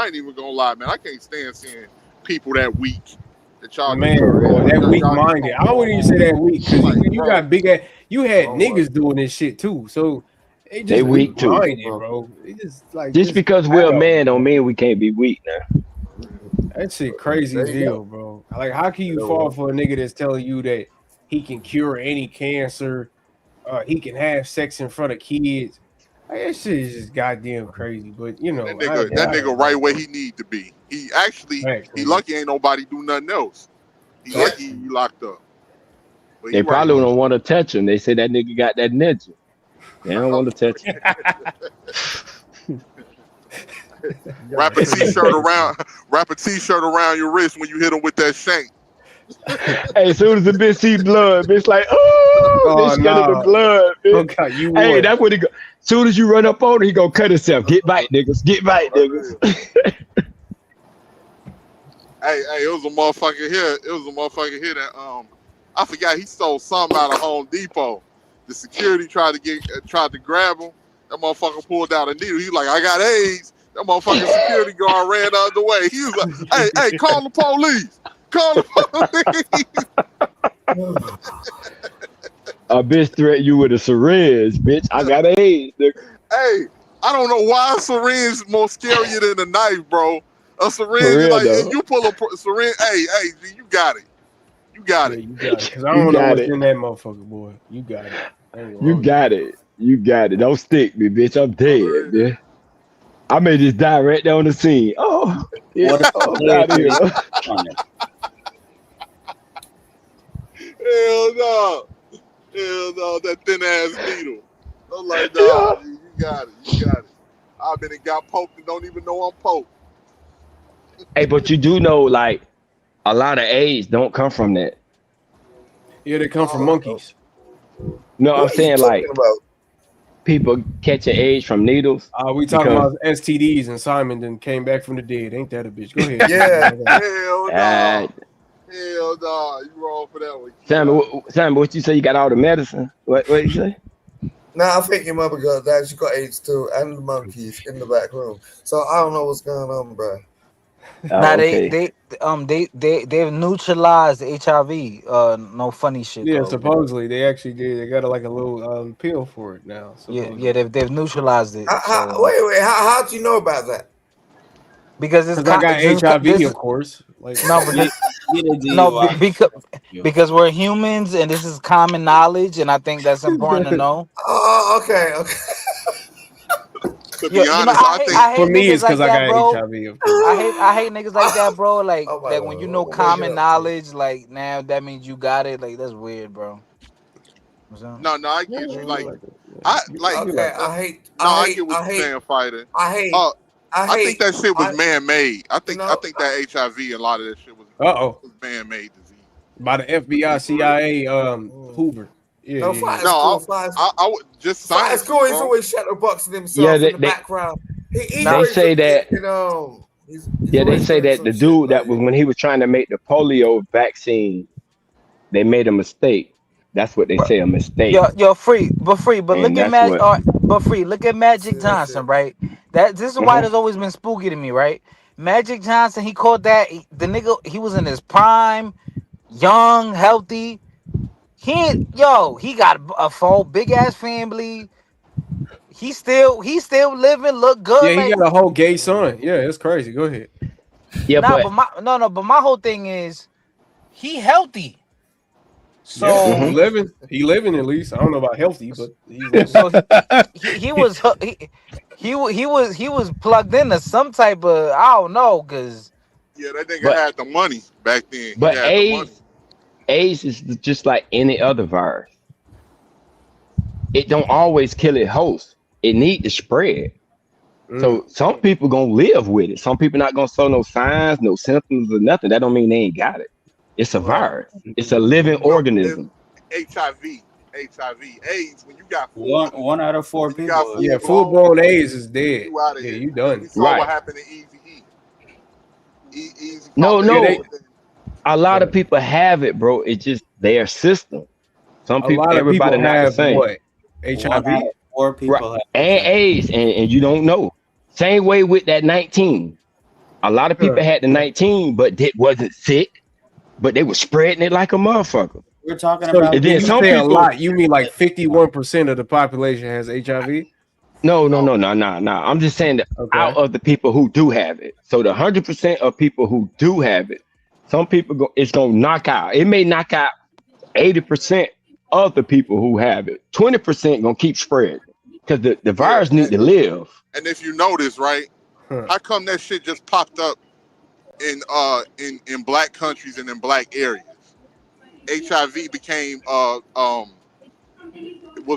Speaker 7: ain't even gonna lie, man. I can't stand seeing people that weak. That y'all
Speaker 20: that weak minded. I wouldn't even say that weak because you got big ass. You had niggas doing this shit too, so
Speaker 6: they weak too,
Speaker 20: bro.
Speaker 6: Just because we're a man don't mean we can't be weak now.
Speaker 20: That shit crazy as hell, bro. Like, how can you fall for a nigga that's telling you that he can cure any cancer, he can have sex in front of kids? Like, that shit is just goddamn crazy. But you know,
Speaker 7: that nigga right where he need to be. He actually he lucky ain't nobody do nothing else. He lucky he locked up. But
Speaker 6: they probably don't want to touch him. They say that nigga got that ninja. They don't want to touch him.
Speaker 7: Wrap a t-shirt around your wrist when you hit him with that shank.
Speaker 6: Hey, as soon as the bitch see blood, bitch like, bitch got the blood.
Speaker 20: Okay, you
Speaker 6: hey, that's what he go. As soon as you run up on it, he gonna cut himself. Get bite, niggas. Get bite, niggas.
Speaker 7: Hey, it was a motherfucker here. That I forgot he stole something out of Home Depot. The security tried to grab him. That motherfucker pulled out a needle. He like, I got AIDS. That motherfucking security guard ran out of the way. He was like, hey, call the police. Call the police.
Speaker 6: A bitch threat you with a syringe, bitch. I got AIDS, nigga.
Speaker 7: Hey, I don't know why a syringe is more scarier than a knife, bro. A syringe, like, you pull a syringe. Hey, you got it. You got it.
Speaker 20: Because I don't know what's in that motherfucker, boy. You got it.
Speaker 6: You got it. You got it. Don't stick me, bitch. I'm dead, man. I may just die right there on the scene. Oh, yeah. Out here.
Speaker 7: Hell no. That thin ass needle. I'm like, no, you got it. I've been and got poked and don't even know I'm poked.
Speaker 6: Hey, but you do know, like, a lot of AIDS don't come from that.
Speaker 20: Yeah, they come from monkeys.
Speaker 6: No, I'm saying like people catching AIDS from needles.
Speaker 20: We talking about STDs, and Simon then came back from the dead. Ain't that a bitch? Go ahead.
Speaker 7: Yeah. Hell no. You wrong for that one.
Speaker 6: Simon, what you say? You got all the medicine? What you say?
Speaker 11: Nah, I think your mother got she got AIDS too, and the monkeys in the back room. So I don't know what's going on, bro.
Speaker 18: Now they've neutralized the HIV. No funny shit.
Speaker 20: Yeah, supposedly they actually did. They got a little pill for it now.
Speaker 18: Yeah, they've neutralized it.
Speaker 11: Wait, how do you know about that?
Speaker 18: Because I
Speaker 20: got HIV, of course. Like,
Speaker 18: because we're humans and this is common knowledge, and I think that's important to know.
Speaker 11: Oh, okay.
Speaker 7: To be honest, I think
Speaker 20: for me it's because I got HIV. Of course.
Speaker 18: I hate niggas like that, bro. Like that when you know common knowledge, like now that means you got it. Like that's weird, bro.
Speaker 7: No, I get you. Like
Speaker 11: I
Speaker 7: get what you're saying, fighter. I think that shit was man-made. I think that HIV, a lot of that shit was man-made disease
Speaker 20: by the FBI, CIA, Hoover. Yeah,
Speaker 7: I would just science.
Speaker 11: He's always shadowboxing himself in the background.
Speaker 6: They say that. They say that the dude that was when he was trying to make the polio vaccine, they made a mistake. That's what they say, a mistake.
Speaker 18: Yo, free. But look at Magic Johnson, right? This is why there's always been spooky to me, right? Magic Johnson, he called that the nigga. He was in his prime, young, healthy. He got a full big ass family. He still living, look good.
Speaker 20: Yeah, he got a whole gay son. Yeah, it's crazy. Go ahead.
Speaker 6: Yeah,
Speaker 18: but my whole thing is he healthy. So
Speaker 20: he living at least. I don't know about healthy, but
Speaker 18: he was plugged into some type of I don't know because
Speaker 7: that nigga had the money back then.
Speaker 6: But AIDS is just like any other virus. It don't always kill its host. it need to spread. So some people gonna live with it. Some people not gonna show no signs, no symptoms, or nothing. That don't mean they ain't got it. It's a virus. It's a living organism.
Speaker 1: HIV, AIDS. When you got
Speaker 16: one out of 4 people.
Speaker 20: Yeah, full-blown AIDS is dead. Yeah, you done.
Speaker 1: We saw what happened to Easy E.
Speaker 6: No. A lot of people have it, bro. It's just their system. Some people, everybody not the same.
Speaker 20: What? HIV?
Speaker 16: 4 people have
Speaker 6: and AIDS, and you don't know. Same way with that 19. A lot of people had the 19, but they wasn't sick, but they were spreading it like a motherfucker.
Speaker 16: We're talking about.
Speaker 20: And then some people, a lot. You mean like 51% of the population has HIV?
Speaker 6: No. I'm just saying that out of the people who do have it. So the 100% of people who do have it, some people it's gonna knock out. It may knock out 80% of the people who have it. 20% gonna keep spreading because the virus need to live.
Speaker 1: And if you notice, right, how come that shit just popped up in black countries and in black areas? HIV became was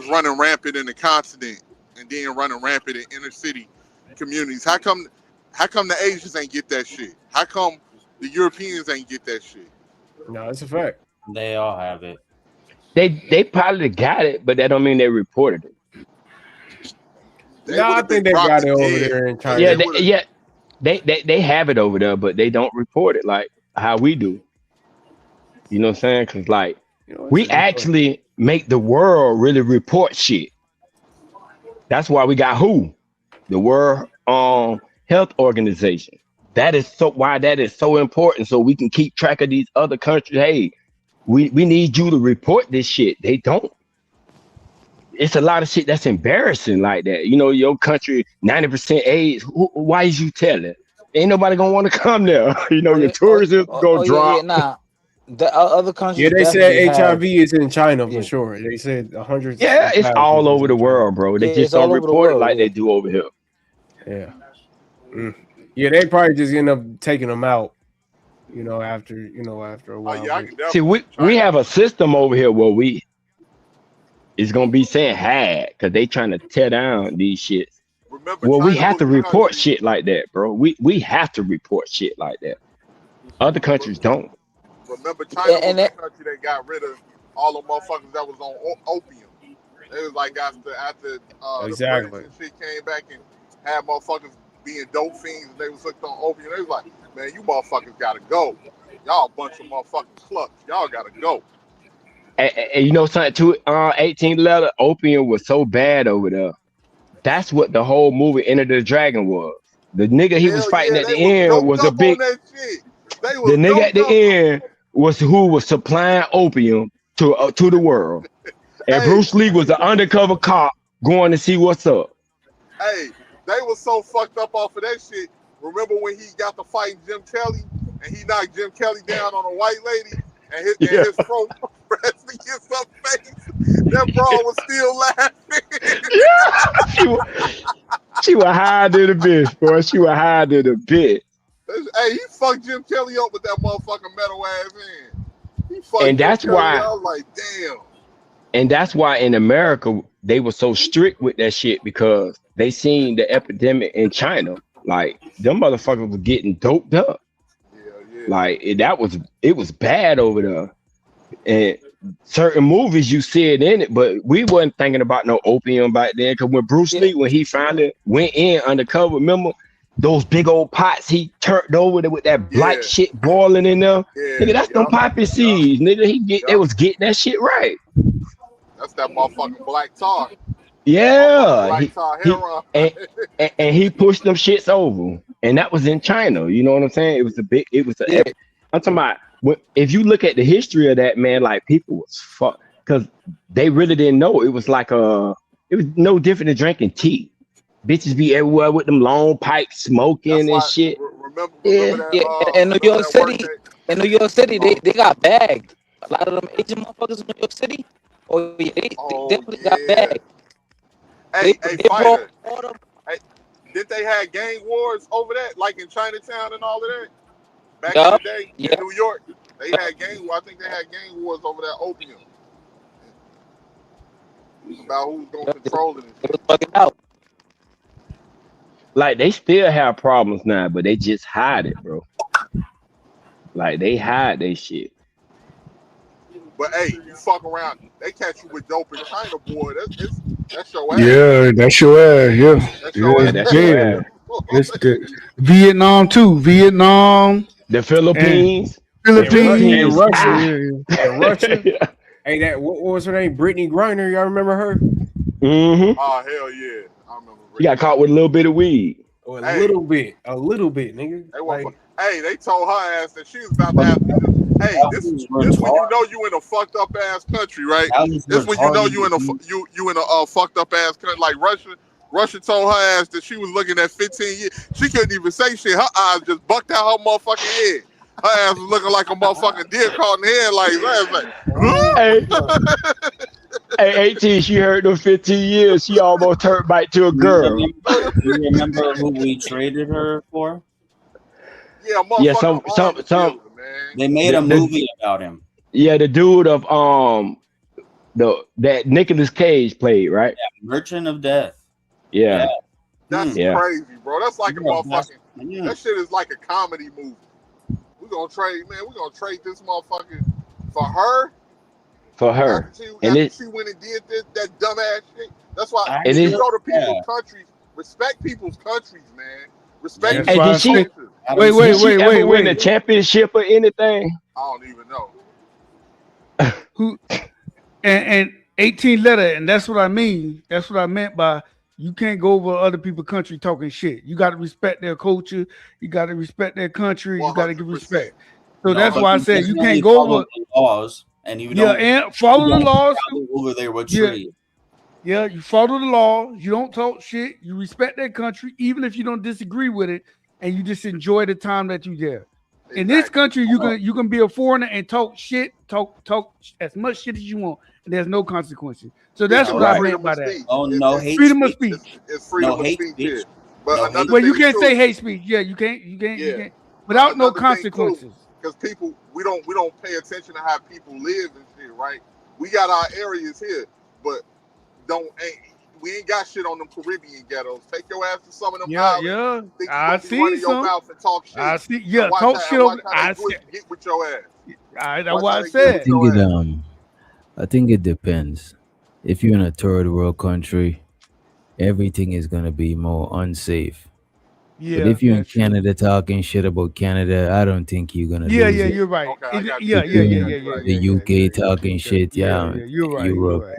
Speaker 1: running rampant in the continent and then running rampant in inner city communities. How come the Asians ain't get that shit? How come the Europeans ain't get that shit?
Speaker 20: No, it's a fact.
Speaker 16: They all have it.
Speaker 6: They probably got it, but that don't mean they reported it.
Speaker 20: I think they got it over there in China.
Speaker 6: They have it over there, but they don't report it like how we do. You know what I'm saying? Because like we actually make the world really report shit. That's why we got WHO, the World Health Organization. That is why that is so important, so we can keep track of these other countries. Hey, we need you to report this shit. They don't. It's a lot of shit that's embarrassing like that. You know, your country 90% AIDS. Why is you telling? Ain't nobody gonna want to come there. You know, your tourism gonna drop.
Speaker 18: Nah. The other countries.
Speaker 20: Yeah, they said HIV is in China for sure. They said 100.
Speaker 6: Yeah, it's all over the world, bro. They just don't report it like they do over here.
Speaker 20: Yeah. Yeah, they probably just end up taking them out. You know, after a while.
Speaker 6: See, we have a system over here where it's gonna be saying had because they trying to tear down these shits. Well, we have to report shit like that, bro. We have to report shit like that. Other countries don't.
Speaker 1: Remember, China was the country that got rid of all the motherfuckers that was on opium. It was like after the British and shit came back and had motherfuckers being dope fiends and they was hooked on opium. They was like, man, you motherfuckers gotta go. Y'all a bunch of motherfucking clucks. Y'all gotta go.
Speaker 6: And you know something too? 18 letter opium was so bad over there. That's what the whole movie Enter the Dragon was. The nigga he was fighting at the end was a big. The nigga at the end was who was supplying opium to the world, and Bruce Lee was an undercover cop going to see what's up.
Speaker 1: Hey, they was so fucked up off of that shit. Remember when he got to fight Jim Kelly and he knocked Jim Kelly down on a white lady and his throat pressed against her face? That broad was still laughing.
Speaker 6: She was high to the bitch, boy. She was high to the bitch.
Speaker 1: Hey, he fucked Jim Kelly up with that motherfucking metal ass hand. He fucked
Speaker 6: and that's
Speaker 1: Jim Kelly.
Speaker 6: why
Speaker 1: I was like, damn.
Speaker 6: And that's why in America they were so strict with that shit because they seen the epidemic in China. Like them motherfuckers was getting doped up. Like it was bad over there. And certain movies you see it in it, but we wasn't thinking about no opium back then. Cause when Bruce Lee, when he finally went in undercover, remember those big old pots he turned over there with that black shit boiling in there? Nigga, that's them poppy seeds. Nigga, they was getting that shit right.
Speaker 1: That's that motherfucking black tar.
Speaker 6: Yeah. And he pushed them shits over. And that was in China. You know what I'm saying? I'm talking about if you look at the history of that, man, like people was fucked because they really didn't know. It was like it was no different than drinking tea. Bitches be everywhere with them long pipes smoking and shit.
Speaker 1: Remember
Speaker 18: in New York City, they got bagged. A lot of them Asian motherfuckers in New York City. They definitely got bagged.
Speaker 1: Hey, fighter. Hey, did they have gang wars over that, like in Chinatown and all of that? Back in the day in New York, they had gang. I think they had gang wars over that opium. About who's gonna control it.
Speaker 18: It was fucking out.
Speaker 6: Like they still have problems now, but they just hide it, bro. Like they hide their shit.
Speaker 1: But hey, you fuck around, they catch you with dope in China, boy. That's your ass.
Speaker 10: Yeah, that's your ass. Yeah,
Speaker 1: That's your ass.
Speaker 6: That's your ass.
Speaker 10: It's good. Vietnam too. Vietnam.
Speaker 6: The Philippines.
Speaker 10: Philippines.
Speaker 20: And Russia. And Russia. Hey, that what was her name? Brittany Griner. Y'all remember her?
Speaker 6: Mm-hmm.
Speaker 1: Oh hell yeah, I remember.
Speaker 6: She got caught with a little bit of weed.
Speaker 20: Oh, a little bit, nigga.
Speaker 1: They told her ass that she was about to have to. Hey, this when you know you in a fucked up ass country, right? This when you know you in a fucked up ass country like Russia. Russia told her ass that she was looking at 15 years. She couldn't even say shit. Her eyes just bucked out her motherfucking head. Her ass was looking like a motherfucking deer caught in the head. Like,
Speaker 6: Hey, 18, she heard them 15 years. She almost turned back to a girl.
Speaker 16: You remember who we traded her for?
Speaker 1: Yeah,
Speaker 6: some.
Speaker 16: They made a movie about him.
Speaker 6: Yeah, the dude of that Nicolas Cage played, right?
Speaker 16: Yeah, Merchant of Death.
Speaker 6: Yeah.
Speaker 1: That's crazy, bro. That's like a motherfucking. That shit is like a comedy movie. We're gonna trade this motherfucker for her.
Speaker 6: For her.
Speaker 1: After she went and did that dumbass shit. That's why
Speaker 6: And
Speaker 1: you
Speaker 6: it's-
Speaker 1: go to people's countries, respect people's countries, man. Respect.
Speaker 6: Hey, did she win a championship or anything?
Speaker 1: I don't even know.
Speaker 10: Who and 18 letter, and that's what I mean. That's what I meant by you can't go over other people's country talking shit. You got to respect their culture. You got to respect their country. You got to give respect. So that's why I said you can't go over
Speaker 16: the laws, and you
Speaker 10: and follow the laws
Speaker 16: over there with trees.
Speaker 10: Yeah, you follow the law. You don't talk shit. You respect that country, even if you don't disagree with it, and you just enjoy the time that you're there. Exactly. In this country, you can be a foreigner and talk shit, talk as much shit as you want, and there's no consequences. So that's what I meant by that.
Speaker 16: Oh no, hate
Speaker 10: freedom of speech.
Speaker 1: It's freedom of speech. Yeah. But
Speaker 10: you can't say hate speech. Yeah, you can't. You can't. Without no consequences.
Speaker 1: Because people, we don't pay attention to how people live and shit, right? We got our areas here, but we ain't got shit on them Caribbean ghettos. Take your ass to some of them islands.
Speaker 10: I see some.
Speaker 1: Your mouth and talk shit.
Speaker 10: I see. Yeah, talk shit over. I see.
Speaker 1: Get with your ass.
Speaker 10: That's what I said.
Speaker 3: I think it depends. If you're in a third world country, everything is gonna be more unsafe.
Speaker 10: Yeah,
Speaker 3: but if you're in Canada talking shit about Canada, I don't think you're gonna.
Speaker 10: Yeah,
Speaker 3: lose
Speaker 10: yeah,
Speaker 3: it.
Speaker 10: you're right.
Speaker 3: The UK talking shit,
Speaker 10: you're right.
Speaker 3: Europe,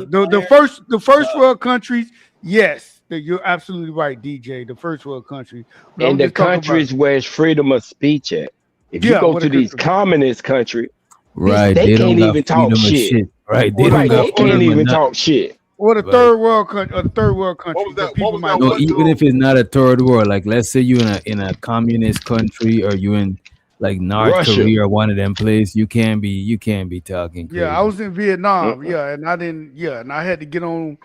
Speaker 10: the first world countries, yes, you're absolutely right, DJ. The first world country,
Speaker 6: and the countries where it's freedom of speech at. If you go to these communist countries,
Speaker 3: right,
Speaker 6: they can't even talk shit.
Speaker 3: Right,
Speaker 6: they can't even talk shit.
Speaker 10: Or the third world country,
Speaker 1: What was that?
Speaker 3: No, even if it's not a third world, like let's say you're in a communist country, or you in like North Korea or one of them places, you can't be talking crazy.
Speaker 10: Yeah, I was in Vietnam. Yeah, and I didn't. Yeah, and I had to get on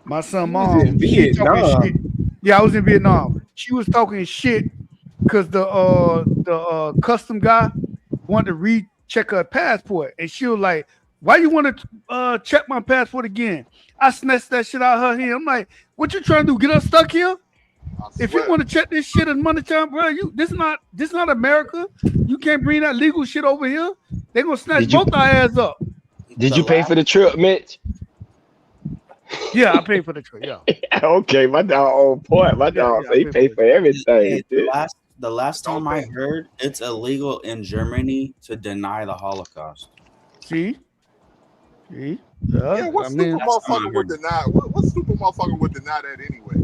Speaker 10: my son mom.
Speaker 20: In Vietnam.
Speaker 10: Yeah, I was in Vietnam. She was talking shit because the custom guy wanted to recheck her passport, and she was like, "Why you want to check my passport again?" I snatched that shit out of her hand. I'm like, "What you trying to do? Get us stuck here? If you want to check this shit in money time, bro, this not America. You can't bring that legal shit over here. They gonna snatch both our ass up."
Speaker 6: Did you pay for the trip, Mitch?
Speaker 10: Yeah, I paid for the trip. Yeah.
Speaker 6: Okay, my dog on point. My dog say he paid for everything.
Speaker 16: The last time I heard, it's illegal in Germany to deny the Holocaust.
Speaker 10: See?
Speaker 1: Yeah, what stupid motherfucker would deny? What stupid motherfucker would deny that anyway?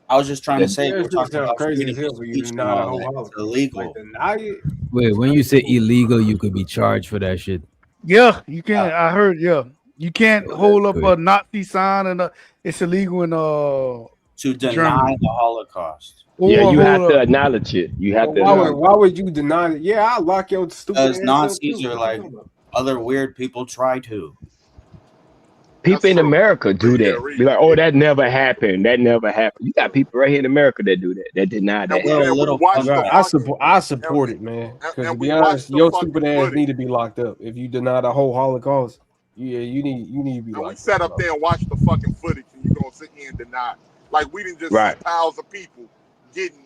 Speaker 16: I was just trying to say, we're
Speaker 20: It's
Speaker 16: talking about
Speaker 20: crazy
Speaker 16: freedom
Speaker 20: as hell
Speaker 16: of
Speaker 20: for you
Speaker 16: speech
Speaker 20: to
Speaker 16: and
Speaker 20: deny the
Speaker 16: all
Speaker 20: whole
Speaker 16: that. It's
Speaker 20: Holocaust.
Speaker 16: illegal.
Speaker 20: Like, deny it.
Speaker 3: Wait, when you say illegal, you could be charged for that shit.
Speaker 10: Yeah, you can't. I heard. Yeah, you can't hold up a Nazi sign, and it's illegal in
Speaker 16: to deny
Speaker 10: Germany.
Speaker 16: the Holocaust.
Speaker 6: Yeah, you have to acknowledge it. You have to.
Speaker 20: Why would you deny it? Yeah, I'll lock your stupid ass
Speaker 16: Because
Speaker 20: up
Speaker 16: Nazis
Speaker 20: too.
Speaker 16: are like other weird people try to.
Speaker 6: People in America do that. Be like, oh, that never happened. That never happened. You got people right here in America that do that. That deny that.
Speaker 20: I support it, man. Because to be honest, your stupid ass need to be locked up. If you deny the whole Holocaust, yeah, you need to be locked up.
Speaker 1: We sat up there and watched the fucking footage, and you gonna sit here and deny Like we didn't just see piles of people getting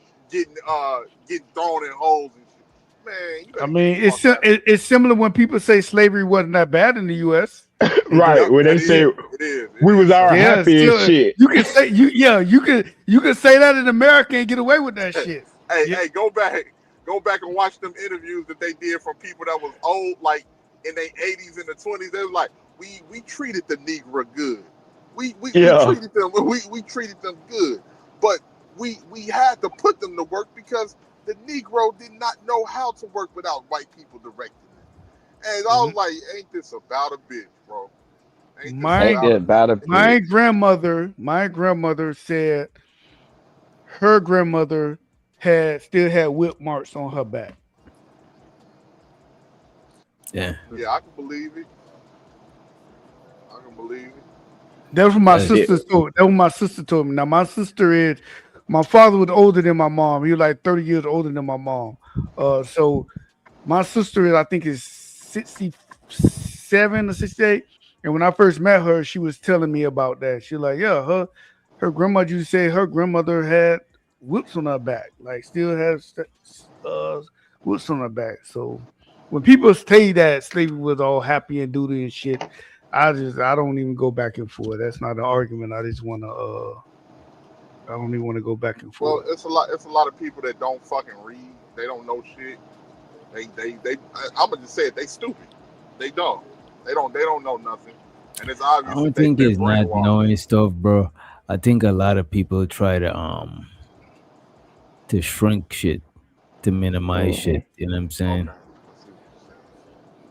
Speaker 1: thrown in holes and shit. Man,
Speaker 10: I mean, it's similar when people say slavery wasn't that bad in the U.S.
Speaker 6: Right, when they say we was all happy and shit.
Speaker 10: You can say you can say that in America and get away with that shit.
Speaker 1: Hey, go back and watch them interviews that they did from people that was old, like in their 80s and the 20s. They was like, we treated the Negro good. We treated them we treated them good, but we had to put them to work because the Negro did not know how to work without white people directing it. And I was like, ain't this about a bitch, bro?
Speaker 10: My grandmother said her grandmother still had whip marks on her back.
Speaker 3: Yeah,
Speaker 1: I can believe it.
Speaker 10: That was what my sister told. That was my sister told me. Now my father was older than my mom. He was like 30 years older than my mom. So my sister I think is 67 or 68. And when I first met her, she was telling me about that. She was like, yeah, her grandmother used to say her grandmother had whips on her back, like still has whips on her back. So when people say that slavery was all happy and duty and shit, I don't even go back and forth. That's not an argument. I just want to I don't even want to go back and forth.
Speaker 1: Well, it's a lot of people that don't fucking read. They don't know shit. I'm gonna just say it. They stupid. They dumb. They don't know nothing. And it's obvious.
Speaker 3: I don't think it's not knowing stuff, bro. I think a lot of people try to shrink shit, to minimize shit. You know what I'm saying?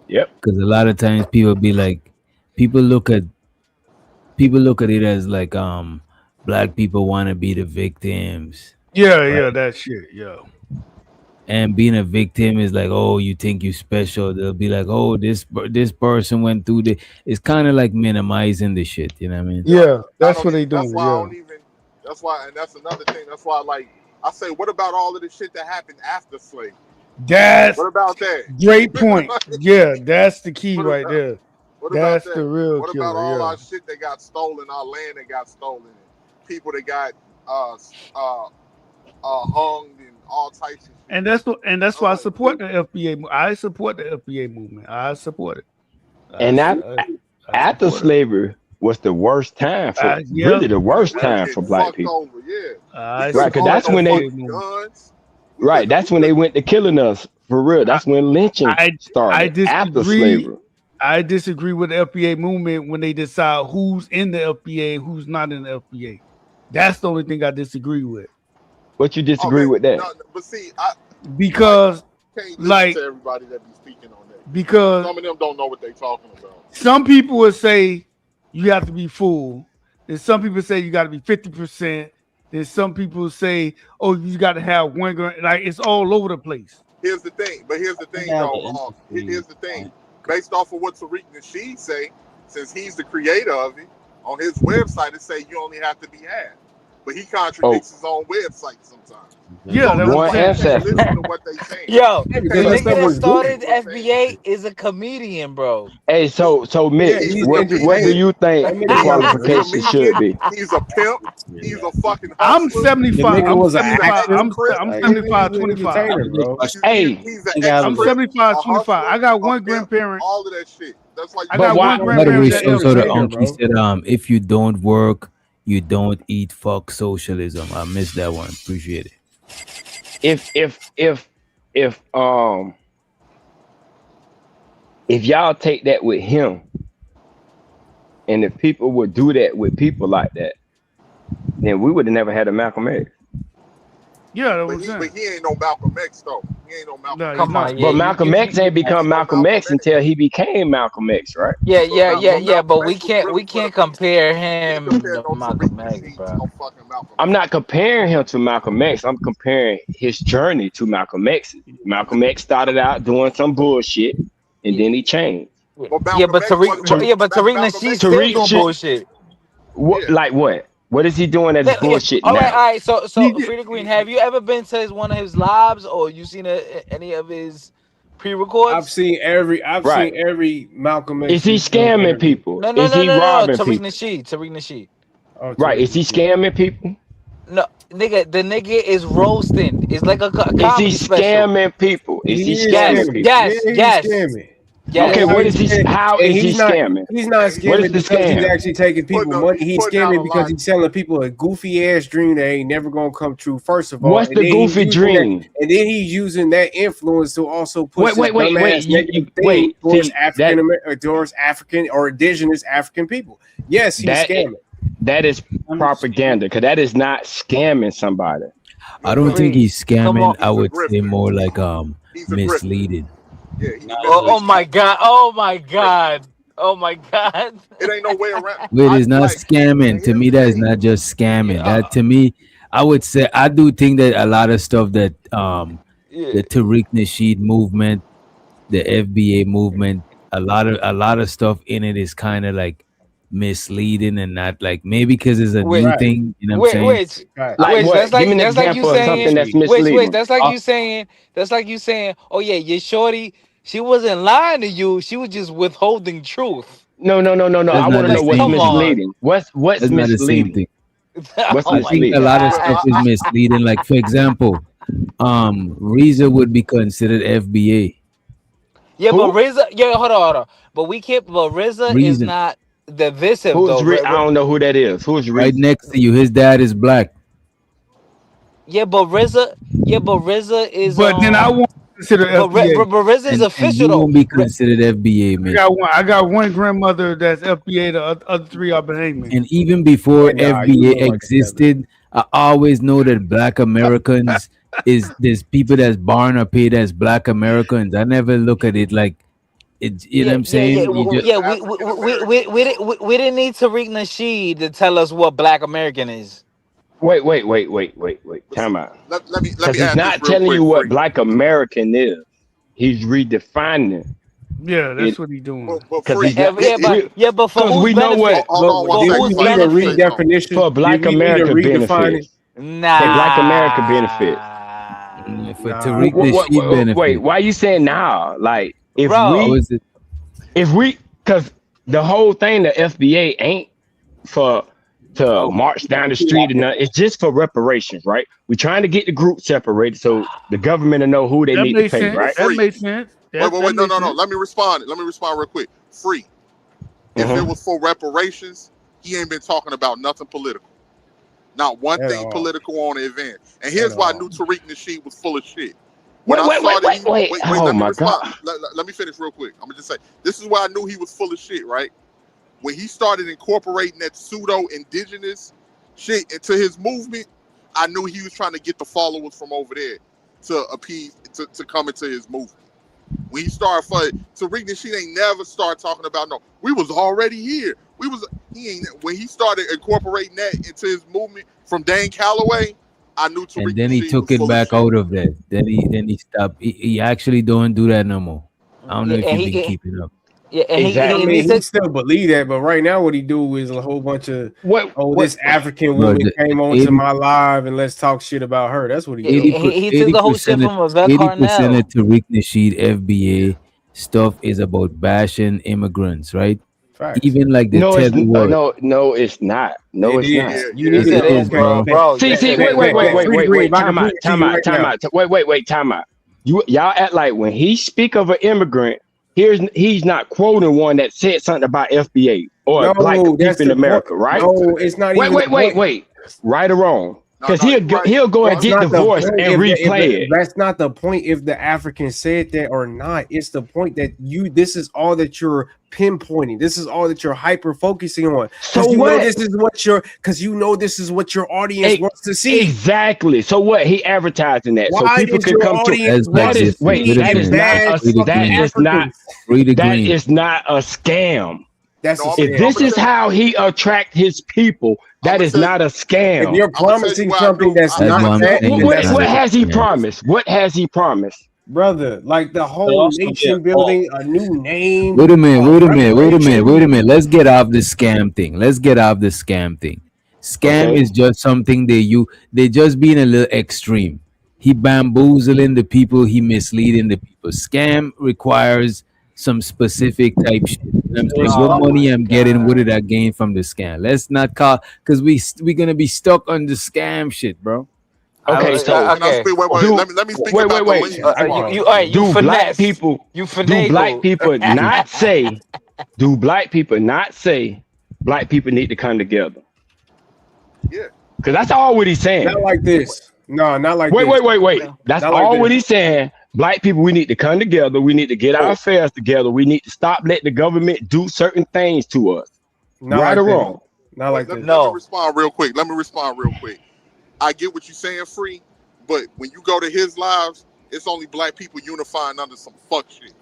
Speaker 6: Yep.
Speaker 3: Because a lot of times people be like, people look at it as like black people want to be the victims.
Speaker 10: Yeah, that shit. Yeah.
Speaker 3: And being a victim is like, oh, you think you special. They'll be like, oh, this person went through the. It's kind of like minimizing the shit. You know what I mean?
Speaker 10: Yeah, that's what they doing.
Speaker 1: That's why I don't even. That's why, and that's another thing. That's why, like, I say, what about all of the shit that happened after slavery?
Speaker 10: What
Speaker 1: about that?
Speaker 10: Great point. Yeah, that's the key right there. That's the real
Speaker 1: What
Speaker 10: killer.
Speaker 1: about all our shit that got stolen, our land that got stolen, people that got hung and all types of shit.
Speaker 10: And that's why I support the FBA. I support the FBA movement. I support it.
Speaker 6: And after slavery was the worst time for really the worst time for black people. Right, because that's when they that's when they went to killing us for real. That's when lynching started after slavery.
Speaker 10: I disagree with the FBA movement when they decide who's in the FBA and who's not in the FBA. That's the only thing I disagree with.
Speaker 6: What you disagree with that?
Speaker 1: No, but see,
Speaker 10: because
Speaker 1: can't listen to everybody that be speaking on that.
Speaker 10: Because
Speaker 1: some of them don't know what they're talking about.
Speaker 10: Some people will say you have to be full. Then some people say you got to be 50%. Then some people say, oh, you got to have 1 gram. Like, it's all over the place.
Speaker 1: Here's the thing. Here's the thing. Based off of what Tariq Nasheed say, since he's the creator of it, on his website it say you only have to be half. But he contradicts his own website sometimes.
Speaker 10: Yeah,
Speaker 6: that's
Speaker 10: what
Speaker 6: I'm saying.
Speaker 1: Listen to what they say.
Speaker 18: Yo, the nigga that started FBA is a comedian, bro.
Speaker 6: Hey, so Mitch, what do you think the qualification should be?
Speaker 1: He's a pimp. He's a fucking hustler.
Speaker 10: I'm 75. I'm 75, 25.
Speaker 6: Hey,
Speaker 10: I'm 75, 25. I got one grandparent.
Speaker 1: All of that shit. That's like
Speaker 10: I got one grandparent.
Speaker 3: So the uncle said, if you don't work, you don't eat. Fuck socialism. I missed that one. Appreciate it.
Speaker 6: If y'all take that with him, and if people would do that with people like that, then we would have never had a Malcolm X.
Speaker 10: Yeah,
Speaker 1: but he ain't no Malcolm X though. He ain't no Malcolm X.
Speaker 6: Come on, but Malcolm X ain't become Malcolm X until he became Malcolm X, right?
Speaker 18: Yeah. But we can't compare him to Malcolm X, bro.
Speaker 6: I'm not comparing him to Malcolm X. I'm comparing his journey to Malcolm X. Malcolm X started out doing some bullshit, and then he changed.
Speaker 18: But Tariq Nasheed's still doing bullshit.
Speaker 6: What? Like what? What is he doing as bullshit now?
Speaker 18: All right. So Frida Green, have you ever been to one of his lives, or you seen any of his pre-records?
Speaker 20: I've seen every Malcolm X.
Speaker 6: Is he scamming people?
Speaker 18: No.
Speaker 6: Is he robbing
Speaker 18: Tariq
Speaker 6: people?
Speaker 18: Nasheed.
Speaker 6: Right? Is he scamming people?
Speaker 18: No, nigga, the nigga is roasting. It's like a
Speaker 6: Is he
Speaker 18: comedy special.
Speaker 6: scamming people? Is he
Speaker 10: He is
Speaker 6: scamming
Speaker 18: Yes,
Speaker 10: scamming.
Speaker 6: people?
Speaker 18: yes,
Speaker 10: Yeah, he's
Speaker 18: yes,
Speaker 10: scamming.
Speaker 18: yes.
Speaker 6: Okay,
Speaker 10: How
Speaker 6: what
Speaker 10: he's
Speaker 6: is he?
Speaker 10: scamming.
Speaker 6: How
Speaker 10: And
Speaker 6: is he scamming?
Speaker 10: he's not
Speaker 6: What is
Speaker 10: scamming
Speaker 6: the
Speaker 10: because he's
Speaker 6: scam?
Speaker 10: actually taking people money. He's
Speaker 1: putting down a
Speaker 10: scamming because
Speaker 1: lot.
Speaker 10: he's selling people a goofy ass dream that ain't never gonna come true, first of all.
Speaker 6: What's
Speaker 10: And
Speaker 6: the
Speaker 10: then he's
Speaker 6: goofy
Speaker 10: using that,
Speaker 6: dream?
Speaker 10: and then he's using that influence to also push this dumbass negative thing towards towards African or indigenous African people. Yes, he's scamming.
Speaker 6: That is propaganda, because that is not scamming somebody.
Speaker 3: I don't think he's
Speaker 18: Come
Speaker 3: scamming.
Speaker 18: on.
Speaker 3: I would say more like misleading.
Speaker 18: Oh my god! Oh my god! Oh my god!
Speaker 1: It ain't no way around.
Speaker 3: It is not scamming. To me, that is not just scamming. That to me, I would say I do think that a lot of stuff that the Tariq Nasheed movement, the FBA movement, a lot of stuff in it is kind of like misleading and not like maybe because it's a new thing. You know what I'm saying?
Speaker 6: Like what? Give me an
Speaker 18: that's like you
Speaker 6: example of
Speaker 18: saying.
Speaker 6: something that's misleading.
Speaker 18: Wait, that's like you saying. Oh yeah, your shorty, she wasn't lying to you. She was just withholding truth.
Speaker 6: No.
Speaker 3: That's
Speaker 6: I want to know what's
Speaker 18: come on.
Speaker 6: misleading. What's
Speaker 3: That's not the same
Speaker 6: misleading?
Speaker 3: thing.
Speaker 6: What's
Speaker 3: I think a lot of stuff is misleading. Like for example, Reza would be considered FBA.
Speaker 18: Yeah, but RZA, hold on. But we can't. But RZA is
Speaker 3: Reason.
Speaker 18: not divisive
Speaker 6: Who's
Speaker 18: though.
Speaker 6: I don't know who that is. Who's
Speaker 3: Right
Speaker 6: Reason?
Speaker 3: next to you, his dad is black.
Speaker 18: Yeah, but RZA is.
Speaker 10: But then I won't consider FBA.
Speaker 18: But RZA is official
Speaker 3: You
Speaker 18: though.
Speaker 3: won't be considered FBA, man.
Speaker 10: I got one grandmother that's FBA. The other three are Bahamian.
Speaker 3: And even before
Speaker 10: Nah,
Speaker 3: FBA
Speaker 10: you know
Speaker 3: existed, I always know that Black Americans there's people that's born or paid as Black Americans. I never look at it like it's. You know what I'm saying?
Speaker 18: We didn't need Tariq Nasheed to tell us what Black American is.
Speaker 6: Wait. Time out.
Speaker 1: Let me
Speaker 6: Because he's
Speaker 1: add
Speaker 6: not
Speaker 1: this real
Speaker 6: telling
Speaker 1: quick,
Speaker 6: you what
Speaker 1: Free.
Speaker 6: Black American is. He's redefining.
Speaker 10: Yeah, that's what he's doing.
Speaker 6: Because
Speaker 18: but for whose
Speaker 6: we know
Speaker 18: benefit?
Speaker 6: what.
Speaker 10: Did we need a redefinition
Speaker 6: For Black America benefit.
Speaker 18: Nah.
Speaker 6: For Black America benefit.
Speaker 3: For Tariq Nasheed benefit.
Speaker 6: Wait, why you saying now? Like if we because the whole thing the FBA ain't to march down the street and it's just for reparations, right? We're trying to get the group separated so the government will know who they need to pay, right?
Speaker 10: That makes sense.
Speaker 1: Wait, no. Let me respond real quick. Free. If it was for reparations, he ain't been talking about nothing political. Not one thing political on the event. And here's why I knew Tariq Nasheed was full of shit. Wait.
Speaker 6: Oh my God.
Speaker 1: Let me finish real quick. I'm gonna just say this is why I knew he was full of shit, right? When he started incorporating that pseudo indigenous shit into his movement, I knew he was trying to get the followers from over there to appease to come into his movement. When he started Tariq Nasheed ain't never started talking about we was already here. When he started incorporating that into his movement from Dan Calloway, I knew Tariq
Speaker 3: And then he
Speaker 1: Nasheed
Speaker 3: took
Speaker 1: was
Speaker 3: it
Speaker 1: full
Speaker 3: back
Speaker 1: of shit.
Speaker 3: out of that. Then he stopped. He actually don't do that no more. I don't know if you've been keeping up.
Speaker 18: Yeah, and
Speaker 10: he still believe that, but right now what he do is a whole bunch of this African woman came onto my live and let's talk shit about her. That's what he do.
Speaker 18: He took the whole shit from Yvette
Speaker 3: 80%
Speaker 18: Carnell.
Speaker 3: of Tariq Nasheed FBA stuff is about bashing immigrants, right?
Speaker 10: Facts.
Speaker 3: Even like the
Speaker 6: No, it's
Speaker 3: word.
Speaker 6: No, it's not. No, it's not.
Speaker 10: You need to
Speaker 3: is, bro.
Speaker 6: See, wait. Time out. Wait, time out. Y'all act like when he speak of an immigrant, he's not quoting one that said something about FBA or black people in America, right?
Speaker 10: No, it's not.
Speaker 6: Wait. Right or wrong? Because he'll go and get the voice and replay it.
Speaker 10: That's not the point if the African said that or not. It's the point that this is all that you're pinpointing. This is all that you're hyper focusing on.
Speaker 6: So
Speaker 10: you
Speaker 6: what?
Speaker 10: know this is what your audience wants to see.
Speaker 6: Exactly. So what? He advertising that so
Speaker 10: Why
Speaker 6: people
Speaker 10: does
Speaker 6: can
Speaker 10: your
Speaker 6: come to.
Speaker 10: audience
Speaker 6: That is not a scam. If this is how he attract his people, that is not a scam.
Speaker 10: If you're promising something that's not that,
Speaker 6: what has he promised? What has he promised?
Speaker 10: Brother, like the whole nation building, a new name.
Speaker 3: Wait a minute. Let's get off the scam thing. Scam is just something they just being a little extreme. He bamboozling the people, he misleading the people. Scam requires some specific type shit. I'm saying what money I'm getting, what did I gain from the scam? Let's not call because we're gonna be stuck on the scam shit, bro.
Speaker 6: Okay, so
Speaker 7: Let me speak about the lens.
Speaker 6: Do black people not say? Do black people not say black people need to come together?
Speaker 7: Yeah,
Speaker 6: because that's all what he's saying.
Speaker 20: Not like this. No, not like this.
Speaker 6: Wait. That's
Speaker 20: not
Speaker 6: all
Speaker 20: like
Speaker 6: what
Speaker 20: this.
Speaker 6: he's saying. Black people, we need to come together. We need to get our affairs together. We need to stop letting the government do certain things to us.
Speaker 20: Not
Speaker 6: right
Speaker 20: like
Speaker 6: or
Speaker 20: this.
Speaker 6: wrong?
Speaker 20: Not like
Speaker 7: Let
Speaker 20: this.
Speaker 7: me respond real quick. I get what you're saying, Free, but when you go to his lives, it's only black people unifying under some fuck shit.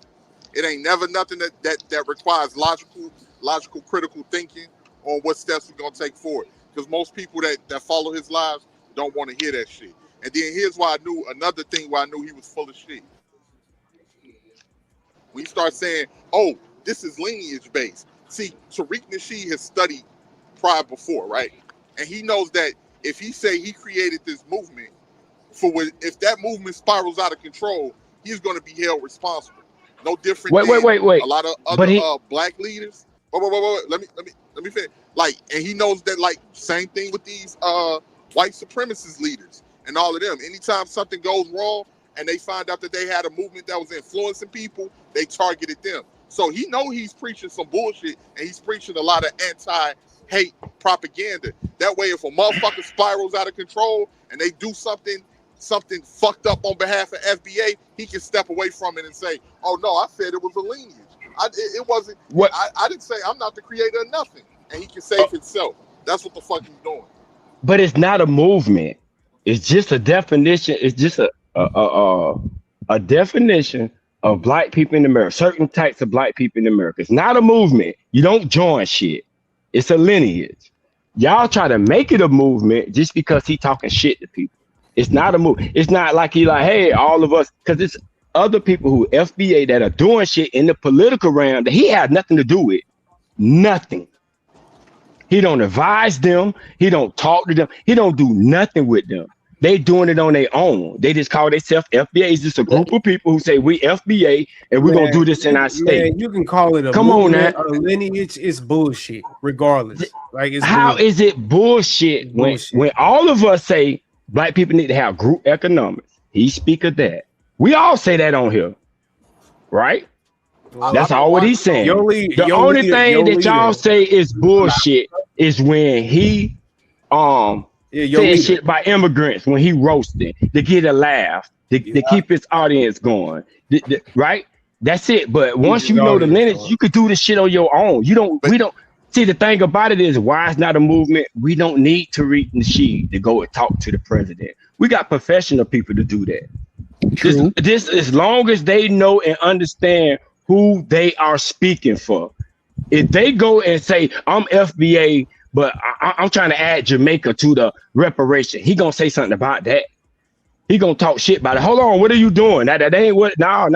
Speaker 7: It ain't never nothing that requires logical, critical thinking on what steps we're gonna take forward. Because most people that follow his lives don't want to hear that shit. And then here's why I knew another thing why I knew he was full of shit. When you start saying, "Oh, this is lineage based," see, Tariq Nasheed has studied Pride before, right? And he knows that if he say he created this movement, if that movement spirals out of control, he's going to be held responsible. No different than a lot of other black leaders. Wait. Let me finish. Like, and he knows that, like, same thing with these white supremacist leaders and all of them. Anytime something goes wrong and they find out that they had a movement that was influencing people, they targeted them. So he know he's preaching some bullshit, and he's preaching a lot of anti-hate propaganda. That way, if a motherfucker spirals out of control and they do something fucked up on behalf of FBA, he can step away from it and say, "Oh no, I said it was a lineage. It wasn't. I didn't say I'm not the creator of nothing," and he can save himself. That's what the fuck he's doing.
Speaker 6: But it's not a movement. It's just a definition. It's just a definition of black people in America. Certain types of black people in America. It's not a movement. You don't join shit. It's a lineage. Y'all try to make it a movement just because he talking shit to people. It's not a move. It's not like he like, hey, all of us, because it's other people who FBA that are doing shit in the political realm that he had nothing to do with. Nothing. He don't advise them. He don't talk to them. He don't do nothing with them. They doing it on their own. They just call themselves FBA. It's just a group of people who say we FBA and we're gonna do this in our state.
Speaker 20: Man, you can call it a movement or a lineage. It's bullshit, regardless. Like, it's
Speaker 6: how
Speaker 20: bullshit.
Speaker 6: is it bullshit when all of us say black people need to have group economics? He speak of that. We all say that on here, right? That's all what he's saying. The only thing that y'all say is bullshit is when he said shit about immigrants, when he roasted to get a laugh, to keep his audience going, right? That's it. But once you know the lineage, you could do this shit on your own. We don't see, the thing about it is why it's not a movement. We don't need Tariq Nasheed to go and talk to the president. We got professional people to do that. This as long as they know and understand who they are speaking for. If they go and say, I'm FBA, but I'm trying to add Jamaica to the reparation, he gonna say something about that. He gonna talk shit about it. Hold on, what are you doing? That ain't what. No.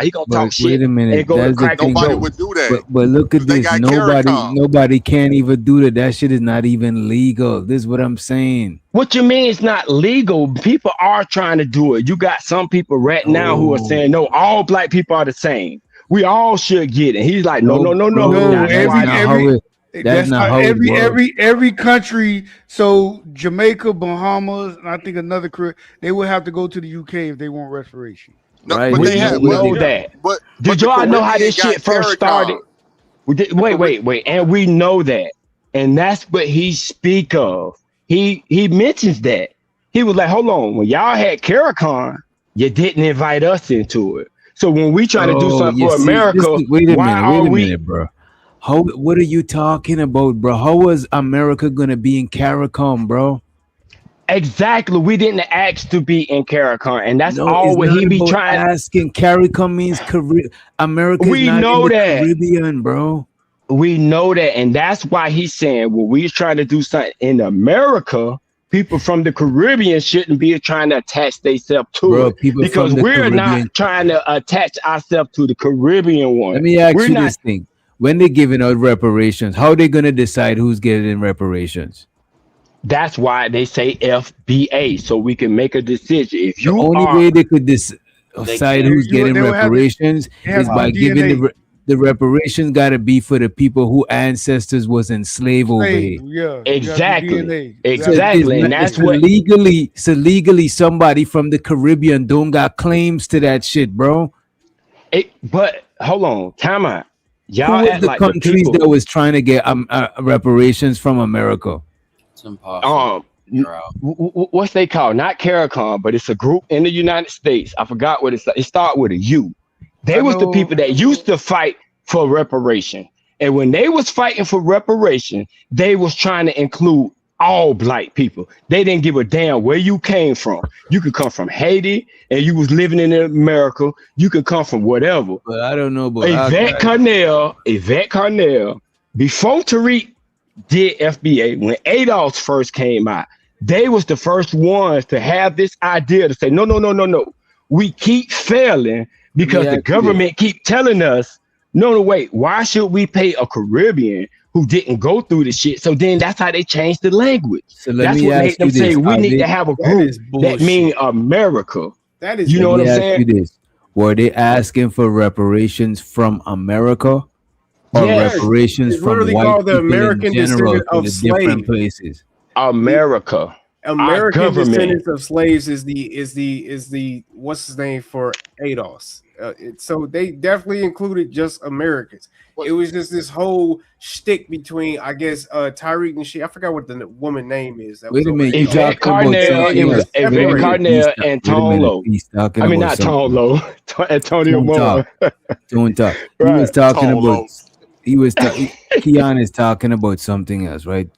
Speaker 6: He gonna talk shit.
Speaker 3: Wait a minute.
Speaker 6: And go to cracking
Speaker 7: Nobody
Speaker 6: jokes.
Speaker 7: would do that.
Speaker 3: But look at this. Nobody can't even do that. That shit is not even legal. This is what I'm saying.
Speaker 6: What you mean it's not legal? People are trying to do it. You got some people right now who are saying, no, all black people are the same. We all should get it. He's like, no.
Speaker 10: That's not how every country. So Jamaica, Bahamas, and I think another Caribbean, they would have to go to the UK if they want restoration.
Speaker 7: No,
Speaker 3: right.
Speaker 7: But they have
Speaker 6: that.
Speaker 7: But
Speaker 6: did y'all know how this shit first started? Wait, and we know that, and that's what he speak of. He mentions that. He was like, hold on, when y'all had CARICON, you didn't invite us into it. So when we try to do something for America,
Speaker 3: wait a minute, bro. What are you talking about, bro? How was America gonna be in CARICOM, bro?
Speaker 6: Exactly. We didn't ask to be in CARICOM, and that's all what he be trying.
Speaker 3: Asking CARICOM means America.
Speaker 6: We know that,
Speaker 3: Caribbean, bro.
Speaker 6: We know that, and that's why he's saying, well, we're trying to do something in America. People from the Caribbean shouldn't be trying to attach themselves to it, because we're not trying to attach ourselves to the Caribbean one.
Speaker 3: Let me ask you this thing. When they're giving out reparations, how are they going to decide who's getting reparations?
Speaker 6: That's why they say FBA, so we can make a decision. If you
Speaker 3: the only way they could decide who's getting reparations is by giving the reparations got to be for the people who ancestors was enslaved over here.
Speaker 10: Yeah,
Speaker 6: exactly.
Speaker 3: And
Speaker 6: that's
Speaker 3: so
Speaker 6: what
Speaker 3: legally somebody from the Caribbean don't got claims to that shit, bro.
Speaker 6: But hold on, time out. Y'all
Speaker 3: Who was
Speaker 6: act
Speaker 3: the
Speaker 6: like the
Speaker 3: countries
Speaker 6: people.
Speaker 3: that was trying to get reparations from America?
Speaker 16: It's impossible.
Speaker 6: What's they called? Not CARICOM, but it's a group in the United States. I forgot what it's. It started with a U. They was the people that used to fight for reparation, and when they was fighting for reparation, they was trying to include all black people. They didn't give a damn where you came from. You could come from Haiti, and you was living in America. You could come from whatever.
Speaker 3: But I don't know. But
Speaker 6: Yvette Carnell, before Tariq did FBA, when ADOS first came out, they was the first ones to have this idea to say, no. We keep failing because the government keep telling us, no, wait, why should we pay a Caribbean who didn't go through the shit? So then that's how they changed the language.
Speaker 3: So
Speaker 6: that's what made them say we need to have a group that mean America.
Speaker 20: That is,
Speaker 6: you know what I'm saying?
Speaker 3: Were they asking for reparations from America? Or reparations from white people
Speaker 20: American
Speaker 3: in general
Speaker 20: descendant
Speaker 3: to
Speaker 20: of
Speaker 3: the
Speaker 20: slaves.
Speaker 3: different places?
Speaker 6: American
Speaker 20: descendants of slaves is the what's his name for ADOS. So they definitely included just Americans. It was just this whole shtick between, I guess, Tyreek and I forgot what the woman name is.
Speaker 3: Wait a minute,
Speaker 6: Yvette Carnell. It was Yvette Carnell and Tone Low. I mean, not Tone Low. Antonio Moore.
Speaker 3: Don't talk. He was talking about. Keon is talking about something else, right?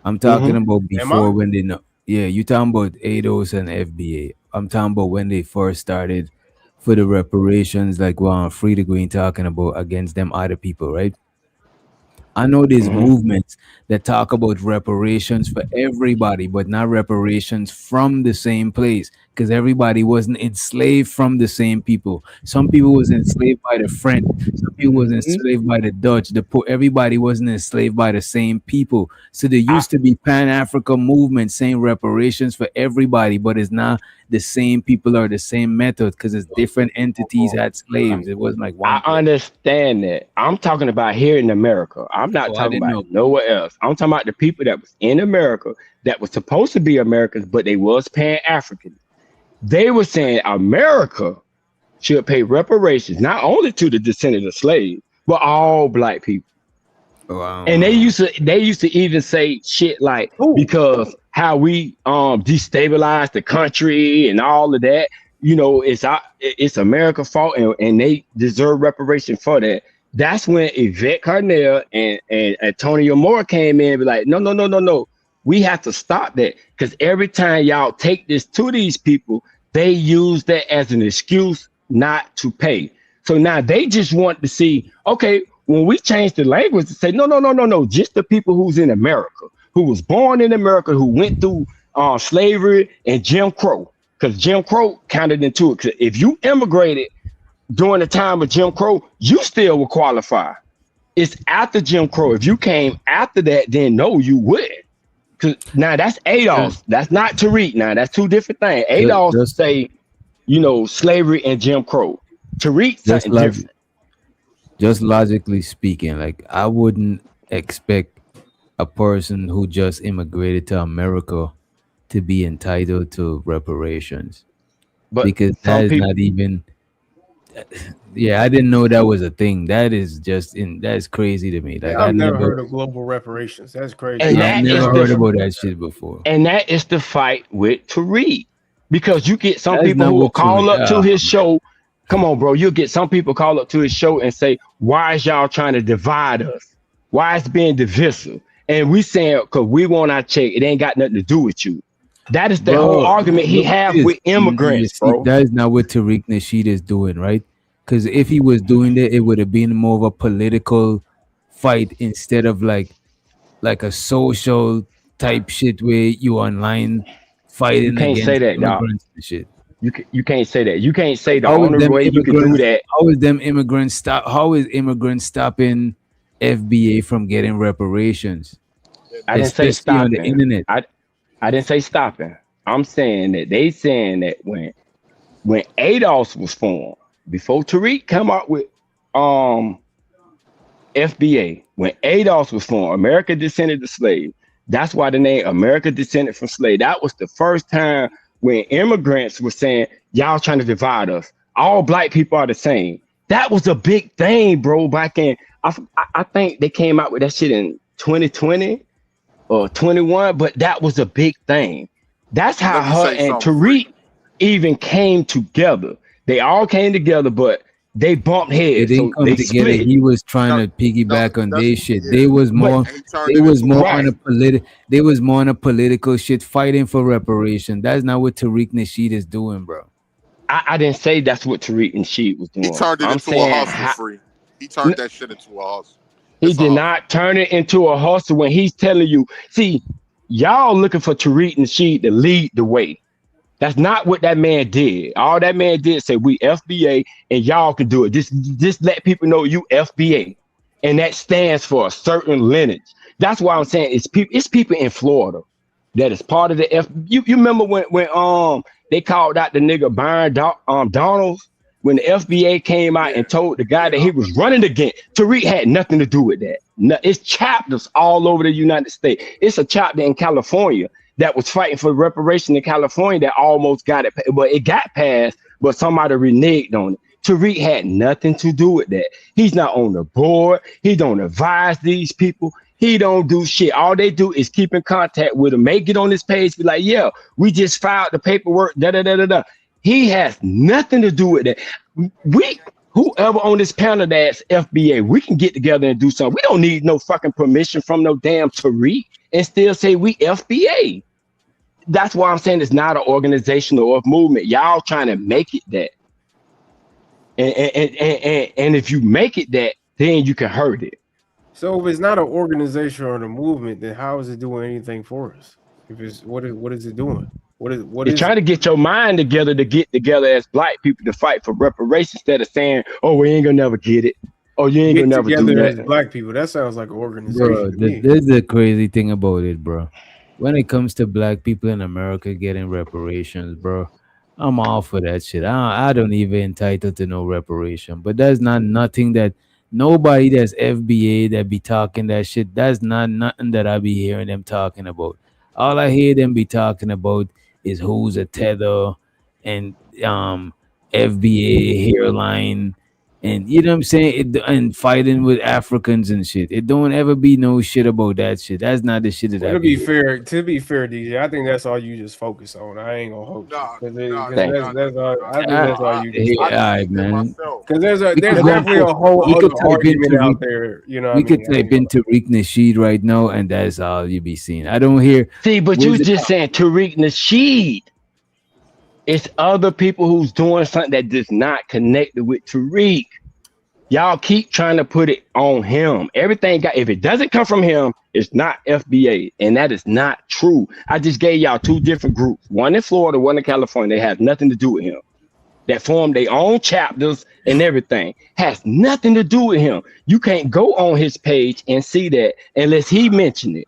Speaker 3: I'm talking about before when they know. Yeah, you talking about ADOS and FBA. I'm talking about when they first started for the reparations, like Free to Green talking about against them other people, right? I know there's movements that talk about reparations for everybody, but not reparations from the same place, because everybody wasn't enslaved from the same people. Some people was enslaved by the French. Some people was enslaved by the Dutch. Everybody wasn't enslaved by the same people. So there used to be Pan-Africa movement saying reparations for everybody, but it's not the same people or the same method, because it's different entities had slaves. It wasn't like one.
Speaker 6: I understand that. I'm talking about here in America. I'm not talking about nowhere else. I'm talking about the people that was in America that was supposed to be Americans, but they was Pan-African. They were saying America should pay reparations not only to the descendants of slaves, but all black people.
Speaker 3: Wow.
Speaker 6: And they used to even say shit like, because how we destabilized the country and all of that, you know, it's America's fault, and they deserve reparation for that. That's when Yvette Carnell and Antonio Moore came in and be like, no. We have to stop that, because every time y'all take this to these people, they use that as an excuse not to pay. So now they just want to see, okay, when we change the language to say, no, just the people who's in America, who was born in America, who went through slavery and Jim Crow, because Jim Crow counted into it. 'Cause if you immigrated during the time of Jim Crow, you still would qualify. It's after Jim Crow. If you came after that, then no, you wouldn't. Cause now that's ADOS. That's not Tariq. Now that's two different things. ADOS say, you know, slavery and Jim Crow. Tariq something different.
Speaker 3: Just logically speaking, like I wouldn't expect a person who just immigrated to America to be entitled to reparations, because that is not even. Yeah, I didn't know that was a thing. That is crazy to me. Like
Speaker 20: I've never heard of global reparations. That's crazy.
Speaker 6: And
Speaker 3: I've never heard about that shit before.
Speaker 6: And that is the fight with Tariq, because you get some people who will call up to his show. Come on, bro. You'll get some people call up to his show and say, why is y'all trying to divide us? Why is being divisive? And we saying, because we want our check. It ain't got nothing to do with you. That is the whole argument he have with immigrants, bro.
Speaker 3: That is not what Tariq Nasheed is doing, right? Because if he was doing that, it would have been more of a political fight instead of like a social type shit where you online fighting.
Speaker 6: You can't
Speaker 3: against
Speaker 6: say that, y'all.
Speaker 3: immigrants and shit.
Speaker 6: You can't say that. You can't say the only way you can do that.
Speaker 3: How is them immigrants stop? How is immigrants stopping FBA from getting reparations?
Speaker 6: I didn't say stopping.
Speaker 3: On the internet.
Speaker 6: I didn't say stopping. I'm saying that they saying that when ADOS was formed, before Tariq come out with FBA. When ADOS was formed, America Descended to Slave. That's why the name America Descended from Slave. That was the first time when immigrants were saying, y'all trying to divide us. All black people are the same. That was a big thing, bro, back in, I think they came out with that shit in 2020 or 21, but that was a big thing. That's how her and Tariq even came together. They all came together, but they bumped heads.
Speaker 3: They didn't come together.
Speaker 6: Split.
Speaker 3: He was trying to piggyback on their shit. They was more on a political shit, fighting for reparation. That's not what Tariq Nasheed is doing, bro.
Speaker 6: I didn't say that's what Tariq Nasheed was doing.
Speaker 7: He turned it into a hustle, free. He turned that shit into a hustle.
Speaker 6: He did not turn it into a hustle when he's telling you, see, y'all looking for Tariq Nasheed to lead the way. That's not what that man did. All that man did say, we FBA and y'all can do it. Just let people know you FBA. And that stands for a certain lineage. That's why I'm saying it's people in Florida that is part of the You remember when they called out the nigga Byron Donalds when the FBA came out and told the guy that he was running against. Tariq had nothing to do with that. No, it's chapters all over the United States. It's a chapter in California that was fighting for reparation in California that almost got it, but it got passed, but somebody reneged on it. Tariq had nothing to do with that. He's not on the board. He don't advise these people. He don't do shit. All they do is keep in contact with him. Make it on this page, be like, yeah, we just filed the paperwork, da-da-da-da-da. He has nothing to do with that. Whoever on this panel that's FBA, we can get together and do something. We don't need no fucking permission from no damn Tariq and still say we FBA. That's why I'm saying it's not an organization or a movement. Y'all trying to make it that. And if you make it that, then you can hurt it.
Speaker 20: So if it's not an organization or a movement, then how is it doing anything for us? If it's what is it doing?
Speaker 6: It's trying to get your mind together to get together as black people to fight for reparations instead of saying, oh, we ain't gonna never get it. Oh, you ain't gonna never do that.
Speaker 20: As black people, that sounds like an organization.
Speaker 3: Bro, there's the crazy thing about it, bro. When it comes to black people in America getting reparations, bro, I'm all for that shit. I don't even entitled to no reparation. But that's not nothing that nobody that's FBA that be talking that shit. That's not nothing that I be hearing them talking about. All I hear them be talking about is who's a tether and FBA hairline. And you know what I'm saying? And fighting with Africans and shit. It don't ever be no shit about that shit. That's not the shit that I
Speaker 20: to be fair, DJ, I think that's all you just focus on. I ain't gonna hold you. That's all you just focus on.
Speaker 3: Man.
Speaker 20: Because there's definitely a whole other argument out there. You know,
Speaker 3: we could type in Tariq Nasheed right now, and that's all you be seeing. I don't hear.
Speaker 6: See, but you just saying Tariq Nasheed. It's other people who's doing something that does not connect with Tariq. Y'all keep trying to put it on him. Everything if it doesn't come from him, it's not FBA, and that is not true. I just gave y'all two different groups, one in Florida, one in California. They have nothing to do with him. That form their own chapters and everything. Has nothing to do with him. You can't go on his page and see that unless he mentioned it.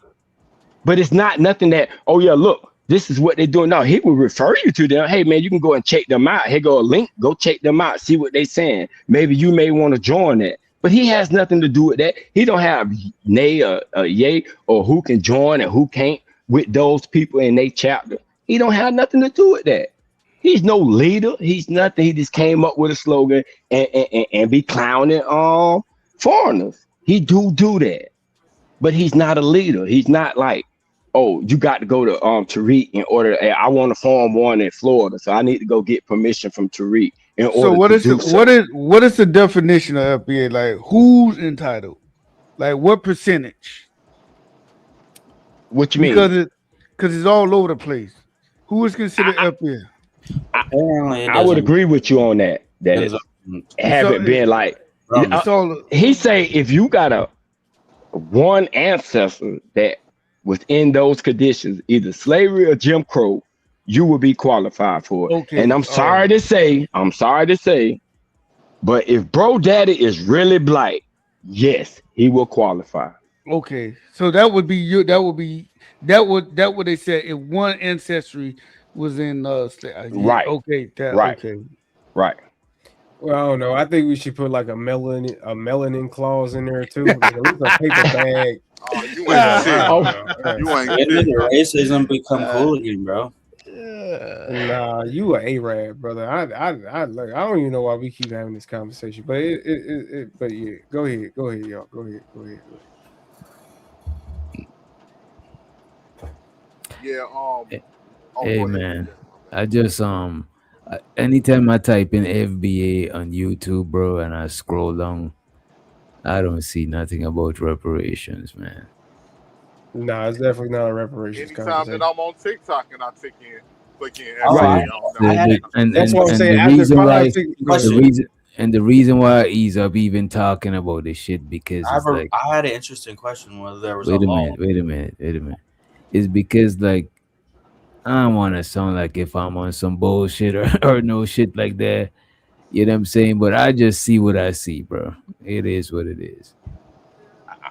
Speaker 6: But it's not nothing that, oh yeah, look, this is what they're doing. No, he will refer you to them. Hey, man, you can go and check them out. Here go a link. Go check them out. See what they're saying. Maybe you may want to join that. But he has nothing to do with that. He don't have nay or yay or who can join and who can't with those people in their chapter. He don't have nothing to do with that. He's no leader. He's nothing. He just came up with a slogan and be clowning foreigners. He do that. But he's not a leader. He's not like, oh, you got to go to Tariq in order. I want to form one in Florida, so I need to go get permission from Tariq in order.
Speaker 10: So what is the definition of FBA? Like, who's entitled? Like, what percentage?
Speaker 6: What you mean?
Speaker 10: Because it's all over the place. Who is considered FBA?
Speaker 6: I would agree with you on that. That it haven't been like he say if you got one ancestor that within those conditions, either slavery or Jim Crow, you will be qualified for it. Okay. And I'm sorry to say, but if Bro Daddy is really black, yes, he will qualify.
Speaker 10: Okay, so that would they said if one ancestry was in
Speaker 6: right.
Speaker 10: Okay,
Speaker 6: right.
Speaker 10: Okay.
Speaker 6: Right.
Speaker 20: Well, I don't know. I think we should put like a melanin clause in there too. Like at least a paper bag.
Speaker 1: Oh, you ain't shit. You ain't
Speaker 16: When
Speaker 1: shit.
Speaker 16: did racism become cool again, bro?
Speaker 20: Nah, you an Arab, brother. I don't even know why we keep having this conversation, but but yeah, go ahead, y'all, go ahead.
Speaker 1: Yeah.
Speaker 3: Hey man, I just anytime I type in FBA on YouTube, bro, and I scroll down, I don't see nothing about reparations, man.
Speaker 20: Nah, it's definitely not a reparations
Speaker 1: Anytime
Speaker 20: conversation.
Speaker 1: that I'm on TikTok and I click in
Speaker 3: Right. And
Speaker 20: That's what I'm saying.
Speaker 3: the reason why I ease up even talking about this shit because it's like
Speaker 16: I had an interesting question whether there was
Speaker 3: wait a minute. It's because like I don't want to sound like if I'm on some bullshit or no shit like that. You know what I'm saying? But I just see what I see, bro. It is what it is.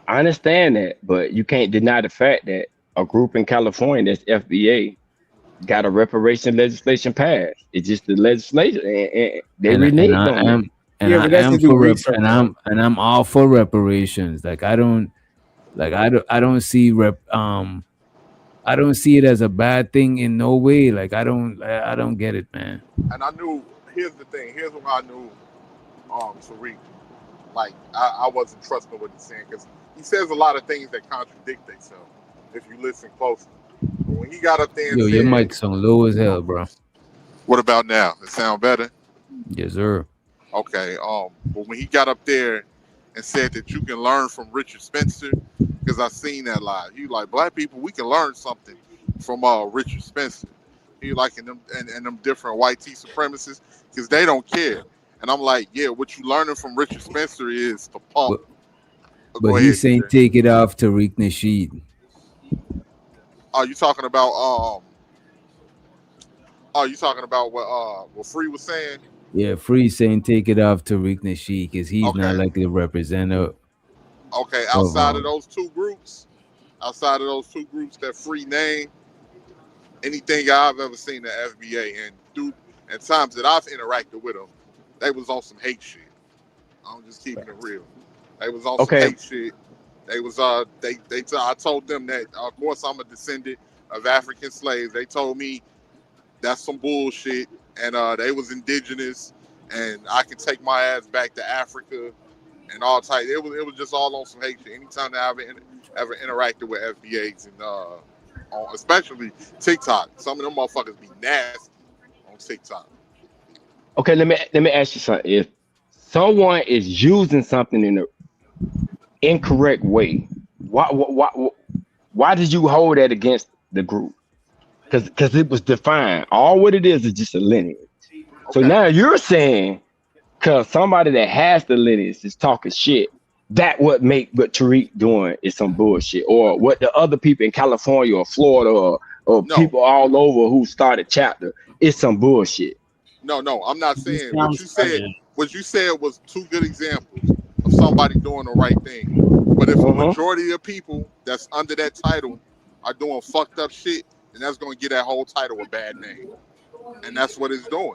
Speaker 6: I understand that, but you can't deny the fact that a group in California that's FBA got a reparation legislation passed. It's just the legislation, and they reneged on it.
Speaker 3: And I'm all for reparations. Like I don't see I don't see it as a bad thing in no way. Like I don't get it, man.
Speaker 1: And I knew. Here's the thing. Here's what I knew. Tariq, like I wasn't trusting what he's saying because he says a lot of things that contradict themselves. If you listen closely, but when he got up there and
Speaker 3: Yo,
Speaker 1: said,
Speaker 3: your mic's on low as hell, bro.
Speaker 1: "What about now? It sound better?"
Speaker 3: Yes, sir.
Speaker 1: Okay. But when he got up there and said that you can learn from Richard Spencer, because I seen that live. He like black people, we can learn something from Richard Spencer. He like in them different white tea supremacists because they don't care. And I'm like, yeah, what you learning from Richard Spencer is the pump.
Speaker 3: But he's saying take it off Tariq Nasheed.
Speaker 1: Are you talking about what Free was saying?
Speaker 3: Yeah, Free saying take it off Tariq Nasheed because he's not like the representative.
Speaker 1: Okay, outside of those two groups that Free name, anything I've ever seen the FBA and times that I've interacted with them, they was on some hate shit. I'm just keeping it real. They was on some hate shit. They was I told them that of course I'm a descendant of African slaves. They told me that's some bullshit and they was indigenous and I can take my ass back to Africa and all type. It was just all on some hate shit. Anytime that I've ever interacted with FBAs and on especially TikTok, some of them motherfuckers be nasty on TikTok.
Speaker 6: Okay, let me ask you something. If someone is using something in an incorrect way, why did you hold that against the group? Because it was defined. All what it is just a lineage. So now you're saying because somebody that has the lineage is talking shit, that what Tariq doing is some bullshit, or what the other people in California or Florida or people all over who started chapter is some bullshit.
Speaker 1: No, I'm not saying what you said. What you said was two good examples of somebody doing the right thing. But if the majority of people that's under that title are doing fucked up shit, then that's going to give that whole title a bad name, and that's what it's doing.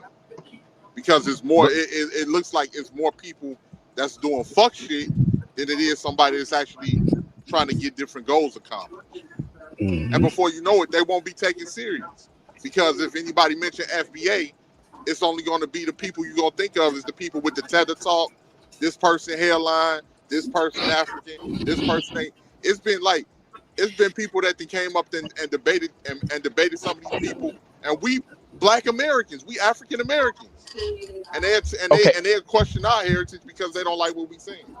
Speaker 1: Because it's more. It looks like it's more people that's doing fuck shit than it is somebody that's actually trying to get different goals accomplished. And before you know it, they won't be taken serious. Because if anybody mention FBA, it's only going to be the people you're going to think of as the people with the tether talk, this person hairline, this person African, this person ain't. It's been people that came up and debated and debated some of these people, and we Black Americans, we African Americans, and they question our heritage because they don't like what we saying.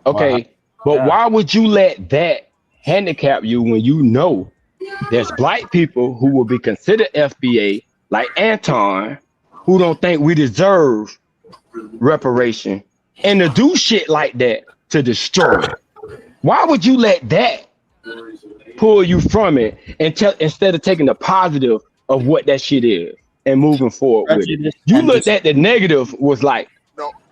Speaker 6: Okay, but why would you let that handicap you when you know there's black people who will be considered FBA, like Anton, who don't think we deserve reparation, and to do shit like that to destroy it? Why would you let that pull you from it and instead of taking the positive of what that shit is and moving forward with it? You looked at the negative was like,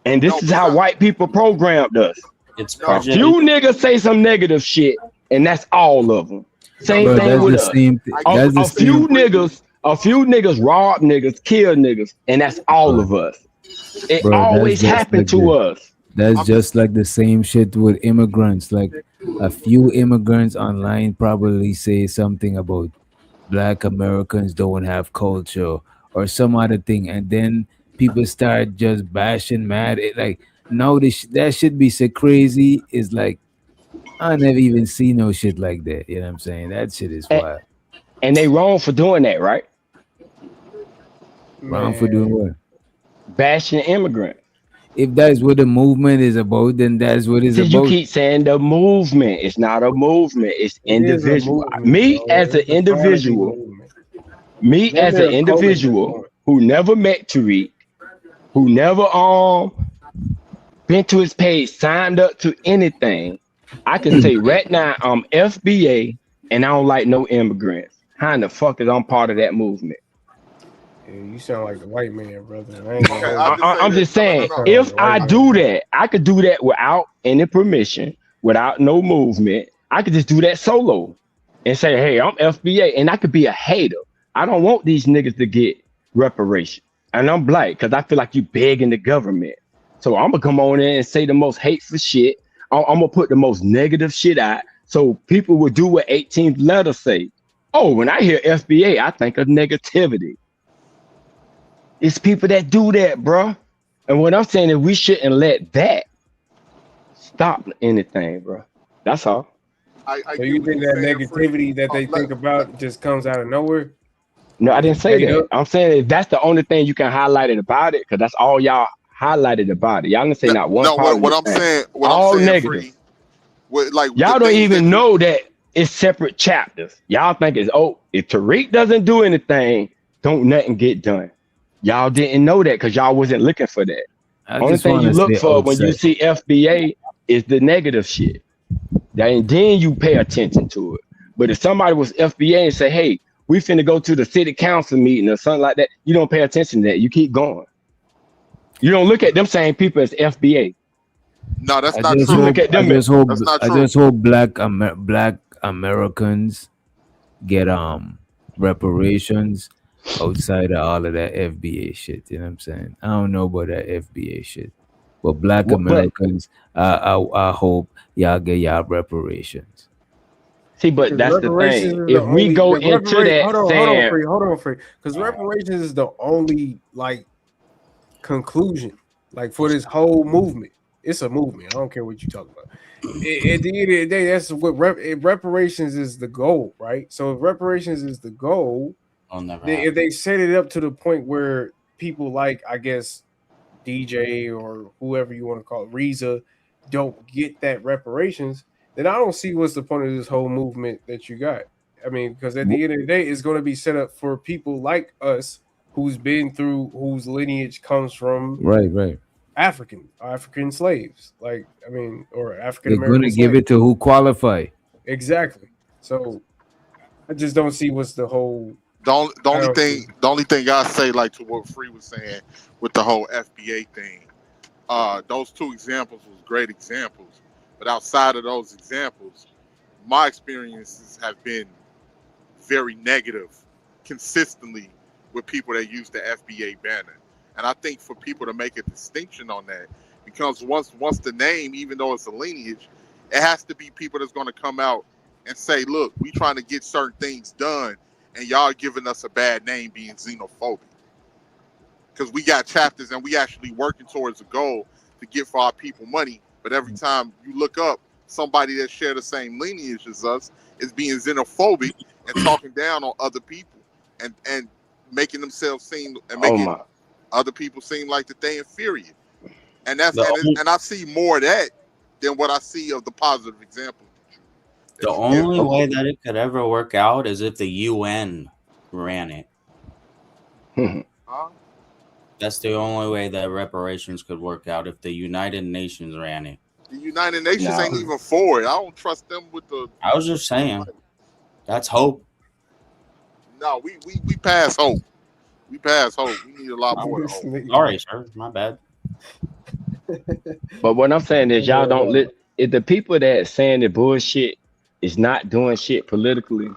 Speaker 6: and this is how white people programmed us. A few niggas say some negative shit, and that's all of them. Same thing with us. A few niggas rob niggas, kill niggas, and that's all of us. It
Speaker 3: Bro,
Speaker 6: always happened to us.
Speaker 3: That's just like the same shit with immigrants. Like a few immigrants online probably say something about Black Americans don't have culture or some other thing, and then people start just bashing mad. Like now, that should be so crazy. Is like I never even see no shit like that. You know what I'm saying? That shit is wild.
Speaker 6: And they wrong for doing that, right?
Speaker 3: Wrong for doing what?
Speaker 6: Bashing immigrant.
Speaker 3: If that's what the movement is about, then that's what it's
Speaker 6: Because
Speaker 3: about.
Speaker 6: you keep saying the movement. It's not a movement. It's individual. Me as an individual who never met Tariq, who never been to his page, signed up to anything, I can say right now I'm FBA and I don't like no immigrants. How in the fuck is I'm part of that movement?
Speaker 20: Yeah, you sound like the white man, brother.
Speaker 6: I'm just saying, if I do that, I could do that without any permission, without no movement. I could just do that solo and say, hey, I'm FBA, and I could be a hater. I don't want these niggas to get reparation. And I'm Black because I feel like you begging the government. So I'm gonna come on in and say the most hateful shit. I'm gonna put the most negative shit out so people will do what 18th letter say. Oh, when I hear FBA, I think of negativity. It's people that do that, bro. And what I'm saying is we shouldn't let that stop anything, bro. That's all.
Speaker 20: So you think that negativity that they think about just comes out of nowhere?
Speaker 6: No, I didn't say that. I'm saying that's the only thing you can highlight it about it, because that's all y'all highlighted about it. Y'all didn't say not one.
Speaker 7: No,
Speaker 6: part
Speaker 7: what
Speaker 6: of
Speaker 7: I'm
Speaker 6: the
Speaker 7: saying,
Speaker 6: thing. All negative.
Speaker 7: Like
Speaker 6: y'all don't even know that it's separate chapters. Y'all think it's if Tariq doesn't do anything, don't nothing get done. Y'all didn't know that because y'all wasn't looking for that. Only thing you look for when you see FBA is the negative shit. And then you pay attention to it. But if somebody was FBA and say, hey, we finna go to the city council meeting or something like that, you don't pay attention to that. You keep going. You don't look at them same people as FBA.
Speaker 7: No, that's not true.
Speaker 3: Look at them. I just hope Black Americans get reparations outside of all of that FBA shit. You know what I'm saying? I don't know about that FBA shit, but Black Americans, I hope y'all get y'all reparations.
Speaker 6: See, but that's the thing. If we go into that,
Speaker 20: hold on, Free, because reparations is the only like conclusion, like for this whole movement. It's a movement. I don't care what you talk about. At the end of the day, that's what reparations is the goal, right? So if reparations is the goal, if they set it up to the point where people like, I guess, DJ or whoever you want to call it, Reza, don't get that reparations, then I don't see what's the point of this whole movement that you got. I mean, because at the end of the day, it's going to be set up for people like us whose lineage comes from
Speaker 3: right
Speaker 20: African slaves, like or African
Speaker 3: American. They're going to give it to who qualify.
Speaker 20: Exactly. So I just don't see what's the whole.
Speaker 7: The only thing I say, like to what Free was saying with the whole FBA thing, those two examples was great examples. But outside of those examples, my experiences have been very negative consistently with people that use the FBA banner. And I think for people to make a distinction on that, because once the name, even though it's a lineage, it has to be people that's going to come out and say, look, we trying to get certain things done, and y'all giving us a bad name being xenophobic. Because we got chapters and we actually working towards a goal to get for our people money. But every time you look up, somebody that share the same lineage as us is being xenophobic and talking down on other people and making themselves seem and making other people seem like that they inferior. And that's and I see more of that than what I see of the positive example.
Speaker 16: The only way that it could ever work out is if the UN ran it. That's the only way that reparations could work out, if the United Nations ran it.
Speaker 7: The United Nations ain't even for it. I don't trust them with the.
Speaker 16: I was just saying, that's hope.
Speaker 7: No, we pass hope. We pass hope. We need a lot more hope.
Speaker 16: Sorry, sir. My bad.
Speaker 6: But what I'm saying is, y'all don't if the people that saying the bullshit is not doing shit politically,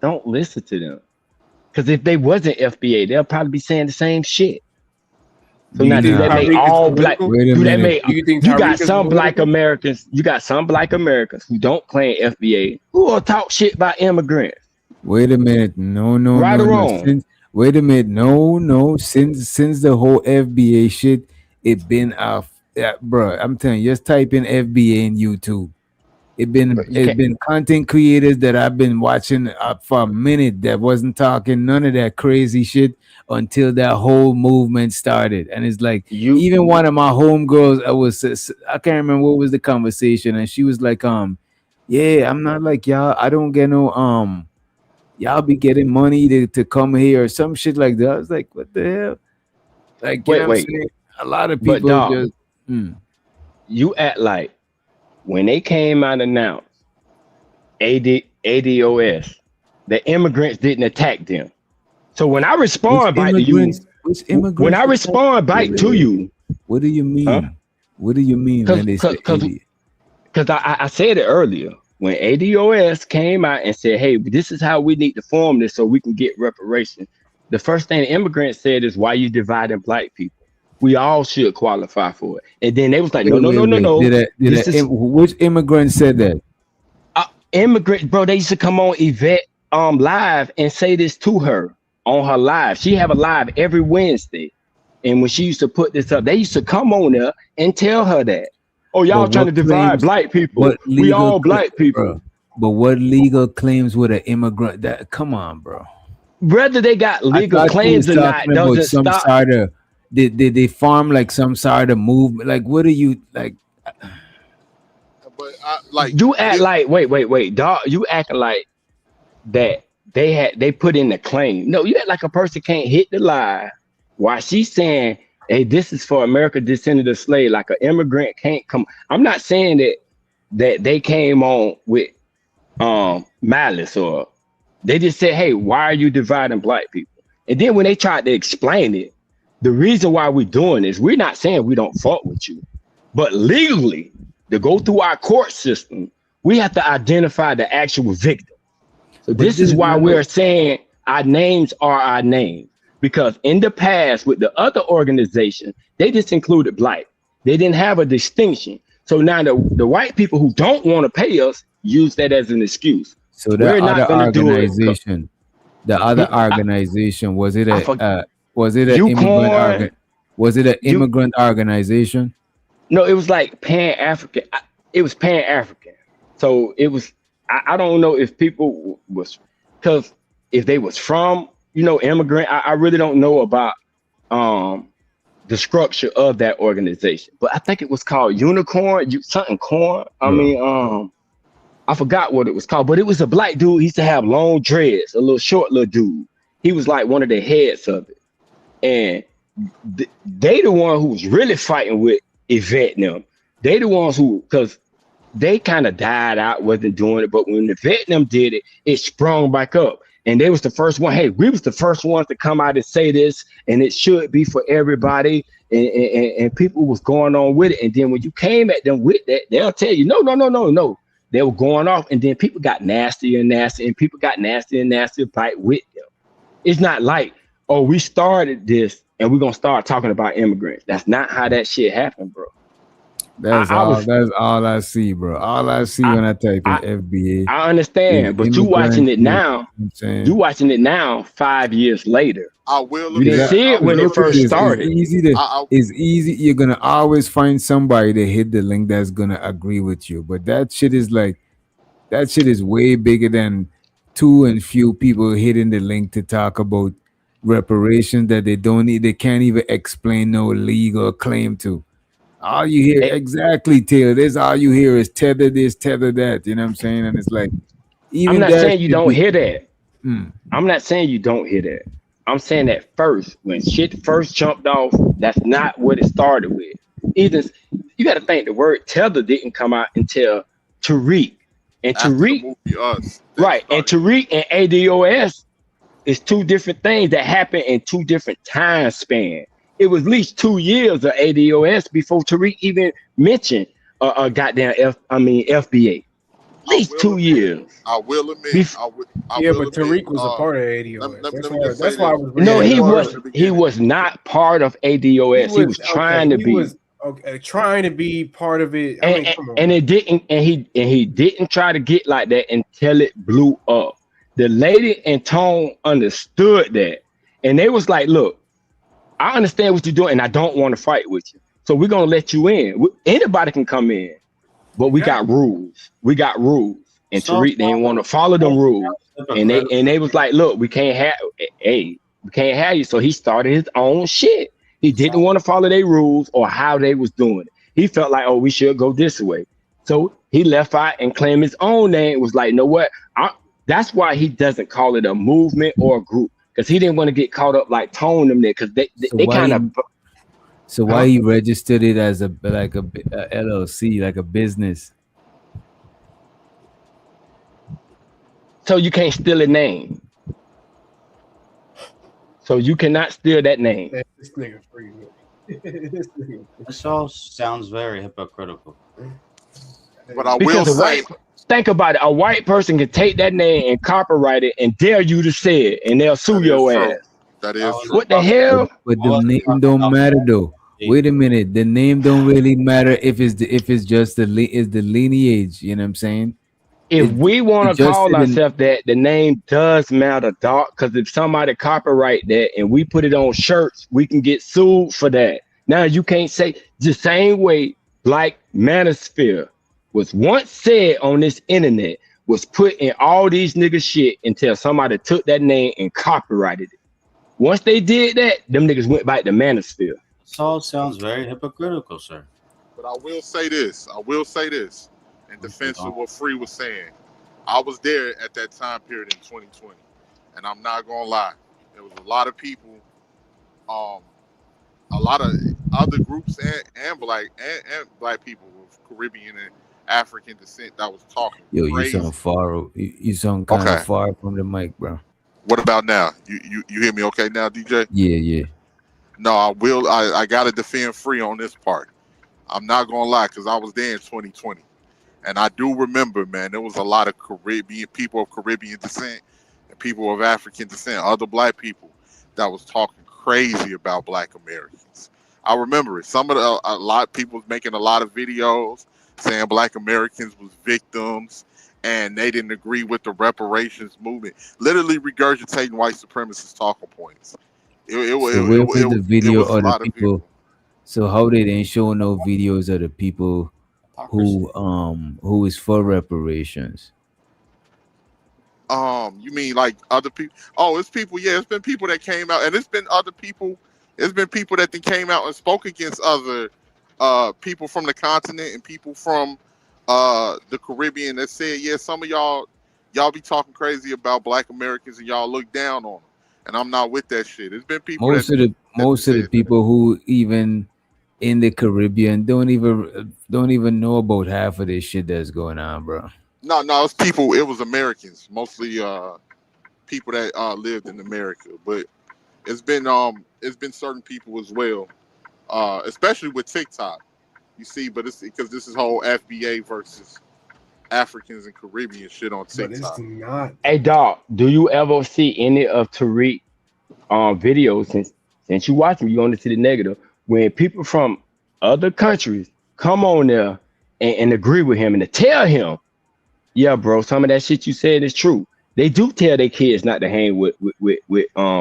Speaker 6: don't listen to them. Because if they wasn't FBA, they'll probably be saying the same shit. So now do that make all black? Do that make you got some black Americans? You got some black Americans who don't claim FBA who will talk shit about immigrants.
Speaker 3: Wait a minute, no,
Speaker 6: right or wrong?
Speaker 3: Wait a minute, no. Since the whole FBA shit, it been off, bro. I'm telling you, just type in FBA in YouTube. It's been content creators that I've been watching for a minute that wasn't talking none of that crazy shit until that whole movement started. And it's like even one of my homegirls, I can't remember what was the conversation, and she was like, yeah, I'm not like y'all. I don't get no y'all be getting money to come here or some shit like that. I was like, what the hell? Like, you know what I'm saying? A lot of people
Speaker 6: just you act like when they came out and announced ADOS, the immigrants didn't attack them. So when I respond back to you, when I respond back to you,
Speaker 3: what do you mean? Huh? What do you mean when they say
Speaker 6: because I said it earlier. When ADOS came out and said, hey, this is how we need to form this so we can get reparations, the first thing the immigrants said is, why you dividing black people? We all should qualify for it. And then they was like, no.
Speaker 3: Which immigrant said that?
Speaker 6: Immigrants, bro, they used to come on Yvette live and say this to her on her live. She have a live every Wednesday. And when she used to put this up, they used to come on there and tell her that. Oh, y'all trying to divide black people. We all black people.
Speaker 3: Bro, but what legal claims would an immigrant that come on, bro?
Speaker 6: Whether they got legal claims or not doesn't stop.
Speaker 3: Did they form like some sort of movement? Like, what are you like?
Speaker 6: But you act like wait, dog. You acting like that they put in the claim. No, you act like a person can't hit the lie while she's saying, hey, this is for America descended of slave. Like an immigrant can't come. I'm not saying that they came on with malice, or they just said, hey, why are you dividing black people? And then when they tried to explain it, the reason why we're doing this, we're not saying we don't fuck with you, but legally, to go through our court system, we have to identify the actual victim. So this is why we're saying our names are our names, because in the past with the other organization, they just included black. They didn't have a distinction. So now the white people who don't want to pay us use that as an excuse.
Speaker 3: So the other organization, was it an immigrant organization?
Speaker 6: No, it was like Pan-African. It was Pan-African. So it was, I don't know if people was, because if they was from, immigrant, I really don't know about the structure of that organization. But I think it was called Unicorn, something corn. I mean, I forgot what it was called, but it was a black dude. He used to have long dreads, a little short little dude. He was like one of the heads of it. And they the one who was really fighting with Yvette and them. They the ones who, because they kind of died out, wasn't doing it. But when Yvette and them did it, it sprung back up. And they was the first one. Hey, we was the first ones to come out and say this, and it should be for everybody. And people was going on with it. And then when you came at them with that, they'll tell you, no. They were going off, and then people got nasty and nasty, and people got nasty and nasty fight with them. It's not like, oh, we started this and we're gonna start talking about immigrants. That's not how that shit happened, bro.
Speaker 3: That's all I see, bro. All I see when I type in FBA.
Speaker 6: I understand, but you watching it now. You watching it now 5 years later.
Speaker 7: I will.
Speaker 6: You didn't see it when it first started.
Speaker 3: It's easy. You're gonna always find somebody to hit the link that's gonna agree with you. But that shit is way bigger than too and few people hitting the link to talk about reparations that they can't even explain no legal claim to. All you hear exactly, Taylor. This all you hear is tether this, tether that. You know what I'm saying? And it's like,
Speaker 6: I'm not saying you don't hear that. I'm not saying you don't hear that. I'm saying that first, when shit first jumped off, that's not what it started with. Either you got to think the word tether didn't come out until Tariq, and Tariq, right? And Tariq and ADOS is two different things that happen in two different time spans. It was at least 2 years of ADOS before Tariq even mentioned goddamn FBA. least 2 years.
Speaker 1: I will admit.
Speaker 20: But Tariq was a part of ADOS. That's why I was.
Speaker 6: No, he was not part of ADOS. He was trying to be.
Speaker 20: Trying to be part of it. I mean, come on.
Speaker 6: And it didn't, and he didn't try to get like that until it blew up. The lady and Tone understood that, and they was like, "Look, I understand what you're doing, and I don't want to fight with you. So we're gonna let you in. Anybody can come in, but we got rules. We got rules." And Tariq, they didn't want to follow them rules, and they was like, "Look, we can't have you." So he started his own shit. He didn't want to follow their rules or how they was doing it. He felt like, oh, we should go this way. So he left out and claimed his own name. It was like, you know what? That's why he doesn't call it a movement or a group, because he didn't want to get caught up like Tone them there, because they kind of.
Speaker 3: So why he registered it as a LLC, like a business?
Speaker 6: So you can't steal a name. So you cannot steal that name.
Speaker 20: This nigga free.
Speaker 16: This all sounds very hypocritical.
Speaker 1: But I will say,
Speaker 6: think about it. A white person can take that name and copyright it and dare you to say it, and they'll sue your ass.
Speaker 1: That is true.
Speaker 6: What the hell?
Speaker 3: But the name don't matter though. Wait a minute. The name don't really matter if it's just the lineage. You know what I'm saying?
Speaker 6: If we want to call ourselves that, the name does matter, doc. Because if somebody copyright that and we put it on shirts, we can get sued for that. Now you can't say the same way Black Manosphere was once said on this internet, was put in all these niggas shit until somebody took that name and copyrighted it. Once they did that, them niggas went back to Manosphere.
Speaker 16: This all sounds very hypocritical, sir.
Speaker 1: But I will say this. In defense of what Free was saying, I was there at that time period in 2020, and I'm not gonna lie, there was a lot of people, a lot of other groups and black people with Caribbean and African descent that was talking.
Speaker 3: Yo,
Speaker 1: crazy.
Speaker 3: you sound kind of far from the mic, bro.
Speaker 1: What about now? You hear me okay now, DJ?
Speaker 3: Yeah.
Speaker 1: No, I gotta defend Free on this part. I'm not gonna lie, because I was there in 2020. And I do remember, man, there was a lot of people of Caribbean descent and people of African descent, other black people that was talking crazy about Black Americans. I remember it. A lot of people was making a lot of videos saying Black Americans was victims and they didn't agree with the reparations movement. Literally regurgitating white supremacist talking points.
Speaker 3: The video of the people. So how they didn't show no videos of the people who is for reparations?
Speaker 1: You mean like other people? Oh, it's people. Yeah, it's been people that came out, and it's been other people. It's been people that then came out and spoke against other people from the continent and people from the Caribbean that said, yeah, some of y'all be talking crazy about Black Americans and y'all look down on them. And I'm not with that shit. It's been people. Most of
Speaker 3: the people who even in the Caribbean don't even know about half of this shit that's going on, bro.
Speaker 1: No, it's people. It was Americans, mostly people that lived in America. But it's been certain people as well, especially with TikTok. You see, but it's because this is whole FBA versus Africans and Caribbean shit on TikTok.
Speaker 20: But it's not.
Speaker 6: Hey, dog, do you ever see any of Tariq videos? Since you watch them, you only see the negative. When people from other countries come on there and agree with him and to tell him, yeah, bro, some of that shit you said is true. They do tell their kids not to hang with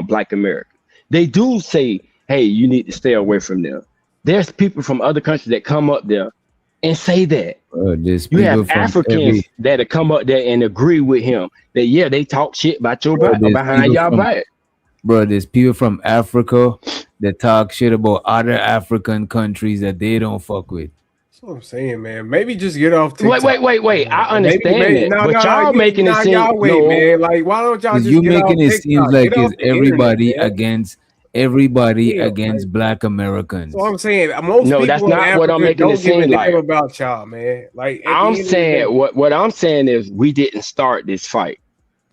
Speaker 6: Black Americans. They do say, hey, you need to stay away from them. There's people from other countries that come up there and say that. You have Africans that come up there and agree with him that, yeah, they talk shit about your behind y'all back.
Speaker 3: Bro, there's people from Africa that talk shit about other African countries that they don't fuck with.
Speaker 20: That's what I'm saying, man. Maybe just get off TikTok.
Speaker 6: Wait. I understand that. But y'all making it seem
Speaker 20: man. Like, why don't y'all just
Speaker 3: you
Speaker 20: get
Speaker 3: making
Speaker 20: off
Speaker 3: it seem like
Speaker 20: get
Speaker 3: it's everybody against Black Americans.
Speaker 20: So I'm saying most people
Speaker 6: that's not what I'm making it seem like
Speaker 20: about y'all, man. Like
Speaker 6: I'm saying what I'm saying is we didn't start this fight.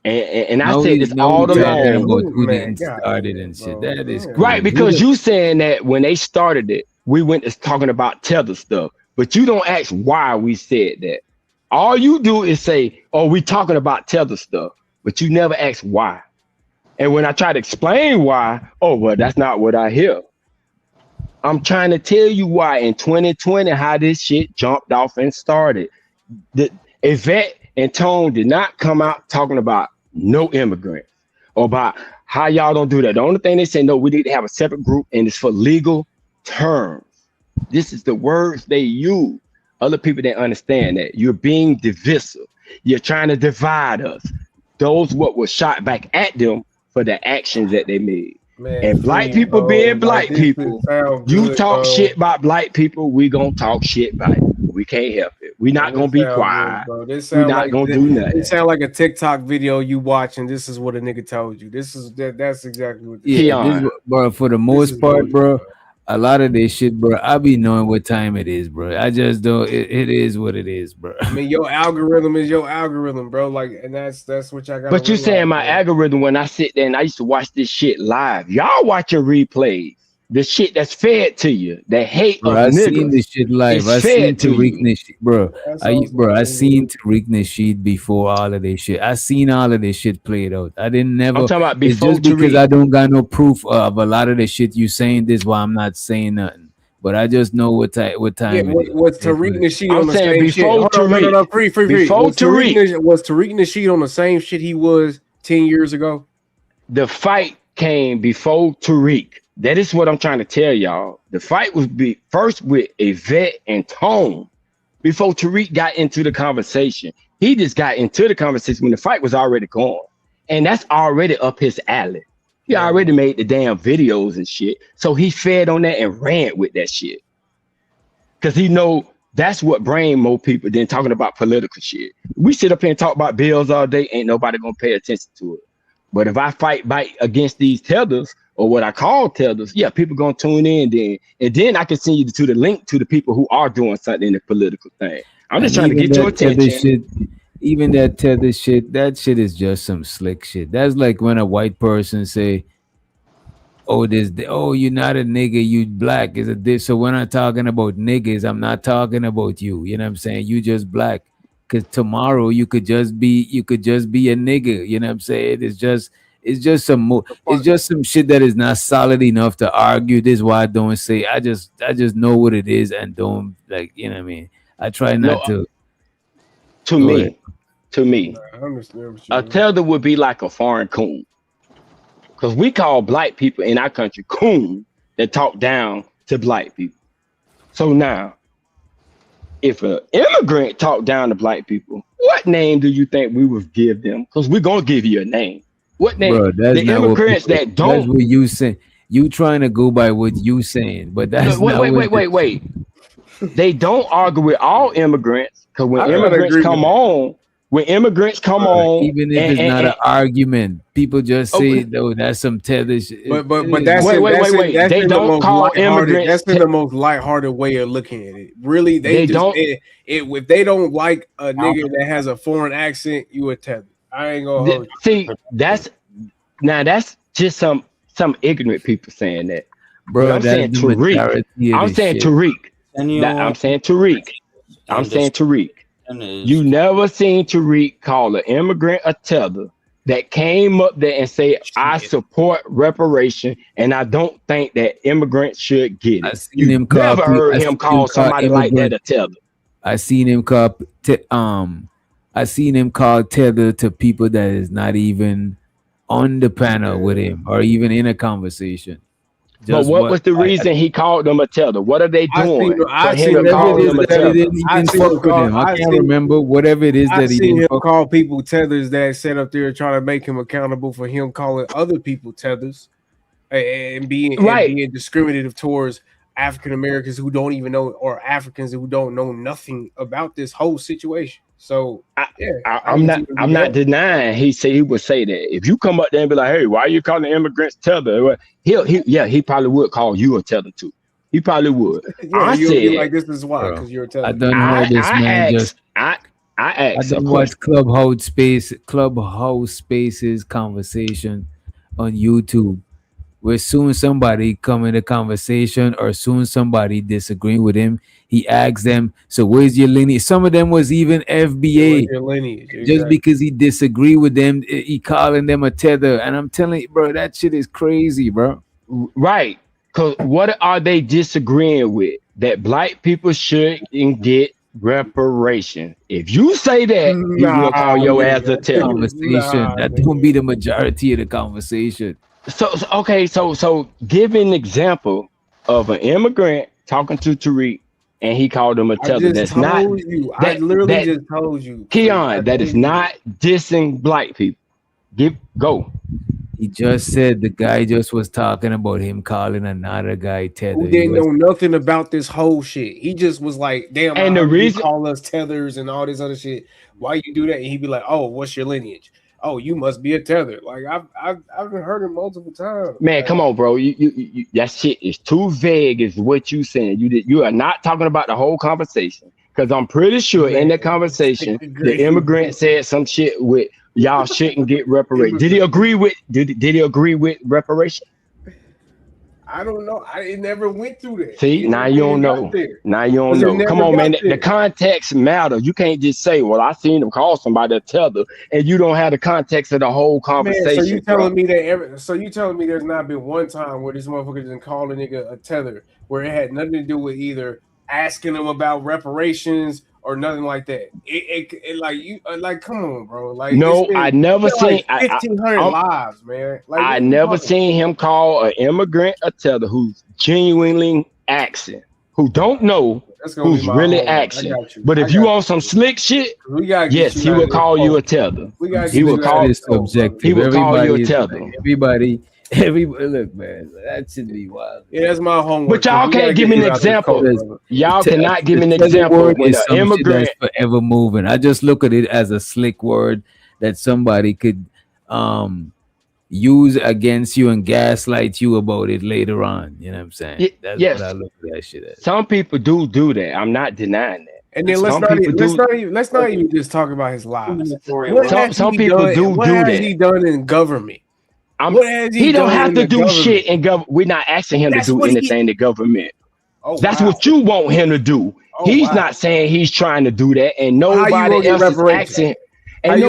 Speaker 6: And I say this all along.
Speaker 3: Who didn't start it and shit. That is crazy.
Speaker 6: Right, because you saying that when they started it, we went to talking about tether stuff, but you don't ask why we said that. All you do is say, "Oh, we talking about tether stuff," but you never ask why. And when I try to explain why, oh, well, that's not what I hear. I'm trying to tell you why in 2020 how this shit jumped off and started. The Yvette and Tone did not come out talking about no immigrants or about how y'all don't do that. The only thing they said, no, we need to have a separate group and it's for legal terms. This is the words they use. Other people didn't understand that. You're being divisive. You're trying to divide us. Those what was shot back at them for the actions that they made.
Speaker 20: Man,
Speaker 6: and black people being black people, you talk shit about black people, we gonna talk shit about it. We can't help it. We not gonna be quiet. We not gonna do nothing.
Speaker 20: It sound like a TikTok video you watch, and this is what a nigga told you. That's exactly what.
Speaker 3: Bro, for the most part, bro, a lot of this shit, bro, I be knowing what time it is, bro. I just don't. It is what it is, bro.
Speaker 20: I mean, your algorithm is your algorithm, bro. Like, and that's what y'all got.
Speaker 6: But you saying my algorithm when I sit there and I used to watch this shit live. Y'all watching replays. The shit that's fed to you, the hate
Speaker 3: bro,
Speaker 6: of
Speaker 3: I
Speaker 6: niggas.
Speaker 3: seen this shit live. I seen Tariq Nasheed, bro. I seen Tariq Nasheed before all of this shit. I seen all of this shit played out. I didn't never.
Speaker 6: I'm talking about
Speaker 3: it's
Speaker 6: before
Speaker 3: just because
Speaker 6: Tariq.
Speaker 3: I don't got no proof of a lot of the shit you saying. This why I'm not saying nothing. But I just know what time.
Speaker 20: Yeah, was Tariq Nasheed on the same shit?
Speaker 6: Before Tariq.
Speaker 20: No, free.
Speaker 6: Before Tariq.
Speaker 20: Was Tariq Nasheed on the same shit he was 10 years ago?
Speaker 6: The fight came before Tariq. That is what I'm trying to tell y'all. The fight was first with Yvette and Tone before Tariq got into the conversation. He just got into the conversation when the fight was already going. And that's already up his alley. He already made the damn videos and shit. So he fed on that and ran with that shit. Because he know that's what bring more people than talking about political shit. We sit up here and talk about bills all day. Ain't nobody going to pay attention to it. But if I fight against these tethers, or what I call tethers, yeah, people gonna tune in then. And then I can send you to the link to the people who are doing something in the political thing. I'm just trying to get your attention.
Speaker 3: Even that tether shit, that shit is just some slick shit. That's like when a white person say, oh, you're not a nigga, you black. Is this? So when I'm talking about niggas, I'm not talking about you. You know what I'm saying? You just black. Cause tomorrow you could just be a nigga. You know what I'm saying? It's just some shit that is not solid enough to argue. This is why I don't say. I just know what it is and don't like. You know what I mean? I try not to.
Speaker 6: To me, a tether would be like a foreign coon, because we call black people in our country coon that talk down to black people. So now, if an immigrant talk down to black people, what name do you think we would give them? Because we're gonna give you a name. What name?
Speaker 3: Bro, that's
Speaker 6: the immigrants that don't.
Speaker 3: That's what you say. You trying to go by what you saying, but that's
Speaker 6: wait. They don't argue with all immigrants, because when immigrants come on,
Speaker 3: even if it's not an argument, people just say, "Oh, that's some tether shit."
Speaker 20: But that's wait. They don't call immigrants. That's been the most lighthearted way of looking at it. Really, they don't. If they don't like a nigga that has a foreign accent, you a tether. I ain't gonna hold you.
Speaker 6: See, that's just some ignorant people saying that.
Speaker 3: Bro,
Speaker 6: I'm saying Tariq. I'm saying Tariq. You never seen Tariq call an immigrant a tether that came up there and say, I support reparation and I don't think that immigrants should get it. Never heard him call somebody like that a tether.
Speaker 3: I seen him call tether to people that is not even on the panel with him or even in a conversation.
Speaker 6: But what was the reason he called them a tether? What are they doing? I can't
Speaker 3: remember whatever it is that he
Speaker 20: didn't call people tethers that sat up there trying to make him accountable for him calling other people tethers and being discriminative towards African Americans who don't even know, or Africans who don't know nothing about this whole situation. So
Speaker 6: I'm not denying he would say that. If you come up there and be like, hey, why are you calling immigrants tether? He probably would call you a tether too. He probably would.
Speaker 20: I said like, this is why, because you're a tether.
Speaker 3: I don't know this man. I don't watch Clubhouse Spaces conversation on YouTube where soon somebody come in a conversation or soon somebody disagreeing with him, he asks them, so where's your lineage? Some of them was even FBA.
Speaker 20: Your lineage,
Speaker 3: Just
Speaker 20: exactly.
Speaker 3: because he disagree with them, he calling them a tether. And I'm telling you, bro, that shit is crazy, bro.
Speaker 6: Right. Because what are they disagreeing with? That black people shouldn't get reparation. If you say that, he will call your ass a tether.
Speaker 3: Conversation. That won't be the majority of the conversation.
Speaker 6: So give an example of an immigrant talking to Tariq and he called him a tether.
Speaker 20: I literally just told you.
Speaker 6: Keon, that is not dissing black people. Go.
Speaker 3: He just said the guy just was talking about him calling another guy tether.
Speaker 20: Who didn't know nothing about this whole shit. He just was like, damn,
Speaker 6: and the reason
Speaker 20: call us tethers and all this other shit. Why you do that? And he'd be like, oh, what's your lineage? Oh, you must be a tether. Like I've heard it multiple times.
Speaker 6: Man, come on, bro. You that shit is too vague, is what you saying. You are not talking about the whole conversation. Because I'm pretty sure in that conversation, the immigrant said some shit with y'all shouldn't get reparations. Did he agree with did he agree with reparation?
Speaker 20: I don't know. It never went through that.
Speaker 6: See, now you don't know. Now you don't know. Come on, man. The context matters. You can't just say, well, I seen him call somebody a tether, and you don't have the context of the whole conversation.
Speaker 20: Man, so you telling me that you telling me there's not been one time where this motherfucker didn't call a nigga a tether where it had nothing to do with either asking him about reparations or nothing like that. It like you like come on, bro. Like
Speaker 6: no, I never seen
Speaker 20: 1,500 lives, man. Like
Speaker 6: I never seen him call an immigrant a tether who's genuinely asking, who don't know, who's really asking. But if you on some slick shit, yes, he will call you a tether. He will call you a tether.
Speaker 3: Everybody, look, man, that should be wild.
Speaker 20: Yeah, that's my homework.
Speaker 6: But y'all can't give me an example. Y'all cannot give me an example when an immigrant
Speaker 3: forever moving. I just look at it as a slick word that somebody could use against you and gaslight you about it later on. You know what I'm saying? That's what I look at that shit as.
Speaker 6: Some people do that. I'm not denying that.
Speaker 20: And then let's not even just talk about his lies.
Speaker 6: Some people do
Speaker 20: what
Speaker 6: that.
Speaker 20: has he done in government?
Speaker 6: He don't have to do shit in government. We're not asking him to do anything to government. That's what you want him to do. He's not saying he's trying to do that, and nobody else is asking. And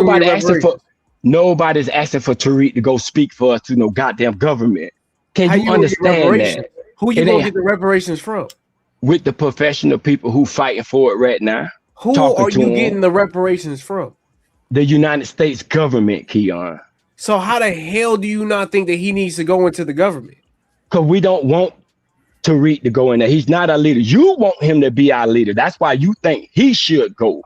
Speaker 6: nobody's asking for Tariq to go speak for us to no goddamn government. Can you understand that?
Speaker 20: Who you gonna get the reparations from?
Speaker 6: With the professional people who fighting for it right now.
Speaker 20: Who are you getting the reparations from?
Speaker 6: The United States government, Keon.
Speaker 20: So how the hell do you not think that he needs to go into the government?
Speaker 6: Because we don't want Tariq to go in there. He's not our leader. You want him to be our leader. That's why you think he should go.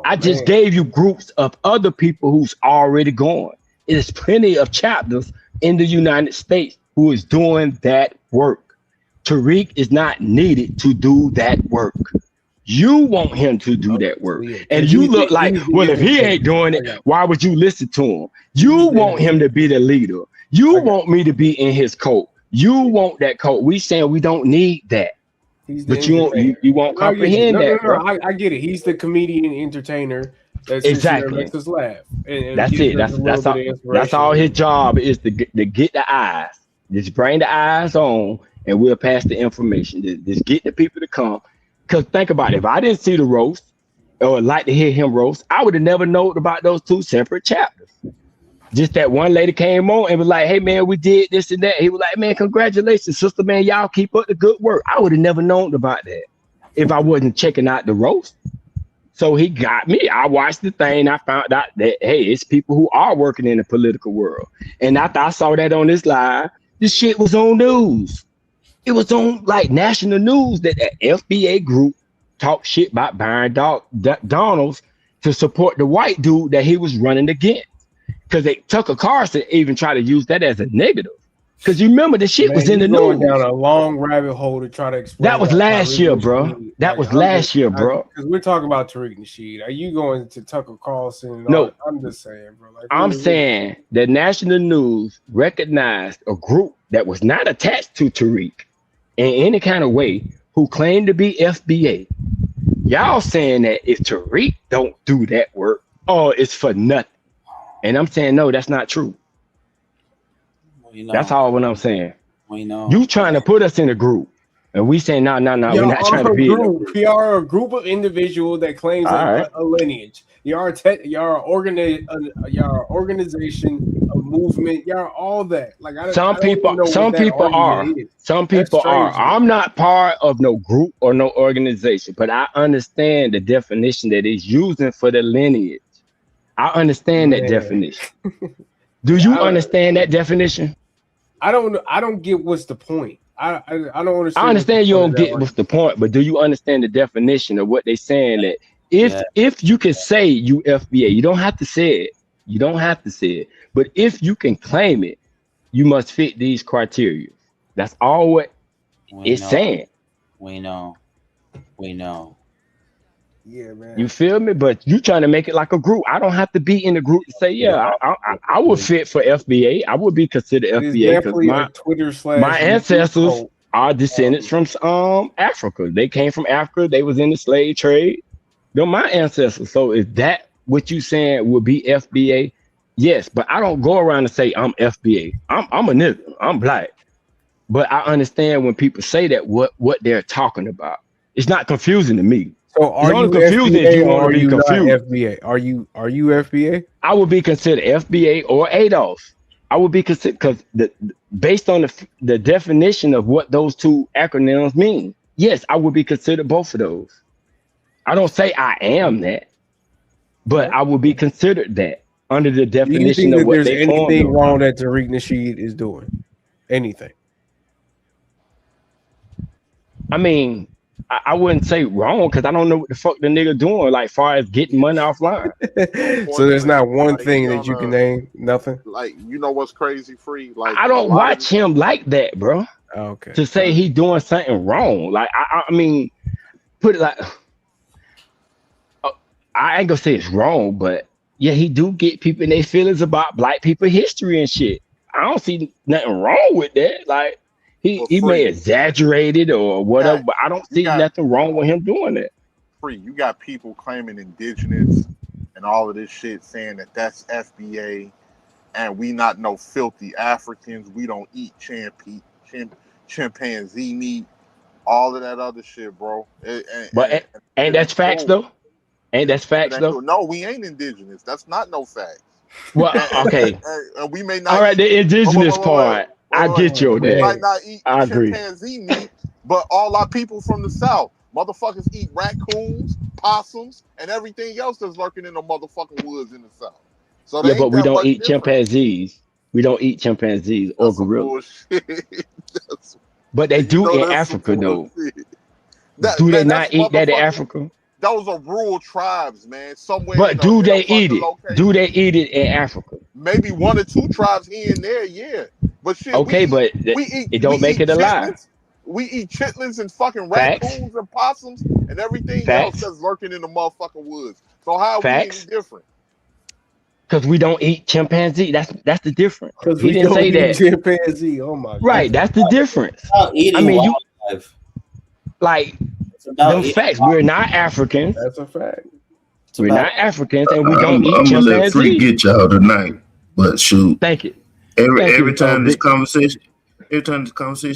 Speaker 6: I just gave you groups of other people who's already gone. There's plenty of chapters in the United States who is doing that work. Tariq is not needed to do that work. You want him to do that work. And you look like, well, if he ain't doing it, why would you listen to him? You want him to be the leader. You want me to be in his coat. You want that coat. We saying we don't need that. But you won't comprehend that, bro.
Speaker 20: I get it. He's the comedian entertainer that makes us laugh. And
Speaker 6: that's it. That's all his job is to get the eyes. Just bring the eyes on and we'll pass the information. Just get the people to come. Because think about it, if I didn't see the roast or like to hear him roast, I would have never known about those two separate chapters. Just that one lady came on and was like, hey, man, we did this and that. He was like, man, congratulations, sister, man. Y'all keep up the good work. I would have never known about that if I wasn't checking out the roast. So he got me. I watched the thing. I found out that, hey, it's people who are working in the political world. And after I saw that on this live, this shit was on news. It was on like national news that the FBA group talked shit about Byron Donalds to support the white dude that he was running against. Because Tucker Carlson even tried to use that as a negative. Because you remember the shit was in the news.
Speaker 20: Down a long rabbit hole to try to explain.
Speaker 6: That was last year, bro. That was last year, bro.
Speaker 20: Because we're talking about Tariq Nasheed. Are you going to Tucker Carlson?
Speaker 6: No.
Speaker 20: I'm just saying, bro. Like,
Speaker 6: I'm saying the national news recognized a group that was not attached to Tariq in any kind of way who claimed to be FBA. Y'all saying that if Tariq don't do that work, it's for nothing. And I'm saying, no, that's not true. That's all what I'm saying.
Speaker 16: We know.
Speaker 6: You trying to put us in a group, and we saying no, we're not trying to be in a group.
Speaker 20: We are a group of individuals that claims a lineage. Y'all are organization, a movement. Y'all all that. Like
Speaker 6: some people are. I'm not part of no group or no organization, but I understand the definition that it's using for the lineage. I understand that definition. Do you understand that definition?
Speaker 20: I don't get what's the point. I don't understand.
Speaker 6: I understand you don't get what's the point, but do you understand the definition of what they're saying? That if you can say you FBA, you don't have to say it. You don't have to say it. But if you can claim it, you must fit these criteria. That's all what it's saying.
Speaker 16: We know.
Speaker 20: Yeah, man.
Speaker 6: You feel me? But you trying to make it like a group. I don't have to be in the group to say, I would fit for FBA. I would be considered FBA because my ancestors are descendants from Africa. They came from Africa. They was in the slave trade. They're my ancestors. So is that what you saying would be FBA? Yes, but I don't go around and say I'm FBA. I'm a nigga. I'm black. But I understand when people say that what they're talking about. It's not confusing to me.
Speaker 20: So are you FBA or are you not FBA? Are you FBA?
Speaker 6: I would be considered FBA or ADOS. I would be considered because based on the definition of what those two acronyms mean. Yes, I would be considered both of those. I don't say I am that, but I would be considered that under the definition of what they formed.
Speaker 20: There's anything wrong that Tariq Nasheed is doing? Anything?
Speaker 6: I mean, I wouldn't say wrong because I don't know what the fuck the nigga doing, like far as getting money offline.
Speaker 20: So there's not one thing that you can name. Nothing.
Speaker 2: Like, you know what's crazy, Free? Like,
Speaker 6: I don't watch him like that, bro.
Speaker 20: Okay.
Speaker 6: To say he doing something wrong, like I mean, put it like I ain't gonna say it's wrong, but yeah, he do get people in their feelings about black people history and shit. I don't see nothing wrong with that. Like. He may exaggerate it or whatever, but I don't see nothing wrong with him doing that.
Speaker 2: Free, you got people claiming indigenous and all of this shit, saying that that's FBA, and we not no filthy Africans. We don't eat chimpanzee meat, all of that other shit, bro.
Speaker 6: But ain't that's facts though? Ain't that's facts though?
Speaker 2: No, we ain't indigenous. That's not no facts.
Speaker 6: Well, okay.
Speaker 2: And we may not.
Speaker 6: All right, the indigenous part. I get you.
Speaker 2: We might not eat chimpanzee meat, but all our people from the South, motherfuckers eat raccoons, possums, and everything else that's lurking in the motherfucking woods in the South. So
Speaker 6: yeah, but we don't eat chimpanzees. We don't eat chimpanzees or gorillas. But they do in Africa, though. Do they not eat that in Africa?
Speaker 2: Those are rural tribes, man. Somewhere.
Speaker 6: But do they eat it? Do they eat it in Africa?
Speaker 2: Maybe one or two tribes here and there, yeah. But shit,
Speaker 6: okay, it don't make it alive.
Speaker 2: We eat chitlins and fucking raccoons and possums and everything else that's lurking in the motherfucking woods. So how are we any different?
Speaker 6: Because we don't eat chimpanzee. That's the difference.
Speaker 20: Because we didn't say that. Chimpanzee. Oh my god.
Speaker 6: Right, that's the difference. I mean, them facts. We're not Africans.
Speaker 20: That's a fact.
Speaker 6: We're not Africans, and we don't eat chimpanzees.
Speaker 22: I'm gonna let Free get y'all tonight, but shoot.
Speaker 6: Thank you.
Speaker 22: Every time this conversation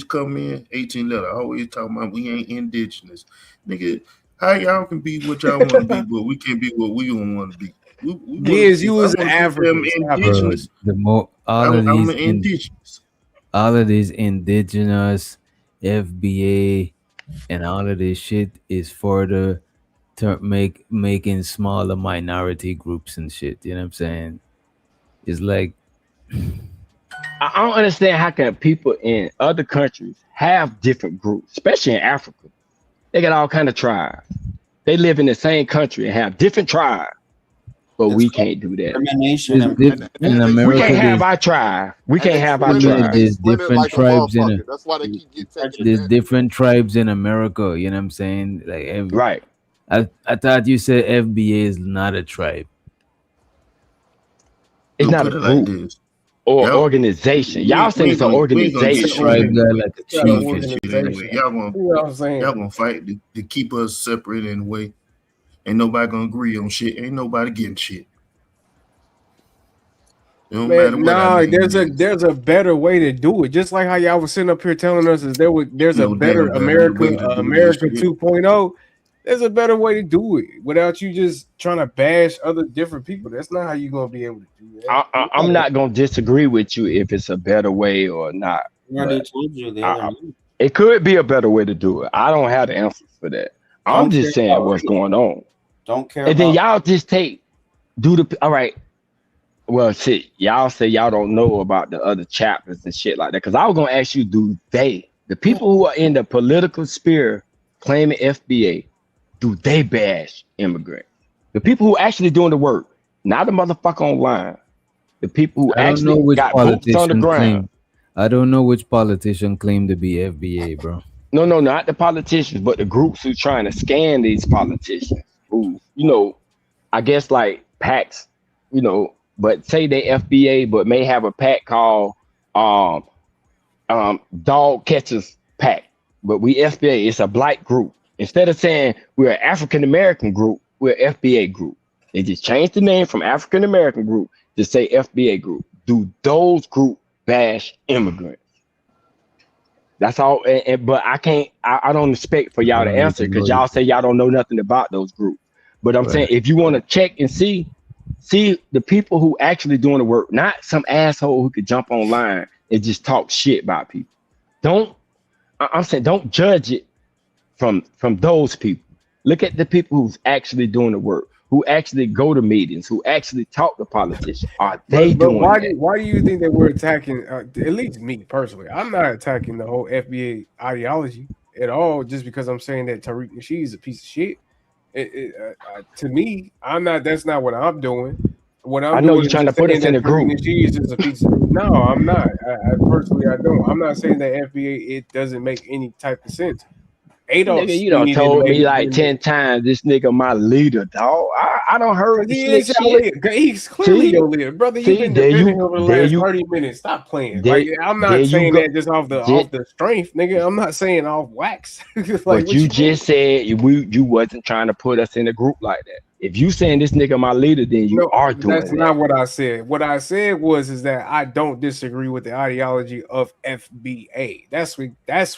Speaker 22: come in, 18 letter, I always talking about we ain't indigenous. Nigga, how y'all can be what y'all want to be, but we can't be what we don't want to be.
Speaker 20: You was an African.
Speaker 22: Indigenous.
Speaker 3: All of these indigenous FBA and all of this shit is further to making smaller minority groups and shit. You know what I'm saying? It's like
Speaker 6: I don't understand how can people in other countries have different groups, especially in Africa. They got all kind of tribes. They live in the same country and have different tribes, but we can't do that.
Speaker 3: In America,
Speaker 6: we can't have our tribe. We can't have our tribe.
Speaker 3: There's different tribes in
Speaker 2: That's why they keep getting
Speaker 3: there's different tribes in America. You know what I'm saying? Like
Speaker 6: right.
Speaker 3: I thought you said FBA is not a tribe.
Speaker 6: It's not a group or organization. Y'all saying it's an organization.
Speaker 22: Y'all gonna fight to keep us separate in a way. Ain't nobody gonna agree on shit. Ain't nobody getting shit.
Speaker 20: Man, nah, there's a better way to do it. Just like how y'all was sitting up here telling us there's a better America 2.0. There's a better way to do it without you just trying to bash other different people. That's not how you're gonna be able to do that.
Speaker 6: I'm not gonna disagree with you if it's a better way or not.
Speaker 16: I already told you the other night.
Speaker 6: It could be a better way to do it. I don't have the answers for that. I'm just saying what's going on.
Speaker 16: Don't care.
Speaker 6: And then y'all just all right. Well, shit, y'all say y'all don't know about the other chapters and shit like that. Because I was gonna ask you, the people who are in the political sphere claiming FBA, do they bash immigrants? The people who actually doing the work, not the motherfucker online. The people who actually got boots on the ground.
Speaker 3: I don't know which politician claimed to be FBA, bro.
Speaker 6: No, not the politicians, but the groups who trying to scan these politicians. Who, I guess like PACs, but say they FBA, but may have a PAC called Dog Catchers PAC. But we FBA, it's a black group. Instead of saying we're an African American group, we're an FBA group. They just changed the name from African American group to say FBA group. Do those groups bash immigrants? That's all. But I don't expect for y'all to answer because y'all say y'all don't know nothing about those groups. But I'm saying if you want to check and see the people who actually doing the work, not some asshole who could jump online and just talk shit about people. I'm saying don't judge it from those people. Look at the people who's actually doing the work, who actually go to meetings, who actually talk to politicians. Are they doing that?
Speaker 20: Why do you think that we're attacking, at least me personally, I'm not attacking the whole FBA ideology at all just because I'm saying that Tariq Nasheed is a piece of shit. To me, that's not what I'm doing. What I'm
Speaker 6: doing, you're trying to put us in a group.
Speaker 20: She's just a piece of, no, I'm not. I personally, I don't. I'm not saying that FBA, it doesn't make any type of sense.
Speaker 6: Nigga, you done told me like 10 times this nigga my leader, dog. I don't heard this shit.
Speaker 20: He's clearly your leader, brother. You've been defending him over the last 30 minutes. Stop playing. I'm not saying that just off the strength, nigga. I'm not saying off wax.
Speaker 6: But you just said you wasn't trying to put us in a group like that. If you saying this nigga my leader, then you are doing
Speaker 20: that's not what I said. What I said is that I don't disagree with the ideology of FBA. That's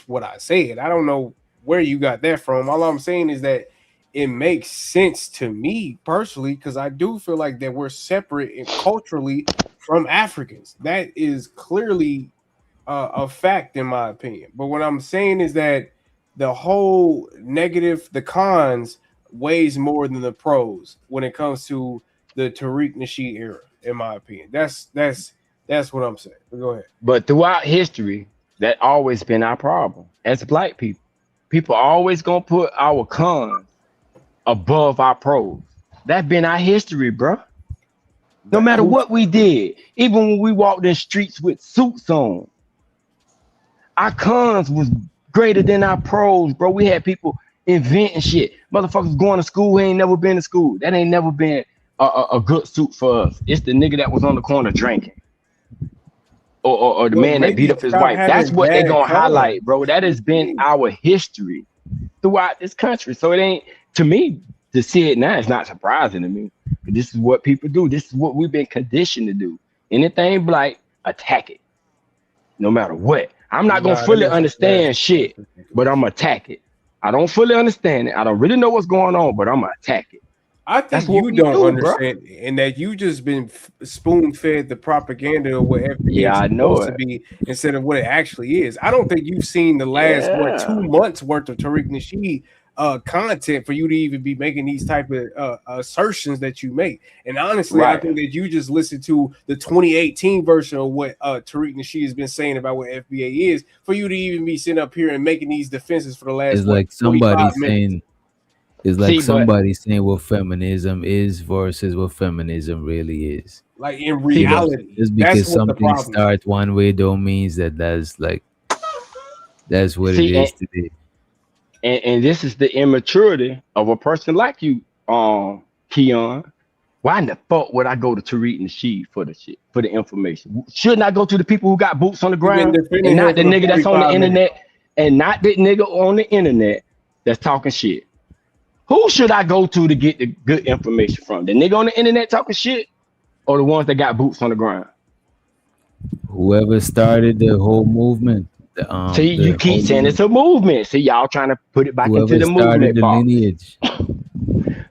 Speaker 20: what I said. I don't know where you got that from. All I'm saying is that it makes sense to me personally because I do feel like that we're separate and culturally from Africans. That is clearly a fact in my opinion. But what I'm saying is that the whole negative, the cons weighs more than the pros when it comes to the Tariq Nasheed era, in my opinion. That's what I'm saying. But go ahead.
Speaker 6: But throughout history, that always been our problem as black people. People always gonna put our cons above our pros. That's been our history, bro. No matter what we did, even when we walked in streets with suits on, our cons was greater than our pros, bro. We had people inventing shit. Motherfuckers going to school who ain't never been to school. That ain't never been a good suit for us. It's the nigga that was on the corner drinking. Or the man that beat up his wife. That's what they're gonna highlight, bro. That has been our history throughout this country. So it ain't, to me, to see it now, it's not surprising to me. But this is what people do. This is what we've been conditioned to do. Anything black, attack it. No matter what. I'm not gonna fully understand shit, but I'm gonna attack it. I don't fully understand it. I don't really know what's going on, but I'm gonna attack it.
Speaker 20: I think you don't understand, and that you just been spoon-fed the propaganda of what FBA is supposed to be instead of what it actually is. I don't think you've seen the last 2 months worth of Tariq Nasheed content for you to even be making these type of assertions that you make. And honestly, I think that you just listened to the 2018 version of what Tariq Nasheed has been saying about what FBA is for you to even be sitting up here and making these defenses for the last.
Speaker 3: It's like somebody saying. It's like somebody saying what feminism is versus what feminism really is.
Speaker 20: Like in reality,
Speaker 3: just because something starts one way don't means that's what it is today.
Speaker 6: And this is the immaturity of a person like you, Keon. Why in the fuck would I go to Tariq Nasheed for the shit, for the information? Shouldn't I go to the people who got boots on the ground and not the nigga that's on the internet and not the nigga on the internet that's talking shit? Who should I go to get the good information from? The nigga on the internet talking shit or the ones that got boots on the ground?
Speaker 3: Whoever started the whole movement.
Speaker 6: See, you keep saying it's a movement. See, y'all trying to put it back into
Speaker 3: Whoever
Speaker 6: the
Speaker 3: started
Speaker 6: movement
Speaker 3: the
Speaker 6: box.
Speaker 3: lineage.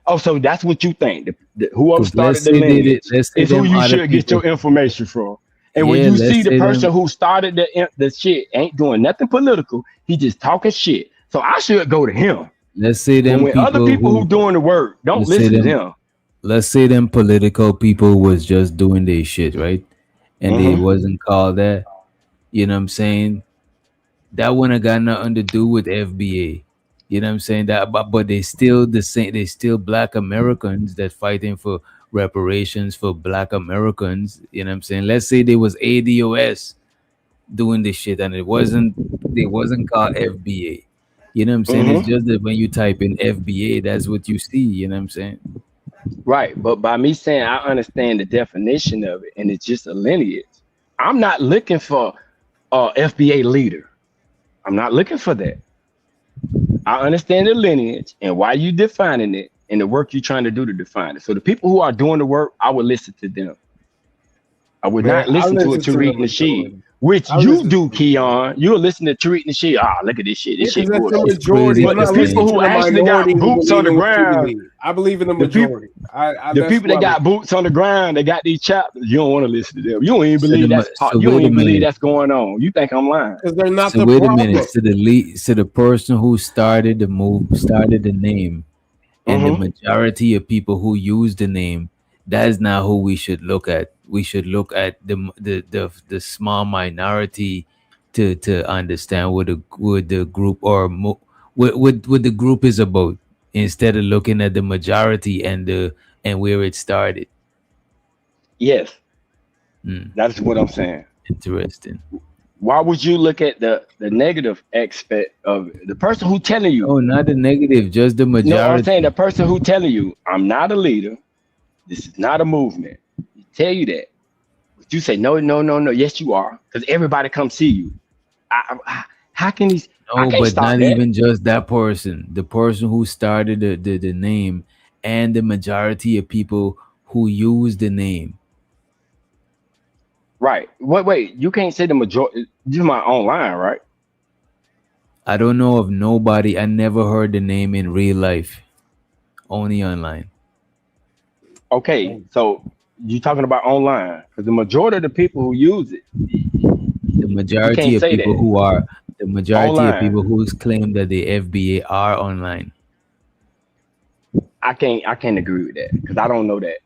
Speaker 6: Oh, so that's what you think. Whoever started
Speaker 3: Let's
Speaker 6: the
Speaker 3: say they did.
Speaker 6: lineage
Speaker 3: Let's say
Speaker 6: is who
Speaker 3: them
Speaker 6: you
Speaker 3: other
Speaker 6: should get
Speaker 3: people.
Speaker 6: your information from. And when
Speaker 3: Yeah,
Speaker 6: you see
Speaker 3: let's
Speaker 6: the
Speaker 3: say
Speaker 6: person
Speaker 3: them.
Speaker 6: who started the shit ain't doing nothing political, he just talking shit. So I should go to him.
Speaker 3: Let's say
Speaker 6: But
Speaker 3: them
Speaker 6: when other
Speaker 3: people
Speaker 6: people who
Speaker 3: who.
Speaker 6: doing the work, don't
Speaker 3: Let's say
Speaker 6: listen to
Speaker 3: them.
Speaker 6: them.
Speaker 3: Let's say them political people was just doing their shit, right? And they wasn't called that. You know what I'm saying? That wouldn't have got nothing to do with FBA. You know what I'm saying? But they still the same. They still Black Americans that fighting for reparations for Black Americans. You know what I'm saying? Let's say there was ADOS doing this shit and they wasn't called FBA. You know what I'm saying? It's just that when you type in FBA, that's what you see. You know what I'm saying?
Speaker 6: Right. But by me saying I understand the definition of it and it's just a lineage, I'm not looking for a FBA leader. I'm not looking for that. I understand the lineage and why you defining it and the work you're trying to do to define it. So the people who are doing the work, I would listen to them. I would
Speaker 20: Man,
Speaker 6: not listen to a Tariq Nasheed, which you do, Keon. You'll listen to Tariq Nasheed. Ah, look at this shit. This shit
Speaker 20: because that's the
Speaker 6: bullshit.
Speaker 20: majority.
Speaker 6: But
Speaker 20: I'm
Speaker 6: the
Speaker 20: not
Speaker 6: people
Speaker 20: listening
Speaker 6: who
Speaker 20: to the
Speaker 6: actually got
Speaker 20: minority who
Speaker 6: boots on
Speaker 20: believe
Speaker 6: the
Speaker 20: in what you
Speaker 6: ground,
Speaker 20: believe. I believe in the
Speaker 6: the people,
Speaker 20: majority.
Speaker 6: the
Speaker 20: That's
Speaker 6: people
Speaker 20: who I
Speaker 6: that got
Speaker 20: listen.
Speaker 6: boots on the ground, they got these chapters. You don't want to listen to them. You don't even
Speaker 3: So
Speaker 6: believe that's
Speaker 3: so
Speaker 6: you don't
Speaker 3: wait a
Speaker 6: even believe
Speaker 3: minute.
Speaker 6: that's going on. You think I'm lying?
Speaker 20: Because they're not
Speaker 3: So
Speaker 20: the
Speaker 3: wait a
Speaker 20: problem.
Speaker 3: minute. So the person who started the started the name, and the majority of people who use the name, that is not who we should look at. We should look at the small minority to understand what the group or what the group is about, instead of looking at the majority and where it started.
Speaker 6: Yes, that's what I'm saying.
Speaker 3: Interesting.
Speaker 6: Why would you look at the negative aspect of it? The person who telling you?
Speaker 3: Oh, not the negative, just the
Speaker 6: No, I'm
Speaker 3: majority.
Speaker 6: saying the person who telling you, I'm not a leader. This is not a movement. He tell you that, but you say no, no, no, no. Yes, you are, because everybody come see you. How can he? I
Speaker 3: No,
Speaker 6: can't
Speaker 3: but
Speaker 6: stop
Speaker 3: not
Speaker 6: that.
Speaker 3: even just that person. The person who started the name and the majority of people who use the name.
Speaker 6: Right. Wait. You can't say the majority. This is my online, right?
Speaker 3: I don't know of nobody. I never heard the name in real life. Only online.
Speaker 6: Okay, so you talking about online because the majority of the people who use it,
Speaker 3: The
Speaker 6: you
Speaker 3: majority
Speaker 6: can't
Speaker 3: of
Speaker 6: say
Speaker 3: people
Speaker 6: that
Speaker 3: who are the majority of
Speaker 6: online.
Speaker 3: people who claim that the FBA are online.
Speaker 6: I can't agree with that because I don't know that.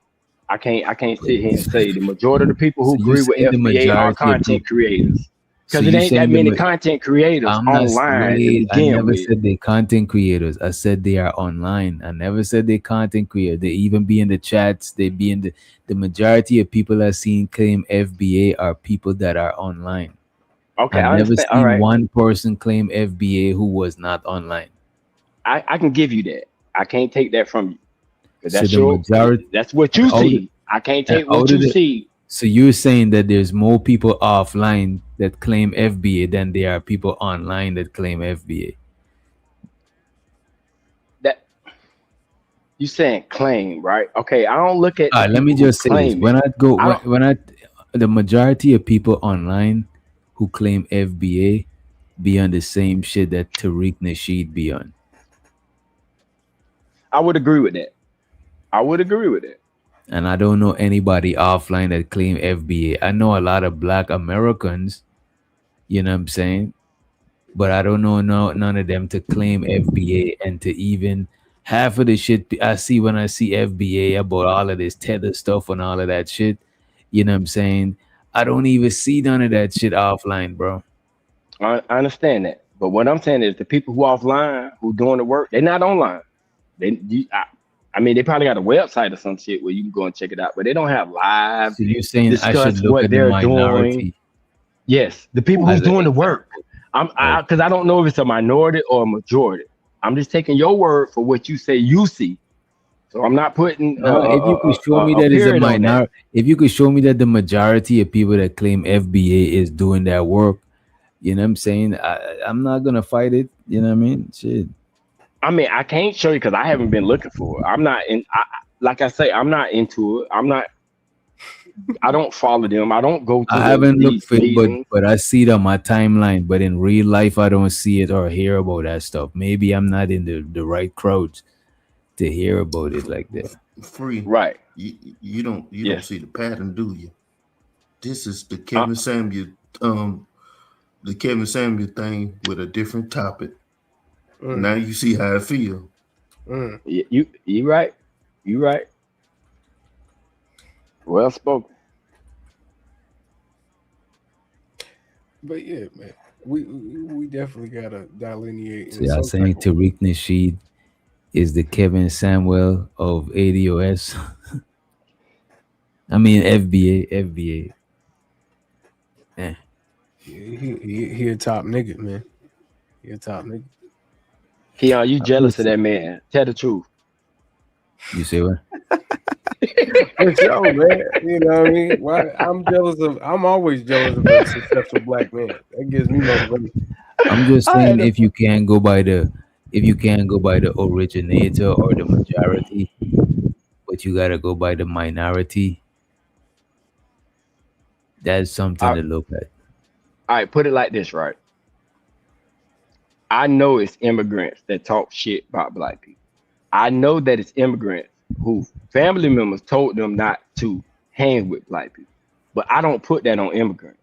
Speaker 6: I can't sit here and say the majority of the people who
Speaker 3: So you
Speaker 6: agree with
Speaker 3: saying the
Speaker 6: FBA are
Speaker 3: majority of
Speaker 6: content
Speaker 3: people?
Speaker 6: creators
Speaker 3: So
Speaker 6: because it
Speaker 3: you
Speaker 6: ain't that
Speaker 3: saying
Speaker 6: many content creators
Speaker 3: I'm not
Speaker 6: online to
Speaker 3: wait. I
Speaker 6: begin
Speaker 3: never
Speaker 6: with.
Speaker 3: said they content creators. I said they are online. I never said they content creators. They even be in the chats. They be in the majority of people I've seen claim FBA are people that are online.
Speaker 6: Okay,
Speaker 3: I
Speaker 6: I
Speaker 3: never
Speaker 6: understand. All
Speaker 3: seen
Speaker 6: right,
Speaker 3: one person claim FBA who was not online.
Speaker 6: I can give you that. I can't take that from you because
Speaker 3: So the majority
Speaker 6: that's what
Speaker 3: and
Speaker 6: you
Speaker 3: out of,
Speaker 6: see. I can't
Speaker 3: and
Speaker 6: take what
Speaker 3: out of
Speaker 6: you
Speaker 3: the
Speaker 6: see.
Speaker 3: so you're saying that there's more people offline that claim FBA than there are people online that claim FBA.
Speaker 6: That you saying claim, right? Okay, I don't look at the
Speaker 3: Let me
Speaker 6: people who
Speaker 3: just say this:
Speaker 6: claim it. I don't.
Speaker 3: the majority of people online who claim FBA be on the same shit that Tariq Nasheed be on.
Speaker 6: I would agree with that. I would agree with it.
Speaker 3: And I don't know anybody offline that claim FBA. I know a lot of Black Americans, you know what I'm saying? But I don't know none of them to claim FBA and to even half of the shit I see when I see FBA about all of this tether stuff and all of that shit. You know what I'm saying? I don't even see none of that shit offline, bro.
Speaker 6: I understand that, but what I'm saying is the people who offline who doing the work, they're not online. I mean, they probably got a website or some shit where you can go and check it out, but they don't have live
Speaker 3: So you're saying I should
Speaker 6: discuss
Speaker 3: look
Speaker 6: what
Speaker 3: at the
Speaker 6: they're doing.
Speaker 3: minority
Speaker 6: Yes, the people
Speaker 3: as
Speaker 6: who's
Speaker 3: an
Speaker 6: doing the
Speaker 3: example.
Speaker 6: work. Because I don't know if it's a minority or a majority. I'm just taking your word for what you say you see. So I'm not putting
Speaker 3: No, if you could show me
Speaker 6: a
Speaker 3: that is a
Speaker 6: period on that.
Speaker 3: minority, if you could show me that the majority of people that claim FBA is doing that work, you know what I'm saying? I'm not gonna fight it. You know what I mean? Shit.
Speaker 6: I mean, I can't show you because I haven't been looking for it. I'm not in. Like I say, I'm not into it. I'm not I don't follow them. I don't go to.
Speaker 3: I haven't looked for it, but I see it on my timeline. But in real life, I don't see it or hear about that stuff. Maybe I'm not in the right crowds to hear about it like that.
Speaker 22: Free,
Speaker 6: right?
Speaker 22: You don't see the pattern, do you? This is the Kevin Samuel, the Kevin Samuel thing with a different topic. Now you see how I feel.
Speaker 6: You right. You right. Well spoken.
Speaker 20: But yeah, man, we definitely gotta delineate.
Speaker 3: So y'all saying Tariq Nasheed is the Kevin Samuel of ADOS? I mean FBA.
Speaker 20: Yeah, he a top nigga, man. He a top nigga.
Speaker 6: Keon, you jealous of that man? Tell the truth.
Speaker 3: You say what?
Speaker 20: Yo, man, you know what I mean? Why I'm always jealous of a successful black man. That gives me motivation.
Speaker 3: I'm just saying if you can't go by the originator or the majority, but you gotta go by the minority, that's something to look at.
Speaker 6: All right, put it like this, right? I know it's immigrants that talk shit about black people. I know that it's immigrants who family members told them not to hang with black people. But I don't put that on immigrants.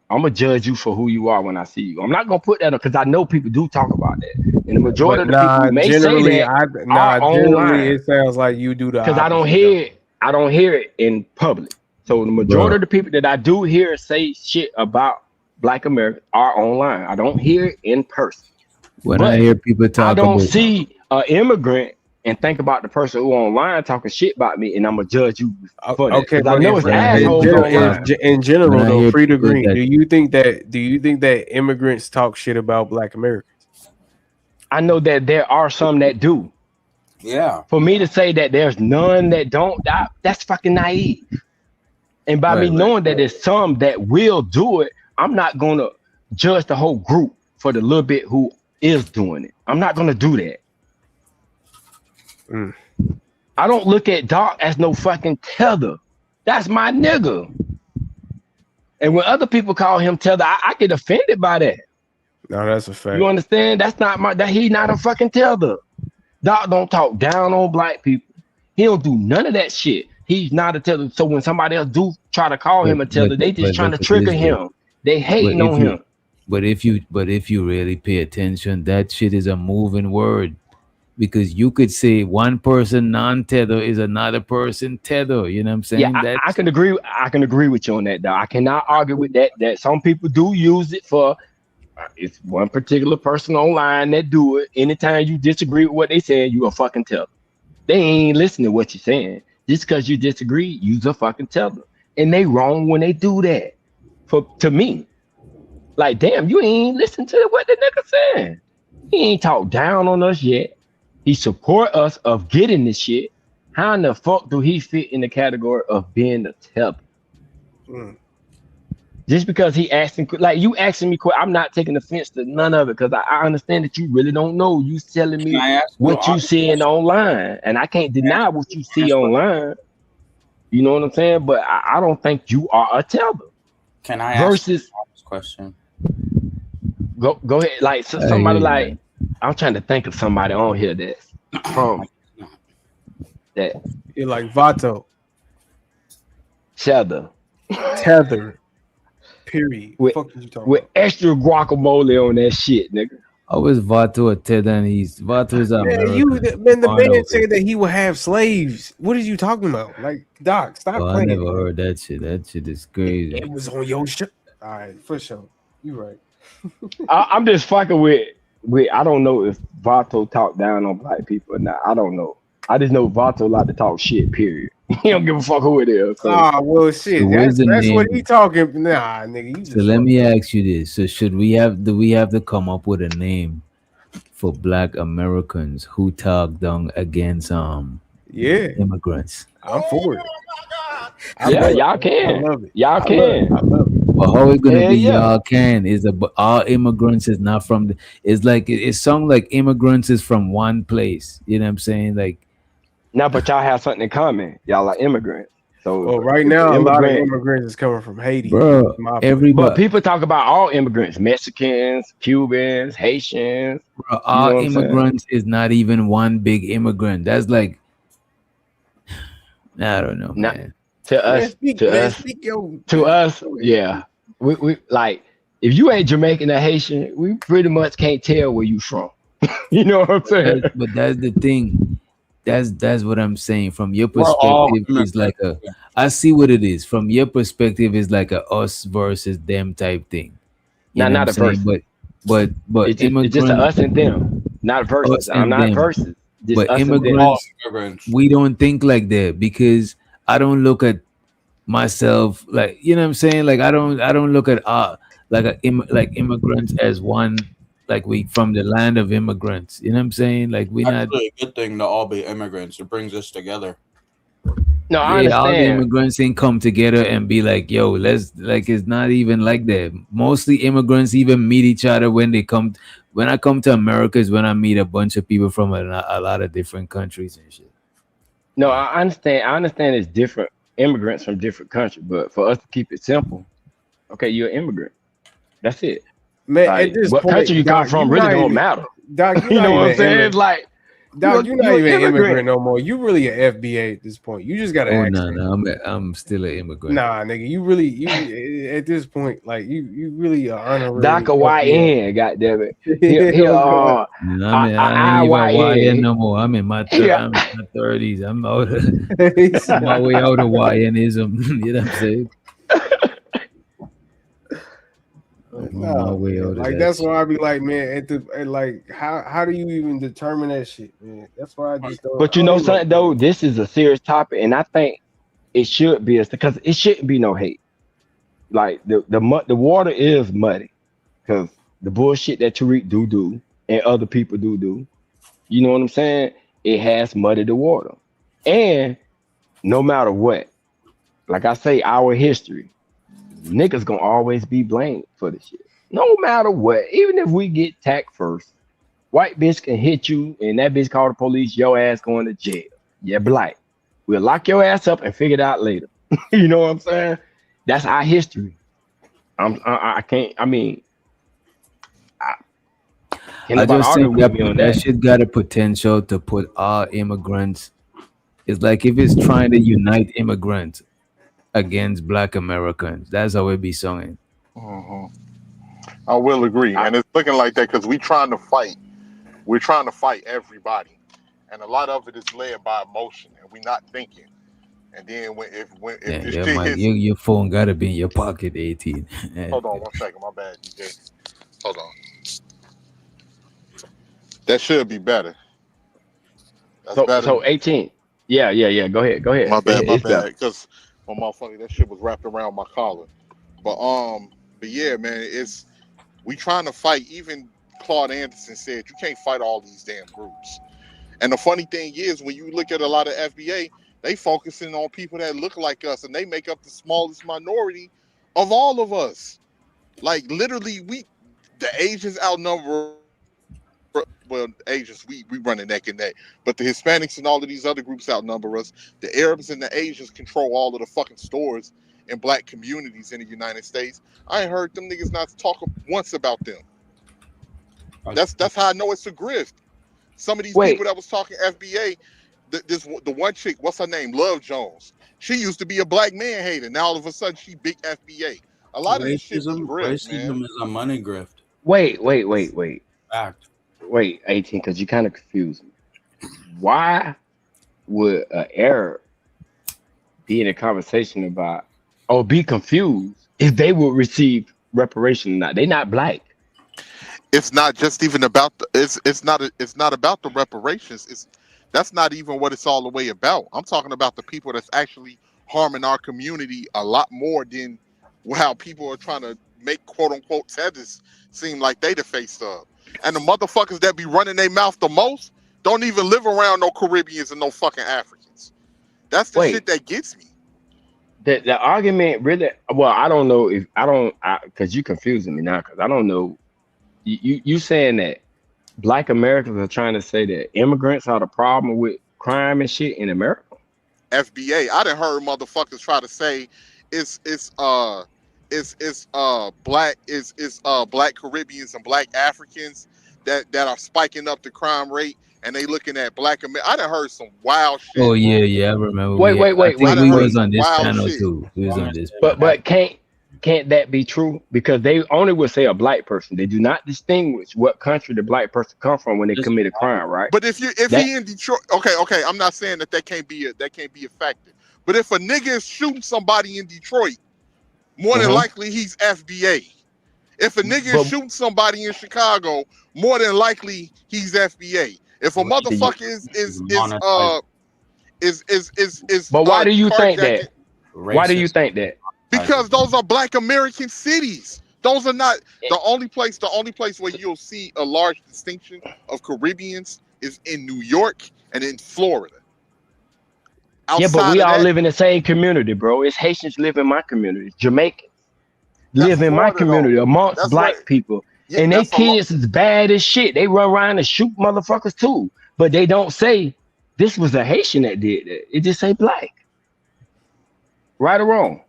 Speaker 6: I'm going to judge you for who you are when I see you. I'm not going to put that on because I know people do talk about that. And the majority of the people who may say that
Speaker 20: generally it sounds like you do the
Speaker 6: because I don't hear it in public. So the majority of the people that I do hear say shit about Black Americans are online. I don't hear it in person.
Speaker 3: When I hear people talk,
Speaker 6: I don't see an immigrant and think about the person who online talking shit about me, and I'm gonna judge you for that.
Speaker 20: Okay,
Speaker 6: I know it's assholes
Speaker 20: in general, though. Free to green. Do you think that immigrants talk shit about Black Americans?
Speaker 6: I know that there are some that do.
Speaker 16: Yeah.
Speaker 6: For me to say that there's none that don't, that's fucking naive. And by me knowing that there's some that will do it, I'm not gonna judge the whole group for the little bit who is doing it. I'm not gonna do that. I don't look at Doc as no fucking tether. That's my nigga. And when other people call him tether, I get offended by that.
Speaker 20: No, that's a fact.
Speaker 6: You understand? He's not a fucking tether. Doc don't talk down on black people. He don't do none of that shit. He's not a tether. So when somebody else do try to call him a tether, they just trying to trigger him. They hating on him.
Speaker 3: But if you really pay attention, that shit is a moving word. Because you could say one person non-tether is another person tether. You know what I'm saying?
Speaker 6: Yeah, I can agree. I can agree with you on that, though. I cannot argue with that. That some people do use it for. It's one particular person online that do it. Anytime you disagree with what they saying, you a fucking tether. They ain't listening to what you're saying. Just because you disagree, you's a fucking tether. And they wrong when they do that. To me, like, damn, you ain't listen to what the nigga saying. He ain't talked down on us yet. He support us of getting this shit. How in the fuck do he fit in the category of being a tether? Just because he asking, like you asking me, I'm not taking offense to none of it because I understand that you really don't know. You telling me what you seeing online, and I can't deny what you see online. You know what I'm saying? But I don't think you are a tether.
Speaker 16: Can I ask this question?
Speaker 6: Go ahead. Like somebody like. I'm trying to think of somebody on here that's from that.
Speaker 20: You're like Vato.
Speaker 6: Tether.
Speaker 20: Period.
Speaker 6: With extra guacamole on that shit, nigga.
Speaker 3: How is Vato a tether? And Vato is a
Speaker 20: the man said that he will have slaves. What are you talking about? Like, Doc, stop playing.
Speaker 3: I never heard that shit. That shit is crazy.
Speaker 20: It was on your show. All right, for sure. You right.
Speaker 6: I'm just fucking with. I don't know if Vato talk down on black people or not. I don't know. I just know Vato like to talk shit, period. He don't give a fuck who it is. So.
Speaker 20: Well, shit. So that's what he talking. Nah, nigga.
Speaker 3: So let me ask you this. So do we have to come up with a name for Black Americans who talk down against immigrants?
Speaker 20: I'm for it.
Speaker 6: Y'all can.
Speaker 20: I love it.
Speaker 6: Y'all can.
Speaker 20: I love it.
Speaker 3: But how are we gonna be y'all can? Is all immigrants is not from it's like it sounds like immigrants is from one place. You know what I'm saying? Like
Speaker 6: no, but y'all have something in common. Y'all are immigrants. So
Speaker 20: right now, a lot of immigrants is coming from Haiti.
Speaker 3: Bro,
Speaker 6: but people talk about all immigrants: Mexicans, Cubans, Haitians.
Speaker 3: Bro,
Speaker 6: You know
Speaker 3: all
Speaker 6: what I'm saying?
Speaker 3: immigrants is not even one big immigrant. That's like, I don't know, man.
Speaker 6: To us, yeah. We like if you ain't Jamaican or Haitian, we pretty much can't tell where you from. You know what I'm saying?
Speaker 3: But that's the thing. That's what I'm saying. From your
Speaker 16: We're all
Speaker 3: perspective, it's like a. I see what it is. From your perspective, it's like a us versus them type thing. You know
Speaker 6: Not
Speaker 3: what
Speaker 6: a
Speaker 3: I'm saying?
Speaker 6: versus.
Speaker 3: But
Speaker 6: It's just a us and them, not versus.
Speaker 3: us
Speaker 6: I'm
Speaker 3: and
Speaker 6: not
Speaker 3: them.
Speaker 6: versus. Just
Speaker 3: But
Speaker 6: us and them.
Speaker 3: immigrants, we don't think like that because I don't look at myself like, you know what I'm saying. Like I don't look at like immigrants as one, like we from the land of immigrants. You know what I'm saying? Like we not.
Speaker 16: Actually, a good thing to all be immigrants. It brings us together.
Speaker 6: No, I
Speaker 3: Yeah, all the
Speaker 6: understand.
Speaker 3: immigrants ain't come together and be like, yo, let's like it's not even like that. Mostly immigrants even meet each other when they come. When I come to America is when I meet a bunch of people from a lot of different countries and shit.
Speaker 6: No, I understand. I understand it's different immigrants from different countries, but for us to keep it simple, okay, you're an immigrant. That's it.
Speaker 20: Man,
Speaker 6: Like,
Speaker 20: at this
Speaker 6: what
Speaker 20: point,
Speaker 6: country you come
Speaker 20: Doc,
Speaker 6: from
Speaker 20: you
Speaker 6: really
Speaker 20: not
Speaker 6: don't
Speaker 20: even,
Speaker 6: matter.
Speaker 20: Doc, you
Speaker 6: You
Speaker 20: not
Speaker 6: know what I'm
Speaker 20: even
Speaker 6: saying?
Speaker 20: immigrant.
Speaker 6: Like,
Speaker 20: Doc, you're not
Speaker 6: you're
Speaker 20: even
Speaker 6: an
Speaker 20: an immigrant
Speaker 6: immigrant.
Speaker 20: no more. You really an FBA at this point. You just got an
Speaker 3: Oh
Speaker 20: accent.
Speaker 3: no, I'm still an immigrant.
Speaker 20: Nah, nigga, you at this point, like you really are honorary
Speaker 6: Doc a
Speaker 20: FBA.
Speaker 6: YN, goddammit. He
Speaker 3: No, I ain't even YN no more. I'm in my
Speaker 6: Yeah.
Speaker 3: I'm in my 30s. I'm out of, I'm my way out of YNism. You know what I'm saying? I'm on my way out of
Speaker 20: Like
Speaker 3: that
Speaker 20: that's
Speaker 3: shit.
Speaker 20: why I be like, man, like how do you even determine that shit, man? That's why I just don't.
Speaker 6: But
Speaker 20: I
Speaker 6: you know
Speaker 20: don't
Speaker 6: something though, this is a serious topic, and I think it should be because it shouldn't be no hate. Like the water is muddy because the bullshit that Tariq do and other people do. You know what I'm saying? It has muddied the water, and no matter what, like I say, our history, niggas gonna always be blamed for the shit. No matter what, even if we get tacked first, white bitch can hit you and that bitch call the police, your ass going to jail. Yeah, black. We'll lock your ass up and figure it out later. You know what I'm saying? That's our history. I can't. I mean, can't
Speaker 3: I
Speaker 6: nobody
Speaker 3: just
Speaker 6: argue
Speaker 3: think
Speaker 6: with me on
Speaker 3: that
Speaker 6: that.
Speaker 3: shit got a potential to put all immigrants. It's like if it's trying to unite immigrants against Black Americans. That's how it be sung.
Speaker 2: I will agree, and it's looking like that because we're trying to fight. We're trying to fight everybody, and a lot of it is led by emotion, and we're not thinking. And then if
Speaker 3: Yeah,
Speaker 2: this
Speaker 3: your
Speaker 2: shit
Speaker 3: mic,
Speaker 2: hits,
Speaker 3: your phone gotta be in your pocket, 18.
Speaker 2: hold on 1 second, my bad, DJ. Hold on, that should be better. That's better.
Speaker 6: So 18. Yeah. Go ahead.
Speaker 2: My bad,
Speaker 6: It's better.
Speaker 2: because my motherfucker, that shit was wrapped around my collar. But yeah, man, we trying to fight. Even Claude Anderson said you can't fight all these damn groups. And the funny thing is, when you look at a lot of FBA, they focusing on people that look like us, and they make up the smallest minority of all of us. Like literally, the Asians outnumber. Well, Asians, we running neck and neck, but the Hispanics and all of these other groups outnumber us. The Arabs and the Asians control all of the fucking stores in black communities in the United States. I ain't heard them niggas not talk once about them. That's how I know it's a grift. Some of these people that was talking FBA, the one chick, what's her name? Love Jones. She used to be a black man hater. Now all of a sudden she big FBA. A lot of this shit be grift, man.
Speaker 16: Racism is a money grift.
Speaker 6: Wait.
Speaker 16: Fact.
Speaker 6: Wait, 18, because you kind of confused me. Why would an Arab be in a conversation about or be confused if they will receive reparation or not? They not black.
Speaker 2: It's not just even about it's not about the reparations. That's not even what it's all the way about. I'm talking about the people that's actually harming our community a lot more than how people are trying to make quote unquote tethers seem like they the face of. And the motherfuckers that be running their mouth the most don't even live around no Caribbeans and no fucking Africans. That's the shit that gets me.
Speaker 6: The argument really, well, I don't know if because you confusing me now, because I don't know. You saying that black Americans are trying to say that immigrants are the problem with crime and shit in America?
Speaker 2: FBA. I done heard motherfuckers try to say it's black Caribbeans and black Africans that are spiking up the crime rate, and they looking at black America. I done heard some wild shit.
Speaker 3: Oh yeah, I remember.
Speaker 6: Wait.
Speaker 3: I think we was on this
Speaker 2: wild
Speaker 3: panel
Speaker 2: shit.
Speaker 3: too. We was on this.
Speaker 6: But can't that be true? Because they only would say a black person. They do not distinguish what country the black person come from when they commit a crime, right?
Speaker 2: But if he in Detroit, okay, I'm not saying that can't be a factor. But if a nigga is shooting somebody in Detroit, more than likely he's FBA. If a nigga is shooting somebody in Chicago, more than likely he's FBA. If a motherfucker is
Speaker 6: but why do you think that?
Speaker 2: racist.
Speaker 6: Why do you think that?
Speaker 2: Because those are black American cities. Those are not the only place. The only place where you'll see a large distinction of Caribbeans is in New York and in Florida.
Speaker 6: Yeah, but we all live in the same community, bro. It's Haitians live in my community. Jamaicans live in my community amongst black people. Yeah, and they kids is bad as shit. They run around and shoot motherfuckers too. But they don't say this was a Haitian that did that. It just say black. Right or wrong?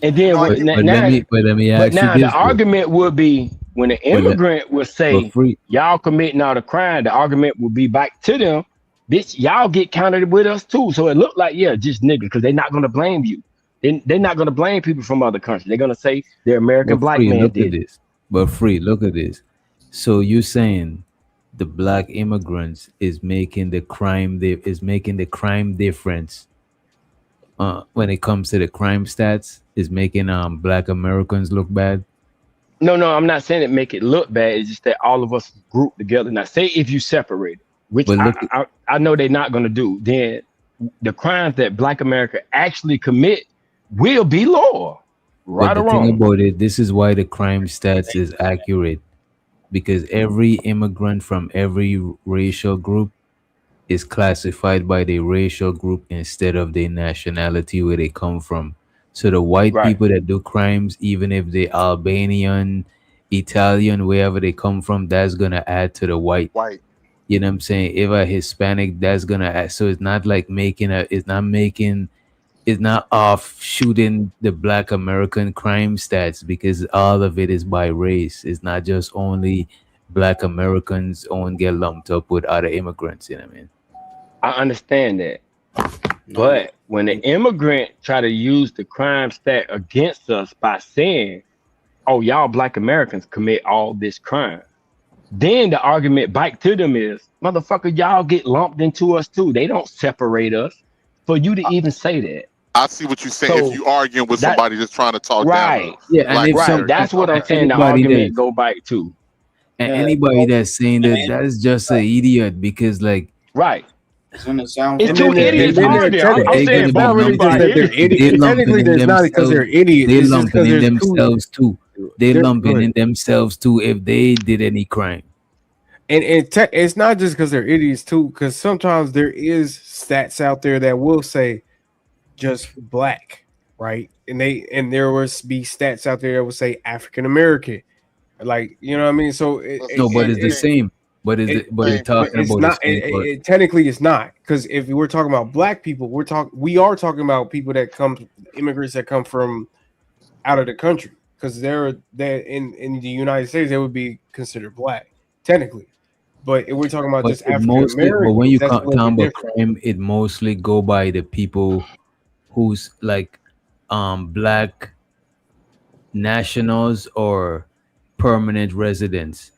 Speaker 6: And then
Speaker 3: let me ask you this,
Speaker 6: the argument would be when an immigrant would say y'all committing all the crime, the argument would be back to them, bitch, y'all get counted with us too. So it looked like, yeah, just niggas, because they're not gonna blame you. They're not gonna blame people from other countries. They're gonna say the American black man did
Speaker 3: this. But look at this. So you saying the black immigrants is making the crime difference when it comes to the crime stats, is making black Americans look bad?
Speaker 6: No, I'm not saying it make it look bad. It's just that all of us group together. Now, say if you separate, which I know they're not going to do, then the crimes that black America actually commit will be lower. Right or wrong?
Speaker 3: The thing about it, this is why the crime stats is accurate, because every immigrant from every racial group is classified by the racial group instead of the nationality where they come from. So the white people that do crimes, even if they Albanian, Italian, wherever they come from, that's gonna add to the white. You know what I'm saying? If a Hispanic, that's gonna add. So it's not like it's not offshooting the black American crime stats, because all of it is by race. It's not just only black Americans only get lumped up with other immigrants. You know what I mean?
Speaker 6: I understand that. But when an immigrant try to use the crime stat against us by saying, oh, y'all black Americans commit all this crime, then the argument back to them is, motherfucker, y'all get lumped into us too. They don't separate us. For you to even say that.
Speaker 2: I see what you're saying. So if you arguing with somebody that's trying to talk down.
Speaker 6: That's what I'm saying. The argument go back to.
Speaker 3: And anybody that's saying that's just an idiot, because
Speaker 16: it's gonna sound.
Speaker 6: It's two idiots. I'm saying both idiots.
Speaker 20: Technically, there's not because they're idiots.
Speaker 3: They lumping in themselves too. They lumping in themselves too if they did any crime.
Speaker 20: And it's not just because they're idiots too, because sometimes there is stats out there that will say just black, right? And there will be stats out there that will say African American, like, you know what I mean. So
Speaker 3: but it's the same. But it's talking about
Speaker 20: not. Technically, it's not, because if we're talking about black people, we are talking about people immigrants that come from out of the country, because they're in the United States they would be considered black technically. But if we're talking about just African American,
Speaker 3: but when you talk about crime, it mostly go by the people who's like black nationals or permanent residents.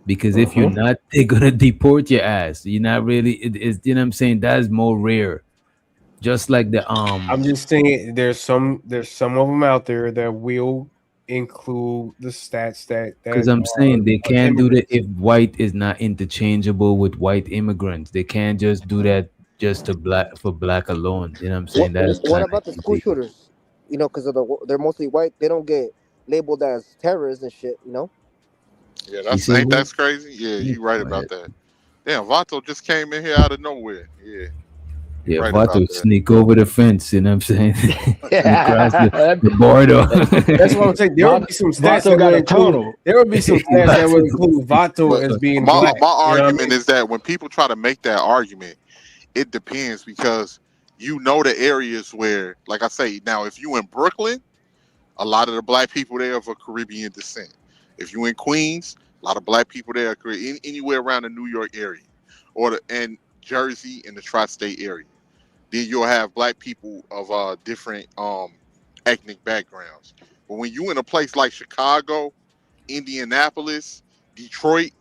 Speaker 3: Because if you're not, they're gonna deport your ass. You're not really. It's, you know what I'm saying? That's more rare. Just like the
Speaker 20: I'm just saying there's some of them out there that will include the stats that.
Speaker 3: Because I'm saying they can't do that if white is not interchangeable with white immigrants. They can't just do that just for black alone. You know what I'm saying?
Speaker 5: What about the school shooters? You know, because they're mostly white. They don't get labeled as terrorists and shit. You know.
Speaker 2: Yeah, that's crazy. Yeah, you right about that. Damn, Vato just came in here out of nowhere.
Speaker 3: Yeah, Vato sneak over the fence. You know what I'm saying? Across the border.
Speaker 20: That's what I'm saying. There will be some stats that would include. There will be some stats that would include Vato as being black.
Speaker 2: My argument is that when people try to make that argument, it depends because you know the areas where, like I say, now if you in Brooklyn, a lot of the black people there are of Caribbean descent. If you in Queens, a lot of black people there are anywhere around the New York area, and Jersey and the tri-state area. Then you'll have black people of different ethnic backgrounds. But when you in a place like Chicago, Indianapolis, Detroit,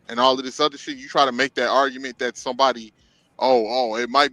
Speaker 2: and all of this other shit, you try to make that argument that somebody, it might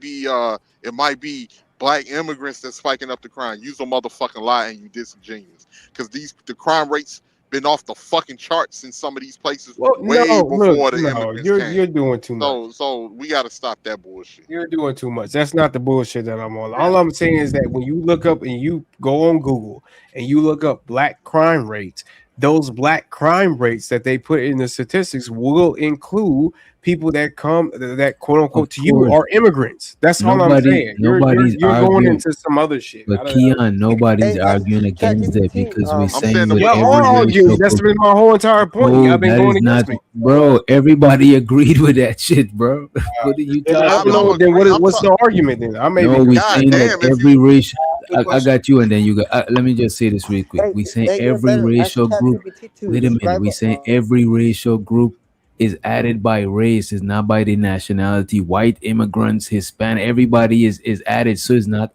Speaker 2: be black immigrants that's spiking up the crime. Use a motherfucking lie and you disingenuous. Because the crime rates been off the fucking charts in some of these places way before the immigrants came.
Speaker 20: You're doing too much.
Speaker 2: So we got to stop that bullshit.
Speaker 20: You're doing too much. That's not the bullshit that I'm on. All I'm saying is that when you look up and you go on Google and you look up black crime rates, those black crime rates that they put in the statistics will include people that come that quote unquote to you are immigrants. That's all I'm saying. You're going into some other shit.
Speaker 3: But Keon, nobody's arguing against that because we're saying with
Speaker 20: that's been my whole entire point. Y'all been going against me.
Speaker 3: Bro, everybody agreed with that shit, bro. What are you talking about?
Speaker 20: Then what's the argument then?
Speaker 3: We're saying that every race. I got you, and then you got. Let me just say this real quick. We saying every racial group. Wait a minute. We saying every racial group is added by race, is not by the nationality. White immigrants, Hispanic, everybody is added, so it's not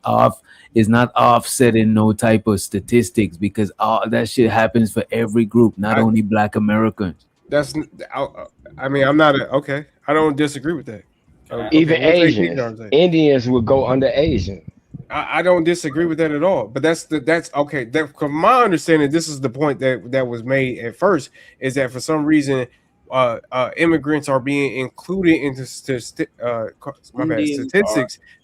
Speaker 3: offset in no type of statistics because all that shit happens for every group, not only Black Americans.
Speaker 20: I'm not okay. I don't disagree with that.
Speaker 6: Even Asians, Indians would go under Asian.
Speaker 20: I don't disagree with that at all. But that's okay. From my understanding, this is the point that was made at first, is that for some reason immigrants are being included into statistics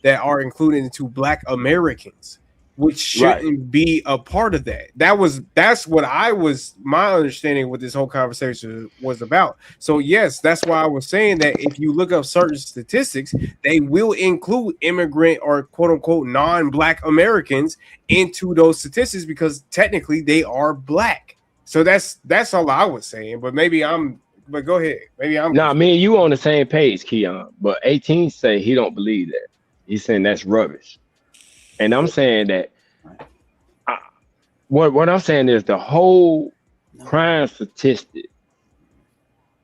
Speaker 20: that are included into Black Americans, which shouldn't be a part of that. That's what my understanding what this whole conversation was about. So yes, that's why I was saying that if you look up certain statistics, they will include immigrant or quote unquote non-Black Americans into those statistics because technically they are Black. So that's all I was saying. But go ahead. Maybe I'm.
Speaker 6: Nah, me and you on the same page, Keon. But 18 say he don't believe that. He's saying that's rubbish. And I'm saying that. What I'm saying is the whole crime statistic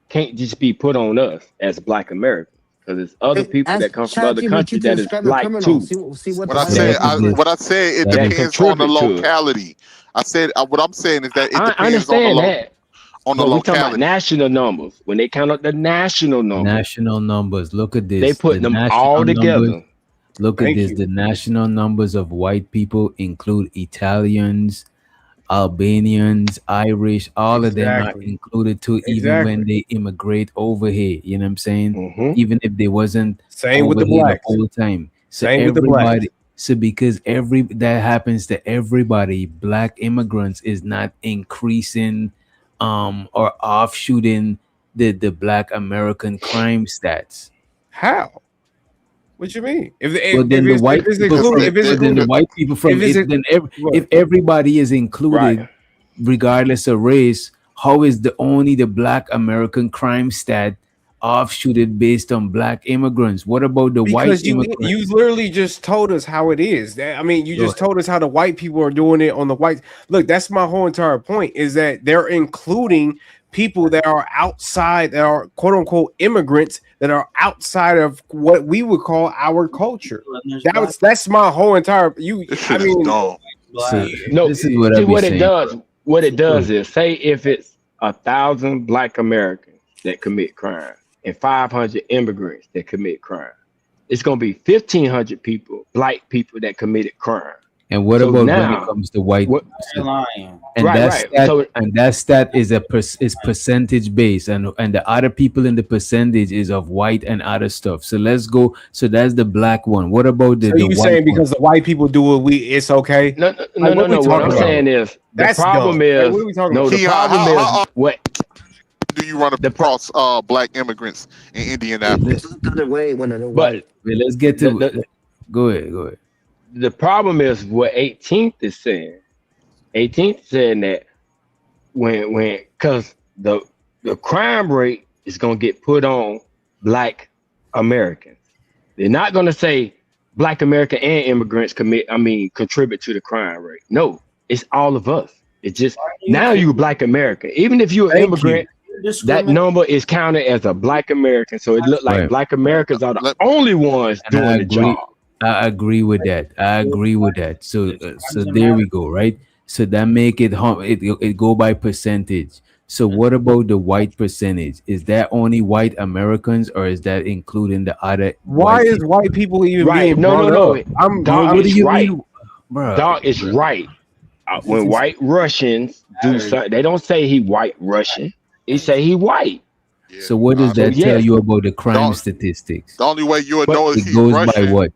Speaker 6: can't just be put on us as Black Americans because it's other people that come from other countries that is Black too.
Speaker 2: What I said, it depends on the locality. I said what I'm saying is that it depends on the locality.
Speaker 6: We talking about national numbers. When they count up the national numbers.
Speaker 3: Look at this.
Speaker 6: They put them all together.
Speaker 3: Look at this. The national numbers of white people include Italians, Albanians, Irish. All of them are included too, even when they immigrate over here. You know what I'm saying? Even if they wasn't
Speaker 20: same with the Blacks
Speaker 3: the whole time. So
Speaker 20: same with the Blacks.
Speaker 3: So because that happens to everybody, Black immigrants is not increasing or offshooting the Black American crime stats.
Speaker 20: How? What you mean? If
Speaker 3: everybody is included, regardless of race, how is only the Black American crime stat offshooted based on Black immigrants? What about the white immigrants?
Speaker 20: You literally just told us how it is. I mean, you just told us how the white people are doing it on the white. Look, that's my whole entire point, is that they're including people that are outside, that are quote unquote immigrants, that are outside of what we would call our culture. That's my whole entire
Speaker 3: this is what
Speaker 6: it does. What it does is, say if it's 1,000 Black Americans that commit crime and 500 immigrants that commit crime, it's going to be 1,500 people, Black people, that committed crime.
Speaker 3: And what about when it comes to white? That stat is is percentage based, and the other people in the percentage is of white and other stuff. So let's go. So that's the Black one. What about the?
Speaker 20: So you saying because the white people do it, it's okay?
Speaker 6: No. What I'm saying is the problem is the problem is what.
Speaker 2: Do you run across Black immigrants in Indianapolis?
Speaker 3: But let's get to go ahead.
Speaker 6: The problem is what 18th is saying. 18th is saying that when because the crime rate is gonna get put on Black Americans. They're not gonna say Black American and immigrants contribute to the crime rate. No, it's all of us. It's just now you Black American. Even if you're an immigrant, that number is counted as a Black American. So it looked like
Speaker 3: Right.
Speaker 6: Black Americans are the only ones
Speaker 3: And
Speaker 6: doing the job.
Speaker 3: I agree with that. I agree with that. So so there we go, right? So that make it it go by percentage. So what about the white percentage? Is that only white Americans, or is that including the other?
Speaker 20: Why is white people even being brought up?
Speaker 6: Dog is right.
Speaker 3: Bruh,
Speaker 6: Dog is right. When white Russians do something, they don't say he white Russian. He say he white.
Speaker 3: So what does that tell you about the crime statistics?
Speaker 2: The only way you would know if
Speaker 3: It
Speaker 2: he's
Speaker 3: goes
Speaker 2: Russian.
Speaker 3: by what?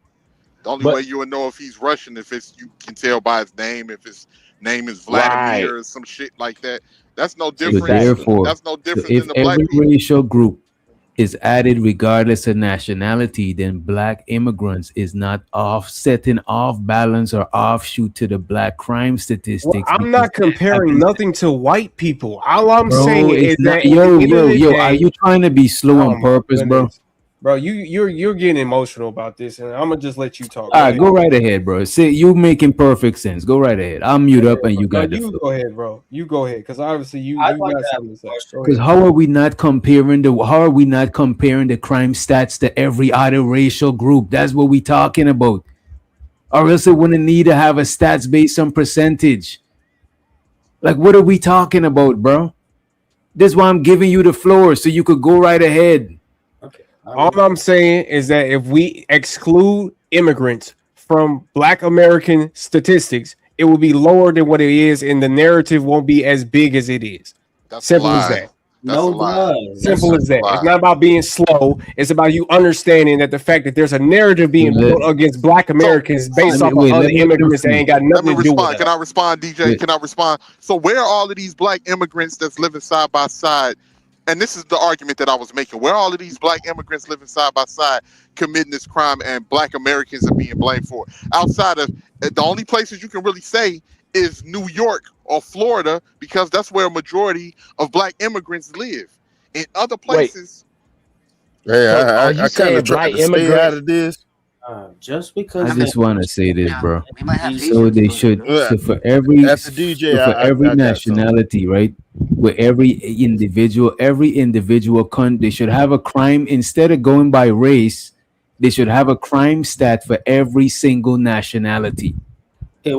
Speaker 2: The only way you would know if he's Russian if you can tell by his name, if his name is Vladimir or some shit like that. That's no different.
Speaker 3: So therefore,
Speaker 2: that's no different
Speaker 3: if
Speaker 2: than the black
Speaker 3: every
Speaker 2: people.
Speaker 3: racial group is added regardless of nationality, then black immigrants is not setting off balance or offshoot to the black crime statistics.
Speaker 20: I'm not comparing nothing to white people. All I'm
Speaker 3: Bro,
Speaker 20: saying
Speaker 3: it's
Speaker 20: is
Speaker 3: not,
Speaker 20: that
Speaker 3: yo, are you trying to be slow on purpose, bro?
Speaker 20: Bro, you're getting emotional about this, and I'm gonna just let you talk.
Speaker 3: All right, go right ahead, bro. See, you making perfect sense. Go right ahead. I'll mute up and you got the floor.
Speaker 20: Go ahead, bro. You go ahead, because obviously you got something to say.
Speaker 3: Because how are we not comparing the crime stats to every other racial group? That's what we talking about. Or else it wouldn't need to have a stats based on percentage. Like, what are we talking about, bro? This is why I'm giving you the floor so you could go right ahead.
Speaker 20: All I'm saying is that if we exclude immigrants from Black American statistics, it will be lower than what it is, and the narrative won't be as big as it is. Simple as that. Simple as that. It's not about being slow. It's about you understanding that the fact that there's a narrative being built against Black Americans based off of other immigrants that ain't got nothing to do with it.
Speaker 2: Can I respond, DJ? Can I respond? So where are all of these black immigrants that's living side by side? And this is the argument that I was making. Where all of these black immigrants living side by side committing this crime and black Americans are being blamed for it? Outside of the only places you can really say is New York or Florida, because that's where a majority of black immigrants live. In other places,
Speaker 7: hey, I kind of try to stay out of this.
Speaker 16: Just because
Speaker 3: I just want to say this, bro.
Speaker 16: So
Speaker 3: they should. So for every nationality, right? With every individual they should have a crime instead of going by race. They should have a crime stat for every single nationality.
Speaker 16: It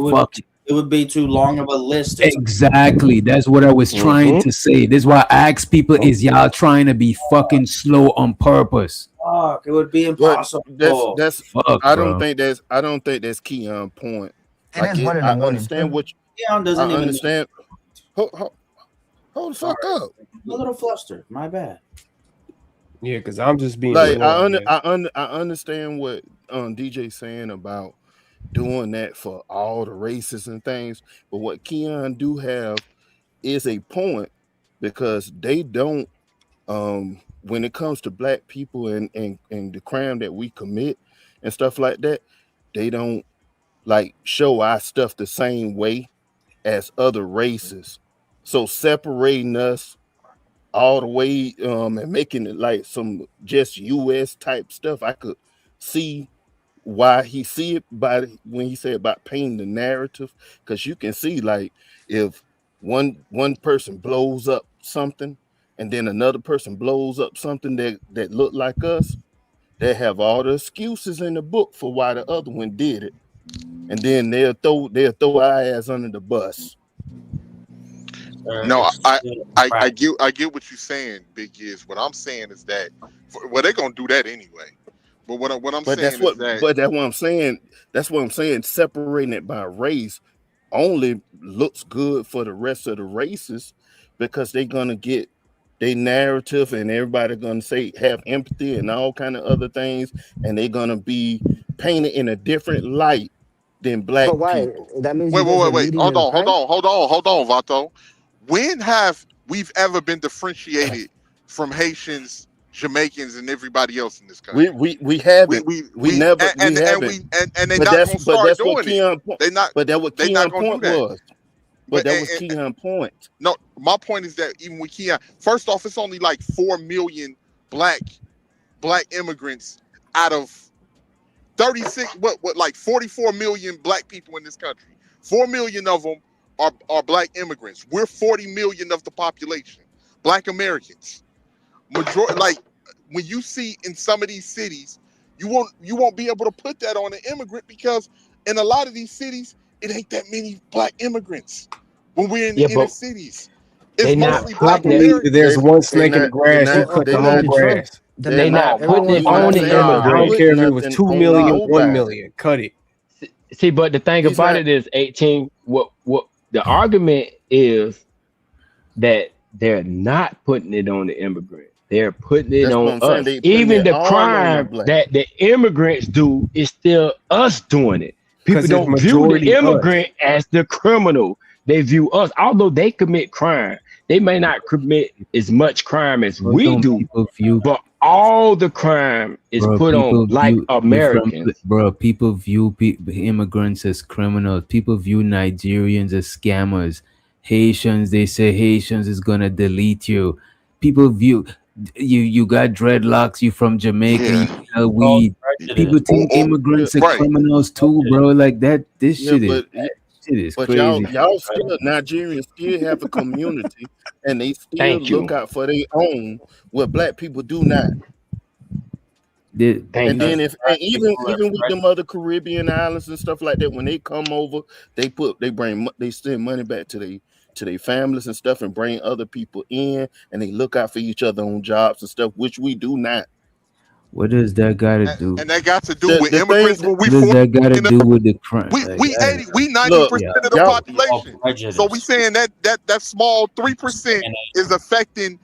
Speaker 16: would be too long of a list.
Speaker 3: Exactly. That's what I was trying to say. This is why I ask people: is y'all trying to be fucking slow on purpose?
Speaker 16: Fuck, it would be impossible.
Speaker 7: I don't think that's key on point. I understand what
Speaker 16: Keon doesn't
Speaker 7: I
Speaker 16: even
Speaker 7: understand. Hold the fuck up.
Speaker 16: I'm a little flustered. My bad.
Speaker 20: Yeah, because I'm just being
Speaker 7: like
Speaker 20: slow,
Speaker 7: I understand what DJ's saying about doing that for all the races and things, but what Keon do have is a point, because they don't when it comes to black people and the crime that we commit and stuff like that, they don't like show our stuff the same way as other races. So separating us all the way and making it like some just US type stuff, I could see why he see it by when he said about painting the narrative, because you can see like if one person blows up something and then another person blows up something that look like us, they have all the excuses in the book for why the other one did it, and then they'll throw our ass under the bus.
Speaker 2: No, I get what you're saying, Big Giz. What I'm saying is that they're gonna do that anyway. But what I'm saying
Speaker 7: that's what I'm saying. That's what I'm saying. Separating it by race only looks good for the rest of the races, because they're gonna get their narrative and everybody gonna say have empathy and all kind of other things, and they're gonna be painted in a different light than black people.
Speaker 5: That means
Speaker 2: wait. Hold on, Vato. When have we've ever been differentiated from Haitians, Jamaicans, and everybody else in this country?
Speaker 7: We haven't. We never. And
Speaker 2: they're not gonna start doing it. They're not.
Speaker 7: But that what Keon's point was. But that was Keon's point.
Speaker 2: No, my point is that even with Keon, first off, it's only like 4 million black immigrants out of 36, like 44 million black people in this country. 4 million of them are black immigrants. We're 40 million of the population, black Americans. Like when you see in some of these cities, you won't be able to put that on an immigrant because in a lot of these cities, it ain't that many black immigrants. When we're in the inner cities, it's mostly black Americans.
Speaker 20: There's one snake in the grass. You cut the whole grass.
Speaker 15: They not putting it on the immigrant.
Speaker 20: I don't care if it was 2 million, 1 million. Cut it.
Speaker 15: See, but the thing about it is 18. What the argument is that they're not putting it on the immigrant. They're putting it on us. Even the crime that the immigrants do is still us doing it. People don't view the immigrant as the criminal. They view us, although they commit crime. They may not commit as much crime as we do, but all the crime is put on like Americans.
Speaker 3: People view immigrants as criminals. People view Nigerians as scammers. Haitians, they say Haitians is gonna delete you. People view you got dreadlocks, you from Jamaica, you sell weed. People think immigrants are criminals too, bro. Like that, this shit is
Speaker 7: but
Speaker 3: crazy.
Speaker 7: y'all still Nigerians still have a community, and they still look out for their own. Where black people do not. And then even with them other Caribbean islands and stuff like that, when they come over, they send money back to their families and stuff, and bring other people in, and they look out for each other on jobs and stuff, which we do not.
Speaker 3: What does that got to do?
Speaker 2: And that got to do with immigrants.
Speaker 3: What does that got to do with the crime?
Speaker 2: We 90% of the population. So we saying that small 3% is affecting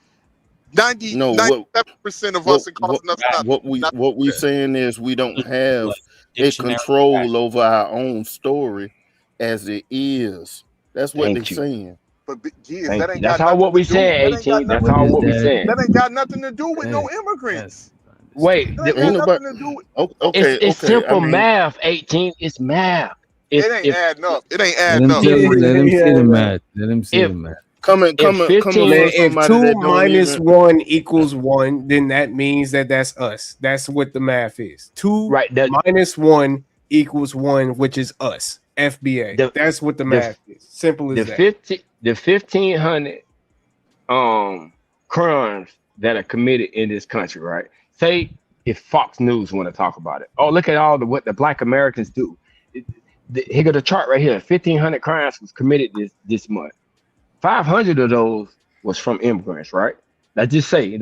Speaker 2: 97% of us and causing us nothing.
Speaker 7: What we saying is we don't have a control over our own story as it is. That's what they're saying.
Speaker 2: But
Speaker 15: that's all what we saying, 18. That's all what we saying.
Speaker 2: That ain't got nothing to do with no immigrants.
Speaker 15: Wait, it's simple math. 18, it's math.
Speaker 2: It ain't adding up. It ain't adding up.
Speaker 3: Let him see the math. Let him see the math.
Speaker 20: If 2 minus 1 equals 1, then that means that's us. That's what the math is. 2 minus 1 equals 1, which is us. FBA. That's what the math is. Simple as that.
Speaker 15: The 1,500 crimes that are committed in this country, right? Say if Fox News want to talk about it. Oh, look at what the black Americans do. Here go the chart right here. 1,500 crimes was committed this month. 500 of those was from immigrants, right? Let's just say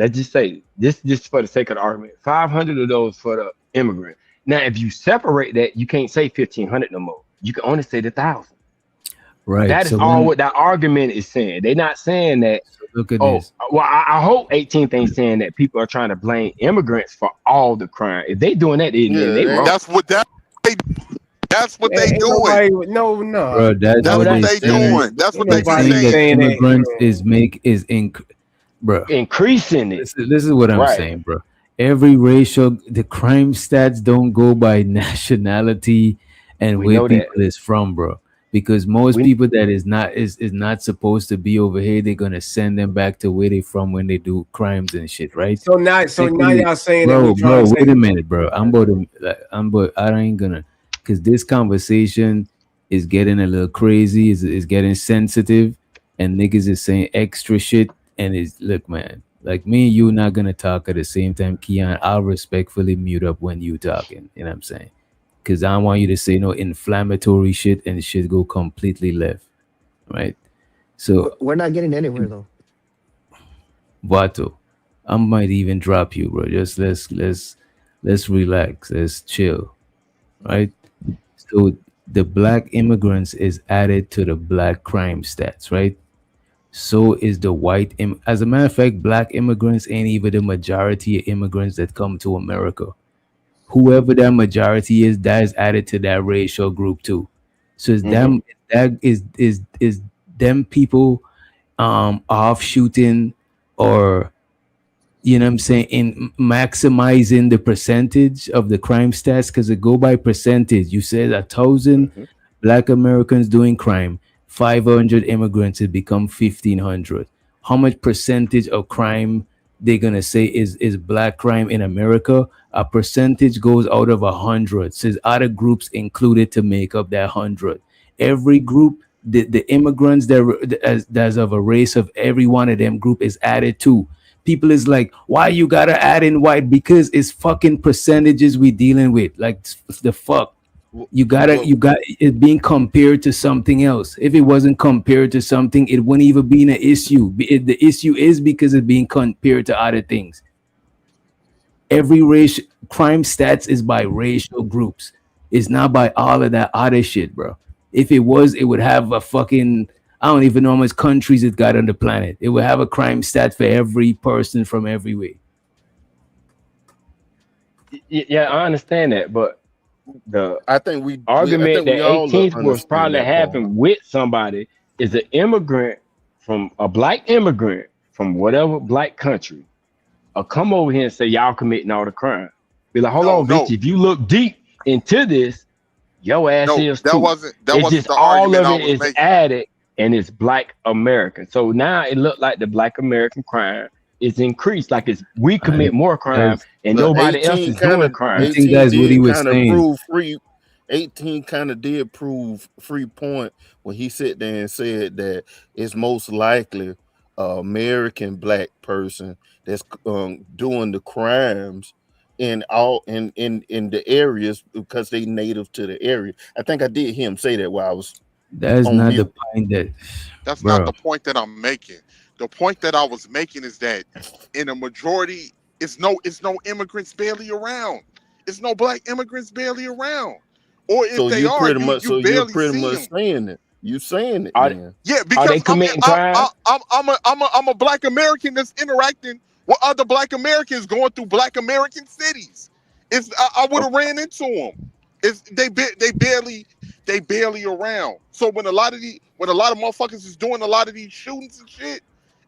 Speaker 15: this just for the sake of the argument. 500 of those for the immigrant. Now, if you separate that, you can't say 1,500 no more. You can only say 1,000.
Speaker 3: Right.
Speaker 15: That is what that argument is saying. They're not saying that.
Speaker 3: Look at this.
Speaker 15: Well, I hope 18th ain't saying that people are trying to blame immigrants for all the crime. If they doing that, they wrong.
Speaker 2: That's what they doing.
Speaker 20: No.
Speaker 3: Bro, that's what they
Speaker 2: doing. That's what they
Speaker 3: saying. Immigrants
Speaker 15: increasing it.
Speaker 3: This is what I'm saying, bro. Every the crime stats don't go by nationality and where people is from, bro. Because most people that is not supposed to be over here, they're gonna send them back to where they from when they do crimes and shit, right?
Speaker 20: So now y'all saying
Speaker 3: bro, wait a minute, bro. I ain't gonna, because this conversation is getting a little crazy, is getting sensitive, and niggas is saying extra shit. And look, man, like me and you not gonna talk at the same time, Keon. I'll respectfully mute up when you talking. You know what I'm saying? Because I don't want you to say no inflammatory shit and shit go completely left, right? So
Speaker 5: we're not getting anywhere though.
Speaker 3: Vato, I might even drop you, bro. Just let's relax, let's chill, right? So the black immigrants is added to the black crime stats, right? So is the white. As a matter of fact, black immigrants ain't even the majority of immigrants that come to America. Whoever that majority is, that is added to that racial group too. So it's them, that is them people off shooting, or you know what I'm saying, in maximizing the percentage of the crime stats, because it go by percentage. You said 1,000 black Americans doing crime, 500 immigrants, it become 1,500. How much percentage of crime they're gonna say is black crime in America, a percentage goes out of 100. Says other groups included to make up that 100. Every group, the immigrants that as of a race of every one of them group is added to. People is like, why you gotta add in white? Because it's fucking percentages we dealing with. Like the fuck. You got it being compared to something else. If it wasn't compared to something, it wouldn't even be an issue. The issue is because it's being compared to other things. Every race crime stats is by racial groups. It's not by all of that other shit, bro. If it was, it would have a fucking, I don't even know how much countries it got on the planet. It would have a crime stat for every person from every way.
Speaker 6: Yeah, I understand that, but the
Speaker 7: argument
Speaker 6: that
Speaker 7: all
Speaker 6: 18th was probably
Speaker 7: that
Speaker 6: having with somebody is an immigrant from a black immigrant from whatever black country, or come over here and say y'all committing all the crime. Be like, hold on, bitch. If you look deep into this, your ass is too. It's just all of it is added, and it's black American. So now it looked like the black American crime is increased. Like we commit more crime, and nobody else is doing crime.
Speaker 3: I think that's what he was saying.
Speaker 7: 18 kind of did prove free point when he sat there and said that it's most likely American black person that's doing the crimes in the areas because they native to the area. I think I did hear him say that while I was.
Speaker 3: That's not the point
Speaker 2: That's not the point that I'm making. The point that I was making is that in a majority, it's no immigrants barely around. It's no black immigrants barely around. Or if they are, you barely see them.
Speaker 7: Saying it. You saying it, man.
Speaker 2: Yeah, because I'm a black American that's interacting with other black Americans going through black American cities. I would have ran into them. They barely around. So when a lot of motherfuckers is doing a lot of these shootings and shit,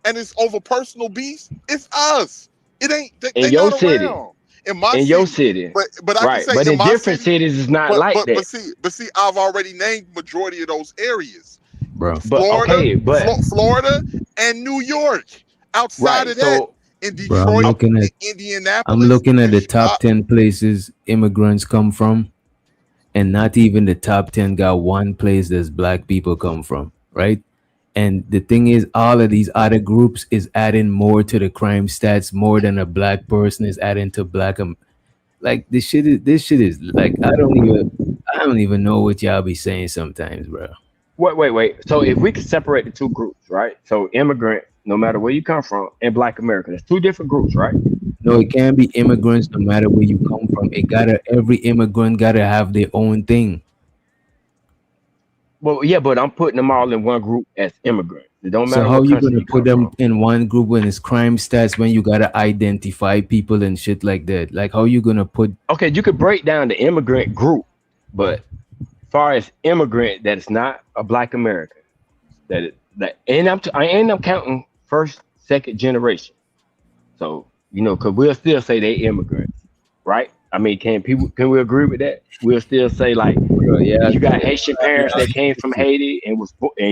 Speaker 2: and it's over personal beefs, it's us. It ain't
Speaker 6: in your city.
Speaker 2: Around. In my
Speaker 6: your city,
Speaker 2: but I can say
Speaker 6: but in different
Speaker 2: city,
Speaker 6: cities, it's not like that.
Speaker 2: But see, I've already named majority of those areas,
Speaker 3: bro.
Speaker 2: Florida and New York. Outside of that, in Detroit, Indianapolis,
Speaker 3: I'm looking at the top 10 places immigrants come from, and not even the top 10 got one place that's black people come from, right? And the thing is, all of these other groups is adding more to the crime stats more than a black person is adding to black. Like this shit is like I don't even know what y'all be saying sometimes, bro.
Speaker 6: Wait. So if we could separate the two groups, right? So immigrant, no matter where you come from, and black American, it's two different groups, right?
Speaker 3: No, it can't be immigrants no matter where you come from. Every immigrant gotta have their own thing.
Speaker 6: Well, yeah, but I'm putting them all in one group as immigrants. It don't matter.
Speaker 3: So how you gonna put them in one group when it's crime stats when you gotta identify people and shit like that? Like how you gonna put?
Speaker 6: Okay, you could break down the immigrant group, but as far as immigrant that is not a black American, and I'm counting first, second generation. So because we'll still say they immigrants, right? I mean, can we agree with that? We'll still say like, yeah, you got Haitian parents that came from Haiti and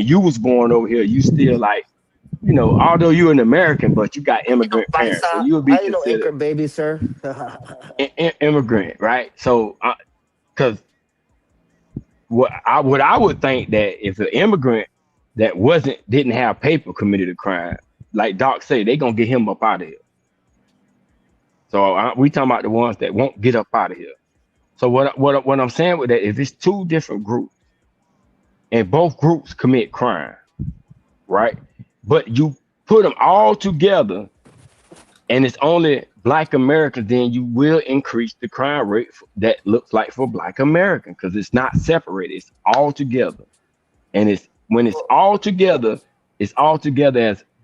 Speaker 6: you was born over here. You still like, although you're an American, but you got immigrant parents, so you'll be considered
Speaker 5: baby, sir.
Speaker 6: Immigrant, right? So, because what I would think that if an immigrant that didn't have paper committed a crime, like Doc said, they gonna get him up out of here. So we talking about the ones that won't get up out of here. So what I'm saying with that is it's two different groups, and both groups commit crime, right? But you put them all together, and it's only black Americans, then you will increase the crime rate that looks like for black American because it's not separated. It's all together, and when it's all together as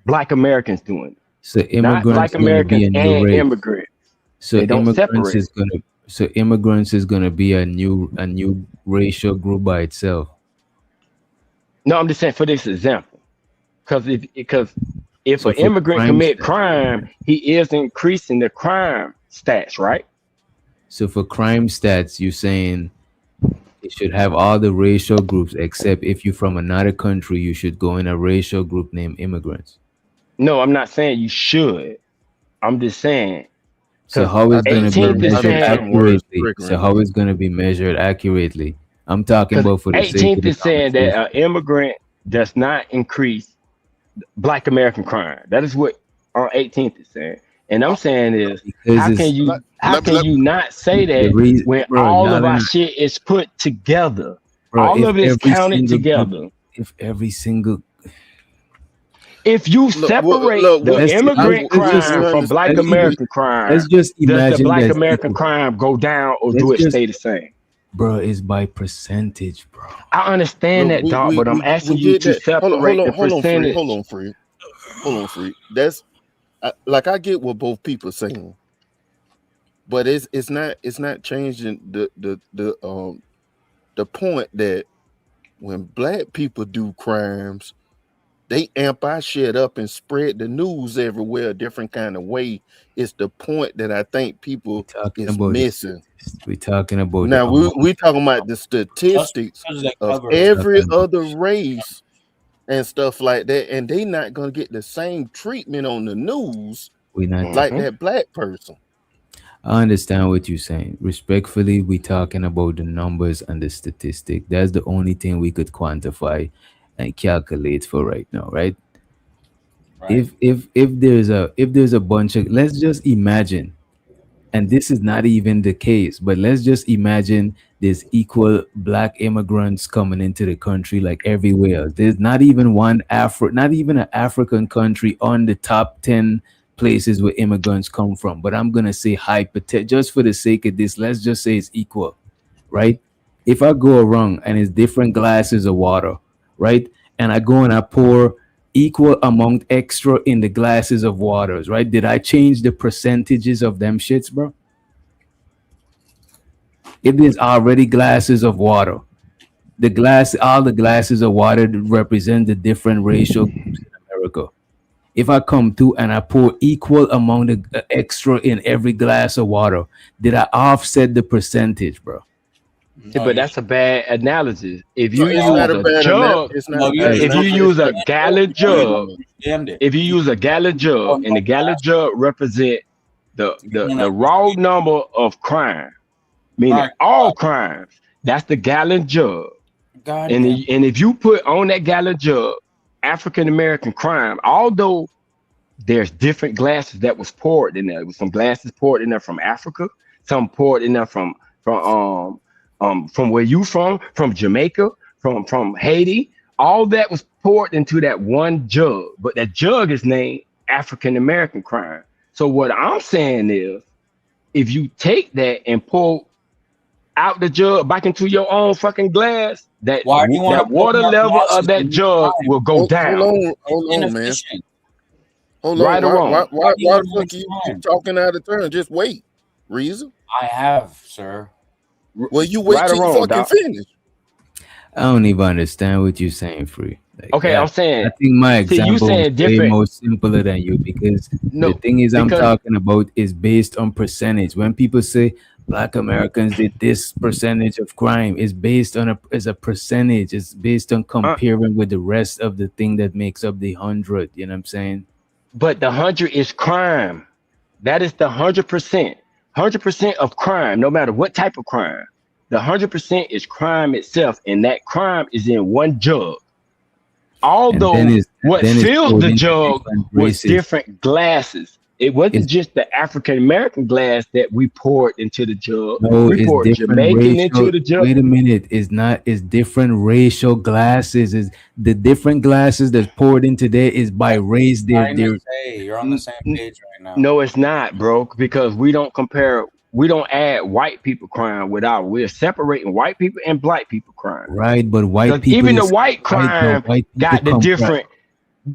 Speaker 6: black Americans doing it.
Speaker 3: So immigrants,
Speaker 6: not black Americans and immigrants.
Speaker 3: So immigrants is gonna be a new racial group by itself.
Speaker 6: No, I'm just saying for this example, because if an immigrant commit crime, he is increasing the crime stats, right?
Speaker 3: So for crime stats, you're saying it should have all the racial groups, except if you're from another country, you should go in a racial group named immigrants.
Speaker 6: No, I'm not saying you should. I'm just saying.
Speaker 3: So how it's going to be
Speaker 6: 18th is
Speaker 3: measured
Speaker 6: saying
Speaker 3: accurately? So how it's going to be measured accurately? I'm talking about for the sake of
Speaker 6: 18th
Speaker 3: the
Speaker 6: is saying that
Speaker 3: conversation.
Speaker 6: an immigrant does not increase Black American crime. That is what on 18th is saying. And I'm saying is,
Speaker 3: Because
Speaker 6: how
Speaker 3: it's
Speaker 6: can you not say
Speaker 3: the
Speaker 6: that
Speaker 3: reason,
Speaker 6: when
Speaker 3: bro.
Speaker 6: all of
Speaker 3: Y'all
Speaker 6: our
Speaker 3: in,
Speaker 6: shit is put together?
Speaker 3: bro.
Speaker 6: All of it is counted together.
Speaker 3: If every single,
Speaker 6: If you
Speaker 22: Look,
Speaker 6: separate the immigrant
Speaker 22: we
Speaker 6: crime from Black American crime,
Speaker 3: let's just
Speaker 6: does the
Speaker 3: imagine
Speaker 6: Black
Speaker 3: that's
Speaker 6: American
Speaker 3: equal.
Speaker 6: crime go down or
Speaker 3: Let's
Speaker 6: do it
Speaker 3: just,
Speaker 6: stay the same?
Speaker 3: bro. It's by percentage, bro.
Speaker 6: I understand that, dog, but I'm asking
Speaker 22: we
Speaker 6: you
Speaker 22: get
Speaker 6: to
Speaker 22: that.
Speaker 6: separate the
Speaker 22: Hold on, Free.
Speaker 6: percentage.
Speaker 22: Hold on, Free. That's like I get what both people saying, but it's not changing the point that when Black people do crimes, they amp our shit up and spread the news everywhere a different kind of way. It's the point that I think people is missing.
Speaker 3: We're talking about
Speaker 22: Now we talking about the statistics of every other race and stuff like that, and they not gonna get the same treatment on the news like that Black person.
Speaker 3: I understand what you're saying. Respectfully, we're talking about the numbers and the statistic. That's the only thing we could quantify and calculate for right now, right? If there's a bunch of, let's just imagine, and this is not even the case, but let's just imagine there's equal Black immigrants coming into the country like everywhere else. There's not even not even an African country on the top 10 places where immigrants come from. But I'm gonna say just for the sake of this, let's just say it's equal, right? If I go around and it's different glasses of water, right? And I go and I pour equal amount extra in the glasses of waters, right? Did I change the percentages of them shits, bro? If there's already glasses of water, all the glasses of water represent the different racial groups in America. If I come through and I pour equal amount of extra in every glass of water, did I offset the percentage, bro?
Speaker 6: But that's a bad analogy. If
Speaker 22: No,
Speaker 6: you
Speaker 22: it's
Speaker 6: use
Speaker 22: not a
Speaker 6: a
Speaker 22: bad
Speaker 6: jug, if you use a gallon jug, if you use a gallon jug, and the gallon jug represent the raw number of crime, meaning all crimes, that's the gallon jug. And if you put on that gallon jug African American crime, although there's different glasses that was poured in there. There was some glasses poured in there from Africa, some poured in there from where you from Jamaica, from Haiti. All that was poured into that one jug, but that jug is named African American crime. So what I'm saying is, if you take that and pour out the jug back into your own fucking glass, that water level of that jug will go down.
Speaker 22: Hold on, man. Hold
Speaker 6: Right
Speaker 22: on.
Speaker 6: or wrong?
Speaker 22: Why the fuck you keep talking out of turn? Just wait. Reason?
Speaker 16: I have, sir.
Speaker 22: Well, you wait
Speaker 6: Right
Speaker 22: till
Speaker 6: or
Speaker 22: you
Speaker 6: wrong,
Speaker 22: fucking
Speaker 6: Doc?
Speaker 22: finish.
Speaker 3: I don't even understand what you're saying, Free. Like,
Speaker 6: Okay, I'm saying.
Speaker 3: I think my
Speaker 6: See, you
Speaker 3: example
Speaker 6: saying
Speaker 3: is way
Speaker 6: different.
Speaker 3: more simpler than you because
Speaker 6: No,
Speaker 3: the thing is I'm
Speaker 6: because
Speaker 3: talking about is based on percentage. When people say Black Americans did this percentage of crime, it's based on a percentage. It's based on comparing with the rest of the thing that makes up the 100. You know what I'm saying?
Speaker 6: but the 100 is crime. That is the 100%. 100% of crime, no matter what type of crime. The 100% is crime itself, and that crime is in one jug. Although what filled the jug was different glasses. It wasn't just the African American glass that we poured into the jug.
Speaker 3: No,
Speaker 6: We
Speaker 3: it's
Speaker 6: poured
Speaker 3: different
Speaker 6: Jamaican
Speaker 3: racial.
Speaker 6: into the jug.
Speaker 3: Wait a minute, it's not. It's different racial glasses. Is the different glasses that's poured into there is by race. They're
Speaker 16: You're on the same page right now.
Speaker 6: No, it's not, bro, because we don't add white people crime we're separating white people and Black people crime.
Speaker 3: right, but white people.
Speaker 6: Even the
Speaker 3: is-
Speaker 6: white
Speaker 3: right, but
Speaker 6: crime
Speaker 3: white people
Speaker 6: got the
Speaker 3: come from-
Speaker 6: different.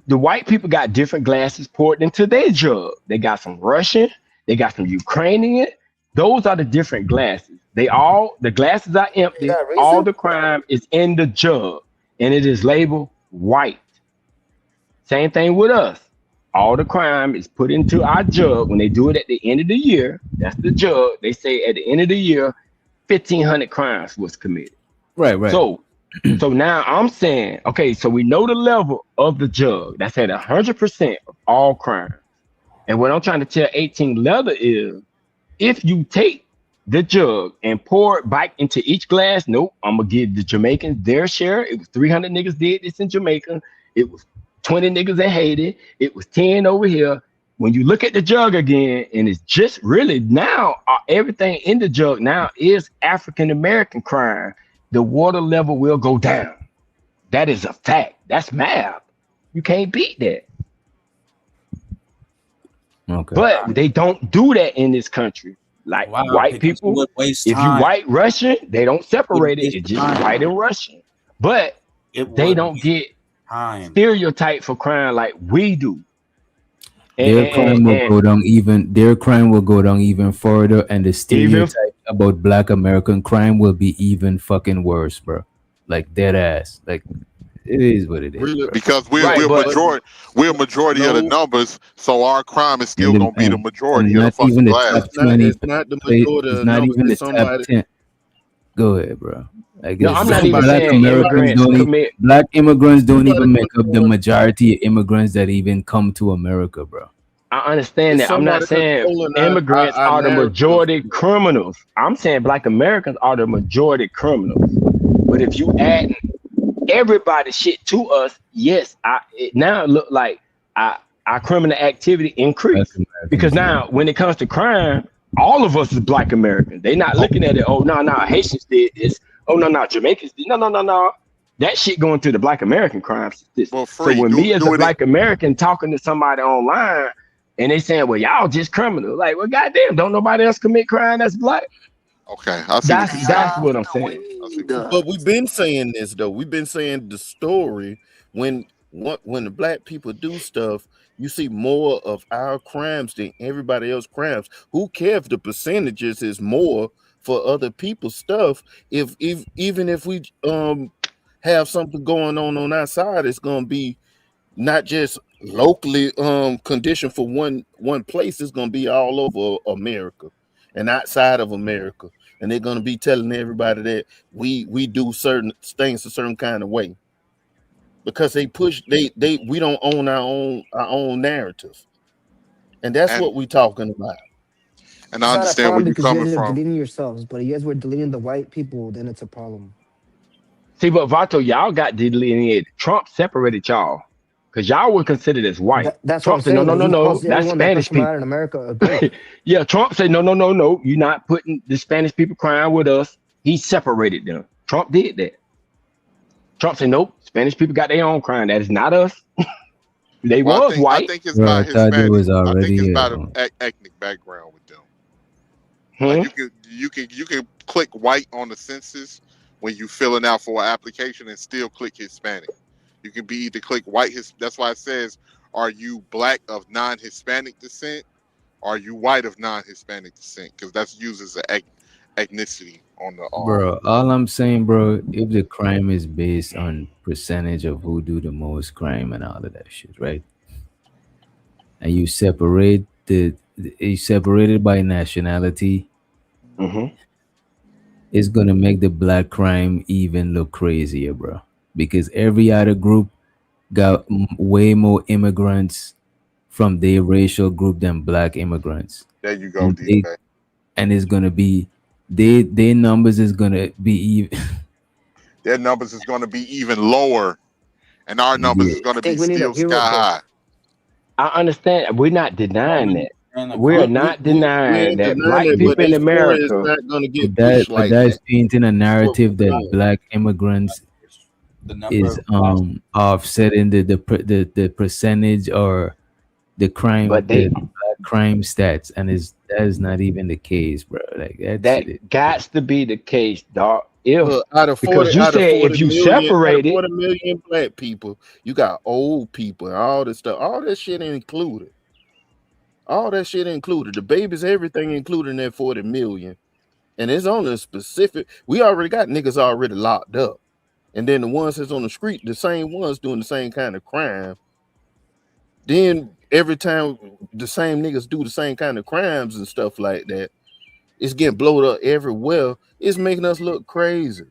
Speaker 6: The white people got different glasses poured into their jug. They got some Russian, they got some Ukrainian. Those are the different glasses. The glasses are empty. All the crime is in the jug, and it is labeled white. Same thing with us. All the crime is put into our jug when they do it at the end of the year. That's the jug. They say at the end of the year, 1,500 crimes was committed.
Speaker 3: Right.
Speaker 6: So now I'm saying, okay, so we know the level of the jug. That's at 100% of all crime. And what I'm trying to tell 18 leather is, if you take the jug and pour it back into each glass, nope, I'm gonna give the Jamaicans their share. It was 300 niggas did this in Jamaica. It was 20 niggas in Haiti. It was 10 over here. When you look at the jug again, and it's just really now, everything in the jug now is African American crime, the water level will go down. That is a fact. That's math. You can't beat that.
Speaker 3: Okay.
Speaker 6: But they don't do that in this country. Like white people, if you white Russian, they don't separate it. It's just white and Russian. But they don't get stereotyped for crime like we do.
Speaker 3: Their crime will go down even. Their crime will go down even further, and the stereotype about Black American crime will be even fucking worse, bro. Like dead ass. Like it is what it is.
Speaker 2: Really? Because we're majority of the numbers, so our crime is still gonna be the majority of the fucking class.
Speaker 22: It's not the majority.
Speaker 3: It's not even the top 10. Go ahead, bro. Like
Speaker 6: no, I'm not even saying
Speaker 3: Black immigrants don't even make up the majority of immigrants that even come to America, bro.
Speaker 6: I understand that. I'm not saying immigrants are the majority criminals. I'm saying Black Americans are the majority criminals. But if you add everybody shit to us, yes, it now look like our criminal activity increased. Because now when it comes to crime, all of us is Black Americans. They not looking at it, oh no, Haitians did this. Oh no, Jamaicans did. No. That shit going to the Black American crime statistics.
Speaker 2: Well,
Speaker 6: so when me as a Black American talking to somebody online and they saying, well, y'all just criminal. Like, well, goddamn, don't nobody else commit crime that's Black?
Speaker 2: Okay,
Speaker 6: that's what I'm saying.
Speaker 7: But we've been saying this though. We've been saying the story when the Black people do stuff, you see more of our crimes than everybody else's crimes. Who cares if the percentages is more for other people's stuff? Even if we have something going on our side, it's gonna be not just locally conditioned for one place. It's gonna be all over America and outside of America. And they're gonna be telling everybody that we do certain things a certain kind of way. Because we don't own our own narrative. And that's what we're talking about.
Speaker 2: And I understand where you're coming from.
Speaker 5: Deleting yourselves, but you guys were deleting the white people, then it's a problem.
Speaker 6: See, but Vato, y'all got delineated. Trump separated y'all. Because y'all were considered as white.
Speaker 5: That's
Speaker 6: Trump said, no, that's Spanish people.
Speaker 5: In America,
Speaker 6: yeah, Trump said, no, you're not putting the Spanish people crime with us. He separated them. Trump did that. Trump said, nope, Spanish people got their own crime. That is not us. They was white.
Speaker 2: I think it's about Hispanic. I think it's about an ethnic background with them. Like you can click white on the census when you filling out for an application and still click Hispanic. You can be either click white. That's why it says, are you Black of non-Hispanic descent? Or are you white of non-Hispanic descent? Because that's used as an ethnicity on the
Speaker 3: bro. All I'm saying, bro, if the crime is based on percentage of who do the most crime and all of that shit, right? And you separate separated by nationality, it's gonna make the Black crime even look crazier, bro. Because every other group got way more immigrants from their racial group than Black immigrants.
Speaker 2: There you go,
Speaker 3: and it's gonna be their numbers is gonna be even.
Speaker 2: Their numbers is gonna be even lower, and our numbers is gonna be still sky high.
Speaker 6: I understand. We're not denying that. We're not denying that Black people in America
Speaker 7: is not gonna get
Speaker 3: but that's painting a narrative that Black immigrants is offsetting the percentage or the crime crime stats, and that is not even the case, bro. Like
Speaker 6: that got to be the case, dog.
Speaker 7: Out of 40,
Speaker 6: because you said if you separate it,
Speaker 7: 40 million Black people, you got old people and all this stuff. All that shit included. All that shit included. The babies, everything included in that 40 million. And it's on a specific. We already got niggas already locked up. And then the ones that's on the street, the same ones doing the same kind of crime. Then every time the same niggas do the same kind of crimes and stuff like that, it's getting blown up everywhere. It's making us look crazy.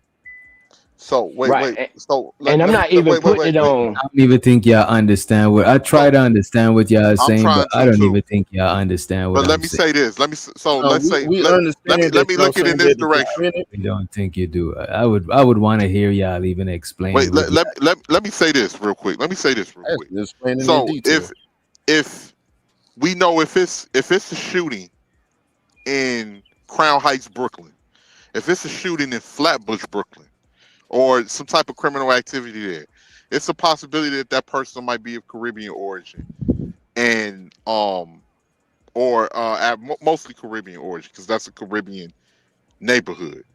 Speaker 2: So wait. So
Speaker 6: and I'm not even putting it on.
Speaker 3: I don't even think y'all understand what I try to understand what y'all are saying, but I don't even think y'all understand what
Speaker 2: But let
Speaker 3: I'm
Speaker 2: me
Speaker 3: saying.
Speaker 2: say this. Let's say
Speaker 22: we
Speaker 2: let
Speaker 22: understand
Speaker 2: me look
Speaker 22: that
Speaker 2: at it in this direction.
Speaker 3: I don't think you do. I would want to hear y'all even explain.
Speaker 2: Wait,
Speaker 3: what
Speaker 2: let me say this real quick.
Speaker 22: Explaining in
Speaker 2: So
Speaker 22: detail.
Speaker 2: if we know if it's a shooting in Crown Heights, Brooklyn, if it's a shooting in Flatbush, Brooklyn, or some type of criminal activity there, it's a possibility that that person might be of Caribbean origin, and mostly Caribbean origin because that's a Caribbean neighborhood.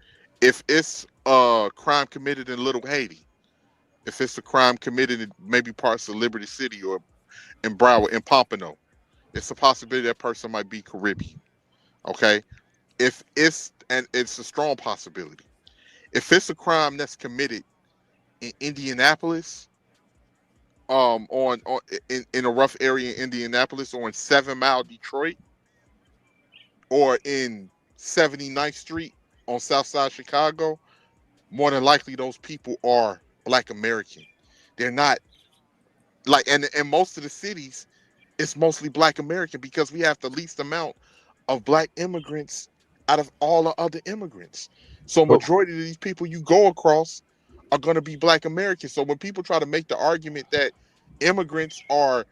Speaker 2: If it's a crime committed in Little Haiti, if it's a crime committed in maybe parts of Liberty City or in Broward, in Pompano, it's a possibility that person might be Caribbean. Okay, and it's a strong possibility. If it's a crime that's committed in Indianapolis, in a rough area in Indianapolis, or in 7 Mile, Detroit, or in 79th Street on South Side Chicago, more than likely those people are Black American. They're not like, and most of the cities, it's mostly Black American because we have the least amount of Black immigrants out of all the other immigrants. So majority of these people you go across are going to be Black Americans. So when people try to make the argument that immigrants are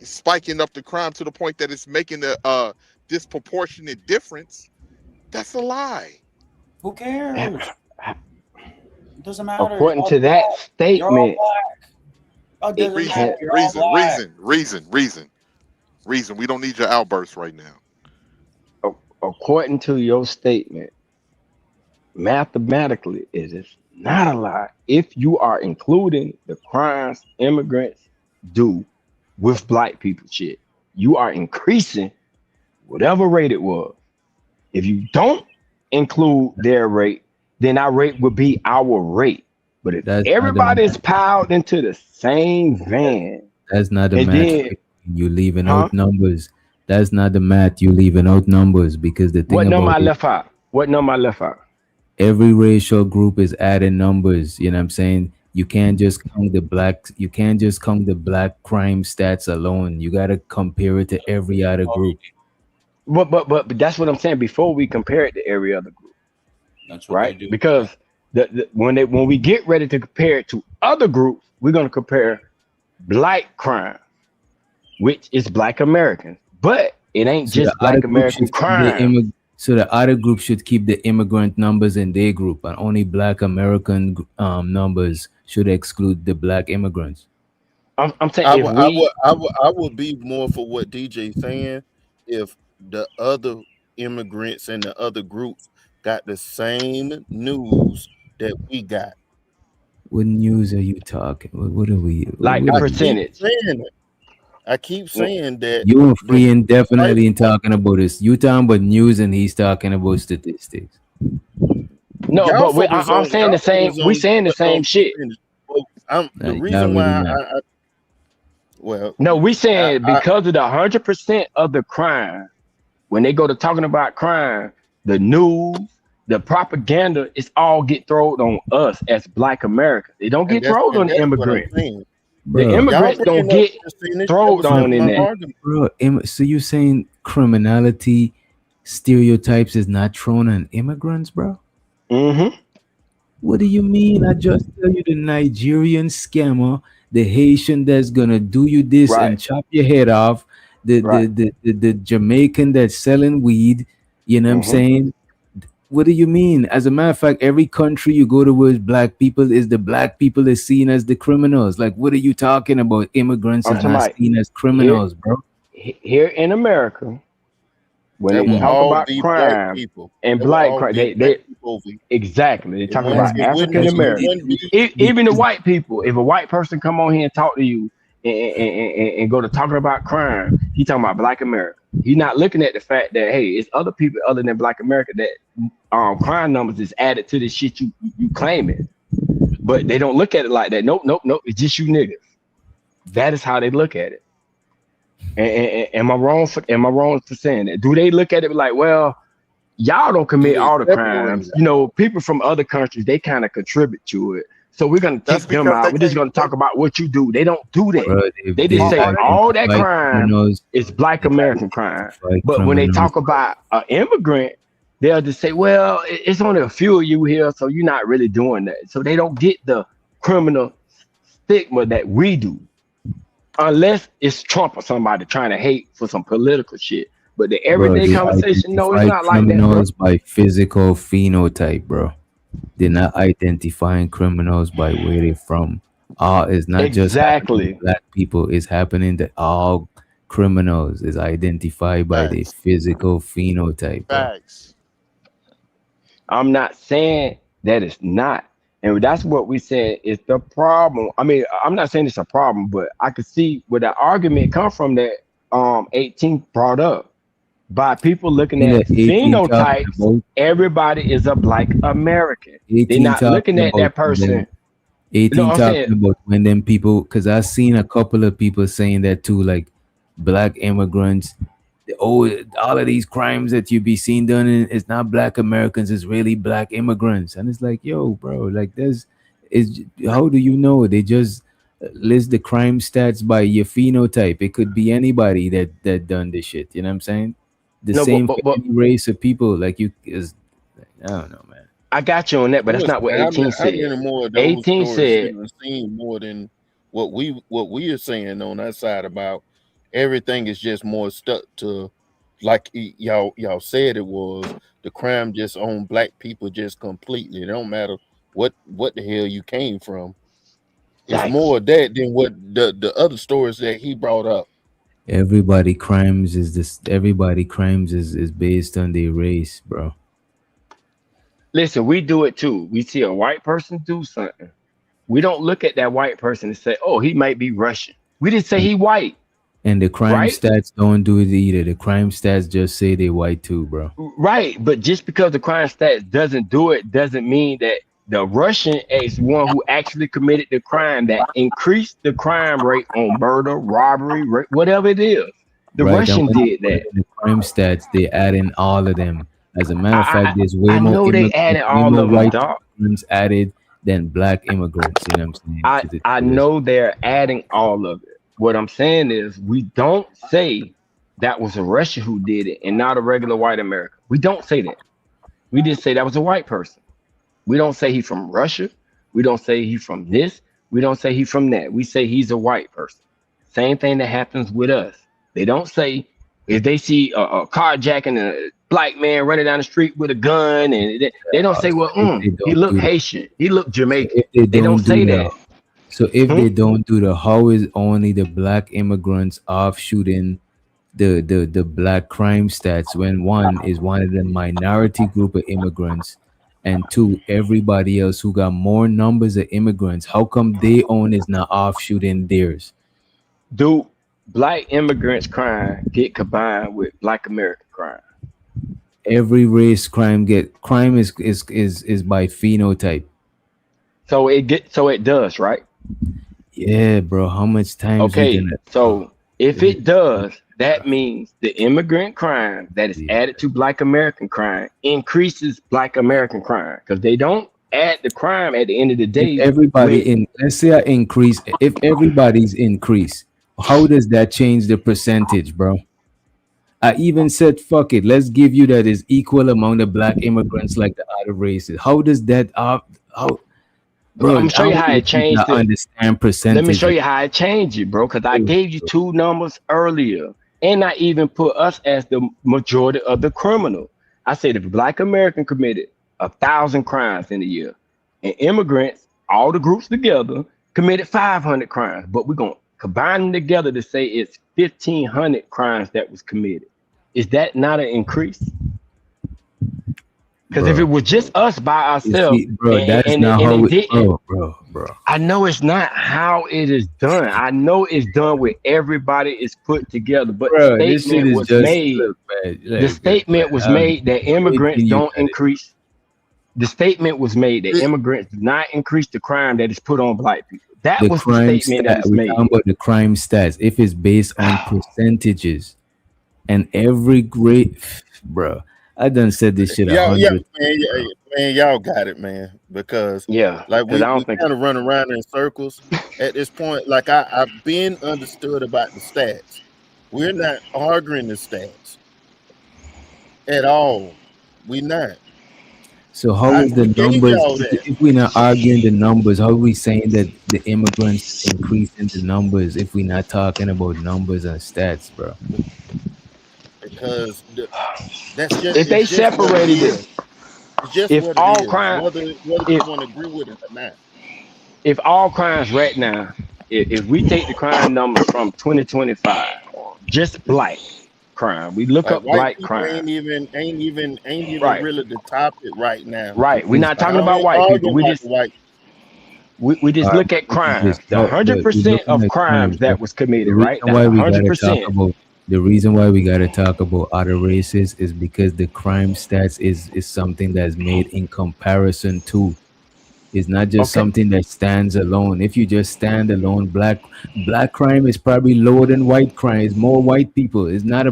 Speaker 2: spiking up the crime to the point that it's making a disproportionate difference, that's a lie.
Speaker 16: Who cares? It doesn't matter.
Speaker 6: According to that statement,
Speaker 2: reason. We don't need your outbursts right now.
Speaker 6: According to your statement, mathematically, it is not a lie if you are including the crimes immigrants do with Black people shit. You are increasing whatever rate it was. If you don't include their rate, then our rate would be our rate. But if everybody's piled into the same van,
Speaker 3: that's not the math. You leaving out numbers. That's not the math. You leaving out numbers because the thing
Speaker 6: what number I
Speaker 3: about
Speaker 6: left out? What number I left out?
Speaker 3: Every racial group is adding numbers. You know what I'm saying? You can't just count the black. You can't just count the Black crime stats alone. You got to compare it to every other group.
Speaker 6: But that's what I'm saying. Before we compare it to every other group,
Speaker 16: that's what
Speaker 6: right?
Speaker 16: they do.
Speaker 6: Because when we get ready to compare it to other groups, we're gonna compare Black crime, which is Black Americans, but it ain't just Black American crime.
Speaker 3: So the other group should keep the immigrant numbers in their group, and only Black American numbers should exclude the Black immigrants.
Speaker 6: I'm saying
Speaker 22: I would be more for what DJ's saying if the other immigrants and the other groups got the same news that we got.
Speaker 3: What news are you talking? What are we
Speaker 6: like? The percentage.
Speaker 22: I keep saying that
Speaker 3: you and Free indefinitely talking about this. You talking about news and he's talking about statistics.
Speaker 6: No, but I'm saying the same. We saying the same shit.
Speaker 22: The reason why
Speaker 6: no, we saying because of the 100% of the crime, when they go to talking about crime, the news, the propaganda, it's all get thrown on us as Black Americans. They don't get thrown on the immigrants. The immigrants don't get thrown on in that.
Speaker 3: Bro, so you're saying criminality stereotypes is not thrown on immigrants, bro?
Speaker 6: Mm-hmm.
Speaker 3: What do you mean? I just tell you the Nigerian scammer, the Haitian that's gonna do you this and chop your head off, the Jamaican that's selling weed, you know what I'm saying? What do you mean? As a matter of fact, every country you go to with Black people is the Black people is seen as the criminals. Like, what are you talking about? Immigrants are not seen as criminals, bro.
Speaker 6: Here in America, when they talk about crime and Black crime, they exactly they talk about African Americans. Even the white people. If a white person come on here and talk to you and go to talking about crime, he talking about Black America. He's not looking at the fact that hey, it's other people other than Black America that crime numbers is added to the shit you claiming. But they don't look at it like that. Nope. It's just you niggas. That is how they look at it. And am I wrong for saying that? Do they look at it like, well, y'all don't commit all the
Speaker 2: separated.
Speaker 6: crimes. You know, people from other countries, they kind of contribute to it. So we're gonna
Speaker 2: That's
Speaker 6: take them
Speaker 2: because
Speaker 6: out.
Speaker 2: they
Speaker 6: We're just
Speaker 2: can't.
Speaker 6: gonna talk about what you do. They don't do that.
Speaker 3: Bro,
Speaker 6: They just say all that
Speaker 3: identify
Speaker 6: crime
Speaker 3: criminals.
Speaker 6: is black
Speaker 3: They
Speaker 6: American crime.
Speaker 3: identify
Speaker 6: But when they
Speaker 3: criminals.
Speaker 6: talk about an immigrant, they'll just say, well, it's only a few of you here, so you're not really doing that. So they don't get the criminal stigma that we do. Unless it's Trump or somebody trying to hate for some political shit. But the
Speaker 3: Bro,
Speaker 6: everyday
Speaker 3: they
Speaker 6: conversation, no, it's
Speaker 3: identify
Speaker 6: not like that, bro.
Speaker 3: criminals by physical phenotype, bro. They're not identifying criminals by where they're from. It's not just happening to black people. It's happening that all criminals is identified by their physical phenotype, bro.
Speaker 2: Facts.
Speaker 6: I'm not saying that it's not. And that's what we said is the problem. I mean, I'm not saying it's a problem, but I could see where the argument come from that 18 brought up. By people looking at phenotypes, everybody is a black American. They're not looking at that person.
Speaker 3: 18 talking about when them people, because I've seen a couple of people saying that too, like black immigrants. Oh, all of these crimes that you be seeing done, it's not black Americans, it's really black immigrants. And it's like, yo, bro, like how do you know? They just list the crime stats by your phenotype. It could be anybody that done this shit. You know what I'm saying? Same race of people. Like I don't know, man.
Speaker 6: I got you on that, but that's not what 18 said.
Speaker 7: How many more of those
Speaker 6: 18 said
Speaker 7: you seen more than what we are saying on that side about everything is just more stuck to, like y'all said it was, the crime just on black people just completely. It don't matter what the hell you came from. It's more of that than what the other stories that he brought up.
Speaker 3: Everybody crimes is based on their race, bro.
Speaker 6: Listen, we do it too. We see a white person do something. We don't look at that white person and say, oh, he might be Russian. We just say he white.
Speaker 3: And the crime stats don't do it either. The crime stats just say they white too, bro.
Speaker 6: Right. But just because the crime stats doesn't do it doesn't mean that the Russian is one who actually committed the crime that increased the crime rate on murder, robbery, whatever it is. The Russian did that.
Speaker 3: The crime stats, they add in all of them. As a matter of fact, there's way more.
Speaker 6: I know they added all of them, dog.
Speaker 3: Added than black immigrants. You know what I'm saying?
Speaker 6: I know they're adding all of it. What I'm saying is we don't say that was a Russian who did it and not a regular white American. We don't say that. We just say that was a white person. We don't say he's from Russia. We don't say he's from this. We don't say he's from that. We say he's a white person. Same thing that happens with us. They don't say if they see a carjacking a black man running down the street with a gun, and they don't say, well, he looked Haitian. He looked Jamaican. They don't say that.
Speaker 3: So if they don't do that, how is only the black immigrants offshooting the black crime stats when one is one of the minority group of immigrants, and two, everybody else who got more numbers of immigrants, how come they own is not offshooting theirs?
Speaker 6: Do black immigrants crime get combined with black American crime?
Speaker 3: Every race crime is by phenotype.
Speaker 6: So it does, right?
Speaker 3: Yeah, bro. How much time?
Speaker 6: Okay, so if it does, that means the immigrant crime that is added to black American crime increases black American crime, because they don't add the crime at the end of the day.
Speaker 3: Let's say if everybody's increased, how does that change the percentage, bro? I even said, fuck it, let's give you that is equal amount of black immigrants like the other races. How does that
Speaker 6: Bro, I'm gonna show you how it changed it.
Speaker 3: Understand percentage.
Speaker 6: Let me show you how it changed it, bro, because I gave you two numbers earlier, and I even put us as the majority of the criminal. I said if a black American committed 1,000 crimes in a year, and immigrants, all the groups together, committed 500 crimes, but we're gonna combine them together to say it's 1,500 crimes that was committed. Is that not an increase? Because if it was just us by ourselves, I know it's not how it is done. I know it's done with everybody is put together, but the statement was made that immigrants don't increase. The statement was made that immigrants do not increase the crime that is put on black people. That was the statement that was made.
Speaker 3: We're talking about the crime stats. If it's based on percentages, and every great, bro. I done said this shit
Speaker 7: Yeah,
Speaker 3: 100.
Speaker 7: man, y'all got it, man. Because like we
Speaker 6: I don't think
Speaker 7: kind of run around in circles at this point. Like I've been understood about the stats. We're not arguing the stats at all. We not.
Speaker 3: So how is the
Speaker 7: We gave
Speaker 3: numbers?
Speaker 7: y'all that.
Speaker 3: If we're not arguing the numbers, how are we saying that the immigrants is increasing the numbers if we're not talking about numbers and stats, bro?
Speaker 7: Because that's just
Speaker 6: if they
Speaker 7: it's just what it
Speaker 6: separated
Speaker 7: is.
Speaker 6: it,
Speaker 7: It's just
Speaker 6: if
Speaker 7: what
Speaker 6: all
Speaker 7: it is.
Speaker 6: crime,
Speaker 7: Whether you want to agree with it or not.
Speaker 6: if all crimes right now, if we take the crime numbers from 2025, just black crime, we look
Speaker 7: Like
Speaker 6: up
Speaker 7: white
Speaker 6: black
Speaker 7: people
Speaker 6: crime.
Speaker 7: ain't even
Speaker 6: Right.
Speaker 7: really the topic right now.
Speaker 6: Right. We're not
Speaker 7: Like
Speaker 6: talking
Speaker 7: I
Speaker 6: about
Speaker 7: ain't
Speaker 6: white people.
Speaker 7: arguing about the white.
Speaker 6: We just look at crimes. The 100% of crimes that was committed, right? That's
Speaker 3: The reason
Speaker 6: 100%.
Speaker 3: why we gotta talk about other races is because the crime stats is something that's made in comparison to. It's not just
Speaker 6: Okay.
Speaker 3: something that stands alone. If you just stand alone, black crime is probably lower than white crime. It's more white people. It's not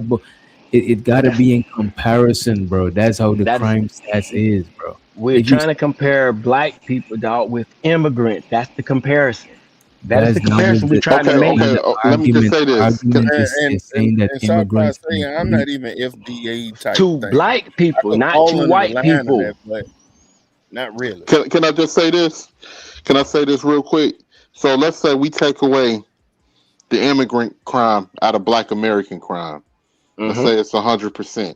Speaker 3: it gotta be in comparison, bro. That's how the
Speaker 6: That is,
Speaker 3: crime stats is, bro.
Speaker 6: we're
Speaker 3: If you
Speaker 6: trying to compare black people, dog, with immigrants. That's the comparison. That is the
Speaker 3: that's not what
Speaker 6: comparison we're
Speaker 3: the
Speaker 6: trying to make.
Speaker 2: Let me just say this.
Speaker 3: argument is saying that
Speaker 7: And stop by
Speaker 3: immigrants
Speaker 7: saying I'm not even FDA type
Speaker 6: To
Speaker 7: thing.
Speaker 6: black
Speaker 7: I
Speaker 6: people,
Speaker 7: could
Speaker 6: not
Speaker 7: fall
Speaker 6: to
Speaker 7: under the
Speaker 6: white
Speaker 7: line
Speaker 6: people.
Speaker 7: of that, but not really.
Speaker 2: Can I just say this? Can I say this real quick? So let's say we take away the immigrant crime out of Black American crime. Let's say it's 100%,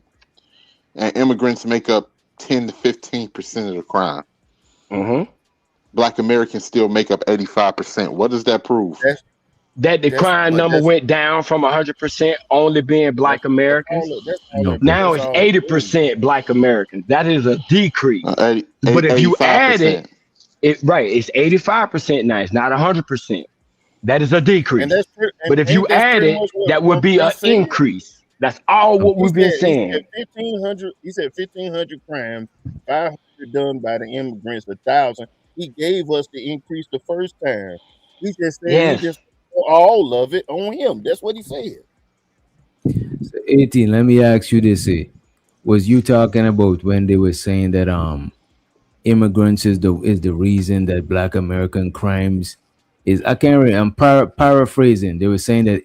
Speaker 2: and immigrants make up 10 to 15% of the crime. Black Americans still make up 85%. What does that prove?
Speaker 6: That the crime number went down from 100% only being black Americans. Now it's 80% black Americans. That is a decrease. But if you add it, it's 85% now. It's not 100%. That is a decrease. But if you add it, that would be an increase. That's all what we've been saying.
Speaker 7: He said 1,500 crimes, 500 done by the immigrants, 1,000. He gave us the increase the first time. He just said he just put all of it on him. That's what he said.
Speaker 3: So 18, let me ask you this. Was you talking about when they were saying that immigrants is the reason that black American crimes is, I can't remember, I'm paraphrasing. They were saying that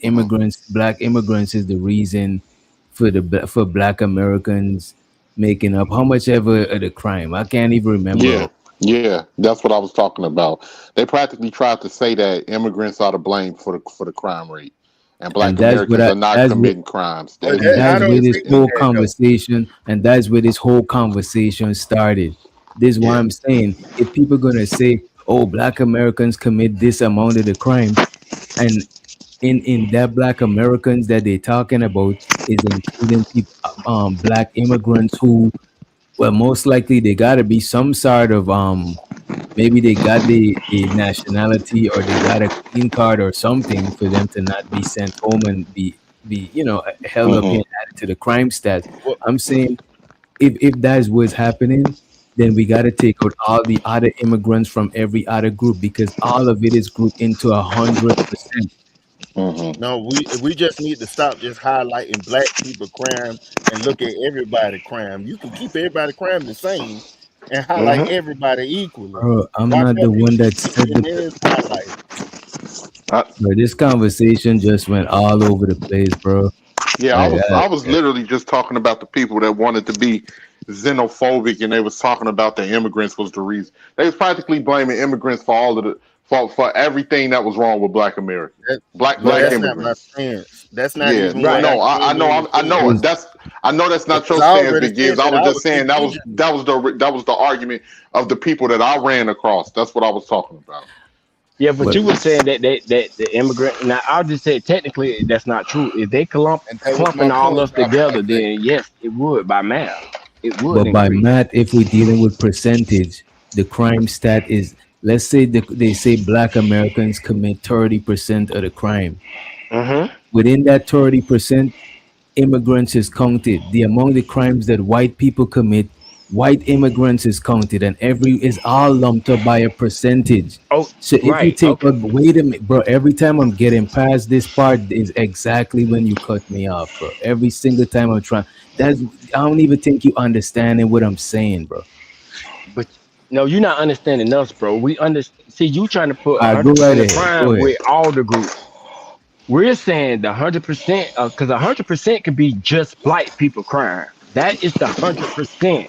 Speaker 3: black immigrants is the reason for black Americans making up how much ever of the crime. I can't even remember.
Speaker 2: Yeah, that's what I was talking about. They practically tried to say that immigrants are to blame for the crime rate, and black Americans are not committing crimes.
Speaker 3: And that's where this whole conversation, started. This is why I'm saying, if people gonna say, "Oh, black Americans commit this amount of the crime," and in that black Americans that they're talking about is including people, black immigrants who, well, most likely they gotta be some sort of maybe they got the nationality or they got a green card or something for them to not be sent home and be held up here and added to the crime stats. I'm saying if that's what's happening, then we got to take out all the other immigrants from every other group, because all of it is grouped into 100%.
Speaker 7: No, we just need to stop just highlighting black people crime and look at everybody crime. You can keep everybody crime the same and highlight everybody equally.
Speaker 3: Bro, I'm not the one that said bro, this conversation just went all over the place, bro.
Speaker 2: Yeah, I was literally just talking about the people that wanted to be xenophobic, and they was talking about the immigrants was the reason. They was practically blaming immigrants for all of the for everything that was wrong with black Americans. Black
Speaker 7: that's
Speaker 2: immigrants.
Speaker 7: not my stance. That's not even
Speaker 2: right.
Speaker 7: what
Speaker 2: I know that's not your stance, Big Gibbs. I was just saying that was the argument of the people that I ran across. That's what I was talking about.
Speaker 6: Yeah, but you were saying that the immigrant. Now I'll just say technically that's not true. If they clumping all us together, then yes, it would by math. It would.
Speaker 3: But by math, if we're dealing with percentage, the crime stat is, let's say they say black Americans commit 30% of the crime. Within that 30%, immigrants is counted. The among the crimes that white people commit, white immigrants is counted, and is all lumped up by a percentage.
Speaker 6: Oh,
Speaker 3: So if you
Speaker 6: right.
Speaker 3: take,
Speaker 6: Okay.
Speaker 3: wait a minute, bro. Every time I'm getting past this part is exactly when you cut me off, bro. Every single time I'm trying. That's I don't even think you understanding what I'm saying, bro.
Speaker 6: But no, you're not understanding us, bro. We understand. See, you trying to put
Speaker 3: All right, go right
Speaker 6: 100% of
Speaker 3: ahead. Go
Speaker 6: crime
Speaker 3: ahead.
Speaker 6: with all the groups. We're saying the 100%, because 100% could be just black people crime. That is the 100%.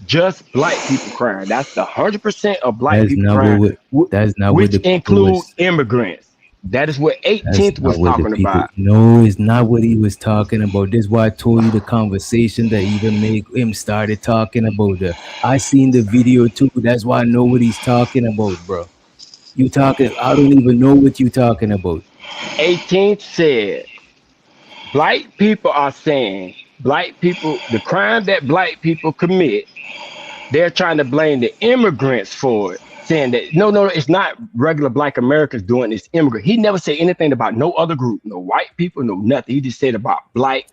Speaker 6: Just black people crime. That's the 100% of black
Speaker 3: That's
Speaker 6: people
Speaker 3: not
Speaker 6: crime,
Speaker 3: that's not what
Speaker 6: which
Speaker 3: the people
Speaker 6: include
Speaker 3: was.
Speaker 6: immigrants. That is what
Speaker 3: That's
Speaker 6: 18th
Speaker 3: not
Speaker 6: was
Speaker 3: what the
Speaker 6: talking
Speaker 3: people.
Speaker 6: about.
Speaker 3: No, it's not what he was talking about. This is why I told you the conversation that even made him started talking about the. I seen the video too. That's why I know what he's talking about, bro. You talking? I don't even know what you talking about.
Speaker 6: 18th said black people are saying black people, the crime that black people commit, they're trying to blame the immigrants for it, saying that no, it's not regular black Americans doing this. Immigrant. He never said anything about no other group, no white people, no nothing. He just said about black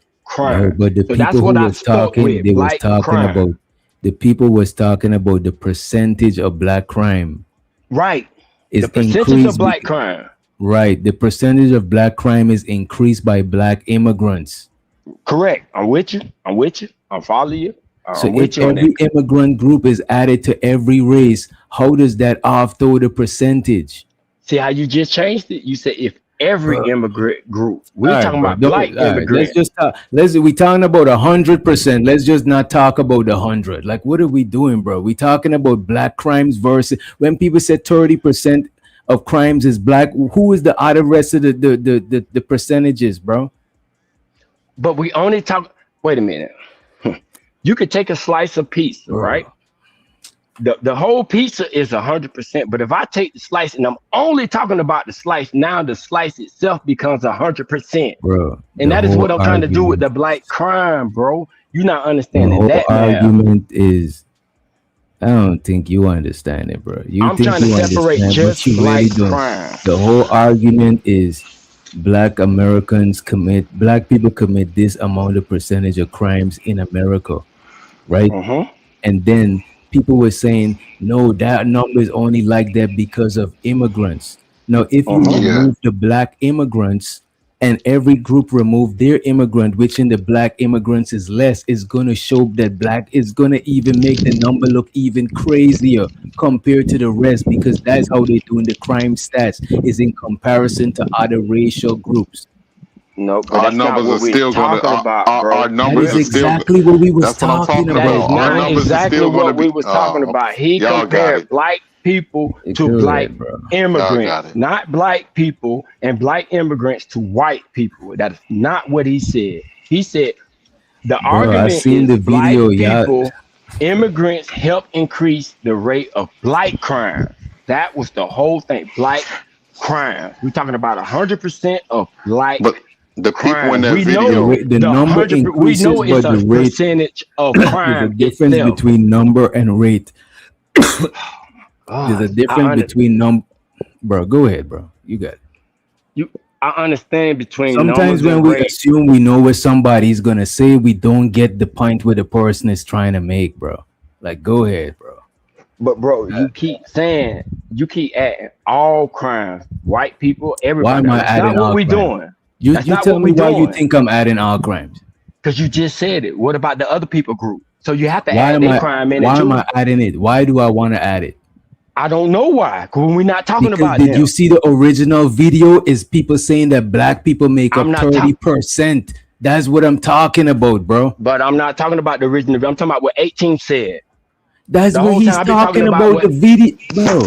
Speaker 3: No,
Speaker 6: crime.
Speaker 3: but the
Speaker 6: So that's
Speaker 3: people who
Speaker 6: what I
Speaker 3: was
Speaker 6: stuck
Speaker 3: talking,
Speaker 6: with,
Speaker 3: they was
Speaker 6: black
Speaker 3: talking
Speaker 6: crime.
Speaker 3: about. The people was talking about the percentage of black crime
Speaker 6: Right.
Speaker 3: is
Speaker 6: The percentage of
Speaker 3: increased.
Speaker 6: black crime.
Speaker 3: Right, the percentage of black crime is increased by black immigrants.
Speaker 6: Correct. I'm with you. I'm following you.
Speaker 3: So
Speaker 6: I'm
Speaker 3: if
Speaker 6: with you on
Speaker 3: every
Speaker 6: that.
Speaker 3: immigrant group is added to every race, how does that alter the percentage?
Speaker 6: See how you just changed it? You said if every
Speaker 3: Bro.
Speaker 6: immigrant group.
Speaker 3: All
Speaker 6: We're
Speaker 3: right,
Speaker 6: talking
Speaker 3: bro.
Speaker 6: about black
Speaker 3: All right, let's
Speaker 6: immigrants.
Speaker 3: just talk. We talking about 100%. Let's just not talk about 100. Like, what are we doing, bro? We talking about black crimes versus when people say 30% of crimes is black. Who is the other rest of the percentages, bro?
Speaker 6: But we only talk. Wait a minute. You could take a slice of pizza,
Speaker 3: Bro.
Speaker 6: right? The whole pizza is 100%. But if I take the slice and I'm only talking about the slice, now the slice itself becomes 100%.
Speaker 3: Bro,
Speaker 6: And that is what I'm trying to do with
Speaker 3: argument,
Speaker 6: the black crime, bro. You're not
Speaker 3: the
Speaker 6: understanding
Speaker 3: whole
Speaker 6: that, man.
Speaker 3: argument is, I don't think you understand it, bro. You
Speaker 6: I'm
Speaker 3: think
Speaker 6: trying to
Speaker 3: you
Speaker 6: separate
Speaker 3: understand, but
Speaker 6: just
Speaker 3: you
Speaker 6: black
Speaker 3: really don't.
Speaker 6: crime.
Speaker 3: The whole argument is black people commit this amount of percentage of crimes in America, right? And then people were saying, no, that number is only like that because of immigrants. Now, if you remove the black immigrants and every group remove their immigrant, which in the black immigrants is less, is gonna show that black is gonna even make the number look even crazier compared to the rest, because that's how they doing the crime stats is in comparison to other racial groups.
Speaker 6: No, but
Speaker 2: Our
Speaker 6: that's not
Speaker 2: numbers
Speaker 6: what
Speaker 2: are
Speaker 6: we're
Speaker 2: still going to.
Speaker 6: talking about, bro.
Speaker 2: Our
Speaker 3: That
Speaker 2: numbers
Speaker 3: is
Speaker 2: are still.
Speaker 3: exactly what we was
Speaker 2: That's what I'm
Speaker 3: talking
Speaker 2: talking
Speaker 6: That
Speaker 3: about.
Speaker 6: is
Speaker 2: about. Our
Speaker 6: not
Speaker 2: numbers are
Speaker 6: exactly
Speaker 2: still going to
Speaker 6: what
Speaker 2: be.
Speaker 6: we was talking about. He
Speaker 2: Y'all got
Speaker 6: compared
Speaker 2: it.
Speaker 6: black people to
Speaker 3: Go
Speaker 6: black
Speaker 3: ahead, bro.
Speaker 2: Y'all
Speaker 6: immigrants,
Speaker 2: got it.
Speaker 6: not black people and black immigrants to white people. That is not what he said. He said the
Speaker 3: Bro, I
Speaker 6: argument
Speaker 3: seen
Speaker 6: is
Speaker 3: the
Speaker 6: black
Speaker 3: video, y'all.
Speaker 6: people, immigrants help increase the rate of black crime. That was the whole thing. Black crime. We're talking about 100% of black
Speaker 2: But the people in
Speaker 6: crime.
Speaker 2: that
Speaker 6: We
Speaker 2: video,
Speaker 6: know
Speaker 3: The number
Speaker 6: 100. We
Speaker 3: increases,
Speaker 6: know it's
Speaker 3: but
Speaker 6: a
Speaker 3: the rate,
Speaker 6: percentage of
Speaker 3: there's a
Speaker 6: crime
Speaker 3: difference
Speaker 6: itself.
Speaker 3: between number and rate. There's a difference between bro. Go ahead, bro. You got it.
Speaker 6: I understand between
Speaker 3: Sometimes
Speaker 6: numbers
Speaker 3: when
Speaker 6: and
Speaker 3: we
Speaker 6: rate.
Speaker 3: assume we know what somebody's gonna say, we don't get the point where the person is trying to make, bro. Like, go ahead, bro.
Speaker 6: But bro, you keep adding all crimes, white people,
Speaker 3: Why
Speaker 6: everybody.
Speaker 3: am I
Speaker 6: That's not
Speaker 3: adding
Speaker 6: what
Speaker 3: all
Speaker 6: we
Speaker 3: crimes?
Speaker 6: doing.
Speaker 3: You
Speaker 6: That's not
Speaker 3: tell
Speaker 6: what
Speaker 3: me
Speaker 6: we
Speaker 3: why you
Speaker 6: doing.
Speaker 3: think I'm adding all crimes.
Speaker 6: Because you just said it. What about the other people group? So you have to
Speaker 3: Why
Speaker 6: add
Speaker 3: am
Speaker 6: their
Speaker 3: I
Speaker 6: crime in it
Speaker 3: why am
Speaker 6: too.
Speaker 3: I adding it? Why do I want to add it?
Speaker 6: I don't know why. Because we're not talking
Speaker 3: Because
Speaker 6: about
Speaker 3: did
Speaker 6: them.
Speaker 3: you see the original video? Is people saying that black people make
Speaker 6: I'm
Speaker 3: up
Speaker 6: not
Speaker 3: 30%. That's what I'm talking about, bro.
Speaker 6: But I'm not talking about the original. I'm talking about what 18 said.
Speaker 3: That's
Speaker 6: The
Speaker 3: what
Speaker 6: whole
Speaker 3: he's
Speaker 6: time I've been talking
Speaker 3: talking
Speaker 6: about
Speaker 3: about,
Speaker 6: what
Speaker 3: the video, bro.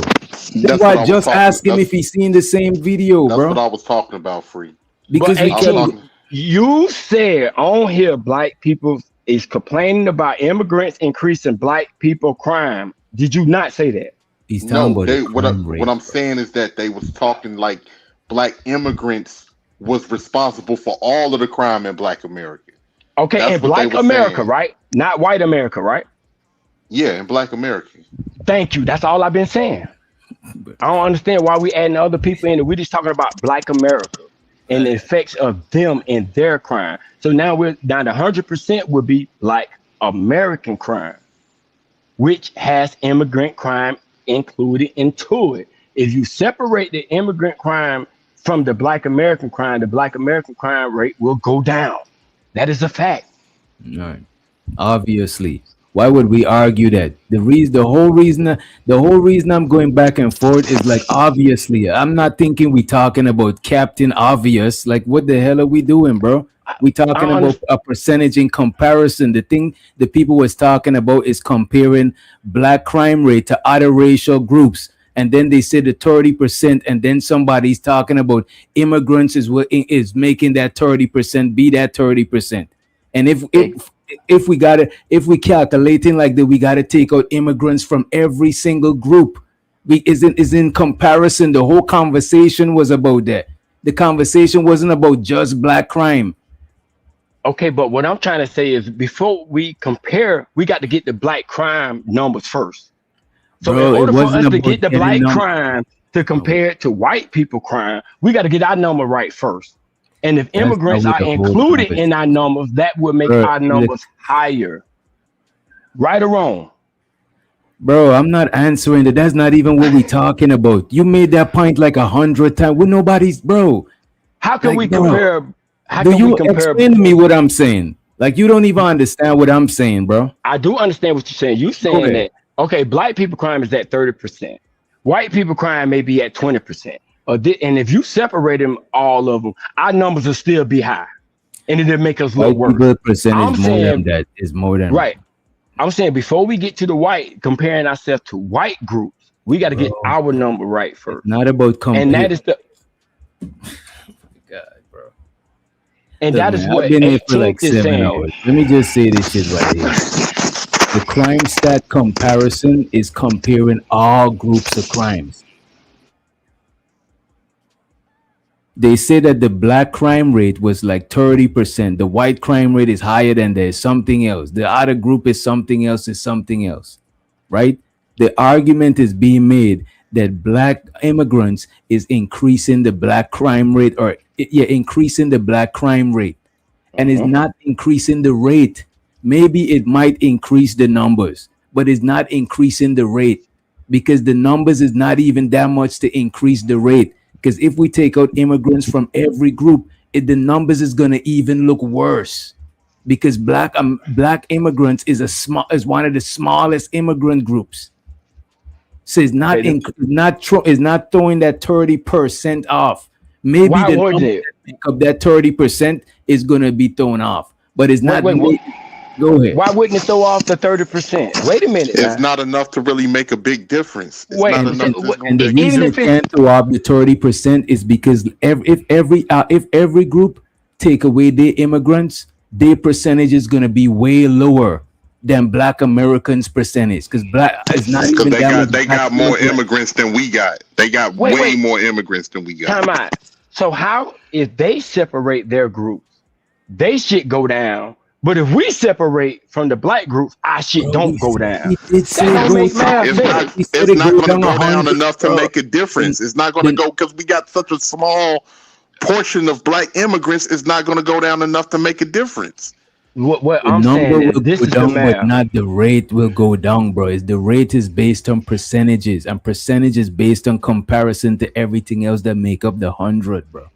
Speaker 3: That's
Speaker 2: that's
Speaker 3: why
Speaker 2: what
Speaker 3: I
Speaker 2: I was
Speaker 3: just
Speaker 2: talking.
Speaker 3: asked him if he's seen the same video,
Speaker 2: That's what
Speaker 3: bro.
Speaker 2: I was talking about, Free.
Speaker 3: Because
Speaker 6: But
Speaker 3: we
Speaker 2: I was
Speaker 6: 18,
Speaker 2: talking.
Speaker 6: you said on here black people is complaining about immigrants increasing black people crime. Did you not say that?
Speaker 3: He's talking
Speaker 2: No,
Speaker 3: about
Speaker 2: they
Speaker 3: the crime rate.
Speaker 2: what I'm saying is that they was talking like black immigrants was responsible for all of the crime in Black America.
Speaker 6: Okay,
Speaker 2: That's
Speaker 6: in
Speaker 2: what they
Speaker 6: black
Speaker 2: were
Speaker 6: America,
Speaker 2: saying.
Speaker 6: right? Not white America, right?
Speaker 2: Yeah, in Black America.
Speaker 6: Thank you. That's all I've been saying. I don't understand why we adding other people in it. We're just talking about black America and the effects of them and their crime. So now we're down to 100% would be black American crime. which has immigrant crime included into it. If you separate the immigrant crime from the Black American crime, the Black American crime rate will go down. That is a fact.
Speaker 3: Right. Obviously. Why would we argue that? The whole reason I'm going back and forth is like, obviously. I'm not thinking we talking about Captain Obvious. Like, what the hell are we doing, bro? We talking about a percentage in comparison. The thing the people was talking about is comparing black crime rate to other racial groups. And then they said the 30%, and then somebody's talking about immigrants is making that 30% be that 30%. And if we calculating like that, we gotta take out immigrants from every single group. Is in comparison. The whole conversation was about that. The conversation wasn't about just black crime.
Speaker 6: Okay, but what I'm trying to say is before we compare, we got to get the black crime numbers first. So in order for us to get the black crime to compare it to white people crime, we got to get our number right first. And if immigrants are included in our numbers, that would make our numbers higher. Right or wrong?
Speaker 3: Bro, I'm not answering that. That's not even what we're talking about. You made that point like 100 times. With nobody's, bro.
Speaker 6: How can we compare?
Speaker 3: Explain to me what I'm saying? Like, you don't even understand what I'm saying, bro.
Speaker 6: I do understand what you're saying. You're saying that, okay, black people crime is at 30%. White people crime may be at 20%. And if you separate them, all of them, our numbers will still be high. And it'll make us look worse.
Speaker 3: White percentage more than that is more than
Speaker 6: right. I'm saying before we get to the white, comparing ourselves to white groups, we got to get our number right first.
Speaker 3: It's not about
Speaker 6: comparing. And that is the
Speaker 3: God, bro.
Speaker 6: And that is what
Speaker 3: I've been here for like 7 hours. Let me just say this shit right here. The crime stat comparison is comparing all groups of crimes. They say that the black crime rate was like 30%. The white crime rate is higher than there's something else. The other group is something else, right? The argument is being made that black immigrants is increasing the black crime rate, or increasing the black crime rate, and is not increasing the rate. Maybe it might increase the numbers, but it's not increasing the rate, because the numbers is not even that much to increase the rate. Because if we take out immigrants from every group, the numbers is gonna even look worse. Because black immigrants is one of the smallest immigrant groups. So it's not throwing that 30% off. Maybe the number that make up that 30% is gonna be thrown off, but it's not. Go ahead.
Speaker 6: Why wouldn't it throw off the 30%? Wait a minute.
Speaker 2: It's not enough to really make a big difference. It's
Speaker 3: and the reason we can't throw off the 30% is because if every group take away their immigrants, their percentage is gonna be way lower than black Americans' percentage. Because black is not even
Speaker 2: they got more immigrants than we got. They got way more immigrants than we got.
Speaker 6: Time out. So how if they separate their groups, they should go down. But if we separate from the black groups, our shit don't go down.
Speaker 2: It's not going to go down enough to make a difference. It's not going to go, because we got such a small portion of black immigrants. It's not going to go down enough to make a difference.
Speaker 6: What I'm saying is this is the math.
Speaker 3: But not the rate will go down, bro. The rate is based on percentages, and percentages based on comparison to everything else that make up the 100, bro.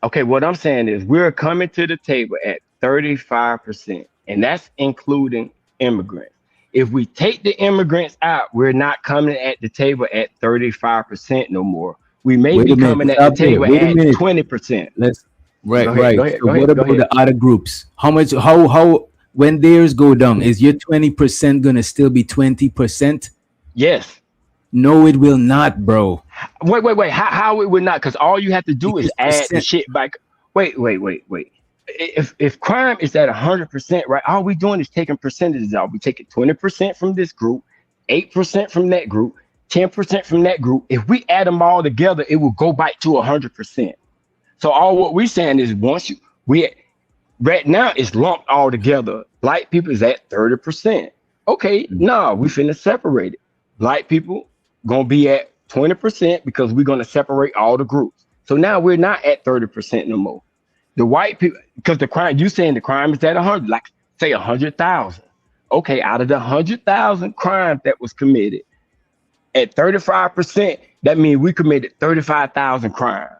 Speaker 6: Okay, what I'm saying is we're coming to the table at 35%, and that's including immigrants. If we take the immigrants out, we're not coming at the table at 35% no more. We may be coming at the table at 20%.
Speaker 3: Right. So what about the other groups? How when theirs go down, is your 20% gonna still be 20%?
Speaker 6: Yes.
Speaker 3: No, it will not, bro.
Speaker 6: Wait. How it would not? Because all you have to do is add the shit back. Wait. If crime is at 100%, right? All we doing is taking percentages out. We taking 20% from this group, 8% from that group, 10% from that group. If we add them all together, it will go back to 100%. So all what we're saying is right now it's lumped all together. Black people is at 30%. Okay, we finna separate it. Black people gonna be at 20% because we're gonna separate all the groups. So now we're not at 30% no more. The white people, because the crime, you saying the crime is at 100, like say 100,000. okay, out of the 100,000 crimes that was committed, at 35%, that means we committed 35,000 crimes.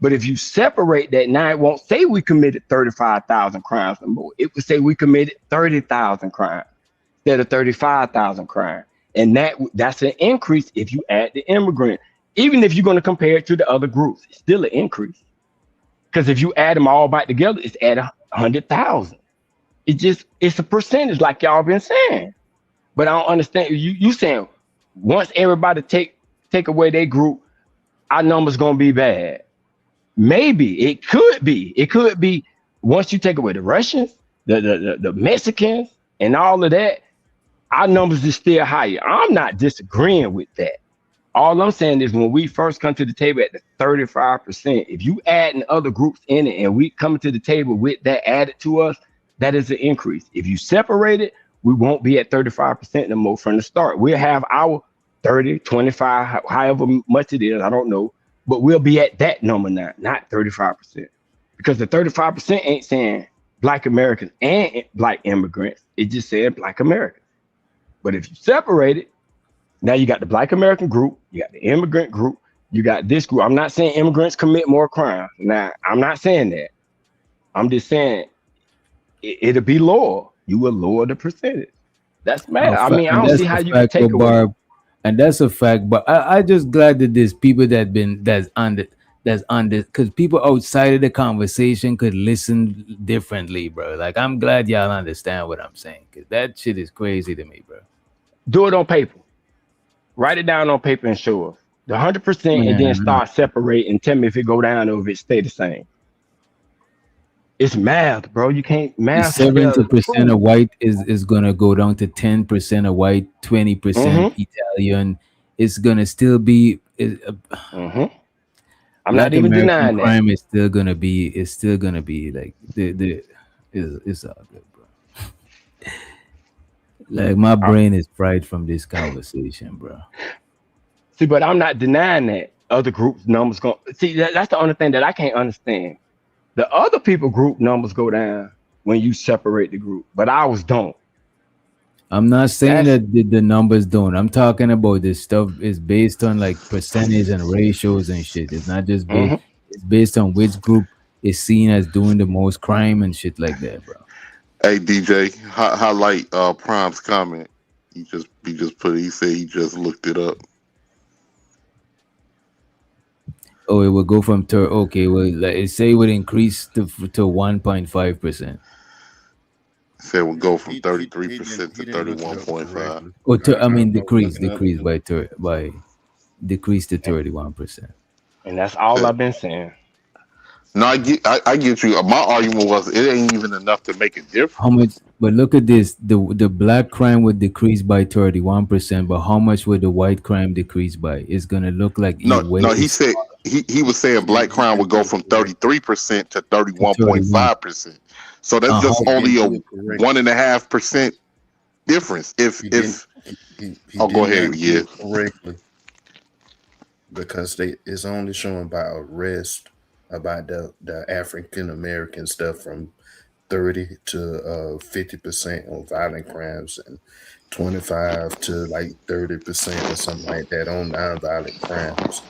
Speaker 6: But if you separate that, now it won't say we committed 35,000 crimes no more. It would say we committed 30,000 crimes instead of 35,000 crimes. And that's an increase if you add the immigrant. Even if you're going to compare it to the other groups, it's still an increase. Because if you add them all back together, it's at 100,000. It's a percentage like y'all been saying. But I don't understand. You saying once everybody take away their group, our number's going to be bad. Maybe it could be once you take away the Russians, the Mexicans, and all of that, our numbers is still higher. I'm not disagreeing with that. All I'm saying is when we first come to the table at the 35%, if you add other groups in it and we come to the table with that added to us, that is an increase. If you separate it, we won't be at 35% no more from the start. We'll have our 30, 25, however much it is, I don't know. But we'll be at that number now, not 35%. Because the 35% ain't saying Black Americans and Black immigrants. It just said Black Americans. But if you separate it, now you got the Black American group, you got the immigrant group, you got this group. I'm not saying immigrants commit more crimes. Now, I'm not saying that. I'm just saying it'll be lower. You will lower the percentage. That's mad. I mean, I don't see how you can take away.
Speaker 3: And that's a fact, but I just glad that there's people that's on because people outside of the conversation could listen differently, bro. Like I'm glad y'all understand what I'm saying, because that shit is crazy to me, bro.
Speaker 6: Do it on paper. Write it down on paper and show us the 100%, and then start separating and tell me if it go down or if it stay the same. It's math, bro. You can't math.
Speaker 3: 70% of white is gonna go down to 10% of white, 20% Italian. It's gonna still be.
Speaker 6: I'm not even denying that.
Speaker 3: Crime is still gonna be. It's still gonna be like it's all good, bro. Like my brain is fried from this conversation, bro.
Speaker 6: See, but I'm not denying that other groups numbers go. See, that's the only thing that I can't understand. The other people group numbers go down when you separate the group, but ours don't.
Speaker 3: I'm not saying that the numbers don't. I'm talking about this stuff is based on like percentage and ratios and shit. It's not just based. It's based on which group is seen as doing the most crime and shit like that, bro.
Speaker 2: Hey DJ, highlight Prime's comment. He just put it. He said he just looked it up.
Speaker 3: Oh, it will go from okay. Well, like it say it would increase to 1.5%.
Speaker 2: Said we'll go from 33% to 31.5.
Speaker 3: Oh, I mean decrease to 31%.
Speaker 6: And that's all I've been saying.
Speaker 2: No, I get you. My argument was it ain't even enough to make a difference.
Speaker 3: How much? But look at this. The black crime would decrease by 31%, but how much would the white crime decrease by? It's gonna look like
Speaker 2: no. He said he was saying black crime would go from 33% to 31.5%. So that's just only a 1.5% difference. If go ahead, yeah,
Speaker 7: correctly, because it's only showing by arrest about the African American stuff from 30 to 50% on violent crimes and 25 to like 30% or something like that on non-violent crimes.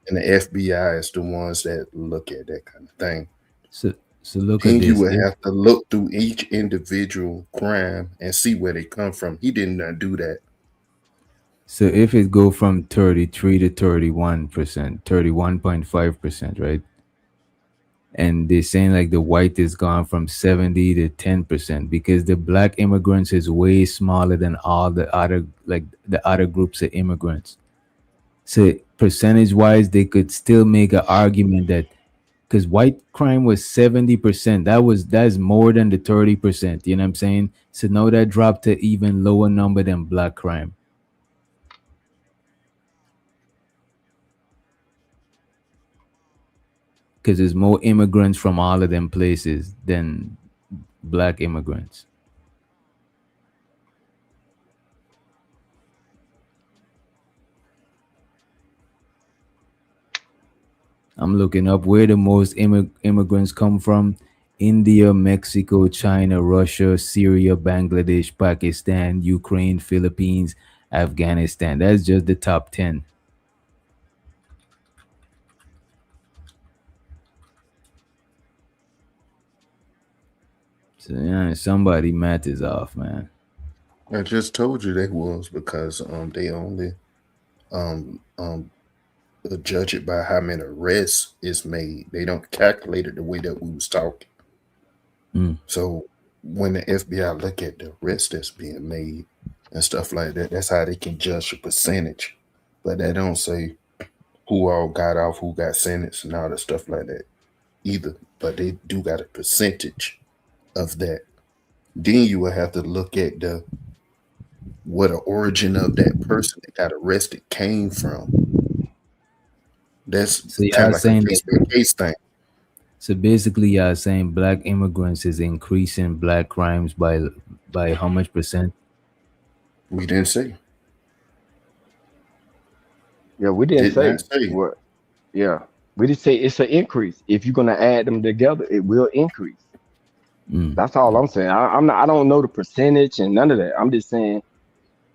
Speaker 7: And the FBI is the ones that look at that kind of thing.
Speaker 3: So look at this.
Speaker 7: You would have to look through each individual crime and see where they come from. He did not do that.
Speaker 3: So if it go from 33 to 31%, 31.5%, right? And they're saying like the white is gone from 70 to 10% because the black immigrants is way smaller than all the other groups of immigrants. So percentage wise, they could still make an argument that because white crime was 70%, that's more than the 30%. You know what I'm saying? So now that dropped to even lower number than black crime. Because there's more immigrants from all of them places than black immigrants. I'm looking up where the most immigrants come from India, Mexico, China, Russia, Syria, Bangladesh, Pakistan, Ukraine, Philippines, Afghanistan. That's just the top 10. So yeah, somebody math is off, man.
Speaker 22: I just told you they was because they only judge it by how many arrests is made. They don't calculate it the way that we was talking. So when the FBI look at the arrests that's being made and stuff like that, that's how they can judge the percentage. But they don't say who all got off, who got sentenced, and all that stuff like that either. But they do got a percentage of that. Then you will have to look at where the origin of that person that got arrested came from. That's
Speaker 3: So
Speaker 22: kind
Speaker 3: y'all
Speaker 22: of like a
Speaker 3: saying
Speaker 22: case by case thing.
Speaker 3: So basically, y'all saying black immigrants is increasing black crimes by how much percent?
Speaker 22: We didn't say.
Speaker 6: Yeah, we didn't
Speaker 22: Did
Speaker 6: say
Speaker 22: not say.
Speaker 6: what. Yeah, we just say it's an increase. If you're gonna add them together, it will increase. That's all I'm saying. I don't know the percentage and none of that. I'm just saying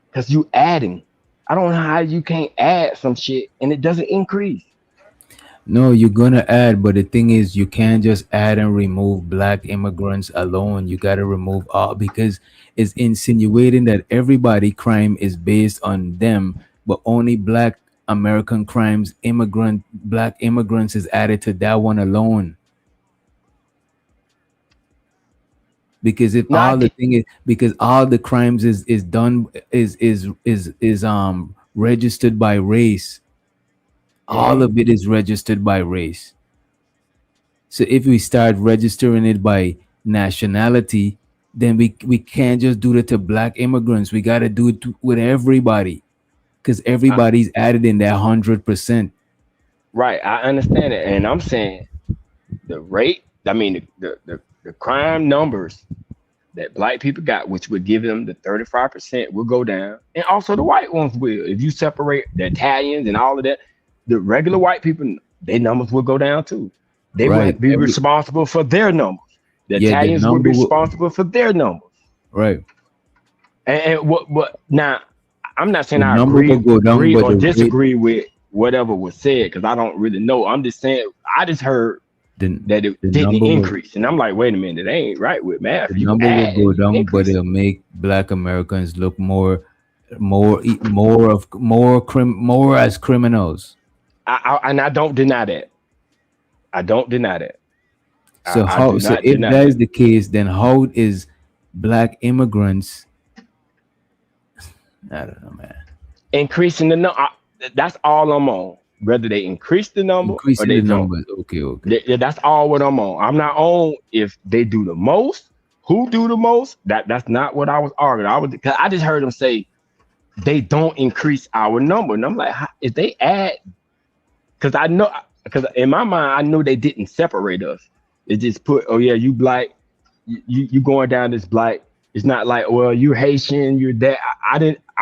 Speaker 6: because you adding. I don't know how you can't add some shit and it doesn't increase.
Speaker 3: No, you're gonna add, but the thing is, you can't just add and remove black immigrants alone. You gotta remove all because it's insinuating that everybody crime is based on them, but only black American crimes, black immigrants is added to that one alone. Because if
Speaker 6: No,
Speaker 3: all the thing is because all the crimes is done is registered by race. All of it is registered by race. So if we start registering it by nationality, then we can't just do that to black immigrants. We got to do it with everybody because everybody's added in that 100%.
Speaker 6: Right, I understand it, and I'm saying the rate. I mean the crime numbers that black people got, which would give them the 35%, will go down, and also the white ones will. If you separate the Italians and all of that, the regular white people, their numbers will go down too. They wouldn't be responsible for their numbers. The Italians would be responsible for their numbers.
Speaker 3: Right.
Speaker 6: And what now? I'm not saying
Speaker 3: The
Speaker 6: I
Speaker 3: number
Speaker 6: agree,
Speaker 3: will go down,
Speaker 6: agree
Speaker 3: but
Speaker 6: or
Speaker 3: the rate-
Speaker 6: disagree with whatever was said because I don't really know. I'm just saying I just heard that it didn't
Speaker 3: number will-
Speaker 6: increase, and I'm like, wait a minute, that ain't right with math.
Speaker 3: The
Speaker 6: You
Speaker 3: number
Speaker 6: add,
Speaker 3: will go down,
Speaker 6: increase.
Speaker 3: but it'll make black Americans look more as criminals.
Speaker 6: And I don't deny that. I don't deny that.
Speaker 3: So if that is the case, then how is black immigrants? I don't know, man.
Speaker 6: Increasing the number. That's all I'm on. Whether they increase the number
Speaker 3: Increasing
Speaker 6: or they
Speaker 3: the
Speaker 6: don't.
Speaker 3: numbers. Okay.
Speaker 6: That's all what I'm on. I'm not on if they do the most. Who do the most? That's not what I was arguing. Because I just heard them say they don't increase our number, and I'm like, if they add, because in my mind I know they didn't separate us. They just put, oh yeah, you black, you going down this black. It's not like, well, you're Haitian, you're that. I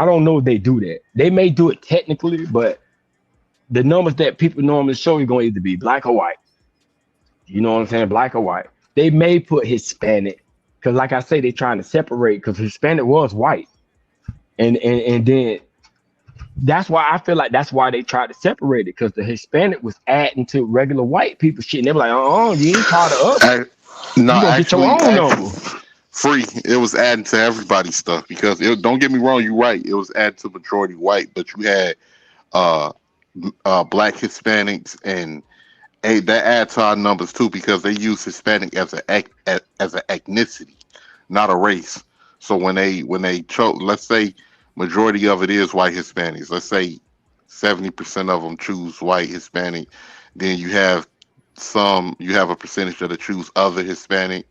Speaker 6: don't know if they do that. They may do it technically, but the numbers that people normally show you going to either be black or white. You know what I'm saying? Black or white. They may put Hispanic because, like I say, they're trying to separate because Hispanic was white, and then that's why I feel like that's why they tried to separate it because the Hispanic was adding to regular white people shit. And they were like, oh, you ain't part of us.
Speaker 2: No,
Speaker 6: you gonna get your own number.
Speaker 2: Free. It was adding to everybody's stuff because don't get me wrong, you're right. It was added to majority white, but you had black Hispanics and that adds to our numbers too because they use Hispanic as an ethnicity, not a race. So when they chose, let's say majority of it is white Hispanics. Let's say 70% of them choose white Hispanic. Then you have a percentage that choose other Hispanic,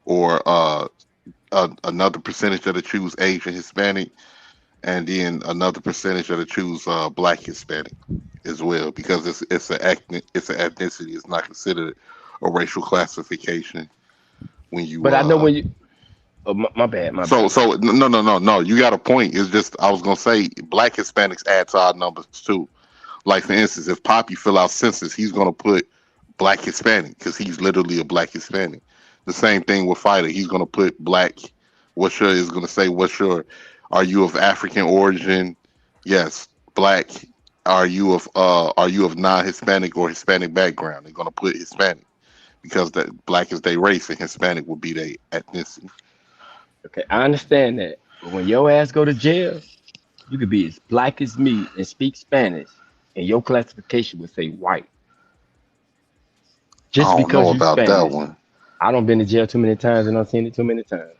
Speaker 2: or another percentage that choose Asian Hispanic, and then another percentage that choose black Hispanic as well, because it's an ethnicity. It's not considered a racial classification when you.
Speaker 6: But I know when you. Oh, my bad.
Speaker 2: So no. You got a point. It's just I was gonna say black Hispanics add to our numbers too. Like for instance, if Poppy fill out census, he's gonna put black Hispanic because he's literally a black Hispanic. The same thing with fighter. He's gonna put black. Is gonna say what's your? Are you of African origin? Yes, black. Are you of non-Hispanic or Hispanic background? They're gonna put Hispanic because that black is their race and Hispanic would be their ethnicity.
Speaker 6: Okay, I understand that. But when your ass go to jail, you could be as black as me and speak Spanish, and your classification would say white. Just
Speaker 2: I don't
Speaker 6: because
Speaker 2: know
Speaker 6: you
Speaker 2: about that
Speaker 6: Spanish.
Speaker 2: one.
Speaker 6: I don't been to jail too many times and I've seen it too many times.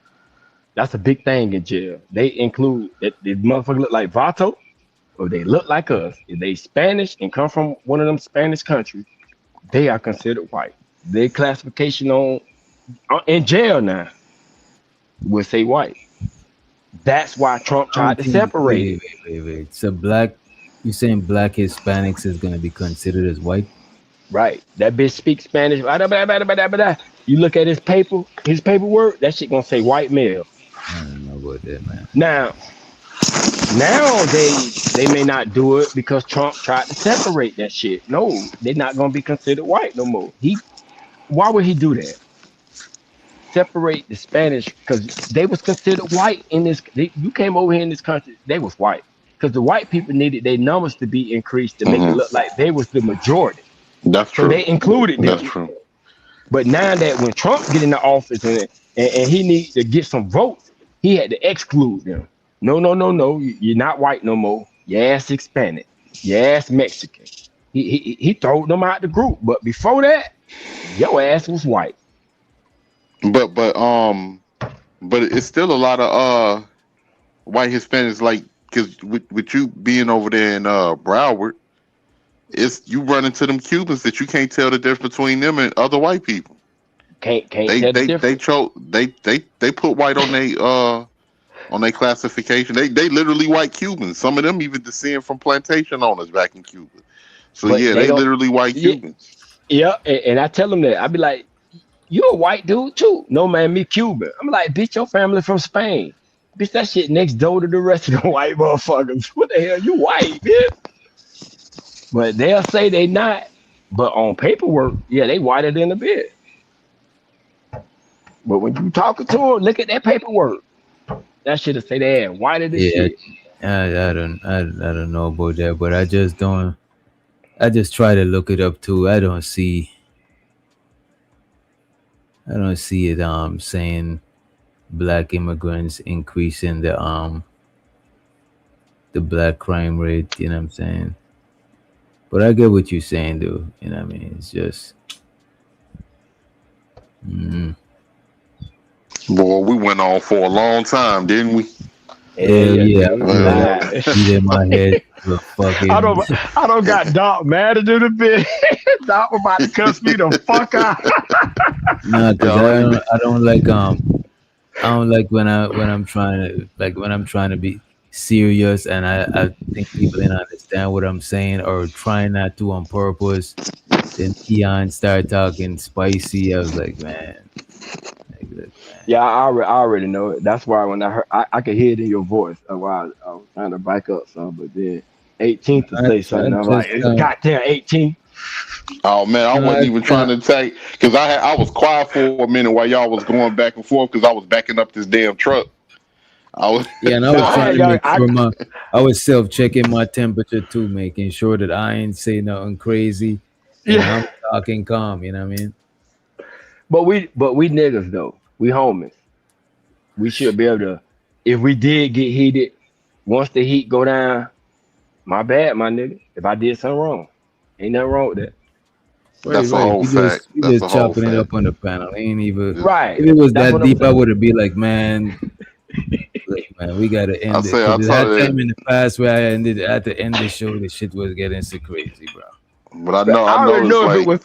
Speaker 6: That's a big thing in jail. They include that the motherfucker look like Vato, or they look like us. If they Spanish and come from one of them Spanish countries, they are considered white. Their classification on in jail now will say white. That's why Trump tried to separate it.
Speaker 3: Wait. So black, you saying black Hispanics is gonna be considered as white?
Speaker 6: Right. That bitch speaks Spanish. You look at his paperwork, that shit gonna say white male.
Speaker 3: I don't know about that, man.
Speaker 6: Now they may not do it because Trump tried to separate that shit. No, they're not gonna be considered white no more. Why would he do that? Separate the Spanish because they was considered white in this. You came over here in this country, they was white because the white people needed their numbers to be increased to make it look like they was the majority.
Speaker 2: That's true.
Speaker 6: So they included them.
Speaker 2: That's true.
Speaker 6: But now that when Trump get in the office and he needs to get some votes, he had to exclude them. No. You're not white no more. Your ass Hispanic. Your ass Mexican. He threw them out the group. But before that, your ass was white.
Speaker 2: But it's still a lot of white Hispanics, like, because with you being over there in Broward, it's you run into them Cubans that you can't tell the difference between them and other white people.
Speaker 6: Can't tell the difference.
Speaker 2: They put white on their classification. They literally white Cubans. Some of them even descend from plantation owners back in Cuba. So
Speaker 6: But
Speaker 2: yeah, they literally white Cubans.
Speaker 6: Yeah, and I tell them that. I be like, you a white dude too. No, man, me Cuban. I'm like, bitch, your family from Spain. Bitch, that shit next door to the rest of the white motherfuckers. What the hell? You white, bitch. But they'll say they not. But on paperwork, yeah, they whiter than a bit. But when you talking to them, look at that paperwork. That shit'll say they ain't whiter than shit.
Speaker 3: I don't know about that, but I just try to look it up too. I don't see it saying black immigrants increasing the black crime rate, you know what I'm saying? But I get what you're saying, dude. You know what I mean? It's just
Speaker 2: Boy, we went on for a long time, didn't we?
Speaker 3: Yeah. Beat in my head. Fucking.
Speaker 6: I don't got Doc mad at a bit. Doc about to cuss me the fuck out.
Speaker 3: Nah, cause I don't like when I'm trying to be serious and I think people didn't understand what I'm saying or trying not to on purpose. Then Keon started talking spicy. I was like, man.
Speaker 6: Yeah, I already know it. That's why when I heard, I could hear it in your voice. That's why I was trying to back up some, but then 18th to say something. I'm like, goddamn 18.
Speaker 2: Oh man, I wasn't even trying to take because I was quiet for a minute while y'all was going back and forth because I was backing up this damn truck.
Speaker 3: And I was trying to make sure I was self-checking my temperature too, making sure that I ain't say nothing crazy. And I'm talking calm, you know what I mean?
Speaker 6: But we niggas though. We homies. We should be able to, if we did get heated, once the heat go down, my bad, my nigga. If I did something wrong, ain't nothing wrong with that.
Speaker 2: That's a whole fact.
Speaker 3: You just chopping it up on the panel. Ain't even
Speaker 6: right.
Speaker 3: If it was that deep, I would have been like, man, we gotta end it. That time in the past where I had to end the show, the shit was getting so crazy, bro.
Speaker 2: But I know if it was.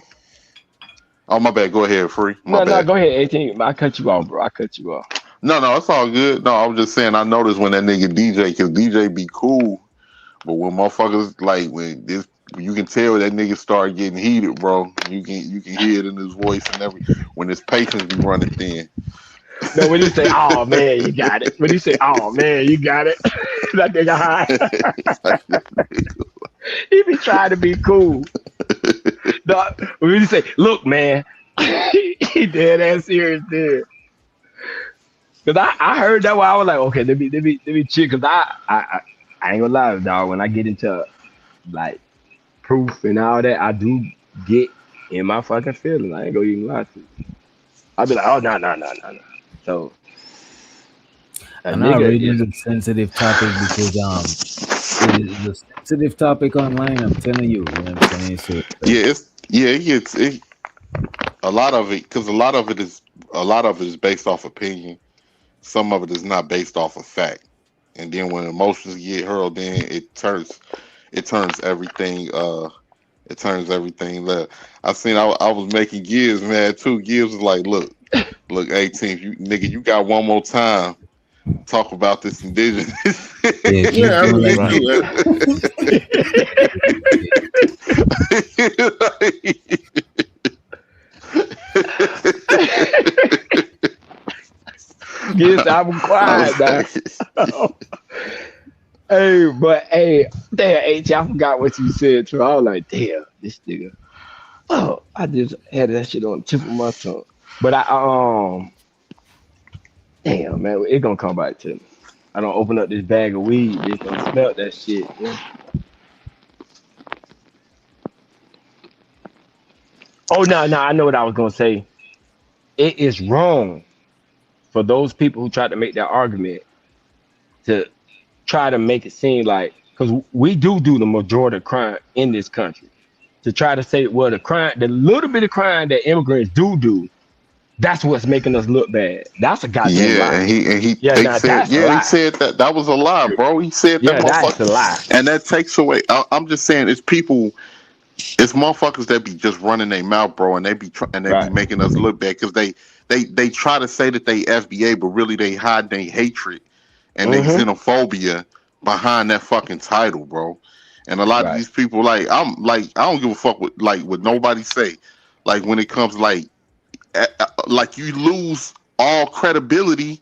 Speaker 2: Oh, my bad. Go ahead, Free.
Speaker 6: No, go ahead, 18. I cut you off, bro. I cut you off.
Speaker 2: No, it's all good. No, I was just saying I noticed when that nigga DJ, because DJ be cool, but when motherfuckers like when you can tell that nigga start getting heated, bro. You can hear it in his voice and everything. When his patience be running thin.
Speaker 6: No, when you say, "Oh man, you got it." When you say, "Oh man, you got it," that nigga high. He be trying to be cool. No, when you say, "Look, man, He dead ass serious there. Cause I heard that while I was like, okay, let me chill. Cause I ain't gonna lie, dog. When I get into like proof and all that, I do get in my fucking feelings. I ain't gonna even lie to you. I'll be like, oh no. So a
Speaker 3: And I
Speaker 6: nigga
Speaker 3: really
Speaker 6: is
Speaker 3: is a sensitive topic because it's a sensitive topic online. I'm telling you, you know what I'm saying. So
Speaker 2: It's a lot of it because a lot of it is based off opinion. Some of it is not based off of fact. And then when emotions get hurled in, it turns everything left. I was making Gibbs mad too. Gibbs was like, look, 18, you got one more time. Talk about this indigenous.
Speaker 3: yeah, keep
Speaker 22: Yeah, I
Speaker 3: going
Speaker 22: mean,
Speaker 3: like
Speaker 6: Yes, I'm quiet now. Hey, but hey, damn, H, I forgot what you said too. I was like, damn, this nigga. Oh, I just had that shit on the tip of my tongue. But damn, man, it gonna come back to me. I don't open up this bag of weed, bitch. Don't smell that shit. Yeah. Oh no, I know what I was gonna say. It is wrong for those people who try to make that argument to try to make it seem like because we do the majority of crime in this country. To try to say, well, the little bit of crime that immigrants do, that's what's making us look bad. That's a goddamn
Speaker 2: Yeah,
Speaker 6: lie. Yeah,
Speaker 2: they
Speaker 6: now
Speaker 2: said,
Speaker 6: that's a
Speaker 2: he
Speaker 6: lie.
Speaker 2: said that was a lie, bro. He said that
Speaker 6: Yeah, that's a lie.
Speaker 2: motherfucker, and that takes away. I'm just saying, it's motherfuckers that be just running their mouth, bro, and they be
Speaker 6: Right.
Speaker 2: making us look bad because they try to say that they FBA, but really they hide their hatred and their xenophobia behind that fucking title, bro. And a lot of
Speaker 6: Right.
Speaker 2: these people, I don't give a fuck what nobody say. Like when it comes like you lose all credibility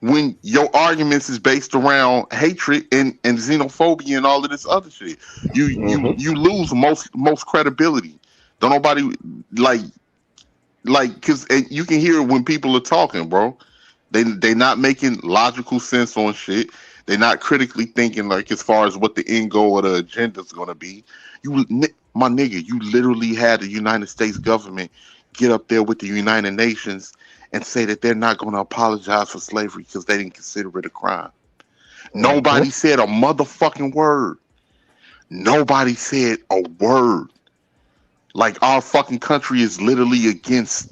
Speaker 2: when your arguments is based around hatred and xenophobia and all of this other shit. You lose most credibility. Don't nobody like because you can hear it when people are talking, bro. They not making logical sense on shit. They're not critically thinking like as far as what the end goal of the agenda is going to be. My nigga, you literally had the United States government get up there with the United Nations and say that they're not going to apologize for slavery because they didn't consider it a crime. Nobody said a motherfucking word. Nobody said a word. Like our fucking country is literally against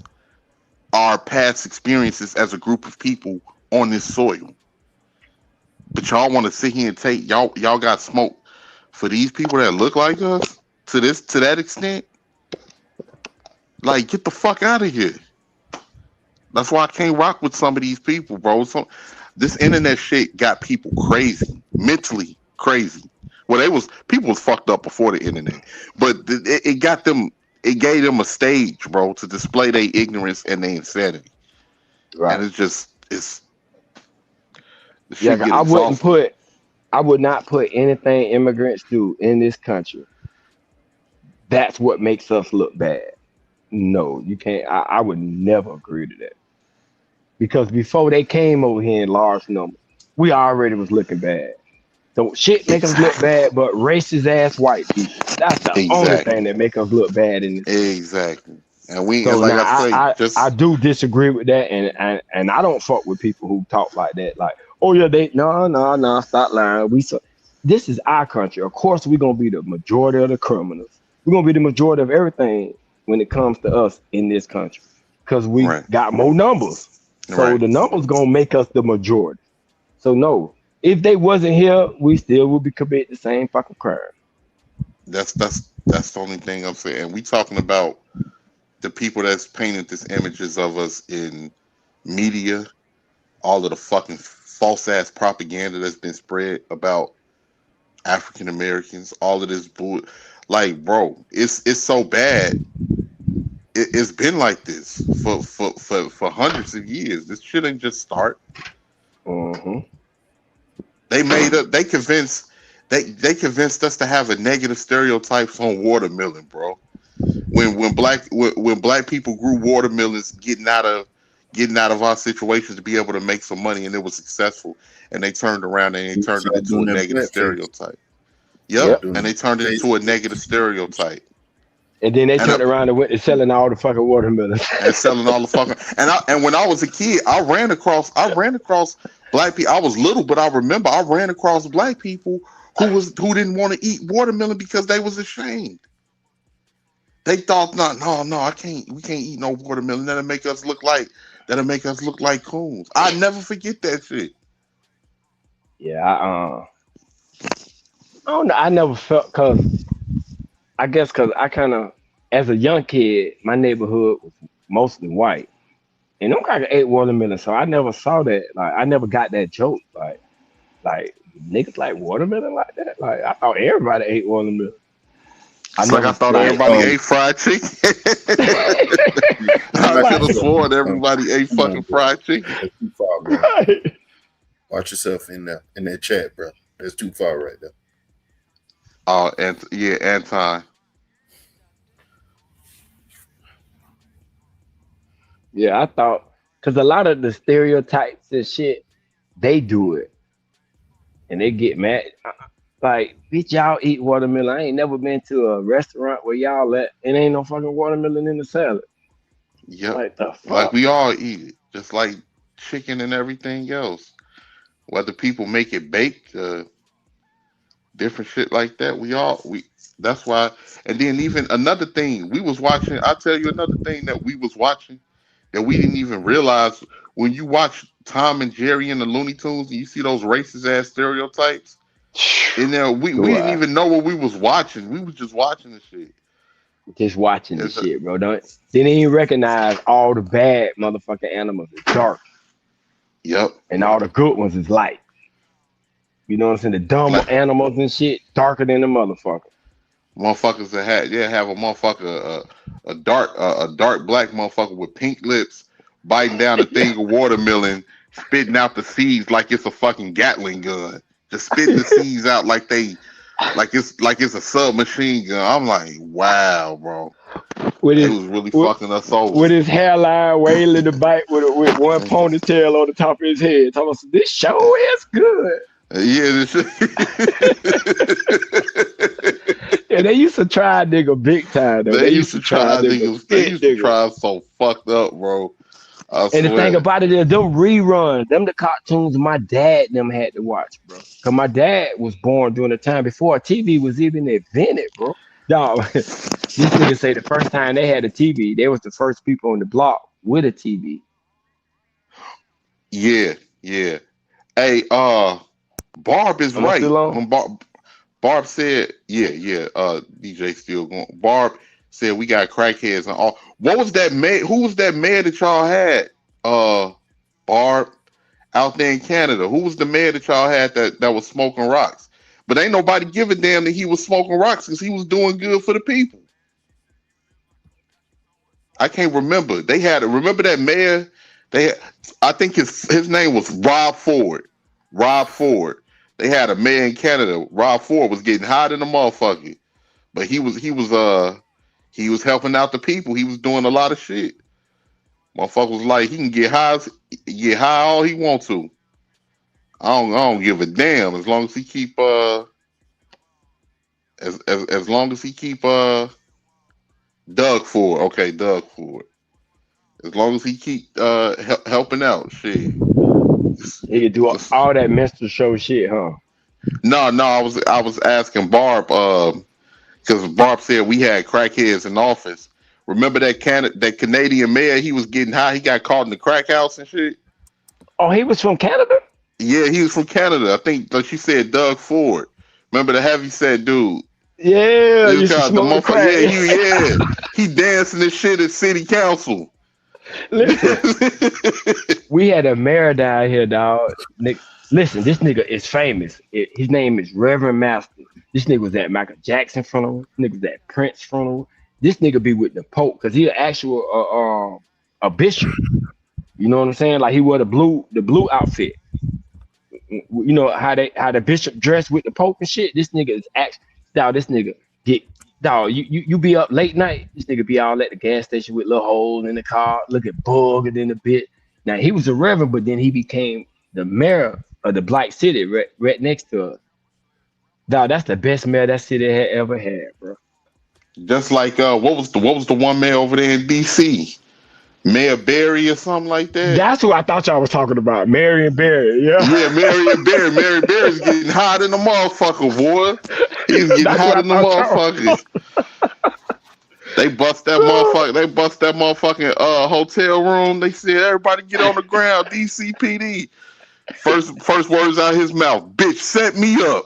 Speaker 2: our past experiences as a group of people on this soil. But y'all want to sit here and take y'all got smoke for these people that look like us to that extent. Like, get the fuck out of here. That's why I can't rock with some of these people, bro. This internet shit got people crazy, mentally crazy. Well, people was fucked up before the internet, but it got them. It gave them a stage, bro, to display their ignorance and their insanity.
Speaker 6: Right.
Speaker 2: And it's
Speaker 6: Yeah, I would not put anything immigrants do in this country. That's what makes us look bad. No, you can't. I would never agree to that. Because before they came over here in large numbers, we already was looking bad. So shit make us look bad, but racist ass white people. That's the only thing that make us look bad in this.
Speaker 2: Exactly. And
Speaker 6: So
Speaker 2: like
Speaker 6: now
Speaker 2: I say,
Speaker 6: I do disagree with that, and I don't fuck with people who talk like that. Like, oh yeah, no, stop lying. This is our country. Of course, we're gonna be the majority of the criminals. We're gonna be the majority of everything when it comes to us in this country, because we got more numbers. So the numbers gonna make us the majority. So no, if they wasn't here, we still would be committing the same fucking crime.
Speaker 2: That's the only thing I'm saying. We talking about the people that's painted these images of us in media, all of the fucking false ass propaganda that's been spread about African Americans, all of this bull. Like, bro, it's so bad. It's been like this for hundreds of years. This shit ain't just start. They convinced us to have a negative stereotypes on watermelon, bro. when black people grew watermelons, getting out of our situations to be able to make some money, and it was successful, and they turned around and they turned it into a negative stereotype. Yep, and they turned it into a negative stereotype.
Speaker 6: And then they turned around and went to selling all the fucking watermelons.
Speaker 2: And selling all the fucking and when I was a kid, I ran across black people. I was little, but I remember I ran across black people who didn't want to eat watermelon because they was ashamed. They thought, no, we can't eat no watermelon. That'll make us look like coons. I never forget that shit.
Speaker 6: Yeah, I don't know. I never felt because I kind of, as a young kid, my neighborhood was mostly white, and them guys ate watermelon, so I never saw that. Like, I never got that joke. Like niggas like watermelon like that. Like, I thought everybody ate watermelon.
Speaker 2: I thought everybody ate fried chicken. I could have sworn everybody ate fucking fried chicken.
Speaker 7: Too far, bro. Right. Watch yourself in that chat, bro. That's too far right there.
Speaker 2: Oh, and yeah, Anton.
Speaker 6: Yeah, I thought because a lot of the stereotypes and shit, they do it, and they get mad. Like, bitch, y'all eat watermelon. I ain't never been to a restaurant where y'all it ain't no fucking watermelon in the salad.
Speaker 2: Yep.
Speaker 6: Like the fuck?
Speaker 2: Like we all eat it, just like chicken and everything else. Whether people make it baked, different shit like that. That's why. And then even another thing we was watching. I'll tell you another thing that we was watching that we didn't even realize. When you watch Tom and Jerry and the Looney Tunes, and you see those racist ass stereotypes. And then we didn't even know what we was watching. We was just watching the shit.
Speaker 6: Just watching the shit, bro. They didn't even recognize all the bad motherfucking animals is dark.
Speaker 2: Yep.
Speaker 6: And all the good ones is light. You know what I'm saying? The dumb animals and shit darker than the motherfucker.
Speaker 2: Motherfuckers that have a motherfucker a dark black motherfucker with pink lips biting down a thing of watermelon, spitting out the seeds like it's a fucking Gatling gun. Just spitting the seeds out like it's a submachine gun. I'm like, wow, bro. It was really fucking us over.
Speaker 6: With his hairline wailing the bite with one ponytail on the top of his head. Talking about, this show is good.
Speaker 2: Yeah,
Speaker 6: yeah, they used to try a nigga big time. Though.
Speaker 2: They used to try niggas. They used to try so fucked up, bro.
Speaker 6: And the thing about it is, them reruns, them the cartoons my dad and them had to watch, bro. Because my dad was born during the time before TV was even invented, bro. Dog, this nigga say the first time they had a TV, they was the first people on the block with a TV.
Speaker 2: Yeah. Hey, Barb is right. When Barb said, DJ still going. Barb said we got crackheads and all. What was that mayor? Who was that mayor that y'all had? Barb out there in Canada. Who was the mayor that y'all had that was smoking rocks? But ain't nobody give a damn that he was smoking rocks because he was doing good for the people. I can't remember. Remember that mayor? I think his name was Rob Ford. Rob Ford. They had a mayor in Canada. Rob Ford was getting hot in the motherfucker, but he was helping out the people. He was doing a lot of shit. Motherfucker was like, he can get high all he wants to. I don't give a damn as long as he keep as long as he keep Doug Ford. Okay, Doug Ford. As long as he keep helping out, shit.
Speaker 6: He could do all that Mr. Show shit, huh?
Speaker 2: No, I was asking Barb because Barb said we had crackheads in office. Remember that Canadian mayor? He was getting high. He got caught in the crack house and shit.
Speaker 6: Oh, he was from Canada?
Speaker 2: Yeah, he was from Canada. I think she said Doug Ford. Remember the heavyset dude?
Speaker 6: Yeah, you smoke crack.
Speaker 2: Yeah. He dancing this shit at city council.
Speaker 6: Listen, we had a mayor down here, dog. Listen, this nigga is famous. His name is Reverend Master. This nigga was at Michael Jackson funeral. This nigga was at Prince funeral. This nigga be with the Pope because he an actual a bishop. You know what I'm saying? Like he wore the blue outfit. You know how the bishop dressed with the Pope and shit. This nigga is actually this nigga get Dog, you be up late night. This nigga be all at the gas station with little hole in the car, looking bugged in a bit. Now he was a reverend, but then he became the mayor of the Black City right next to us. Dog, that's the best mayor that city had ever had, bro.
Speaker 2: Just like what was the one mayor over there in DC? Mayor Barry or something like that.
Speaker 6: That's who I thought y'all was talking about. Marion Barry, yeah.
Speaker 2: Yeah, Marion Barry. Marion Barry's getting hot in the motherfucker, boy. He's getting hot in the motherfucker. They bust that motherfucker. They bust that motherfucking hotel room. They said everybody get on the ground. DCPD. First words out his mouth. Bitch, set me up.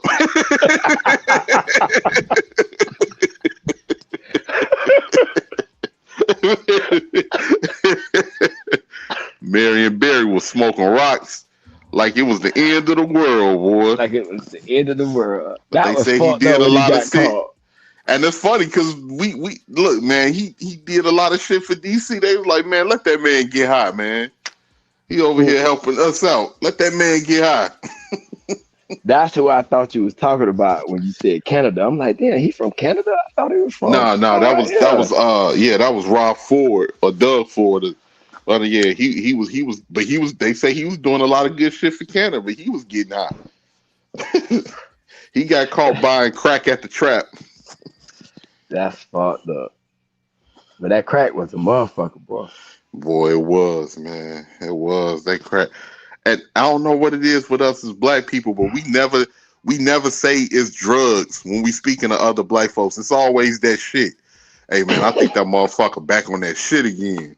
Speaker 2: Marion Barry was smoking rocks like it was the end of the world, boy.
Speaker 6: Like it was the end of the world.
Speaker 2: They say he did a lot of shit. And it's funny because we look, man, he did a lot of shit for DC. They was like, man, let that man get high, man. He over here helping us out. Let that man get high.
Speaker 6: That's who I thought you was talking about when you said Canada. I'm like, damn, he from Canada? I thought he was from.
Speaker 2: No, that was Rob Ford or Doug Ford. But yeah, he was. They say he was doing a lot of good shit for Canada, but he was getting high. He got caught buying crack at the trap.
Speaker 6: That's fucked up. But that crack was a motherfucker, bro.
Speaker 2: Boy, it was, man. It was. That crack. And I don't know what it is with us as black people, but we never say it's drugs when we speaking to other black folks. It's always that shit. Hey man, I think that motherfucker back on that shit again.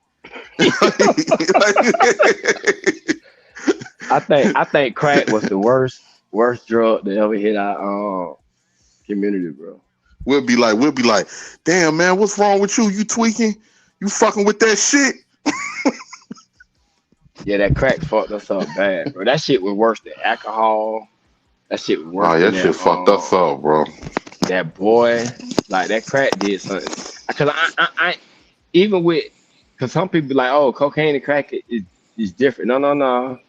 Speaker 6: I think crack was the worst drug that ever hit our community, bro.
Speaker 2: We'll be like, damn man, what's wrong with you? You tweaking? You fucking with that shit?
Speaker 6: Yeah, that crack fucked us up bad, bro. That shit was worse than alcohol. That shit was worse.
Speaker 2: Oh, that shit fucked us up, bro.
Speaker 6: That boy, like that crack did something. Cause I even with, cause some people be like, oh, cocaine and crack is different. No.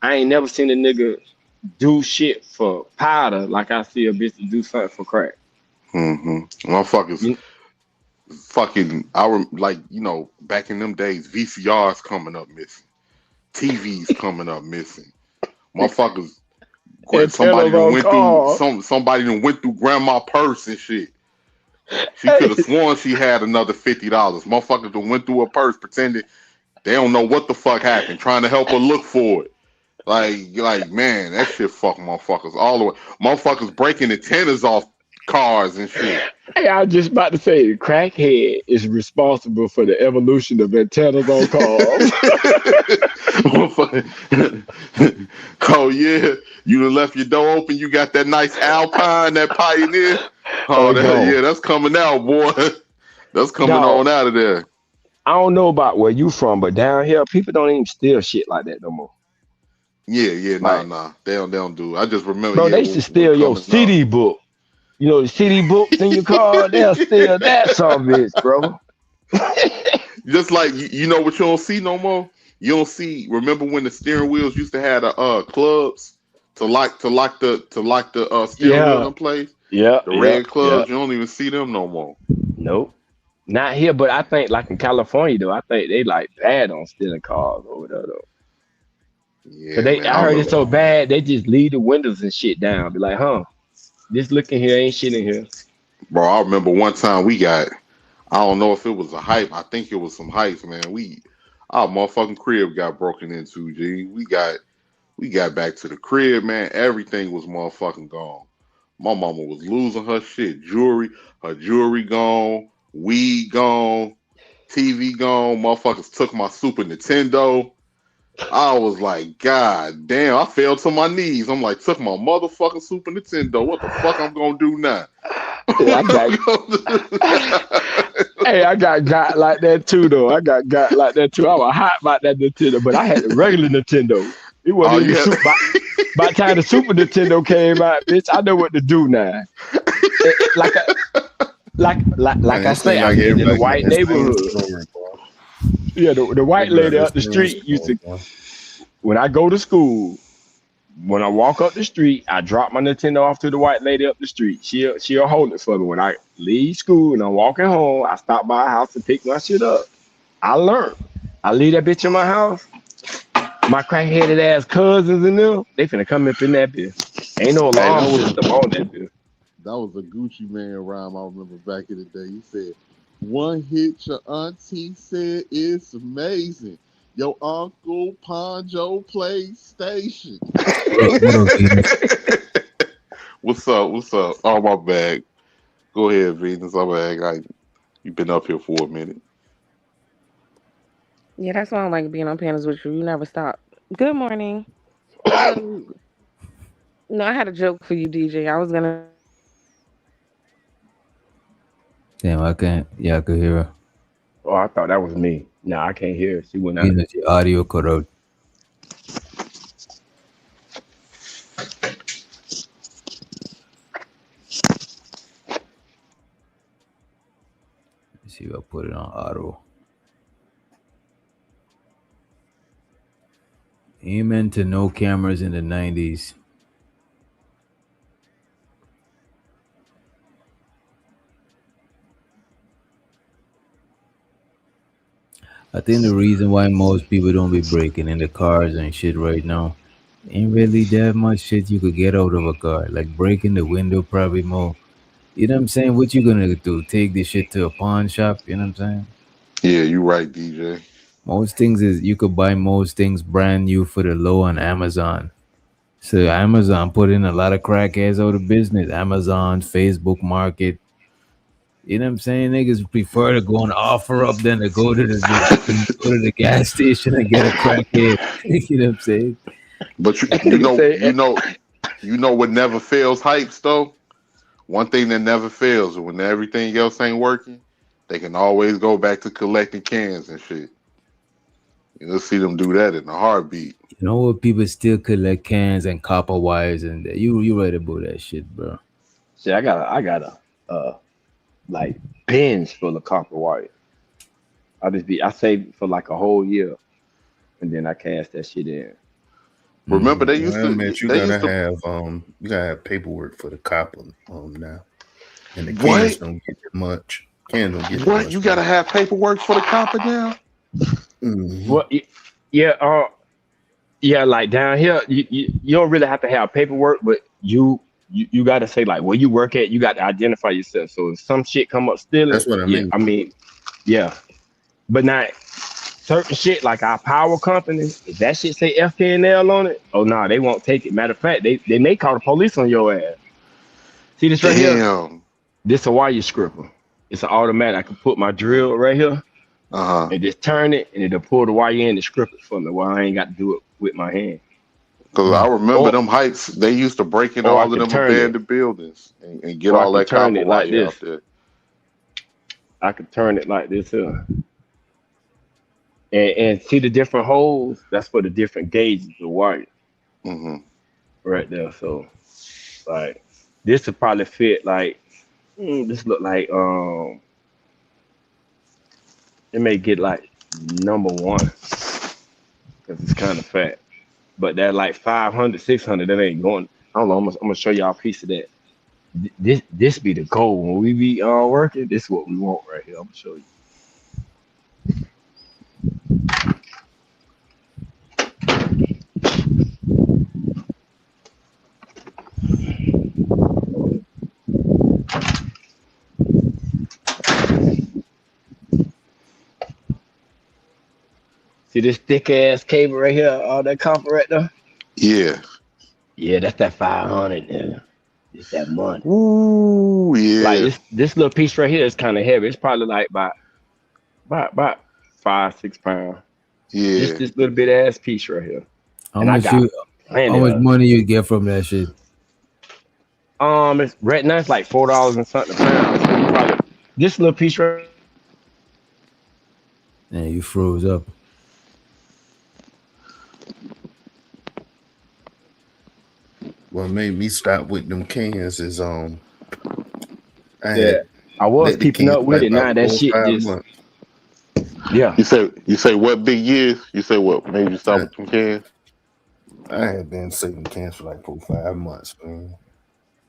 Speaker 6: I ain't never seen a nigga do shit for powder like I see a bitch do something for crack.
Speaker 2: Mm-hmm. Motherfuckers. Fucking, like, you know, back in them days, VCRs coming up missing. TVs coming up missing. Motherfuckers. Somebody done went through grandma's purse and shit. She could have sworn she had another $50. Motherfuckers done went through her purse pretending they don't know what the fuck happened, trying to help her look for it. Like man, that shit fuck motherfuckers all the way. Motherfuckers breaking the antennas off cars and shit.
Speaker 6: Hey, I was just about to say, the crackhead is responsible for the evolution of antennas on cars.
Speaker 2: Oh yeah, you done left your door open. You got that nice Alpine, that Pioneer. That's coming out, boy. That's coming on out of there.
Speaker 6: I don't know about where you from, but down here, people don't even steal shit like that no more.
Speaker 2: Yeah, nah. They don't do it. I just remember.
Speaker 6: Bro, they used to steal your CD book. You know, the CD books in your car, they'll steal that son of a bitch, bro.
Speaker 2: Just like you know what you don't see no more? You don't see, remember when the steering wheels used to have the clubs to lock the steering wheel in place?
Speaker 6: Yeah.
Speaker 2: The red clubs, you don't even see them no more.
Speaker 6: Nope. Not here, but I think like in California though, I think they like bad on stealing cars over there though.
Speaker 2: Yeah.
Speaker 6: I heard it's so bad, they just leave the windows and shit down. Be like, this look in here, ain't shit in here.
Speaker 2: Bro, I remember one time we got, I don't know if it was a hype. I think it was some hype, man. Our motherfucking crib got broken into, G. We got back to the crib, man. Everything was motherfucking gone. My mama was losing her shit. Her jewelry gone, weed gone, TV gone. Motherfuckers took my Super Nintendo. I was like, God damn, I fell to my knees. I'm like, took my motherfucking Super Nintendo. What the fuck I'm gonna do now?
Speaker 6: Yeah, I got like that too, though. I got like that too. I was hot about that Nintendo, but I had the regular Nintendo. It wasn't even super. By the time the Super Nintendo came out, bitch, I know what to do now. Like I say, I get in the white neighborhood. Yeah, the white lady up the street used to, when I go to school, when I walk up the street, I drop my Nintendo off to the white lady up the street. She'll hold it for me. When I leave school and I'm walking home, I stop by her house and pick my shit up. I learned. I leave that bitch in my house. My crack-headed ass cousins and them, they finna come up in that bitch. Ain't no alarm system on that bitch.
Speaker 2: That was a Gucci Man rhyme I remember back in the day. He said, "One hit your auntie said it's amazing. Your uncle Ponjo PlayStation." What's up? What's up? Oh, my bad. Go ahead, Venus. I'm bad. You've been up here for a minute.
Speaker 9: Yeah, that's why I don't like being on panels with you. You never stop. Good morning. No, I had a joke for you, DJ. I was gonna.
Speaker 3: Damn, I can't. Yeah, I could hear her.
Speaker 6: Oh, I thought that was me. No, I can't hear her. She went out.
Speaker 3: Your audio cut out. Let's see if I put it on auto. Amen to no cameras in the 90s. I think the reason why most people don't be breaking into cars and shit right now ain't really that much shit you could get out of a car. Like breaking the window probably more. You know what I'm saying? What you gonna do? Take this shit to a pawn shop? You know what I'm saying?
Speaker 2: Yeah, you right, DJ.
Speaker 3: Most things is you could buy most things brand new for the low on Amazon. So Amazon put in a lot of crackheads out of business. Amazon, Facebook Market. You know what I'm saying? Niggas prefer to go and offer up than to go to the gas station and get a crackhead. You know what I'm saying?
Speaker 2: But you know what never fails hypes though? One thing that never fails, when everything else ain't working, they can always go back to collecting cans and shit. You'll see them do that in a heartbeat.
Speaker 3: You know what? People still collect cans and copper wires, and you right about that shit, bro.
Speaker 6: See, I got a like bins full of copper wire. I save it for like a whole year, and then I cash that shit in.
Speaker 2: Remember they used to.
Speaker 22: You gotta have paperwork for the copper now, and the cans don't get that much. Cans don't get
Speaker 2: what? You gotta have paperwork for the copper now.
Speaker 22: Mm-hmm.
Speaker 6: Well, yeah, like down here, you don't really have to have paperwork, but you got to say like where you work at. You got to identify yourself. So if some shit come up stealing,
Speaker 22: that's what I mean.
Speaker 6: Yeah, but not certain shit like our power company. If that shit say FPNL on it, oh no, they won't take it. Matter of fact, they may call the police on your ass. See this right here? This a wire stripper. It's an automatic. I can put my drill right here. And just turn it, and it'll pull the wire in and strip it for me. Well, I ain't got to do it with my hand.
Speaker 2: Because I remember them heights, they used to break into all of them abandoned buildings and get all that copper wire out there.
Speaker 6: I could turn it like this here. And see the different holes? That's for the different gauges of wire.
Speaker 2: Mm-hmm.
Speaker 6: Right there. So, like, this would probably fit like, this look like, it may get like number 1 because it's kind of fat, but that like 500, 600, that ain't going. I don't know. I'm gonna show y'all a piece of that. This be the goal when we be working. This is what we want right here. I'm gonna show you. See this thick ass cable right here, all that copper right there?
Speaker 2: Yeah.
Speaker 6: Yeah, that's that 500 there. It's that money.
Speaker 2: Ooh, yeah.
Speaker 6: Like this little piece right here is kind of heavy. It's probably like about 5-6 pounds.
Speaker 2: Yeah.
Speaker 6: Just this little bit ass piece right here.
Speaker 3: How much money you get from that shit?
Speaker 6: It's right now it's like $4 and something a pound. So probably this little piece right.
Speaker 3: Yeah, you froze up.
Speaker 22: What made me stop with them cans is
Speaker 6: I was keeping up with it. Now that shit just
Speaker 22: months.
Speaker 2: Yeah. You say what big years? You say what made you stop with them cans?
Speaker 22: I had been saving cans for like 4 or 5 months, man.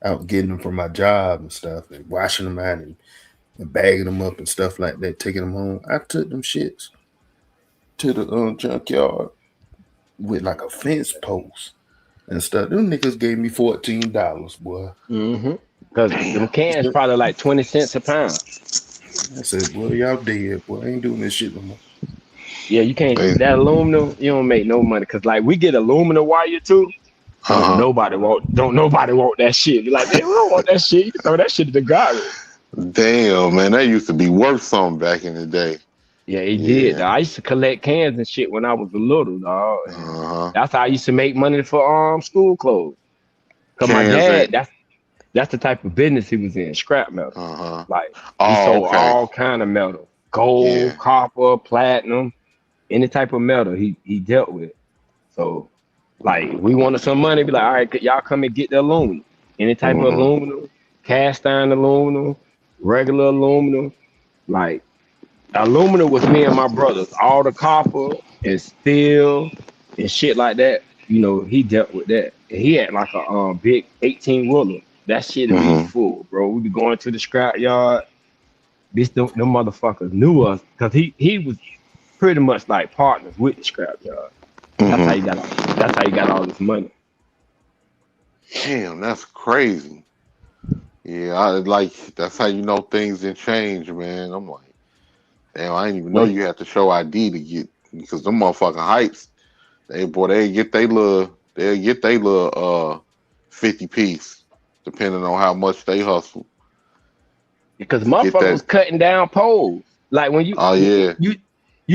Speaker 22: Out getting them from my job and stuff, and washing them out and bagging them up and stuff like that, taking them home. I took them shits to the junkyard with like a fence post and stuff. Them niggas gave me $14, boy.
Speaker 6: Because them cans probably like 20 cents a pound.
Speaker 22: I said, boy, y'all dead, boy. I ain't doing this shit no more.
Speaker 6: Yeah, you can't. That aluminum, you don't make no money. Cause like we get aluminum wire too. Don't nobody want that shit. Be like, man, we don't want that shit. You can throw that shit in the garbage.
Speaker 2: Damn, man, that used to be worth something back in the day.
Speaker 6: Yeah, it did. I used to collect cans and shit when I was a little dog. That's how I used to make money for school clothes. Cause my dad, that's the type of business he was in, scrap metal. Like he sold all kind of metal, gold, copper, platinum, any type of metal he dealt with. So like we wanted some money, be like, all right, y'all come and get the aluminum. Any type of aluminum, cast iron aluminum, regular aluminum. Like aluminum was me and my brothers. All the copper and steel and shit like that, you know, he dealt with that. And he had like a big 18-wheeler. That shit would be full, bro. We be going to the scrap yard. Them motherfuckers knew us because he was pretty much like partners with the scrap yard. That's how you got all this money.
Speaker 2: Damn, that's crazy. Yeah, that's how you know things didn't change, man. I'm like, damn, I didn't even know you had to show ID to get, because them motherfucking hypes, they get they little 50 piece, depending on how much they hustle.
Speaker 6: Because motherfuckers was cutting down poles. Like when you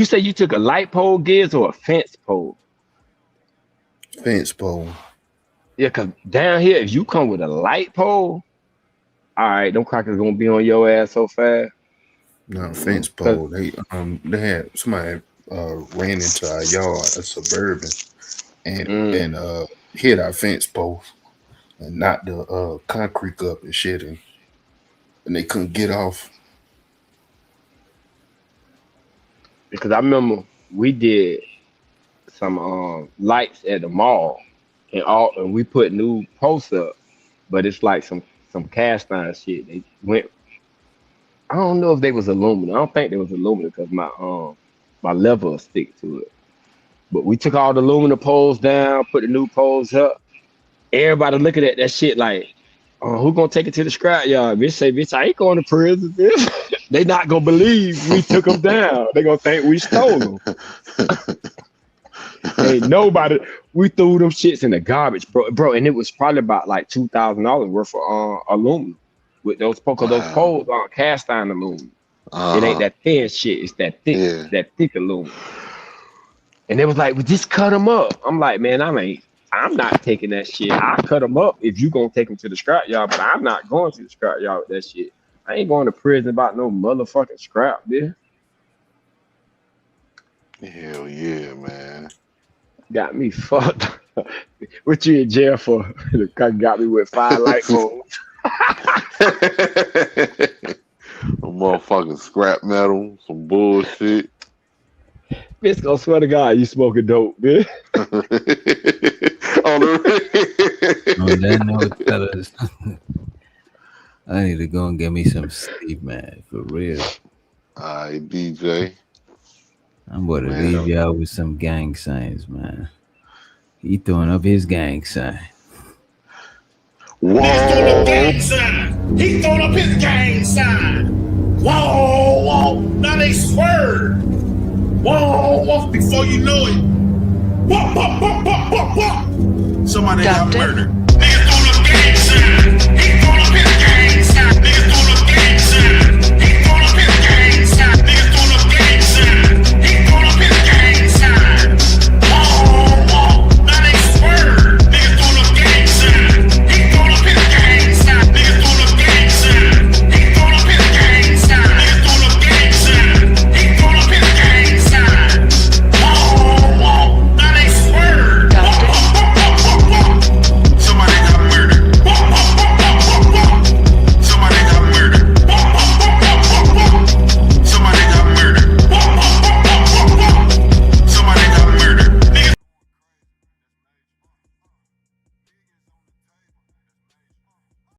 Speaker 6: say you took a light pole, Gibbs, or a fence pole?
Speaker 22: Fence pole.
Speaker 6: Yeah, because down here, if you come with a light pole, all right, them crackers gonna be on your ass so fast.
Speaker 22: No, fence pole. They had somebody ran into our yard, a Suburban, and hit our fence post and knocked the concrete up and shit, and they couldn't get off.
Speaker 6: Because I remember we did some lights at the mall, and we put new posts up, but it's like some cast iron shit. They went. I don't know if they was aluminum. I don't think they was aluminum because my level stick to it. But we took all the aluminum poles down, put the new poles up. Everybody looking at that shit like, who gonna take it to the scrap yard? Bitch say, bitch, I ain't going to prison, bitch. They not gonna believe we took them down. They gonna think we stole them. Ain't nobody. We threw them shits in the garbage, bro. And it was probably about like $2,000 worth of aluminum with those poles on cast iron aluminum. It ain't that thin shit. It's that thick, that thick aluminum. And they was like, well, just cut them up. I'm like, man, I'm not taking that shit. I cut them up if you gonna take them to the scrap yard, but I'm not going to the scrap yard with that shit. I ain't going to prison about no motherfucking scrap, bitch.
Speaker 2: Hell yeah, man.
Speaker 6: Got me fucked. What you in jail for? Got me with 5 light bulbs.
Speaker 2: A motherfucking scrap metal, some bullshit.
Speaker 6: Bitch, gonna swear to God, you smoking dope, bitch.
Speaker 3: On that note, fellas, I need to go and get me some sleep, man, for real.
Speaker 2: All right, DJ.
Speaker 3: I'm about to leave y'all with some gang signs, man. He throwing up his gang sign.
Speaker 1: Whoa. He's throwing up gang sign. He throwing up his gang sign. Whoa, whoa. Now they swerve. Whoa, whoa. Before you know it. Whoa, whoa, whoa, whoa, whoa, whoa. Somebody got murdered.